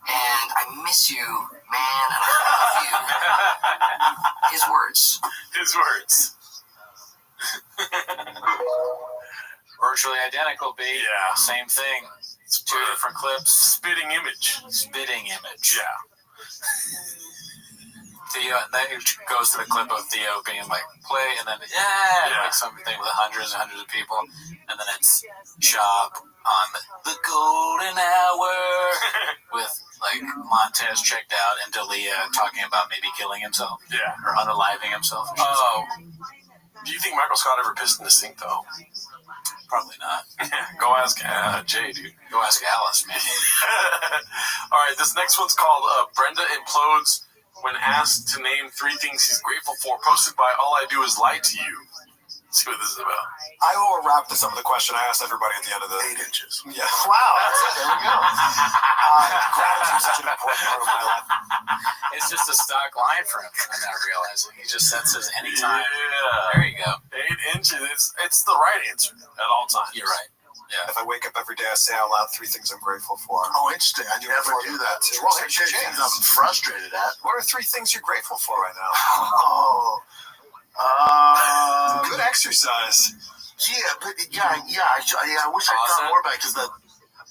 And I miss you, man, and I love you. His words. Virtually identical, B. Yeah. Same thing. It's two different clips. Spitting image. Yeah. Theo, that goes to the clip of Theo being like, play, and then, like something with hundreds and hundreds of people. And then it's Shop on the golden hour with, like, Montez checked out and Dalia talking about maybe killing himself. Yeah. Or unaliving himself. Oh. Do you think Michael Scott ever pissed in the sink, though? Probably not. Go ask Jay, dude. Go ask Alice, man. All right, this next one's called Brenda Implodes When Asked to Name 3 Things He's Grateful For, posted by All I Do Is Lie to You. Let's see what this is about. I will wrap this up with a question I asked everybody at the end of the 8 inches. Yeah. Wow, that's it. There we go. Gratitude is such an important part of my life. It's just a stock line for him. I'm not realizing. He just sets his anytime. Yeah. There you go. 8 inches. It's the right answer at all times. You're right. Yeah. If I wake up every day, I say out loud 3 things I'm grateful for. Oh, interesting. I never do that too. Well, It's here's like your chance. things I'm frustrated at. What are 3 things you're grateful for right now? Good exercise. Yeah, but I wish I thought more about it because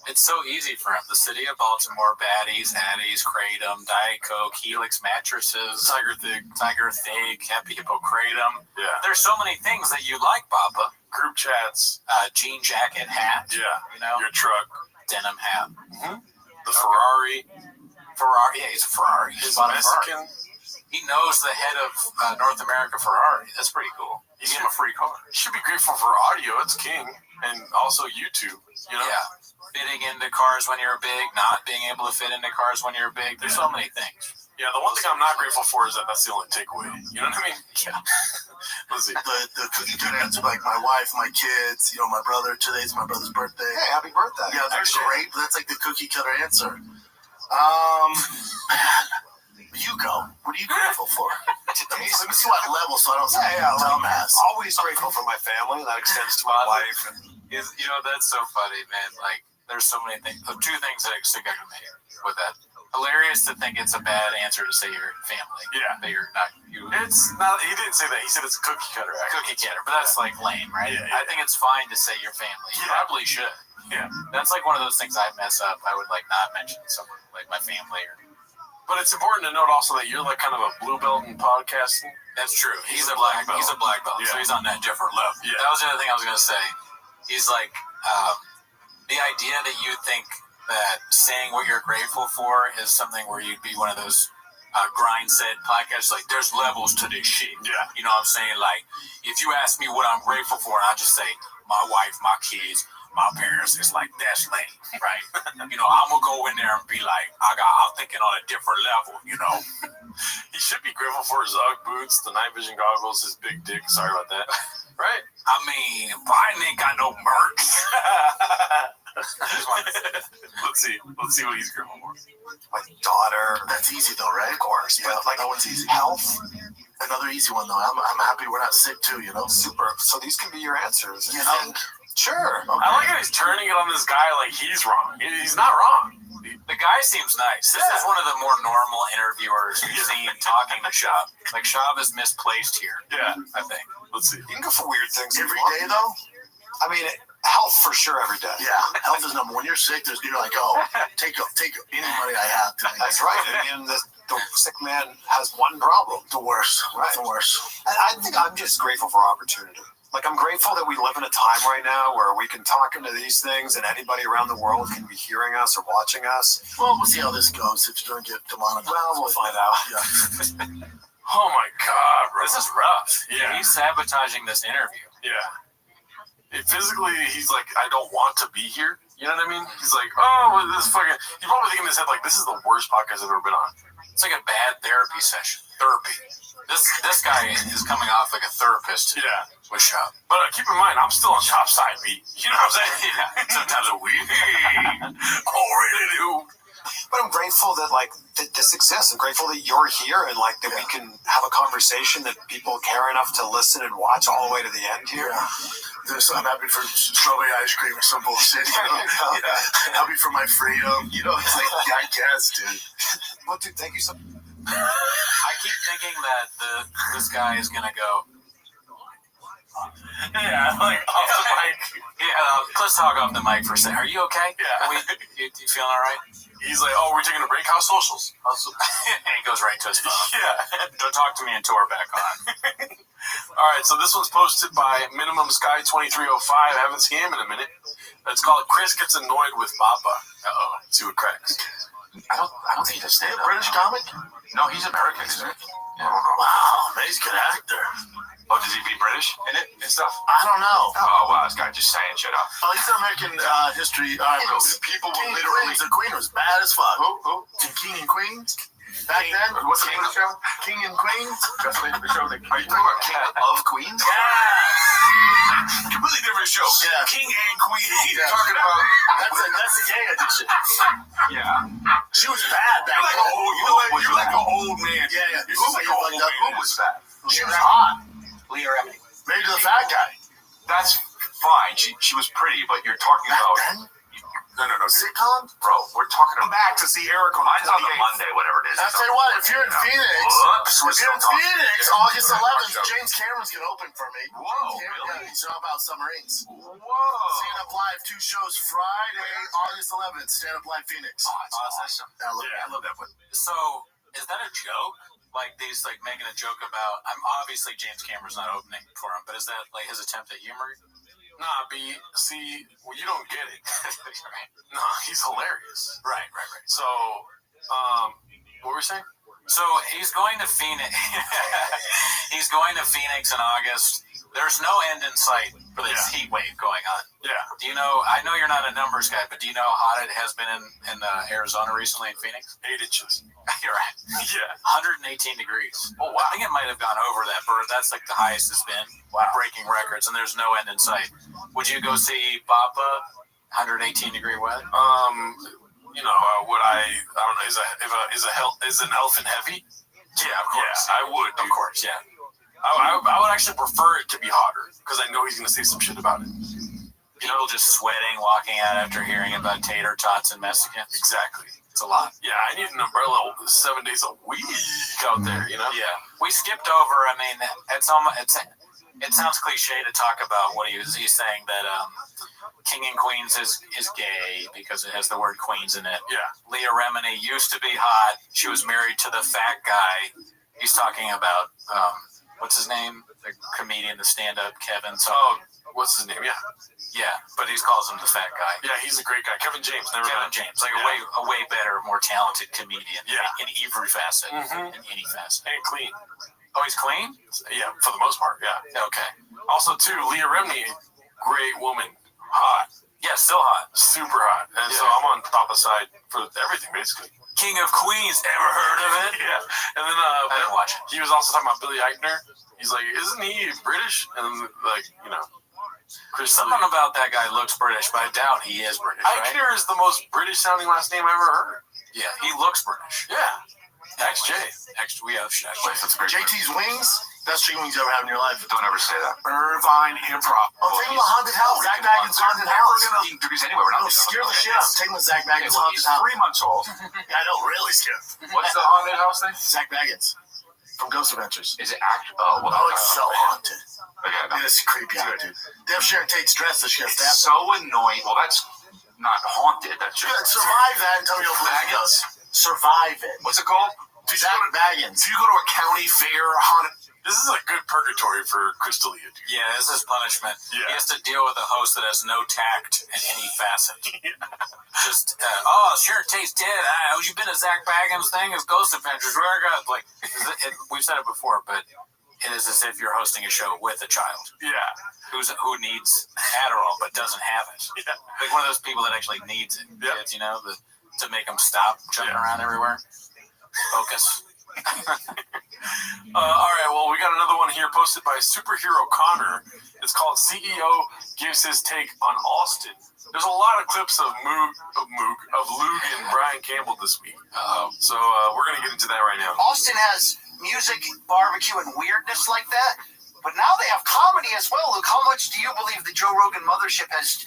it's so easy for him. The city of Baltimore, Baddies, Addies, Kratom, Diet Coke, Helix mattresses, Tiger Thig, Happy Hippo Kratom. Yeah. There's so many things that you like, Papa. Group chats. Jean jacket hat. Yeah. You know? Your truck. Denim hat. Mm-hmm. The Ferrari. Yeah, he's a Ferrari. He's Mexican. He knows the head of North America Ferrari. That's pretty cool. You give him a free car. You should be grateful for audio. It's king. And also YouTube. You know? Yeah. Fitting into cars when you're big, not being able to fit into cars when you're big. There's so many things. Yeah, the one thing I'm not grateful for is that that's the only takeaway. You know what I mean? Yeah. Let's see. The cookie cutter answer, like my wife, my kids, my brother. Today's my brother's birthday. Hey, happy birthday. Yeah, that's great. But that's like the cookie cutter answer. Man, you go. What are you grateful for? Let me see what level, so I don't sound dumbass. Always grateful for my family. That extends to my wife. And that's so funny, man. Like, there's so many things. Two things that stick out to me with that. Hilarious to think it's a bad answer to say your family. Yeah. That you're not. It's not. He didn't say that. He said it's a cookie cutter. Cookie cutter, but that's like lame, right? Yeah. I think it's fine to say your family. You probably should. Yeah. That's like one of those things I mess up. I would like not mention someone like my family. But it's important to note also that you're like kind of a blue belt in podcasting. That's true. He's a black belt. He's a black belt, so he's on that different level. Yeah. That was the other thing I was going to say. He's like, the idea that you think that saying what you're grateful for is something where you'd be one of those grind set podcasts, like there's levels to this shit. Yeah. You know what I'm saying? Like, if you ask me what I'm grateful for, and I just say my wife, my kids, my parents, it's like that's lame, right? I'm gonna go in there and be like, I'm thinking on a different level, He should be grateful for his Ugg boots, the night vision goggles, his big dick. Sorry about that. Right? I mean, Biden ain't got no merch. Let's see what he's grateful for. My daughter. That's easy though, right? Of course. Yeah, like that one's easy. Health. Another easy one though. I'm happy we're not sick too. Super. So these can be your answers. You think? Sure. Okay. I like how he's turning it on this guy like he's wrong. He's not wrong. The guy seems nice. This is one of the more normal interviewers we've seen talking to Shab. Like, Shab is misplaced here. Yeah, I think. Let's see. You can go for weird things Every day though. I mean, health for sure every day. Yeah, health is number one. When you're sick, you're like, take any money I have. That's right. I mean, the sick man has one problem. The worst. Right. The worst. And I think I'm just grateful for opportunity. Like, I'm grateful that we live in a time right now where we can talk into these things and anybody around the world can be hearing us or watching us. Well, we'll see how this goes. If you don't get demonetized. Well, we'll find out. Yeah. Oh my God, bro. This is rough. Yeah. He's sabotaging this interview. Yeah. Physically, he's like, I don't want to be here. You know what I mean? He's like, this fucking. He's probably thinking in his head, like, this is the worst podcast I've ever been on. It's like a bad therapy session. Therapy. This guy is coming off like a therapist. Yeah. With Shab. But keep in mind, I'm still on Shop's side, B. You know what I'm saying? Yeah. Sometimes a weird. Really do. But I'm grateful that, like, this exists. I'm grateful that you're here and, like, that we can have a conversation that people care enough to listen and watch all the way to the end here. Yeah. So I'm happy for strawberry ice cream or some bullshit. Yeah. Happy for my freedom. It's like, I guess, dude. Well, dude, thank you so much. I keep thinking that this guy is going to go, yeah, like off the mic. Yeah, let's talk off the mic for a second. Are you okay? Yeah. You feeling all right? He's like, we're taking a break. How's socials? He goes right to his phone. Yeah. Don't talk to me until we're back on. All right, so this one's posted by Minimum Sky 2305. I haven't seen him in a minute. It's called Chris Gets Annoyed with Papa. Let's see what cracks. I don't think he's a British comic. No, he's American, isn't he? Yeah. Wow, man, he's a good actor. Oh, does he be British in it and stuff? I don't know. Oh, wow, this guy just saying shit up. Oh, he's an American history. People will King literally... The Queen was bad as fuck. Who? King and Queen? Back then? What's the name of the show? King and Queen? That's the name of the show. Are you talking about King of Queens? Yeah! Completely different show. Yeah. King and Queen. Yeah. Talking about... That's the gay edition. Yeah. She was bad back then. You're like an old man. Yeah. You're like an old man. Who was that? She was hot. Leah Remini. Maybe the fat guy. That's fine. She was pretty, but you're talking about... Then? No. Sitcom? Bro, we're talking about... Come back to see Eric on Mine's on the 28th. Monday, whatever it is. I'll tell you what, if you're in Phoenix, August 11th, James Cameron's going to open for me. Whoa, Yeah, he's talking about submarines. Whoa. Stand Up Live, 2 shows Friday, August 11th, Stand Up Live Phoenix. Oh, that's awesome. I love that one. So, is that a joke? Like, these, like, making a joke about... obviously James Cameron's not opening for him, but is that, like, his attempt at humor? Nah, B. See, well, you don't get it. No, he's hilarious. Right. So, what were we saying? So he's going to Phoenix. He's going to Phoenix in August. There's no end in sight for this heat wave going on. Yeah. Do you know? I know you're not a numbers guy, but do you know how hot it has been in Arizona recently in Phoenix? 8 inches. You're right. Yeah. 118 degrees. Oh wow! I think it might have gone over that, but that's like the highest it's been. Wow. Breaking records, and there's no end in sight. Would you go see Papa? 118 degree weather. You know, would I don't know. Is an elephant heavy? Yeah, of course. Yeah, I would. Dude. Of course, yeah. I would actually prefer it to be hotter because I know he's going to say some shit about it. People just sweating, walking out after hearing about tater tots and Mexicans. Exactly. It's a lot. Yeah, I need an umbrella 7 days a week out there, you know? Yeah. We skipped over, I mean, it sounds cliche to talk about what he's saying that King and Queens is gay because it has the word Queens in it. Yeah. Leah Remini used to be hot. She was married to the fat guy. He's talking about, what's his name? The comedian, the stand-up, Kevin. Oh, what's his name? Yeah. Yeah, but he calls him the fat guy. Yeah, he's a great guy. Kevin James. Like a way better, more talented comedian. Yeah. In every facet. In any facet. And clean. Oh, he's clean? Yeah, for the most part, yeah. Okay. Also, too, Leah Remini, great woman. Hot. Yeah, still hot. Super hot. And so I'm on Papa's side for everything, basically. King of Queens, ever heard of it? Yeah. And then I didn't watch it. He was also talking about Billy Eichner. He's like, isn't he British? And then, like, you know. Something about that guy looks British, but I doubt he is British, right? Eichner is the most British-sounding last name I ever heard. Yeah, he looks British. Yeah. XJ. We have That's great. JT's Wings? Best chicken wings you ever had in your life. Don't ever say that. Irvine Improv. Oh, take him to Haunted House. Zach Baggins' Haunted House. Eating degrees anyway. We're not scare the shit out. Take him to Zach Baggins' Haunted He's House. 3 months old. Yeah, I know, really scared. What's the haunted house thing? Zach Baggins from Ghost Adventures. Is it act? Oh, well, it's so haunted. Okay, It's creepy, dude. They have Sharon Tate's dress that she has it's so annoying. Well, that's not haunted. That's just survive that and tell me you'll believe it. Survive it. What's it called? Zach Baggins. Do you go to a county fair haunted? This is a good purgatory for Chris D'Elia, dude. Yeah, this is punishment. Yeah. He has to deal with a host that has no tact in any facet. Just, Sharon Tate's dead. You've been to Zach Baggins' thing? It's Ghost Adventures. Like, we've said it before, but it is as if you're hosting a show with a child. Yeah. Who needs Adderall but doesn't have it. Yeah. Like one of those people that actually needs it. Yeah. Kids, you know, to make them stop jumping around everywhere. Focus. All right, well, we got another one here posted by Superhero Connor. It's called CEO Gives His Take on Austin. There's a lot of clips of Luke and Brian Campbell this week. So we're going to get into that right now. Austin has music, barbecue, and weirdness like that. But now they have comedy as well. Luke, how much do you believe the Joe Rogan mothership has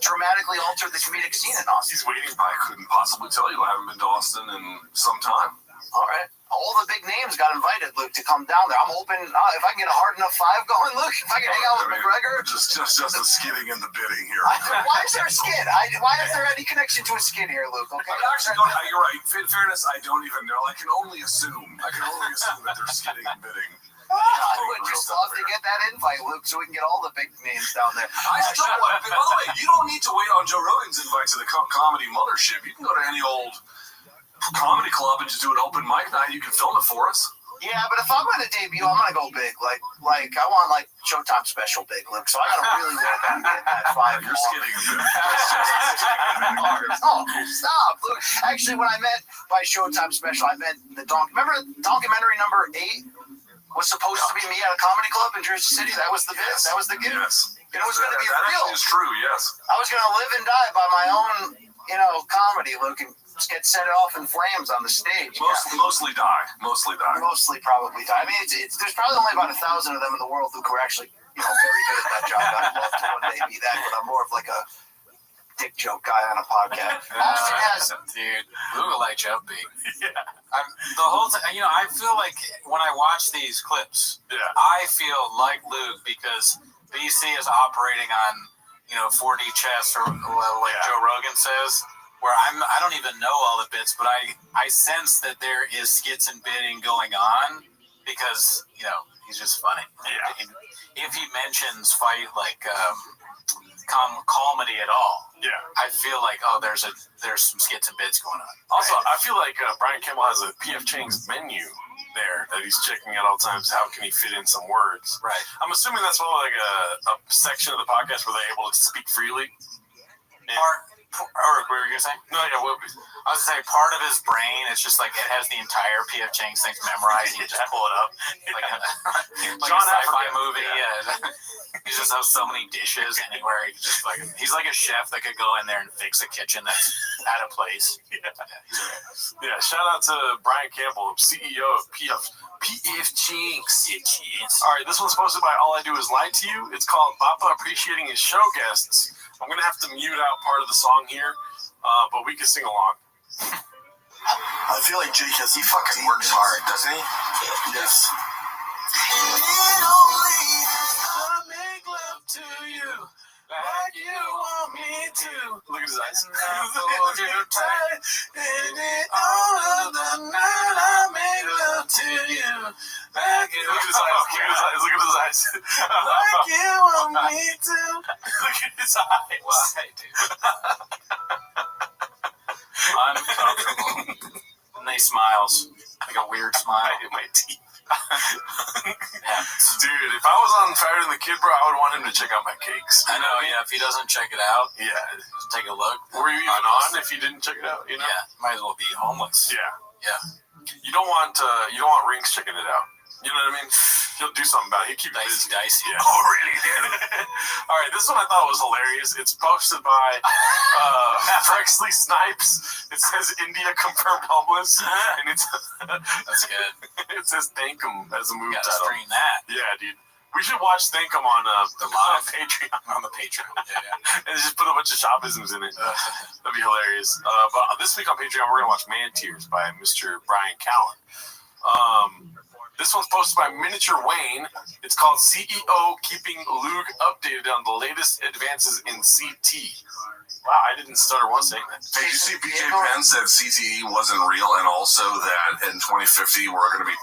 dramatically altered the comedic scene in Austin? He's waiting. I couldn't possibly tell you. I haven't been to Austin in some time. All right. All the big names got invited, Luke, to come down there. I'm hoping if I can get a hard enough 5 going, Luke, if I can hang out with McGregor. Just the skidding and the bidding here. Why is there a skid? Why is there any connection to a skid here, Luke? Okay. You're right. In fairness, I don't even know. I can only assume that they're skidding and bidding. I would just love to get that invite, Luke, so we can get all the big names down there. By the way, you don't need to wait on Joe Rogan's invite to the comedy mothership. You can go to any old comedy club and just do an open mic night. You can film it for us. Yeah, but if I'm going to debut, I'm going to go big. Like I want Showtime special big, Luke. So I got to really work on getting that 5. You're skidding a bit. Oh, stop, Luke. Actually, when I meant by Showtime special, I meant the remember documentary number 8 was supposed to be me at a comedy club in Jersey City. That was the bit. That was the gift. Yes. It was going to be that real. That is true. Yes. I was going to live and die by my own, comedy, Luke, and get set off in flames on the stage. Mostly die. Mostly probably die. I mean, there's probably only about 1,000 of them in the world who are actually, very good at that job. I'd love to one day be that, but I'm more of like a dick joke guy on a podcast. Austin has, dude, Luke will light you up, big. Yeah. The whole thing, I feel like when I watch these clips, I feel like Luke because BC is operating on, 4D chess or like Joe Rogan says, where I don't even know all the bits, but I sense that there is skits and bidding going on because, He's just funny. Yeah. If he mentions fight like comedy at all, yeah, I feel like there's some skits and bits going on. Also, I feel like Brian Campbell has a P.F. Chang's menu there that he's checking out all the times. How can he fit in some words? Right. I'm assuming that's probably like a section of the podcast where they're able to speak freely. Or what were you gonna say? No, yeah. What, I was gonna say part of his brain is just like it has the entire P.F. Chang's things memorized. You just pull it up like a John sci-fi Africa movie. Yeah. He just has so many dishes anywhere. He's like a chef that could go in there and fix a kitchen that's out of place. Yeah. Shout out to Brian Campbell, CEO of P.F. Chinks. All right, this one's posted by All I Do Is Lie to You. It's called Papa Appreciating His Show Guests. I'm going to have to mute out part of the song here, but we can sing along. I feel like Jake he fucking works hard, doesn't he? Yes. I make love to you like you want me to. Look at his eyes. Hold you tight, and all of the night I make love to you. Like you. Look at his eyes. Look at his eyes. Like you want me to. Look at his eyes. Why, dude? Uncomfortable. And they smiles like a weird smile. My teeth. Dude, if I was on Fire and the Kid, bro, I would want him to check out my cakes. I know, yeah. If he doesn't check it out, yeah, just take a look. Were you even on if you didn't check it out? You know? Yeah, might as well be homeless. Yeah. You don't want Rinks checking it out. You know what I mean? He'll do something about it. He'll keep it busy. Dicey. Yeah. Oh, really, dude? All right, this one I thought was hilarious. It's posted by Frexley Snipes. It says India confirmed homeless, and it's that's good. It says thank him as a movie title. Stream that. Yeah, dude. We should watch Thank 'em on Patreon. On the Patreon. Yeah. And just put a bunch of shopisms in it. That'd be hilarious. But this week on Patreon, we're going to watch Man Tears by Mr. Brian Callen. This one's posted by Miniature Wayne. It's called CEO Keeping Lug Updated on the Latest Advances in CT. Wow, I didn't stutter once saying that. Hey, did you see BJ Penn said CTE wasn't real, and also that in 2050 we're going to be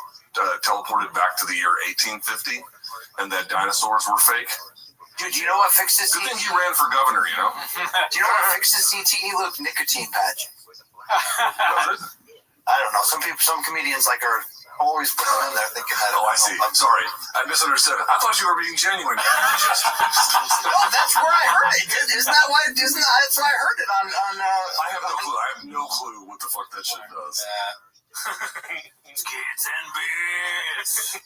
teleported back to the year 1850, and that dinosaurs were fake? Dude, you know what fixes CTE? Good thing he ran for governor, you know? Do you know what fixes CTE? Look, nicotine patch. Does it? I don't know. Some comedians are always putting them in there thinking that. Oh, I see. I'm sorry. I misunderstood. I thought you were being genuine. No, that's where I heard it. Isn't that why? That's why I heard it on. I have no clue. I have no clue what the fuck that shit does. Skits and bits.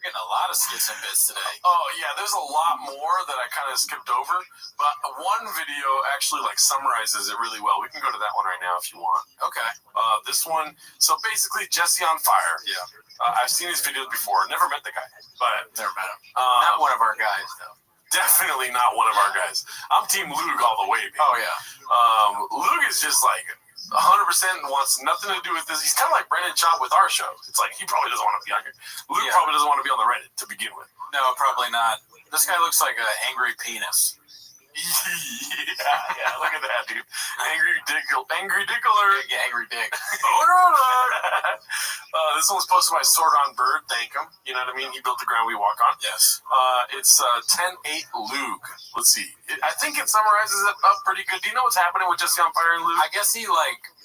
We're getting a lot of skits and bits today. Oh, yeah, there's a lot more that I kind of skipped over, but one video actually summarizes it really well. We can go to that one right now if you want. Okay. This one, so basically Jesse on Fire. Yeah. I've seen his videos before. Never met the guy, but never met him. Not one of our guys, though. Definitely not one of our guys. I'm Team Lug all the way, baby. Oh, yeah. Lug is just 100% wants nothing to do with this. He's kind of like Brendan Schaub with our show. It's like he probably doesn't want to be on here. Luke probably doesn't want to be on the Reddit to begin with. No, probably not. This guy looks like an angry penis. yeah, look at that, dude. Angry dick alert. Yeah, angry dick. This one's posted by Sword on Bird. Thank him. You know what I mean? He built the ground we walk on. Yes. It's 10-8 Luke. Let's see. I think it summarizes it up pretty good. Do you know what's happening with Jesse on Fire and Luke? I guess he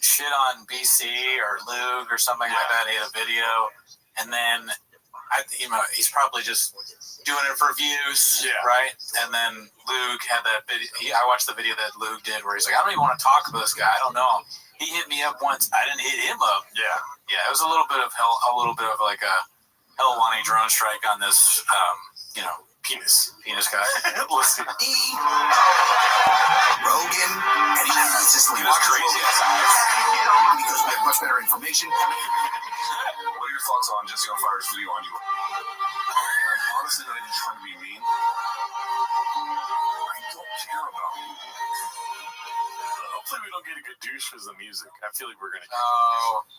shit on BC or Luke or something like that. He had a video, and then he's probably just doing it for views, right? And then Luke had that video. I watched the video that Luke did where he's like, I don't even want to talk about this guy. I don't know him. He hit me up once. I didn't hit him up. Yeah. Yeah, it was a little bit of like a Helwani drone strike on this, penis guy. Listen. Rogan, and he consistently watches crazy because we have much better information. What are your thoughts on Jesse on Fire's video on you? Honestly, not even trying to be mean. I don't care about you. Hopefully we don't get a good douche for the music. I feel like we're going to get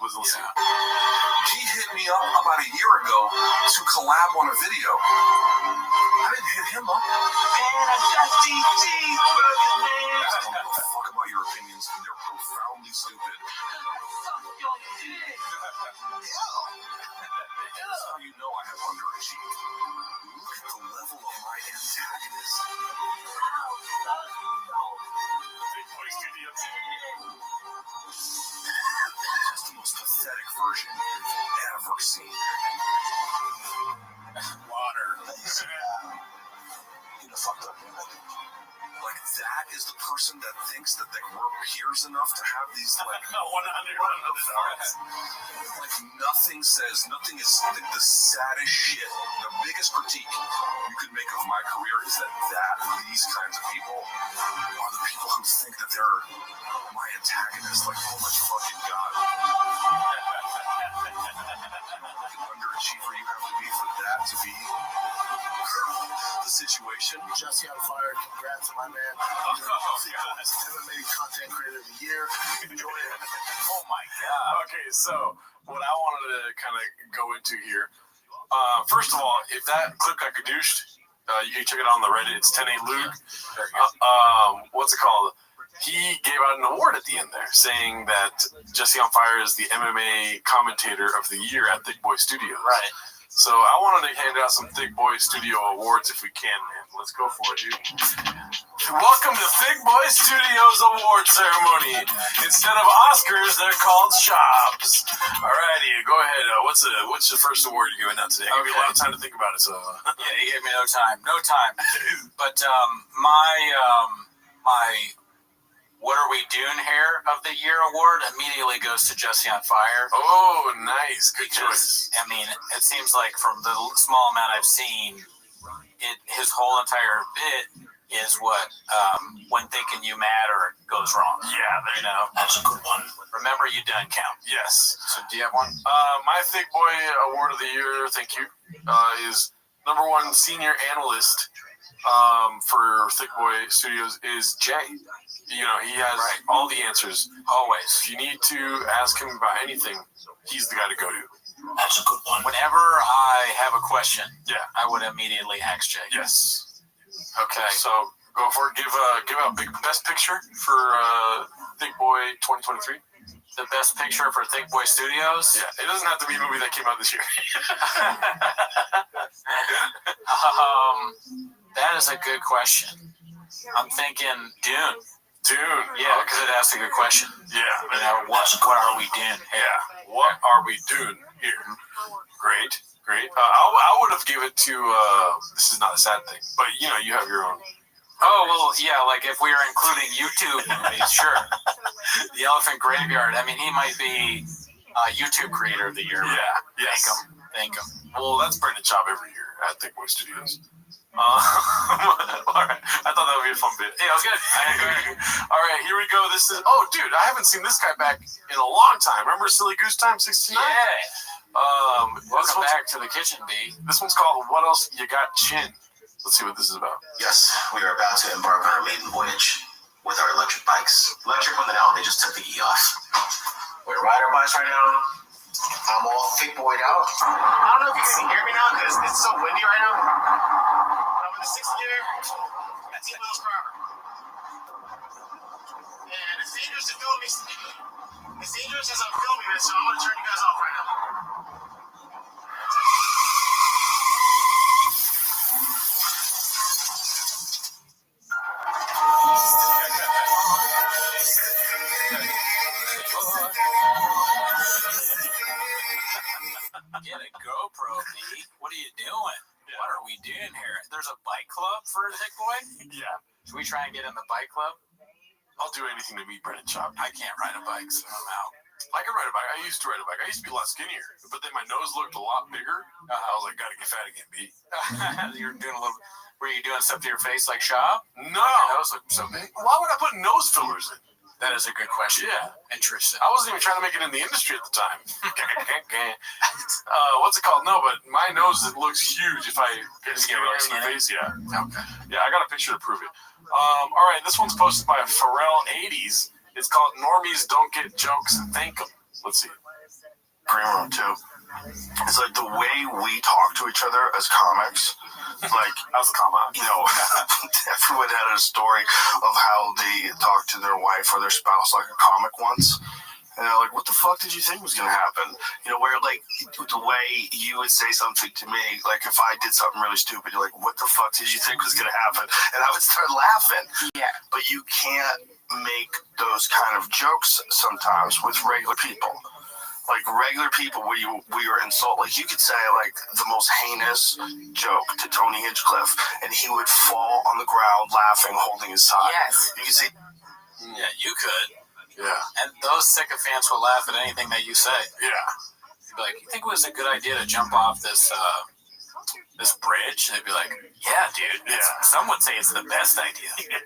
Let's see. He hit me up about a year ago to collab on a video. I didn't hit him up. I don't give a fuck about your opinions, and they're profoundly stupid. Here's how you know I have underachieved. Look at the level of my antagonist. That's the most pathetic version you've ever seen. Water. You know, fucked up, man. Like, that is the person that thinks that we're peers enough to have these, like, 100 Like, nothing is the saddest shit. The biggest critique you could make of my career is that these kinds of people are the people who think that they're my antagonists. Like, oh my fucking God. Like an underachiever you have to be for that to be the situation. Jesse on fire. Congrats to my man. MMA content creator of the year. Enjoy it. Oh my God. Okay, so what I wanted to kind of go into here. First of all, if that clip got cadooshed, you can check it out on the Reddit. It's 10-8 Luke. What's it called? He gave out an award at the end there, saying that Jesse on Fire is the MMA commentator of the year at Thick Boy Studios. Right. So I wanted to hand out some Thick Boy Studio awards if we can, man. Let's go for it, dude. Welcome to Thick Boy Studios award ceremony. Instead of Oscars, they're called Shops. Alrighty, go ahead. What's the first award you're giving out today? I'll give you a lot of time to think about it. So yeah, you gave me no time. But my What Are We Doing Here of the Year award immediately goes to Jesse on Fire. Oh, nice. Good choice. I mean, it seems like from the small amount I've seen, his whole entire bit is what When Thinking You Matter goes wrong. Yeah, you know. That's a good one. Remember, you done count. Yes. So do you have one? My Thick Boy award of the year, thank you, is #1 senior analyst for Thick Boy Studios is Jay. You know, he has all the answers, always. If you need to ask him about anything, he's the guy to go to. That's a good one. Whenever I have a question, I would immediately ask Jay. Yes. Okay. So go for it. Give out best picture for Thick Boy 2023. The best picture for Thick Boy Studios? Yeah. It doesn't have to be a movie that came out this year. That is a good question. I'm thinking Dune. Yeah, because it asks a good question. Yeah. You know, what are we doing? Yeah. What are we doing here? Great. I would have given it to, this is not a sad thing, but you know, you have your own. Oh, well, yeah, like if we are including YouTube movies, sure. The Elephant Graveyard, I mean, he might be YouTube Creator of the Year. Yeah. Yes. Thank him. Well, that's Brendan Schaub every year at Thick Boy Studios. All right. I thought that would be a fun bit. Yeah, I was good. All right, here we go. This is, oh, dude, I haven't seen this guy back in a long time. Remember Silly Goose Time 69? Yeah. Welcome back to the kitchen, B. This one's called What Else You Got Chin. Let's see what this is about. Yes, we are about to embark on our maiden voyage with our electric bikes. Electric on the now, they just took the E off. We're riding our bikes right now. I'm all thick boyed out. I don't know if you can hear me now because it's so windy right now. I'm in the 6th gear at 10 miles per hour. And it's dangerous to film me. It's dangerous as I'm filming this, so I'm going to turn you guys off right now. Get a GoPro, B. What are you doing? Yeah. What are we doing here? There's a bike club for Thick Boy? Yeah. Should we try and get in the bike club? I'll do anything to meet Brendan Schaub. I can't ride a bike, so I'm out. I can ride a bike. I used to ride a bike. I used to be a lot skinnier, but then my nose looked a lot bigger. I was like, gotta get fat again, B. You're doing a little. Were you doing stuff to your face like Schaub? No. Your nose looked so big. Why would I put nose fillers in? That is a good question. Yeah. Interesting. I wasn't even trying to make it in the industry at the time. What's it called? No, but my nose looks huge if I just get really in the face. Yeah. Okay. Yeah, I got a picture to prove it. All right, this one's posted by Pharrell80s. It's called Normies Don't Get Jokes, Thank 'em. Let's see. Green Room too. It's like the way we talk to each other as comics. Like, as comics, you know, everyone had a story of how they talked to their wife or their spouse like a comic once. And they're like, what the fuck did you think was going to happen? You know, where, like, the way you would say something to me, like, if I did something really stupid, you're like, what the fuck did you think was going to happen? And I would start laughing. Yeah. But you can't make those kind of jokes sometimes with regular people. Like, regular people where we were insult. Like, you could say, like, the most heinous joke to Tony Hinchcliffe, and he would fall on the ground laughing, holding his side. Yes. You can say, Yeah, you could. yeah. And those sycophants will laugh at anything that you say. Yeah. You'd be like, you think it was a good idea to jump off this bridge? They'd be like, yeah, dude. Some would say it's the best idea. Yeah.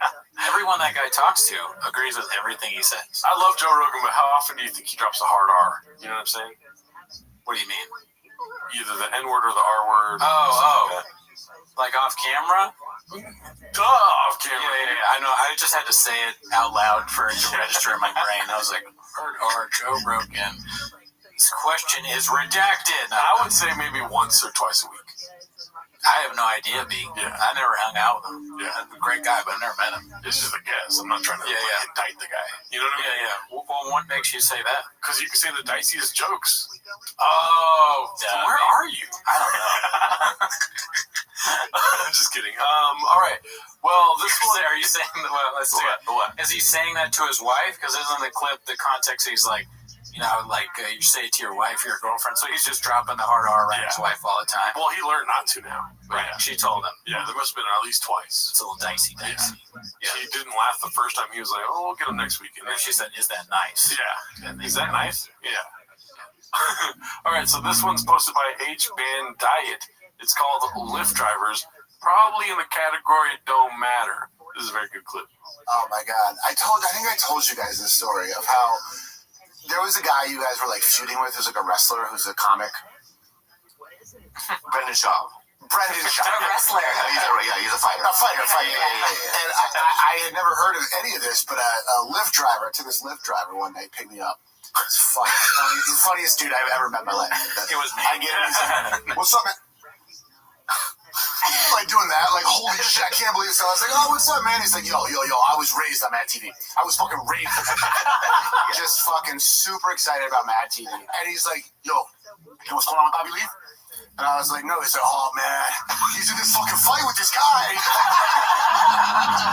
Everyone that guy talks to agrees with everything he says. I love Joe Rogan, but how often do you think he drops a hard R? You know what I'm saying? What do you mean? Either the N word or the R word. Like off camera? Duh, off camera. Yeah, I know. I just had to say it out loud for it to register in my brain. I was like, hard R, Joe Rogan. This question is redacted. I would say maybe once or twice a week. I have no idea, B. Yeah. I never hung out with him. Yeah. Great guy, but I never met him. This is a guess. I'm not trying to indict the guy. You know what I mean? Yeah. Well, what makes you say that? Because you can say the diciest jokes. Oh, where are you? I don't know. I'm just kidding. All right. Well, this one. Are you saying that? Well, let's see. What? Is he saying that to his wife? Because isn't the clip, the context, he's like, you know, like you say it to your wife, your girlfriend. So he's just dropping the hard R around his wife all the time. Well, he learned not to now. Right. Yeah. She told him. Yeah, there must have been at least twice. It's a little dicey. Yeah. He didn't laugh the first time. He was like, oh, we'll get him next week. And then she said, is that nice? Yeah. Is that nice? Yeah. All right, so this one's posted by H-Band Diet. It's called Lyft Drivers, probably in the category Don't Matter. This is a very good clip. Oh my God. I think I told you guys this story of how there was a guy you guys were like feuding with who's like a wrestler who's a comic. Brendan Shaw. Brendan Shaw. A wrestler. He's a fighter. Yeah. And I had never heard of any of this, but a Lyft driver, I took this Lyft driver one night, picked me up. It's funny. He's the funniest dude I've ever met in my life. It was me. I get it. He's like, what's up, man? Like doing that, like holy shit, I can't believe it. So I was like, oh, what's up, man? He's like, yo, I was raised on Mad TV. I was fucking raised. Just fucking super excited about Mad TV. And he's like, yo, you know what's going on with Bobby Lee? And I was like, no. He said, oh man, he's in this fucking fight with this guy.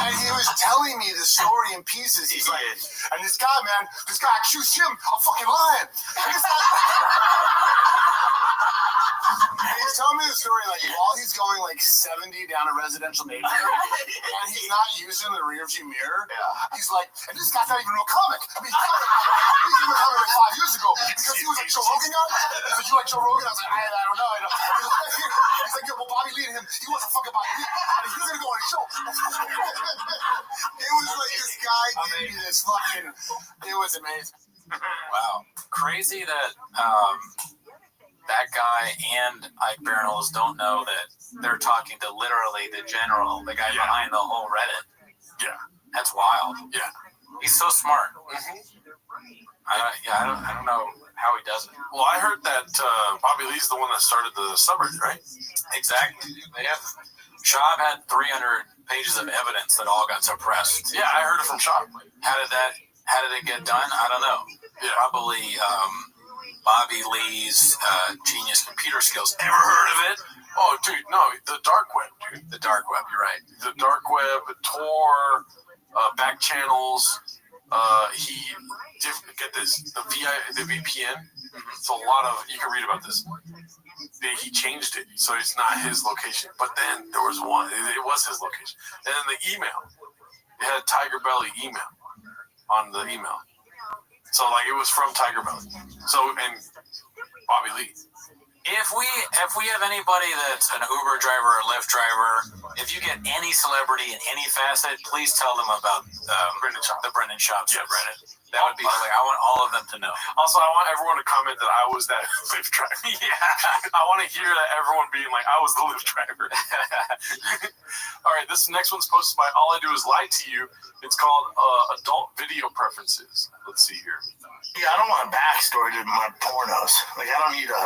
And he was telling me the story in pieces. He's like, and this guy, man, this guy accused him of fucking lying. And this guy, and he's telling me the story like while he's going like 70 down a residential neighborhood, and he's not using the rearview mirror. He's like, and this guy's not even a comic. I mean, he's been a comic like 5 years ago because he was like Joe Rogan guy. He's like, you like Joe Rogan? I was like, I don't know. He's like, yo, well, Bobby Lee and him, he wasn't fucking Bobby Lee. I mean, he was gonna go on a show. It was like this guy gave me this fucking. It was amazing. Wow, crazy that that guy and Ike Barinholtz don't know that they're talking to literally the general, the guy behind the whole Reddit. Yeah, that's wild. Yeah, he's so smart. Mm-hmm. I don't know how he does it. Well, I heard that Bobby Lee's the one that started the subreddit, right? Exactly. Shab had 300 pages of evidence that all got suppressed. Yeah, I heard it from Shab. How did it get done? I don't know. Yeah. Probably Bobby Lee's genius computer skills. Ever heard of it? Oh, dude, no, the dark web, dude. The dark web, you're right. The dark web, Tor, back channels. Get this, the VPN. It's a lot of, you can read about this. He changed it, so it's not his location. But then there was one, it was his location. And then the email, it had Tiger Belly email on the email. So, like, it was from Tiger Belly. So, and Bobby Lee. If we have anybody that's an Uber driver or Lyft driver, if you get any celebrity in any facet, please tell them about the Brendan Schaub subreddit. That would be like, I want all of them to know. Also, I want everyone to comment that I was that Lyft driver. Yeah. I want to hear that everyone being like, I was the Lyft driver. All right, this next one's posted by All I Do Is Lie to You. It's called Adult Video Preferences. Let's see here. Yeah, I don't want a backstory to my pornos. Like, I don't need a...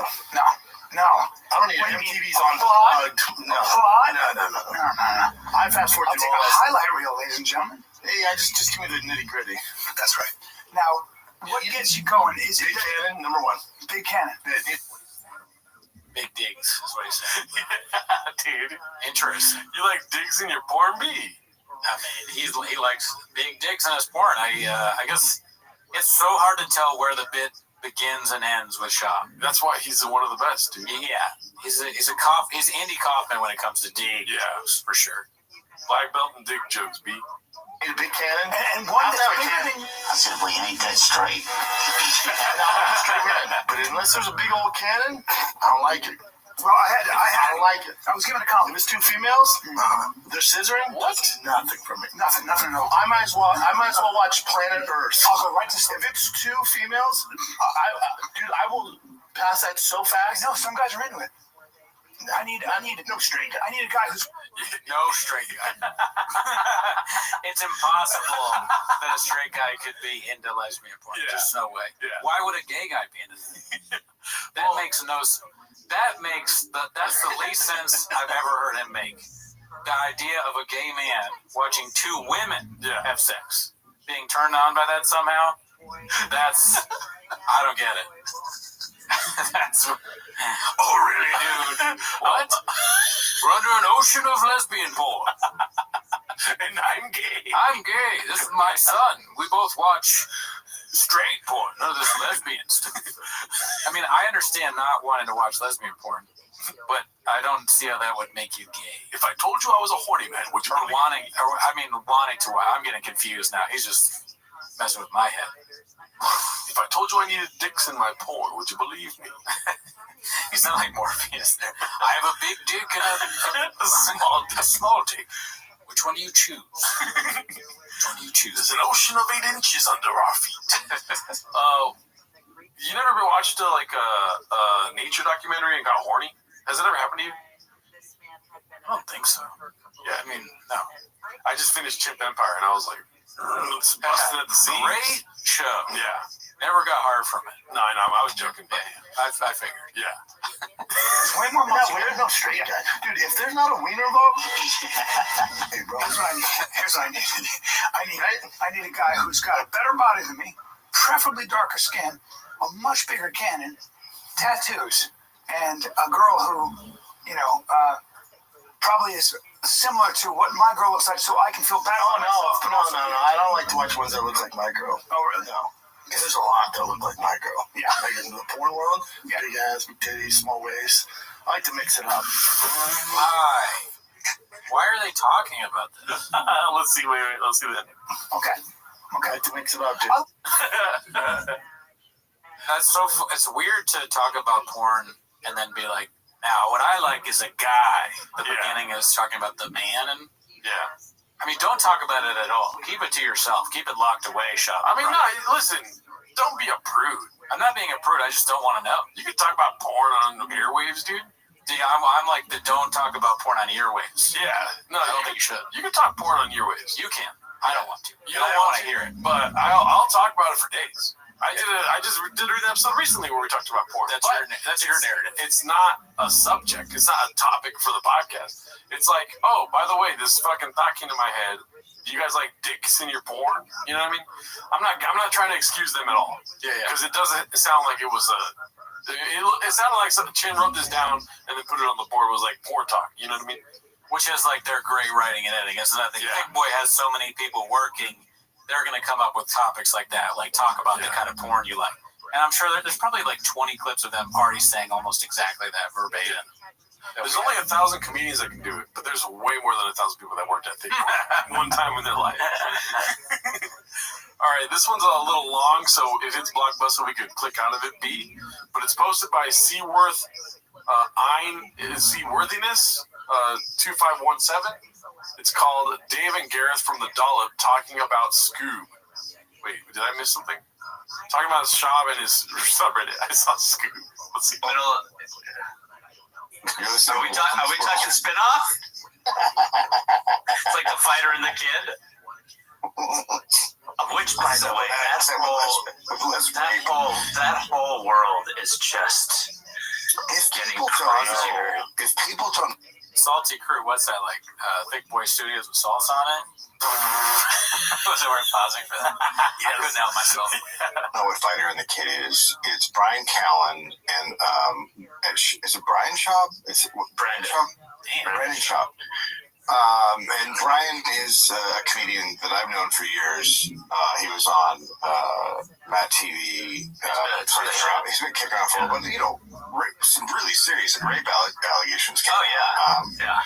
No. I don't need MTV's Unplugged. No. I fast forward through all this. Highlight reel, ladies and gentlemen. Yeah, just give me the nitty gritty. That's right. Now, What gets you going? Is it Big Cannon, number one. Big Cannon? Big digs is what he said. Dude, Interesting. you like digs in your porn B? I mean, he likes big dicks in his porn. I guess it's so hard to tell where the bit begins and ends with Shaw. That's why he's one of the best, dude. Yeah, he's Andy Kaufman when it comes to dig. Yeah, for sure. Black belt and dig jokes, B. Need a big cannon. And one that's bigger than you. I said, well, you ain't that straight. No, I'm straight man. But unless there's a big old cannon, I don't like it. Well, I don't like it. I was given a If compliment. it's two females, they're scissoring. What? Nothing from me. Nothing at all. I might as well watch Planet Earth. I'll go right to sleep. If it's two females, dude, I will pass that so fast. No, some guys are into it. I need no straight guy. I need a guy who's No straight guy. It's impossible that a straight guy could be into lesbian porn. Yeah. There's no way. Yeah. Why would a gay guy be into that? That's the least sense I've ever heard him make. The idea of a gay man watching two women have sex, being turned on by that somehow, I don't get it. Oh really, dude? What? We're under an ocean of lesbian porn. And I'm gay. I'm gay. This is my son. We both watch straight porn, none of this lesbian stuff. I mean, I understand not wanting to watch lesbian porn, but I don't see how that would make you gay. If I told you I was a horny man, would you believe wanting to. I'm getting confused now. He's just messing with my head. If I told you I needed dicks in my porn, would you believe me? You sound like Morpheus there. I have a big dick and a small dick. Which one do you choose? There's an ocean of 8 inches under our feet. You never ever watched a nature documentary and got horny? Has it ever happened to you? I don't think so. Yeah, I mean, no. I just finished Chimp Empire and I was like, busting at the seams. Great show. Yeah. Never got hard from it. No, I was joking, but I figured. Yeah. It's way more muscle. Weird, no straight guy. Dude, if there's not a wiener involved, Hey, bro. Here's what I need. I need a guy who's got a better body than me, preferably darker skin, a much bigger cannon, tattoos, and a girl who, probably is similar to what my girl looks like, so I can feel bad. oh no, I don't like to watch ones that look like my girl. Oh, really? No. Because there's a lot that look like my girl. Yeah. Like in the porn world, big ass, big titties, small waist. I like to mix it up. Why are they talking about this? Let's see that. Okay. I like to mix it up, dude. It's weird to talk about porn and then be like, now what I like is a guy. The beginning is talking about the man, and I mean, don't talk about it at all. Keep it to yourself. Keep it locked away, shop. I mean, no, listen, don't be a prude. I'm not being a prude. I just don't want to know. You can talk about porn on airwaves, dude. See, I'm like the don't talk about porn on earwaves. Yeah. No, I don't think you should. You can talk porn on earwaves. You can. I don't want to. You don't want to hear it. But I'll talk about it for days. I just did an episode recently where we talked about porn. That's your narrative. It's not a subject. It's not a topic for the podcast. It's like, oh, by the way, this fucking thought came to my head. Do you guys like dicks in your porn? You know what I mean? I'm not trying to excuse them at all. Yeah. Because it doesn't sound like it was a. It sounded like Chin wrote this down and then put it on the board. It was like porn talk. You know what I mean? Which is like their great writing and editing. It's not the Big Boy has so many people working. They're going to come up with topics like that, like talk about the kind of porn you like. And I'm sure there's probably like 20 clips of them already saying almost exactly that verbatim. There's only 1,000 comedians that can do it, but there's way more than 1,000 people that worked at Think one time in their life. All right, this one's a little long, so if it's Blockbuster, we could click out of it, B. But it's posted by Seaworthiness, 2517. It's called Dave and Gareth from the Dollop talking about Scoob. Wait, did I miss something? Talking about Shab and his subreddit. I saw Scoob. Let's see. Are we talking spinoff? It's like the fighter and the kid. Which, by the way, that whole world is just getting crazier. If people don't. Salty Crew, what's that like? Thick Boy Studios with sauce on it? Was it worth pausing for that? I couldn't help myself. I don't know what fighter in the kid is. It's Brian Callen and is it Brian Schaub? It's Brandon Schaub. Brandon Schaub. And Brian is a comedian that I've known for years. He was on Matt TV. He's been kicking around for a while, but some really serious rape allegations came out. Yeah.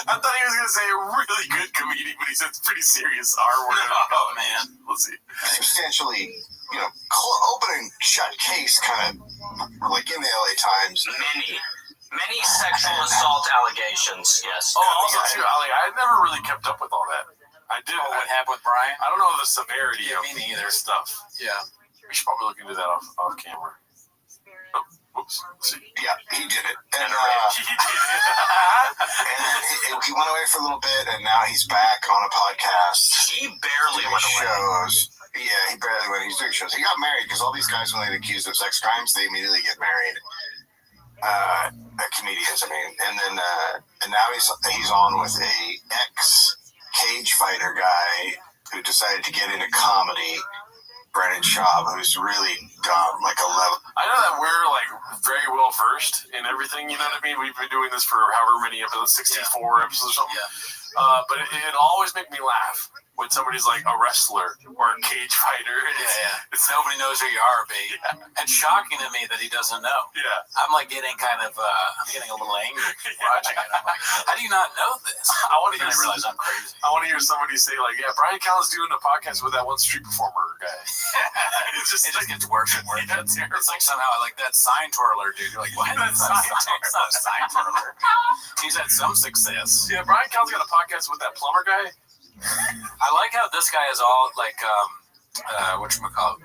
I thought he was going to say a really good comedian, but he said it's pretty serious R word. Oh, man. Let's see. Substantially, open and shut case, kind of like in the LA Times. Many sexual assault allegations, yes. Oh, also, too, Ali, I never really kept up with all that. I did. What happened with Brian? I don't know the severity of me neither. stuff. Yeah. We should probably look into that off camera. Oh, oops. Let's see. Yeah, he did it. And, he did it. and he went away for a little bit, and now he's back on a podcast. He barely went away. Shows. Yeah, he barely went. He's doing shows. He got married because all these guys, when they get accused of sex crimes, they immediately get married. Comedians, and now he's on with a ex-cage fighter guy who decided to get into comedy, Brennan Schaub, who's really dumb, like 11. I know that we're very well versed in everything, you know what I mean? We've been doing this for however many episodes, 64 episodes or something. Yeah. But it always makes me laugh when somebody's like a wrestler or a cage fighter. It's nobody knows who you are, babe. Yeah. And shocking to me that he doesn't know. Yeah. I'm getting kind of, I'm getting a little angry watching it. I'm like, how do you not know this? I realize I'm crazy. I want to hear somebody say Brian Callen's doing a podcast with that one street performer guy. it just gets worse and worse. It's like somehow that sign twirler dude. You're like, what? That's not a sign twirler. He's had some success. Yeah, Brian Callen's got a podcast with that plumber guy. I like how this guy is all whatchamacallit,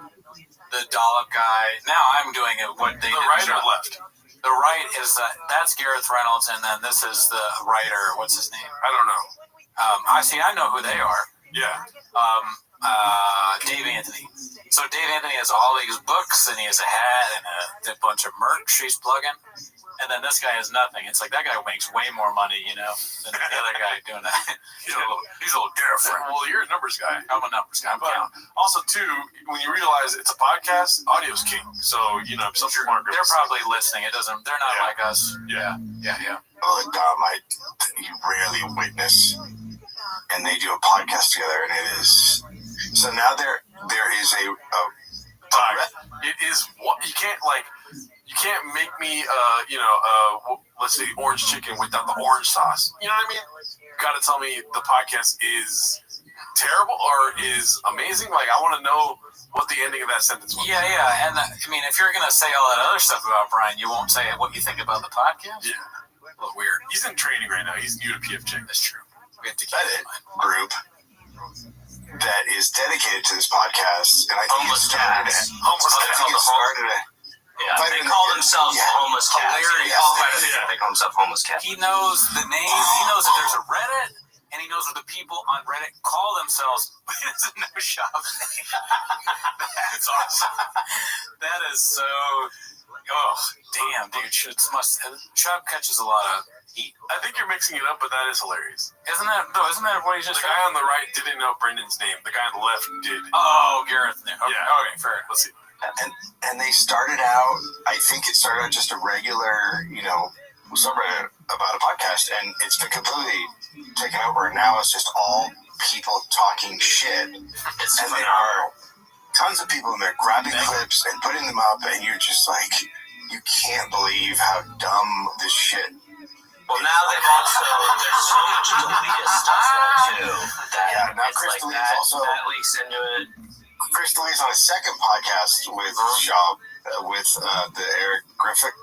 the dollop guy. Now I'm doing it. What they the right or left? The right is that's Gareth Reynolds, and then this is the writer. What's his name? I don't know. I know who they are. Yeah. Dave Anthony. So Dave Anthony has all these books, and he has a hat and a bunch of merch he's plugging. And then this guy has nothing. It's like that guy makes way more money, than the other guy doing that. He's a little different. Well, you're a numbers guy. I'm a numbers guy. But also, too, when you realize it's a podcast, audio's king. So, some people aren't. They're probably listening. They're not like us. Yeah. Oh, you rarely witness, and they do a podcast together, and it is. So now there is a it is what you can't You can't make me, let's say orange chicken without the orange sauce. You know what I mean? You got to tell me the podcast is terrible or is amazing. I want to know what the ending of that sentence was. Yeah. And if you're going to say all that other stuff about Brian, you won't say what you think about the podcast? Yeah. A little weird. He's in training right now. He's new to PFJ. That's true. We have to keep that group that is dedicated to this podcast, and I think it started Yeah, they call themselves homeless cats. Hilarious. They call themselves homeless cats. He knows the name. He knows that there's a Reddit, and he knows what the people on Reddit call themselves, but he doesn't know Schaub's name. That's awesome. That is so... Oh, damn, dude. Schaub catches a lot of heat. I think you're mixing it up, but that is hilarious. Isn't that what he just said? The guy on the right didn't know Brendan's name. The guy on the left did. Oh, Gareth knew. Okay, yeah. Okay, fair. Let's see. And they started out, I think it started out just a regular, subreddit about a podcast, and it's been completely taken over, and now it's just all people talking shit. And there are tons of people in there grabbing clips and putting them up, and you're just like, you can't believe how dumb this shit. Well, now they've also, there's so much deleted stuff there, too. Now Chris D'Elia's also... That leaks into it. Chris D'Elia's on a second podcast with Schaub, with the Eric Griffith.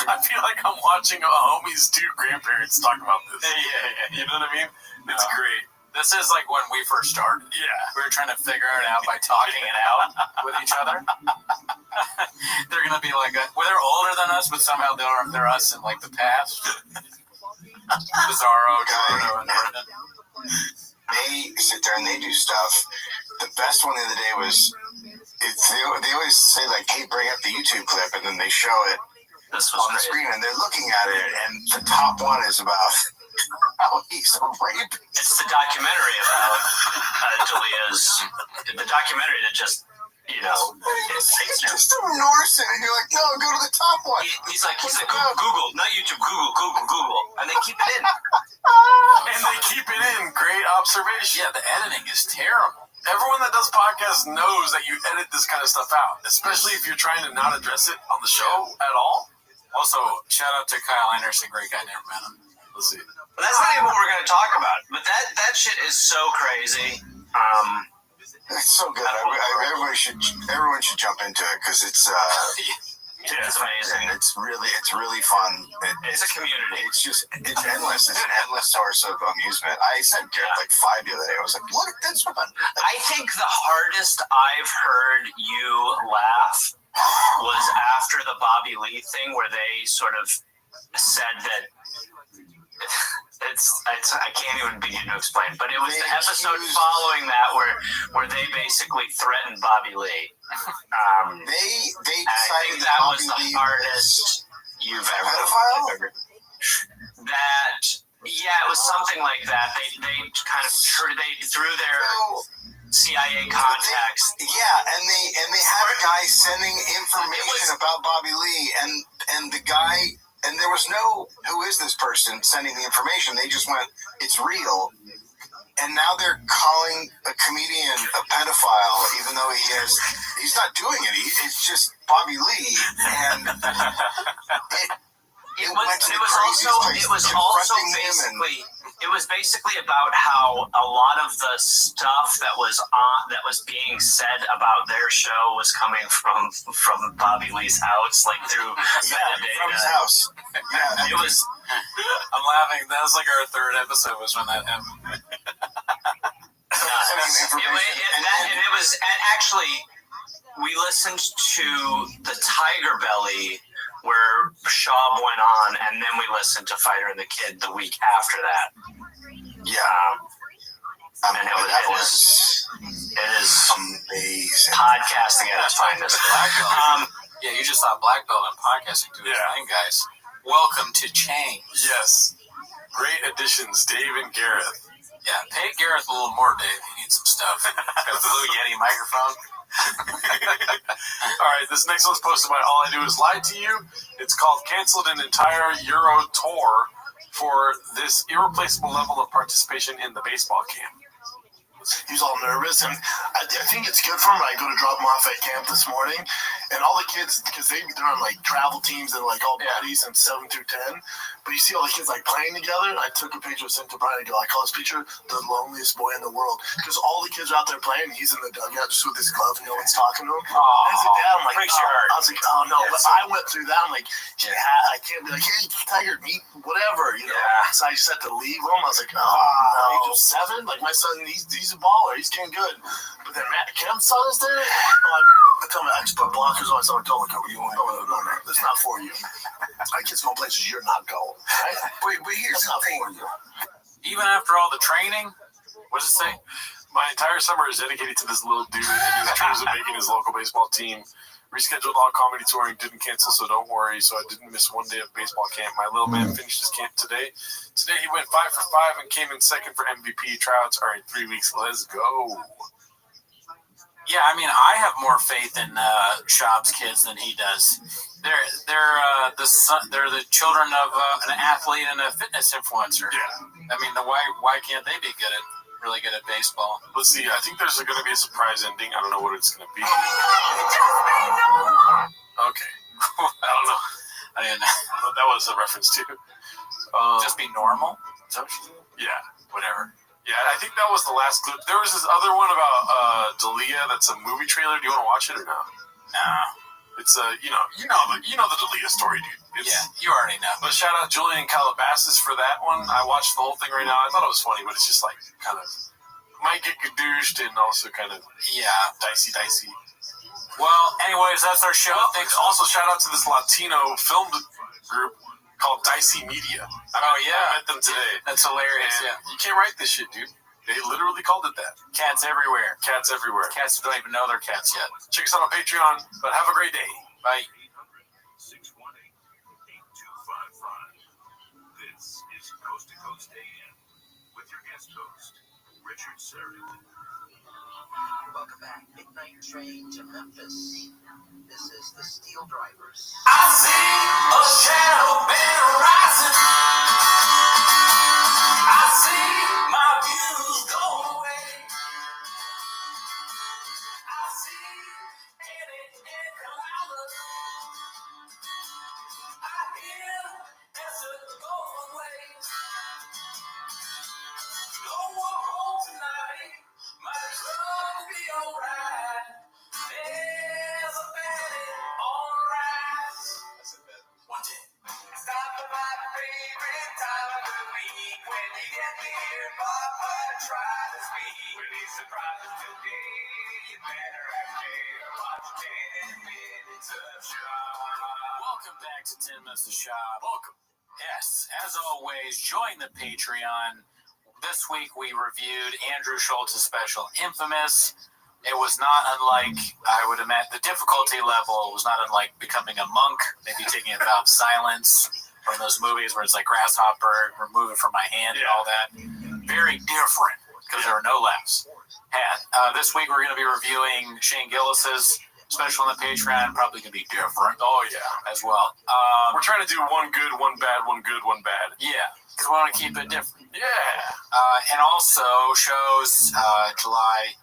I feel like I'm watching a homie's two grandparents talk about this. Yeah. You know what I mean? It's great. This is like when we first started. Yeah. We were trying to figure it out by talking it out with each other. They're going to be like, they're older than us, but somehow they're us in the past. Bizarro, Jordo, and Brendan. They sit there and they do stuff. The best one the other day was, they always say hey, bring up the YouTube clip, and then they show it on the screen, and they're looking at it, and the top one is about how he's a rapist. It's the documentary about D'Elia's. The documentary that just, It's just ignores it, and you're like, no, go to the top one. He's like Google, not YouTube, Google, and they keep it in. And they keep it in. Great observation. Yeah, the editing is terrible. Everyone that does podcasts knows that you edit this kind of stuff out, especially if you're trying to not address it on the show at all. Also, shout out to Kyle Anderson, great guy, never met him. Let's see. But that's not even what we're going to talk about. But that shit is so crazy. It's so good. Everyone should jump into it because it's it's amazing. It's really fun. It's a community. It's endless. It's an endless source of amusement. I sent Garrett like 5 the other day. I was like, look at this one. I think the hardest I've heard you laugh was after the Bobby Lee thing, where they sort of said that. I can't even begin to explain, but it was the episode following that where they basically threatened Bobby Lee. They I think that was the hardest you've ever. That it was something like that. They kind of threw their CIA contacts. Yeah, and they had a guy sending information about Bobby Lee, and the guy. And there was no, who is this person sending the information? They just went, it's real. And now they're calling a comedian a pedophile, even though he's not doing it. It's just Bobby Lee. And it was basically about how a lot of the stuff that was being said about their show was coming from Bobby Lee's house, like through from his house. Yeah, it was. I'm laughing. That was like our third episode was when that happened. It was actually, we listened to the Tiger Belly where Schaub went on, and then we listened to Fighter and the Kid the week after that. Yeah. And it is amazing. Podcasting at its finest. Yeah, you just thought black belt and podcasting do its thing, guys. Welcome to Change. Yes. Great additions, Dave and Gareth. Yeah, pay Gareth a little more, Dave. He needs some stuff. Got a Blue Yeti microphone. All right, this next one's posted by All I Do Is Lie to You. It's called Canceled an Entire Euro Tour for this irreplaceable level of participation in the baseball camp. He's all nervous, and I think it's good for him. I go to drop him off at camp this morning, and all the kids, because they're on like travel teams and like all buddies and 7 through 10. But you see all the kids like playing together. I took a picture, sent to Brian. I call this picture the loneliest boy in the world, because all the kids are out there playing. He's in the dugout just with his glove, and no one's talking to him. As a dad, I'm like, I was like, oh no. But I went through that. I'm like, I can't be like, hey, Tiger, eat whatever, you know. So I just had to leave him. I was like, age of 7, like my son, he's a baller. He's getting good. But then Matt Kemp's son is there. I just put blockers on. So I told him, you won't go. No, that's not for you. My kids go places you're not going. Right? But here's the thing. Even after all the training, what does it say? My entire summer is dedicated to this little dude and his dreams of making his local baseball team. Rescheduled all comedy touring, didn't cancel, so don't worry. So I didn't miss one day of baseball camp. My little man finished his camp today. Today he went 5 for 5 and came in second for MVP. Tryouts are in 3 weeks. Let's go. Yeah, I mean, I have more faith in Schaub's kids than he does. They're the children of an athlete and a fitness influencer. Yeah. I mean, why can't they be really good at baseball? Let's see. I think there's going to be a surprise ending. I don't know what it's going to be. Okay. I don't know. I didn't know. That was a reference to. Just be normal? Is that what you do? Yeah. Whatever. Yeah, I think that was the last clip. There was this other one about D'Elia that's a movie trailer. Do you want to watch it or no? Nah. It's you know the D'Elia story, dude. You already know. But shout out Julian Calabasas for that one. I watched the whole thing right now. I thought it was funny, but it's just like kind of might get gadooshed and also kind of dicey. Well, anyways, that's our show. Well, thanks. Also, shout out to this Latino film group called Dicey Media. I met them today. That's hilarious. And you can't write this shit, dude. They literally called it that. Cats everywhere. Cats everywhere. Cats don't even know they're cats yet. Check us out on Patreon. But have a great day. Bye. 618-8255. This is Coast to Coast Day. West Coast. Richard Serry. Welcome back. Midnight train to Memphis. This is the Steel Drivers. I see a shadow been rising. I see my views go away. I see anything louder. I hear answers both ways. No one home tonight. My trouble be alright. There's a bandit on the rise. One day. Stop by the favorite time of the week. When you get here, Papa try to speak. When he surprises today, you better act there. Watch 10 minutes of shop. Welcome back to 10 Minutes of Shop. Welcome. Yes, as always, join the Patreon. This week we reviewed Andrew Schultz's special, Infamous. It was not unlike, I would imagine, the difficulty level was not unlike becoming a monk, maybe taking a vow of silence from those movies where it's like Grasshopper, remove it from my hand and all that. Very different because there are no laughs. This week we're going to be reviewing Shane Gillis's special on the Patreon, probably going to be different. Oh, yeah. As well. We're trying to do one good, one bad, one good, one bad. Yeah, because we want to keep it different. Yeah. And also shows July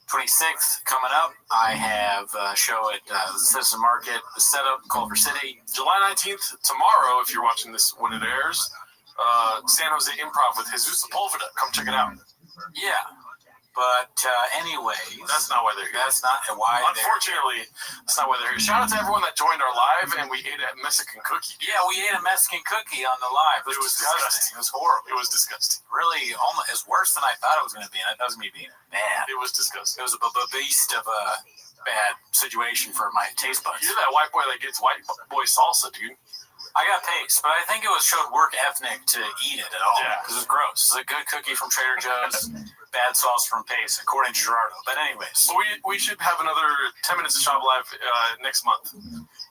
26th coming up. I have a show at the Citizen Market, the setup, Culver City. July 19th, tomorrow, if you're watching this when it airs, San Jose Improv with Jesus Sepulveda. Come check it out. Yeah. But anyways, that's not why they're here. That's not why. Unfortunately, that's not why they're here. Shout out to everyone that joined our live, and we ate a Mexican cookie. Yeah, we ate a Mexican cookie on the live. It was disgusting. It was horrible. It was disgusting. Really, almost it's worse than I thought it was going to be. And it doesn't mean being bad. It was disgusting. It was a beast of a bad situation for my taste buds. You're that white boy that gets white boy salsa, dude. I got paste, but I think it showed work ethic to eat it at all. Yeah. Because it was gross. It's a good cookie from Trader Joe's, bad sauce from Pace, according to Gerardo. But anyways. We should have another 10 Minutes of Shop Live next month.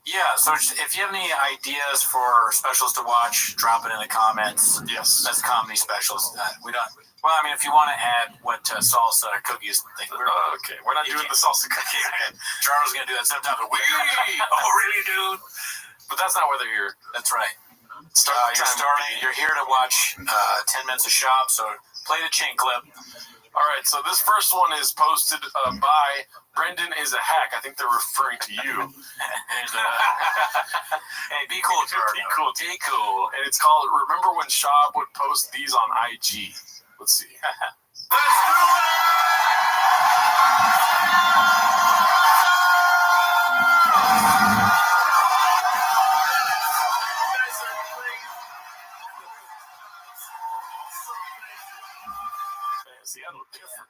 Yeah, so if you have any ideas for specials to watch, drop it in the comments. Yes. That's comedy specials. We don't... Well, I mean, if you want to add what salsa or cookies and things. Okay, we're not doing the salsa cookie again. Gerardo's going to do that sometime. Oh, really, dude? But that's not why they're here. That's right. You're here to watch 10 Minutes of Shop, so play the chain clip. All right, so this first one is posted by Brendan is a hack. I think they're referring to you. And, hey, be cool, Gerardo. Be cool. Be cool. And it's called, remember when Shab would post these on IG? Let's see. Let's do it!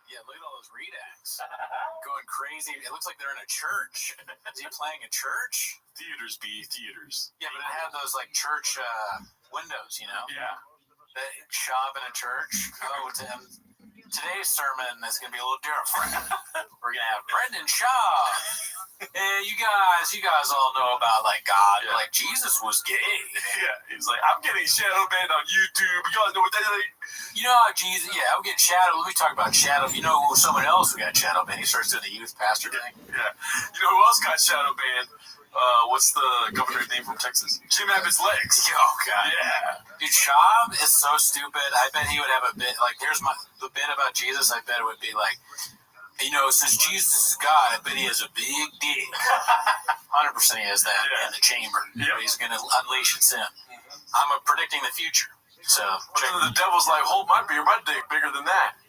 Yeah, look at all those redacts. Going crazy. It looks like they're in a church. Is he playing a church? Theaters. Yeah, but it had those like church windows, you know? Yeah. Shop in a church. Oh, today's sermon is going to be a little different. We're going to have Brendan Shaw. Hey, you guys all know about like God, like Jesus was gay. Yeah, he's like, I'm getting shadow banned on YouTube. You guys know what that is? You know how Jesus? Yeah, I'm getting shadow. Let me talk about shadow. You know someone else who got shadow banned? He starts doing the youth pastor thing. Yeah. You know who else got shadow banned? What's the governor's name from Texas? Jim Abbott's legs. Oh God. Yeah. Dude, Shab is so stupid. I bet he would have a bit like. Here's the bit about Jesus. I bet it would be like. You know, since Jesus is God, I bet he has a big dick. 100% he has that in the chamber. Yep. He's going to unleash its in. I'm predicting the future. So the devil's like, hold my beer, my dick bigger than that.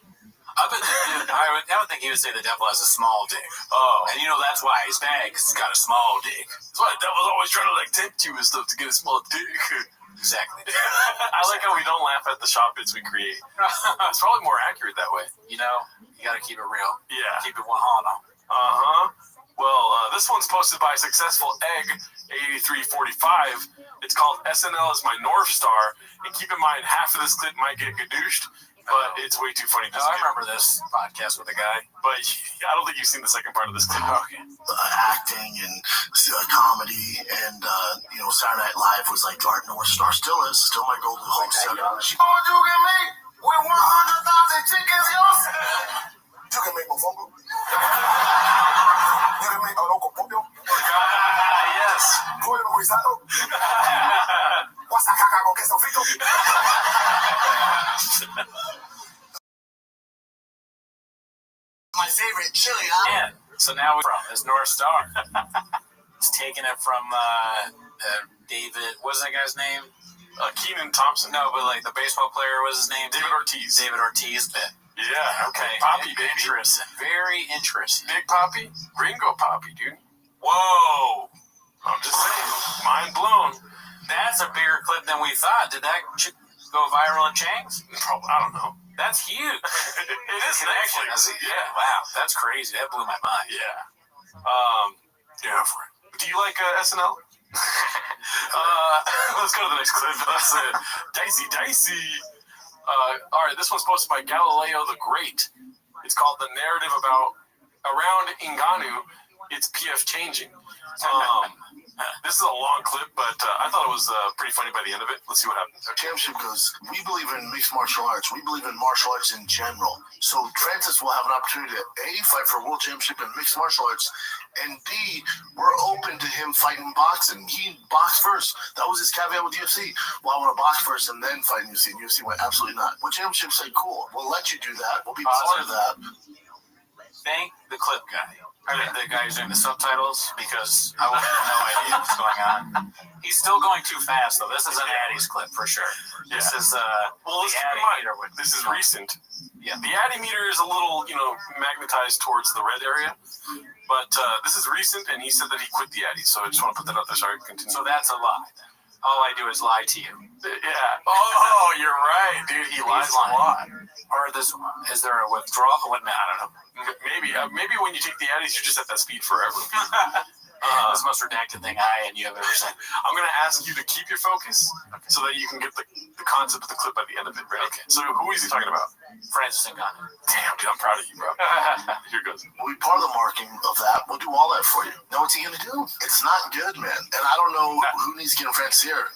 I would think he would say the devil has a small dick. Oh. And you know that's why he's bad, because he's got a small dick. That's why the devil's always trying to like tempt you and stuff to get a small dick. Exactly. I like how we don't laugh at the shop bits we create. It's probably more accurate that way. You know, you got to keep it real. Yeah. Keep it 100. Well, this one's posted by Successful Egg 8345. It's called SNL is my North Star. And keep in mind, half of this clip might get gadooshed, but it's way too funny to I remember this podcast with a guy. But I don't think you've seen the second part of this clip. Okay. Acting and comedy and, Saturday Night Live was like our North Star. Still is. Still my golden hope. What you get me? With 100,000 favorite chili. And so now we're from this North Star. It's taking it from David. What's that guy's name? Keenan Thompson. No, but like the baseball player, what's his name? David Ortiz. David Ortiz bit. Yeah. Okay. Poppy, baby. Interesting. Very interesting. Big Poppy? Gringo Poppy, dude. Whoa. I'm just saying. Mind blown. That's a bigger clip than we thought. Did that go viral in Chang's? Probably, I don't know. That's huge. It is Netflix. Yeah. Wow. That's crazy. That blew my mind. Yeah. Different. Do you like SNL? Let's go to the next clip. That's it. Dicey. All right, this one's posted by Galileo the Great. It's called The Narrative Around Ngannou. It's PF Changing. This is a long clip, but I thought it was pretty funny by the end of it. Let's see what happens. Our championship goes, we believe in mixed martial arts. We believe in martial arts in general. So Francis will have an opportunity to A, fight for a world championship in mixed martial arts, and B, we're open to him fighting boxing. He boxed first. That was his caveat with UFC. Well, I want to box first and then fight in UFC. And UFC went, absolutely not. Well, championship said, cool, we'll let you do that. We'll be part of that. Thank the clip guy. I mean, the guy who's doing the subtitles, because I would have no idea what's going on. He's still going too fast, though. This is an Addy's clip for sure. This is well, the Addy meter. This is recent. Yeah. The Addy meter is a little, magnetized towards the red area. But this is recent, and he said that he quit the Addy. So I just want to put that out there. Sorry, continue. So that's a lie. All I do is lie to you. Yeah. Oh, you're right, dude. He lies a lot. Or is there a withdrawal? I don't know. Maybe when you take the Addies, you're just at that speed forever. That's the most redacted thing you have ever said. I'm going to ask you to keep your focus so that you can get the concept of the clip by the end of it, right? Okay. So who is he talking about? Francis Ngannou. Damn, dude, I'm proud of you, bro. Here goes. We'll be part of the marketing of that. We'll do all that for you. Know what's he going to do? It's not good, man. And I don't know who needs to get in Francis here.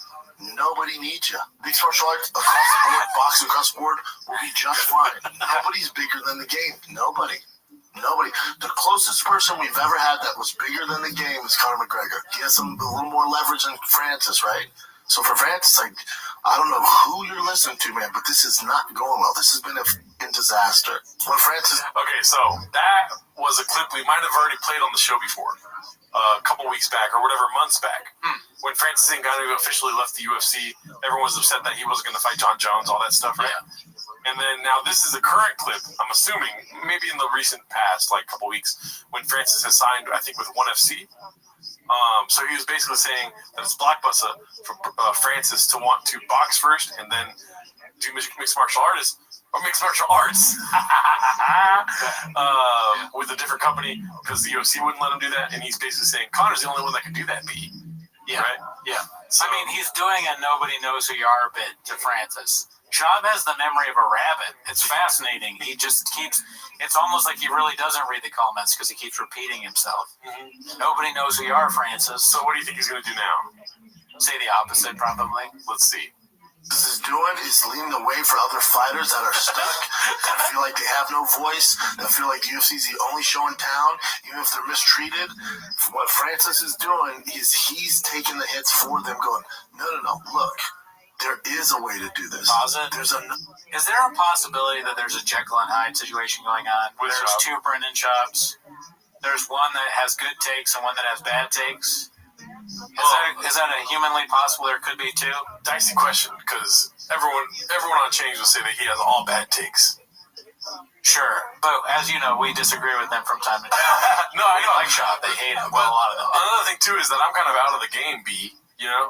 Nobody needs you. Mixed martial arts across the board, boxing across the board will be just fine. Nobody's bigger than the game. Nobody. The closest person we've ever had that was bigger than the game is Conor McGregor. He has a little more leverage than Francis, right? So for Francis, I don't know who you're listening to, man, but this is not going well. This has been a disaster. When Francis... Okay, so that was a clip we might have already played on the show before. A couple weeks back, or whatever, months back. When Francis Ngannou officially left the UFC, everyone was upset that he wasn't going to fight John Jones, all that stuff, right? Yeah. And then now this is a current clip, I'm assuming, maybe in the recent past, like a couple weeks, when Francis has signed, I think, with ONE FC. So he was basically saying that it's blockbuster for Francis to want to box first and then do mixed martial arts with a different company because the UFC wouldn't let him do that. And he's basically saying Conor's the only one that can do that, B. Yeah. Right? Yeah. So, I mean, he's doing a nobody knows who you are bit to Francis. Schaub has the memory of a rabbit. It's fascinating. He just keeps, it's almost like he really doesn't read the comments because he keeps repeating himself. Mm-hmm. Nobody knows who you are, Francis. So what do you think he's going to do now? Say the opposite, probably. Let's see. What this is doing is leading the way for other fighters that are stuck, that feel like they have no voice, that feel like the UFC is the only show in town, even if they're mistreated. What Francis is doing is he's taking the hits for them, going, no, look. There is a way to do this. Is there a possibility that there's a Jekyll and Hyde situation going on? There's two Brendan shops. There's one that has good takes and one that has bad takes. Is that a humanly possible? There could be two. Dicey question, because everyone on Change will say that he has all bad takes. Sure, but as you know, we disagree with them from time to time. No, I know. Like shop, they hate him. Well, a lot of them. Another thing too is that I'm kind of out of the game. B,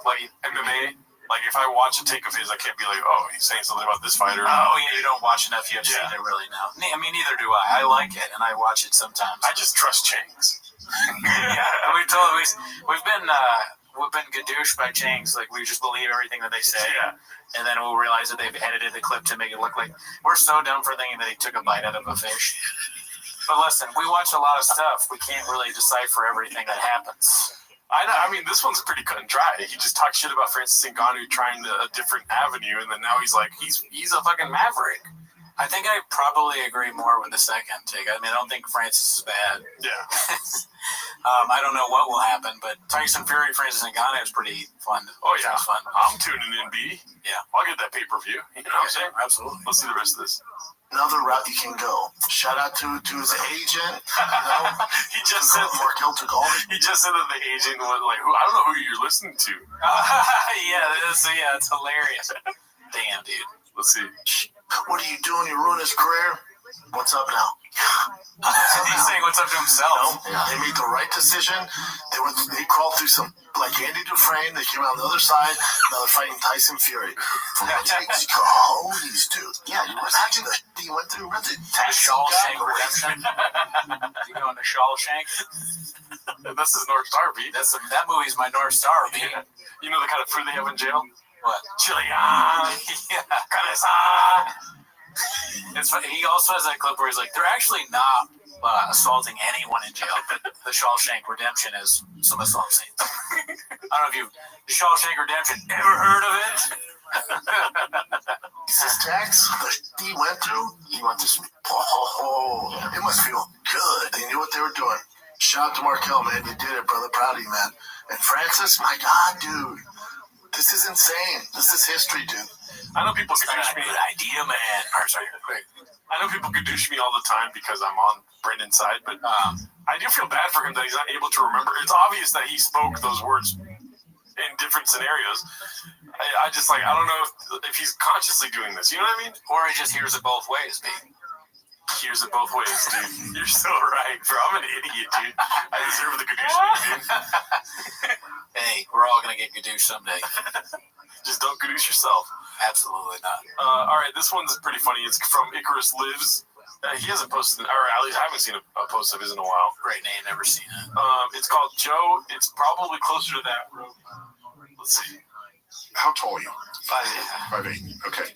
like MMA. Like, if I watch a take of his, I can't be like, oh, he's saying something about this fighter. Oh, yeah, you don't watch enough UFC to really know. I mean, neither do I. I like it, and I watch it sometimes. I just trust Changs. Yeah, we've been gadooshed by Changs. Like, we just believe everything that they say. Yeah. And then we'll realize that they've edited the clip to make it look like we're so dumb for thinking that he took a bite out of a fish. But listen, we watch a lot of stuff. We can't really decipher everything that happens. I know. I mean, this one's pretty cut and dry. He just talked shit about Francis Ngannou trying a different avenue, and then now he's like, he's a fucking maverick. I think I probably agree more with the second take. I mean, I don't think Francis is bad. Yeah. I don't know what will happen, but Tyson Fury, Francis Ngannou is pretty fun. Oh, yeah. Fun. I'm tuning in, B. Yeah. I'll get that pay-per-view. You know what I'm saying? Absolutely. Let's see the rest of this. Another route you can go. Shout out to his agent. He just said Markel took all. He just said that the agent was like, I don't know who you're listening to. It's hilarious. Damn, dude. Let's see. What are you doing? You ruined his career. What's up now? He's saying what's up to himself. They made the right decision. They crawled through some, like Andy Dufresne. They came out on the other side. Now they're fighting Tyson Fury. Coyotes, dude. Yeah, you imagine the he went through with it. The Shawshank Redemption. You going to Shawshank? This is North Star, B. That movie's my North Star, B. You know the kind of food they have in jail? What? Chili. It's funny. He also has that clip where he's like, they're actually not assaulting anyone in jail. The Shawshank Redemption is some assault scenes. I don't know if you've the Shawshank Redemption ever heard of it? His tax he went through. He went through. It must feel good. They knew what they were doing. Shout out to Markel, man. You did it, brother. Proud of you, man. And Francis, my God, dude. This is insane. This is history, dude. I know people gadoosh me. Good idea, man. Sorry, quick. I know people gadoosh me all the time because I'm on Brendan's side, but I do feel bad for him that he's not able to remember. It's obvious that he spoke those words in different scenarios. I just I don't know if he's consciously doing this. You know what I mean? Or he just hears it both ways, B. Hears it both ways, dude. You're so right, bro. I'm an idiot, dude. I deserve the gadooshing, dude. Hey, we're all gonna get gadoosh someday. Just don't gadoosh yourself. Absolutely not. All right, this one's pretty funny. It's from Icarus Lives. He hasn't posted, or at least I haven't seen a post of his in a while. Great name, never seen it. It's called Joe. It's probably closer to that. Let's see. How tall are you? 5'8". 5'8". Okay.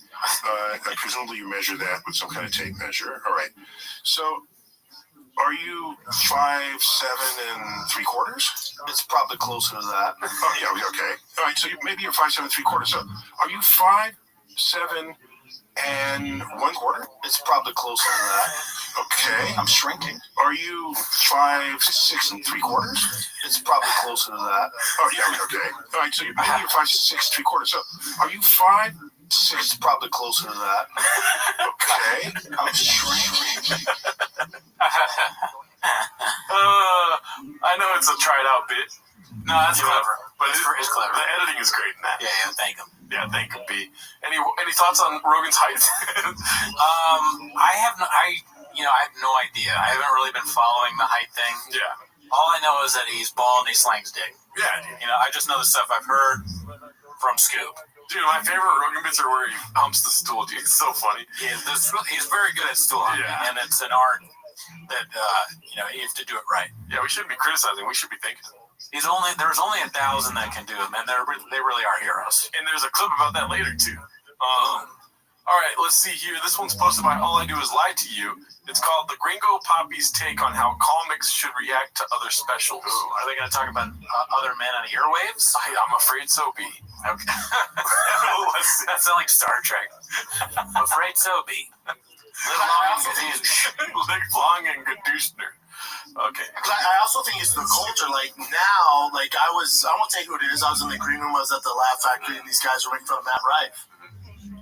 Presumably you measure that with some kind of tape measure. All right. So, are you 5'7"3/4? It's probably closer to that. Oh yeah. Okay. All right. So maybe you're 5'7" 3/4. So, are you 5'7" 1/4? It's probably closer to that. Okay. I'm shrinking. Are you 5'6" 3/4? It's probably closer to that. Oh yeah. Okay. All right. So maybe you're 5'6" 3/4. So, are you 5'6"? It's probably closer to that. Okay. I'm shrinking. I know it's a tried out bit. No, that's clever. But it's clever. The editing is great in that. Yeah, thank him. Yeah, thank him, B. Any thoughts on Rogan's height? I have no idea. I haven't really been following the height thing. Yeah. All I know is that he's bald and he slangs dick. Yeah. I just know the stuff I've heard from Scoop. Dude, my favorite Rogan bits are where he humps the stool, dude. It's so funny. He's very good at stool humping, and it's an art that you have to do it right. Yeah, we shouldn't be criticizing. We should be thanking him. There's only 1,000 that can do it, man. They really are heroes. And there's a clip about that later too. All right, let's see here. This one's posted by All I Do Is Lie to You. It's called The Gringo Poppy's Take on How Comics Should React to Other Specials. Ooh, are they going to talk about other men on earwaves? I'm afraid so, B. Okay. That sounds like Star Trek. I'm afraid so, B. Live long and gadoosh. Live long and gadooshner. Okay. I also think it's the culture. Like now, I won't say who it is. I was in the green room. I was at the Laugh Factory, and these guys were making fun of Matt Rife.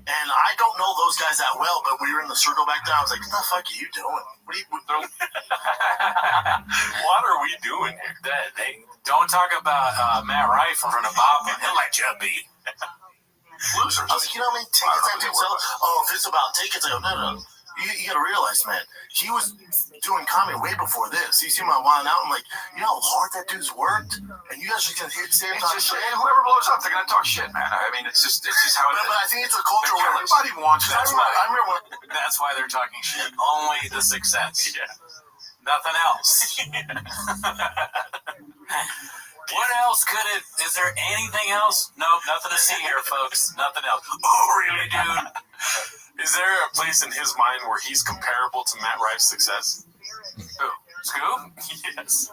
And I don't know those guys that well, but we were in the circle back there. I was like, what the fuck are you doing? What are we doing here? They don't talk about Matt Rife in front of Bob. He'll let you be. Losers. I was like, you know how many tickets I did sell? Oh, if it's about tickets, I go, no. You gotta realize, man, he was doing comedy way before this. You see my Wild Out, I'm like, you know how hard that dude's worked? And you guys just gonna stand on shit? And whoever blows up, they're gonna talk shit, man. I mean, it's just how it is. But I think it's a culture where everybody wants that. That's why they're talking shit. Only the success. Yeah. Nothing else. What else could it? Is there anything else? Nope, nothing to see here, folks. Nothing else. Oh, really, dude? Is there a place in his mind where he's comparable to Matt Rife's success? Who? Scoop? Yes.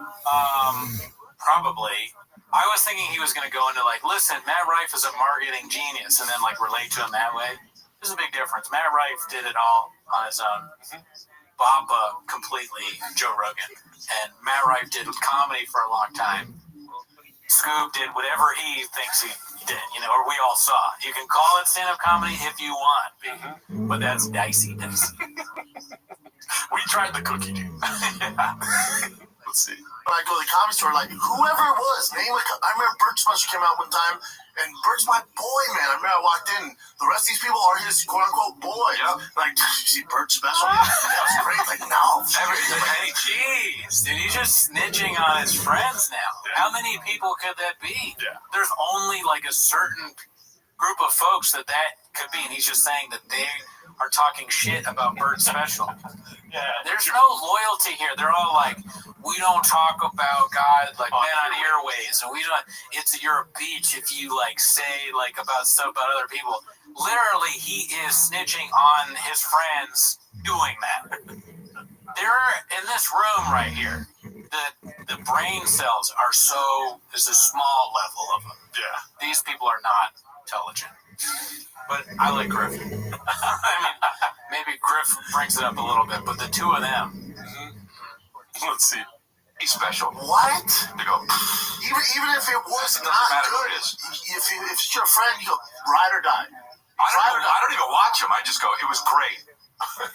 Probably. I was thinking he was going to go into listen, Matt Rife is a marketing genius, and then relate to him that way. There's a big difference. Matt Rife did it all on his own. Bob completely Joe Rogan, and Matt Rife did comedy for a long time. Scoop did whatever he thinks he did, or we all saw. You can call it stand-up comedy if you want, but that's dicey. We we tried the cookie, dude. Let's see. When I go to the comedy store, like whoever it was, name like I remember Bert Special came out one time, and Bert's my boy, man. I remember I walked in. The rest of these people are his quote unquote boys. Yep. Like, you see Bert Special? That was great. Like, no. Hey, jeez, dude, he's just snitching on his friends now. How many people could that be? Yeah. There's only like a certain group of folks that could be, and he's just saying that they are talking shit about Bert Special. Yeah. There's no loyalty here. They're all like, we don't talk about God like men on airways, and we don't. You're a beach if you like say like about stuff about other people. Literally, he is snitching on his friends doing that. They're in this room right here. The brain cells are there's a small level of them. Yeah. These people are not intelligent. But I like Griff. I mean, maybe Griff brings it up a little bit, but the two of them. Let's see. He's special. What? They go, Even if it was doesn't not matter good, who it is. if it's your friend, you go ride or die. I don't even watch him. I just go, it was great.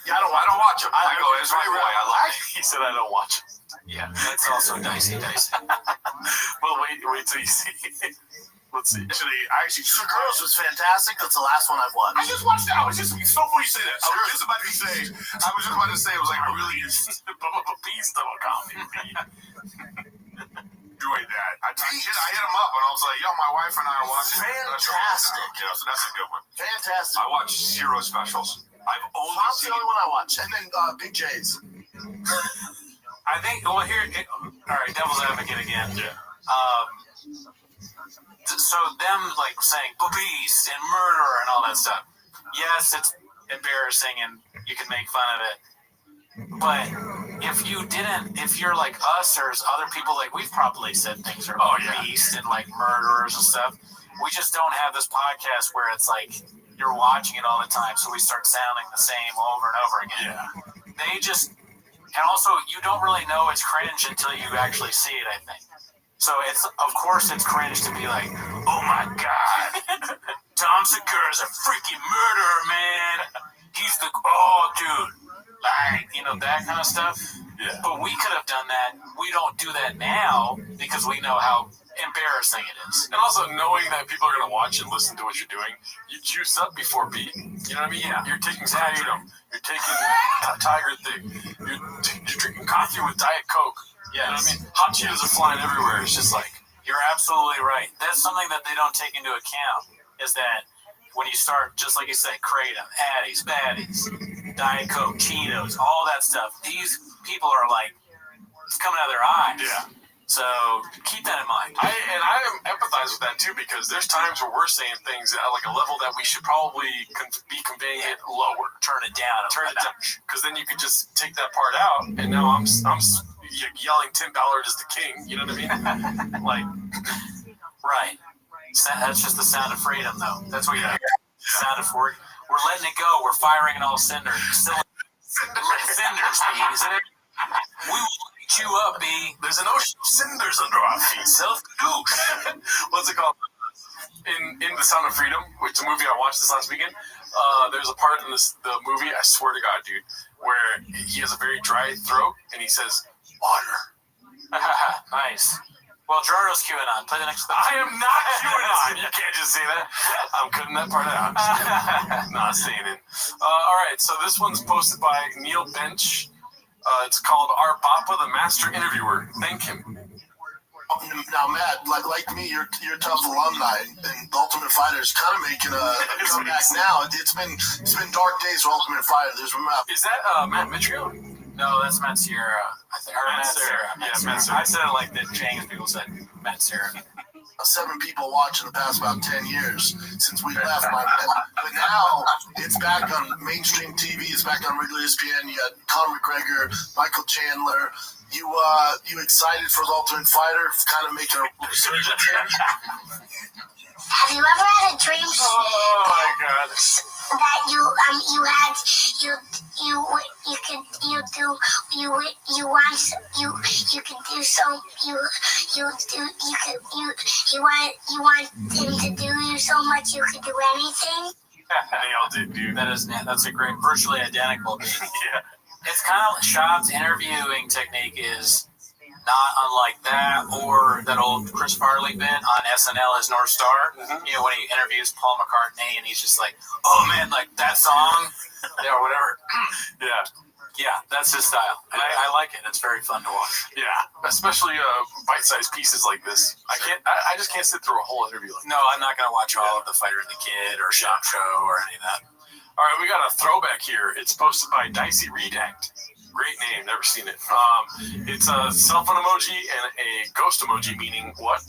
Yeah, I don't watch him. I go, it's my boy. I like it. He said I don't watch him. Yeah, that's also dicey. Well, wait till you see. Let's see. Actually, The Girls was fantastic. That's the last one I've watched. I just watched it. It's so funny you say that. I was just about to say it was like a really beast of a comedy. enjoyed that. I hit him up and I was like, yo, my wife and I are watching. Fantastic. Yeah, so that's a good one. Fantastic. I watch zero specials. I've only Tom's seen the only one I watch. And then Big J's. I think, all right, devil's advocate again. Yeah. So them like saying beast and murderer and all that stuff. Yes, it's embarrassing and you can make fun of it. But if you're like us or other people, like we've probably said things are beast and like murderers and stuff. We just don't have this podcast where it's like you're watching it all the time, so we start sounding the same over and over again. Yeah. And also you don't really know it's cringe until you actually see it, I think. So of course it's cringe to be like, oh my God, Tom Segura is a freaking murderer, man. He's dude, like, that kind of stuff. Yeah. But we could have done that. We don't do that now because we know how embarrassing it is. And also knowing that people are going to watch and listen to what you're doing, you juice up before beating. You know what I mean? Yeah. You're taking Freedom. You're taking Tiger Thing. You're drinking coffee with Diet Coke. Yes. You know what I mean? Hot Cheetos are flying everywhere. It's just like... You're absolutely right. That's something that they don't take into account, is that when you start, just like you say, Kratom, Addies, Baddies, Diet Coke, Cheetos, all that stuff, these people are like, it's coming out of their eyes. Yeah. So keep that in mind. I empathize with that too, because there's times where we're saying things at like a level that we should probably be conveying it lower. Turn it down. Because then you could just take that part out, and now I'm yelling $10 is the king. You know what I mean? Like, right. That's just the sound of freedom, though. That's what you hear. Sound of we're letting it go. We're firing in all cinders. Cinders, B, isn't it? We will light you up, B. There's an ocean of cinders under our feet. Self-douche. What's it called? In The Sound of Freedom, which is a movie I watched this last weekend, there's a part in the movie, I swear to God, dude, where he has a very dry throat, and he says, water. Nice. Well, Gerardo's QAnon. Play the next one. I am not QAnon. You can't just say that. I'm cutting that part out. Not saying it. All right, so this one's posted by Neil Bench. It's called Our Papa, the Master Interviewer. Thank him. Now, Matt, like me, you're tough alumni, and the Ultimate Fighter is kind of making a comeback now. It's been dark days for Ultimate Fighter. Is that Matt Mitrione? No, that's Matt Sierra. I think. Matt Sierra. Matt Sierra. I said it like the James people said. Matt Sierra. 7 people watching the past about 10 years since we left. But now it's back on mainstream TV. It's back on regular ESPN. You got Conor McGregor, Michael Chandler. You excited for the Ultimate Fighter? Kind of making a resurgence here. Have you ever had a dream? Oh my God. That you want him to do you so much you could do anything. Nailed it, dude. That's a great, virtually identical. Yeah. It's kind of Shab's interviewing technique is not unlike that, or that old Chris Farley bit on SNL as North Star. You know, when he interviews Paul McCartney and he's just like, "Oh man, like that song," or whatever. Yeah, that's his style, and I like it. It's very fun to watch. Yeah, especially bite-sized pieces like this. I just can't sit through a whole interview. No, I'm not gonna watch all of the Fighter and the Kid or Shop Show or any of that. All right, we got a throwback here. It's posted by Dicey Redact. Great name, never seen it. It's a cell phone emoji and a ghost emoji, meaning what?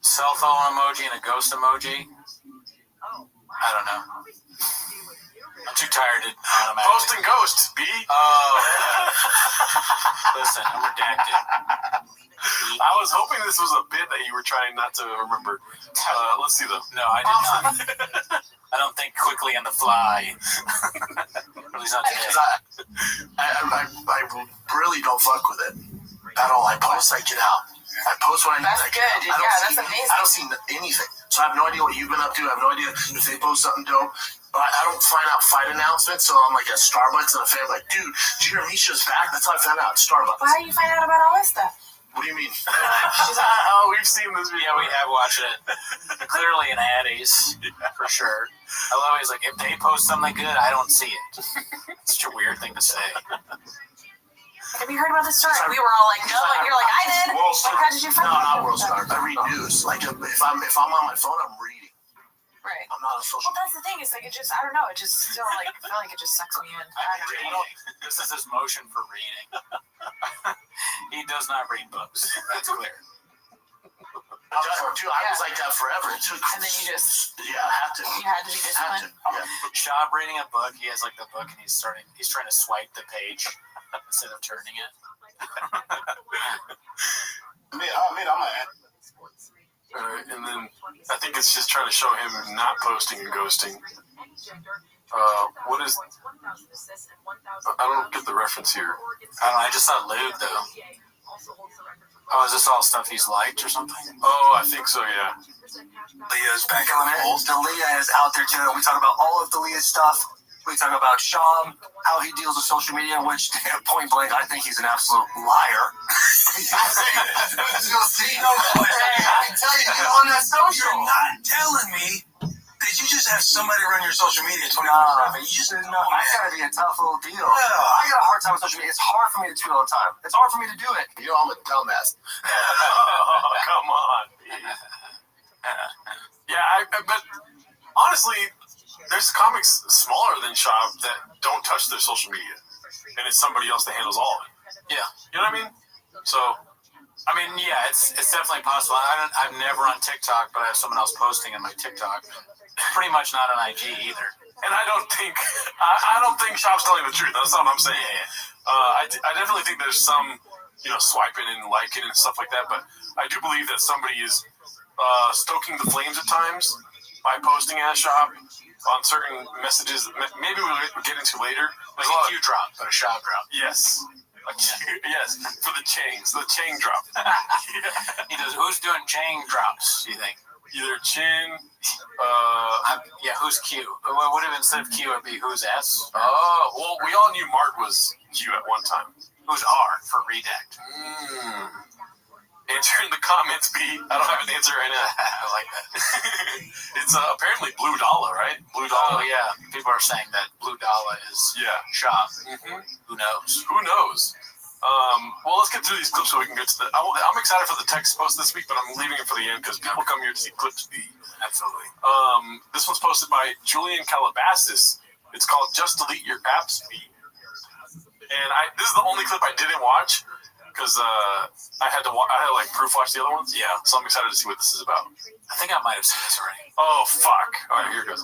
Cell phone emoji and a ghost emoji. I don't know. I'm too tired to automatically. Ghost and ghost, B. Oh. Listen, I'm redacted. I was hoping this was a bit that you were trying not to remember. Let's see though. No, I did not. I don't think quickly on the fly. At least not today. I really don't fuck with it at all. I post, I get out. I post when I need. That's good, dude. Yeah, that's amazing. I don't see anything, so I have no idea what you've been up to. I have no idea if they post something dope. But I don't find out fight announcements, so I'm like at Starbucks and a fan like, dude, did you hear Misha's back? That's how I found out at Starbucks. Why do you find out about all this stuff? What do you mean? Oh, we've seen this video. Yeah, we have watched it. Clearly an Addies, for sure. I love it. He's like, if they post something good, I don't see it. It's such a weird thing to say. Have you heard about this story? We were all like, no, and you're like, I did. World Like, how did you find No, out? not World Star. I read news. Like if I'm on my phone, I'm reading. Right. I'm not on social. Well, that's the thing. It's like, it just, I don't know. It just still like, I feel like it just sucks me in. This is his motion for reading. He does not read books. That's clear. Dude, I was like that forever. It took. And then you just. Yeah, I had to. You had to be disciplined. Shab reading a book. He has like the book, and he's trying to swipe the page instead of turning it. I'm a. Alright, and then I think it's just trying to show him not posting and ghosting. What is... I don't get the reference here. I don't know, I just saw lewd though. Oh, is this all stuff he's liked or something? Oh, I think so, yeah. Leah's back on it. Leah is out there too. We talk about all of Leah's stuff. We talk about Shab, how he deals with social media, which, point blank, I think he's an absolute liar. You'll see. I tell you, on that social. You're not telling me that you just have somebody run your social media 24/7. You just know. That's gotta be a tough little deal. I got a hard time with social media. It's hard for me to tweet all the time. It's hard for me to do it. You know, I'm a dumbass. Oh, come on. Yeah, but honestly, there's comics smaller than Shab that don't touch their social media, and it's somebody else that handles all of it. Yeah, you know what I mean? So, I mean, yeah, it's definitely possible. I'm never on TikTok, but I have someone else posting on my TikTok. Pretty much not on IG either. And I don't think Shab's telling the truth. That's not what I'm saying. I definitely think there's some, swiping and liking and stuff like that. But I do believe that somebody is stoking the flames at times by posting as Shab on certain messages. Maybe we'll get into later. There's a Q drop, but a Shab drop. Yes. Yes, for the chain drop. He does. Who's doing chain drops, do you think? Either chin, who's Q? What would have instead of Q would be who's S? Oh, well, we all knew Mark was Q at one time. Who's R for redact? Answer in the comments, B. I don't have an answer right now. I like that. It's apparently Blue Dollar, right? Blue Dollar. Oh, yeah. People are saying that Blue Dollar is Shab. Mm-hmm. Who knows? Who knows? Well, let's get through these clips so we can get to the... I'm excited for the text post this week, but I'm leaving it for the end because people come here to see clips B. Absolutely. This one's posted by Julian Calabasas. It's called Just Delete Your Apps B. And this is the only clip I didn't watch because I had to proof watch the other ones. Yeah. So I'm excited to see what this is about. I think I might have seen this already. Oh, fuck. All right, here it goes.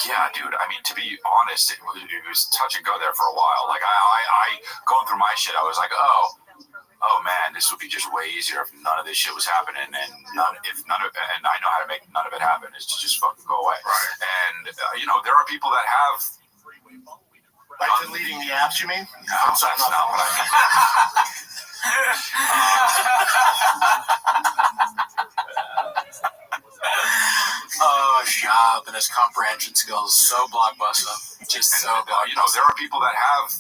Yeah, dude. I mean, to be honest, it was touch and go there for a while. Like I going through my shit, I was like, oh man, this would be just way easier if none of this shit was happening, and and I know how to make none of it happen is to just fucking go away. Right. And there are people that have. Like deleting the apps, you mean? No, that's not what I mean. Oh, Shab and his comprehension skills, so blockbuster. Just so blockbuster. You know, there are people that have.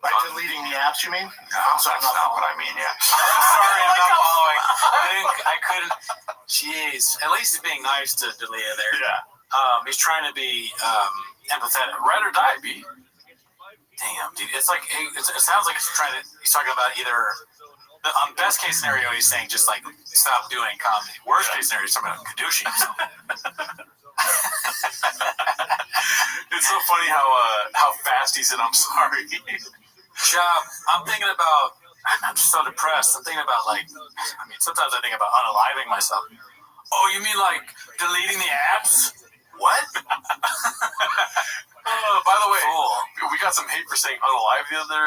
Like deleting the apps, you mean? I'm sorry, that's not what I mean, yeah. Sorry, I'm not following. I couldn't. Jeez. At least he's being nice to delete it there. Yeah. He's trying to be empathetic. Ride or die, B. Damn, dude. It's like it sounds like he's talking about either on best case scenario he's saying just like stop doing comedy. Worst case scenario he's talking about Kadushi. It's so funny how fast he said I'm sorry. Shab, I'm thinking about. I'm just so depressed. I'm thinking about sometimes I think about unaliving myself. Oh, you mean like deleting the apps? What? By the way, we got some hate for saying unalive the other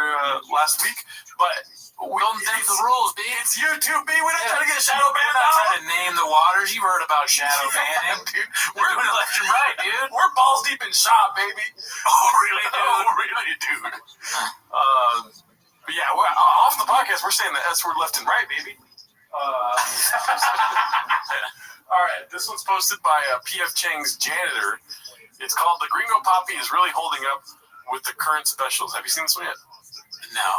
last week, but we don't think the rules, B. It's YouTube, B. We're not trying to get shadow banned. We're not trying to name the waters. You've heard about shadow banning, dude. We're doing it left and right, dude. We're balls deep in shop, baby. Oh, really, dude? Oh, really, dude. But yeah, we're, off the podcast, we're saying the S word left and right, baby. All right, this one's posted by P.F. Chang's janitor. It's called "The Gringo Poppy is Really Holding Up with the Current Specials." Have you seen this one yet? No.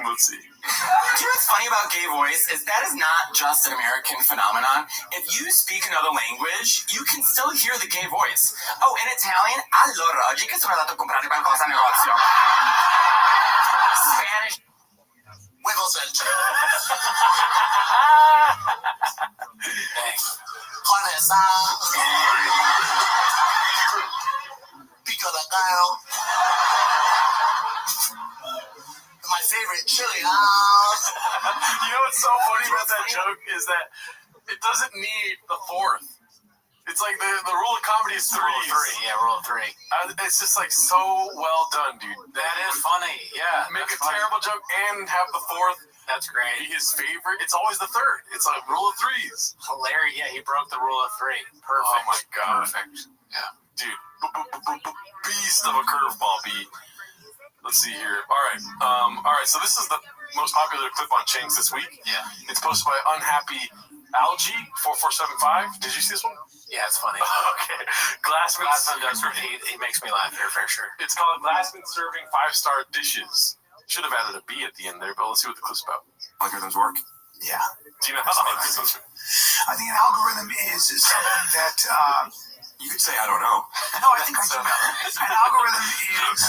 Let's see. Do you know what's funny about gay voice is that is not just an American phenomenon. If you speak another language, you can still hear the gay voice. Oh, in Italian, allora, oggi che sono andato a comprare qualcosa al negozio. Spanish. Wiggle center. Thanks. Conesa. Pico de gallo. My favorite chili. You know what's so funny about that joke is that it doesn't need the fourth. It's like the rule of comedy is three. Rule of three. It's just like so well done, dude. That is funny. Yeah. Make a terrible joke and have the fourth. That's great. Be his favorite. It's always the third. It's a rule of threes. Hilarious. Yeah, he broke the rule of three. Perfect. Oh my god. Perfect. Yeah. Dude. Beast of a curveball, B. Let's see here. All right. So this is the most popular clip on Changs this week. Yeah. It's posted by Unhappy Algae 4475. Did you see this one? Yeah, it's funny. Okay. Glassman does. He makes me laugh here for sure. It's called Glassman Serving 5-Star Dishes. Should have added a B at the end there, but let's see what the clip's about. Algorithms work. Yeah. Do you know how algorithms work? I think an algorithm is something that you could say I don't know. No, I think I do know. An algorithm is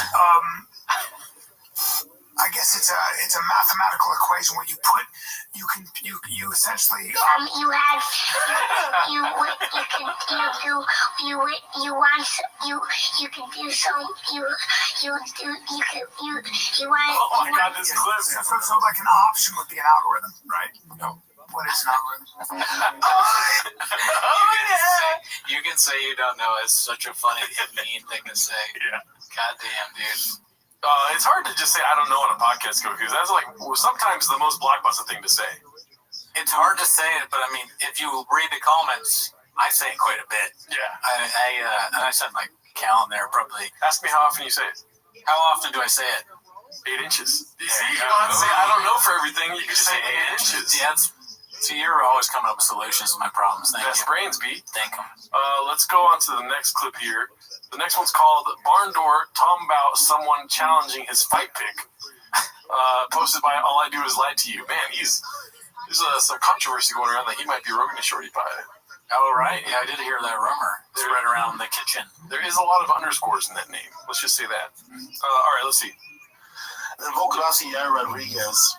I guess it's a mathematical equation where you essentially you can do Oh my god, this clip. So like an option would be an algorithm, right? No. What is an algorithm? You can say you don't know. It's such a funny, mean thing to say. Yeah. Goddamn, dude. It's hard to just say I don't know on a podcast, because that's like sometimes the most blockbuster thing to say. It's hard to say it, but I mean, if you read the comments, I say it quite a bit. Yeah. I sent my count there probably. Ask me how often you say it. How often do I say it? 8 inches. You see, you don't have to say I don't know for everything. You can say 8 inches. Yeah, you're always coming up with solutions to my problems. Thank Best you. brains, B. Thank you. Let's go on to the next clip here. The next one's called Barn Door Talking About Someone Challenging His Fight Pick. Posted by All I Do Is Lie to You. Man, there's some controversy going around that he might be Rogan and Shorty Pie. Oh, right. Yeah, I did hear that rumor. It's right around the kitchen. There is a lot of underscores in that name. Let's just say that. All right, let's see. And Volkanovski, Rodriguez.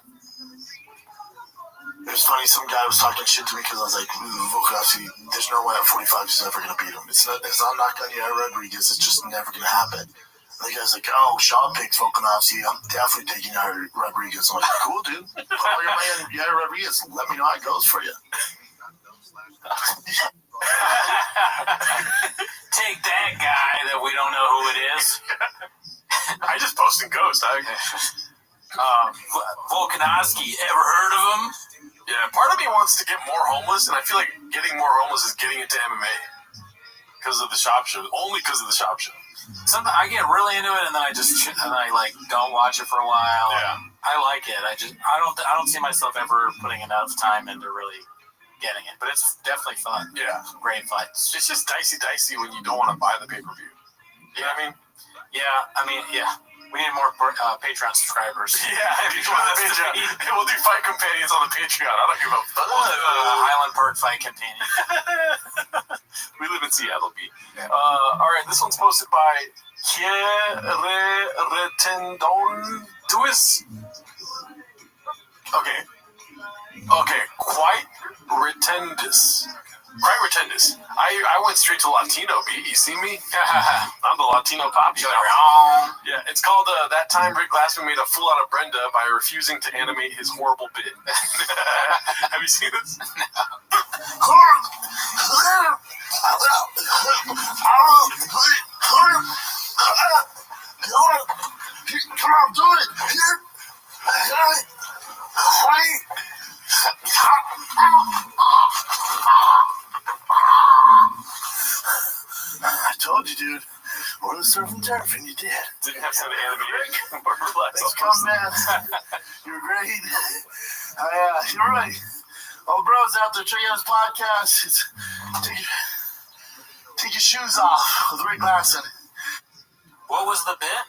It was funny, some guy was talking shit to me because I was like, Volkanovski, there's no way at 45 he's never going to beat him. It's not knocked on Yair Rodriguez. It's just never going to happen. And the guy's like, oh, Shaw picked Volkanovski. I'm definitely taking Yair Rodriguez. I'm like, cool, dude. Call your man Yair Rodriguez. Let me know how it goes for you. Take that guy that we don't know who it is. I just posted Ghost. Volkanovski, ever heard of him? Yeah, part of me wants to get more homeless, and I feel like getting more homeless is getting into MMA because of the shop show. Only because of the shop show. Sometimes I get really into it, and then I don't watch it for a while. Yeah, I like it. I don't see myself ever putting enough time into really getting it, but it's definitely fun. Yeah. Great fights. It's just dicey when you don't want to buy the pay-per-view. You know what I mean? Yeah. We need more Patreon subscribers. Yeah, if you join the Patreon, we'll do fight companions on the Patreon. I don't give a fuck. We'll do a Highland Park fight companion. We live in Seattle, B. All right, this one's posted by Retendonduis. Okay, quite retendus. Quite retendus. I went straight to Latino, B. You see me? I'm the Latino poppy. Yeah, it's called That Time Rick Glassman Made a Fool Out of Brenda by refusing to animate his horrible bit. Have you seen this? Come on, do it. Here. I told you, dude. We're the surf and turf, and you did. Didn't have time to animate it. Thanks, come, man. You're great. You're right. All the bros out there, check out his podcast. Take your shoes off with Rick Glassman. What was the bit?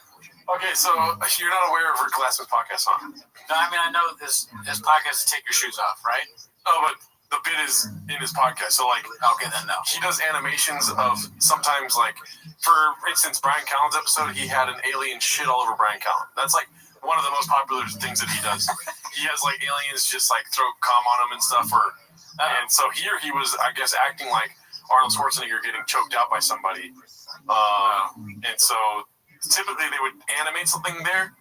Okay, so you're not aware of Rick Glassman's podcast, huh? No, I mean, I know his podcast is Take Your Shoes Off, right? Oh, but the bit is in his podcast. So, like, okay, then no. He does animations of sometimes, like, for instance, Brian Callen's episode, he had an alien shit all over Brian Callen. That's, like, one of the most popular things that he does. He has, like, aliens just, like, throw cum on him and stuff. And so here he was, I guess, acting like Arnold Schwarzenegger getting choked out by somebody. And so typically they would animate something there.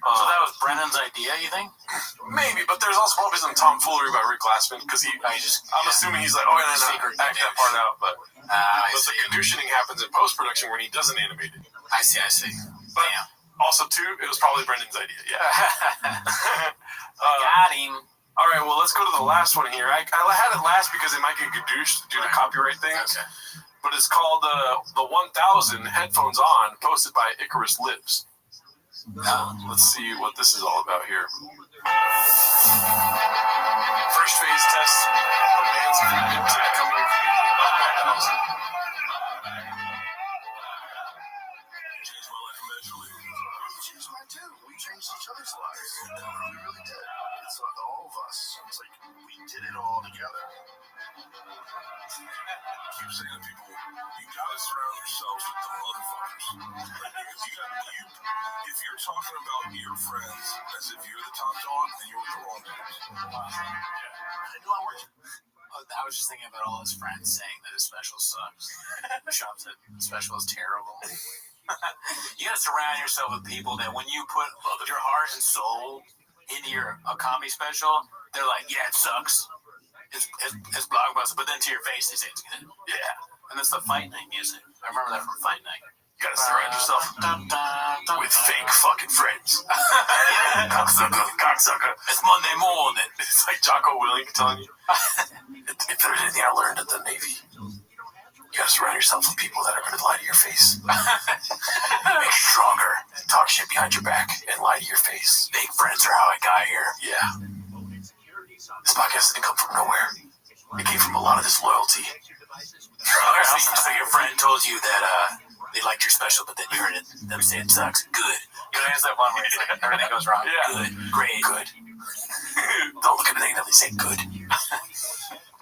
So that was Brennan's idea, you think? Maybe, but there's also probably some tomfoolery by Rick Glassman because I'm assuming he's like, act that part out. But the conditioning happens in post-production when he doesn't animate it. I see. But also, too, it was probably Brendan's idea. Yeah. Got him. All right, well, let's go to the last one here. I had it last because it might get gadooshed due to copyright things. Okay. But it's called the 1000 Headphones On, posted by Icarus Lives. Let's see what this is all about here. First phase test of man's commitment to becoming a comedian. 1000. Changed my life immensely. You changed mine too. We changed each other's lives. We really did. It's all of us. It's like we did it all together. I keep saying to people, you gotta surround yourselves with the motherfuckers. Because if you're talking about your friends as if you're the top dog, then you're with the wrong dudes. I was just thinking about all his friends saying that his special sucks. Sean said special is terrible. You gotta surround yourself with people that when you put your heart and soul into a comedy special, they're like, yeah, it sucks. It's blockbuster, but then to your face they say it's good. Yeah, and that's the Fight Night music. I remember that from Fight Night. You gotta surround yourself with fake fucking friends. Cocksucker. It's Monday morning. It's like Jocko Willink telling you. If there's anything I learned at the Navy, you gotta surround yourself with people that are gonna lie to your face. Make you stronger, talk shit behind your back, and lie to your face. Fake friends are how I got here. Yeah. This podcast didn't come from nowhere. It came from a lot of disloyalty. So your friend told you that they liked your special, but then you heard them say it sucks. Good. You know, there's that one where it's like everything goes wrong. Yeah. Good. Great. Good. Don't look at it negatively. Say good.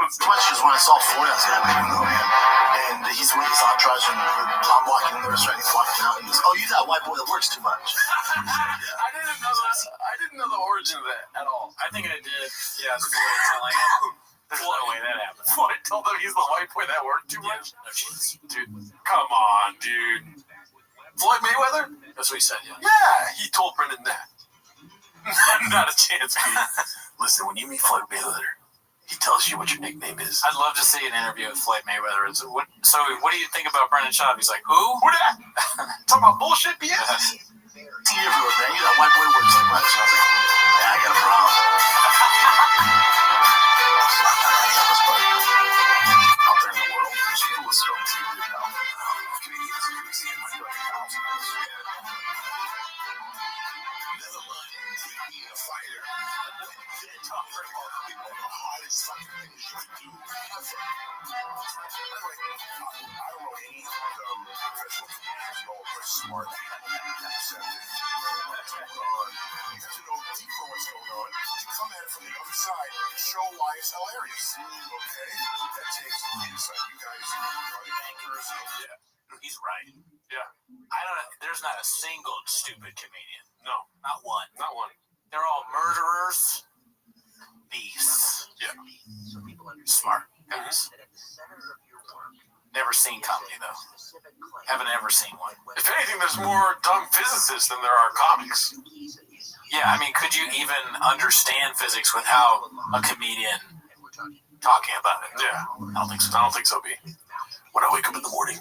Much is when I saw Florian's guy leaving though, man. And he's with his entourage and I'm walking in the restaurant, he's walking out and he goes, oh, you that white boy that works too much. I didn't know the origin of that at all. I think I did. Yeah, it's telling it. There's no way that happened. Floyd told him he's the white boy that worked too much? Dude, come on, dude. Floyd Mayweather? That's what he said, yeah. Yeah, he told Brendan that. Not a chance, Pete. Listen, when you meet Floyd Mayweather, he tells you what your nickname is. I'd love to see an interview with Floyd Mayweather. So what do you think about Brendan Schaub? He's like, who? Who that? Talking about bullshit, BS? See everywhere, man. You that white boy works too much. And I was like, yeah, I got a problem. Out there in the world, there's people with stories you didn't know. Comedians are busy and like thousands. Never mind, being a fighter. Talk about the hardest fucking things you can Anyway, I don't know any professional comedians. No one was smart, receptive, to know deeper what's going on, to come at it from the other side and show why it's hilarious. Okay? That takes insight. You guys are the anchors. Yeah, he's right. Yeah. I don't know. There's not a single stupid comedian. No. Not one. Not one. They're all murderers, beasts. Yeah. Smart guys. Never seen comedy, though. Haven't ever seen one. If anything, there's more dumb physicists than there are comics. Yeah, I mean, could you even understand physics without a comedian talking about it? Yeah. I don't think so. I don't think so, B. When I wake up in the morning,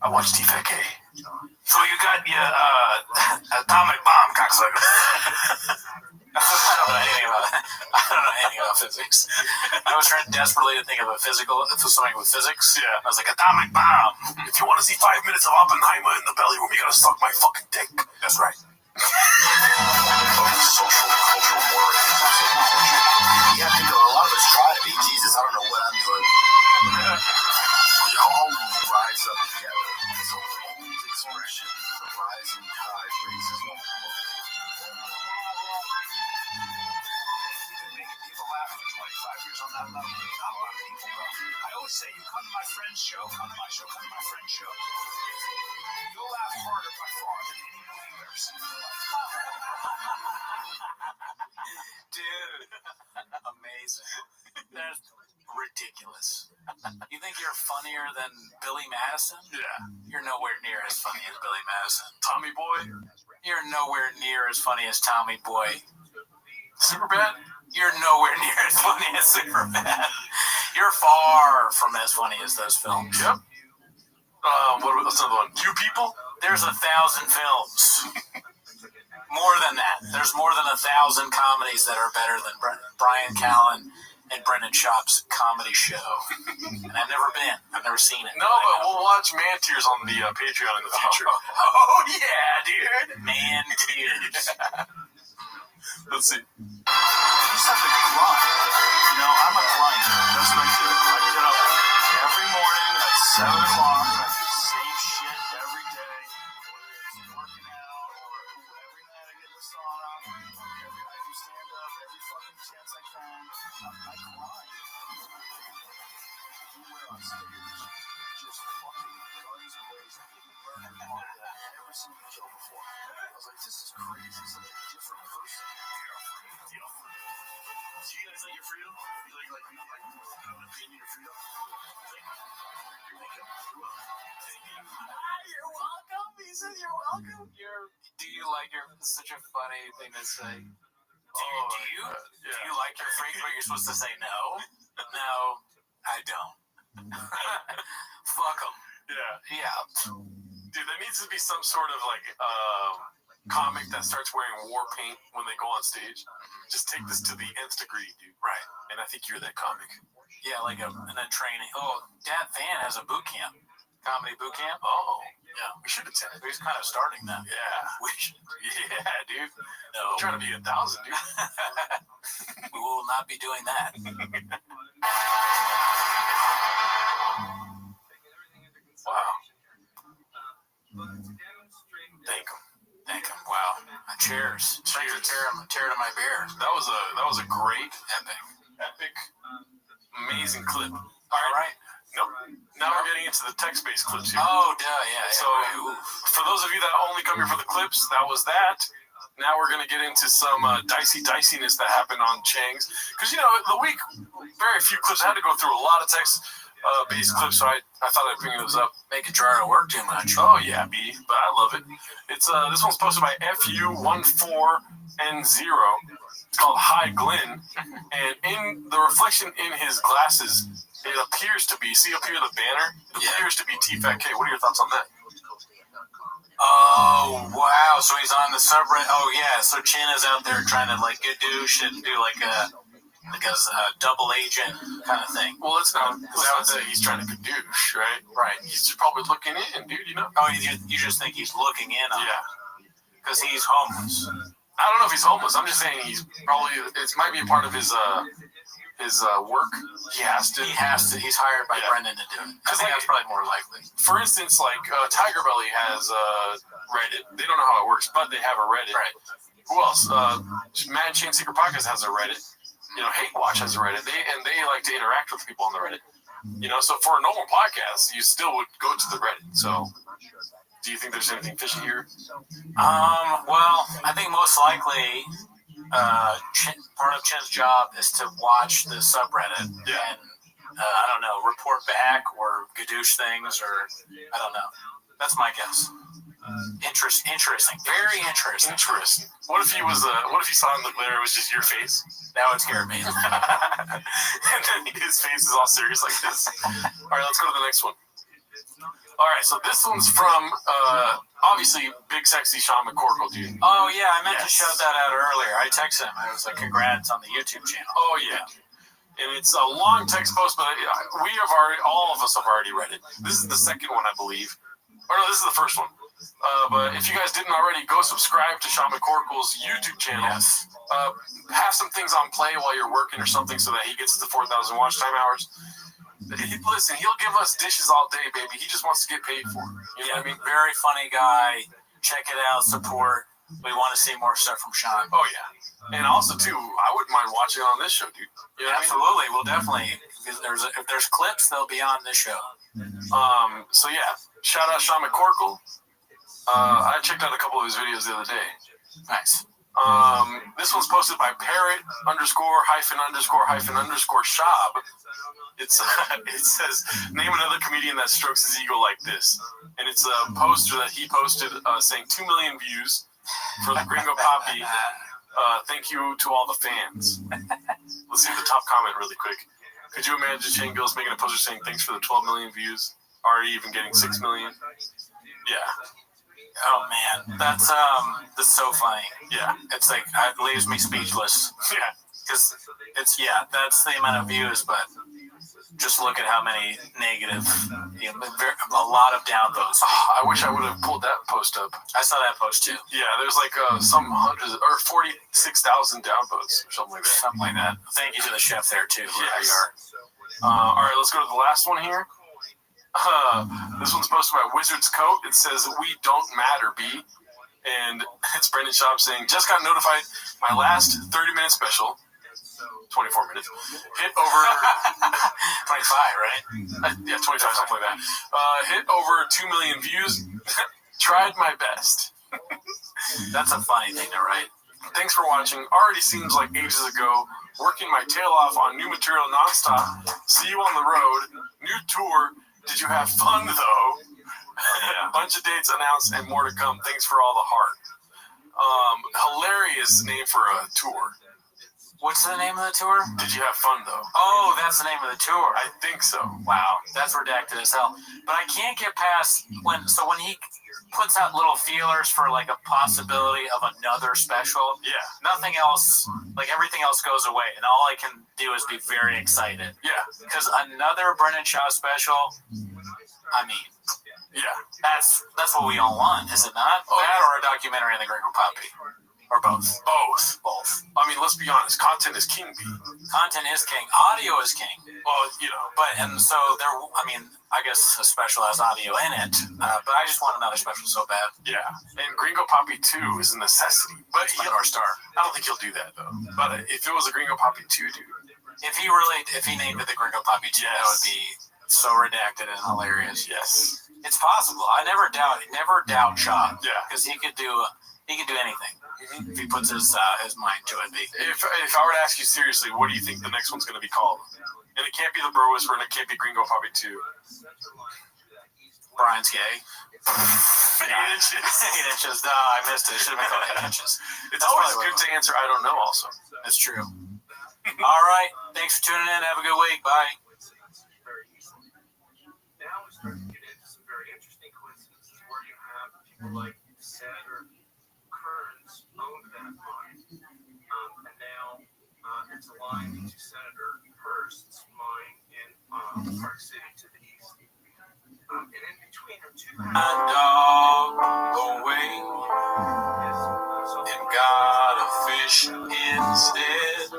I watch TFK. So you got your atomic bomb, cocksucker. I don't know anything about that. I don't know anything about physics. I was trying desperately to think of something with physics. Yeah. I was like, atomic bomb. If you want to see 5 minutes of Oppenheimer in the belly room, you gotta suck my fucking dick. That's right. Social, cultural mores. Yeah, I think a lot of us try to be. Jesus, I don't know what I'm doing. We all rise up together. It's an old expression. The rising tide raises all boats. People laugh for 25 years on that level. Not a lot of people, bro. I always say, you come to my friend's show, come to my show, come to my friend's show. You'll laugh harder by far than any movie you've ever seen in your life. Dude, amazing. That's ridiculous. You think you're funnier than Billy Madison? Yeah. You're nowhere near as funny as Billy Madison. Tommy Boy. You're nowhere near as funny as Tommy Boy. Superbad. You're nowhere near as funny as Superbad. You're far from as funny as those films. Yep. What's another one? You People? There's 1,000 films. More than that. There's more than 1,000 comedies that are better than Brian Callen and Brendan Schaub's comedy show. And I've never been. I've never seen it. No, but we'll watch Man Tears on the Patreon in the future. Oh, yeah, dude. Man Tears. Let's see. You just have to grind. You know, I'm a grinder. That's what I do. I get up every morning at 7 o'clock. I do the same shit every day. Whether it's working out or every night I get in the sauna. I do stand up every fucking chance I can. I grind. You wear on stage, just fucking guns blazing. Burning all of that. I've never seen you kill before. I was like, this is crazy. It's like a different person. Do you guys like your freedom? You like opinion or freedom? You're welcome. He said you're welcome. Do you like your? Such a funny thing to say. Do you like your freedom? But you're supposed to say no. No, I don't. Fuck them. Yeah. Dude, there needs to be some sort of like comic that starts wearing war paint when they go on stage. Just take this to the nth degree, dude. Right. And I think you're that comic. Yeah, like and then training. Oh, Dad Van has a boot camp, comedy boot camp. Oh, yeah. We should attend. He's kind of starting that. Yeah. We should. Yeah, dude. No. I'm trying to be 1,000, dude. We will not be doing that. Wow. Thank him. Wow. Cheers. Cheers. Tear to my beer. That was a great, epic, amazing clip. All right. Nope. Now we're getting into the text-based clips here. Oh, duh, yeah. So, for those of you that only come here for the clips, that was that. Now we're going to get into some diciness that happened on Chang's. Because, you know, the week, very few clips. I had to go through a lot of text-based clips, so I thought I'd bring those up. Make it try to work too much. Oh, yeah, B. But I love it. It's this one's posted by FU14N0. It's called Hi Glenn. And in the reflection in his glasses, it appears to be, see up here the banner? It appears to be T-Fat K. What are your thoughts on that? Oh, wow. So he's on the subreddit. Oh, yeah. So Chin is out there trying to, like, get douche and do, like a double agent kind of thing. Well, let's not say he's trying to douche, right? Right. He's just probably looking in, dude, you know? Oh, you just think he's looking in on it. Because he's homeless. I don't know if he's homeless. I'm just saying he's probably, it might be a part of his his work, he has to. He's hired by Brendan to do it. I think that's probably more likely. For instance, like Tiger Belly has Reddit. They don't know how it works, but they have a Reddit. Right. Who else? Mad Chain Secret Podcast has a Reddit. Hate Watch has a Reddit. They like to interact with people on the Reddit. So for a normal podcast, you still would go to the Reddit. So, do you think there's anything fishy here? Well, I think most likely part of Chen's job is to watch the subreddit and I don't know, report back or gadoosh things, or I don't know. That's my guess. Interesting. Very interesting. What if he was? What if he saw in the glare it was just your face? That would scare me. And then his face is all serious like this. All right, let's go to the next one. All right, so this one's from obviously big sexy Sean McCorkle, dude. Oh yeah, I meant to shout that out earlier. I texted him. I was like, "Congrats on the YouTube channel." Oh yeah. And it's a long text post, but all of us have already read it. This is the second one, I believe. Or no, this is the first one. But if you guys didn't already, go subscribe to Sean McCorkle's YouTube channel. Yes. Have some things on play while you're working or something so that he gets the 4,000 watch time hours. Listen, he'll give us dishes all day, baby. He just wants to get paid for it. You know what I mean? Very funny guy. Check it out. Support. We want to see more stuff from Sean. Oh, yeah. And also, too, I wouldn't mind watching it on this show, dude. You know Absolutely. We'll definitely. If there's clips, they'll be on this show. So, yeah. Shout out Sean McCorkle. I checked out a couple of his videos the other day. Nice. This one's posted by parrot___shab. It says, name another comedian that strokes his ego like this. And it's a poster that he posted saying 2 million views for the Gringo Papi. Thank you to all the fans. Let's see the top comment really quick. Could you imagine Shane Gillis making a poster saying thanks for the 12 million views? Already even getting 6 million? Yeah. Oh man, that's so funny. Yeah. It's like, it leaves me speechless. Yeah. Because that's the amount of views, but just look at how many negative, a lot of downvotes. I wish I would have pulled that post up. I saw that post too. Yeah, there's like some hundreds or 46,000 downvotes or something like that. Something like that. Thank you to the chef there too. Yes. All right, let's go to the last one here. This one's posted by Wizard's Coat. It says, "We don't matter, B." And it's Brendan Schaub saying, "Just got notified my last 30-minute special, 24 minutes, hit over 25, right? Yeah, 25, something like that. Hit over 2 million views. Tried my best." That's a funny thing to write. Thanks for watching. Already seems like ages ago. Working my tail off on new material nonstop. See you on the road. New tour. Did you have fun though? Bunch of dates announced and more to come. Thanks for all the heart. Hilarious name for a tour. What's the name of the tour? Did you have fun though? Oh, that's the name of the tour. I think so. Wow, that's redacted as hell. But I can't get past when he puts out little feelers for like a possibility of another special. Yeah. Nothing else, like everything else goes away, and all I can do is be very excited. Yeah. Because another Brendan Shaw special, I mean, yeah, that's what we all want, is it not? Oh, that or a documentary on the Gringo Papi. Or both. Both. I mean, let's be honest. Content is king, B. Content is king. Audio is king. Well, and so there. I mean, I guess a special has audio in it, but I just want another special so bad. Yeah. And Gringo Papi 2 is a necessity. But North Star. I don't think he'll do that though. But if it was a Gringo Papi 2, dude. If he named it the Gringo Papi 2, that would be so redacted and hilarious. Yes. It's possible. I never doubt Shaw. Yeah. Because he could do anything. Mm-hmm. If he puts his mind to it. If I were to ask you seriously, what do you think the next one's going to be called? And it can't be the Bro Whisperer, and it can't be Gringo Papi 2. Brian's gay. 8 inches. 8 inches. No, I missed it. It should have been called 8 inches. It's always good to answer I don't know also. That's true. All right. Thanks for tuning in. Have a good week. Bye. Now we're starting to get into some very interesting coincidences where you have people like Senator Kearns owned that line, and now it's aligned to Senator Hurst's mine in Park City to the east. And in between are two. Dog away and got a fish instead.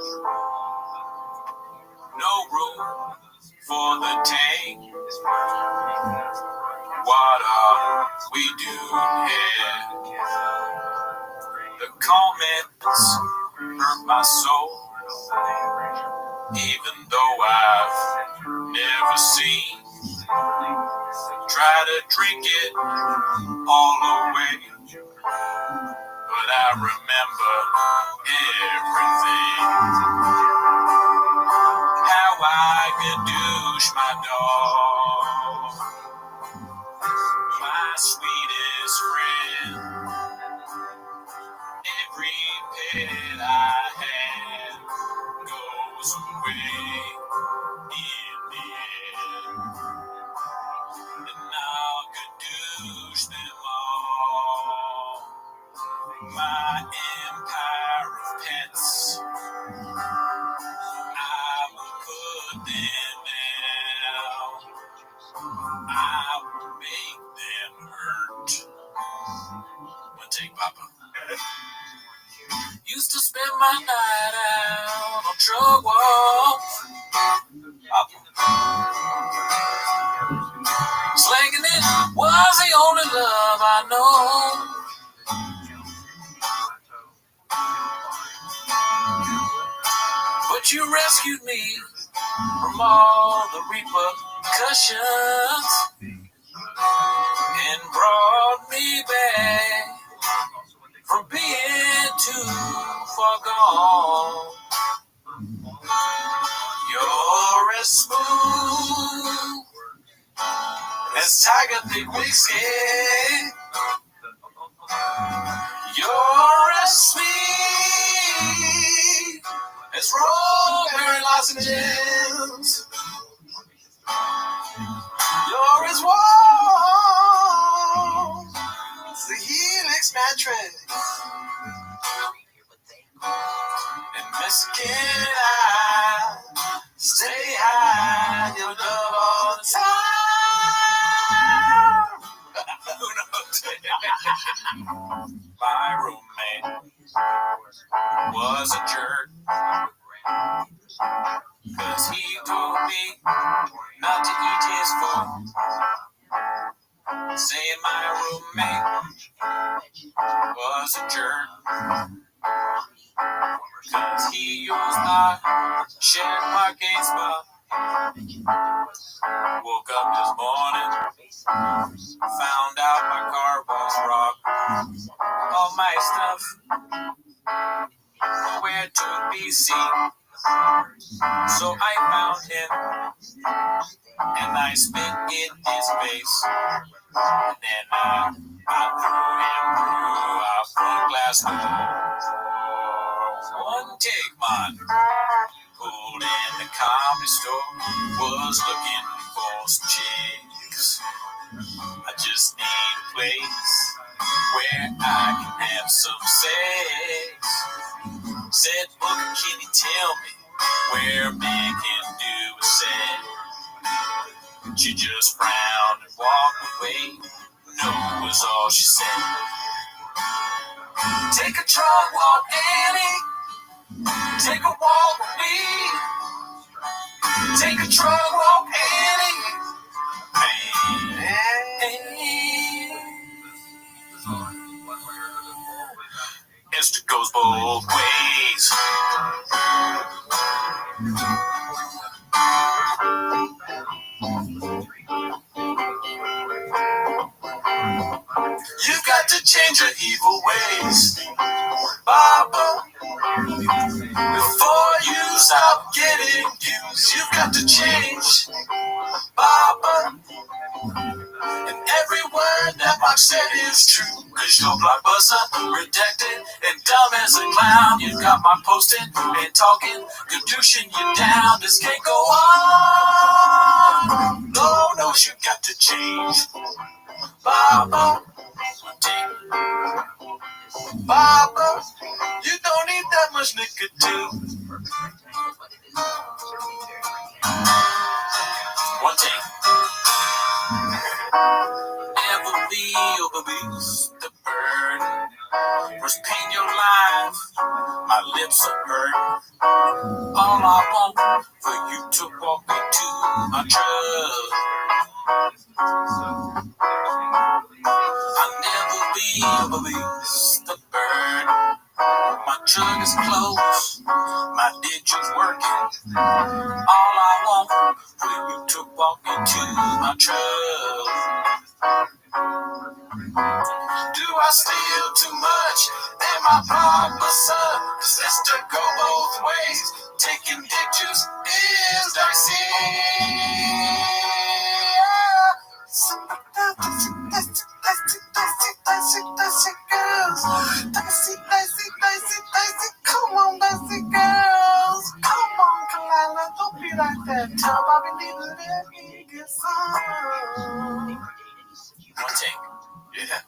head. The comments hurt my soul, even though I've never seen. Try to drink it all away, but I remember everything. How I could douche my dog, my sweetest friend. Every pet I had goes away in the end, and I'll douche them all. My empire of pets, I will put them down. I will make them hurt. One take, Papa. Used to spend my night out on drug walks. Slanging it was the only love I know. But you rescued me from all the repercussions and brought me back from being too far gone. You're as smooth as Tiger Thick Whiskey. You're as sweet as strawberry lozenges. You're as warm as the Helix mattress. And Mexican, I stay high, your love all the time. Who knows? My roommate was a jerk, 'cause he told me not to eat his food. Saying my roommate was a jerk, 'cause he used our shared parking spot. Woke up this morning, found out my car was robbed. All my stuff nowhere to be seen. So I found him and I spit in his face. And then I threw him through our front glass door. One take, man. Pulled in the comedy store, was looking for some chicks. I just need a place where I can have some sex. Said, Booker, can you tell me where men can do a set? She just frowned and walked away. No was all she said. Take a truck walk, Annie. Take a walk with me. Take a truck walk, Annie. Esther goes both ways. You've got to change your evil ways, Baba. Before you stop getting views, you've got to change, Baba. And every word that Mark said is true, 'cause you're blockbuster, redacted, and dumb as a clown. You got my posting and talking, good douching you down. This can't go on. Lord knows you got to change, Baba. Baba, you don't need that much nicotine. One take. Never feel the beast, the burden. First pain your life, my lips are hurt. All I want for you to walk me to my truck. I never silver is the bird. My jug is close, my digits working. All I want when you took walk into my truck. Do I steal too much? Am I Papa's son? 'Cause that's to go both ways. Taking dick juice is dicey. Dicey girls. Dicey. Come on, dicey girls. Come on, Kalila. Don't be like that. Tell Bobby Lee to let me get some. One take. Yeah.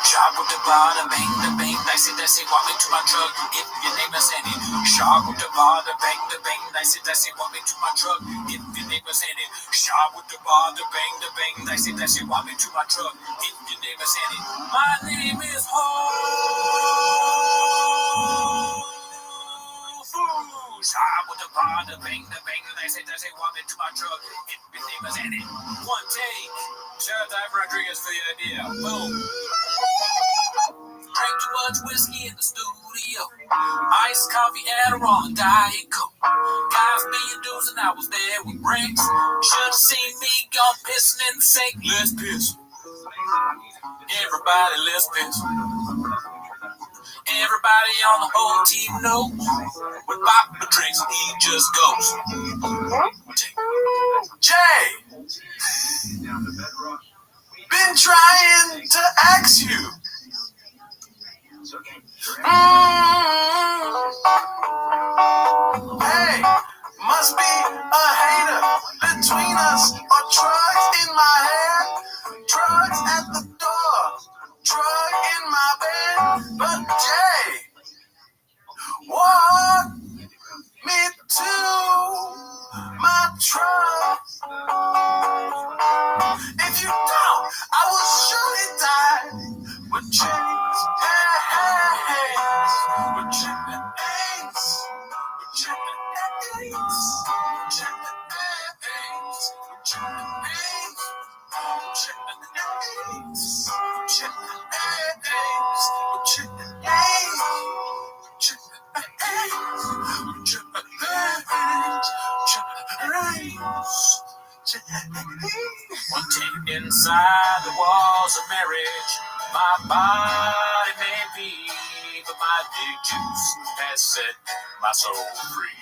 Shark with the bar, the bang, dicey, walk me to my truck, if your name is Andy. Shark with the bar, the bang, dicey, walk me to my truck, if your name is Andy. Shark with the bar, the bang, dicey, walk me to my truck, if your name is Andy. My name is Ho. Shark with the bar, the bang, dicey, walk me to my truck, if your name is Andy. One take. Shout out to Rodriguez for the idea. Boom. Drank too much whiskey in the studio. Iced coffee, Adderall, and Diet Coke. Guys being dudes and I was there with Rex. Should've seen me gone pissing in the sink. Let's piss. Everybody, let's piss. Everybody on the whole team knows when Papa drinks, he just goes. Jay! Been trying to ask you. Hey, must be a hater between us or drugs in my hair, drugs at the door, drug in my bed. But Jay, walk me to my truck. If you don't, I will surely die with chains, with chains, with chains, one thing inside the walls of marriage, my body may be, but my dick juice has set my soul free.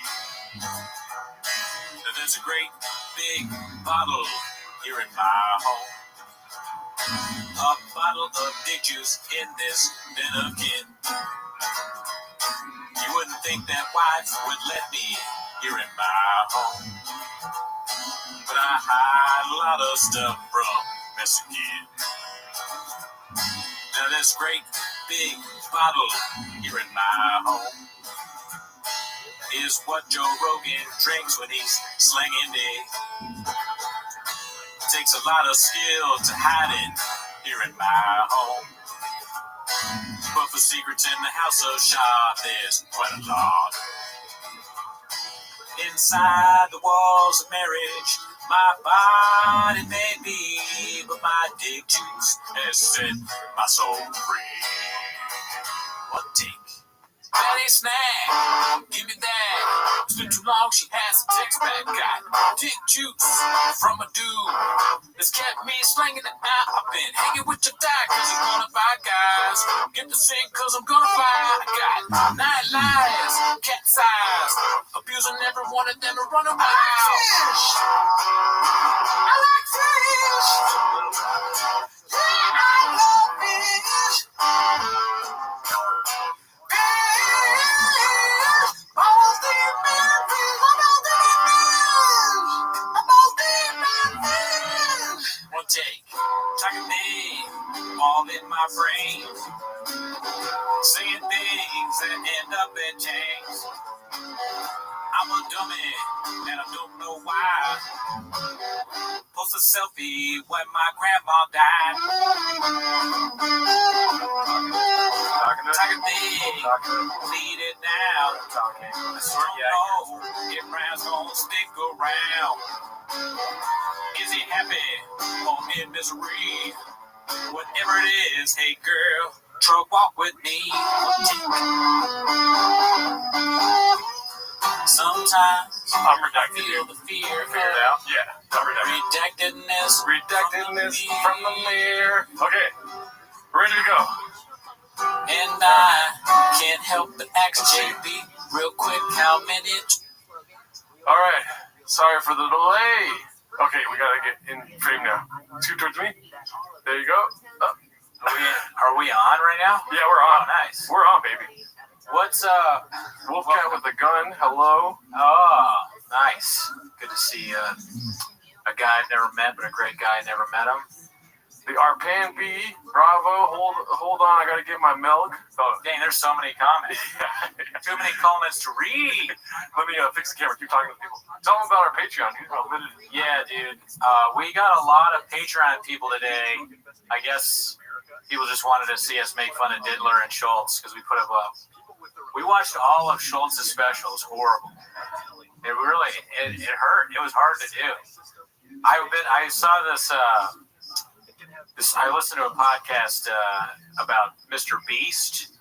There's a great big bottle here in my home, a bottle of dick juice in this Dominican. You wouldn't think that wife would let me here in my home, but I hide a lot of stuff from Mexican. Now this great big bottle here in my home is what Joe Rogan drinks when he's slinging dick. Takes a lot of skill to hide it here in my home, but for secrets in the house of Shaw, there's quite a lot. Inside the walls of marriage, my body may be, but my dick juice has set my soul free. One take. Daddy snack, give me that. It's been too long, she has a text back. Got dick juice from a dude that's kept me slanging it out. I've been hanging with your dad cause I'm gonna buy guys. Get the sink cause I'm gonna fly. I got 9 lives, cat's eyes, abusing every one of them and running wild. I like fish. Yeah, I love fish. One take, talking me, all in my brain, saying things that end up in chains. I'm a dummy, and I don't know why. Post a selfie when my grandma died. Talking big, lead it now. I swear you know if Brown's gonna stick around. Is he happy or in misery? Whatever it is, hey girl, truck walk with me. Sometimes I'm I redacted. feel the fear. Figure it out? Yeah, I'm redacted. Redactedness from the mirror. Okay, ready to go. And I can't help but ask JB real quick how many. All right, sorry for the delay. Okay, we gotta get in frame now. Scoot towards me. There you go. Are we on right now? Yeah, we're on. Oh, nice. We're on, baby. What's Wolfcat with the gun. Hello. Oh, nice. Good to see a guy I've never met, but a great guy. I never met him. The Arpan B. Bravo. Hold on. I gotta get my milk. Oh, dang, there's so many comments. Too many comments to read. Let me fix the camera. Keep talking to people. Tell them about our Patreon, dude. Yeah, dude. We got a lot of Patreon people today. I guess people just wanted to see us make fun of Diddler and Schultz because we put up we watched all of Schultz's specials. Horrible. It really it hurt. It was hard to do. I saw this. I listened to a podcast about Mr. Beast,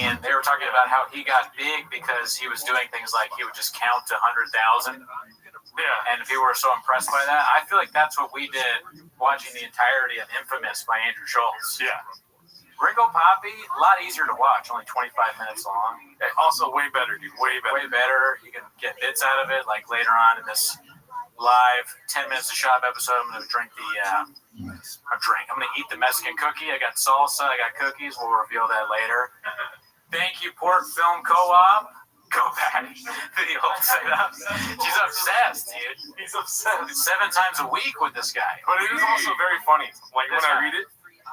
and they were talking about how he got big because he was doing things like he would just count to 100,000. Yeah. And people were so impressed by that. I feel like that's what we did watching the entirety of Infamous by Andrew Schultz. Yeah. Ringo Poppy, a lot easier to watch, only 25 minutes long. Also way better, dude. Way better. Way better. You can get bits out of it. Like later on in this live 10 minutes of shop episode, I'm going to drink I'm going to eat the Mexican cookie. I got salsa. I got cookies. We'll reveal that later. Thank you, Port Film Co-op. Go Patty. The old setup. She's obsessed, dude. He's obsessed. 7 times a week with this guy. But it is also very funny. Like when I read it,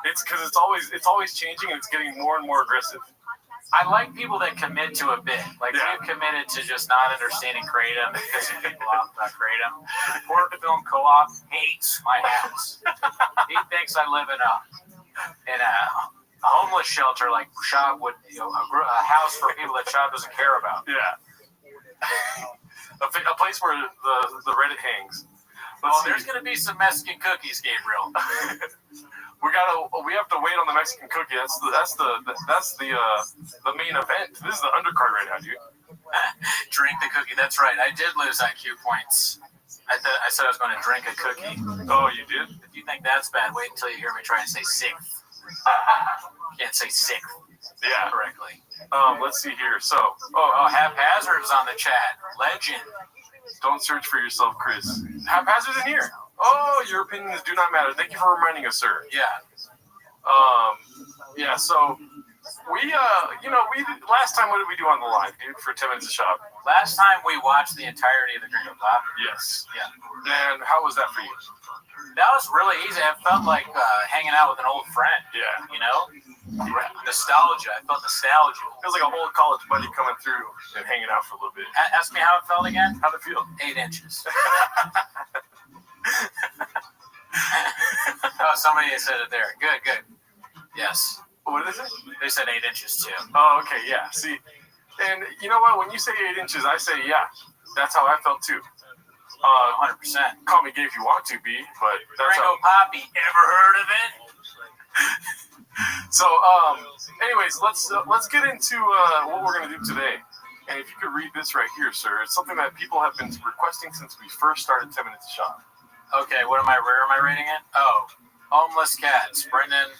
it's because it's always changing and it's getting more and more aggressive. I like people that commit to a bit. Like we've committed to just not understanding Kratom and pissing people off about Kratom. Port Film Co-op hates my house. He thinks I live in a homeless shelter like Shop would, a house for people that Shop doesn't care about. Yeah. a place where the Reddit hangs. There's going to be some Mexican cookies, Gabriel. We have to wait on the Mexican cookie. That's the main event. This is the undercard right now, dude. Drink the cookie. That's right. I did lose IQ points. I said I was going to drink a cookie. Oh, you did? If you think that's bad, wait until you hear me try and say sick. Can't say sick. Yeah. Correctly. Let's see here. So, Haphazard's on the chat. Legend. Don't search for yourself, Chris. Haphazard's in here. Oh, your opinions do not matter. Thank you for reminding us, sir. Yeah. So we last time, what did we do on the live, dude, for 10 minutes of shop? Last time we watched the entirety of the Gringo Pop. Yes. Yeah. And how was that for you? That was really easy. It felt like hanging out with an old friend. Yeah. You know? Nostalgia. I felt nostalgia. It was like a old college buddy coming through and hanging out for a little bit. Ask me how it felt again. How'd it feel? 8 inches. Oh, somebody said it there. Good. Yes. What is it? They said 8 inches too. Oh, okay, yeah. See, and you know what? When you say 8 inches, I say, yeah, that's how I felt too. 100%. Call me gay if you want to be, but that's Ringo Poppy. Ever heard of it? So, anyways, let's get into what we're gonna do today. And if you could read this right here, sir, it's something that people have been requesting since we first started 10 Minutes to Shop. Okay, where am I rating it? Oh, homeless cats. Brendan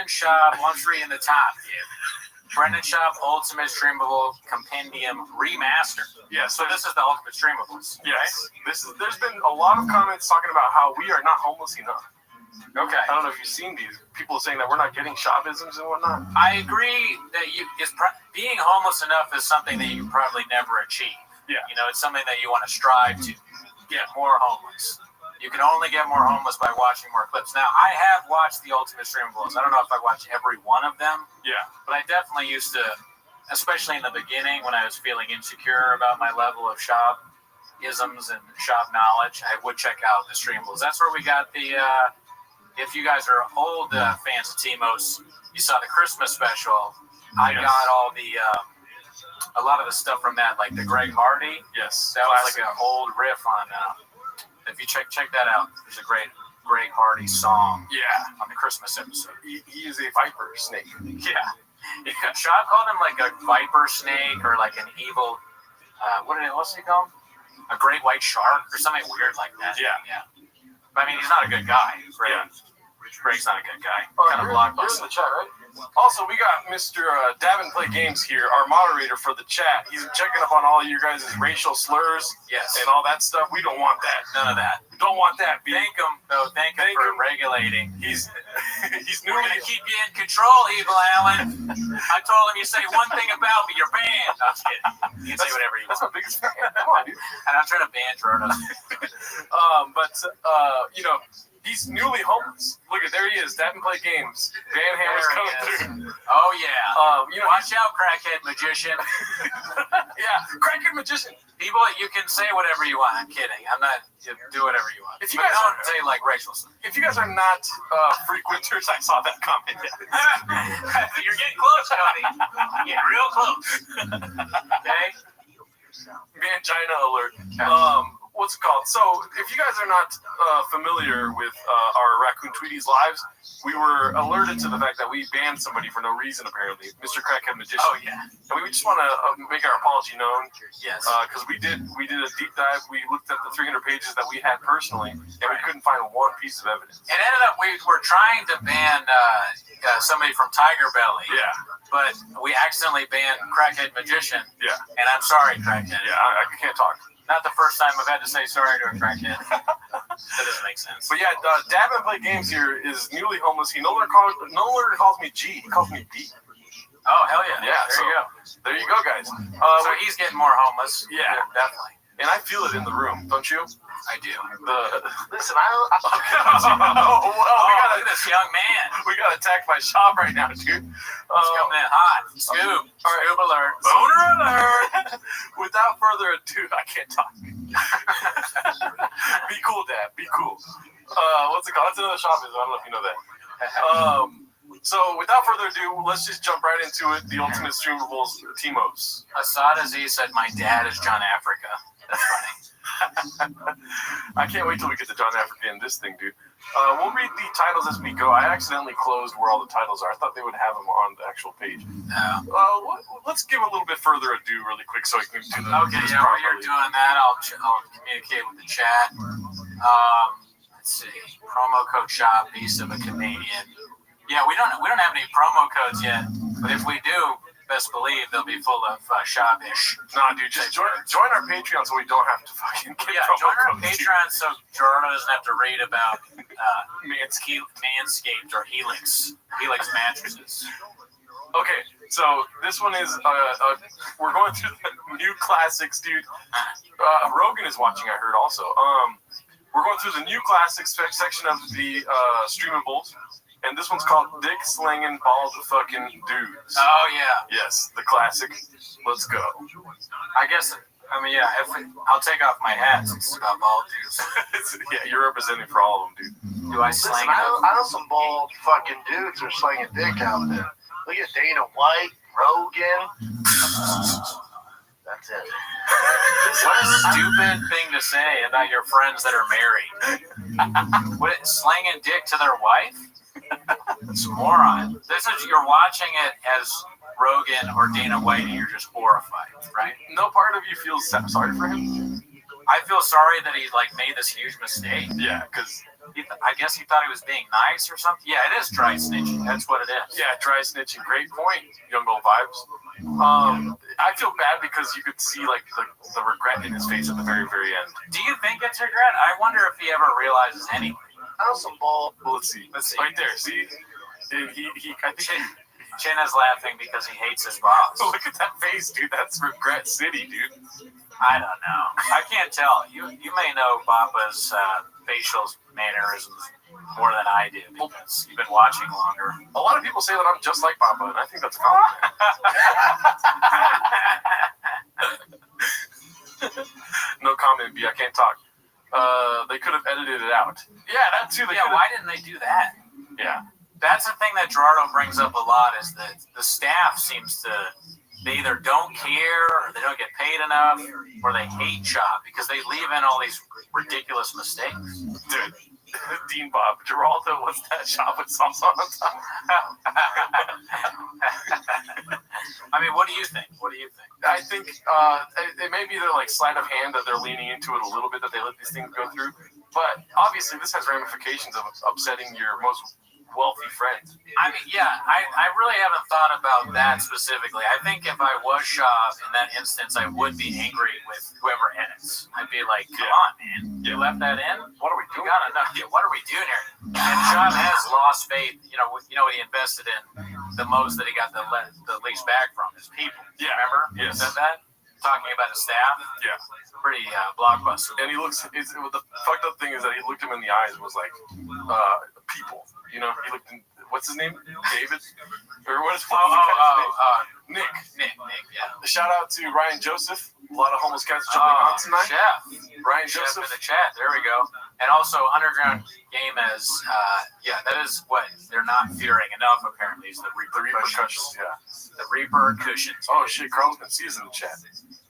Schaub, Luxury in the top. Yeah. Brendan Schaub Ultimate Streamable Compendium Remaster. Yeah, so this is the Ultimate Streamables. Yes. Right? There's been a lot of comments talking about how we are not homeless enough. Okay. I don't know if you've seen these. People saying that we're not getting shop-isms and whatnot. I agree that being homeless enough is something that you probably never achieve. Yeah. You know, it's something that you want to strive to. Get more homeless. You can only get more homeless by watching more clips. Now, I have watched the Ultimate Streamables. I don't know if I watched every one of them. Yeah. But I definitely used to, especially in the beginning when I was feeling insecure about my level of shop-isms and shop knowledge, I would check out the Streamables. That's where we got the, if you guys are old fans of Timos, you saw the Christmas special. I got all the, a lot of the stuff from that, like the Greg Hardy. Yes. That was like an old riff on, if you check that out, there's a great Greg Hardy's song Yeah. on the Christmas episode. He is a viper snake. Yeah. Shaw called him like a viper snake or like an evil, what's he called? A great white shark or something weird like that. Yeah. But I mean, he's not a good guy. Greg's not a good guy. Kind of You're in blockbuster. the chat, right? Also, we got Mr. Davin Play Games here, our moderator for the chat. He's checking up on all of you guys' racial slurs and all that stuff. We don't want that. None of that. We don't want that. Thank him for regulating. He's We're going to keep you in control, Evil Allen. I told him, you say one thing about me, you're banned. No, I'm just kidding. You can say whatever you want. That's my biggest fan. Come on, dude. And I'm trying to ban Jordan. You know, he's newly homeless. Look at, there he is. Davin Play Games. Van Hammer's coming through. Oh, yeah. You know, watch out, crackhead magician. Yeah, crackhead magician. People, you can say whatever you want. I'm kidding. I'm not. You do whatever you want. If you guys don't say like racial stuff. If you guys are not frequenters, I saw that comment. You're getting close, Cody. You're getting real close. Okay. Mangina alert. What's it called? So, if you guys are not familiar with our Raccoon Tweeties lives, we were alerted to the fact that we banned somebody for no reason, apparently. Mr. Crackhead Magician. Oh, yeah. And we just want to make our apology known. Yes. Because we did a deep dive. We looked at the 300 pages that we had personally, and we couldn't find one piece of evidence. It ended up, we were trying to ban somebody from Tiger Belly. Yeah. But we accidentally banned Crackhead Magician. Yeah. And I'm sorry, Crackhead. Yeah, I can't talk. Not the first time I've had to say sorry to a crackhead. That doesn't make sense. But yeah, Davin Play Games here is newly homeless. He no longer calls me G. He calls me B. Oh, hell yeah. Yeah, There you go. There you go, guys. So he's getting more homeless. Yeah, definitely. And I feel it in the room, don't you? I do. Listen, I don't. Look at this young man. We got attacked by Shop right now, dude. He's coming in hot. Scoop. All right. Scoop alert. Boner alert. Without further ado, I can't talk. Be cool, Dad. Be cool. What's it called? That's another Shop. I don't know if you know that. So, without further ado, let's just jump right into it. The Ultimate Streamables Timos. Assad Aziz said, "My dad is John Africa." That's funny. I can't wait till we get to John Africa in this thing, dude. We'll read the titles as we go. I accidentally closed where all the titles are. I thought they would have them on the actual page. Let's give a little bit further ado really quick so we can do the Okay, yeah, while you're doing that, I'll communicate with the chat. Let's see. Promo code shop, Beast of a Canadian. Yeah, we don't have any promo codes yet, but if we do, best believe they'll be full of shop-ish. Nah, dude, just join our Patreon so we don't have to fucking get join our Patreon so Jordan doesn't have to read about Manscaped or Helix mattresses. Okay, so this one is we're going through the new classics, dude. Rogan is watching, I heard also. We're going through the new classics section of the Streamables. And this one's called Dick Slinging Bald Fucking Dudes. Oh, yeah. Yes, the classic. Let's go. I guess, I'll take off my hat since it's about bald dudes. Yeah, you're representing for all of them, dude. Do I sling Listen, I know some bald fucking dudes are slinging dick out there. Look at Dana White, Rogan. That's it. What a stupid thing to say about your friends that are married. What, slinging dick to their wife? It's a moron. You're watching it as Rogan or Dana White and you're just horrified, right? No part of you feels sorry for him? I feel sorry that he made this huge mistake. Yeah, because I guess he thought he was being nice or something. Yeah, it is dry snitching. That's what it is. Yeah, dry snitching. Great point, Young Old Vibes. I feel bad because you could see the regret in his face at the very, very end. Do you think it's regret? I wonder if he ever realizes anything. I know some bald. Well, let's see. Right there. See, I think Chin is laughing because he hates his boss. Look at that face, dude. That's regret city, dude. I don't know. I can't tell. You may know Papa's facial mannerisms more than I do because you've been watching longer. A lot of people say that I'm just like Papa, and I think that's a compliment. No comment, B. I can't talk. They could have edited it out. Yeah, that too. Why didn't they do that? Yeah. That's the thing that Gerardo brings up a lot is that the staff seems to, they either don't care or they don't get paid enough or they hate Chop because they leave in all these ridiculous mistakes. Dude, Dean Bob, Geraldo, what's that shop with salsa on top? I mean, what do you think? I think it may be their like sleight of hand that they're leaning into it a little bit, that they let these things go through. But obviously, this has ramifications of upsetting your most wealthy friends. I mean, yeah, I really haven't thought about that specifically. I think if I was Shab in that instance, I would be angry with whoever edits. I'd be like, come on, man. You left that in? What are we doing? What are we doing here? And Shab has lost faith. You know what he invested in the most, that he got the least back from his people. Yeah. Remember? Yes. He said that? Talking about his staff? Yeah. Pretty blockbuster. And the fucked up thing is that he looked him in the eyes and was like, people. You know, he looked in, what's his name? David? Or what is Nick. Nick, yeah. Shout out to Ryan Joseph. A lot of homeless cats jumping on tonight. Chef. Ryan Chef Joseph in the chat. There we go. And also, Underground Game as, that is what they're not fearing enough, apparently, is the repercussions. Yeah. The repercussions. Oh, shit. Carl's been seasoned in the chat.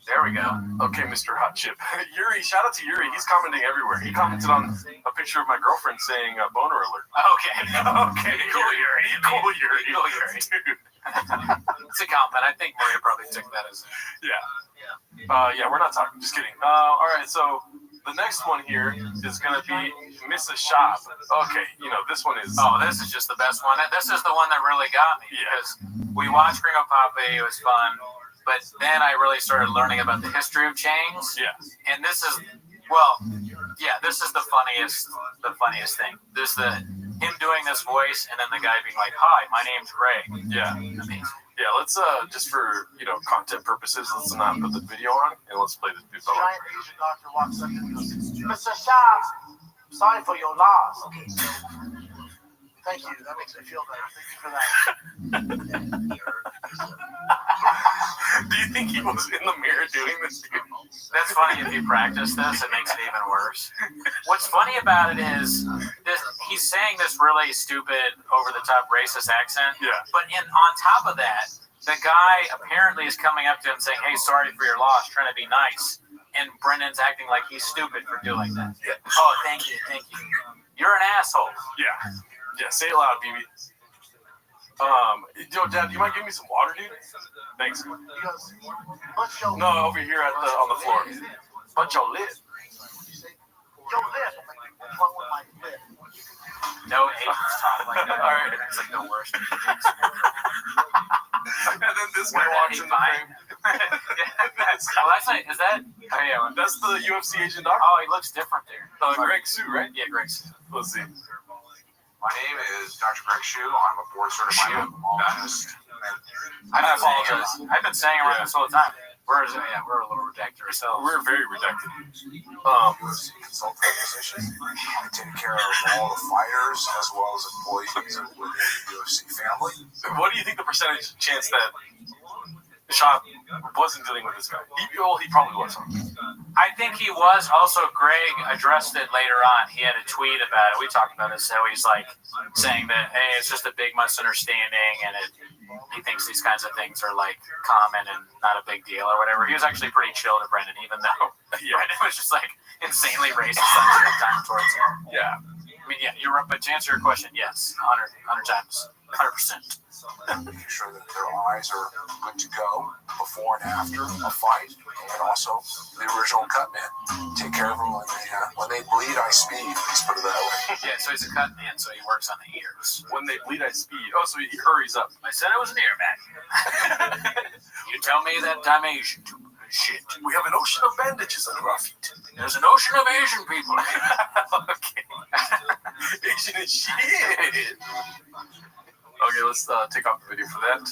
There we go. Okay, Mr. Hot Chip. Yuri, shout out to Yuri. He's commenting everywhere. He commented on a picture of my girlfriend saying boner alert. Okay. Cool, Yuri. Cool, Yuri. Dude. It's a compliment. I think Maria probably took that as yeah, we're not talking. Just kidding. All right, so the next one here is going to be Mrs. Shop. Okay, this one is... Oh, this is just the best one. This is the one that really got me. Because we watched Gringo Papi. It was fun. But then I really started learning about the history of chains. Yeah. And this is, this is the funniest thing. There's him doing this voice, and then the guy being like, "Hi, my name's Greg." Yeah. Amazing. Yeah, let's just for content purposes, let's not put the video on and let's play this big fella. Giant Asian doctor walks up and goes, "Mr. Shab, sorry for your loss." Okay. Thank you. That makes me feel better. Thank you for that. Do you think he was in the mirror doing this? That's funny. If you practice this, it makes it even worse. What's funny about it is he's saying this really stupid, over-the-top racist accent. Yeah. But on top of that, the guy apparently is coming up to him saying, "Hey, sorry for your loss," trying to be nice. And Brendan's acting like he's stupid for doing that. Yeah. Oh, thank you. You're an asshole. Yeah. Yeah, say it loud, BB. Dad, do you mind giving me some water, dude? Thanks. No, over here on the floor. Bunch your lip. Your lip. What's wrong with my lip? No Asians talk like that. All right. It's like the worst. And then this guy walks in the frame. Is that? Oh, yeah. That's the UFC agent doctor. Oh, he looks different there. Greg Sue, right? Yeah, Greg Sue. Let's see. My name is Dr. Greg Shu. I'm a board-certified ophthalmologist. I've been saying around this whole time. We're a little redacted ourselves. We're very redacted. Consultant physician. I take care of all the fighters as well as employees within the UFC family. What do you think the percentage chance that Shop wasn't dealing with this guy? He probably was. I think he was. Also, Greg addressed it later on. He had a tweet about it. We talked about this. How he's like saying that, hey, it's just a big misunderstanding, and he thinks these kinds of things are like common and not a big deal or whatever. He was actually pretty chill to Brendan, even though Brendan was just like insanely racist on time towards him. Yeah. I mean, yeah, you're right. But to answer your question, yes, 100 times. 100%. Making sure that their eyes are good to go before and after a fight, and also the original cut man. Take care of them when they bleed. I speed. Let's put it that way. Yeah, so he's a cut man, so he works on the ears. When they bleed, I speed. Oh, so he hurries up. I said it was an ear back. You tell me that I'm Asian. Shit. We have an ocean of bandages under our feet. There's an ocean of Asian people. Okay. Asian is shit. Okay, let's take off the video for that.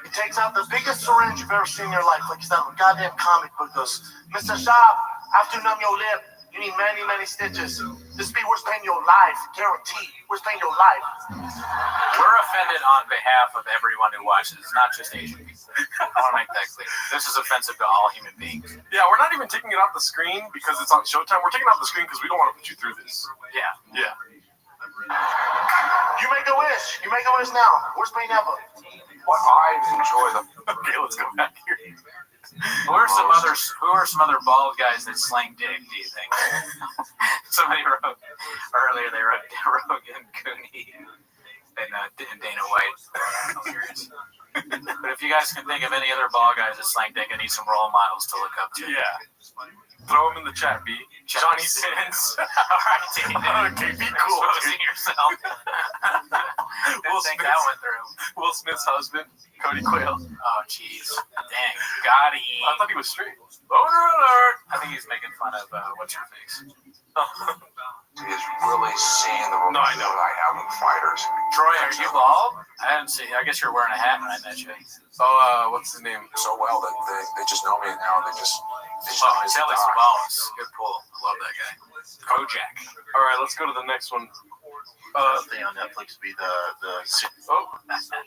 He takes out the biggest syringe you've ever seen in your life, like he's that goddamn comic book. Goes, "Mr. Shab, after numb your lip, you need many, many stitches. This be worth paying your life, guaranteed. Worth paying your life." We're offended on behalf of everyone who watches, not just Asian people. I want to make that clear. This is offensive to all human beings. Yeah, we're not even taking it off the screen because it's on Showtime. We're taking it off the screen because we don't want to put you through this. Yeah. Yeah. You make a wish. You make a wish now. Worst pain ever. What I enjoy the Okay, let's go back here. Who are some other bald guys that slang dick, do you think? Somebody wrote earlier, they wrote Rogan, Cooney, and Dana White. But if you guys can think of any other bald guys that slang dick, I need some role models to look up to. Yeah. Throw him in the chat, B. Johnny Sins. All right, Dana. Okay, be cool. Exposing yourself. Didn't think that went through. Will Smith's husband, Cody Quayle. Oh, jeez. Dang. Got him. I thought he was straight. Boner alert. I think he's making fun of what's her face. is really seeing the relationship that I have with fighters. Troy, are you bald? I didn't see. I guess you're wearing a hat when I met you. Oh, what's his name? So well that they just know me now. They just Telly Savalas. Good pull. I love that guy. Kojak. All right, let's go to the next one. Thing on Netflix be the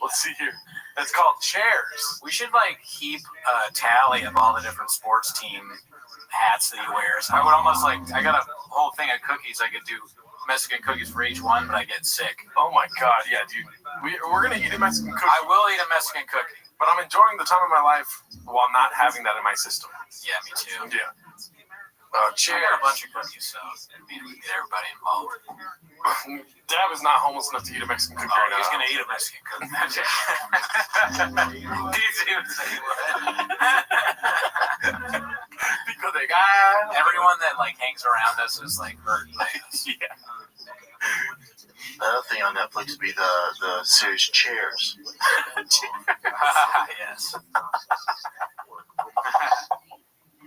let's see here. It's called Chairs. We should keep a tally of all the different sports team hats that he wears. I would almost I got a whole thing of cookies. I could do Mexican cookies for each one, but I get sick. Oh my god, yeah, dude. We're gonna eat a Mexican cookie. I will eat a Mexican cookie, but I'm enjoying the time of my life while not having that in my system. Yeah, me too. Yeah. Cheers. I got a bunch of cookies, so we can get everybody involved. Dab is not homeless enough to eat a Mexican cookie right now. He's gonna eat a Mexican cookie. Everyone that hangs around us is hurt by us. Yeah. The other thing on Netflix be the series Chairs. Yes.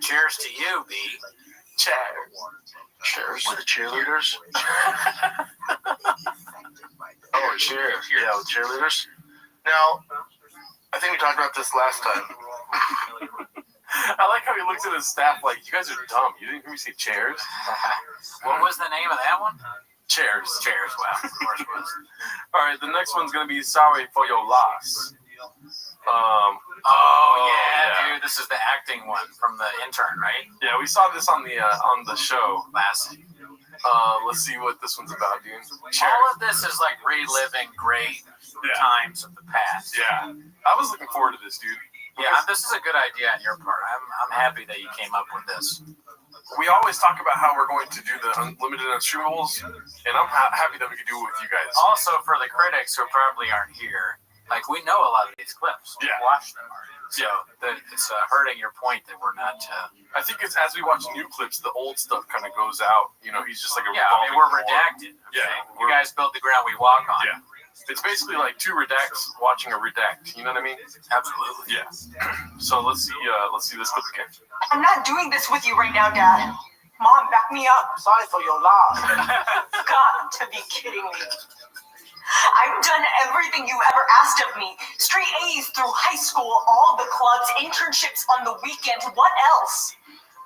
Cheers to you, B. Cheers. With the cheerleaders? Oh, cheers. Yeah, with cheerleaders. Now, I think we talked about this last time. I like how he looks at his staff like, you guys are dumb. You didn't hear me say chairs? What was the name of that one? Chairs. Chairs, wow. Of course it was. All right, the next one's going to be Sorry for Your Loss. Dude, this is the acting one from the intern, right? Yeah, we saw this on the show. Classic. Let's see what this one's about, dude. All of this is reliving great times of the past. Yeah, I was looking forward to this, dude. Yeah, this is a good idea on your part. I'm happy that you came up with this. We always talk about how we're going to do the unlimited unstreamables, and I'm happy that we could do it with you guys. Also, for the critics who probably aren't here, we know a lot of these clips. Yeah. We watched them already. So it's hurting your point that we're not. I think it's as we watch new clips, the old stuff kind of goes out. You know, he's just like a we're redacted. Okay? Yeah, you guys build the ground we walk on. Yeah, it's basically like two redacts watching a redact. You know what I mean? Absolutely. Yeah. So let's see this clip again. I'm not doing this with you right now, Dad. Mom, back me up. Sorry for your loss. Got to be kidding me. I've done everything you ever asked of me. Straight A's through high school, all the clubs, internships on the weekend. What else?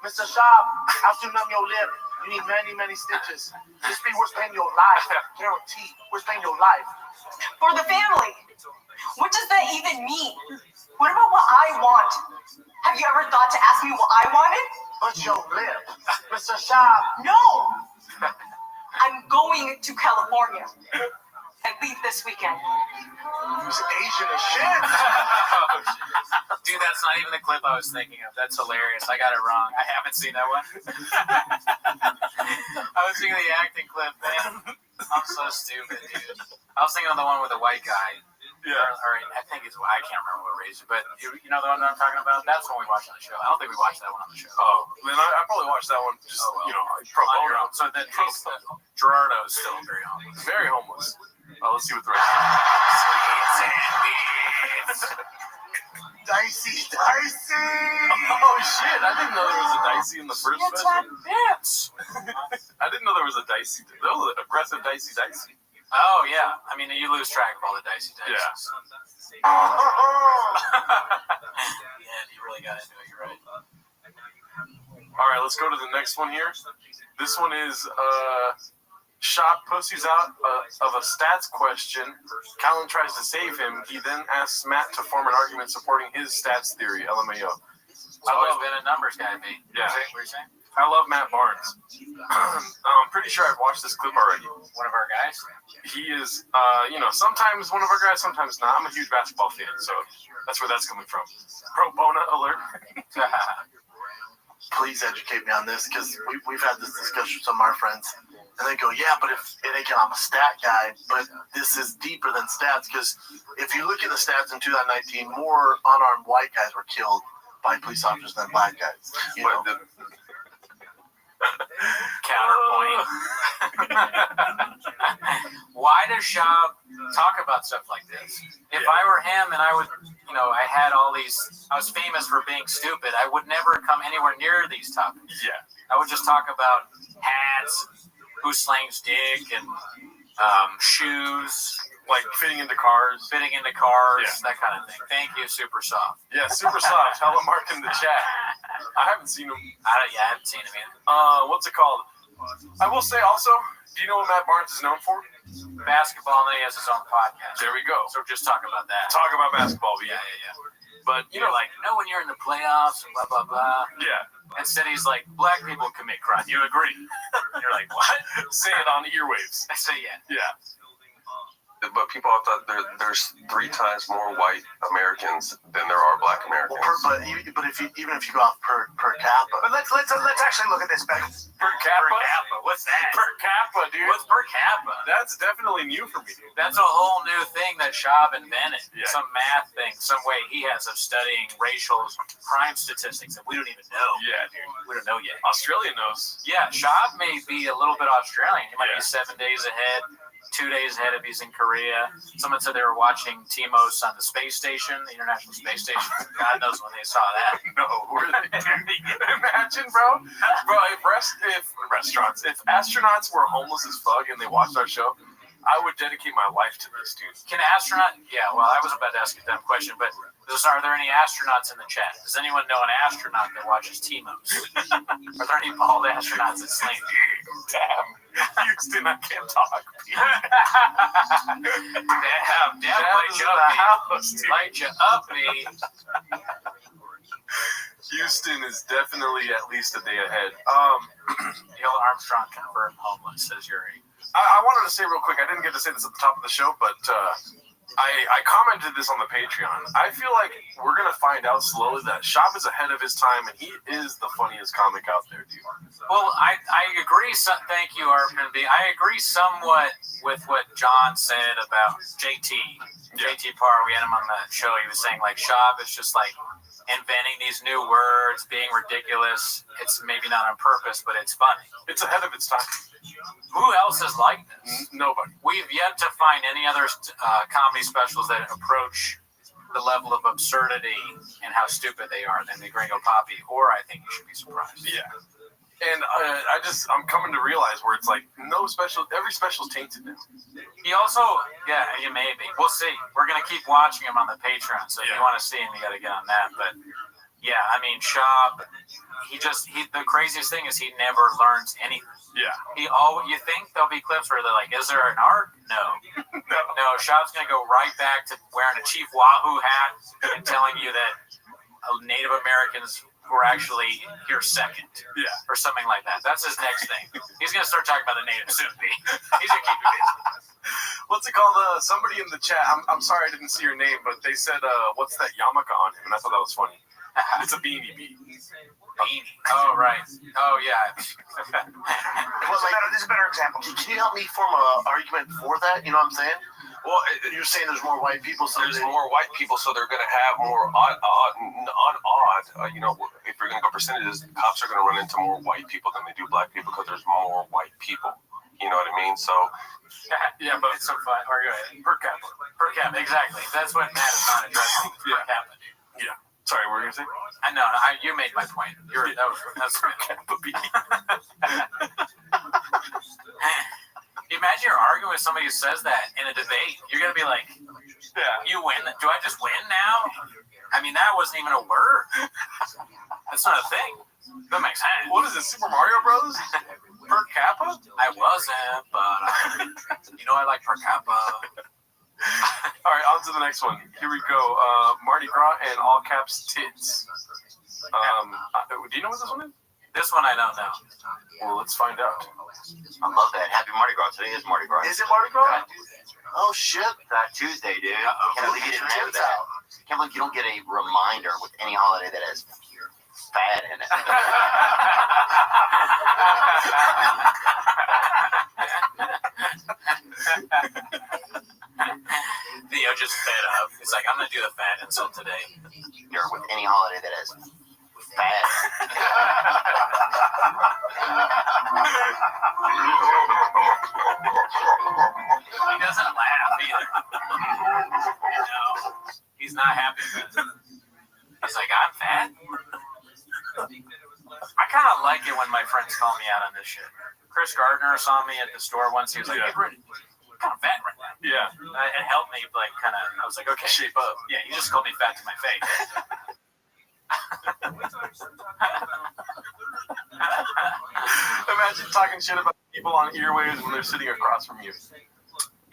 Mr. Sharp, I'll shoot up your lip. You need many, many stitches. This be worth paying your life. Guaranteed. Worth paying your life. For the family. What does that even mean? What about what I want? Have you ever thought to ask me what I wanted? But your lip. Mr. Sharp. No! I'm going to California. I leave this weekend. He's Asian as shit. Dude, that's not even the clip I was thinking of. That's hilarious. I got it wrong. I haven't seen that one. I was thinking of the acting clip, man. I'm so stupid, dude. I was thinking of the one with the white guy. Yeah. Or I think I can't remember what race, but you know the one that I'm talking about? That's the one we watched on the show. I don't think we watched that one on the show. Oh, then I probably watched that one just, pro bono. So then Gerardo is still very homeless. Very homeless. Let's see what the rest is. Dicey. Oh shit! I didn't know there was a Dicey in the first version. I didn't know there was a Dicey. There was an aggressive Dicey. Oh yeah. I mean, you lose track of all the Dicey. Yeah. Yeah, you really got into it. You're right. All right, let's go to the next one here. This one is Shop pussies out of a stats question. Callan tries to save him. He then asks Matt to form an argument supporting his stats theory. LMAO. I've always been a numbers guy, B. Yeah. What are you saying? I love Matt Barnes. I'm pretty sure I've watched this clip already. One of our guys? He is, sometimes one of our guys, sometimes not. I'm a huge basketball fan, so that's where that's coming from. Pro bono alert. Please educate me on this, because we've had this discussion with some of our friends, and they go, yeah, but I'm a stat guy, but this is deeper than stats, because if you look at the stats in 2019, more unarmed white guys were killed by police officers than black guys. Counterpoint. Why does Shab talk about stuff like this? If I were him and I was I was famous for being stupid, I would never come anywhere near these topics. Yeah. I would just talk about hats, who slangs dick, and shoes. Like fitting into cars. That kind of thing. Thank you, Super Soft. Yeah, Super Soft. Hello, Mark in the chat. I haven't seen him. I haven't seen him either. What's it called? I will say also, do you know what Matt Barnes is known for? Basketball, and he has his own podcast. There we go. So just talk about that. Talk about basketball, yeah. But, you're like, when you're in the playoffs and blah, blah, blah. Yeah. Instead, he's like, black people commit crime. You agree? You're like, what? Say it on the earwaves. I say, yeah. Yeah. But people have thought there's 3 times more white Americans than there are black Americans. Well, but even if you go off per capita. But let's actually look at this better. Per capita? What's that? Per capita, dude. What's per capita? That's definitely new for me. That's a whole new thing that Shab invented. Yeah. Some math thing, some way he has of studying racial crime statistics that we don't even know. Yeah, dude. We don't know yet. Australia knows. Yeah, Shab may be a little bit Australian. He might be 7 days ahead. 2 days ahead if he's in Korea. Someone said they were watching Timos on the space station, the International Space Station. God knows when they saw that. No, were they? Imagine, bro. If astronauts were homeless as fuck and they watched our show, I would dedicate my life to this, dude. Can astronaut? Yeah, well, I was about to ask a dumb question, but are there any astronauts in the chat? Does anyone know an astronaut that watches Timos? Are there any bald astronauts that sleep? Damn. Houston, I can't talk. Damn, light you up, me. Houston is definitely at least a day ahead. Neil Armstrong confirmed homeless, says Yuri. I wanted to say real quick, I didn't get to say this at the top of the show, but I commented this on the Patreon. I feel like we're going to find out slowly that Shab is ahead of his time, and he is the funniest comic out there, dude. Well, I agree. Thank you, RPNB. I agree somewhat with what John said about JT. JT Parr, we had him on the show. He was saying, like, Shab is just, like, inventing these new words, being ridiculous. It's maybe not on purpose, but it's funny. It's ahead of its time. Who else is like this? Nobody. We've yet to find any other comedy specials that approach the level of absurdity and how stupid they are than the Gringo Poppy, or I think you should be surprised. Yeah. And I'm coming to realize where it's like, every special's tainted now. He also, you may be. We'll see. We're going to keep watching him on the Patreon, so if you want to see him, you got to get on that. But, yeah, I mean, Shab, the craziest thing is he never learns anything. Yeah. You think there'll be clips where they're like, is there an arc? No. No, Shab's going to go right back to wearing a Chief Wahoo hat and telling you that Native Americans were actually here second. Yeah. Or something like that. That's his next thing. He's going to start talking about the natives soon. He's going to keep you busy. What's it called? Somebody in the chat, I'm sorry I didn't see your name, but they said, what's that yarmulke on him? And I thought that was funny. It's a beanie bee. Beanie. Oh, right. Oh, yeah. This is a better example. Can you help me form an argument for that? You know what I'm saying? Well, you're saying there's more white people, so there's more white people, so they're going to have more odd. If you're going to go percentages, cops are going to run into more white people than they do black people because there's more white people. You know what I mean? So, yeah, but it's so fun. Or go ahead. Per capita, exactly. That's what Matt is not addressing. Per capita. Yeah. Sorry, what were you going to say? No, you made my point. That's per capita. Imagine you're arguing with somebody who says that in a debate. You're going to be like, you win. Do I just win now? I mean, that wasn't even a word. That's not a thing. That makes sense. What is it, Super Mario Bros? Per capita? I wasn't, but I like per capita. All right, on to the next one. Here we go. Mardi Gras and all caps tits. Do you know what this one is? This one I don't know. Well, let's find out. I love that. Happy Mardi Gras. Today is Mardi Gras. Is it Mardi Gras? Oh, shit. Fat Tuesday, dude. Can't believe you didn't have that. Can't believe you don't get a reminder with any holiday that has fat in it. Theo just fed up. He's like, I'm going to do the fat insult today. Or with any holiday that has fat. He doesn't laugh either. No, he's not happy with it. He's like, I'm fat? I kind of like it when my friends call me out on this shit. Chris Gardner saw me at the store once. He was like, hey, Brittany, you're kind of fat right now. Yeah. It helped me, like, kind of, I was like, okay. Shape up. Yeah, you just called me fat to my face. Imagine talking shit about people on earwaves when they're sitting across from you.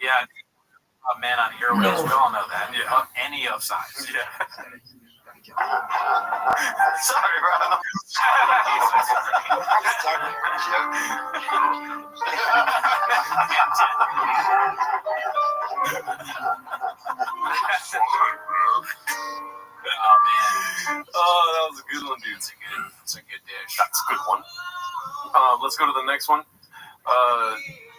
Yeah. A man on earwaves, we all know that. Yeah. Of any of size. Yeah. Sorry, bro. Oh, man. Oh, that was a good one, dude. It's a good dish. That's a good one. Let's go to the next one.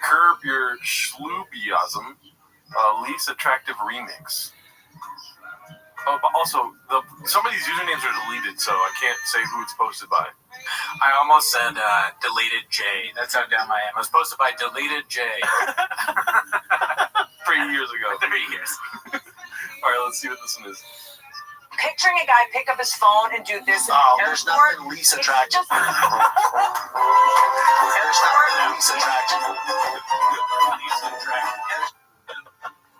Curb Your Schlubiasm, least attractive remix. Oh, but also, some of these usernames are deleted, so I can't say who it's posted by. I almost said deleted J. That's how dumb I am. I was posted by deleted J. 3 years ago. 3 years. All right, let's see what this one is. Picturing a guy pick up his phone and do this. Oh, there's nothing least attractive. There's nothing least attractive.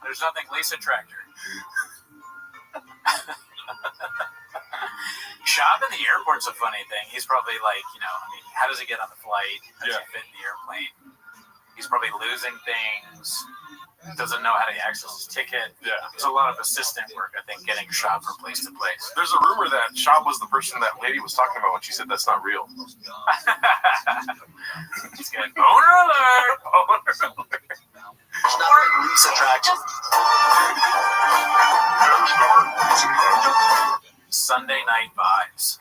There's nothing Lisa Tractor. Shop in the airport's a funny thing. He's probably like, how does he get on the flight? How does he fit in the airplane? He's probably losing things. Doesn't know how to access his ticket. Yeah. There's a lot of assistant work, I think, getting Shop from place to place. There's a rumor that Shop was the person that lady was talking about when she said that's not real. He's good. Owner alert! Owner alert! There's nothing least attractive. Sunday night vibes.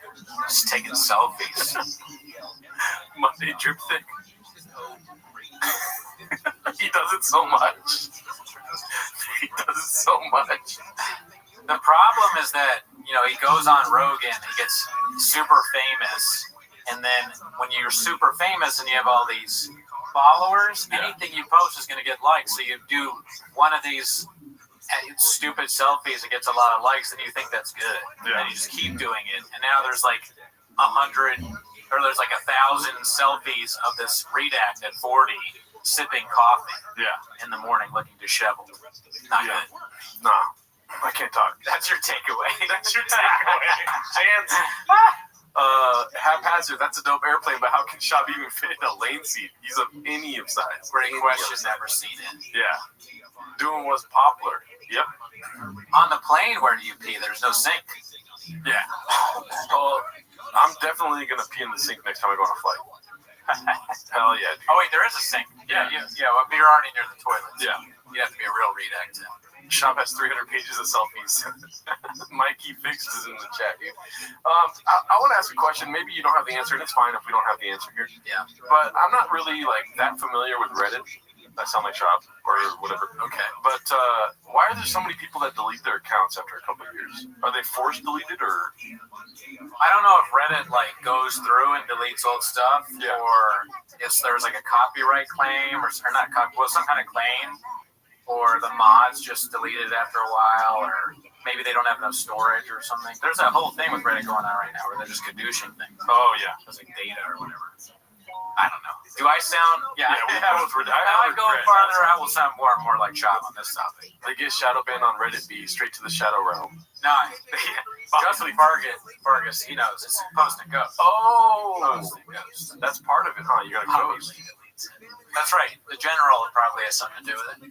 Just taking selfies. Monday drip thick. He does it so much. He does it so much. The problem is that, he goes on Rogan, he gets super famous, and then when you're super famous and you have all these followers, anything you post is going to get likes. So you do one of these stupid selfies, it gets a lot of likes, and you think that's good. Yeah. And you just keep doing it. And now there's like 100, or there's like 1,000 selfies of this redact at 40 sipping coffee in the morning looking disheveled. Not good. No, I can't talk. That's your takeaway. That's your takeaway. Haphazard, that's a dope airplane, but how can Shop even fit in a lane seat? He's of any of size. Great question, never seen it. Yeah. Doing was popular. Yep. On the plane, where do you pee? There's no sink. Yeah. Well, I'm definitely going to pee in the sink next time I go on a flight. Hell yeah, dude. Oh, wait, there is a sink. Yeah, well, you're already near the toilet. Yeah. You have to be a real redact. Shop has 300 pages of selfies. Mikey Fix is in the chat, dude. I want to ask a question. Maybe you don't have the answer, and it's fine if we don't have the answer here. Yeah. But I'm not really that familiar with Reddit. That sound like Shop or whatever. Okay. But why are there so many people that delete their accounts after a couple of years? Are they forced deleted or? I don't know if Reddit goes through and deletes old stuff, or if there's a copyright claim or not some kind of claim. Or the mods just delete it after a while, or maybe they don't have enough storage or something. There's that whole thing with Reddit going on right now where they're just caducing things. Oh, yeah. It's like data or whatever. I don't know. Do I sound... Yeah, we both were. I go farther, I will sound more and more like Shop on this topic. They get shadow banned on Reddit, be straight to the shadow realm. No, Justin Vargas, he knows. It's post and ghost. Oh! Post and ghost. That's part of it, huh? You got to ghost. That's right. The general probably has something to do with it.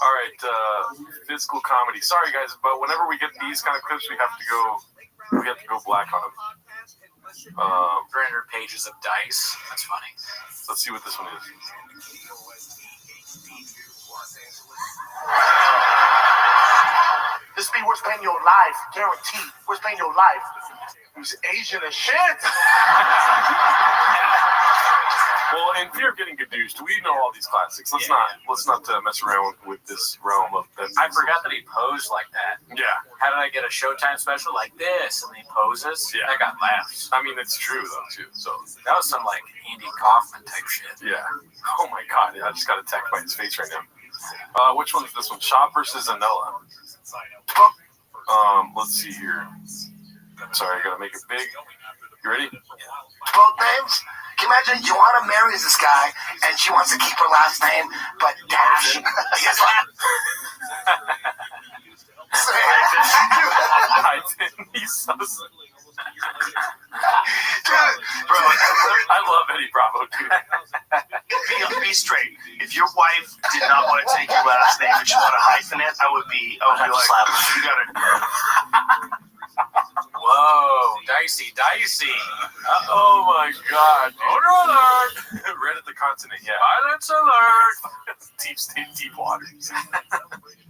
All right, physical comedy. Sorry, guys, but whenever we get these kind of clips, we have to go black on them. 300 pages of dice. That's funny. Let's see what this one is. This be worth paying your life, guaranteed. Worth paying your life. Who's Asian as shit? Well, in fear of getting gadused, we know all these classics. Let's not mess around with this realm of. I forgot that he posed like that. Yeah. How did I get a Showtime special like this? And he poses. Yeah. I got laughs. I mean, it's true though too. So that was some like Andy Kaufman type shit. Yeah. Oh my god! I just got attacked by his face right now. Which one's this one? Shop versus Anella. Let's see here. Sorry, I gotta make it big. You ready? 12 names? Can you imagine Joanna marries this guy and she wants to keep her last name, but Dash. He's like, I didn't. He's so. Bro, I love Eddie Bravo, dude. Be straight. If your wife did not want to take your last name, but she wanted to hyphen it, I would be like, you got it. Whoa, dicey. Oh my god. Order alert. Red at the continent, yeah. Violence alert. Deep water.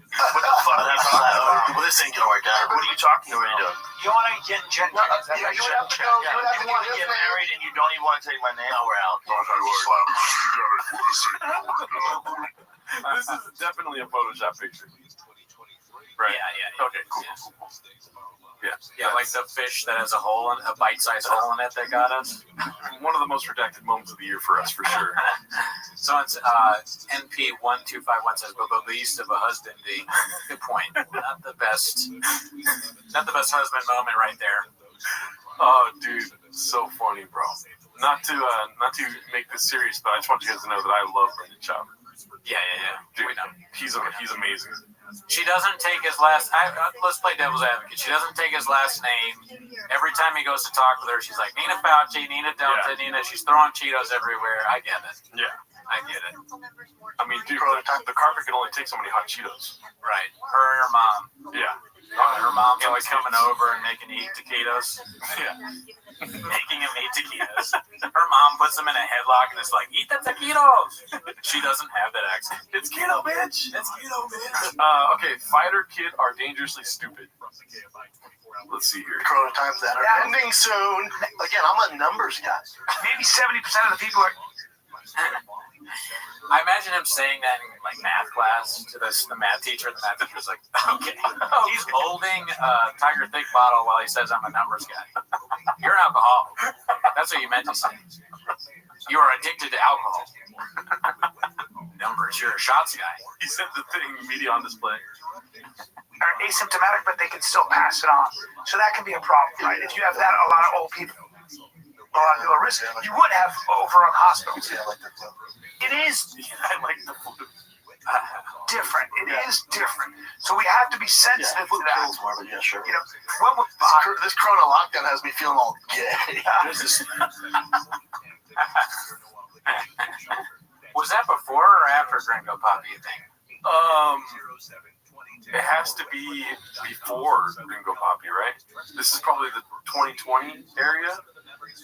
What the fuck? Well, this ain't gonna work out. What are you talking to? What are you doing? You want to get jet check? You want to get married and you don't even want to take my name? No, we're out. This is definitely a Photoshop picture. Right. Yeah. Okay, cool. Yeah, like the fish that has a bite-sized hole in it that got us. One of the most redacted moments of the year for us, for sure. So it's NP1251 says, but the least of a husband be. Good point. Not the best husband moment right there. Oh, dude, so funny, bro. Not to make this serious, but I just want you guys to know that I love Brendan Schaub. Yeah. Dude, he's amazing. She doesn't take his last. Let's play devil's advocate. She doesn't take his last name. Every time he goes to talk with her, she's like, Nina Fauci, Nina Delta, Nina. She's throwing Cheetos everywhere. I get it. Yeah. I get it. I mean, dude, the carpet can only take so many hot Cheetos. Right. Her and her mom. Yeah. Her mom's always coming over and making eat taquitos. Yeah. Making him eat taquitos. Her mom puts him in a headlock and is like, eat the taquitos. She doesn't have that accent. It's keto, bitch. It's keto, bitch. Okay, fighter kid are dangerously stupid. Let's see here. Corona times that are ending soon. Again, I'm a numbers guy. Maybe 70% of the people are. I imagine him saying that in like math class to the math teacher. The math teacher's like, okay. He's holding a Tiger Thick bottle while he says, I'm a numbers guy. You're an alcoholic. That's what you meant to say. You are addicted to alcohol. Numbers, you're a shots guy. He said the thing, media on display. Are asymptomatic, but they can still pass it on. So that can be a problem, right? If you have that, a lot of old people. A lot of people are risky. You would have over on hospitals. It is different. It is different. So we have to be sensitive to that. Yeah, sure. You know, this Corona lockdown has me feeling all gay. Was that before or after Gringo Poppy, you think? It has to be before Gringo Poppy, right? This is probably the 2020 area.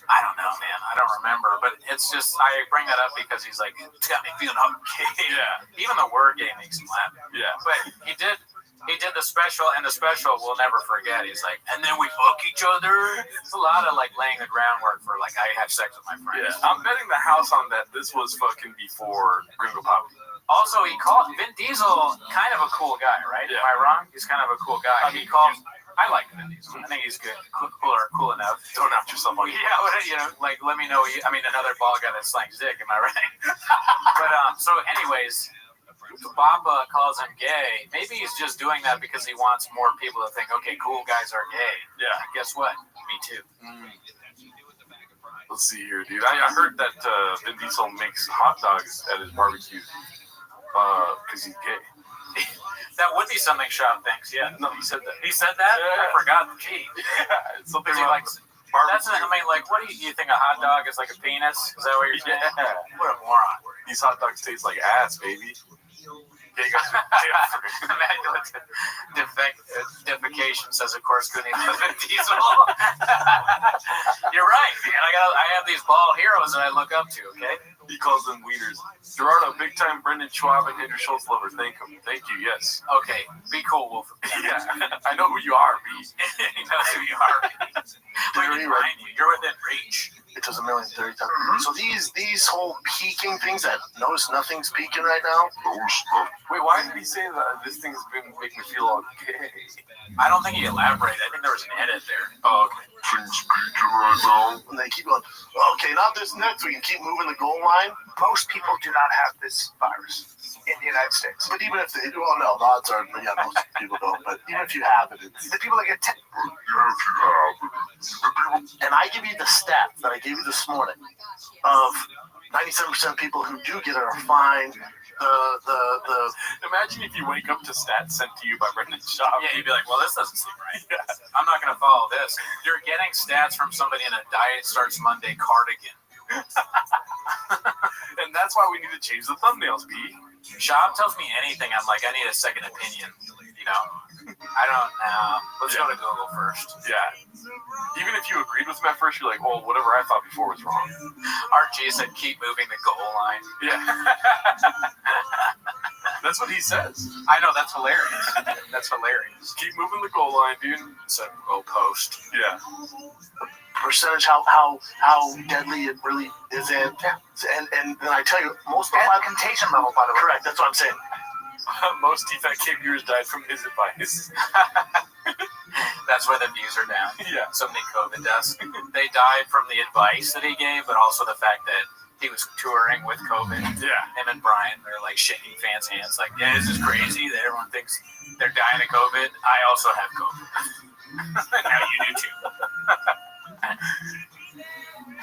I don't know, man. I don't remember, but it's just I bring that up because he's like, it's got me feeling all gay. Yeah. Even the word gay makes him laugh. Yeah. But he did the special, and the special we'll never forget. He's like, and then we fuck each other. It's a lot of like laying the groundwork for like I have sex with my friends. Yeah. I'm betting the house on that. This was fucking before Gringo Poppy. Also, he called Vin Diesel kind of a cool guy, right? Yeah. Am I wrong? He's kind of a cool guy. He called. I like Vin Diesel. I think he's good, cool enough. Don't out yourself on. Yeah, like let me know. Another bald guy that slangs dick. Am I right? But so, anyways, Baba calls him gay. Maybe he's just doing that because he wants more people to think, okay, cool guys are gay. Yeah. Guess what? Me too. Let's see here, dude. I heard that Vin Diesel makes hot dogs at his barbecue because he's gay. That would be something Shop thinks. Yeah. No, he said that. He said that? Yeah. I forgot. Gee. Yeah, it's something He about likes. That's. I mean, like, what do you think? A hot dog is like a penis? Is that what you're saying? Yeah. What a moron. These hot dogs taste like ass, baby. Gay guys are different. Immaculate defecation, says, of course, Goonie Diesel. You're right, man. I have these bald heroes that I look up to, okay? He calls them weeders. Gerardo, big time Brendan Schwab and Andrew Schultz lover. Thank him. Thank you, yes. Okay, be cool, Wolf. Yeah, I know who you are, B. He knows who you are. You're within reach. It does 1,030,000. So these whole peaking things that notice nothing's peaking right now. Wait, why did he say that this thing's been making me feel all gay? I don't think he elaborated. I think there was an edit there. Oh, okay. Things peaking right now. And they keep going, okay, not this next week. Keep moving the goal line. Most people do not have this virus in the United States. But even if they do, well, no, the odds are, yeah, most people don't. But even if you have it, it's the people that get and I give you the stats that I gave you this morning of 97% of people who do get it are fine. Imagine if you wake up to stats sent to you by Brendan Schaub. Yeah, you'd be like, well, this doesn't seem right. Yeah. I'm not going to follow this. You're getting stats from somebody in a Diet Starts Monday cardigan. And that's why we need to change the thumbnails, B. Schaub tells me anything, I'm like, I need a second opinion. You know? I don't know. Let's go to Google first. Yeah. Even if you agreed with him at first, you're like, well, whatever I thought before was wrong. RG said, keep moving the goal line. Yeah. That's what he says. I know, that's hilarious. That's hilarious. Keep moving the goal line, dude. So goal post. Yeah. Percentage how deadly it really is in. And then I tell you, most of the contagion level, by the way. Correct, that's what I'm saying. Most TFAT viewers died from his advice. That's why the views are down. Yeah. So many COVID deaths. They died from the advice that he gave, but also the fact that he was touring with COVID. Yeah. Him and Brian, they're like shaking fans' hands, like, yeah, this is crazy that everyone thinks they're dying of COVID. I also have COVID. Now you do too.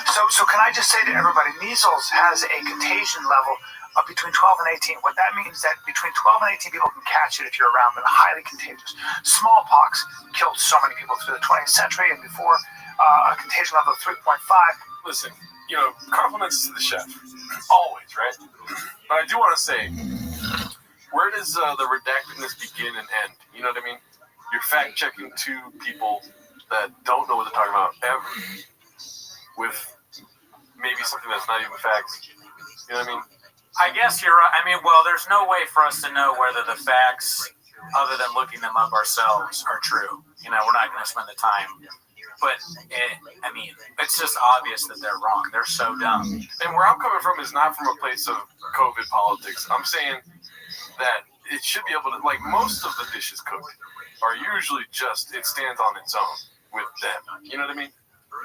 So can I just say to everybody, measles has a contagion level of between 12 and 18. What that means is that between 12 and 18 people can catch it if you're around them, highly contagious. Smallpox killed so many people through the 20th century, and before a contagion level of 3.5. Listen, you know, compliments to the chef. Always, right? But I do want to say, where does the redactedness begin and end? You know what I mean? You're fact-checking two people that don't know what they're talking about ever with maybe something that's not even facts. You know what I mean? I guess you're right. I mean, well, there's no way for us to know whether the facts, other than looking them up ourselves, are true. You know, we're not going to spend the time. But, I mean, it's just obvious that they're wrong. They're so dumb. And where I'm coming from is not from a place of COVID politics. I'm saying that it should be able to, like, most of the dishes cooked are usually just, it stands on its own with them. You know what I mean?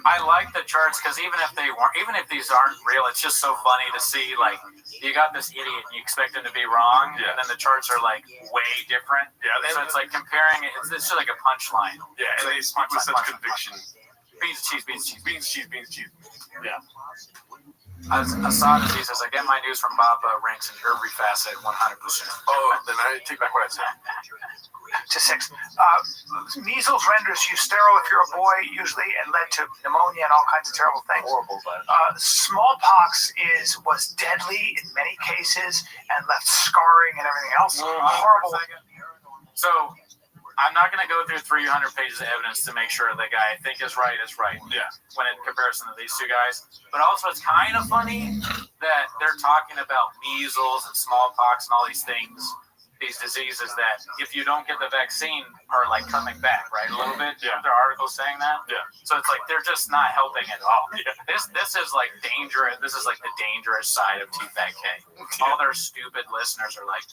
I like the charts because even if these aren't real, it's just so funny to see, like, you got this idiot and you expect him to be wrong, and then the charts are, like, way different. Yeah, so it's like comparing it, it's just like a punchline. Yeah, and they speak with such conviction. Beans, cheese, beans, cheese. Beans, cheese, beans, cheese. Yeah. Assad disease says, I get my news from Bob ranks in every facet 100%. Oh, then I take back what I said. To 6. Measles renders you sterile if you're a boy, usually, and led to pneumonia and all kinds of terrible things. Horrible, but smallpox was deadly in many cases and left scarring and everything else. Horrible. So, I'm not going to go through 300 pages of evidence to make sure the guy I think is right. Yeah. When in comparison to these two guys. But also, it's kind of funny that they're talking about measles and smallpox and all these things, these diseases that if you don't get the vaccine are like coming back, right? A little bit. Yeah. There are articles saying that. Yeah. So it's like they're just not helping at all. Yeah. This is like dangerous. This is like the dangerous side of TFAK. All their stupid listeners are like,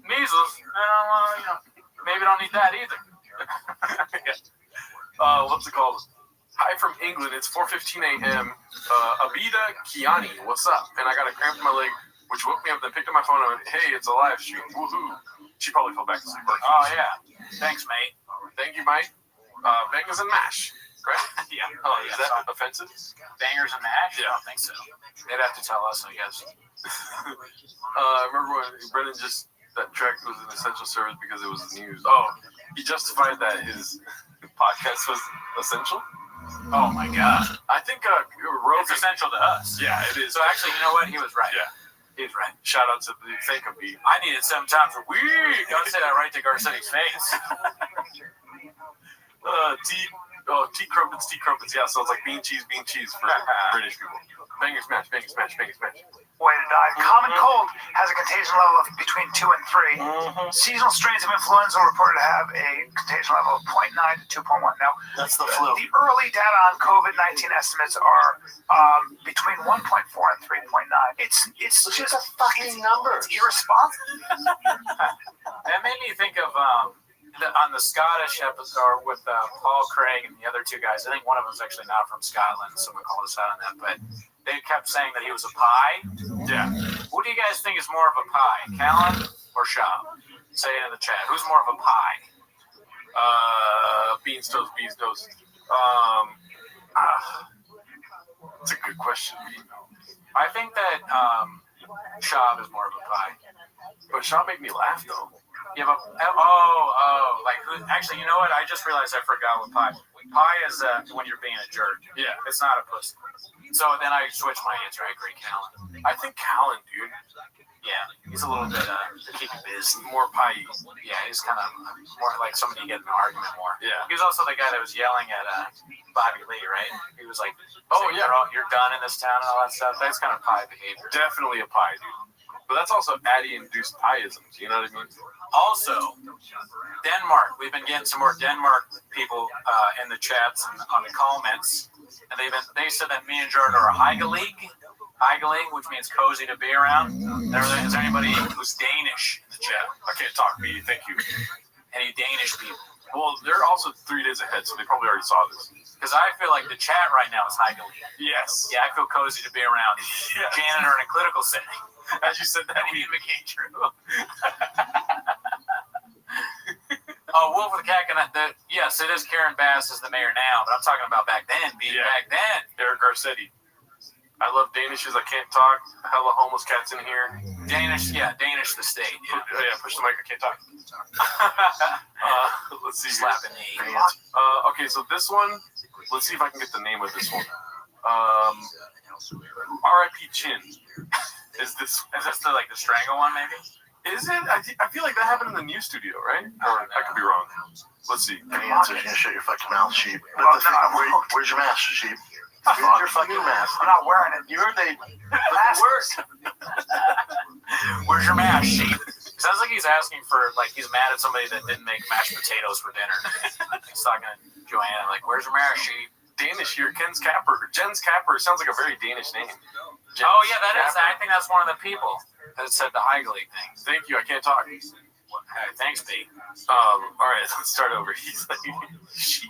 measles. You know, maybe don't need that either. What's it called? Hi from England. It's 4:15 a.m. Abida Kiani, what's up? And I got a cramp in my leg, which woke me up. Then picked up my phone and went, hey, it's a live stream. Woohoo! She probably fell back to sleep. Oh yeah. Thanks, mate. Thank you, mate. Bangers and mash, correct? Yeah. Oh, is that offensive? Bangers and mash? Yeah. I don't think so. They'd have to tell us, I guess. I remember when Brendan that track was an essential service because it was news. Oh, he justified that his podcast was essential. Oh my God! I think it's essential to us. Yeah, it is. So actually, you know what? He was right. Yeah. He's right. Shout out to the fake of me. I need it 7 times a week. Don't say that right to Garcetti's face. Tea crumpets. Yeah, so it's like bean cheese for British people. Banger smash. Way to die. Common cold has a contagion level of between 2 and 3. Seasonal strains of influenza are reported to have a contagion level of 0.9 to 2.1. Now, that's the flu. The early data on COVID-19 estimates are between 1.4 and 3.9. It's just a fucking number. It's irresponsible. That made me think of on the Scottish episode with Paul Craig and the other 2 guys. I think one of them was actually not from Scotland. Someone called us out on that, but they kept saying that he was a pie. Yeah. Who do you guys think is more of a pie, Callan or Shaw? Say it in the chat. Who's more of a pie? Beans toast. That's a good question. I think that Shaw is more of a pie. But Shaw made me laugh though. Yeah, but like who? Actually, you know what? I just realized I forgot what pie. Pie is when you're being a jerk. Yeah, it's not a pussy. So then I switched my answer. I agree, Callan. I think Callan, dude. Yeah, he's a little bit to keep you busy. More pie. Yeah, he's kind of more like somebody you get in an argument more. Yeah. He was also the guy that was yelling at Bobby Lee, right? He was like, "Oh yeah, you're done in this town" and all that stuff. That's kind of pie behavior. Definitely a pie, dude. But that's also Addy-induced pieisms. You know what I mean? Also, Denmark. We've been getting some more Denmark people in the chats and on the comments, and they said that me and Jordan are a Heigalig, which means cozy to be around. Is there anybody who's Danish in the chat? I can't talk me. Thank you. Any Danish people? Well, they're also 3 days ahead, so they probably already saw this. Because I feel like the chat right now is Heigalig. Yes. Yeah, I feel cozy to be around. Yeah. Janitor in a clinical setting. As you said that, it became true. Oh, Wolf of the Cat, yes, it is Karen Bass is the mayor now, but I'm talking about back then. Back then. Eric Garcetti. I love Danishes. I can't talk. Hella homeless cats in here. Danish the state. Yeah, push the mic. I can't talk. Let's see. Slapping the okay, so this one. Let's see if I can get the name of this one. R.I.P. Chin. Is this the the strangle one maybe? Is it? I feel like that happened in the new studio, right? Or I could be wrong. Let's see. Any answers? You shut your fucking mouth, sheep. Where's your mask, sheep? Where's your fucking mask? I'm not wearing it. You heard they Where's your mask, sheep? Sounds like he's asking for he's mad at somebody that didn't make mashed potatoes for dinner. He's talking to Joanna where's your mask, sheep? Danish here. Jens Capper sounds like a very Danish name. Oh yeah, that is. I think that's one of the people that said the Heigalig thing. Thank you. I can't talk. Hey, thanks, B. All right, let's start over. He's like sheep.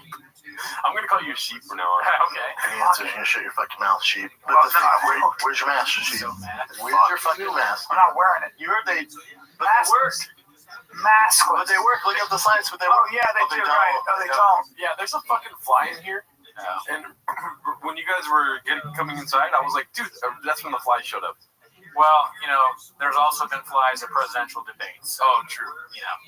I'm gonna call you a sheep from now on. Okay. Any answers? You shut your fucking mouth, sheep. Where's your mask, sheep? Where's your fucking mask? I'm not wearing it. You heard they work. Mask. But they work. Look up the science. But they work. Oh yeah, they do. Right? No, they don't. Yeah, there's a fucking fly in here. And when you guys were coming inside, I was like, dude, that's when the flies showed up. Well, there's also been flies at presidential debates. Oh, true.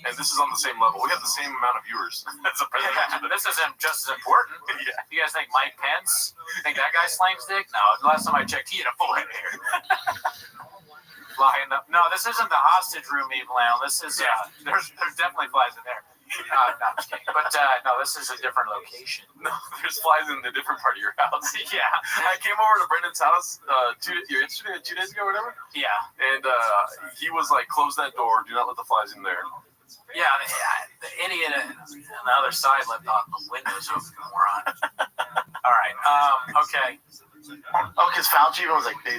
And this is on the same level. We have the same amount of viewers as a presidential debate. This isn't just as important. Yeah. You guys think Mike Pence? Think that guy slings dick? No, the last time I checked, he had a full head of hair. No, this isn't the hostage room, Eve Lamb. This is, there's definitely flies in there. No, I'm just kidding. But no, this is a different location. No, there's flies in a different part of your house. Yeah. I came over to Brendan's house yesterday, 2 days ago or whatever. Yeah. And he was like, close that door. Do not let the flies in there. Yeah, the idiot on the other side left the windows open, moron. All right. Okay. Oh, because Fauci was like, they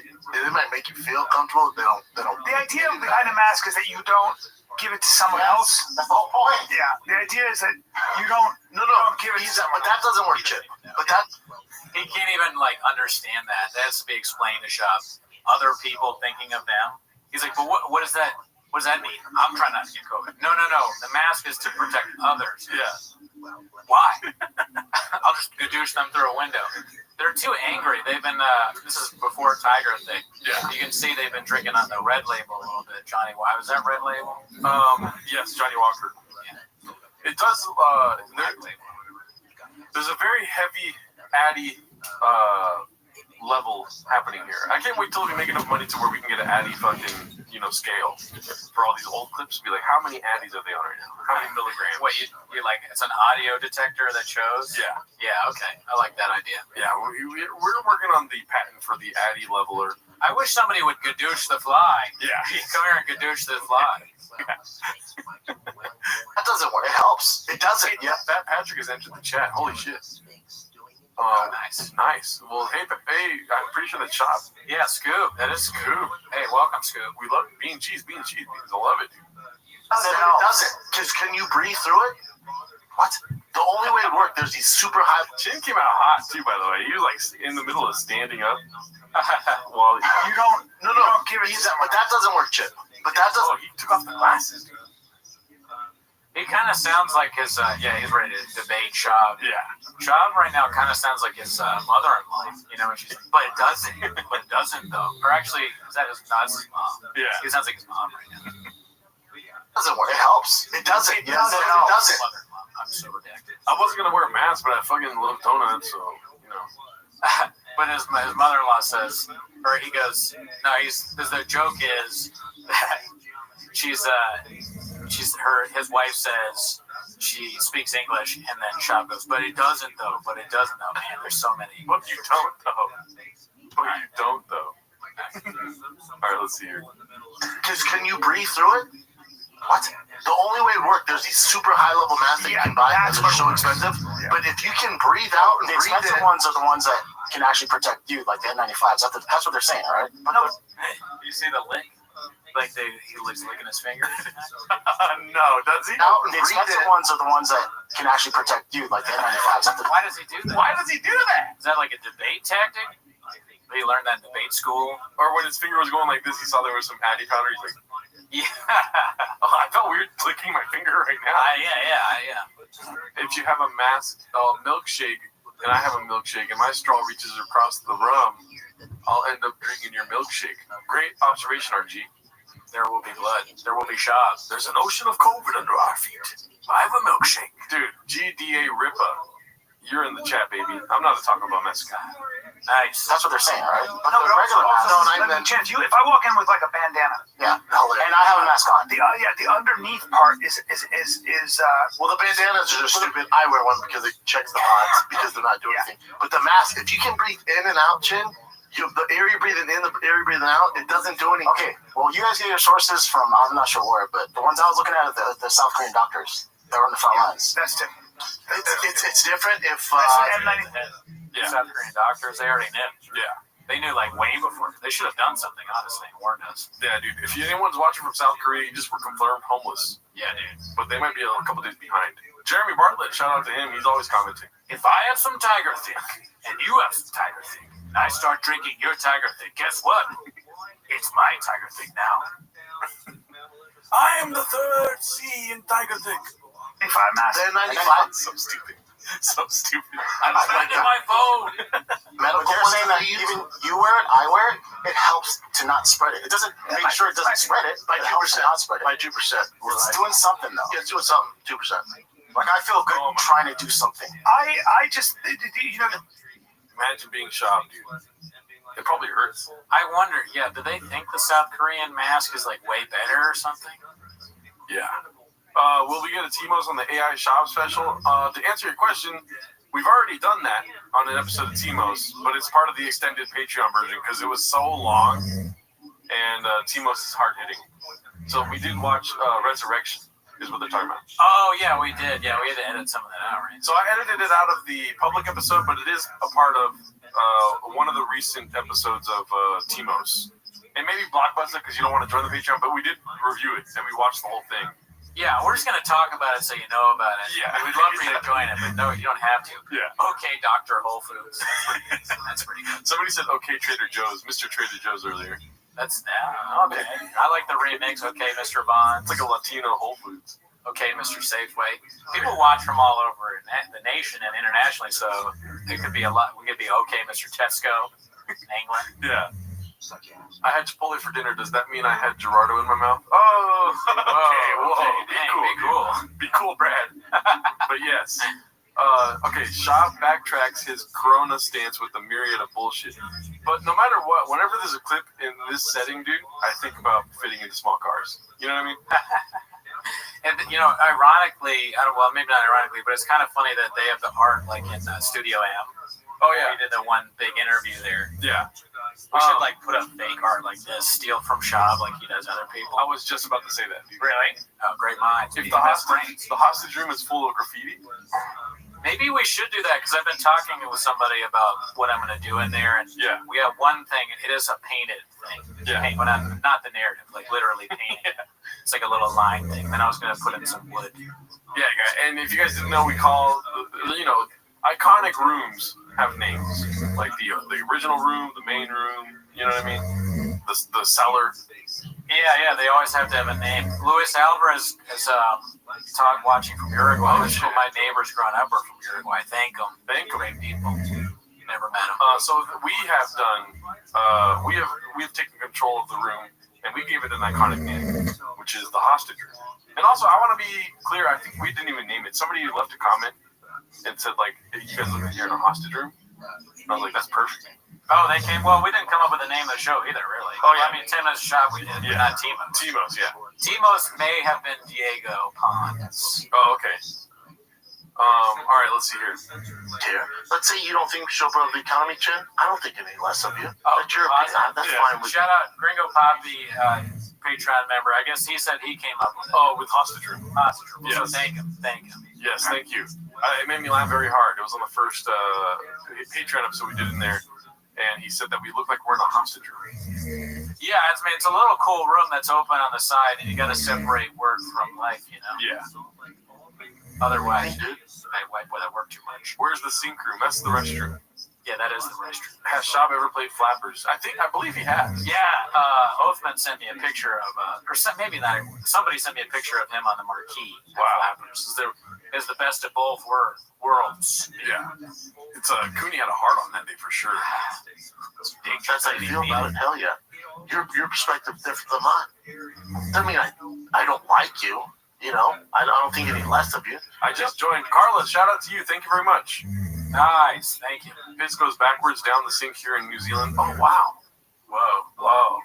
might make you feel comfortable. They don't. The idea behind a mask is that you don't give it to someone else. That's the whole point. Yeah. The idea is that you don't. No. Give it to someone. But that doesn't work, Chip. But he can't even understand that. That has to be explained to Shop. Other people thinking of them. He's like, but what does that? What does that mean? I'm trying not to get COVID. No. The mask is to protect others. Yeah. Why? I'll just douche them through a window. They're too angry. They've been, this is before Tiger thing. Yeah. You can see they've been drinking on the Red Label a little bit. Johnny, why was that Red Label? Yes, Johnny Walker. Yeah. It does, there's a very heavy Addy level happening here. I can't wait till we make enough money to where we can get an Addy fucking, scale for all these old clips. Be like, how many Addies are they on right now? How many milligrams? Wait, you like it's an audio detector that shows? Yeah. Yeah, okay. I like that idea. Yeah, we're working on the patent for the Addy leveler. I wish somebody would gadoosh the fly. Yeah. Come here and gadoosh the fly. That doesn't work. It helps. It doesn't. Yeah, Fat Patrick has entered the chat. Holy shit. Nice. Well, hey, I'm pretty sure that's Shop. Yeah, Scoop. That is Scoop. Hey, welcome, Scoop. We love bean cheese. I love it. It doesn't. Because can you breathe through it? What? The only way it worked, there's these super high. Chin came out hot too, by the way. He was like in the middle of standing up. Well, you don't. No. But that doesn't work, Chip. But that doesn't. Oh, he took off the glasses. He kind of sounds like his, he's ready to debate Shab. Yeah. Shab right now kind of sounds like his mother-in-law, and she's like, but it doesn't though. Or actually, is that his mom? Yeah. He sounds like his mom right now. It doesn't work. It helps. It doesn't. It doesn't. Mother-in-law. I'm so redacted. I wasn't going to wear a mask, but I fucking love donuts, so, But his mother-in-law says, or he goes, no, the joke is that his wife says she speaks English, and then Shab goes, but it doesn't though. Man, there's so many. But you don't though. All right, let's see here. Because can you breathe through it? What? The only way it worked, there's these super high level masks that you can buy and they're so expensive. Yeah. But if you can breathe out and breathe in, the ones are the ones that can actually protect you, like the N95s. That's what they're saying, all right? No. You see the lick? Like he looks licking his finger. No, does he? Out and the expensive ones are the ones that can actually protect you, like the N95s. Why does he do that? Is that like a debate tactic? Did he learn that in debate school? Or when his finger was going like this, he saw there was some Addy powder. He's like, yeah. Oh, I felt weird clicking my finger right now. Yeah. If you have a milkshake, and I have a milkshake, and my straw reaches across the rum, I'll end up drinking your milkshake. Great observation, RG. There will be blood. There will be shots. There's an ocean of COVID under our feet. I have a milkshake. Dude, GDA Ripa. You're in the chat, baby. I'm not talking about Mexico. Nice. That's what they're saying, all right? But No, the but regular also, mask. not even chance. If I walk in with like a bandana, And I have a mask on. the underneath part is Well, the bandanas are just stupid. I wear one because it checks the odds because they're not doing anything. But the mask, if you can breathe in and out, Chin, the air you're breathing in, the air you're breathing out, it doesn't do anything. Okay, well, you guys get your sources from, I'm not sure where, but the ones I was looking at are the South Korean doctors that were on the front lines. that's different. It's different if... South Korean doctors, they already knew. Yeah. They knew like way before. They should have done something, honestly, and warned us. Yeah, dude. If anyone's watching from South Korea, you just were confirmed homeless. Yeah, dude. But they might be a couple days behind. Jeremy Bartlett, shout out to him. He's always commenting. If I have some Tiger Thick, and you have some Tiger Thick, and I start drinking your Tiger Thick, guess what? It's my Tiger Thick now. I am the third C in Tiger Thick. If I'm not, They're 95. So stupid. So stupid. I'm spending my phone. Medical saying that even you wear it, I wear it, it helps to not spread it. It doesn't make sure it doesn't spread it, but it helps to not spread it. By 2%. It's doing something, though. Yeah, it's doing something. 2%. Like, I feel good trying to do something. I just, Imagine being shopped, dude. It probably hurts. I wonder, do they think the South Korean mask is like way better or something? Yeah. Will we get a T-Mos on the AI shop special? To answer your question, we've already done that on an episode of T-Mos, but it's part of the extended Patreon version because it was so long, and T-Mos is hard-hitting. So we did watch Resurrection, is what they're talking about. Oh, yeah, we did. Yeah, we had to edit some of that out, right? So I edited it out of the public episode, but it is a part of one of the recent episodes of T-Mos. And maybe Blockbuster because you don't want to join the Patreon, but we did review it, and we watched the whole thing. Yeah, we're just going to talk about it so you know about it. Yeah. We'd love for you to join it, but no, you don't have to. Yeah. Okay, Dr. Whole Foods. That's pretty good. Somebody said, okay, Trader Joe's, Mr. Trader Joe's earlier. That's, okay. I like the remix, okay, Mr. Vaughn. It's like a Latino Whole Foods. Okay, Mr. Safeway. People watch from all over the nation and internationally, so it could be a lot. We could be okay, Mr. Tesco in England. Yeah. I had Chipotle for dinner. Does that mean I had Gerardo in my mouth? Oh, okay. Be cool, Brad. But yes. Okay, Shop backtracks his Corona stance with a myriad of bullshit. But no matter what, whenever there's a clip in this setting, dude, I think about fitting into small cars. You know what I mean? And ironically, well, maybe not ironically, but it's kind of funny that they have the art like in Studio M. Oh yeah, we did the one big interview there. Yeah, we should put up fake art like this, steal from Shab like he does other people. I was just about to say that. Dude. Really? Oh, great mind. If the hostage room is full of graffiti. Maybe we should do that because I've been talking with somebody about what I'm going to do in there, and we have one thing. It is a painted thing. Well, not the narrative, like literally painted. It's like a little line thing. Then I was going to put in some wood. Yeah, and if you guys didn't know, we call iconic rooms have names, like the original room, the main room. You know what I mean? The cellar. Yeah, they always have to have a name. Luis Alvarez is watching from Uruguay. My neighbors growing up are from Uruguay. Thank them. Great people. Never met them. So we have done. We have taken control of the room, and we gave it an iconic name, which is the hostage room. And also, I want to be clear. I think we didn't even name it. Somebody left a comment and said, like, hey, you guys look like you're in a hostage room. And I was like, that's perfect. Oh, they came. Well, we didn't come up with the name of the show either, really. Oh, yeah. I mean, Timo's Shop we did, but not Timo's. Timo's, yeah. Timo's may have been Diego Pons. Oh, okay. All right, let's see here. Here, let's say you don't think we should open up the economy, Chin. I don't think any less of you. Oh, that's your opinion. That's fine with Shout out Gringo Poppy, Patreon member. I guess he said he came up with it. Oh, with hostage room. Hostage room. Yes. So thank him. Yes, thank you. It made me laugh very hard. It was on the first Patreon episode we did in there. And he said that we look like we're in a hostage room. Yeah, it's a little cool room that's open on the side, and you got to separate work from life, Yeah. Otherwise, that work too much. Where's the sink room? That's the restroom. Yeah, that is the restroom. Has Shab ever played Flappers? I believe he has. Yeah, Othman sent me a picture of, maybe not. Somebody sent me a picture of him on the marquee. Wow. Flappers is the best of both worlds. Yeah, it's Cooney had a heart on that day for sure. That's how you feel about it. Hell yeah. Your perspective different than mine. I mean, I don't like you. I don't think any less of you. I just joined. Carla, shout out to you. Thank you very much. Nice. Thank you. Piss goes backwards down the sink here in New Zealand. Oh, wow. Whoa.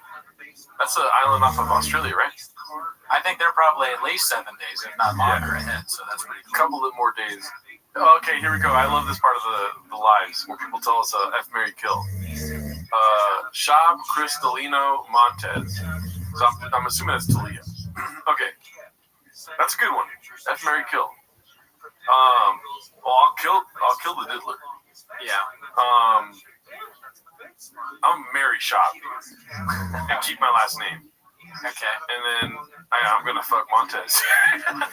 That's an island off of Australia, right? I think they're probably at least 7 days, if not longer ahead. So that's pretty cool. A couple of more days. Okay, here we go. I love this part of the lives where people tell us F, Marry, Kill. Shab, Cristalino, Montez. So I'm assuming that's Talia. Okay. That's a good one. F, Marry, Kill. I'll kill the diddler. Yeah. I'm marry Shab and keep my last name. Okay. And then I'm gonna fuck Montez. You're gonna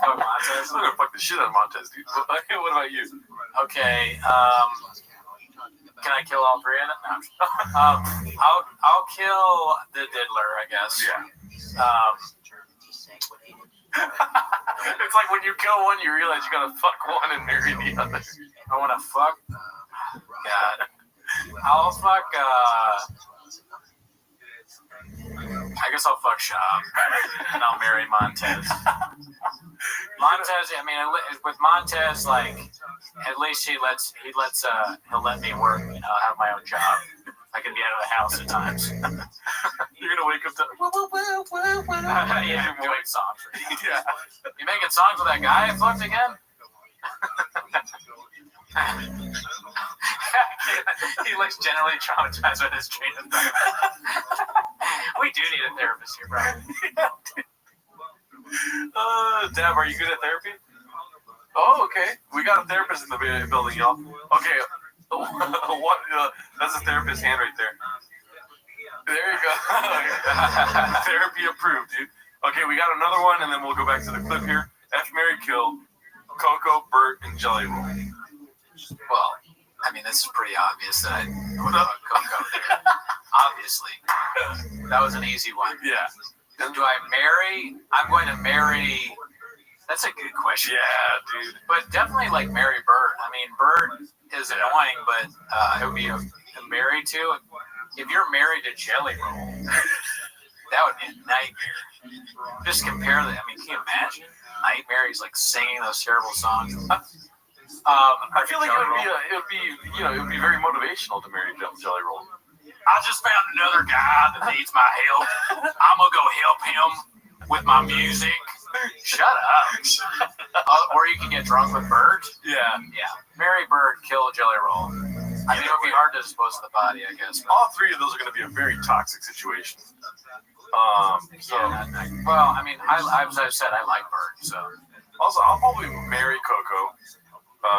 fuck Montez? I'm gonna fuck the shit out of Montez, dude. What about you? Okay. Can I kill all three of them? No. I'll kill the diddler, I guess. Yeah. It's like when you kill one, you realize you gotta fuck one and marry the other. I wanna fuck. God. I'll fuck. I guess I'll fuck Shab and I'll marry Montez. Montez, I mean, with Montez, like, at least he'll let me work. I'll have my own job. I can be out of the house at times. You're gonna wake up to yeah, I'm doing songs. Yeah. You making songs with that guy I fucked again? He looks generally traumatized with his train of thought. We do need a therapist here, bro. Deb, are you good at therapy? Oh, okay. We got a therapist in the building, y'all. Okay. That's a therapist's hand right there. There you go. Therapy approved, dude. Okay, we got another one, and then we'll go back to the clip here. F, Marry, Kill, Coco, Bert, and Jelly Roll. Well, I mean, this is pretty obvious that I would fuck Coco there. Obviously. That was an easy one. Yeah. Do I marry? I'm going to marry. That's a good question. Yeah, dude. But definitely like marry Bert. I mean, Bert is annoying, but it would be married to. If you're married to Jelly Roll, that would be a nightmare. Just compare that. I mean, can you imagine? Nightmare, he's like singing those terrible songs. I feel like it would be very motivational to marry Jelly Roll. I just found another guy that needs my help. I'm gonna go help him with my music. Shut up. Or you can get drunk with Bird. Yeah. Marry Bird, kill Jelly Roll. I mean, it would be hard to dispose of the body, I guess. All three of those are going to be a very toxic situation. Well, I mean, as I've said, I like Bird, so. Also, I'll probably marry Coco,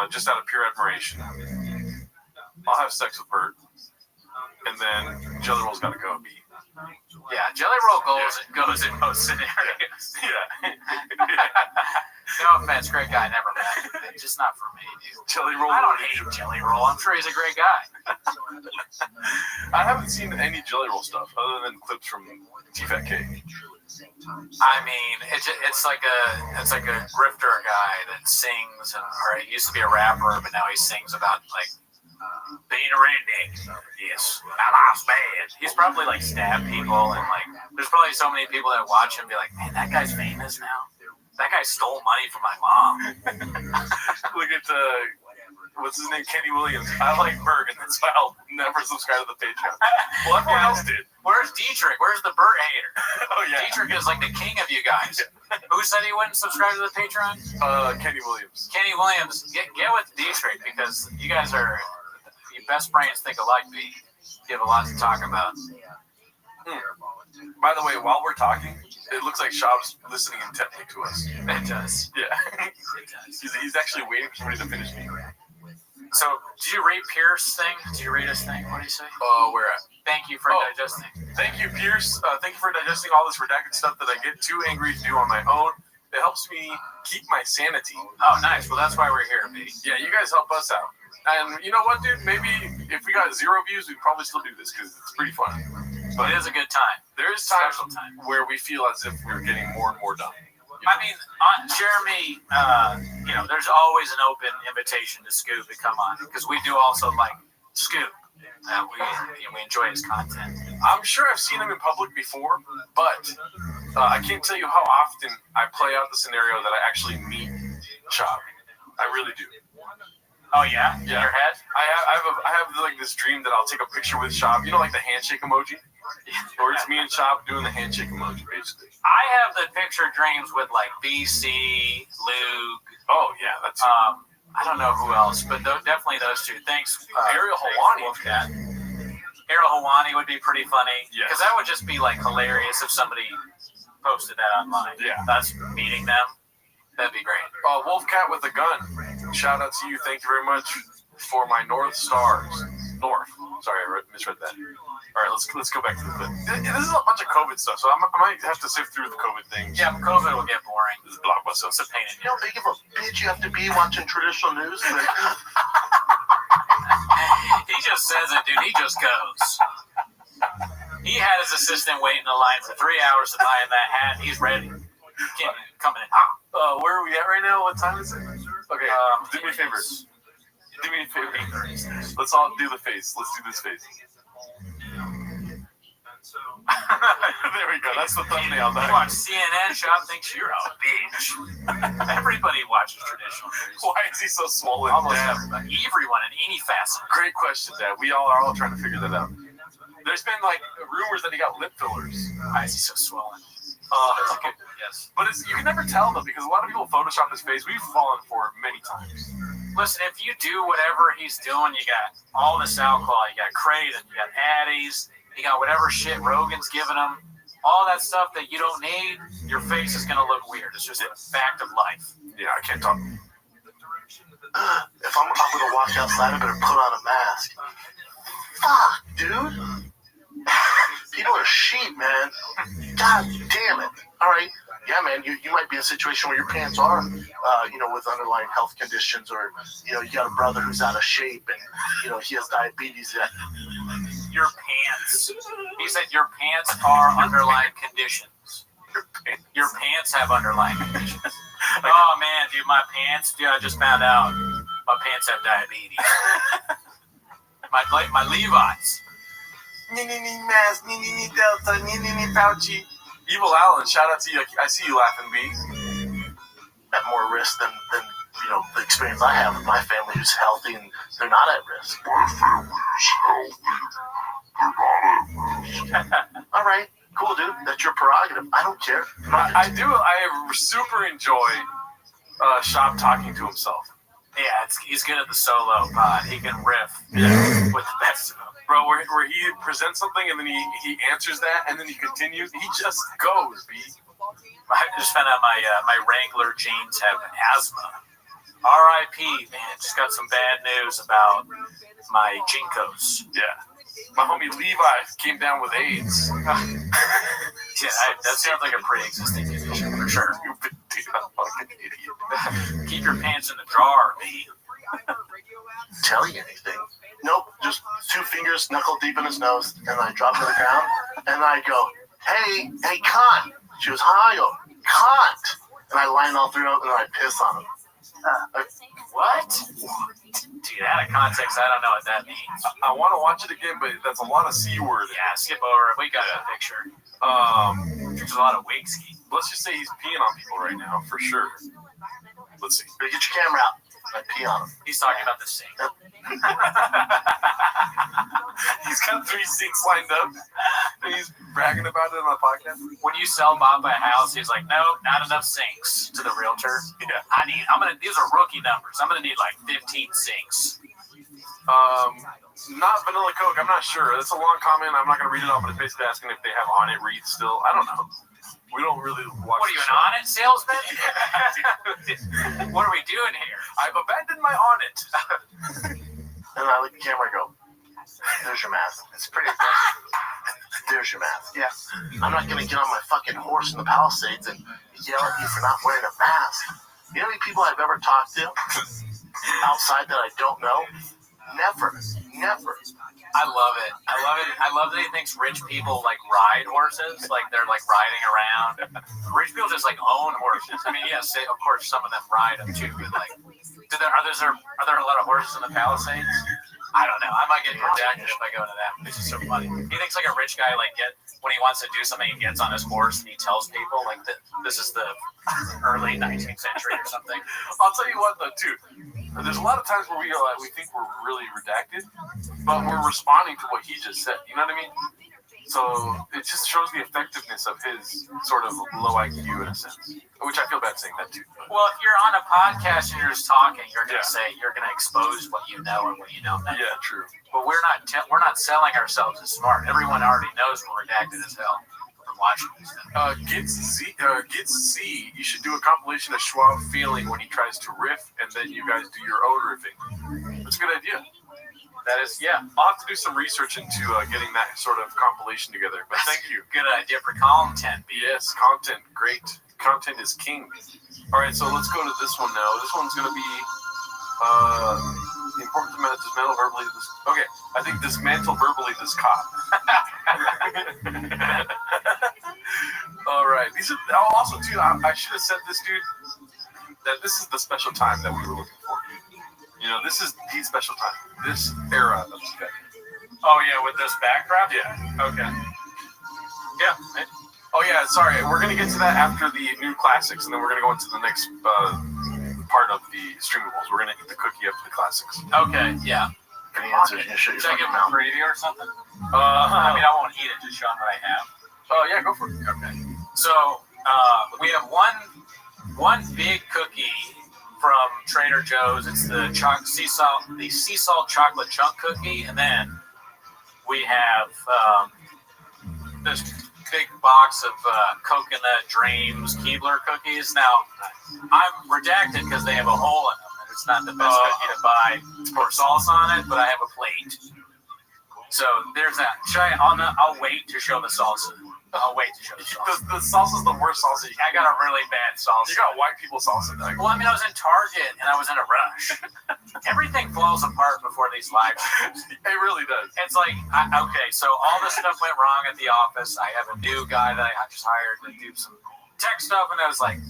just out of pure admiration. I'll have sex with Bird, and then Jelly Roll's got to go. Yeah, Jelly Roll goes in most scenarios. Yeah. No offense, great guy, never met. Just not for me, dude. Jelly Roll. I don't hate Jelly Roll. I'm sure he's a great guy. I haven't seen any Jelly Roll stuff other than clips from T-Fat K. I mean, it's like a grifter guy that sings, or he used to be a rapper, but now he sings about like being a redneck. Yes, my life's bad. He's probably like stabbed people, and like there's probably so many people that watch him be like, man, that guy's famous now. That guy stole money from my mom. Look at what's his name, Kenny Williams. I like Berg, and that's why I'll never subscribe to the Patreon. Well, everyone else did. Where's Dietrich? Where's the Burt hater? Oh yeah, Dietrich is like the king of you guys. Who said he wouldn't subscribe to the Patreon? Kenny Williams. Kenny Williams, get with Dietrich, because you guys are your best brains think alike. B. You have a lot to talk about. By the way, while we're talking, it looks like Shab's listening intently to us. It does. Yeah. It does. He's actually waiting for somebody to finish me. So, did you read Pierce's thing? Did you read his thing? What did he say? Where at? Thank you for digesting. Thank you, Pierce. Thank you for digesting all this redacted stuff that I get too angry to do on my own. It helps me keep my sanity. Oh, nice. Well, that's why we're here, B. Yeah, you guys help us out. And you know what, dude? Maybe if we got 0 views, we'd probably still do this because it's pretty fun. But it is a good time. There is times where we feel as if we're getting more and more done. I mean, Jeremy, there's always an open invitation to Scoop to come on, because we do also like Scoop. We enjoy his content. I'm sure I've seen him in public before, but I can't tell you how often I play out the scenario that I actually meet Chop. I really do. Oh yeah? In your head? I have like this dream that I'll take a picture with Chop. You know, like the handshake emoji? Or it's me and Chop doing the handshake emoji, basically. I have the picture dreams with like BC, Luke. Oh yeah, that's. I don't know who else, but definitely those two. Thanks, Ariel Hawani. Ariel Hawani would be pretty funny. Yeah. Because that would just be like hilarious if somebody posted that online. Yeah. That's meeting them. That'd be great. Wolfcat with a gun. Shout out to you. Thank you very much for my North Stars. North. Sorry, I misread that. All right, let's go back to the clip. This is a bunch of COVID stuff, so I might have to sift through the COVID things. Yeah, but COVID will get boring. This is Blockbuster. It's a pain in you know how big of a bitch you have to be watching traditional news? He just says it, dude. He just goes. He had his assistant waiting in the line for 3 hours to buy him that hat. He's ready. Coming in. Where are we at right now? What time is it? Okay, do me a favor. Do me a favor. Let's all do the face. Let's do this face. There we go. That's the thumbnail. You watch CNN, Shop thinks you're a bitch. Everybody watches traditional news. Why is he so swollen? Almost everybody. Everyone in any facet. Great question, Dad. We all are trying to figure that out. There's been like rumors that he got lip fillers. Why is he so swollen? Yes. But you can never tell though, because a lot of people Photoshop his face. We've fallen for it many times. Listen, if you do whatever he's doing, you got all this alcohol, you got Creighton, you got Addies, you got whatever shit Rogan's giving him, all that stuff that you don't need, your face is going to look weird. It's just a fact of life. Yeah, I can't talk. If I'm going to walk outside, I better put on a mask. Fuck, dude. People are sheep, man. God damn it. All right. Yeah, man, you might be in a situation where your parents are, with underlying health conditions, or, you got a brother who's out of shape and, he has diabetes. Your pants. He said your pants are underlying conditions. Your pants have underlying conditions. Oh, man, dude, my pants. Dude, I just found out my pants have diabetes. my Levi's. Mask, Delta, Fauci. Evil Alan, shout out to you. I see you laughing, B. Have more risk than the experience I have with my family who's healthy and they're not at risk. My family's healthy. They're not at risk. All right, cool, dude. That's your prerogative. I don't care. I super enjoy Shop talking to himself. Yeah, he's good at the solo pod. He can riff with the best of them. Bro, where he presents something and then he answers that and then he continues. He just goes, B. I just found out my Wrangler jeans have asthma. R.I.P. Man, just got some bad news about my Jinkos. Yeah. My homie Levi came down with AIDS. That sounds like a pre-existing condition for sure. Fucking idiot. Keep your pants in the drawer, B. Tell you anything? Nope. Just 2 fingers knuckle deep in his nose, and I drop to the ground, and I go, "Hey, cunt." She goes, "Hi." I go, "Cunt," and I line all through him, and then I piss on him. What? Dude, out of context, I don't know what that means. I want to watch it again, but that's a lot of C word. Yeah, skip over it. We got the picture. There's a lot of wig-ski. Let's just say he's peeing on people right now, for sure. Let's see. Get your camera out. I pee on him. He's talking about the sink. He's got 3 sinks lined up, and he's bragging about it on the podcast. When you sell Bob a house, he's like, "No, not enough sinks." To the realtor, yeah, these are rookie numbers. I'm gonna need like 15 sinks. Not vanilla Coke. I'm not sure. That's a long comment. I'm not gonna read it off, but it's basically asking if they have On It wreaths still. I don't know. We don't really watch. What are you, an On It salesman? What are we doing here? I've abandoned my On It. And I look at the camera and go, "There's your mask." It's pretty impressive. There's your mask. Yeah. I'm not going to get on my fucking horse in the Palisades and yell at you for not wearing a mask. You know how many people I've ever talked to outside that I don't know? Never. I love it. I love that he thinks rich people like ride horses, like they're like riding around. Rich people just like own horses. I mean, yes, of course, some of them ride them too, but like, are there a lot of horses in the Palisades? I don't know. I might get redacted if I go to that. This is so funny. He thinks like a rich guy, like when he wants to do something, he gets on his horse and he tells people like this is the early 19th century or something. I'll tell you what though, too. There's a lot of times where we think we're really redacted, but we're responding to what he just said. You know what I mean? So it just shows the effectiveness of his sort of low IQ in a sense, which I feel bad saying that too. Well, if you're on a podcast and you're just talking, you're gonna you're gonna expose what you know and what you don't know. Yeah, true. But we're not selling ourselves as smart. Everyone already knows we're redacted as hell from watching this stuff. Gets C. You should do a compilation of Schwab feeling when he tries to riff, and then you guys do your own riffing. That's a good idea. That is, yeah. I'll have to do some research into getting that sort of compilation together. But thank you. Good idea for content. Yes, content. Great. Content is king. All right, so let's go to this one now. This one's going to be the importance of dismantle verbally this. Okay, I think dismantle verbally this cop. All right. These are also too. I should have said this, dude. That this is the special time that we were looking for. You know, this is the special time. This era of spec. Oh yeah, with this backdrop. Yeah. Okay. Yeah. Oh yeah. Sorry, we're gonna get to that after the new classics, and then we're gonna go into the next part of the streamables. We're gonna eat the cookie after the classics. Okay. Yeah. Any answers? Should I give him a preview or something? I mean, I won't eat it. Just show him what I have. Oh yeah, go for it. Okay. So we have one big cookie from Trader Joe's. It's the sea salt chocolate chunk cookie, and then we have this big box of coconut dreams Keebler cookies. Now I'm redacted because they have a hole in them, and it's not the best cookie to buy for salsa on it. But I have a plate, so there's that. I'll wait to show the salsa. I'll wait to show the salsa. The salsa's the worst salsa. I got a really bad salsa. You got white people salsa. Well, I mean, I was in Target and I was in a rush. Everything falls apart before these live shows. It really does. It's like, okay, so all this stuff went wrong at the office. I have a new guy that I just hired to do some tech stuff, and I was like,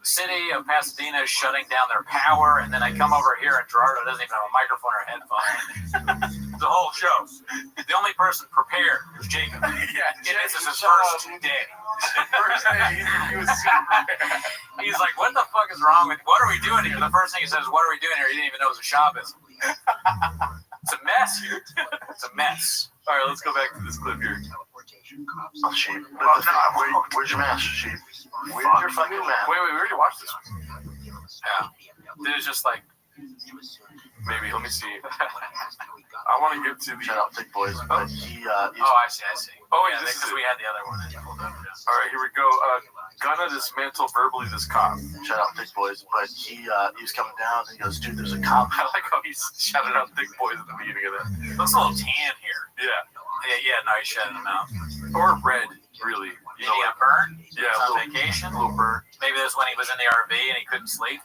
city of Pasadena is shutting down their power, and then I come over here and Gerardo doesn't even have a microphone or a headphone. The whole show. The only person prepared was Jacob. Yeah, this is his first day. First day, he was super prepared. He's like, what the fuck is wrong with, what are we doing here? The first thing he says is, what are we doing here? He didn't even know it was a Shabbos. It's a mess here. It's a mess. All right, let's go back to this clip here. Oh, Sheep. Where's your mask, Sheep? Where's your fucking mask? Wait, we already watched this one. Yeah. It was just like, maybe, let me see. I want to get to the... Shout out Thick Boys, but he... I see. Oh, wait, yeah, this is because it. we had the other one. All right, here we go. Gonna dismantle verbally this cop. Shout out Thick Boys, but he was coming down and he goes, dude, there's a cop. I like how he shouted out Thick Boys at the beginning of that. Looks a little tan here. Yeah. No, he shouted them out. Or red, really. Maybe he got burned? Yeah. On vacation? A little burn. Maybe that's when he was in the RV and he couldn't sleep.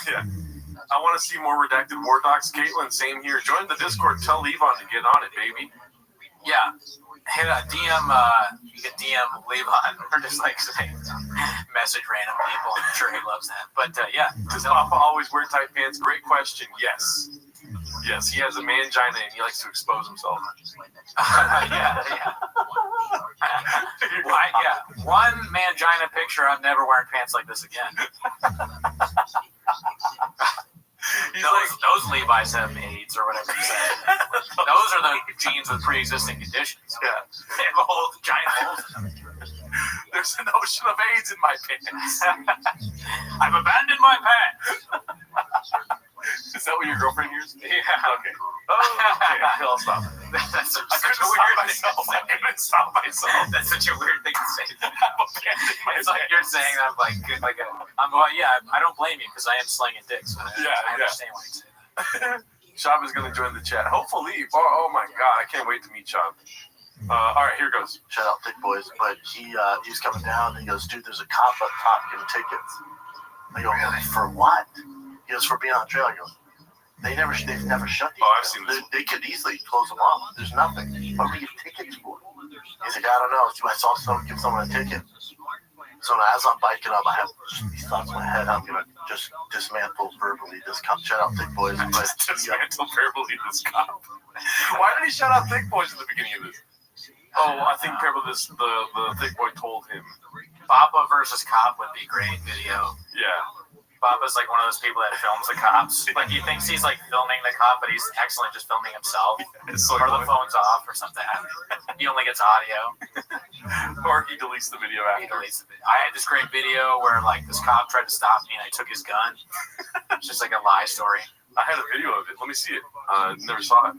Yeah. I want to see more redacted war docs. Caitlin, same here. Join the Discord. Tell Levon to get on it, baby. Yeah. Hit a DM, you can DM Levon or just like say, message random people. I'm sure he loves that. But yeah. Does Papa always wear tight pants? Great question. Yes. Yes, he has a mangina and he likes to expose himself. Yeah. One mangina picture, I'm never wearing pants like this again. Those Levi's have AIDS or whatever you said. Those are the jeans with pre-existing conditions. Yeah. They have a whole giant holes in them. There's an ocean of AIDS in my pants. I've abandoned my pants. Is that what your girlfriend hears? Yeah. Okay. Oh, okay. I'll stop. That's such I couldn't stop myself. That's such a weird thing to say. It's like you're saying I'm like I don't blame you because I am slinging dicks. So I understand why you say that. Shab is going to join the chat. Hopefully. Oh my God. I can't wait to meet Shab. All right, here goes. Shout out Thick Boys, but he was coming down and he goes, dude, there's a cop up top giving tickets. I go, really? For what? He goes, for being on the trail. I go, they've never shut these. I've seen this. They could easily close them off. There's nothing. What do we give tickets for? He's like, I don't know. So I saw someone give someone a ticket. So as I'm biking up, I have these thoughts in my head. I'm gonna just dismantle verbally this cop. Shout out Thick Boys, but dismantle verbally this cop. Why did he shout out Thick Boys at the beginning of this? Oh, I think probably the Thick Boy told him. Papa versus cop would be great video. Yeah. Papa's like one of those people that films the cops. Like he thinks he's like filming the cop, but he's actually just filming himself. So or the phone's off or something. He only gets audio. Or he deletes the video after. I had this great video where like this cop tried to stop me and I took his gun. It's just like a lie story. I had a video of it. Let me see it. Never saw it.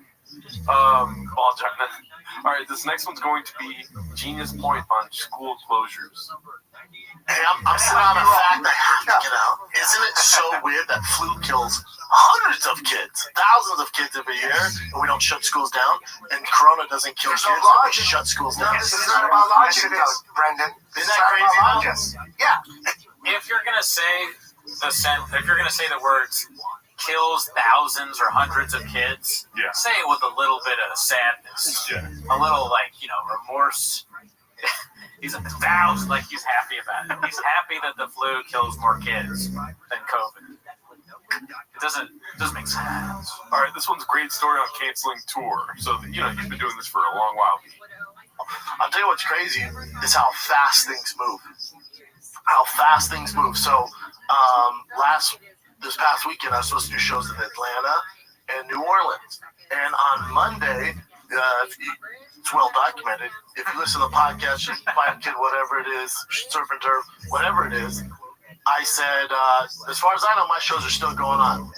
All right, this next one's going to be Genius Point on school closures. Hey, I'm sitting on the fact I have to get out. Isn't it so weird that flu kills hundreds of kids, thousands of kids every year, and we don't shut schools down? And Corona doesn't kill kids, and we shut schools down. This is not about logic, Brendan. Isn't that crazy? Yeah. If you're gonna say the words kills thousands or hundreds of kids, say it with a little bit of sadness, a little remorse. He's a thousand, like he's happy about it. He's happy that the flu kills more kids than COVID. It doesn't make sense. All right, this one's a great story on canceling tour. So you've been doing this for a long while. I'll tell you what's crazy is how fast things move. So this past weekend I was supposed to do shows in Atlanta and New Orleans, and on Monday. It's well documented. If you listen to the podcast, Five Kid, whatever it is, Surf and Turf, whatever it is, I said, as far as I know, my shows are still going on.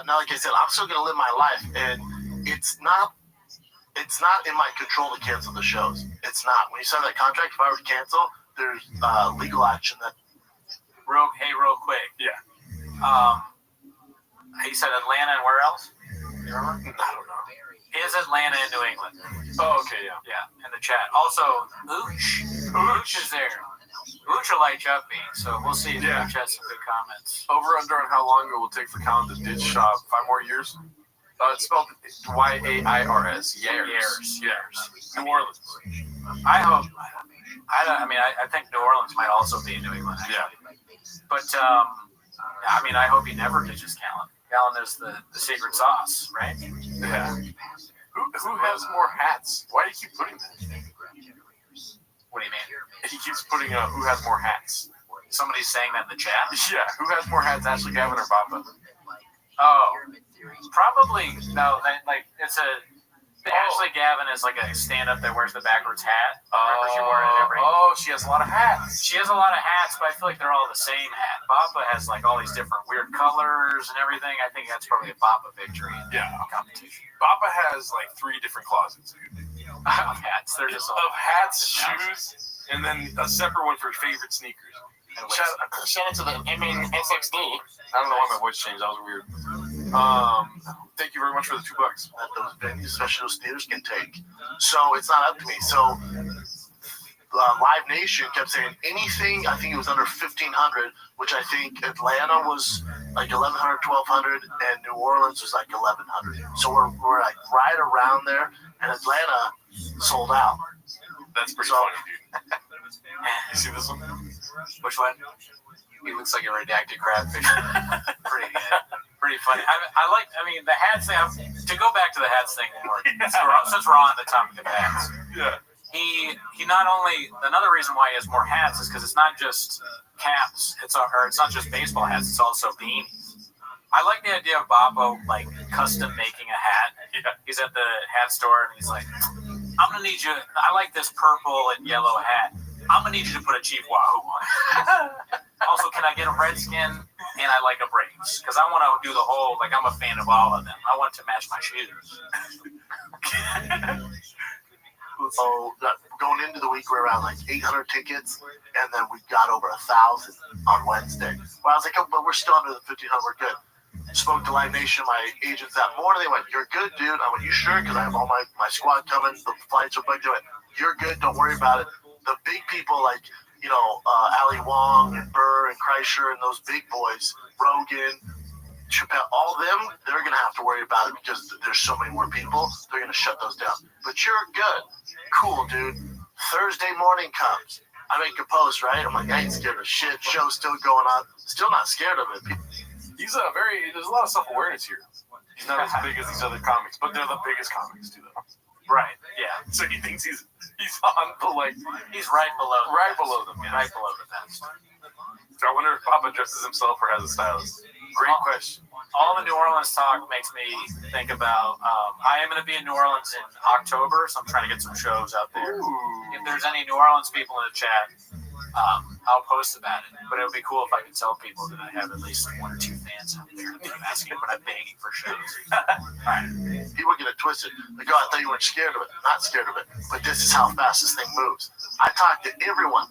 Now, like I said, I'm still going to live my life, and it's not in my control to cancel the shows. It's not. When you sign that contract, if I were to cancel, there's legal action that. Real quick. Yeah. He said Atlanta and where else? You remember? I don't know. Is Atlanta in New England? Oh, okay, yeah. Yeah, in the chat. Also, Ooch is there. Ooch will light you up, so we'll see if Ooch has some good comments. Over under on how long it will take for Colin to ditch Shop? 5 more years? It's spelled YAIRS. Years. New Orleans. I hope. I think New Orleans might also be New England. Actually. Yeah. But I mean, I hope he never ditches Callan. Callan is the secret sauce, right? Yeah. Who has more hats? Why do you keep putting that? What do you mean? He keeps putting who has more hats. Somebody's saying that in the chat? Yeah. Who has more hats, Ashley Gavin or Papa? Oh, probably no. It's a. Ashley Gavin is like a stand-up that wears the backwards hat. Remember she wore it every. Oh, she has a lot of hats. She has a lot of hats, but I feel like they're all the same hat. Papa has like all these different weird colors and everything. I think that's probably a Papa victory. Competition. Papa has like 3 different closets. Of hats. They're just of hats, shoes, and then a separate one for favorite sneakers. Shout out to the MNSXD. I don't know why my voice changed. That was weird. Thank you very much for the $2 that those venues, especially those theaters, can take. So it's not up to me. So Live Nation kept saying anything. I think it was under 1,500, which I think Atlanta was like 1,100, 1,200, and New Orleans was like 1,100. So we're like right around there, and Atlanta sold out. That's pretty funny, dude. You see this one? Which one? He looks like a redacted crabfish. Pretty good. Pretty funny. I mean, the hats thing. To go back to the hats thing one more, since we're on the topic of hats. Yeah. He not only, another reason why he has more hats is because it's not just caps. It's not just baseball hats. It's also beanies. I like the idea of Bobo like custom making a hat. Yeah. He's at the hat store and he's like, I'm gonna need you. I like this purple and yellow hat. I'm gonna need you to put a Chief Wahoo on it. Also, can I get a redskin and I like a Braves? Because I want to do the whole, like, I'm a fan of all of them. I want to match my shoes. So going into the week, we're around like 800 tickets, and then we got over 1,000 on Wednesday. Well, I was like, oh, but we're still under the 1,500. We're good. Spoke to Live Nation, my agents that morning. They went, "You're good, dude." I went, "You sure?" Because I have all my squad coming. The flights are booked. They went, "You're good. Don't worry about it." The big people like, Ali Wong and Burr and Kreischer and those big boys, Rogan, Chappelle, all of them, they're going to have to worry about it because there's so many more people. They're going to shut those down. But you're good. Cool, dude. Thursday morning comes. I make a post, right? I'm like, I ain't scared of shit. Show's still going on. Still not scared of it. There's a lot of self-awareness here. He's not as big as these other comics, but they're the biggest comics too, though. Right. Yeah. So he thinks he's on the he's right below them. Yeah. Right below the best. So I wonder if Papa dresses himself or has a stylist. Great question. All the New Orleans talk makes me think about. I am going to be in New Orleans in October, so I'm trying to get some shows out there. Ooh. If there's any New Orleans people in the chat, I'll post about it. But it would be cool if I could tell people that I have at least 1 or 2 fans out there that I'm asking, but I'm begging for shows. People get it twisted. Like, oh, I thought you weren't scared of it. Not scared of it. But this is how fast this thing moves. I talked to everyone,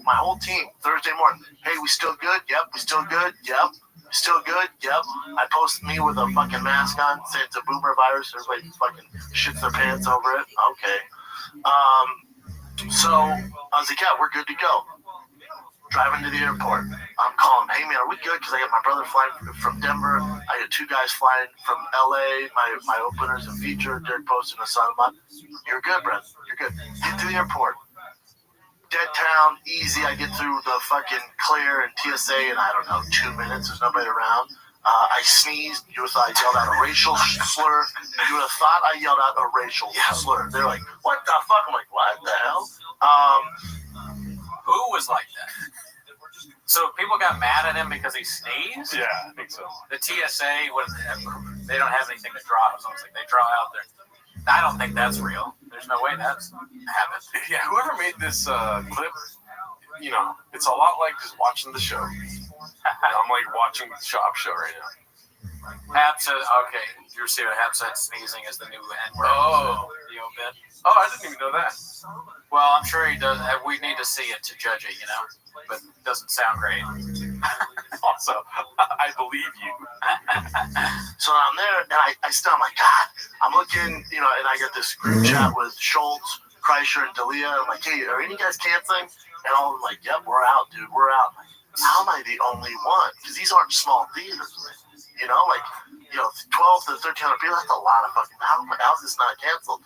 my whole team, Thursday morning. Hey, we still good? Yep. We still good? Yep. Still good? Yep. I posted me with a fucking mask on, saying it's a boomer virus. Everybody fucking shits their pants over it. Okay. So I was like, yeah, we're good to go. Driving to the airport. I'm calling, hey man, are we good? Because I got my brother flying from Denver. I got 2 guys flying from LA. My openers and feature, Derek posting a son of mine. You're good, Brett. You're good. Get to the airport. Dead town, easy. I get through the fucking clear and TSA in, I don't know, 2 minutes. There's nobody around. I sneezed. You would have thought I yelled out a racial slur. You would have thought I yelled out a racial slur. They're like, what the fuck? I'm like, what the hell? Who was like that? So people got mad at him because he sneezed? Yeah, I think so. The TSA, they don't have anything to draw. It's almost like they draw out there. I don't think that's real. There's no way that's happened. Yeah, whoever made this clip, it's a lot like just watching the show. I'm like watching the shop show right now. Hap said, okay, you see what Hap said, sneezing is the new N-word. Oh. The bit. Oh, I didn't even know that. Well, I'm sure he does. We need to see it to judge it, but it doesn't sound great. Also, I believe you. So I'm there, and I still, I'm like, God, I'm looking, and I got this group chat with Schultz, Kreischer, and D'Elia. I'm like, hey, are any guys canceling? And all of them like, yep, we're out, dude, we're out. Like, how am I the only one? Because these aren't small theaters, 12 to 1,300 people, that's a lot of fucking, how is this not canceled?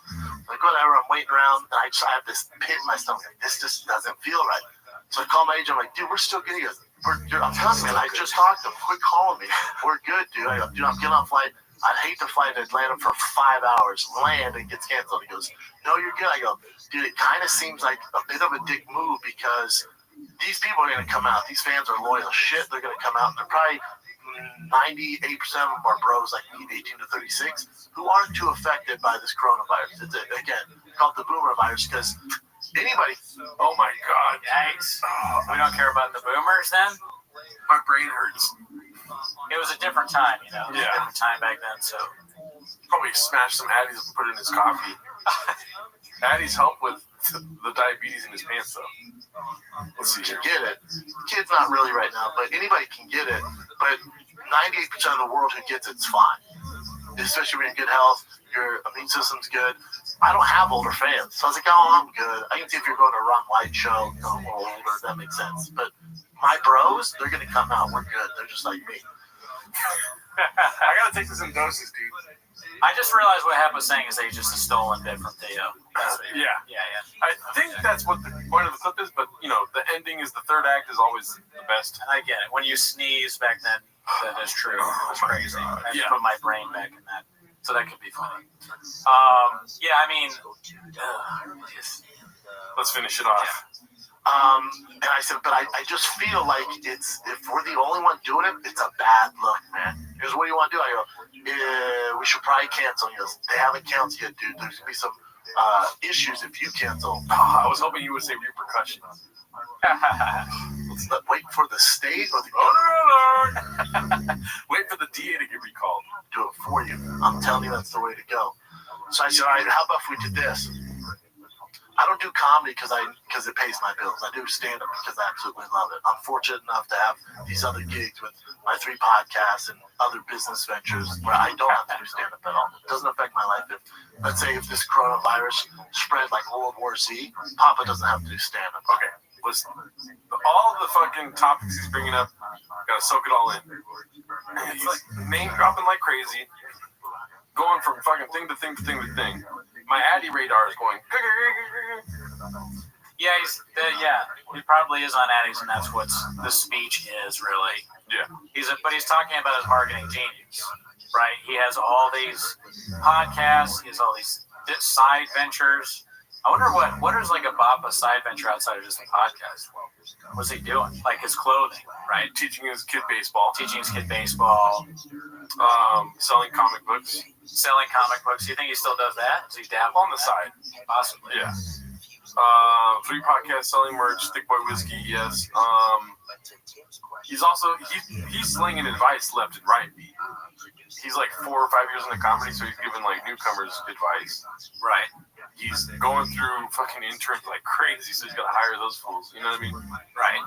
Like, whatever, I'm waiting around, and I have this pit in my stomach. Like, this just doesn't feel right. So I call my agent. I'm like, dude, we're still good. He goes, dude, I'm telling you, man, I just talked to him. Quit calling me. We're good, dude. I go, dude, I'm getting on flight. I'd hate to fly to Atlanta for 5 hours, land, and gets canceled. He goes, no, you're good. I go, dude, it kind of seems like a bit of a dick move because these people are going to come out. These fans are loyal shit. They're going to come out, and they're probably 98% of them are bros like me, 18 to 36, who aren't too affected by this coronavirus. It's, again, called the boomer virus because anybody. Oh my God. Yikes. We don't care about the boomers then? My brain hurts. It was a different time, you know? It was a different time back then, so. Probably smash some Addies and put it in his coffee. Addies help with the diabetes in his pants, though. Let's see here. Get it. Kid's not really right now, but anybody can get it. But 98% of the world who gets it's fine. Especially when you're in good health, your immune system's good. I don't have older fans. So I was like, oh, I'm good. I can see if you're going to a Ron White show, you know, a little older, that makes sense. But my bros, they're going to come out. We're good. They're just like me. I got to take this in doses, dude. I just realized what Hap was saying is they just a stolen bit from Theo. Yeah. Yeah. I think that's what the point of the clip is, but, you know, the ending is the third act is always the best. And I get it. When you sneeze back then, that is true. It was crazy. I just put my brain back in that. So that could be funny. Yeah, I mean, let's finish it off. And I said, but I just feel like it's, if we're the only one doing it, it's a bad look, man. He goes, what do you want to do? I go, we should probably cancel. He goes, they haven't canceled yet, dude. There's going to be some issues if you cancel. I was hoping you would say repercussions. Let's wait for the state or the wait for the DA to get recalled. Do it for you. I'm telling you, that's the way to go. So I said, all right, how about if we did this? I don't do comedy because it pays my bills. I do stand-up because I absolutely love it. I'm fortunate enough to have these other gigs with my 3 podcasts and other business ventures where I don't have to do stand-up at all. It doesn't affect my life. Let's say if this coronavirus spread like World War Z, Papa doesn't have to do stand-up. Okay, listen. All the fucking topics he's bringing up, gotta soak it all in. It's like name dropping like crazy, going from fucking thing to thing to thing to thing. My Addy radar is going. Yeah, he probably is on Addies, and that's what the speech is really. Yeah. But he's talking about his marketing genius, right? He has all these podcasts. He has all these side ventures. I wonder what is like a Bappa side venture outside of just a podcast? What's he doing? Like his clothing, right? Teaching his kid baseball. Selling comic books. Do you think he still does that? Does he dabble on the side? Possibly. Yeah. 3 podcasts, selling merch, Thick Boy Whiskey, yes. He's also he's slinging advice left and right. He's like 4 or 5 years into comedy, so he's giving like newcomers advice. Right. He's going through fucking interns like crazy, so he's got to hire those fools. You know what I mean? Right.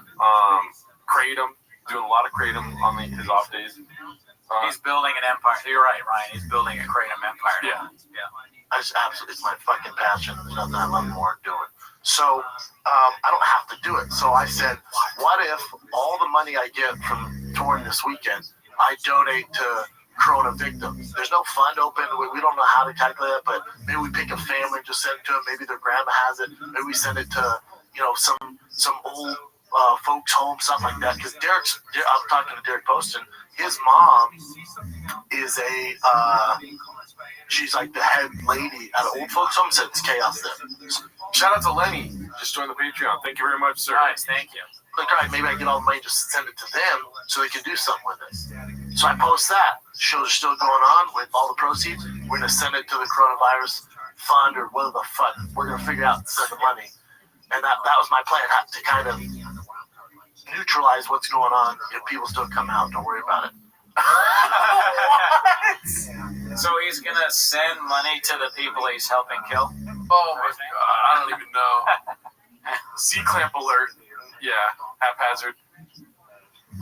Kratom, doing a lot of Kratom on his off days. He's building an empire. You're right, Ryan. He's building a Kratom empire. Yeah. It's my fucking passion. There's nothing I love more than doing. So I don't have to do it. So I said, what if all the money I get from touring this weekend, I donate to Corona victims? There's no fund open. We don't know how to calculate it, but maybe we pick a family and just send it to them. Maybe their grandma has it. Maybe we send it to, you know, some old folks home, something like that. Because I'm talking to Derek Poston. His mom is she's like the head lady at an old folks home. Said it's chaos there. Shout out to Lenny. Just joined the Patreon. Thank you very much, sir. Nice, thank you. Like, all right, maybe I get all the money, just send it to them so they can do something with it. So I post that. Shows are still going on with all the proceeds. We're going to send it to the coronavirus fund or whatever the fuck. We're going to figure out and send the money. And that was my plan, to kind of neutralize what's going on. If people still come out, don't worry about it. So he's going to send money to the people he's helping kill? Oh my God, I don't even know. C-clamp alert. Yeah, haphazard.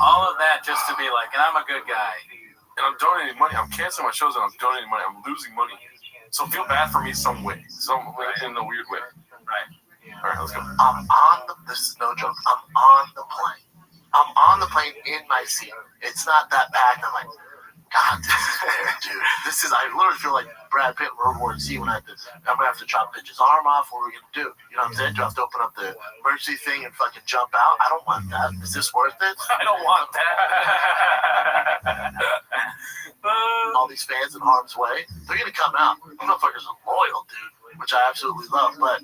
All of that just to be like, and I'm a good guy. And I'm donating money. I'm canceling my shows and I'm donating money. I'm losing money. So feel bad for me some way. In a weird way. Right. All right, let's go. This is no joke. I'm on the plane. I'm on the plane in my seat. It's not that bad. And I'm like, God, this is weird, dude. this is, I literally feel like Brad Pitt in World War Z when I'm gonna have to chop Pitch's arm off. What are we gonna do? You know what I'm saying? Do I have to open up the emergency thing and fucking jump out? I don't want that. Is this worth it? I don't want that. All these fans in harm's way, they're gonna come out. Motherfuckers are loyal, dude, which I absolutely love, but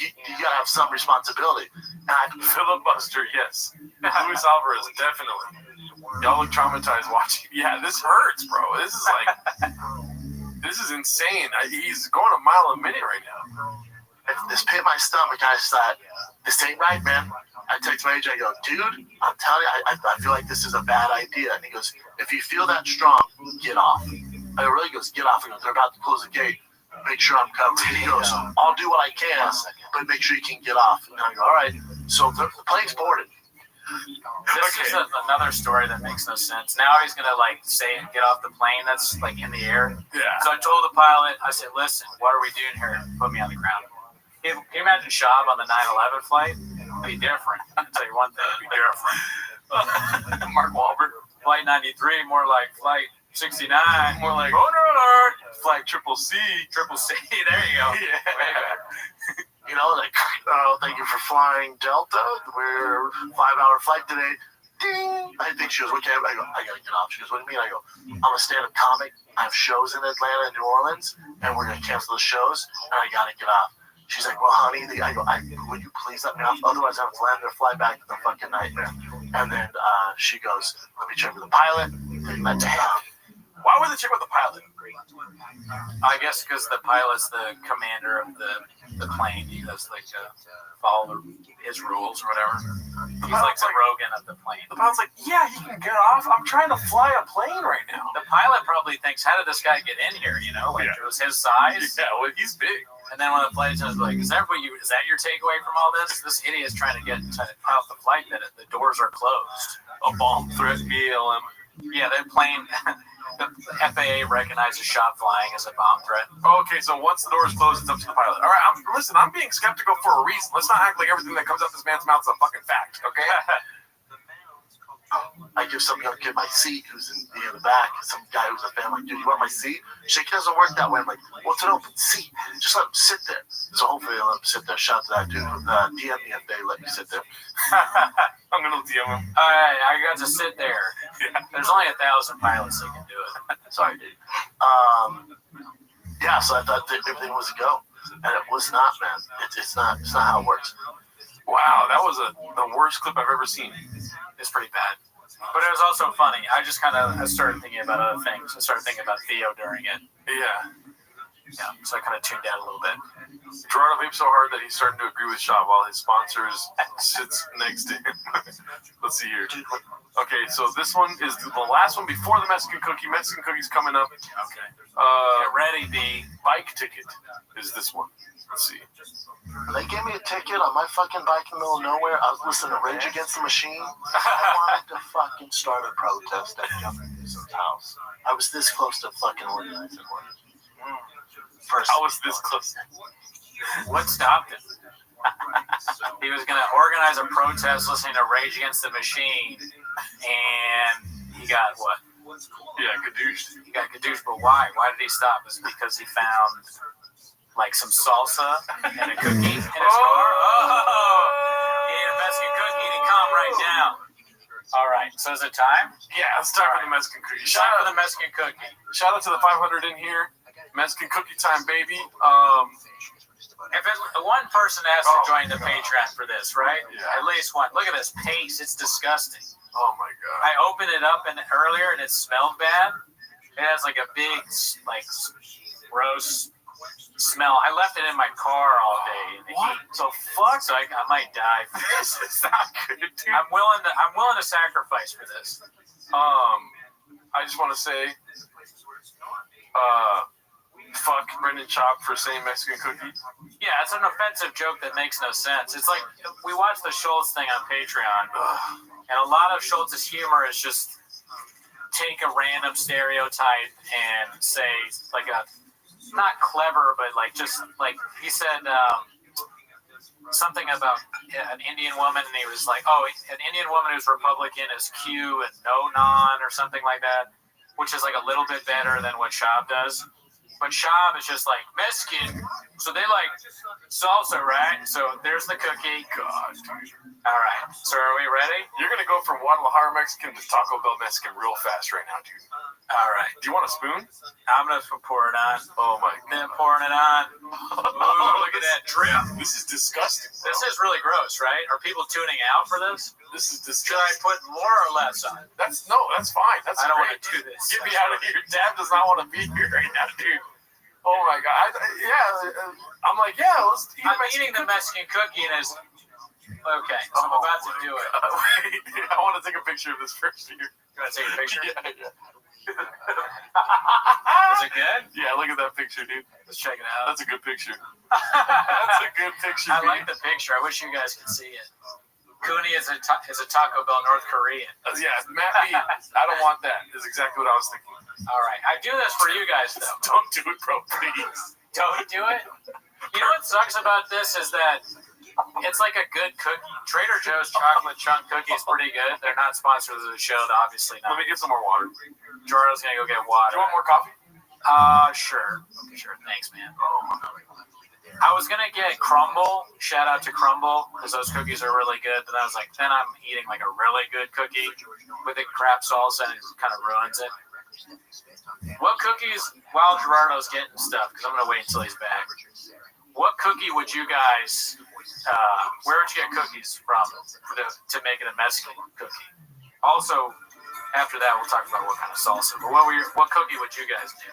you gotta have some responsibility. And Filibuster, yes. Luis Alvarez, definitely. Y'all look traumatized watching. Yeah, this hurts, bro. This is like, this is insane. He's going a mile a minute right now. This pit my stomach. I just thought, this ain't right, man. I text my agent. I go, dude, I'm telling you, I feel like this is a bad idea. And he goes, if you feel that strong, get off. And it really goes, get off. He goes, they're about to close the gate. Make sure I'm covered. And he goes, I'll do what I can, but make sure you can get off. And I go, all right. So the plane's boarded. This is another story that makes no sense. Now he's gonna like say get off the plane that's like in the air. Yeah. So I told the pilot, I said, listen, what are we doing here? Put me on the ground. Can you imagine Shab on the 9/11 flight? It'd be different. I'll tell you one thing, it'd be different. Mark Wahlberg. Flight 93, more like flight 69. More like Boner alert. Flight Triple C. Triple C. There you go. Yeah. Way better. You know, like, thank you for flying Delta. We're 5-hour flight today. Ding! I think she goes, okay. I go, I gotta get off. She goes, what do you mean? I go, I'm a stand-up comic. I have shows in Atlanta and New Orleans, and we're gonna cancel the shows, and I gotta get off. She's like, well, honey, I go, would you please let me off? Otherwise, I have to land there, fly back to the fucking nightmare. And then she goes, let me check with the pilot. They let me off. Why would they check with the pilot? I guess because the pilot's the commander of the plane. He does like follow his rules or whatever. He's like the Rogan of the plane. The pilot's like, yeah, he can get off. I'm trying to fly a plane right now. The pilot probably thinks, how did this guy get in here? You know, like it was his size. Yeah, well, he's big. And then when the flight attendant's like, is that your takeaway from all this? This idiot's trying to get off the flight that the doors are closed. A bomb threat BLM. Yeah, the plane. The FAA recognizes shot flying as a bomb threat. Okay, so once the door is closed, it's up to the pilot. All right, I'm being skeptical for a reason. Let's not act like everything that comes out this man's mouth is a fucking fact, okay? I give some young kid my seat who's in the back. Some guy who's a fan, like, dude, you want my seat? Shake doesn't work that way. I'm like, well, it's an open seat. Just let him sit there. So hopefully they'll let him sit there. Shout to that dude. DM me if they let me sit there. I'm going to DM him. All right, I got to sit there. Yeah. There's only 1,000 pilots that can do it. Sorry, dude. Yeah, so I thought that everything was a go. And it was not, man. It's not how it works. Wow, that was the worst clip I've ever seen. It's pretty bad. But it was also funny. I just kind of started thinking about other things. I started thinking about Theo during it. Yeah. Yeah, so I kind of tuned out a little bit. Gerardo vaped so hard that he's starting to agree with Shaw while his sponsors sits next to him. Let's see here. Okay, so this one is the last one before the Mexican cookie. Mexican cookie's coming up. Okay. Get ready, B. Bike ticket is this one. Let's see. They gave me a ticket on my fucking bike in the middle of nowhere. I was listening to Rage Against the Machine. I wanted to fucking start a protest at Governor Newsom's house. I was this close to fucking organizing one. I was this close. What stopped him? He was going to organize a protest listening to Rage Against the Machine, and he got what? Yeah, Gadoosh. He got Gadoosh, but why? Why did he stop? Was it because he found like some salsa and a cookie in his car? Oh! He ate a Mexican cookie and he calmed right down. All right, so is it time? Yeah, it's time for the Mexican cookie. Shout out to the Mexican cookie. Shout out to the 500 in here. Mexican cookie time, baby. If one person has to join the Patreon for this, right? Yeah. At least one. Look at this paste. It's disgusting. Oh, my God. I opened it up earlier and it smelled bad. It has like a big, like, gross smell. I left it in my car all day. What the fuck? So I might die for this. It's not good, dude. I'm willing to sacrifice for this. I just want to say, fuck Brendan Chop for saying Mexican cookie. Yeah, it's an offensive joke that makes no sense. It's like we watched the Schultz thing on Patreon, and a lot of Schultz's humor is just take a random stereotype and say like a not clever, but like just like he said something about an Indian woman, and he was like, "Oh, an Indian woman who's Republican is Q and no non or something like that." which is like a little bit better than what Shab does. But Shab is just like Mexican, so they like salsa, right? So there's the cookie. God. All right. So are we ready? You're gonna go from Guadalajara Mexican to Taco Bell Mexican real fast right now, dude. All right. Do you want a spoon? I'm gonna pour it on. Oh my God. Then pouring it on. Ooh, look at that drip. This is disgusting. Bro. This is really gross, right? Are people tuning out for this? This is Should disgusting. I put more or less on? That's fine. That's I don't great. want to do this. Get me out of here. Dad does not want to be here right now, dude. Oh my God. I'm like, yeah, let's eat. I'm eating the Mexican cookie and it's okay. So I'm about to do it. Wait, I want to take a picture of this first. You want to take a picture? Yeah. Is it good? Yeah, look at that picture, dude. Let's check it out. That's a good picture. That's a good picture. I like the picture. I wish you guys could see it. Cooney is a Taco Bell North Korean. Yeah, Matt B. I don't want that. Is exactly what I was thinking. All right, I do this for you guys though. Don't do it, bro, please. Don't do it. You know what sucks about this is that it's like a good cookie. Trader Joe's chocolate chunk cookie is pretty good. They're not sponsors of the show, obviously not. Let me get some more water. Jordan's gonna go get water. Do you want more coffee? Sure. Sure. Thanks, man. I was gonna get Crumble. Shout out to Crumble because those cookies are really good. But I was like, then I'm eating like a really good cookie with a crap salsa, and it kind of ruins it. What cookies? While Gerardo's getting stuff, because I'm gonna wait until he's back. What cookie would you guys? Where would you get cookies from to make it a Mexican cookie? Also, after that, we'll talk about what kind of salsa. But what cookie would you guys do?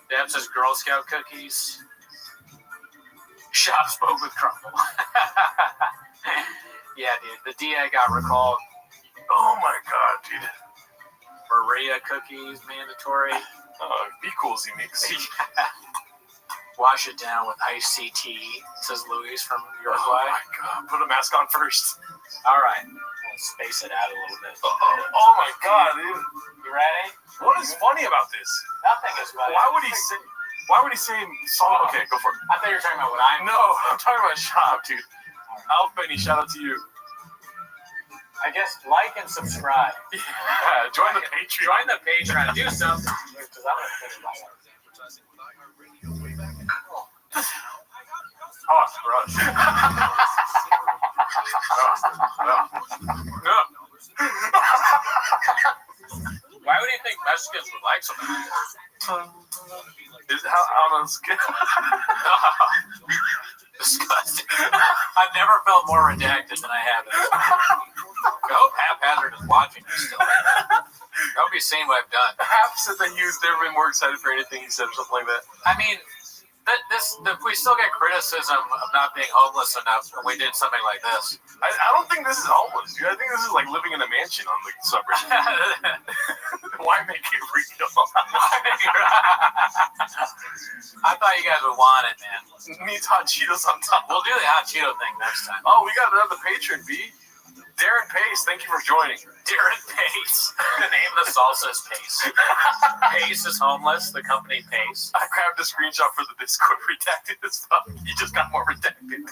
Deb says Girl Scout cookies. Shop spoke with Crumble. Yeah, dude. The DA got recalled. Oh my God, dude. Maria cookies mandatory. Be cool, Z-Mix. Wash it down with iced tea, says Luis from Uruguay. Oh my God. Put a mask on first. All right. We'll space it out a little bit. Oh my God, dude. You ready? What is funny about this? Nothing is funny. Why would he say salt? Okay, go for it. I thought you were talking about what I'm. No, I'm talking about Shop, dude. Alf Benny, shout out to you. I guess like and subscribe. Yeah, join the Patreon. Join the Patreon. Do something. Because I'm gonna finish my one. Oh, it's gross. No. Why would you think Mexicans would like something like this? Is how on a scale? Disgusting. I've never felt more redacted than I have. I hope Haphazard is watching this still. I hope he's seen what I've done. Hap said that he's never been more excited for anything he said or something like that. I mean, we still get criticism of not being homeless enough when we did something like this. I don't think this is homeless, dude. I think this is like living in a mansion on the subreddit. Why make it real? I thought you guys would want it, man. Needs hot Cheetos on top. We'll do the hot Cheeto thing next time. Oh, we got another patron, B. Darren Pace, thank you for joining. Darren Pace. The name of the salsa is Pace. Pace is homeless. The company Pace. I grabbed a screenshot for the Discord, redacted as fuck. You just got more redacted.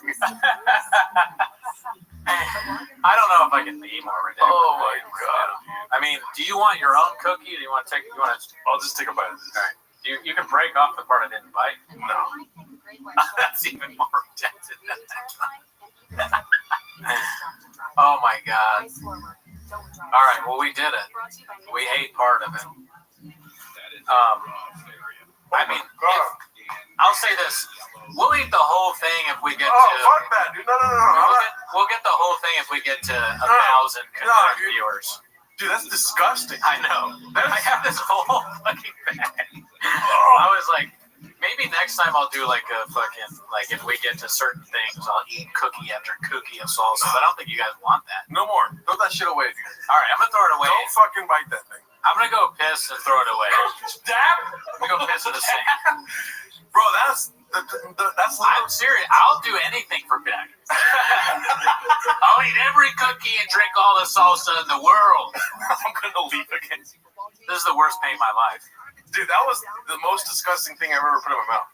I don't know if I can be more redacted. Oh my God. I mean, do you want your own cookie? Or do you want to take? I'll just take a bite of this. All right. You can break off the part I didn't bite. No. That's even more redacted than that. Oh my God. All right, well, we did it. We ate part of it. I mean, I'll say this. We'll eat the whole thing if we get to... fuck that, dude. No. We'll get the whole thing if we get to 1,000 viewers. Dude, that's disgusting. I know. I have this whole fucking bag. I was like... Maybe next time I'll do like a fucking, like if we get to certain things, I'll eat cookie after cookie of salsa. But I don't think you guys want that. No more. Throw that shit away, dude. All right, I'm going to throw it away. Don't fucking bite that thing. I'm going to go piss and throw it away. Dab? I'm going to go piss in the sink. Bro, that's I'm serious. I'll do anything for Beck. I'll eat every cookie and drink all the salsa in the world. I'm going to leave again. This is the worst pain of my life. Dude, that was the most disgusting thing I've ever put in my mouth.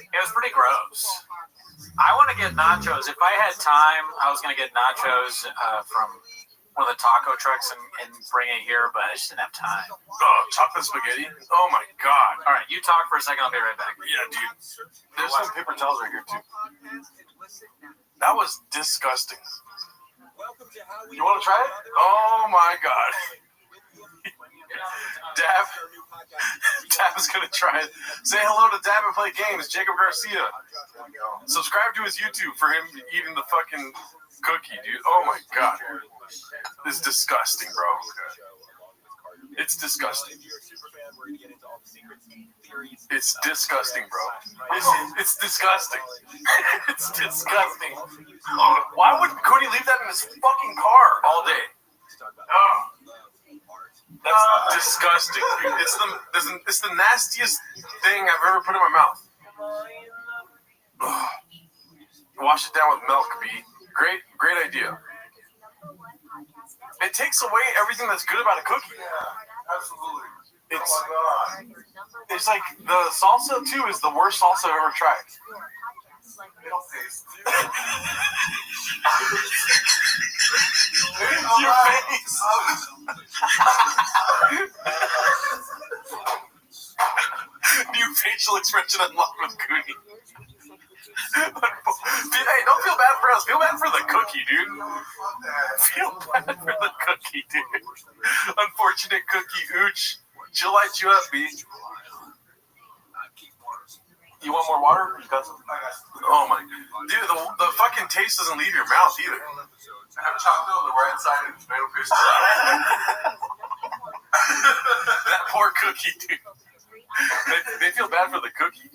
It was pretty gross. I want to get nachos. If I had time, I was going to get nachos from one of the taco trucks and bring it here, but I just didn't have time. Oh, chocolate spaghetti? Oh my god. All right, you talk for a second. I'll be right back. Yeah, dude. There's some paper towels right here too. That was disgusting. You want to try it? Oh my god. Dab is gonna try it. Say hello to Dab and play games. Jacob Garcia. Subscribe to his YouTube for him eating the fucking cookie, dude. Oh my god. This is disgusting, bro. It's disgusting. It's disgusting, bro. It's disgusting. It's disgusting. Why would Cody leave that in his fucking car all day? That's disgusting, dude. It's the nastiest thing I've ever put in my mouth. Wash it down with milk, B. Great idea. It takes away everything that's good about a cookie. Yeah, absolutely. It's like the salsa too is the worst salsa I've ever tried. They don't taste. Your face. New facial expression unlocked with Cooney. Hey, don't feel bad for us. Feel bad for the cookie, dude. Feel bad for the cookie, dude. Unfortunate cookie, ooch. She'll light you up, B. You want more water? You got some? Oh my. Dude, the fucking taste doesn't leave your mouth either. I have chocolate on the right side and tomato paste. That poor cookie, dude. They feel bad for the cookie.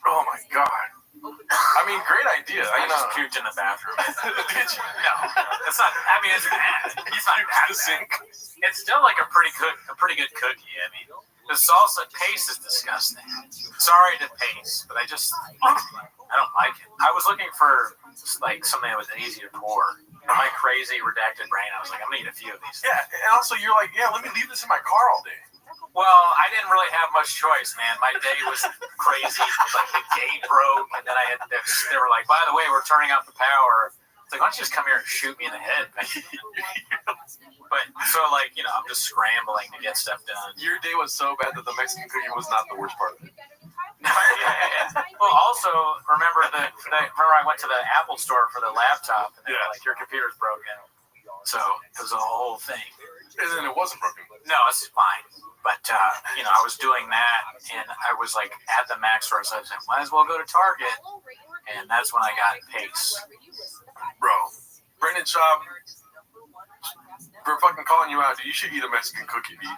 Oh my god. I mean, great idea. I just puked in the bathroom. Did you? No, it's not. I mean, it's bad. It's not that bad. It's still like a pretty good cookie. I mean, the salsa paste is disgusting. Sorry to paste, but I don't like it. I was looking for like something that was easy to pour. In my crazy redacted brain, I was like, I'm gonna eat a few of these. Yeah, and also you're like, yeah, let me leave this in my car all day. Well, I didn't really have much choice, man. My day was crazy. Like the gate broke, and then they were like, by the way, we're turning off the power. It's like, why don't you just come here and shoot me in the head? But so like, I'm just scrambling to get stuff done. Your day was so bad that the Mexican cookie was not the worst part of it. Yeah. Well, also remember I went to the Apple store for the laptop, and they were like, your computer's broken. So it was a whole thing. And then it wasn't broken. No, it's fine. But, I was doing that, and I was, like, at the Mac store, so I said, might as well go to Target, and that's when I got Pace. Bro, Brendan Schaub, we're fucking calling you out, dude. You should eat a Mexican cookie, dude.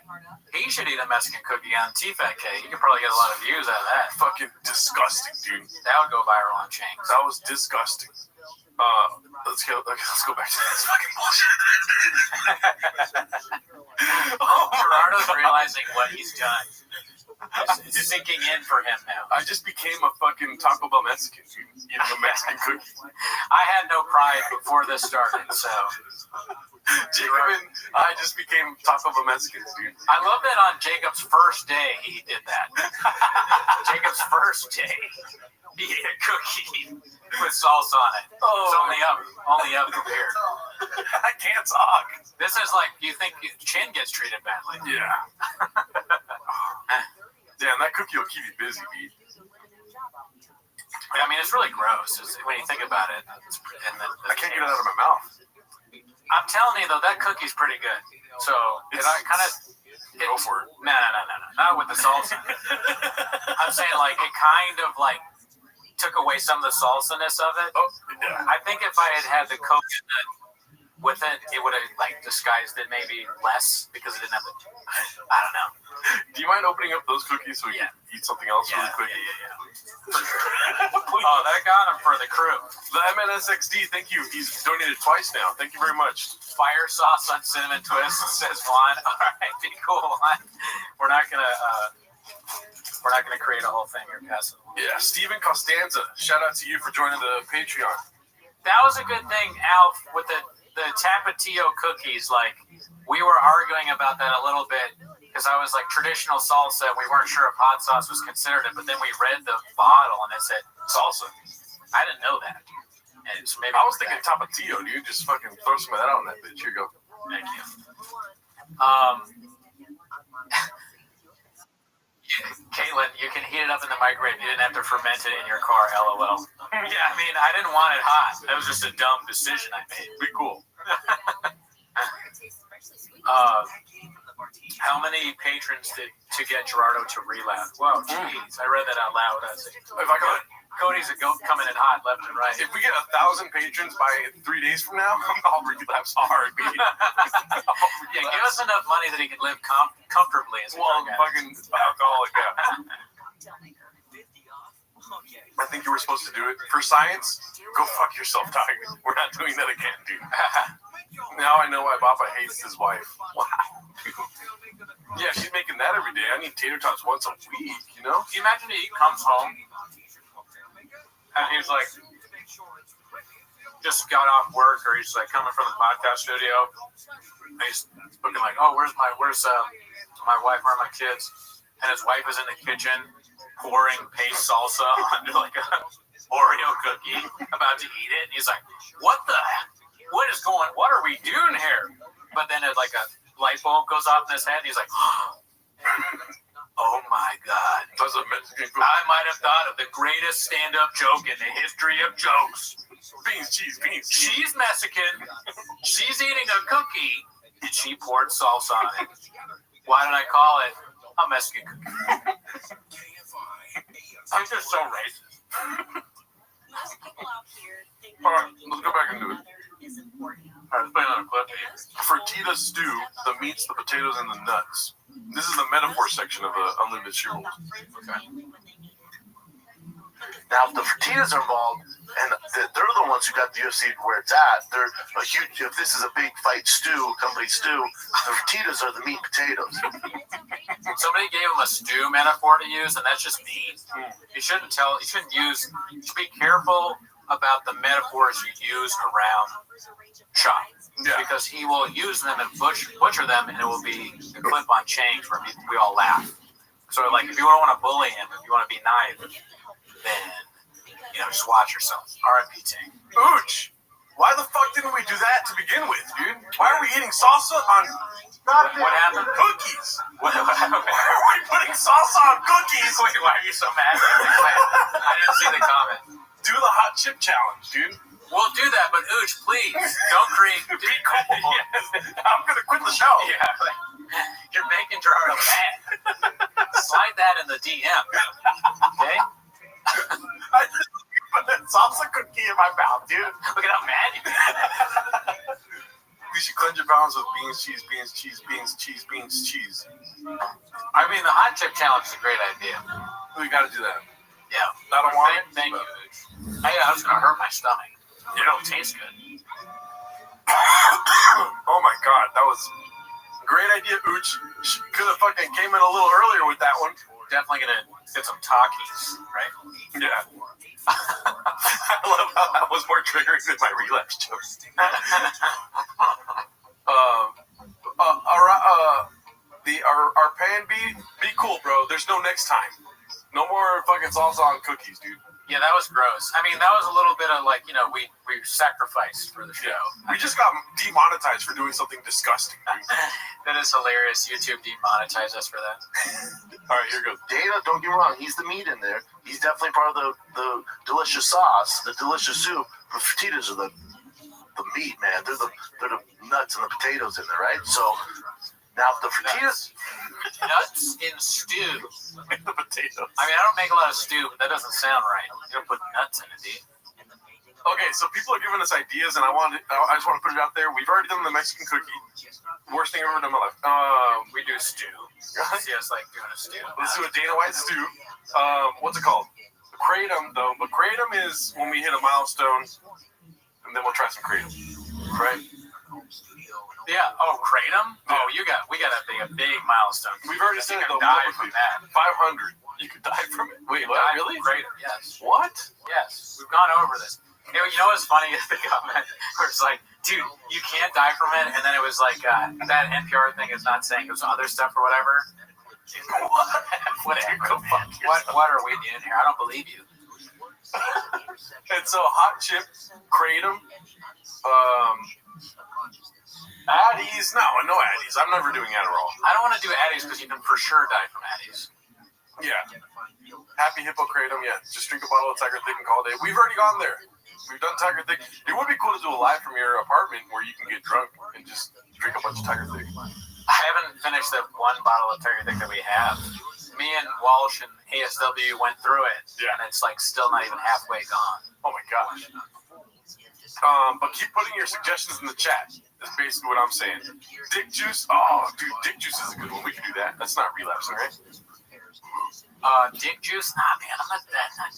He should eat a Mexican cookie on TFATK. You could probably get a lot of views out of that. Fucking disgusting, dude. That would go viral on Shanks. That was disgusting. Let's go back to this fucking bullshit. Gerardo's realizing what he's done. It's sinking in for him now. I just became a fucking Taco Bell Mexican, dude. Eating a Mexican cookie. I had no pride before this started, so. Jacob and I just became Taco Bell Mexicans, dude. I love that on Jacob's first day he did that. Jacob's first day, he ate a cookie with salsa on it. It's only up from here. I can't talk. This is like, you think Chin gets treated badly. Yeah. Damn, that cookie will keep you busy, dude. I mean, it's really gross when you think about it. I can't get it out of my mouth. I'm telling you, though, that cookie's pretty good. So, go for it. No. Not with the salsa. I'm saying, like, it kind of, like, took away some of the salsiness of it. Oh, yeah. I think if I had the coconut with it, it would have, like, disguised it maybe less because it didn't have the, I don't know. Do you mind opening up those cookies so we can eat something else really quick? Yeah. For sure. Oh, that got him for the crew. The MNSXD, thank you. He's donated twice now. Thank you very much. Fire sauce on cinnamon twist, says Juan. All right, be cool, Juan. We're not gonna create a whole thing here, pass it along. Yeah, Steven Costanza, shout out to you for joining the Patreon. That was a good thing, Alf, with the Tapatio cookies. Like, we were arguing about that a little bit because I was like, traditional salsa, and we weren't sure if hot sauce was considered it, but then we read the bottle and it said salsa. I didn't know that. And so maybe I was thinking Tapatio, dude. Just fucking throw some of that on that bitch. Here you go. Thank you. Caitlin, you can heat it up in the microwave. You didn't have to ferment it in your car, LOL. Yeah, I mean, I didn't want it hot. That was just a dumb decision I made. Be cool. How many patrons did to get Gerardo to relapse? Whoa, jeez. I read that out loud. I was like, If I could, Cody's a goat coming in hot left and right. if we get 1,000 patrons by 3 days from now, I'll relapse hard, baby. Yeah, give us enough money that he can live comfortably as a Well, drug fucking alcoholic. I think you were supposed to do it for science. Go fuck yourself, Tiger. We're not doing that again, dude. Now I know why Papa hates his wife. Wow. Yeah, she's making that every day. I need tater tots once a week, you know? Can you imagine he comes home and he's like, just got off work, or he's like coming from the podcast studio. And he's looking like, oh, where's my wife? Where are my kids? And his wife is in the kitchen pouring paste salsa onto like a Oreo cookie, about to eat it. And he's like, what are we doing here? But then it like a light bulb goes off in his head. And he's like, oh my God. That's a Mexican cookie. I might have thought of the greatest stand-up joke in the history of jokes. Beans, cheese. She's Mexican. She's eating a cookie, and she poured salsa on it. Why did I call it a Mexican cookie? I'm just so racist. All right, let's go back and do it. All right, let's play another clip. Fertita stew, the meats, the potatoes, and the nuts. This is the metaphor section of the Unlimited Sheer. Okay. Now, if the Fertitas are involved, and they're the ones who got the UFC where it's at, they're a huge. If this is a big fight stew, company stew, the Fertitas are the meat and potatoes. Somebody gave him a stew metaphor to use, and that's just mean. You shouldn't be careful about the metaphors you use around Chop. Yeah. Because he will use them and butcher them, and it will be a clip on change where we all laugh. So, like, if you don't want to bully him, if you want to be nice, then, just watch yourself. R.I.P. Tank. Ooch! Why the fuck didn't we do that to begin with, dude? Why are we eating salsa on What happened? cookies? What happened? Why are we putting salsa on cookies? Wait, why are you so mad? I didn't see the comment. Do the hot chip challenge, dude. We'll do that, but Ooch, please, don't create. Be cool. Yes. I'm gonna quit the show. Yeah, you're making Gerardo mad. Slide that in the DM. Okay? I just put that salsa cookie in my mouth, dude. Look at how mad you are. We should cleanse your balance with beans, cheese, beans, cheese, beans, cheese, beans, cheese. I mean, the hot chip challenge is a great idea. We gotta do that. Yeah. I don't want it. Thank you, Ooch. I was gonna hurt my stomach. It don't taste good. Oh my God, that was a great idea, Ooch. Could have fucking came in a little earlier with that one. Definitely gonna get some Takis, right? Yeah. I love how that was more triggering than my relapse jokes. Our pan be cool, bro. There's no next time. No more fucking salsa on cookies, dude. Yeah, that was gross. I mean, that was a little bit of like, we sacrificed for the show. Yeah. We just got demonetized for doing something disgusting. That is hilarious. YouTube demonetized us for that. All right, here goes. Dana, don't get me wrong, he's the meat in there. He's definitely part of the delicious sauce, the delicious soup. The Fertitas are the meat, man. They're the nuts and the potatoes in there, right? So now if the Fertitas, nuts in stew. The potatoes. I mean, I don't make a lot of stew, but that doesn't sound right. You don't put nuts in it, do you? Okay, so people are giving us ideas, and I just want to put it out there. We've already done the Mexican cookie. Worst thing I've ever done in my life. We do stew. See us like doing a stew. Let's do a Dana White stew. What's it called? Kratom, though. But Kratom is when we hit a milestone, and then we'll try some Kratom. Right? Yeah. Oh, Kratom? Yeah. Oh, we got a big milestone. We've already said it, though. Die from that. 500. You could die from it. Wait, what? Really? Kratom, yes. What? Yes. We've gone over this. You know what's funny is the comment where it's like, dude, you can't die from it, and then it was like, that NPR thing is not saying it was other stuff or whatever. Whatever. What are we doing here? I don't believe you. And so hot chip, kratom, Addies. No Addies. I'm never doing Adderall. I don't want to do Addies because you can for sure die from Addies. Yeah. Happy Hippo kratom. Yeah. Just drink a bottle of Tiger Thick and call it a day. We've already gone there. We've done Tiger Thick. It would be cool to do a live from your apartment where you can get drunk and just drink a bunch of Tiger Thick. I haven't finished the one bottle of Tiger Thick that we have. Me and Walsh and ASW went through it, and it's like still not even halfway gone. Oh my gosh. But keep putting your suggestions in the chat. That's basically what I'm saying. Dick juice. Oh, dude, dick juice is a good one. We can do that. That's not relapsing, right? Dick juice? Nah, man, I'm not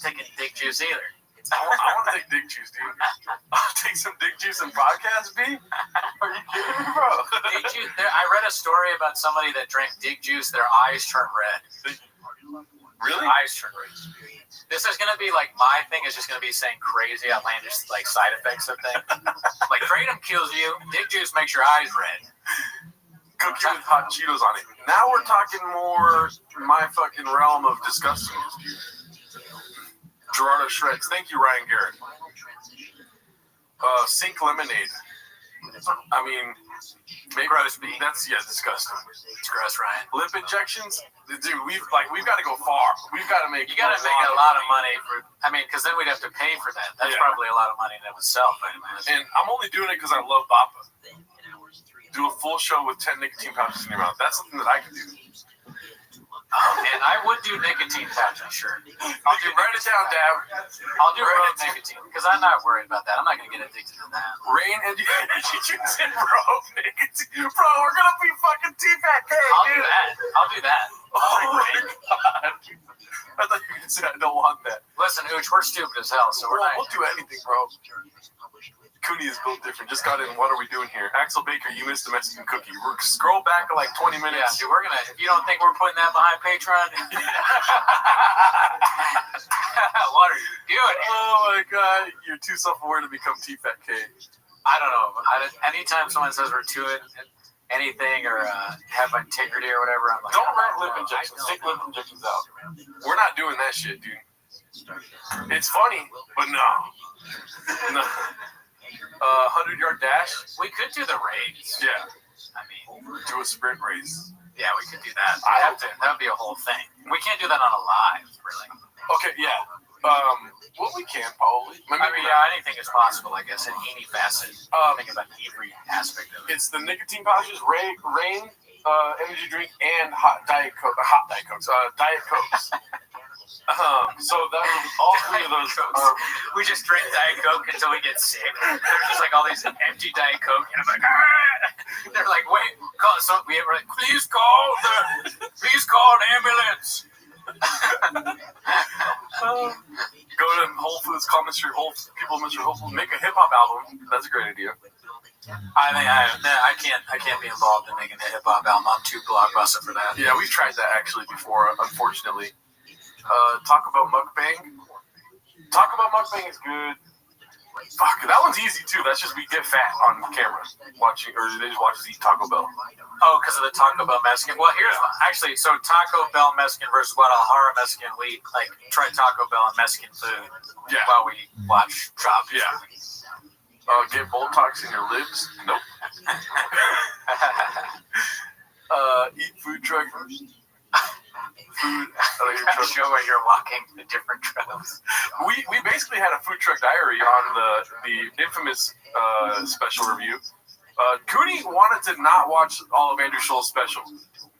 taking dick juice either. I want to take dick juice, dude. I'll take some dick juice and podcast, B? Are you kidding me, bro? Dick juice. I read a story about somebody that drank dick juice. Their eyes turned red. Really? Eyes turned red. This is gonna be like my thing is just gonna be saying crazy outlandish like side effects of things. Like kratom kills you, dick juice makes your eyes red. Cookie with hot Cheetos on it. Now we're talking more my fucking realm of disgustingness, dude. Gerardo Shreds. Thank you, Ryan Garrett. Sink lemonade. I mean, gross, B. That's disgusting. It's gross, Ryan. Lip injections, dude. We've got to go far. We've got to make. You got to make a lot of money for. I mean, because then we'd have to pay for that. That's probably a lot of money in of itself, I imagine. And I'm only doing it because I love Bappa. Do a full show with 10 nicotine pouches in your mouth. That's something that I can do. And I would do nicotine patches, sure. I'll do write it down, Dab. I'll do road nicotine because I'm not worried about that. I'm not gonna get addicted to that. Rain and energy juice and road nicotine, bro. We're gonna be fucking T-Pack. I'll do that. I'll do that. Oh my god. I thought you were gonna say I don't want that. Listen, Ooch, we're stupid as hell, so we'll do anything, bro. Cooney is built different. Just got in. What are we doing here? Axel Baker, you missed the Mexican cookie. We're scroll back like 20 minutes. Yeah, dude, we're gonna. If you don't think we're putting that behind Patreon, what are you doing? Oh my god, you're too self-aware to become T-Fat K. I don't know. Anytime someone says we're too anything or have integrity or whatever, I'm like, don't write lip injections. Take lip injections out. We're not doing that shit, dude. It's funny, but no. 100-yard dash. We could do the race. Yeah. I mean, do a sprint race. Yeah, we could do that. That would be a whole thing. We can't do that on a live, really. Okay, yeah. Well, we can probably. Anything is possible, I guess, in any facet. Think about every aspect of it. It's the nicotine pouches, rain, energy drink, and Diet Cokes. So that all three of those are. We just drink Diet Coke until we get sick. There's just like all these empty Diet Coke, and I'm like, they're like, wait, we're like, please call an ambulance. Go to Whole Foods, call Mr. Whole Foods, make a hip hop album. That's a great idea. I think I can't be involved in making a hip hop album. I'm too blockbuster for that. Yeah, we've tried that actually before, unfortunately. Talk about mukbang. Talk about mukbang is good. Fuck, that one's easy too. That's just we get fat on camera watching, or they just watch us eat Taco Bell. Oh, because of the Taco Bell Mexican. Well, here's actually so Taco Bell Mexican versus Guadalajara Mexican. We like try Taco Bell and Mexican food while we watch Chop. Yeah. Get Botox in your lips? Nope. Eat food truck. Show where you're walking the different trucks. We basically had a food truck diary on the infamous special review. Cooney wanted to not watch all of Andrew Scholl's special.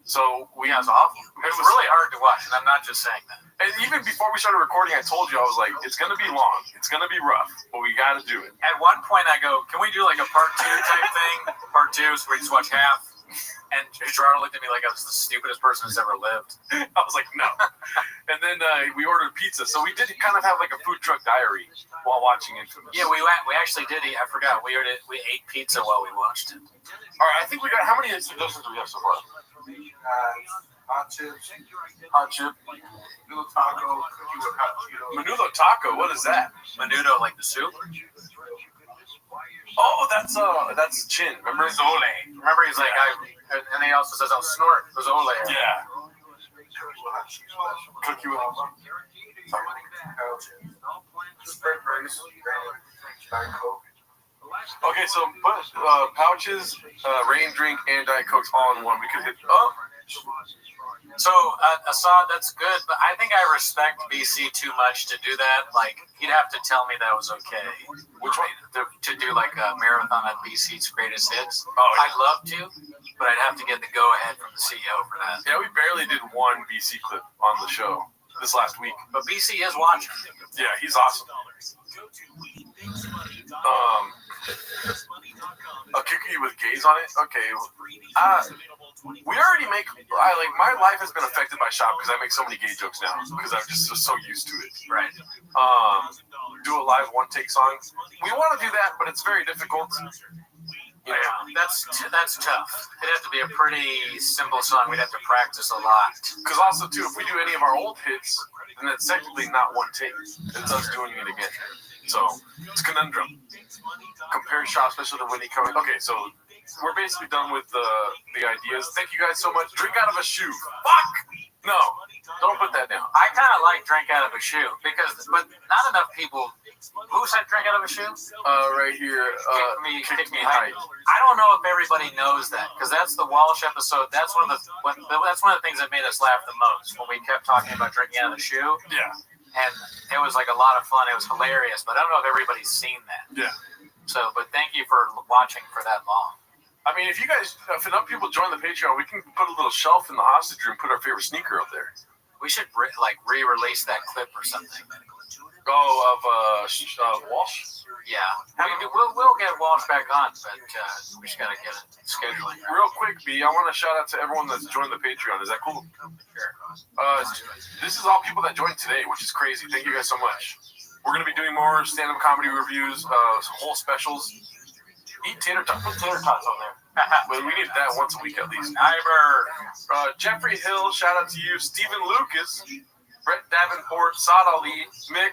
So it was awful. It was really hard to watch, and I'm not just saying that. And even before we started recording, I told you, I was like, it's going to be long. It's going to be rough, but we got to do it. At one point, I go, can we do like a part 2 type thing? Part 2, so we just watch half. And Gerardo looked at me like I was the stupidest person who's ever lived. I was like, no. And then we ordered pizza. So we did kind of have like a food truck diary while watching Infamous. Yeah, we actually did eat. I forgot. We ate pizza while we watched it. All right, I think we got, how many suggestions do we have so far? Hot chips. Hot chip. Menudo taco. Cookie with hot Cheetos. Menudo taco, what is that? Menudo, like the soup? Oh, that's Chin. Remember? Zole. Remember, he's like, and he also says, I'll snort Zole. Yeah. Cookie with Okay, so put pouches, rain drink, and Diet Cokes all in one. We could hit. Oh. So, Assad, that's good, but I think I respect BC too much to do that. Like, he'd have to tell me that was okay. Which one? To do like a marathon of BC's greatest hits. Oh, yeah. I'd love to, but I'd have to get the go-ahead from the CEO for that. Yeah, we barely did one BC clip on the show this last week. But BC is watching. Yeah, he's awesome. I'll kick you with gays on it. Okay. We already make. My life has been affected by shop because I make so many gay jokes now because I'm just so used to it. Right. Do a live one take song. We want to do that, but it's very difficult. Yeah, that's tough. It'd have to be a pretty simple song. We'd have to practice a lot. Because also too, if we do any of our old hits, then it's technically not one take. It's us doing it again. So it's a conundrum. Compare shop special to Winnie coming. Okay, so we're basically done with the ideas. Thank you guys so much. Drink out of a shoe. Fuck! No, don't put that down. I kind of like drink out of a shoe but not enough people. Who said drink out of a shoe? Right here. Kick me height. I don't know if everybody knows that because that's the Walsh episode. That's one of the things that made us laugh the most when we kept talking about drinking out of the shoe. Yeah. And it was like a lot of fun. It was hilarious, but I don't know if everybody's seen that. Yeah. So, but thank you for watching for that long. I mean, if enough people join the Patreon, we can put a little shelf in the hostage room, put our favorite sneaker up there. We should re-release that clip or something. Oh, of Walsh? Yeah. I mean, we'll get Walsh back on, but we just gotta get it scheduling. Real quick, B, I want to shout out to everyone that's joined the Patreon. Is that cool? Sure. This is all people that joined today, which is crazy. Thank you guys so much. We're gonna be doing more stand-up comedy reviews, whole specials. Eat tater tots. Put tater tots on there. But we need that once a week at least. Jeffrey Hill, shout out to you. Stephen Lucas, Brett Davenport, Saad Ali, Mick,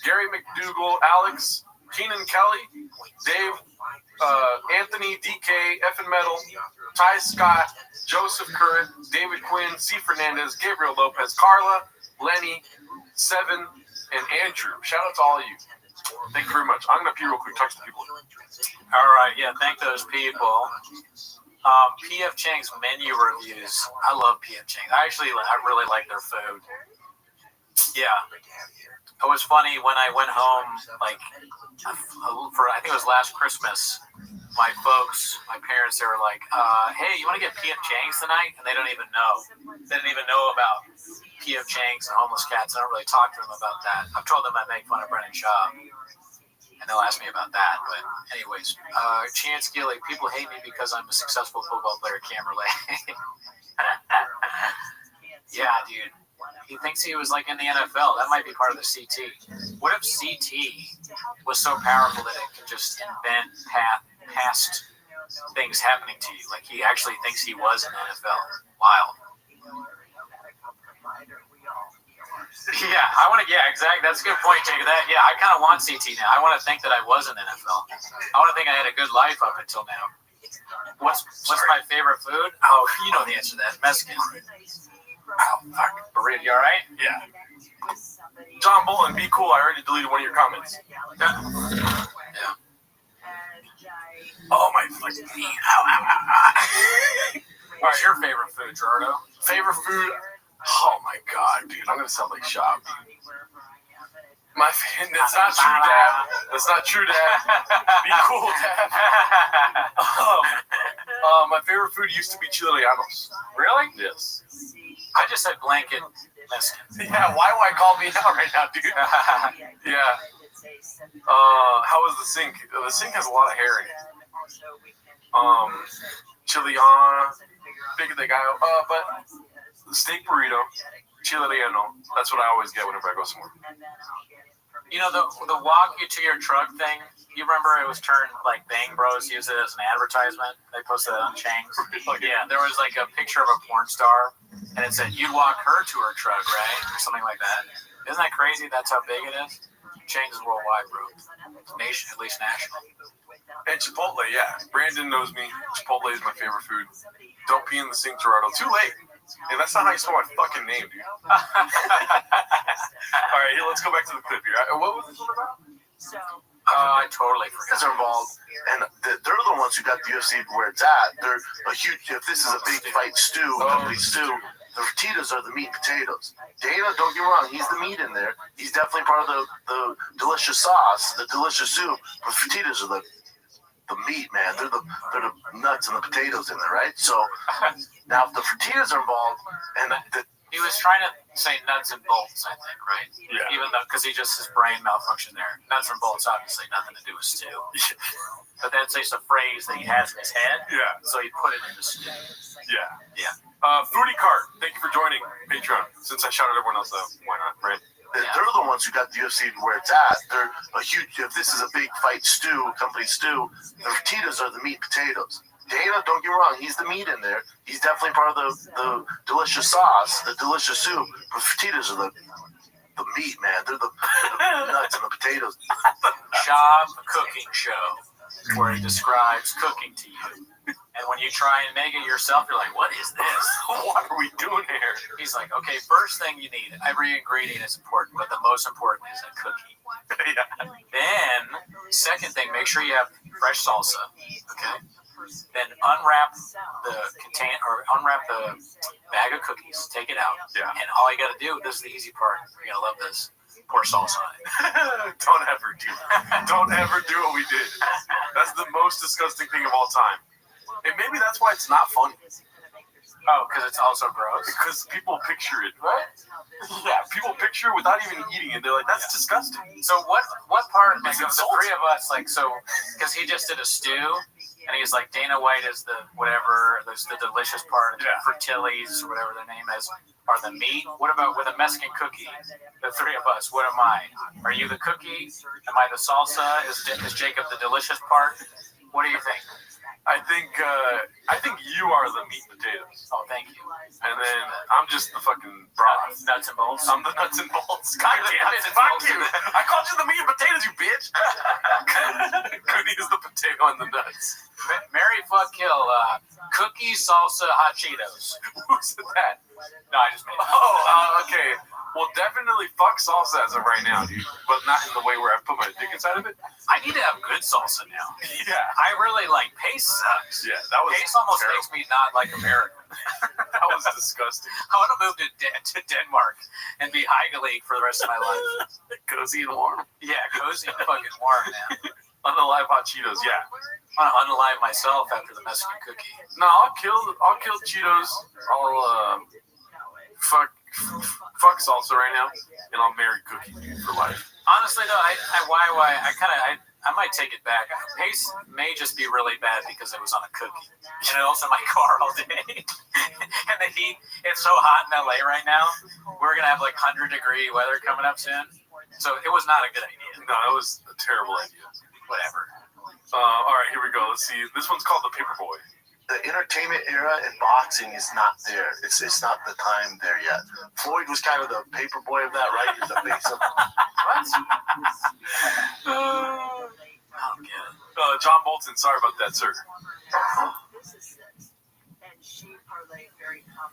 Gary McDougall, Alex, Keenan Kelly, Dave, Anthony, DK, Effin Metal, Ty Scott, Joseph Curran, David Quinn, C. Fernandez, Gabriel Lopez, Carla, Lenny, Seven, and Andrew. Shout out to all of you. Thank you very much. I'm going to pee real quick. Talk to people. All right. Yeah, thank those people. P.F. Chang's menu reviews. I love P.F. Chang. I really like their food. Yeah. It was funny when I went home, I think it was last Christmas, my parents, they were like, hey, you want to get P.F. Chang's tonight? And they don't even know. They didn't even know about P.F. Chang's and homeless cats. I don't really talk to them about that. I've told them I make fun of Brennan Shaw, and they'll ask me about that. But anyways, Chance Gilly, people hate me because I'm a successful football player, Camerley. Yeah, dude. He thinks he was in the NFL. That might be part of the CT. What if CT was so powerful that it could just invent past things happening to you? Like he actually thinks he was in the NFL. Wild. Yeah, exactly. That's a good point, Jacob. I kind of want CT now. I want to think that I was in the NFL. I want to think I had a good life up until now. What's my favorite food? Oh, you know the answer to that. Mexican. Oh, fuck. Burrito, you all right? Yeah. John Bolton, be cool. I already deleted one of your comments. Yeah. Oh, my fucking knee. Ow. What's your favorite food, Gerardo? Favorite food? Oh, my God, dude. I'm going to sound like Shop. That's not true, Dad. That's not true, Dad. Be cool, Dad. My favorite food used to be chileanos. Really? Yes. I just said blanket Mexican. Yeah, why call me out right now, dude? Yeah. How was the sink? The sink has a lot of hair in it. Chileana, big de gallo. But the steak burrito, chileano. That's what I always get whenever I go somewhere. You know, the walk you to your truck thing, you remember it was turned, Bang Bros used it as an advertisement? They posted it on Chang's. Yeah, there was a picture of a porn star, and it said, you'd walk her to her truck, right? Or something like that. Isn't that crazy? That's how big it is? Chang's is worldwide, bro. Nation, at least national. And Chipotle, yeah. Brandon knows me. Chipotle is my favorite food. Don't pee in the sink, Gerardo. Too late. And that's not how you spell my fucking name, dude. All right, let's go back to the clip here. What was this one about? I totally forgot. Are involved, and they're the ones who got the UFC where it's at. They're a huge. If this is a big fight stew, complete stew, the Fertitas are the meat and potatoes. Dana, don't get me wrong, he's the meat in there. He's definitely part of the delicious sauce, the delicious soup. But Fertitas are the meat, man. They're the nuts and the potatoes in there, right? So now if the Fertitas are involved, and he was trying to say nuts and bolts, I think, right? Yeah. Even though, because his brain malfunctioned there. Nuts and bolts, obviously, nothing to do with stew. But that's just a phrase that he has in his head. Yeah. So he put it in the stew. Yeah. Yeah. Foodie Cart, thank you for joining Patreon. Since I shouted everyone else out, why not, right? They're the ones who got the UFC where it's at. They're a huge. If this is a big fight stew, complete stew, the Fertitas are the meat and potatoes. Dana, don't get me wrong, he's the meat in there. He's definitely part of the delicious sauce, the delicious soup. But Fertitas are the meat, man. They're the nuts and the potatoes. Shab Cooking Show, where he describes cooking to you. And when you try and make it yourself, you're like, what is this? What are we doing here? He's like, okay, first thing you need, every ingredient is important, but the most important is a cookie. Yeah. Then, second thing, make sure you have fresh salsa, okay? Then unwrap the bag of cookies, take it out. Yeah. And all you gotta do, this is the easy part, you're gonna love this, pour salsa on it. Don't ever do what we did. That's the most disgusting thing of all time. And maybe that's why it's not funny. Oh, because it's also gross? Because people picture it, right? Yeah, people picture it without even eating it. They're like, that's disgusting. So what part, like, It's of the three of us, like, so, because he just did a stew, and he's like, Dana White is the whatever, there's the delicious part, Yeah. Fertilles, or whatever their name is, are the meat. What about with a Mexican cookie? The three of us, what am I? Are you the cookie? Am I the salsa? Is Jacob the delicious part? What do you think? I think you are the meat potatoes. Oh, thank you. And then I'm just the fucking broth. Nuts and bolts? I'm the nuts and bolts. God damn it, fuck you. I called you the meat and potatoes, you bitch. Cookie is the potato and the nuts. Mary fuck kill, cookie salsa hot Cheetos. Who said that? No, I just made it. Oh, okay. Well, definitely fuck salsa as of right now, dude. But not in the way where I put my dick inside of it. I need to have good salsa now. Yeah. I really like paste sucks. Yeah, that was Paste almost terrible. makes me not like America. That was disgusting. I want to move to Denmark and be Heiga League for the rest of my life. Cozy and warm. Yeah, cozy and fucking warm, man. Unalive hot Cheetos, yeah. I want to unalive myself after the Mexican cookie. No, I'll kill Cheetos. I'll fuck salsa right now, and I'll marry Cookie for life. Honestly, though, I might take it back. Pace may just be really bad because it was on a cookie, and it was in my car all day. And the heat, it's so hot in LA right now. We're gonna have like 100-degree weather coming up soon, so it was not a good idea. No, it was a terrible idea. Whatever. All right, here we go. Let's see. This one's called The Paperboy. The entertainment era in boxing is not there. It's not the time there yet. Floyd was kind of the paper boy of that, right? He's the face of What? John Bolton, sorry about that, sir.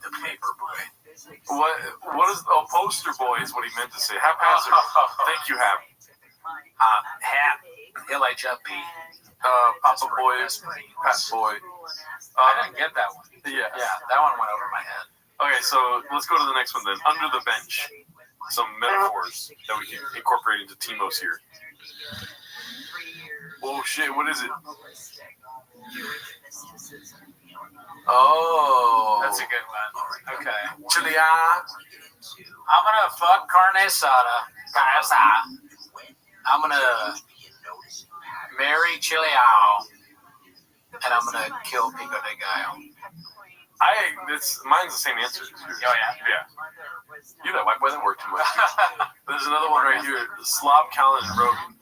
The paper boy. What is poster boy is what he meant to say. Haphazard. Thank you, Hap. Hap. LHFP. Papa Boy, Pat Boy. I didn't get that one. Yeah. Yeah, that one went over my head. Okay, so let's go to the next one then. Under the bench. Some metaphors that we can incorporate into Timos here. Oh shit, what is it? Oh. That's a good one. Okay. Chilia. I'm gonna fuck carne asada. Carne asada. I'm gonna marry Chileao. And I'm gonna kill Pico de Gallo. Mine's the same answer. Oh yeah? Yeah. You that white boy that worked too much. There's another one right here. Slob, Callan, and Rogan.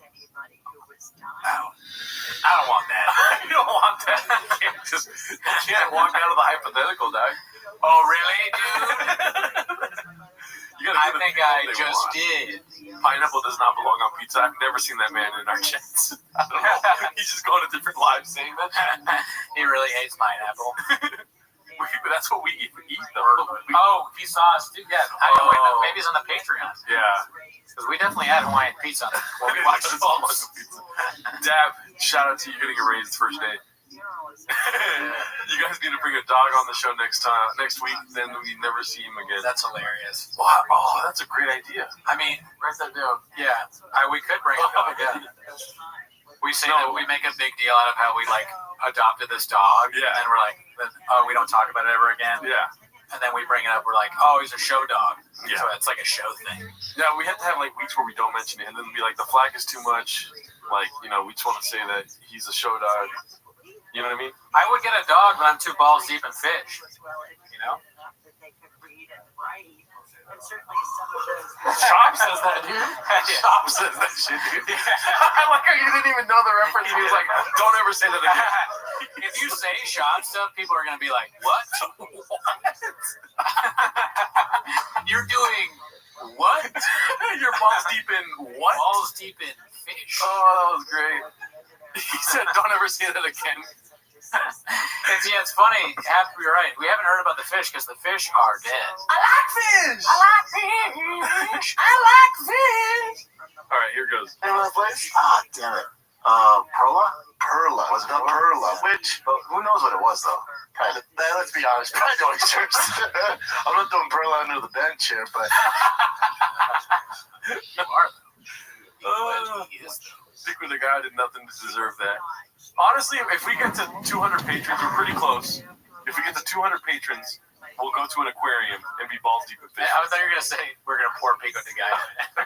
I don't want that. You don't want that. You can't walk out of the hypothetical, dog. Oh really, dude? I think I just did. Pineapple does not belong on pizza. I've never seen that man in our chats. I don't know. He's just going to different lives saying that. He really hates pineapple. That's what we eat though. We Oh, he saw us too. Yeah. Maybe it's on the Patreon. Yeah. Because we definitely had Hawaiian pizza when we watched the balls. Dab, shout out to you getting a raise the first day. You guys need to bring a dog on the show next week, then we never see him again. That's hilarious. Wow. Oh, that's a great idea. I mean, write that down. Yeah, we could bring a dog. Yeah. We say that we make a big deal out of how we like adopted this dog. Yeah. And we're like, we don't talk about it ever again. Yeah. And then we bring it up. We're like, oh, he's a show dog. Yeah. So it's like a show thing. Yeah, we have to have like weeks where we don't mention it, and then be like, the flag is too much. Like, we just want to say that he's a show dog. You know what I mean? I would get a dog, but I'm 2 balls deep in fish. Chop says that, dude. Chop says that shit, dude. I like how you didn't even know the reference. He was like, don't ever say that again. If you say shop stuff, people are going to be like, what? You're doing what? Your balls deep in what? Balls deep in fish. Oh, that was great. He said, don't ever say that again. It's funny. You're right. We haven't heard about the fish because the fish are dead. I like fish. All right, here goes. Anyone place? Ah, damn it. Perla. Was it not Perla? Which, but who knows what it was though? Let's be honest. Probably oysters. I'm not throwing Perla under the bench here, but. You are though. Stick with a guy who did nothing to deserve that. Honestly, if we get to 200 patrons, we're pretty close. If we get to 200 patrons, we'll go to an aquarium and be balls deep in fish. I thought you were going to say we're going to pour pico de gallo.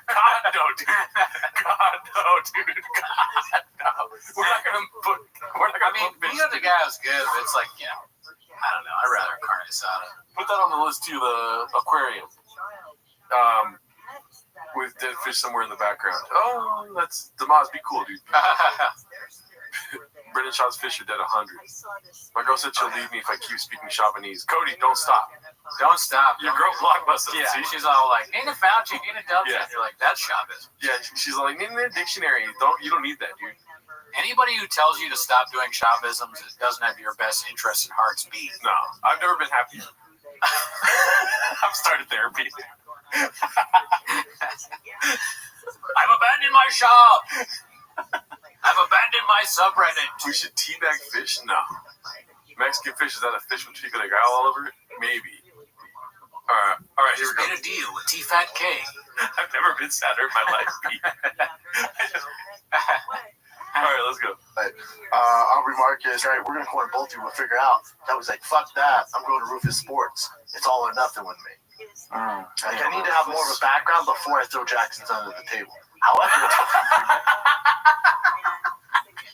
God, no, dude. God, no, dude. God, no. We're not going to put pico de gallo is good, but it's like, I don't know. I'd rather carne asada. Put that on the list too, the aquarium. With dead fish somewhere in the background. Oh, that must be cool, dude. Brendan Shaw's fish are dead 100. My girl said she'll leave me if I keep speaking Japanese. Cody, don't stop. Don't stop. Your girl blockbuster. Yeah, see? She's all like, need a Fauci, need a Delta. Yeah. And you're like, that's Shabbos. Yeah, she's like, need a dictionary. You don't need that, dude. Anybody who tells you to stop doing Shabbatisms doesn't have your best interest in heart's beat. No, I've never been happier. I've started therapy. I've abandoned my shop. I've abandoned my subreddit. We should teabag fish? No. Mexican fish, is that a fish with pico de gallo all over it? Maybe. All right, here we go. Made a deal with T-Fat K. I've never been sadder in my life, Pete. All right, let's go. I'll remark is, right, we're going to go and both of you will figure out. That was like, fuck that. I'm going to Rufus Sports. It's all or nothing with me. I need to have more of a background before I throw Jackson's under the table. However,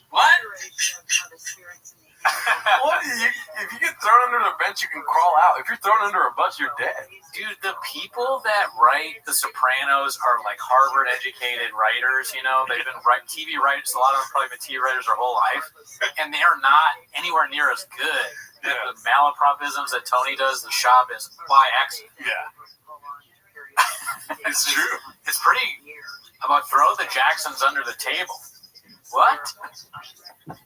what? What? If you get thrown under the bench, you can crawl out. If you're thrown under a bus, you're dead. Dude, the people that write The Sopranos are like Harvard-educated writers, They've been TV writers. A lot of them probably been TV writers their whole life. And they're not anywhere near as good. Yeah. The malapropisms that Tony does, the shop is by accident. Yeah. It's true. It's pretty about throw the Jacksons under the table. What? I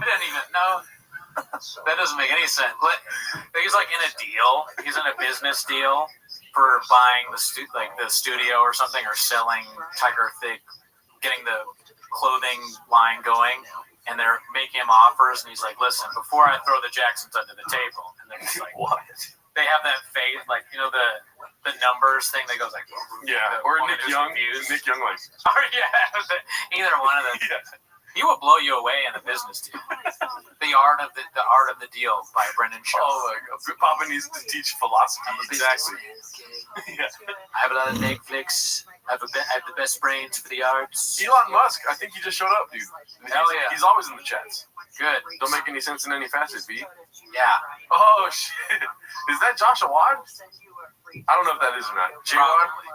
didn't even know. That doesn't make any sense. He's like in a deal. He's in a business deal for buying the studio or something, or selling Tiger Thick, getting the clothing line going. And they're making him offers, and he's like, "Listen, before I throw the Jacksons under the table," and they're just like, "What?" They have that face, like the numbers thing that goes like, or Nick Young. Confused. Nick Young, like, Or either one of them. Yeah. He will blow you away in a business deal. The art of the deal by Brendan Shaw. Oh my God, Papa needs to teach philosophy. Exactly. Yeah. I have a lot of Netflix. I have the best brains for the arts. Elon Musk, I think he just showed up, dude. Hell yeah. He's always in the chats. Good. Don't make any sense in any facet, B. Yeah. Oh, shit. Is that Josh Awad? I don't know if that is or not.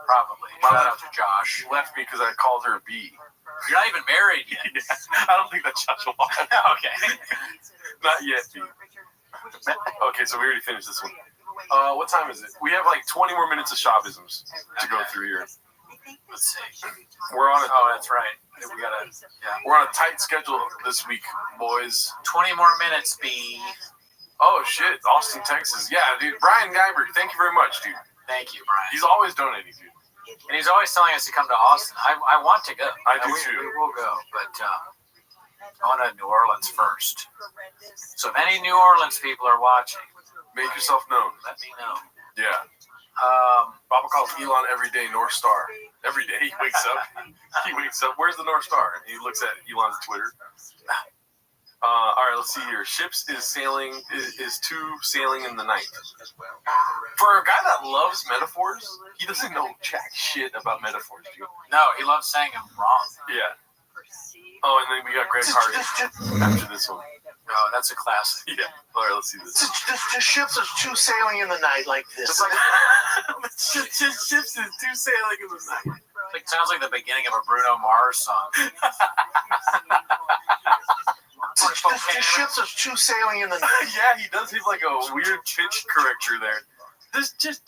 Probably. Shout out to Josh. She left me because I called her a B. You're not even married yet. Yeah. I don't think that's Josh Awad. Okay. Not yet, B. Okay, so we already finished this one. What time is it? We have like 20 more minutes of Shabisms to go through here. Let's see. We're on it. Oh, that's right. We're on a tight schedule this week, boys. 20 more minutes, B. Oh shit, Austin, Texas. Yeah, dude. Brian Geiber, thank you very much, dude. Thank you, Brian. He's always donating, dude. And he's always telling us to come to Austin. I want to go. I do we, too. We will go, but I want to New Orleans first. So if any New Orleans people are watching, make yourself known. Let me know. Yeah. Baba calls Elon every day North Star. Every day he wakes up. Where's the North Star? And he looks at Elon's Twitter. All right, let's see here. Ships is sailing is two sailing in the night. For a guy that loves metaphors, he doesn't know jack shit about metaphors, dude. No, he loves saying them wrong. Yeah. Oh, and then we got Greg Hardy after this one. Oh, that's a classic. Yeah. All right, let's see this. The ships are two sailing in the night like this. Just like ships is two sailing in the night. It sounds like the beginning of a Bruno Mars song. The ships are two sailing in the night. Yeah, he does have like a weird pitch corrector there. This just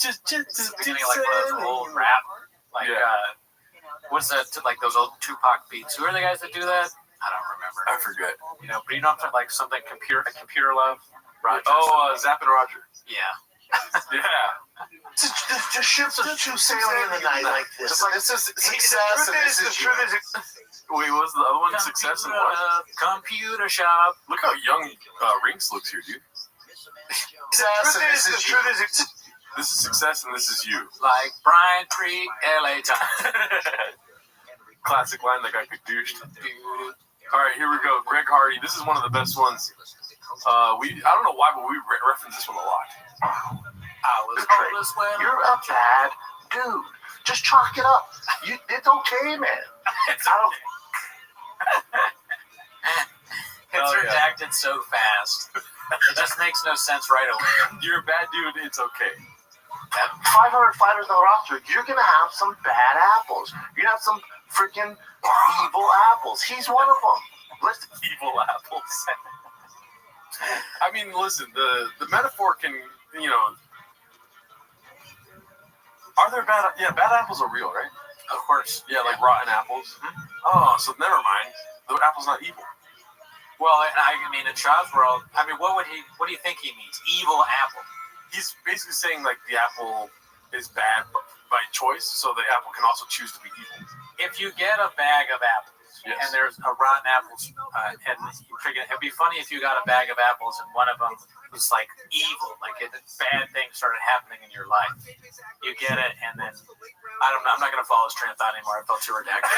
beginning like one of those old rap, like what's that? Like those old Tupac beats. Who are the guys that do that? I don't remember. I forget. You know, but you know, like something computer love. Roger. Oh, Zapp and Roger. Yeah. Yeah. The ships are two sailing in the night like this. Just like this is success and this is Wait, what was the other one? Success and what? Computer shop. Look how young Rinks looks here, dude. Success and this is you. This is success and this is you. Like Brian pre-LA time. Classic line that guy could douche. All right, here we go. Greg Hardy. This is one of the best ones. I don't know why, but we reference this one a lot. You're a bad dude. Just chalk it up. It's okay, man. It's redacted so fast. It just makes no sense right away. You're a bad dude. It's okay. 500 fighters on the roster. You're gonna have some bad apples. You're gonna have some freaking evil apples. He's one of them. Listen, evil apples. I mean, listen. The metaphor can, you know. Are there bad? Yeah, bad apples are real, right? Of course. Yeah, like rotten apples. Oh, so never mind. The apple's not evil. Well, I mean, in Shad's world, I mean, what do you think he means? Evil apple. He's basically saying like the apple is bad by choice, so the apple can also choose to be evil. If you get a bag of apples and there's a rotten apples, and you figure it'd be funny if you got a bag of apples and one of them was like evil, like bad things started happening in your life. You get it, and then I don't know. I'm not going to follow his train of thought anymore. I felt too redacted.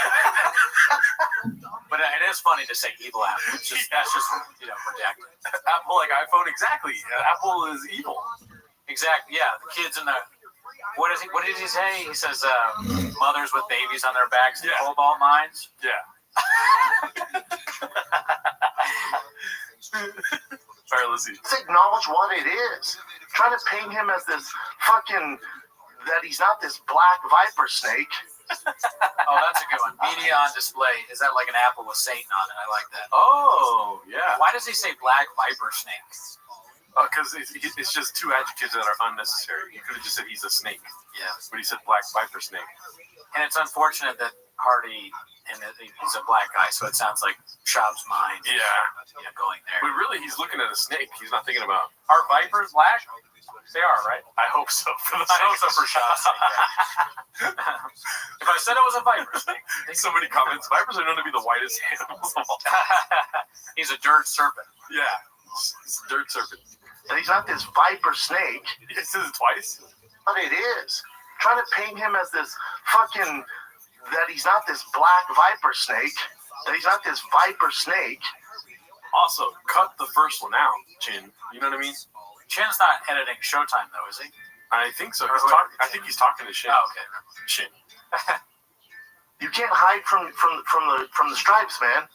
But it is funny to say evil apple. It's just, that's just redacted. Apple like iPhone, exactly. Apple is evil. Exactly. Yeah, the kids in the. What did he say? He says mothers with babies on their backs in cobalt mines. Yeah. All right, let's see. Let's acknowledge what it is. Trying to paint him as this fucking that he's not this black viper snake. Oh, that's a good one. Media on display. Is that like an apple with Satan on it? I like that. Oh, yeah. Why does he say black viper snake? Because it's just two adjectives that are unnecessary. He could have just said he's a snake. Yeah. But he said black viper snake. And it's unfortunate that Hardy, and he's a black guy, so it sounds like Shab's mind. Yeah. Going there. But really, he's looking at a snake. He's not thinking about. Are vipers black? They are, right? I hope so. I hope so for Shab's sake. If I said it was a viper snake. Somebody comments, vipers are known to be the whitest animals of all time. He's a dirt serpent. Yeah. It's a dirt serpent. And he's not this viper snake. It says it twice. But it is. Trying to paint him as this fucking that he's not this black viper snake. That he's not this viper snake. Also, cut the first one out, Chin. You know what I mean? Chin's not editing Showtime though, is he? I think so. I think he's talking to Shin. Oh, okay. Shin. You can't hide from the stripes, man.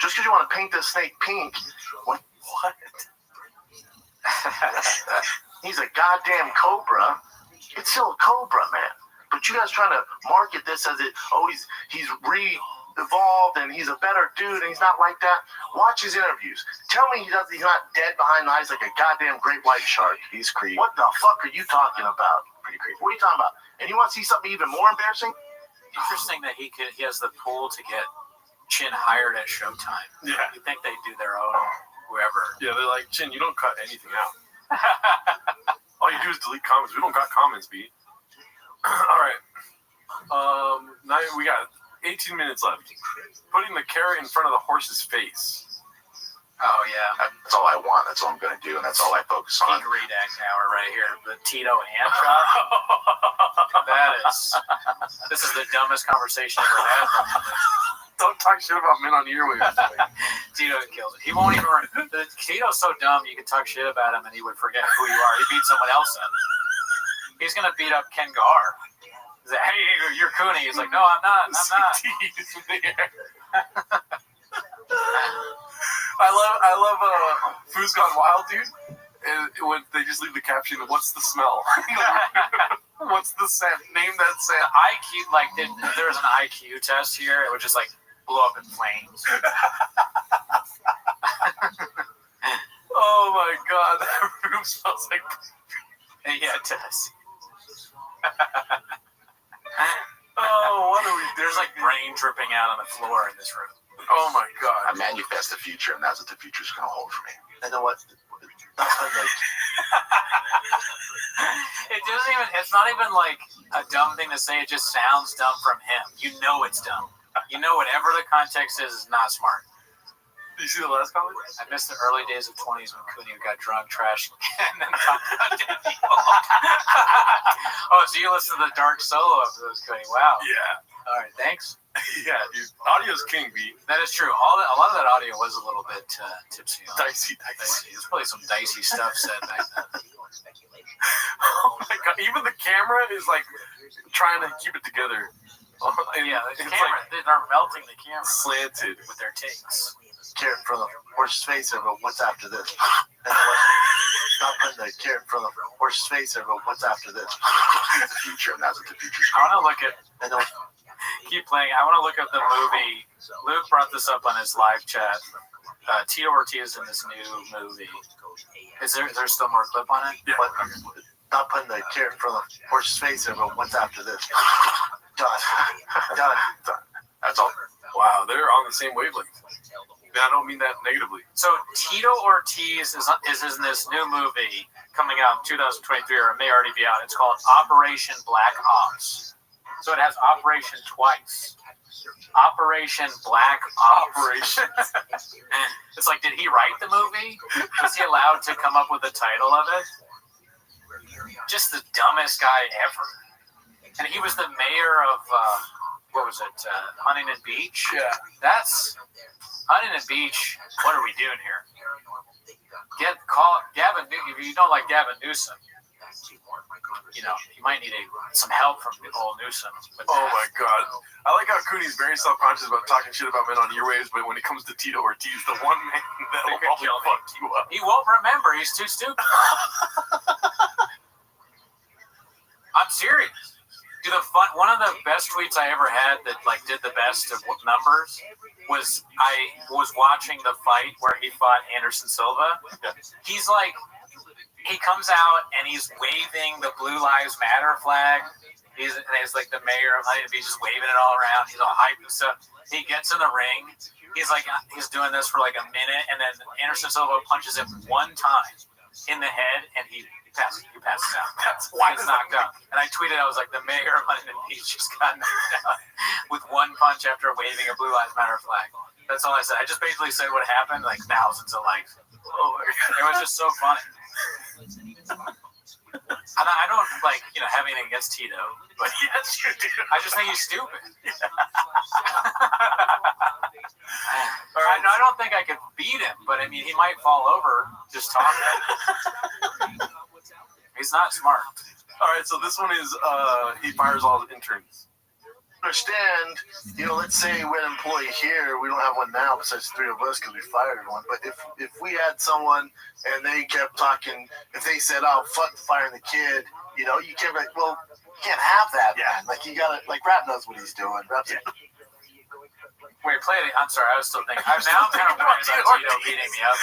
Just because you want to paint this snake pink. What? He's a goddamn cobra. It's still a cobra, man. But you guys trying to market this as he's re-evolved and he's a better dude and he's not like that. Watch his interviews. Tell me he's not dead behind the eyes like a goddamn great white shark. He's creepy. What the fuck are you talking about? Pretty creepy. What are you talking about? And you want to see something even more embarrassing? Interesting that he has the pull to get Chin hired at Showtime. Yeah. You think they do their own whoever. Yeah, they're like, Chin, you don't cut anything out. All you do is delete comments. We don't got comments, B. All right. Now we got 18 minutes left. Putting the carrot in front of the horse's face. Oh, yeah. That's all I want. That's all I'm going to do, and that's all I focus on. Peak redact hour right here. The Tito hand shot. This is the dumbest conversation I've ever had. Don't talk shit about men on earwaves. Tito kills it. He won't even. Tito's so dumb, you can talk shit about him and he would forget who you are. He beat someone else up. He's going to beat up Ken Gar. He's like, hey, you're Cooney. He's like, no, I'm not. I love Food's Gone Wild, dude. And when they just leave the caption, what's the smell? What's the scent? Name that scent. IQ, like, there was an IQ test here. It would just, like, blow up in flames. Oh, my God. That room smells like... Yeah, it does. Oh, what are we doing? There's, like, rain dripping out on the floor in this room. Oh, my God. I manifest the future, and that's what the future's going to hold for me. And then what? It doesn't even, it's not even like a dumb thing to say. It just sounds dumb from him. You know it's dumb. You know whatever the context is not smart. Did you see the last comment? I miss the early days of 20s when Cooney got drunk, trashed, and then talked about dead people. Oh, so you listen to the dark solo episodes, Cooney. Wow. Yeah. All right, thanks. Yeah, dude. Audio's king, B. That is true. A lot of that audio was a little bit tipsy. Dicey. There's probably some dicey stuff said back then. Oh my God. Even the camera is like trying to keep it together. Yeah, the camera, like, they're melting the camera. Slanted. With their takes. Carrot in front of the horse's face and go, what's after this? And then not putting the carrot in front of the horse's face and go, what's after this? The future, and that's what the future's I want to look at... And then, keep playing. I want to look at the movie. Luke brought this up on his live chat. Tito Ortiz in this new movie. Is there still more clip on it? Yeah. But, not putting the carrot in front of the horse's face and go, what's after this? Done. That's all. Wow, they're on the same wavelength. I don't mean that negatively. So Tito Ortiz is in this new movie coming out in 2023, or it may already be out. It's called Operation Black Ops. So it has Operation twice. Operation Black Operation. It's like, did he write the movie? Was he allowed to come up with the title of it? Just the dumbest guy ever. And he was the mayor of, what was it, Huntington Beach? Yeah. That's... Huntington Beach, what are we doing here? Call Gavin. If you don't like Gavin Newsom, you know, you might need some help from old Newsom. Oh my God. I like how Cooney's very self-conscious about talking shit about men on earwaves, but when it comes to Tito Ortiz, the one man that will probably fuck you up. He won't remember. He's too stupid. I'm serious. Dude, one of the best tweets I ever had that like did the best of numbers was I was watching the fight where he fought Anderson Silva. He's like, he comes out and he's waving the Blue Lives Matter flag. He's like the mayor of Huntington Beach, just waving it all around. He's all hyped and stuff. He gets in the ring. He's like, he's doing this for like a minute, and then Anderson Silva punches him one time in the head, and he passes out. That's why he's knocked out. And I tweeted, I was like, the mayor of Huntington Beach just got knocked out with one punch after waving a Blue Lives Matter flag. That's all I said. I just basically said what happened, like thousands of likes. Oh my God. It was just so funny. And I don't like, you know, have anything against Tito, but yes, you do. I just think he's stupid. I don't think I could beat him, but I mean, he might fall over just talking. He's not smart. All right, so this one is he fires all the interns. Understand, you know, let's say we're an employee here, we don't have one now besides three of us because we fired one, but if we had someone and they kept talking, if they said, oh, fuck firing the kid, you know, you can't be like, well, you can't have that, man. Like, you gotta, like, Rap knows what he's doing. Rap's like, wait, play it. I'm sorry, I was still thinking. I'm kind of worried about Tito beating me up.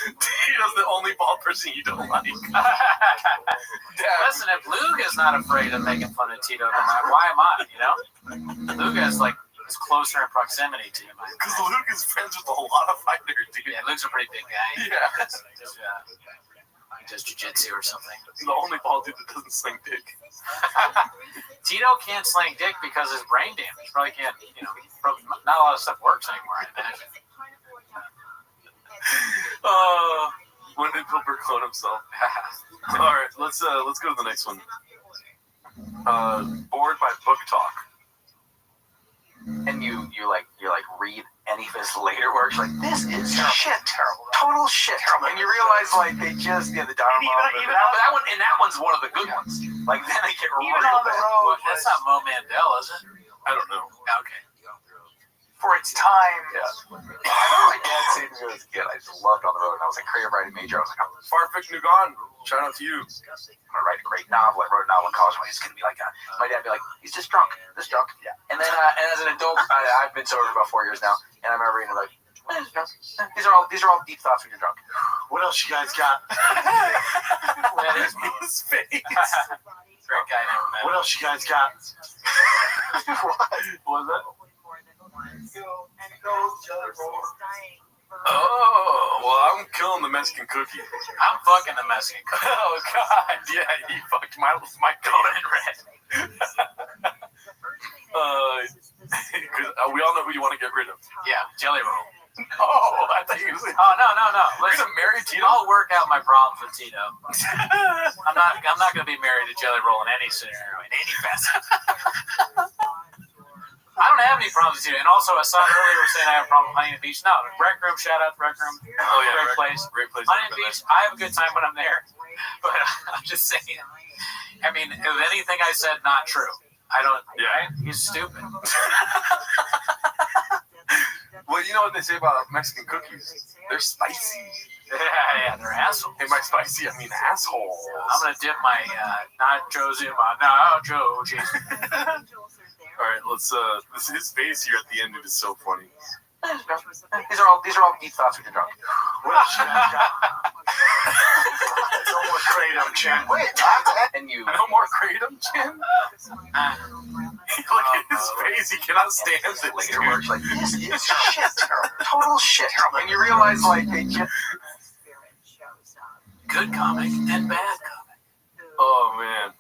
Tito's the only bald person you don't like. Listen, if Luga's not afraid of making fun of Tito, then why am I, you know? Luga's like is closer in proximity to you. Because Luke is friends with a lot of fighters, dude. Yeah, Luke's a pretty big guy. Yeah. He does jiu-jitsu or something. The only bald dude that doesn't sling dick. Tito can't sling dick because of his brain damage. Probably can't, probably not a lot of stuff works anymore, I imagine. When did Pilbert clone himself? All right, let's go to the next one. Bored by book talk. And you read any of his later works, like, this is terrible, total shit. And you realize, like, they just the dialogue. Even that one's one of the good ones. Like, then they get real on the bad. road. That's not Mo Mandel, is it? I don't know. Okay. For its time. Yeah. I remember my dad saying to me as a kid, I just loved On the Road, and I was like, creative writing major. I was like, I'm Farfetch Nugan, shout out to you. gonna write a great novel. I wrote a novel in college. It's gonna be like my dad would be like, he's just drunk. Yeah. And then and as an adult, I've been sober about 4 years now, and I remember reading like, these are all deep thoughts when you're drunk. What else you guys got? That is his face. Great guy, never met. What else you guys got? What was that? Oh, well, I'm killing the Mexican cookie. I'm fucking the Mexican cookie. Oh, God. Yeah, he fucked my golden red. We all know who you want to get rid of. Yeah, Jelly Roll. Oh, I thought you were saying. Oh, no. You're going to marry Tito? I'll work out my problems with Tito. I'm not going to be married to Jelly Roll in any scenario, in any facet. I don't have any problems with Tito. And also, I saw earlier saying I have a problem with Huntington Beach. No, Rec Room, shout out to Rec Room. Oh, yeah, Great place. Huntington Beach, I have a good time when I'm there. But I'm just saying, I mean, if anything I said not true, I don't, yeah. He's stupid. Well, you know what they say about Mexican cookies? They're spicy. Yeah, they're assholes. Hey, by spicy, I mean asshole. I'm going to dip my nachos in my nacho cheese. All right, let's. His face here at the end is so funny. These are all deep thoughts when you're drunk. What else you guys got? No more kratom, Chin. Wait, and you. No more kratom, Chin? Look at his face. He cannot stand it. Later works like, this is shit. Total shit. And you realize, like, they just. Good comic and bad comic. Oh, man.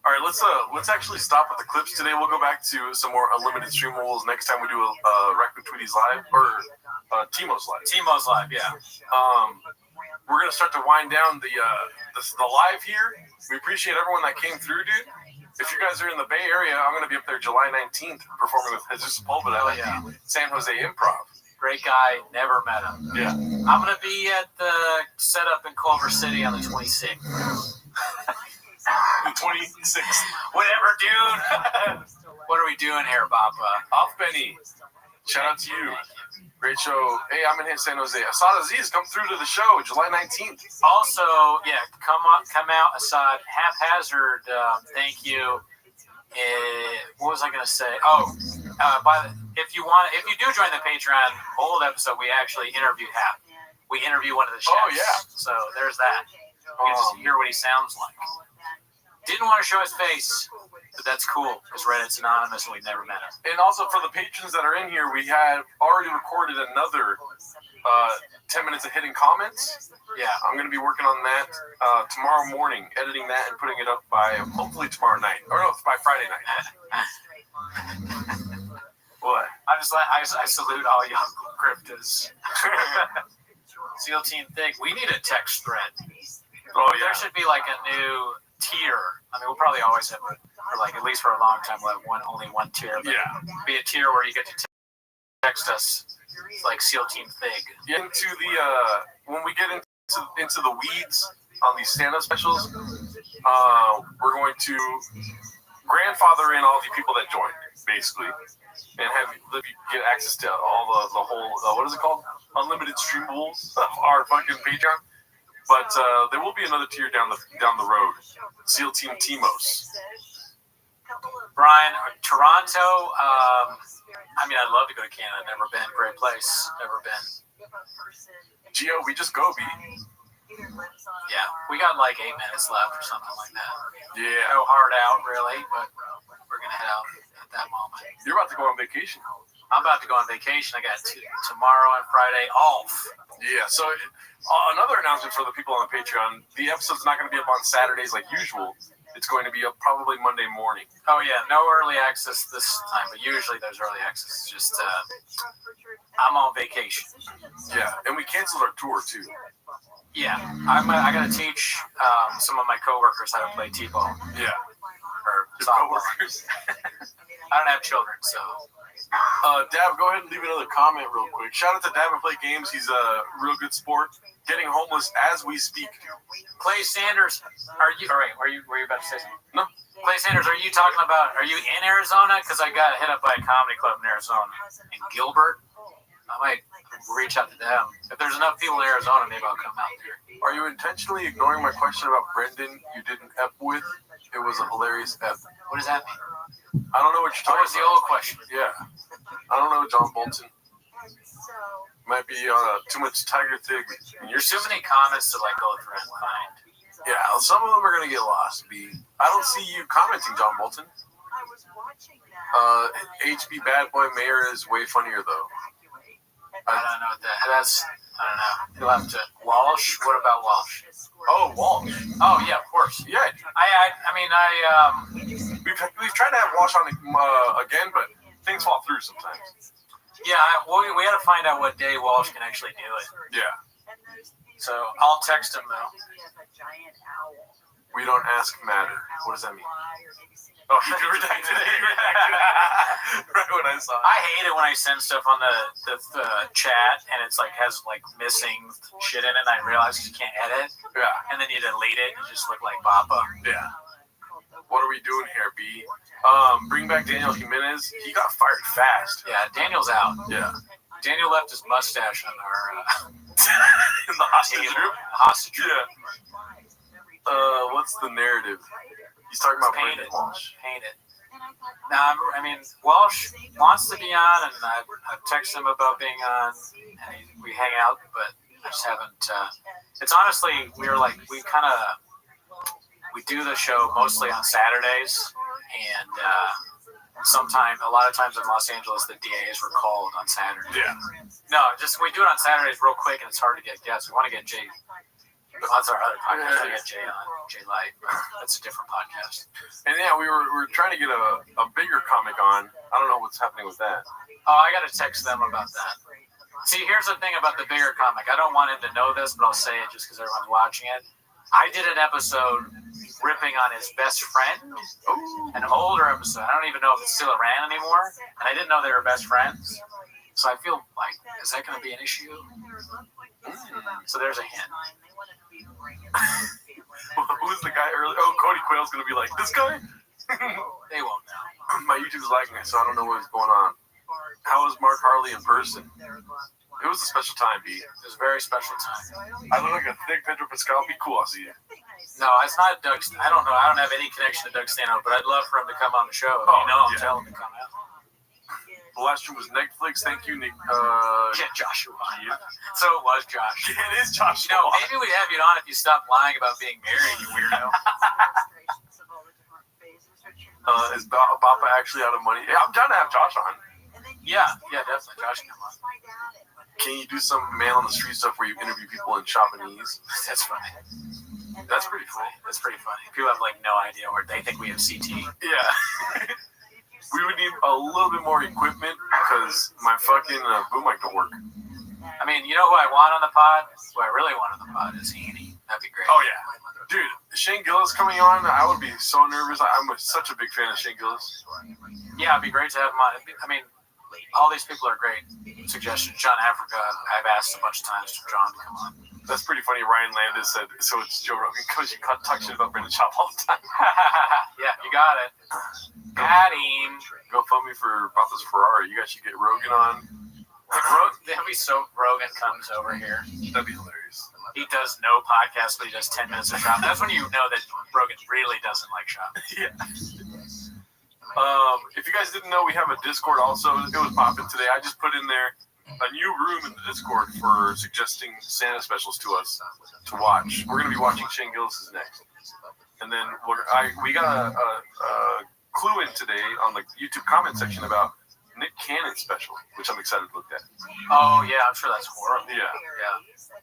All right, let's actually stop with the clips today. We'll go back to some more unlimited stream rules next time we do a Record Tweeties live or Timo's live. Timo's live, yeah. We're gonna start to wind down the live here. We appreciate everyone that came through, dude. If you guys are in the Bay Area, I'm gonna be up there July 19th performing with Jesus Sepulveda at the San Jose Improv. Great guy, never met him. Yeah. I'm gonna be at the setup in Culver City on the 26th. The 26th. Whatever, dude. What are we doing here, Papa? Off Benny. Shout out to you. Great show. Hey, I'm in San Jose. Assad Aziz, come through to the show July 19th. Also, yeah, come out, Assad. Haphazard, thank you. What was I gonna say? If you do join the Patreon old episode, we actually interviewed Hap. We interview one of the chefs. Oh yeah. So there's that. You get to hear what he sounds like. Didn't want to show his face, but that's cool because Reddit's anonymous and we've never met him. And also for the patrons that are in here, we have already recorded another 10 minutes of hidden comments. Yeah, I'm going to be working on that tomorrow morning, editing that and putting it up by hopefully tomorrow night. Or no, by Friday night. What? I salute all young cryptos. SEAL Team Thick. We need a text thread. Oh yeah. There should be like a new tier. I mean, we'll probably always have it, or like at least for a long time, we'll have only one tier. But yeah. Be a tier where you get to text us like SEAL Team Thig. Into the when we get into the weeds on these stand-up specials, we're going to grandfather in all the people that joined, basically, and have you get access to all the whole what is it called? Unlimited stream rules of our fucking Patreon. But there will be another tier down the road. SEAL Team Timos. Brian, Toronto. I mean, I'd love to go to Canada. Never been. Great place. Never been. Gio, we just go, B. Yeah, we got like 8 minutes left or something like that. Yeah. No hard out, really, but we're going to head out. You're about to go on vacation. I'm about to go on vacation. I got tomorrow and Friday off. Yeah, so another announcement for the people on the Patreon. The episode's not going to be up on Saturdays like usual. It's going to be up probably Monday morning. Oh, yeah, no early access this time, but usually there's early access. Just, I'm on vacation. Yeah, and we canceled our tour, too. Yeah, I got to teach some of my coworkers how to play T-ball. Yeah. Or coworkers. I don't have children, so... Dab, go ahead and leave another comment real quick. Shout out to Dab and Play Games. He's a real good sport. Getting homeless as we speak. Clay Sanders, are you? All right, were you about to say something? No. Clay Sanders, are you talking about? Are you in Arizona? Because I got hit up by a comedy club in Arizona, in Gilbert. I might reach out to them. If there's enough people in Arizona, maybe I'll come out there. Are you intentionally ignoring my question about Brendan you didn't F with? It was a hilarious F. What does that mean? I don't know what you're talking about. What was the old question? Yeah. I don't know, John Bolton. Might be too much Tiger Thig. There's too many comments to go through and find. Yeah, some of them are going to get lost, B. I don't see you commenting, John Bolton. HB Bad Boy Mayor is way funnier, though. I don't know what that. That's. I don't know. You'll have to. Walsh. What about Walsh? Oh, Walsh. Oh yeah, of course. Yeah. We've tried to have Walsh on again, but things fall through sometimes. Yeah. We got to find out what day Walsh can actually do it. Yeah. So I'll text him though. We don't ask matter. What does that mean? Oh, you redacted it. Right when I saw it. I hate it when I send stuff on the chat and it's has missing shit in it and I realize you can't edit. Yeah. And then you delete it and it just look like Bappa. Yeah. What are we doing here, B? Bring back Daniel Jimenez. He got fired fast. Yeah, Daniel's out. Yeah. Daniel left his mustache on our in the hostage room. Hostage room. Yeah. What's the narrative? He's talking about Painted. Walsh. Painted. Now, I mean, Walsh wants to be on, and I've texted him about being on, and we hang out, but I just haven't. It's honestly, we do the show mostly on Saturdays, and a lot of times in Los Angeles, the DAs were called on Saturdays. Yeah. No, just we do it on Saturdays real quick, and it's hard to get guests. We want to get Jay. That's our other podcast. We get Jay on, Jay Light. That's a different podcast. And yeah, we were trying to get a bigger comic on. I don't know what's happening with that. Oh, I got to text them about that. See, here's the thing about the bigger comic. I don't want him to know this, but I'll say it just because everyone's watching it. I did an episode ripping on his best friend. An older episode. I don't even know if it's still around anymore. And I didn't know they were best friends. So I feel like, is that going to be an issue? So there's a hint. Who's the guy earlier? Oh, Cody Quayle's going to be like, this guy? They won't know. My YouTube's lagging, so I don't know what's going on. How was Mark Harley in person? It was a special time, B. It was a very special time. I look like a thick Pedro Pascal. Be cool, I'll see you. No, it's not Doug. I don't know. I don't have any connection to Doug Stanhope, but I'd love for him to come on the show. I'm telling him to come out. The last one was Netflix. Thank you, Nick. Get Joshua. Yeah. So it was Josh. Yeah, it is Joshua. You know, maybe we'd have you on if you stopped lying about being married, you weirdo. Is Bappa actually out of money? Yeah, I'm down to have Josh on. Yeah, definitely. Josh can come on. Can you do some man on the street stuff where you interview people in Japanese? That's funny. That's pretty cool. That's pretty funny. People have no idea where they think we have CT. Yeah. We would need a little bit more equipment because my fucking boom mic don't work. I mean, you know who I want on the pod? Who I really want on the pod is Heaney. That'd be great. Oh, yeah. Dude, Shane Gillis coming on, I would be so nervous. I'm such a big fan of Shane Gillis. Yeah, it'd be great to have him on. I mean, all these people are great suggestions. John Africa, I've asked a bunch of times for John to come on. That's pretty funny. Ryan Landis said, so it's Joe Rogan because you talk shit about Brendan Schaub all the time. Yeah, you got it. Got him. Go phone me for Papa's Ferrari. You guys should get Rogan on. That'd be so Rogan comes over here. That'd be hilarious. He does no podcast, but he does 10 minutes of shop. That's when you know that Rogan really doesn't like shop. Yeah. If you guys didn't know, we have a Discord also. It was popping today. I just put in there a new room in the Discord for suggesting Santa specials to us to watch. We're going to be watching Shane Gillis' next. And then we got a clue in today on the YouTube comment section about Nick Cannon's special, which I'm excited to look at. Oh yeah, I'm sure that's horrible. Yeah.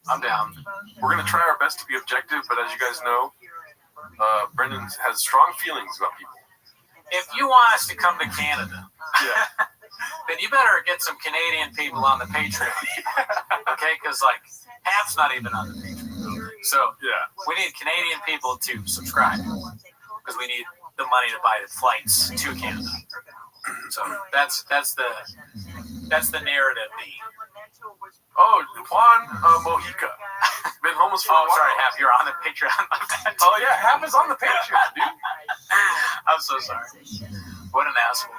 I'm down. We're gonna try our best to be objective, but as you guys know, Brendan has strong feelings about people. If you want us to come to Canada, Yeah. then you better get some Canadian people on the Patreon. Okay, because like half's not even on the Patreon. So Yeah. we need Canadian people to subscribe because we need the money to buy the flights to Canada. So that's the narrative. Oh, Juan Mojica. Been homeless for a while. Sorry, Hap, you're on the Patreon. Oh yeah, Hap is on the Patreon, dude. I'm so sorry. What an asshole.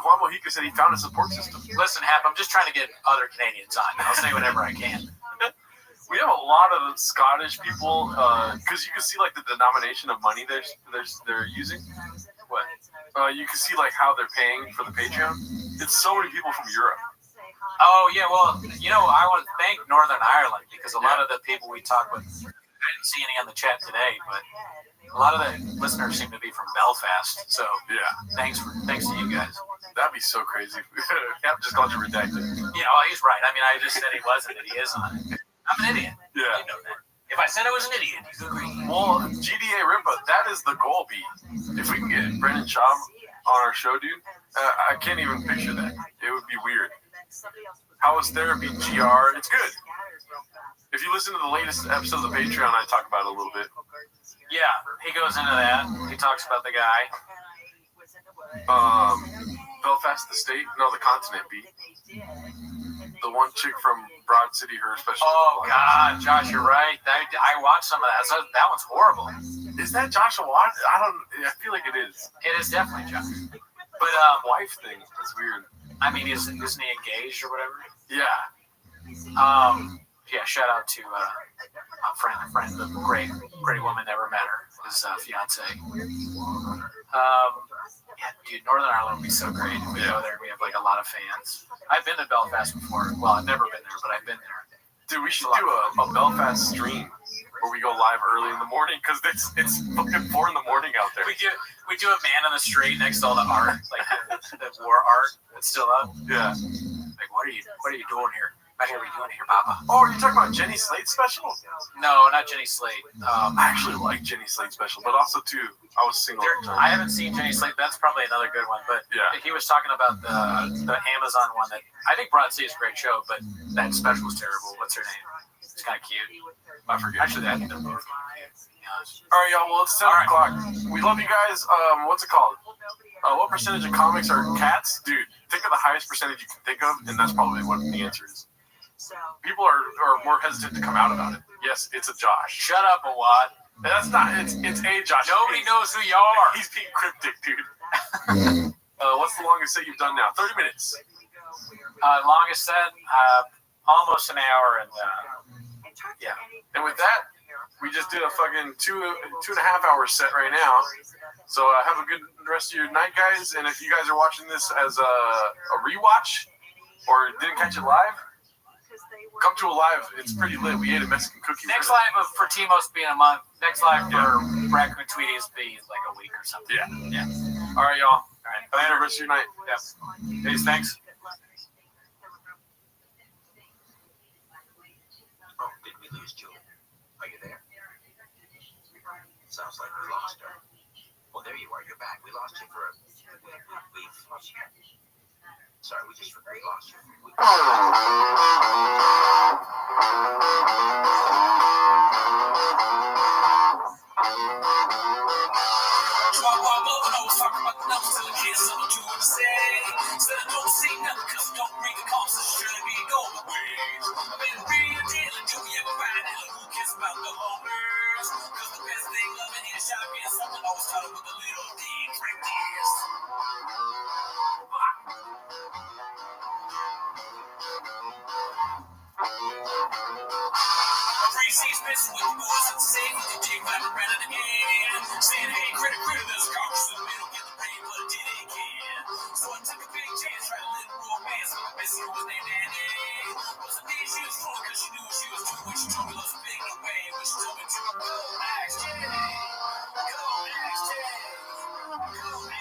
Juan Mojica said he found a support system. Listen, Hap, I'm just trying to get other Canadians on. I'll say whatever I can. We have a lot of Scottish people, because you can see like the denomination of money they're using. What? You can see like how they're paying for the Patreon. It's so many people from Europe. Oh yeah, well, I want to thank Northern Ireland because a lot of the people we talk with, I didn't see any on the chat today, but a lot of the listeners seem to be from Belfast. So yeah, thanks to you guys. That'd be so crazy. Cap just got you redacted. Yeah, well, he's right. I mean, I just said he wasn't, and he is on it. I'm an idiot. Yeah. You know that. If I said I was an idiot, you agree. Well, GDA Rimpa, that is the goal, B. If we can get Brendan Schaub on our show, dude, I can't even picture that. It would be weird. How is therapy, GR? It's good. If you listen to the latest episode of the Patreon, I talk about it a little bit. Yeah, he goes into that. He talks about the guy. Belfast, the state? No, the continent, B. The one chick from Broad City, her special. Oh, God, Josh, you're right. I watched some of that. So that one's horrible. Is that Joshua Watt? I feel like it is. It is definitely Josh. But, wife thing, that's weird. I mean, isn't he engaged or whatever? Yeah. Yeah, shout out to a friend, the great woman, never met her, his fiance. Yeah, dude, Northern Ireland would be so great. We go there, we have like a lot of fans. I've been to Belfast before. Well, I've never been there, but I've been there. Dude, we should do a Belfast stream where we go live early in the morning because it's fucking 4 in the morning out there. We do a man on the street next to all the art, like the war art that's still up. Yeah. Like, what are you doing here? What are we doing here, Papa? Oh, are you talking about Jenny Slate's special? No, not Jenny Slate. I actually like Jenny Slate's special, but also too, I was single. I haven't seen Jenny Slate. That's probably another good one. But yeah, he was talking about the Amazon one that I think Broad City is a great show, but that special was terrible. What's her name? It's kind of cute. I forget. Actually, I think they're both. All right, y'all. Well, it's 10 o'clock. We love you guys. What's it called? What percentage of comics are cats? Dude, think of the highest percentage you can think of, and that's probably what the answer is. People are more hesitant to come out about it. Yes, it's a Josh. Shut up, Awad. That's not. It's a Josh. Nobody knows who you are. He's being cryptic, dude. What's the longest set you've done now? 30 minutes. Longest set, almost an hour, and yeah. And with that, we just did a fucking 2.5 hour set right now. So have a good rest of your night, guys. And if you guys are watching this as a rewatch or didn't catch it live, come to a live. It's pretty lit. We ate a Mexican cookie. Next live for Timos being a month. Next live for Raccoon Tweeties be like a week or something. Yeah. All right, y'all. All right. Have a good rest of your night. Yeah. Peace. Thanks. Oh, did we lose Jewel? Are you there? Sounds like we lost her. Well, there you are. You're back. We lost you for a... Sorry, we lost you. Go,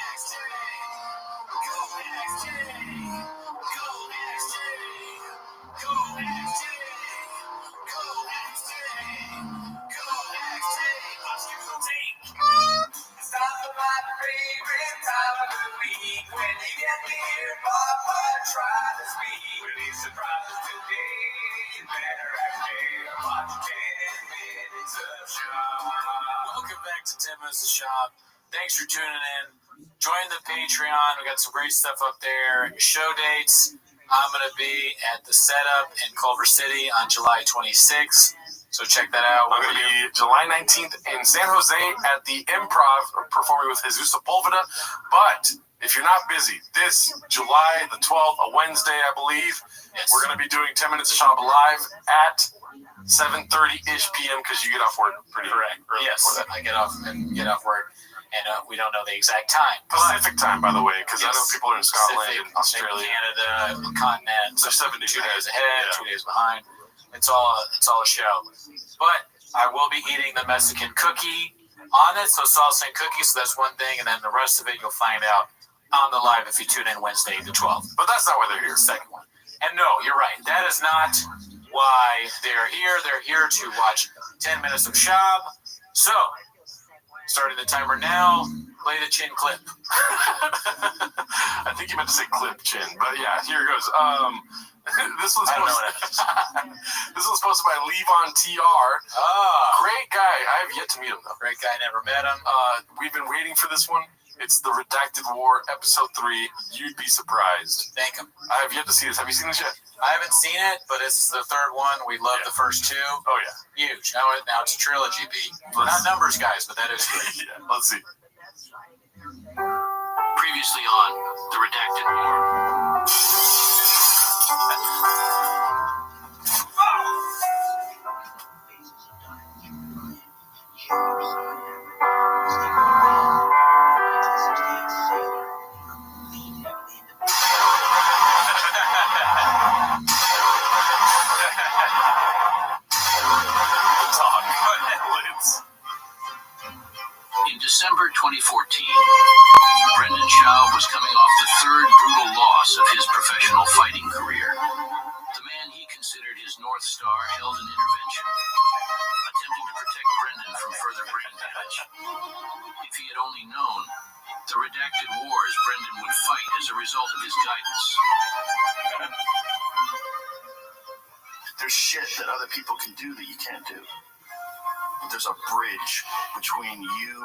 Welcome back to 10 Minutes of Shop. Thanks for tuning in. Join the Patreon. We got some great stuff up there. Show dates. I'm going to be at the Setup in Culver City on July 26th. So check that out. I'm going to be July 19th in San Jose at the Improv performing with Jesus Sepulveda. But if you're not busy, this July the 12th, a Wednesday, I believe, we're going to be doing 10 Minutes of Shop live at 7:30-ish p.m. because you get off work pretty early. Yes, I get off work, and we don't know the exact time. Pacific time, by the way, because I know people are in Scotland Pacific, and Australia, Canada, continent. They're 7 days 2 days ahead. ahead, 2 days behind. It's all a show. But I will be eating the Mexican cookie on it, so salsa and cookies. So that's one thing, and then the rest of it you'll find out on the live if you tune in Wednesday the 12th. But that's not why they're here. Second one. And no, you're right. That is not why they're here. They're here to watch 10 Minutes of Shop. So, starting the timer now. Play the chin clip. I think you meant to say clip chin, but yeah, here it goes. This one's posted by Levon TR. Great guy. I have yet to meet him though. Great guy. Never met him. We've been waiting for this one. It's the Redacted War, Episode 3. You'd be surprised. Thank him. I have yet to see this. Have you seen this yet? I haven't seen it, but this is the third one. We love the first two. Oh yeah. Huge. Now it's a trilogy, B. Not numbers, guys, but that is great. Yeah. Let's see. Previously on the Redacted War. In December 2014, Brendan Schaub was coming off the third brutal loss of his professional fighting career. The man he considered his North Star held an intervention, attempting to protect Brendan from further brain damage. If he had only known the redacted wars Brendan would fight as a result of his guidance. There's shit that other people can do that you can't do. There's a bridge between you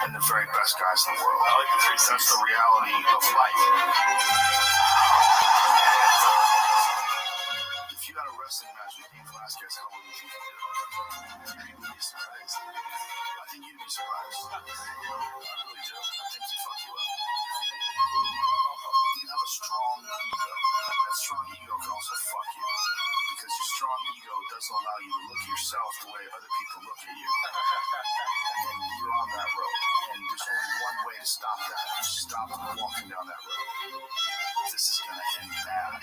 and the very best guys in the world. I like the 3 C's. That's the reality of life. If you had a wrestling match with Dean Velasquez, how would you think you do? You'd be surprised. I think you'd be surprised. I really do. I think he'd fuck you up. You have a strong ego. That strong ego can also fuck you. Because your strong ego doesn't allow you to look at yourself the way other people look at you. And you're on that road. And there's only one way to stop that. Stop walking down that road. This is going to end bad.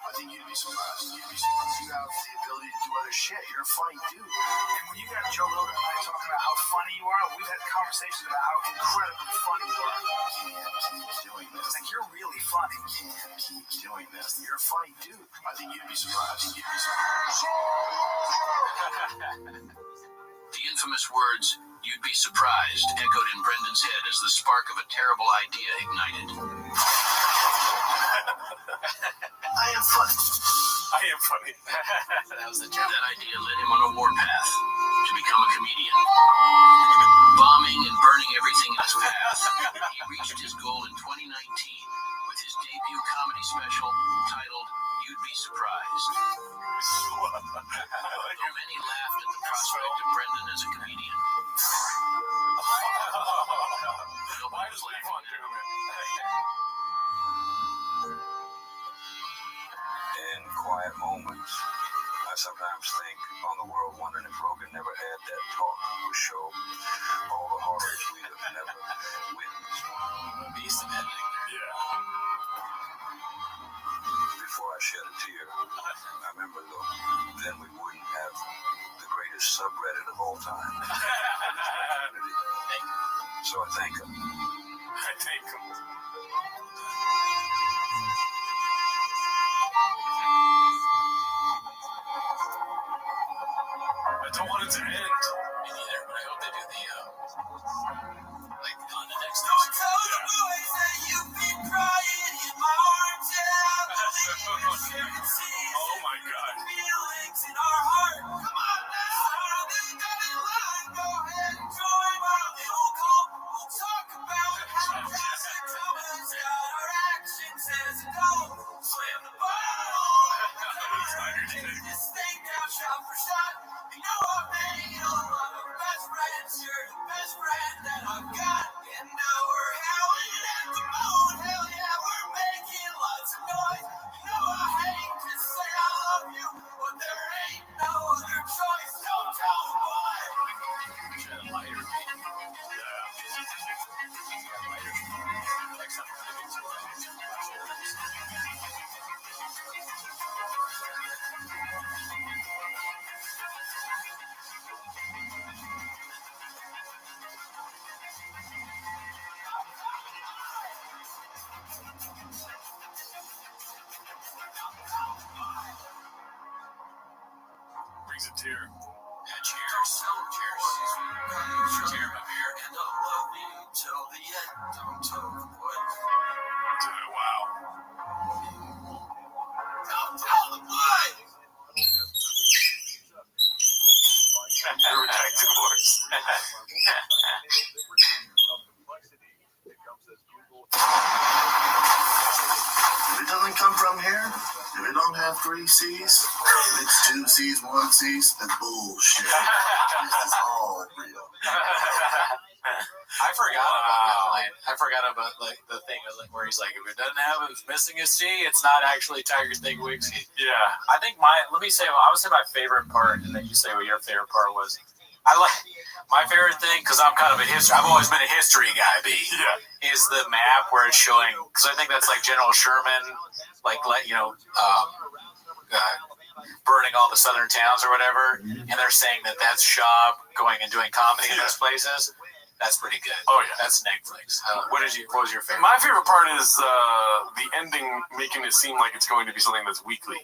I think you'd be surprised. You have the ability to do other shit. You're a funny dude. And when you got Joe Rogan and I talking about how funny you are, we've had conversations about how incredibly funny you are. You can't keep doing this. Like, you're really funny. You can't keep doing this. You're a funny dude. I think you'd be surprised. The infamous words, "You'd be surprised," echoed in Brendan's head as the spark of a terrible idea ignited. I am funny. I am funny. That was the joke. That idea led him on a warpath to become a comedian. Bombing and burning everything in his path, he reached his goal in 2019 with his debut comedy special titled You'd Be Surprised. Though many laughed at the prospect of Brendan as a comedian. Why does Levon do it? In quiet moments, I sometimes think on the world, wondering if Rogan never had that talk would show all the horrors we have never witnessed. Beast of editing. Yeah. Before I shed a tear, I remember though, then we wouldn't have the greatest subreddit of all time. So I thank him. I thank him. I don't want it to end. Me neither, but I hope they do the, like, on the next Oh my god. brings a tear. Cheers. Cheers. Cheers, my beer. And I'll love you till the end. Don't tell what. Wow. Don't tell the what. Protected voice. If it doesn't come from here, if it don't have 3 C's, if it's 2 C's, 1 C's, that's bullshit. This is all real. I forgot about that line. I forgot about like the thing where he's like, if it doesn't have, it's missing a C, it's not actually Tiger Steak Wixie. Yeah. I think I would say my favorite part, and then you say what your favorite part was. I like my favorite thing because I'm kind of I've always been a history guy. Is the map where it's showing, because I think that's like General Sherman, burning all the southern towns or whatever, and they're saying that that's Schaub going and doing comedy in those places. That's pretty good. Oh yeah, that's Netflix. What was your favorite? My favorite part is the ending, making it seem like it's going to be something that's weekly.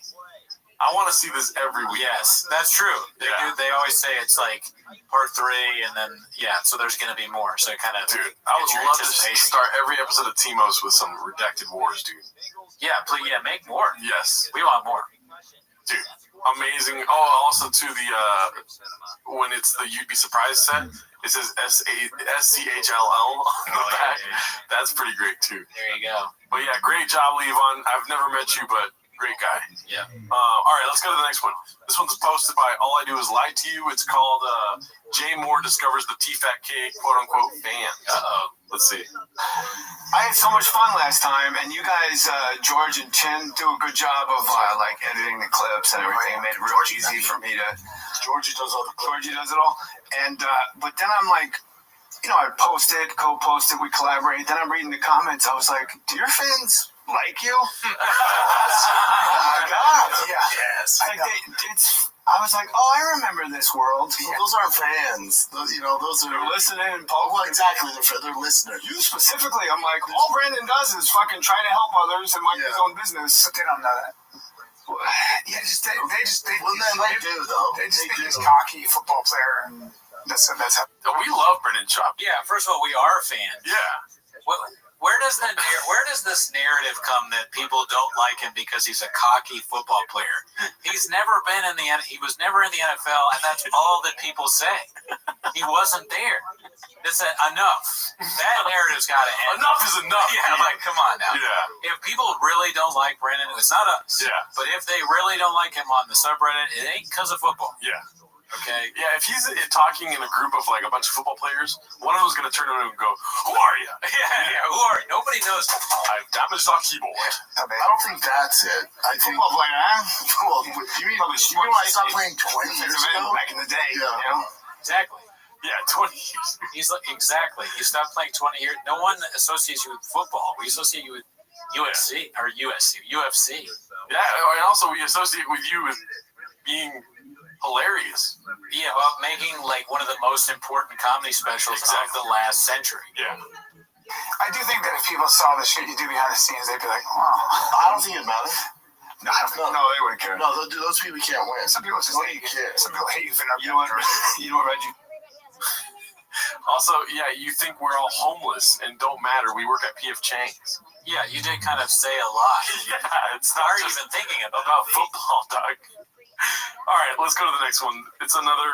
I want to see this every week. Yes, that's true. They always say it's like part 3, and then so there's going to be more. So it kind of, dude, I would love to start every episode of Timos with some redacted wars, dude. Yeah, please, make more. Yes, we want more, dude. Amazing. Oh, also to the when it's the You'd Be Surprised set, it says SCHLL on the back. That's pretty great too. There you go. But yeah, great job, Levon. I've never met you, but great guy. Yeah. All right, let's go to the next one. This one's posted by All I Do Is Lie to You. It's called Jay Moore Discovers the T-Fat K quote-unquote fan. Let's see. I had so much fun last time, and you guys, George and Chin, do a good job of editing the clips and everything. It made it real easy for me to. Georgie does all the clips. Georgie does it all, and but then I'm like, I post it, co-post it, we collaborate. Then I'm reading the comments. I was like, do your fans like you? Oh my God! Yeah. Yes. I was like, oh, I remember this world. Well, those aren't fans. Those are they're listening. Well, exactly. They're listeners. You specifically, I'm like, all Brandon does is fucking try to help others and mind his own business. But they don't know that. Yeah, they do though. They just think he's a cocky football player, and that's how. We love Brendan Schaub. Yeah, first of all, we are fans. Yeah. Where does this narrative come that people don't like him because he's a cocky football player? He was never in the NFL, and that's all that people say. He wasn't there. It's enough. That narrative's got to end. Enough is enough. Yeah, like come on now. Yeah. If people really don't like Brendan, it's not us. Yeah. But if they really don't like him on the subreddit, it ain't because of football. Yeah. Okay. Yeah, if he's talking in a group of like a bunch of football players, one of them's gonna turn around and go, "Who are you?" Yeah, who are you? Nobody knows. I've damaged our keyboard. I don't think that's it. I think. Football player, huh? Well, you mean when I stopped playing 20 years ago? Back in the day. Yeah. Exactly. Yeah, 20 years. He's like exactly. You stopped playing 20 years. No one associates you with football. We associate you with UFC. Yeah, and also we associate with you with being hilarious. Yeah, well, making like one of the most important comedy specials of the last century. Yeah. I do think that if people saw the shit you do behind the scenes, they'd be like, "Oh." I don't think it matters. No, they wouldn't care. No, those people can't win. Some people just hate you. Some people hate you for not. You know what, Reggie? Also, yeah, you think we're all homeless and don't matter. We work at P.F. Chang's. Yeah, you did kind of say a lot. Yeah, it's not just even thinking about football, dog. All right, let's go to the next one. It's another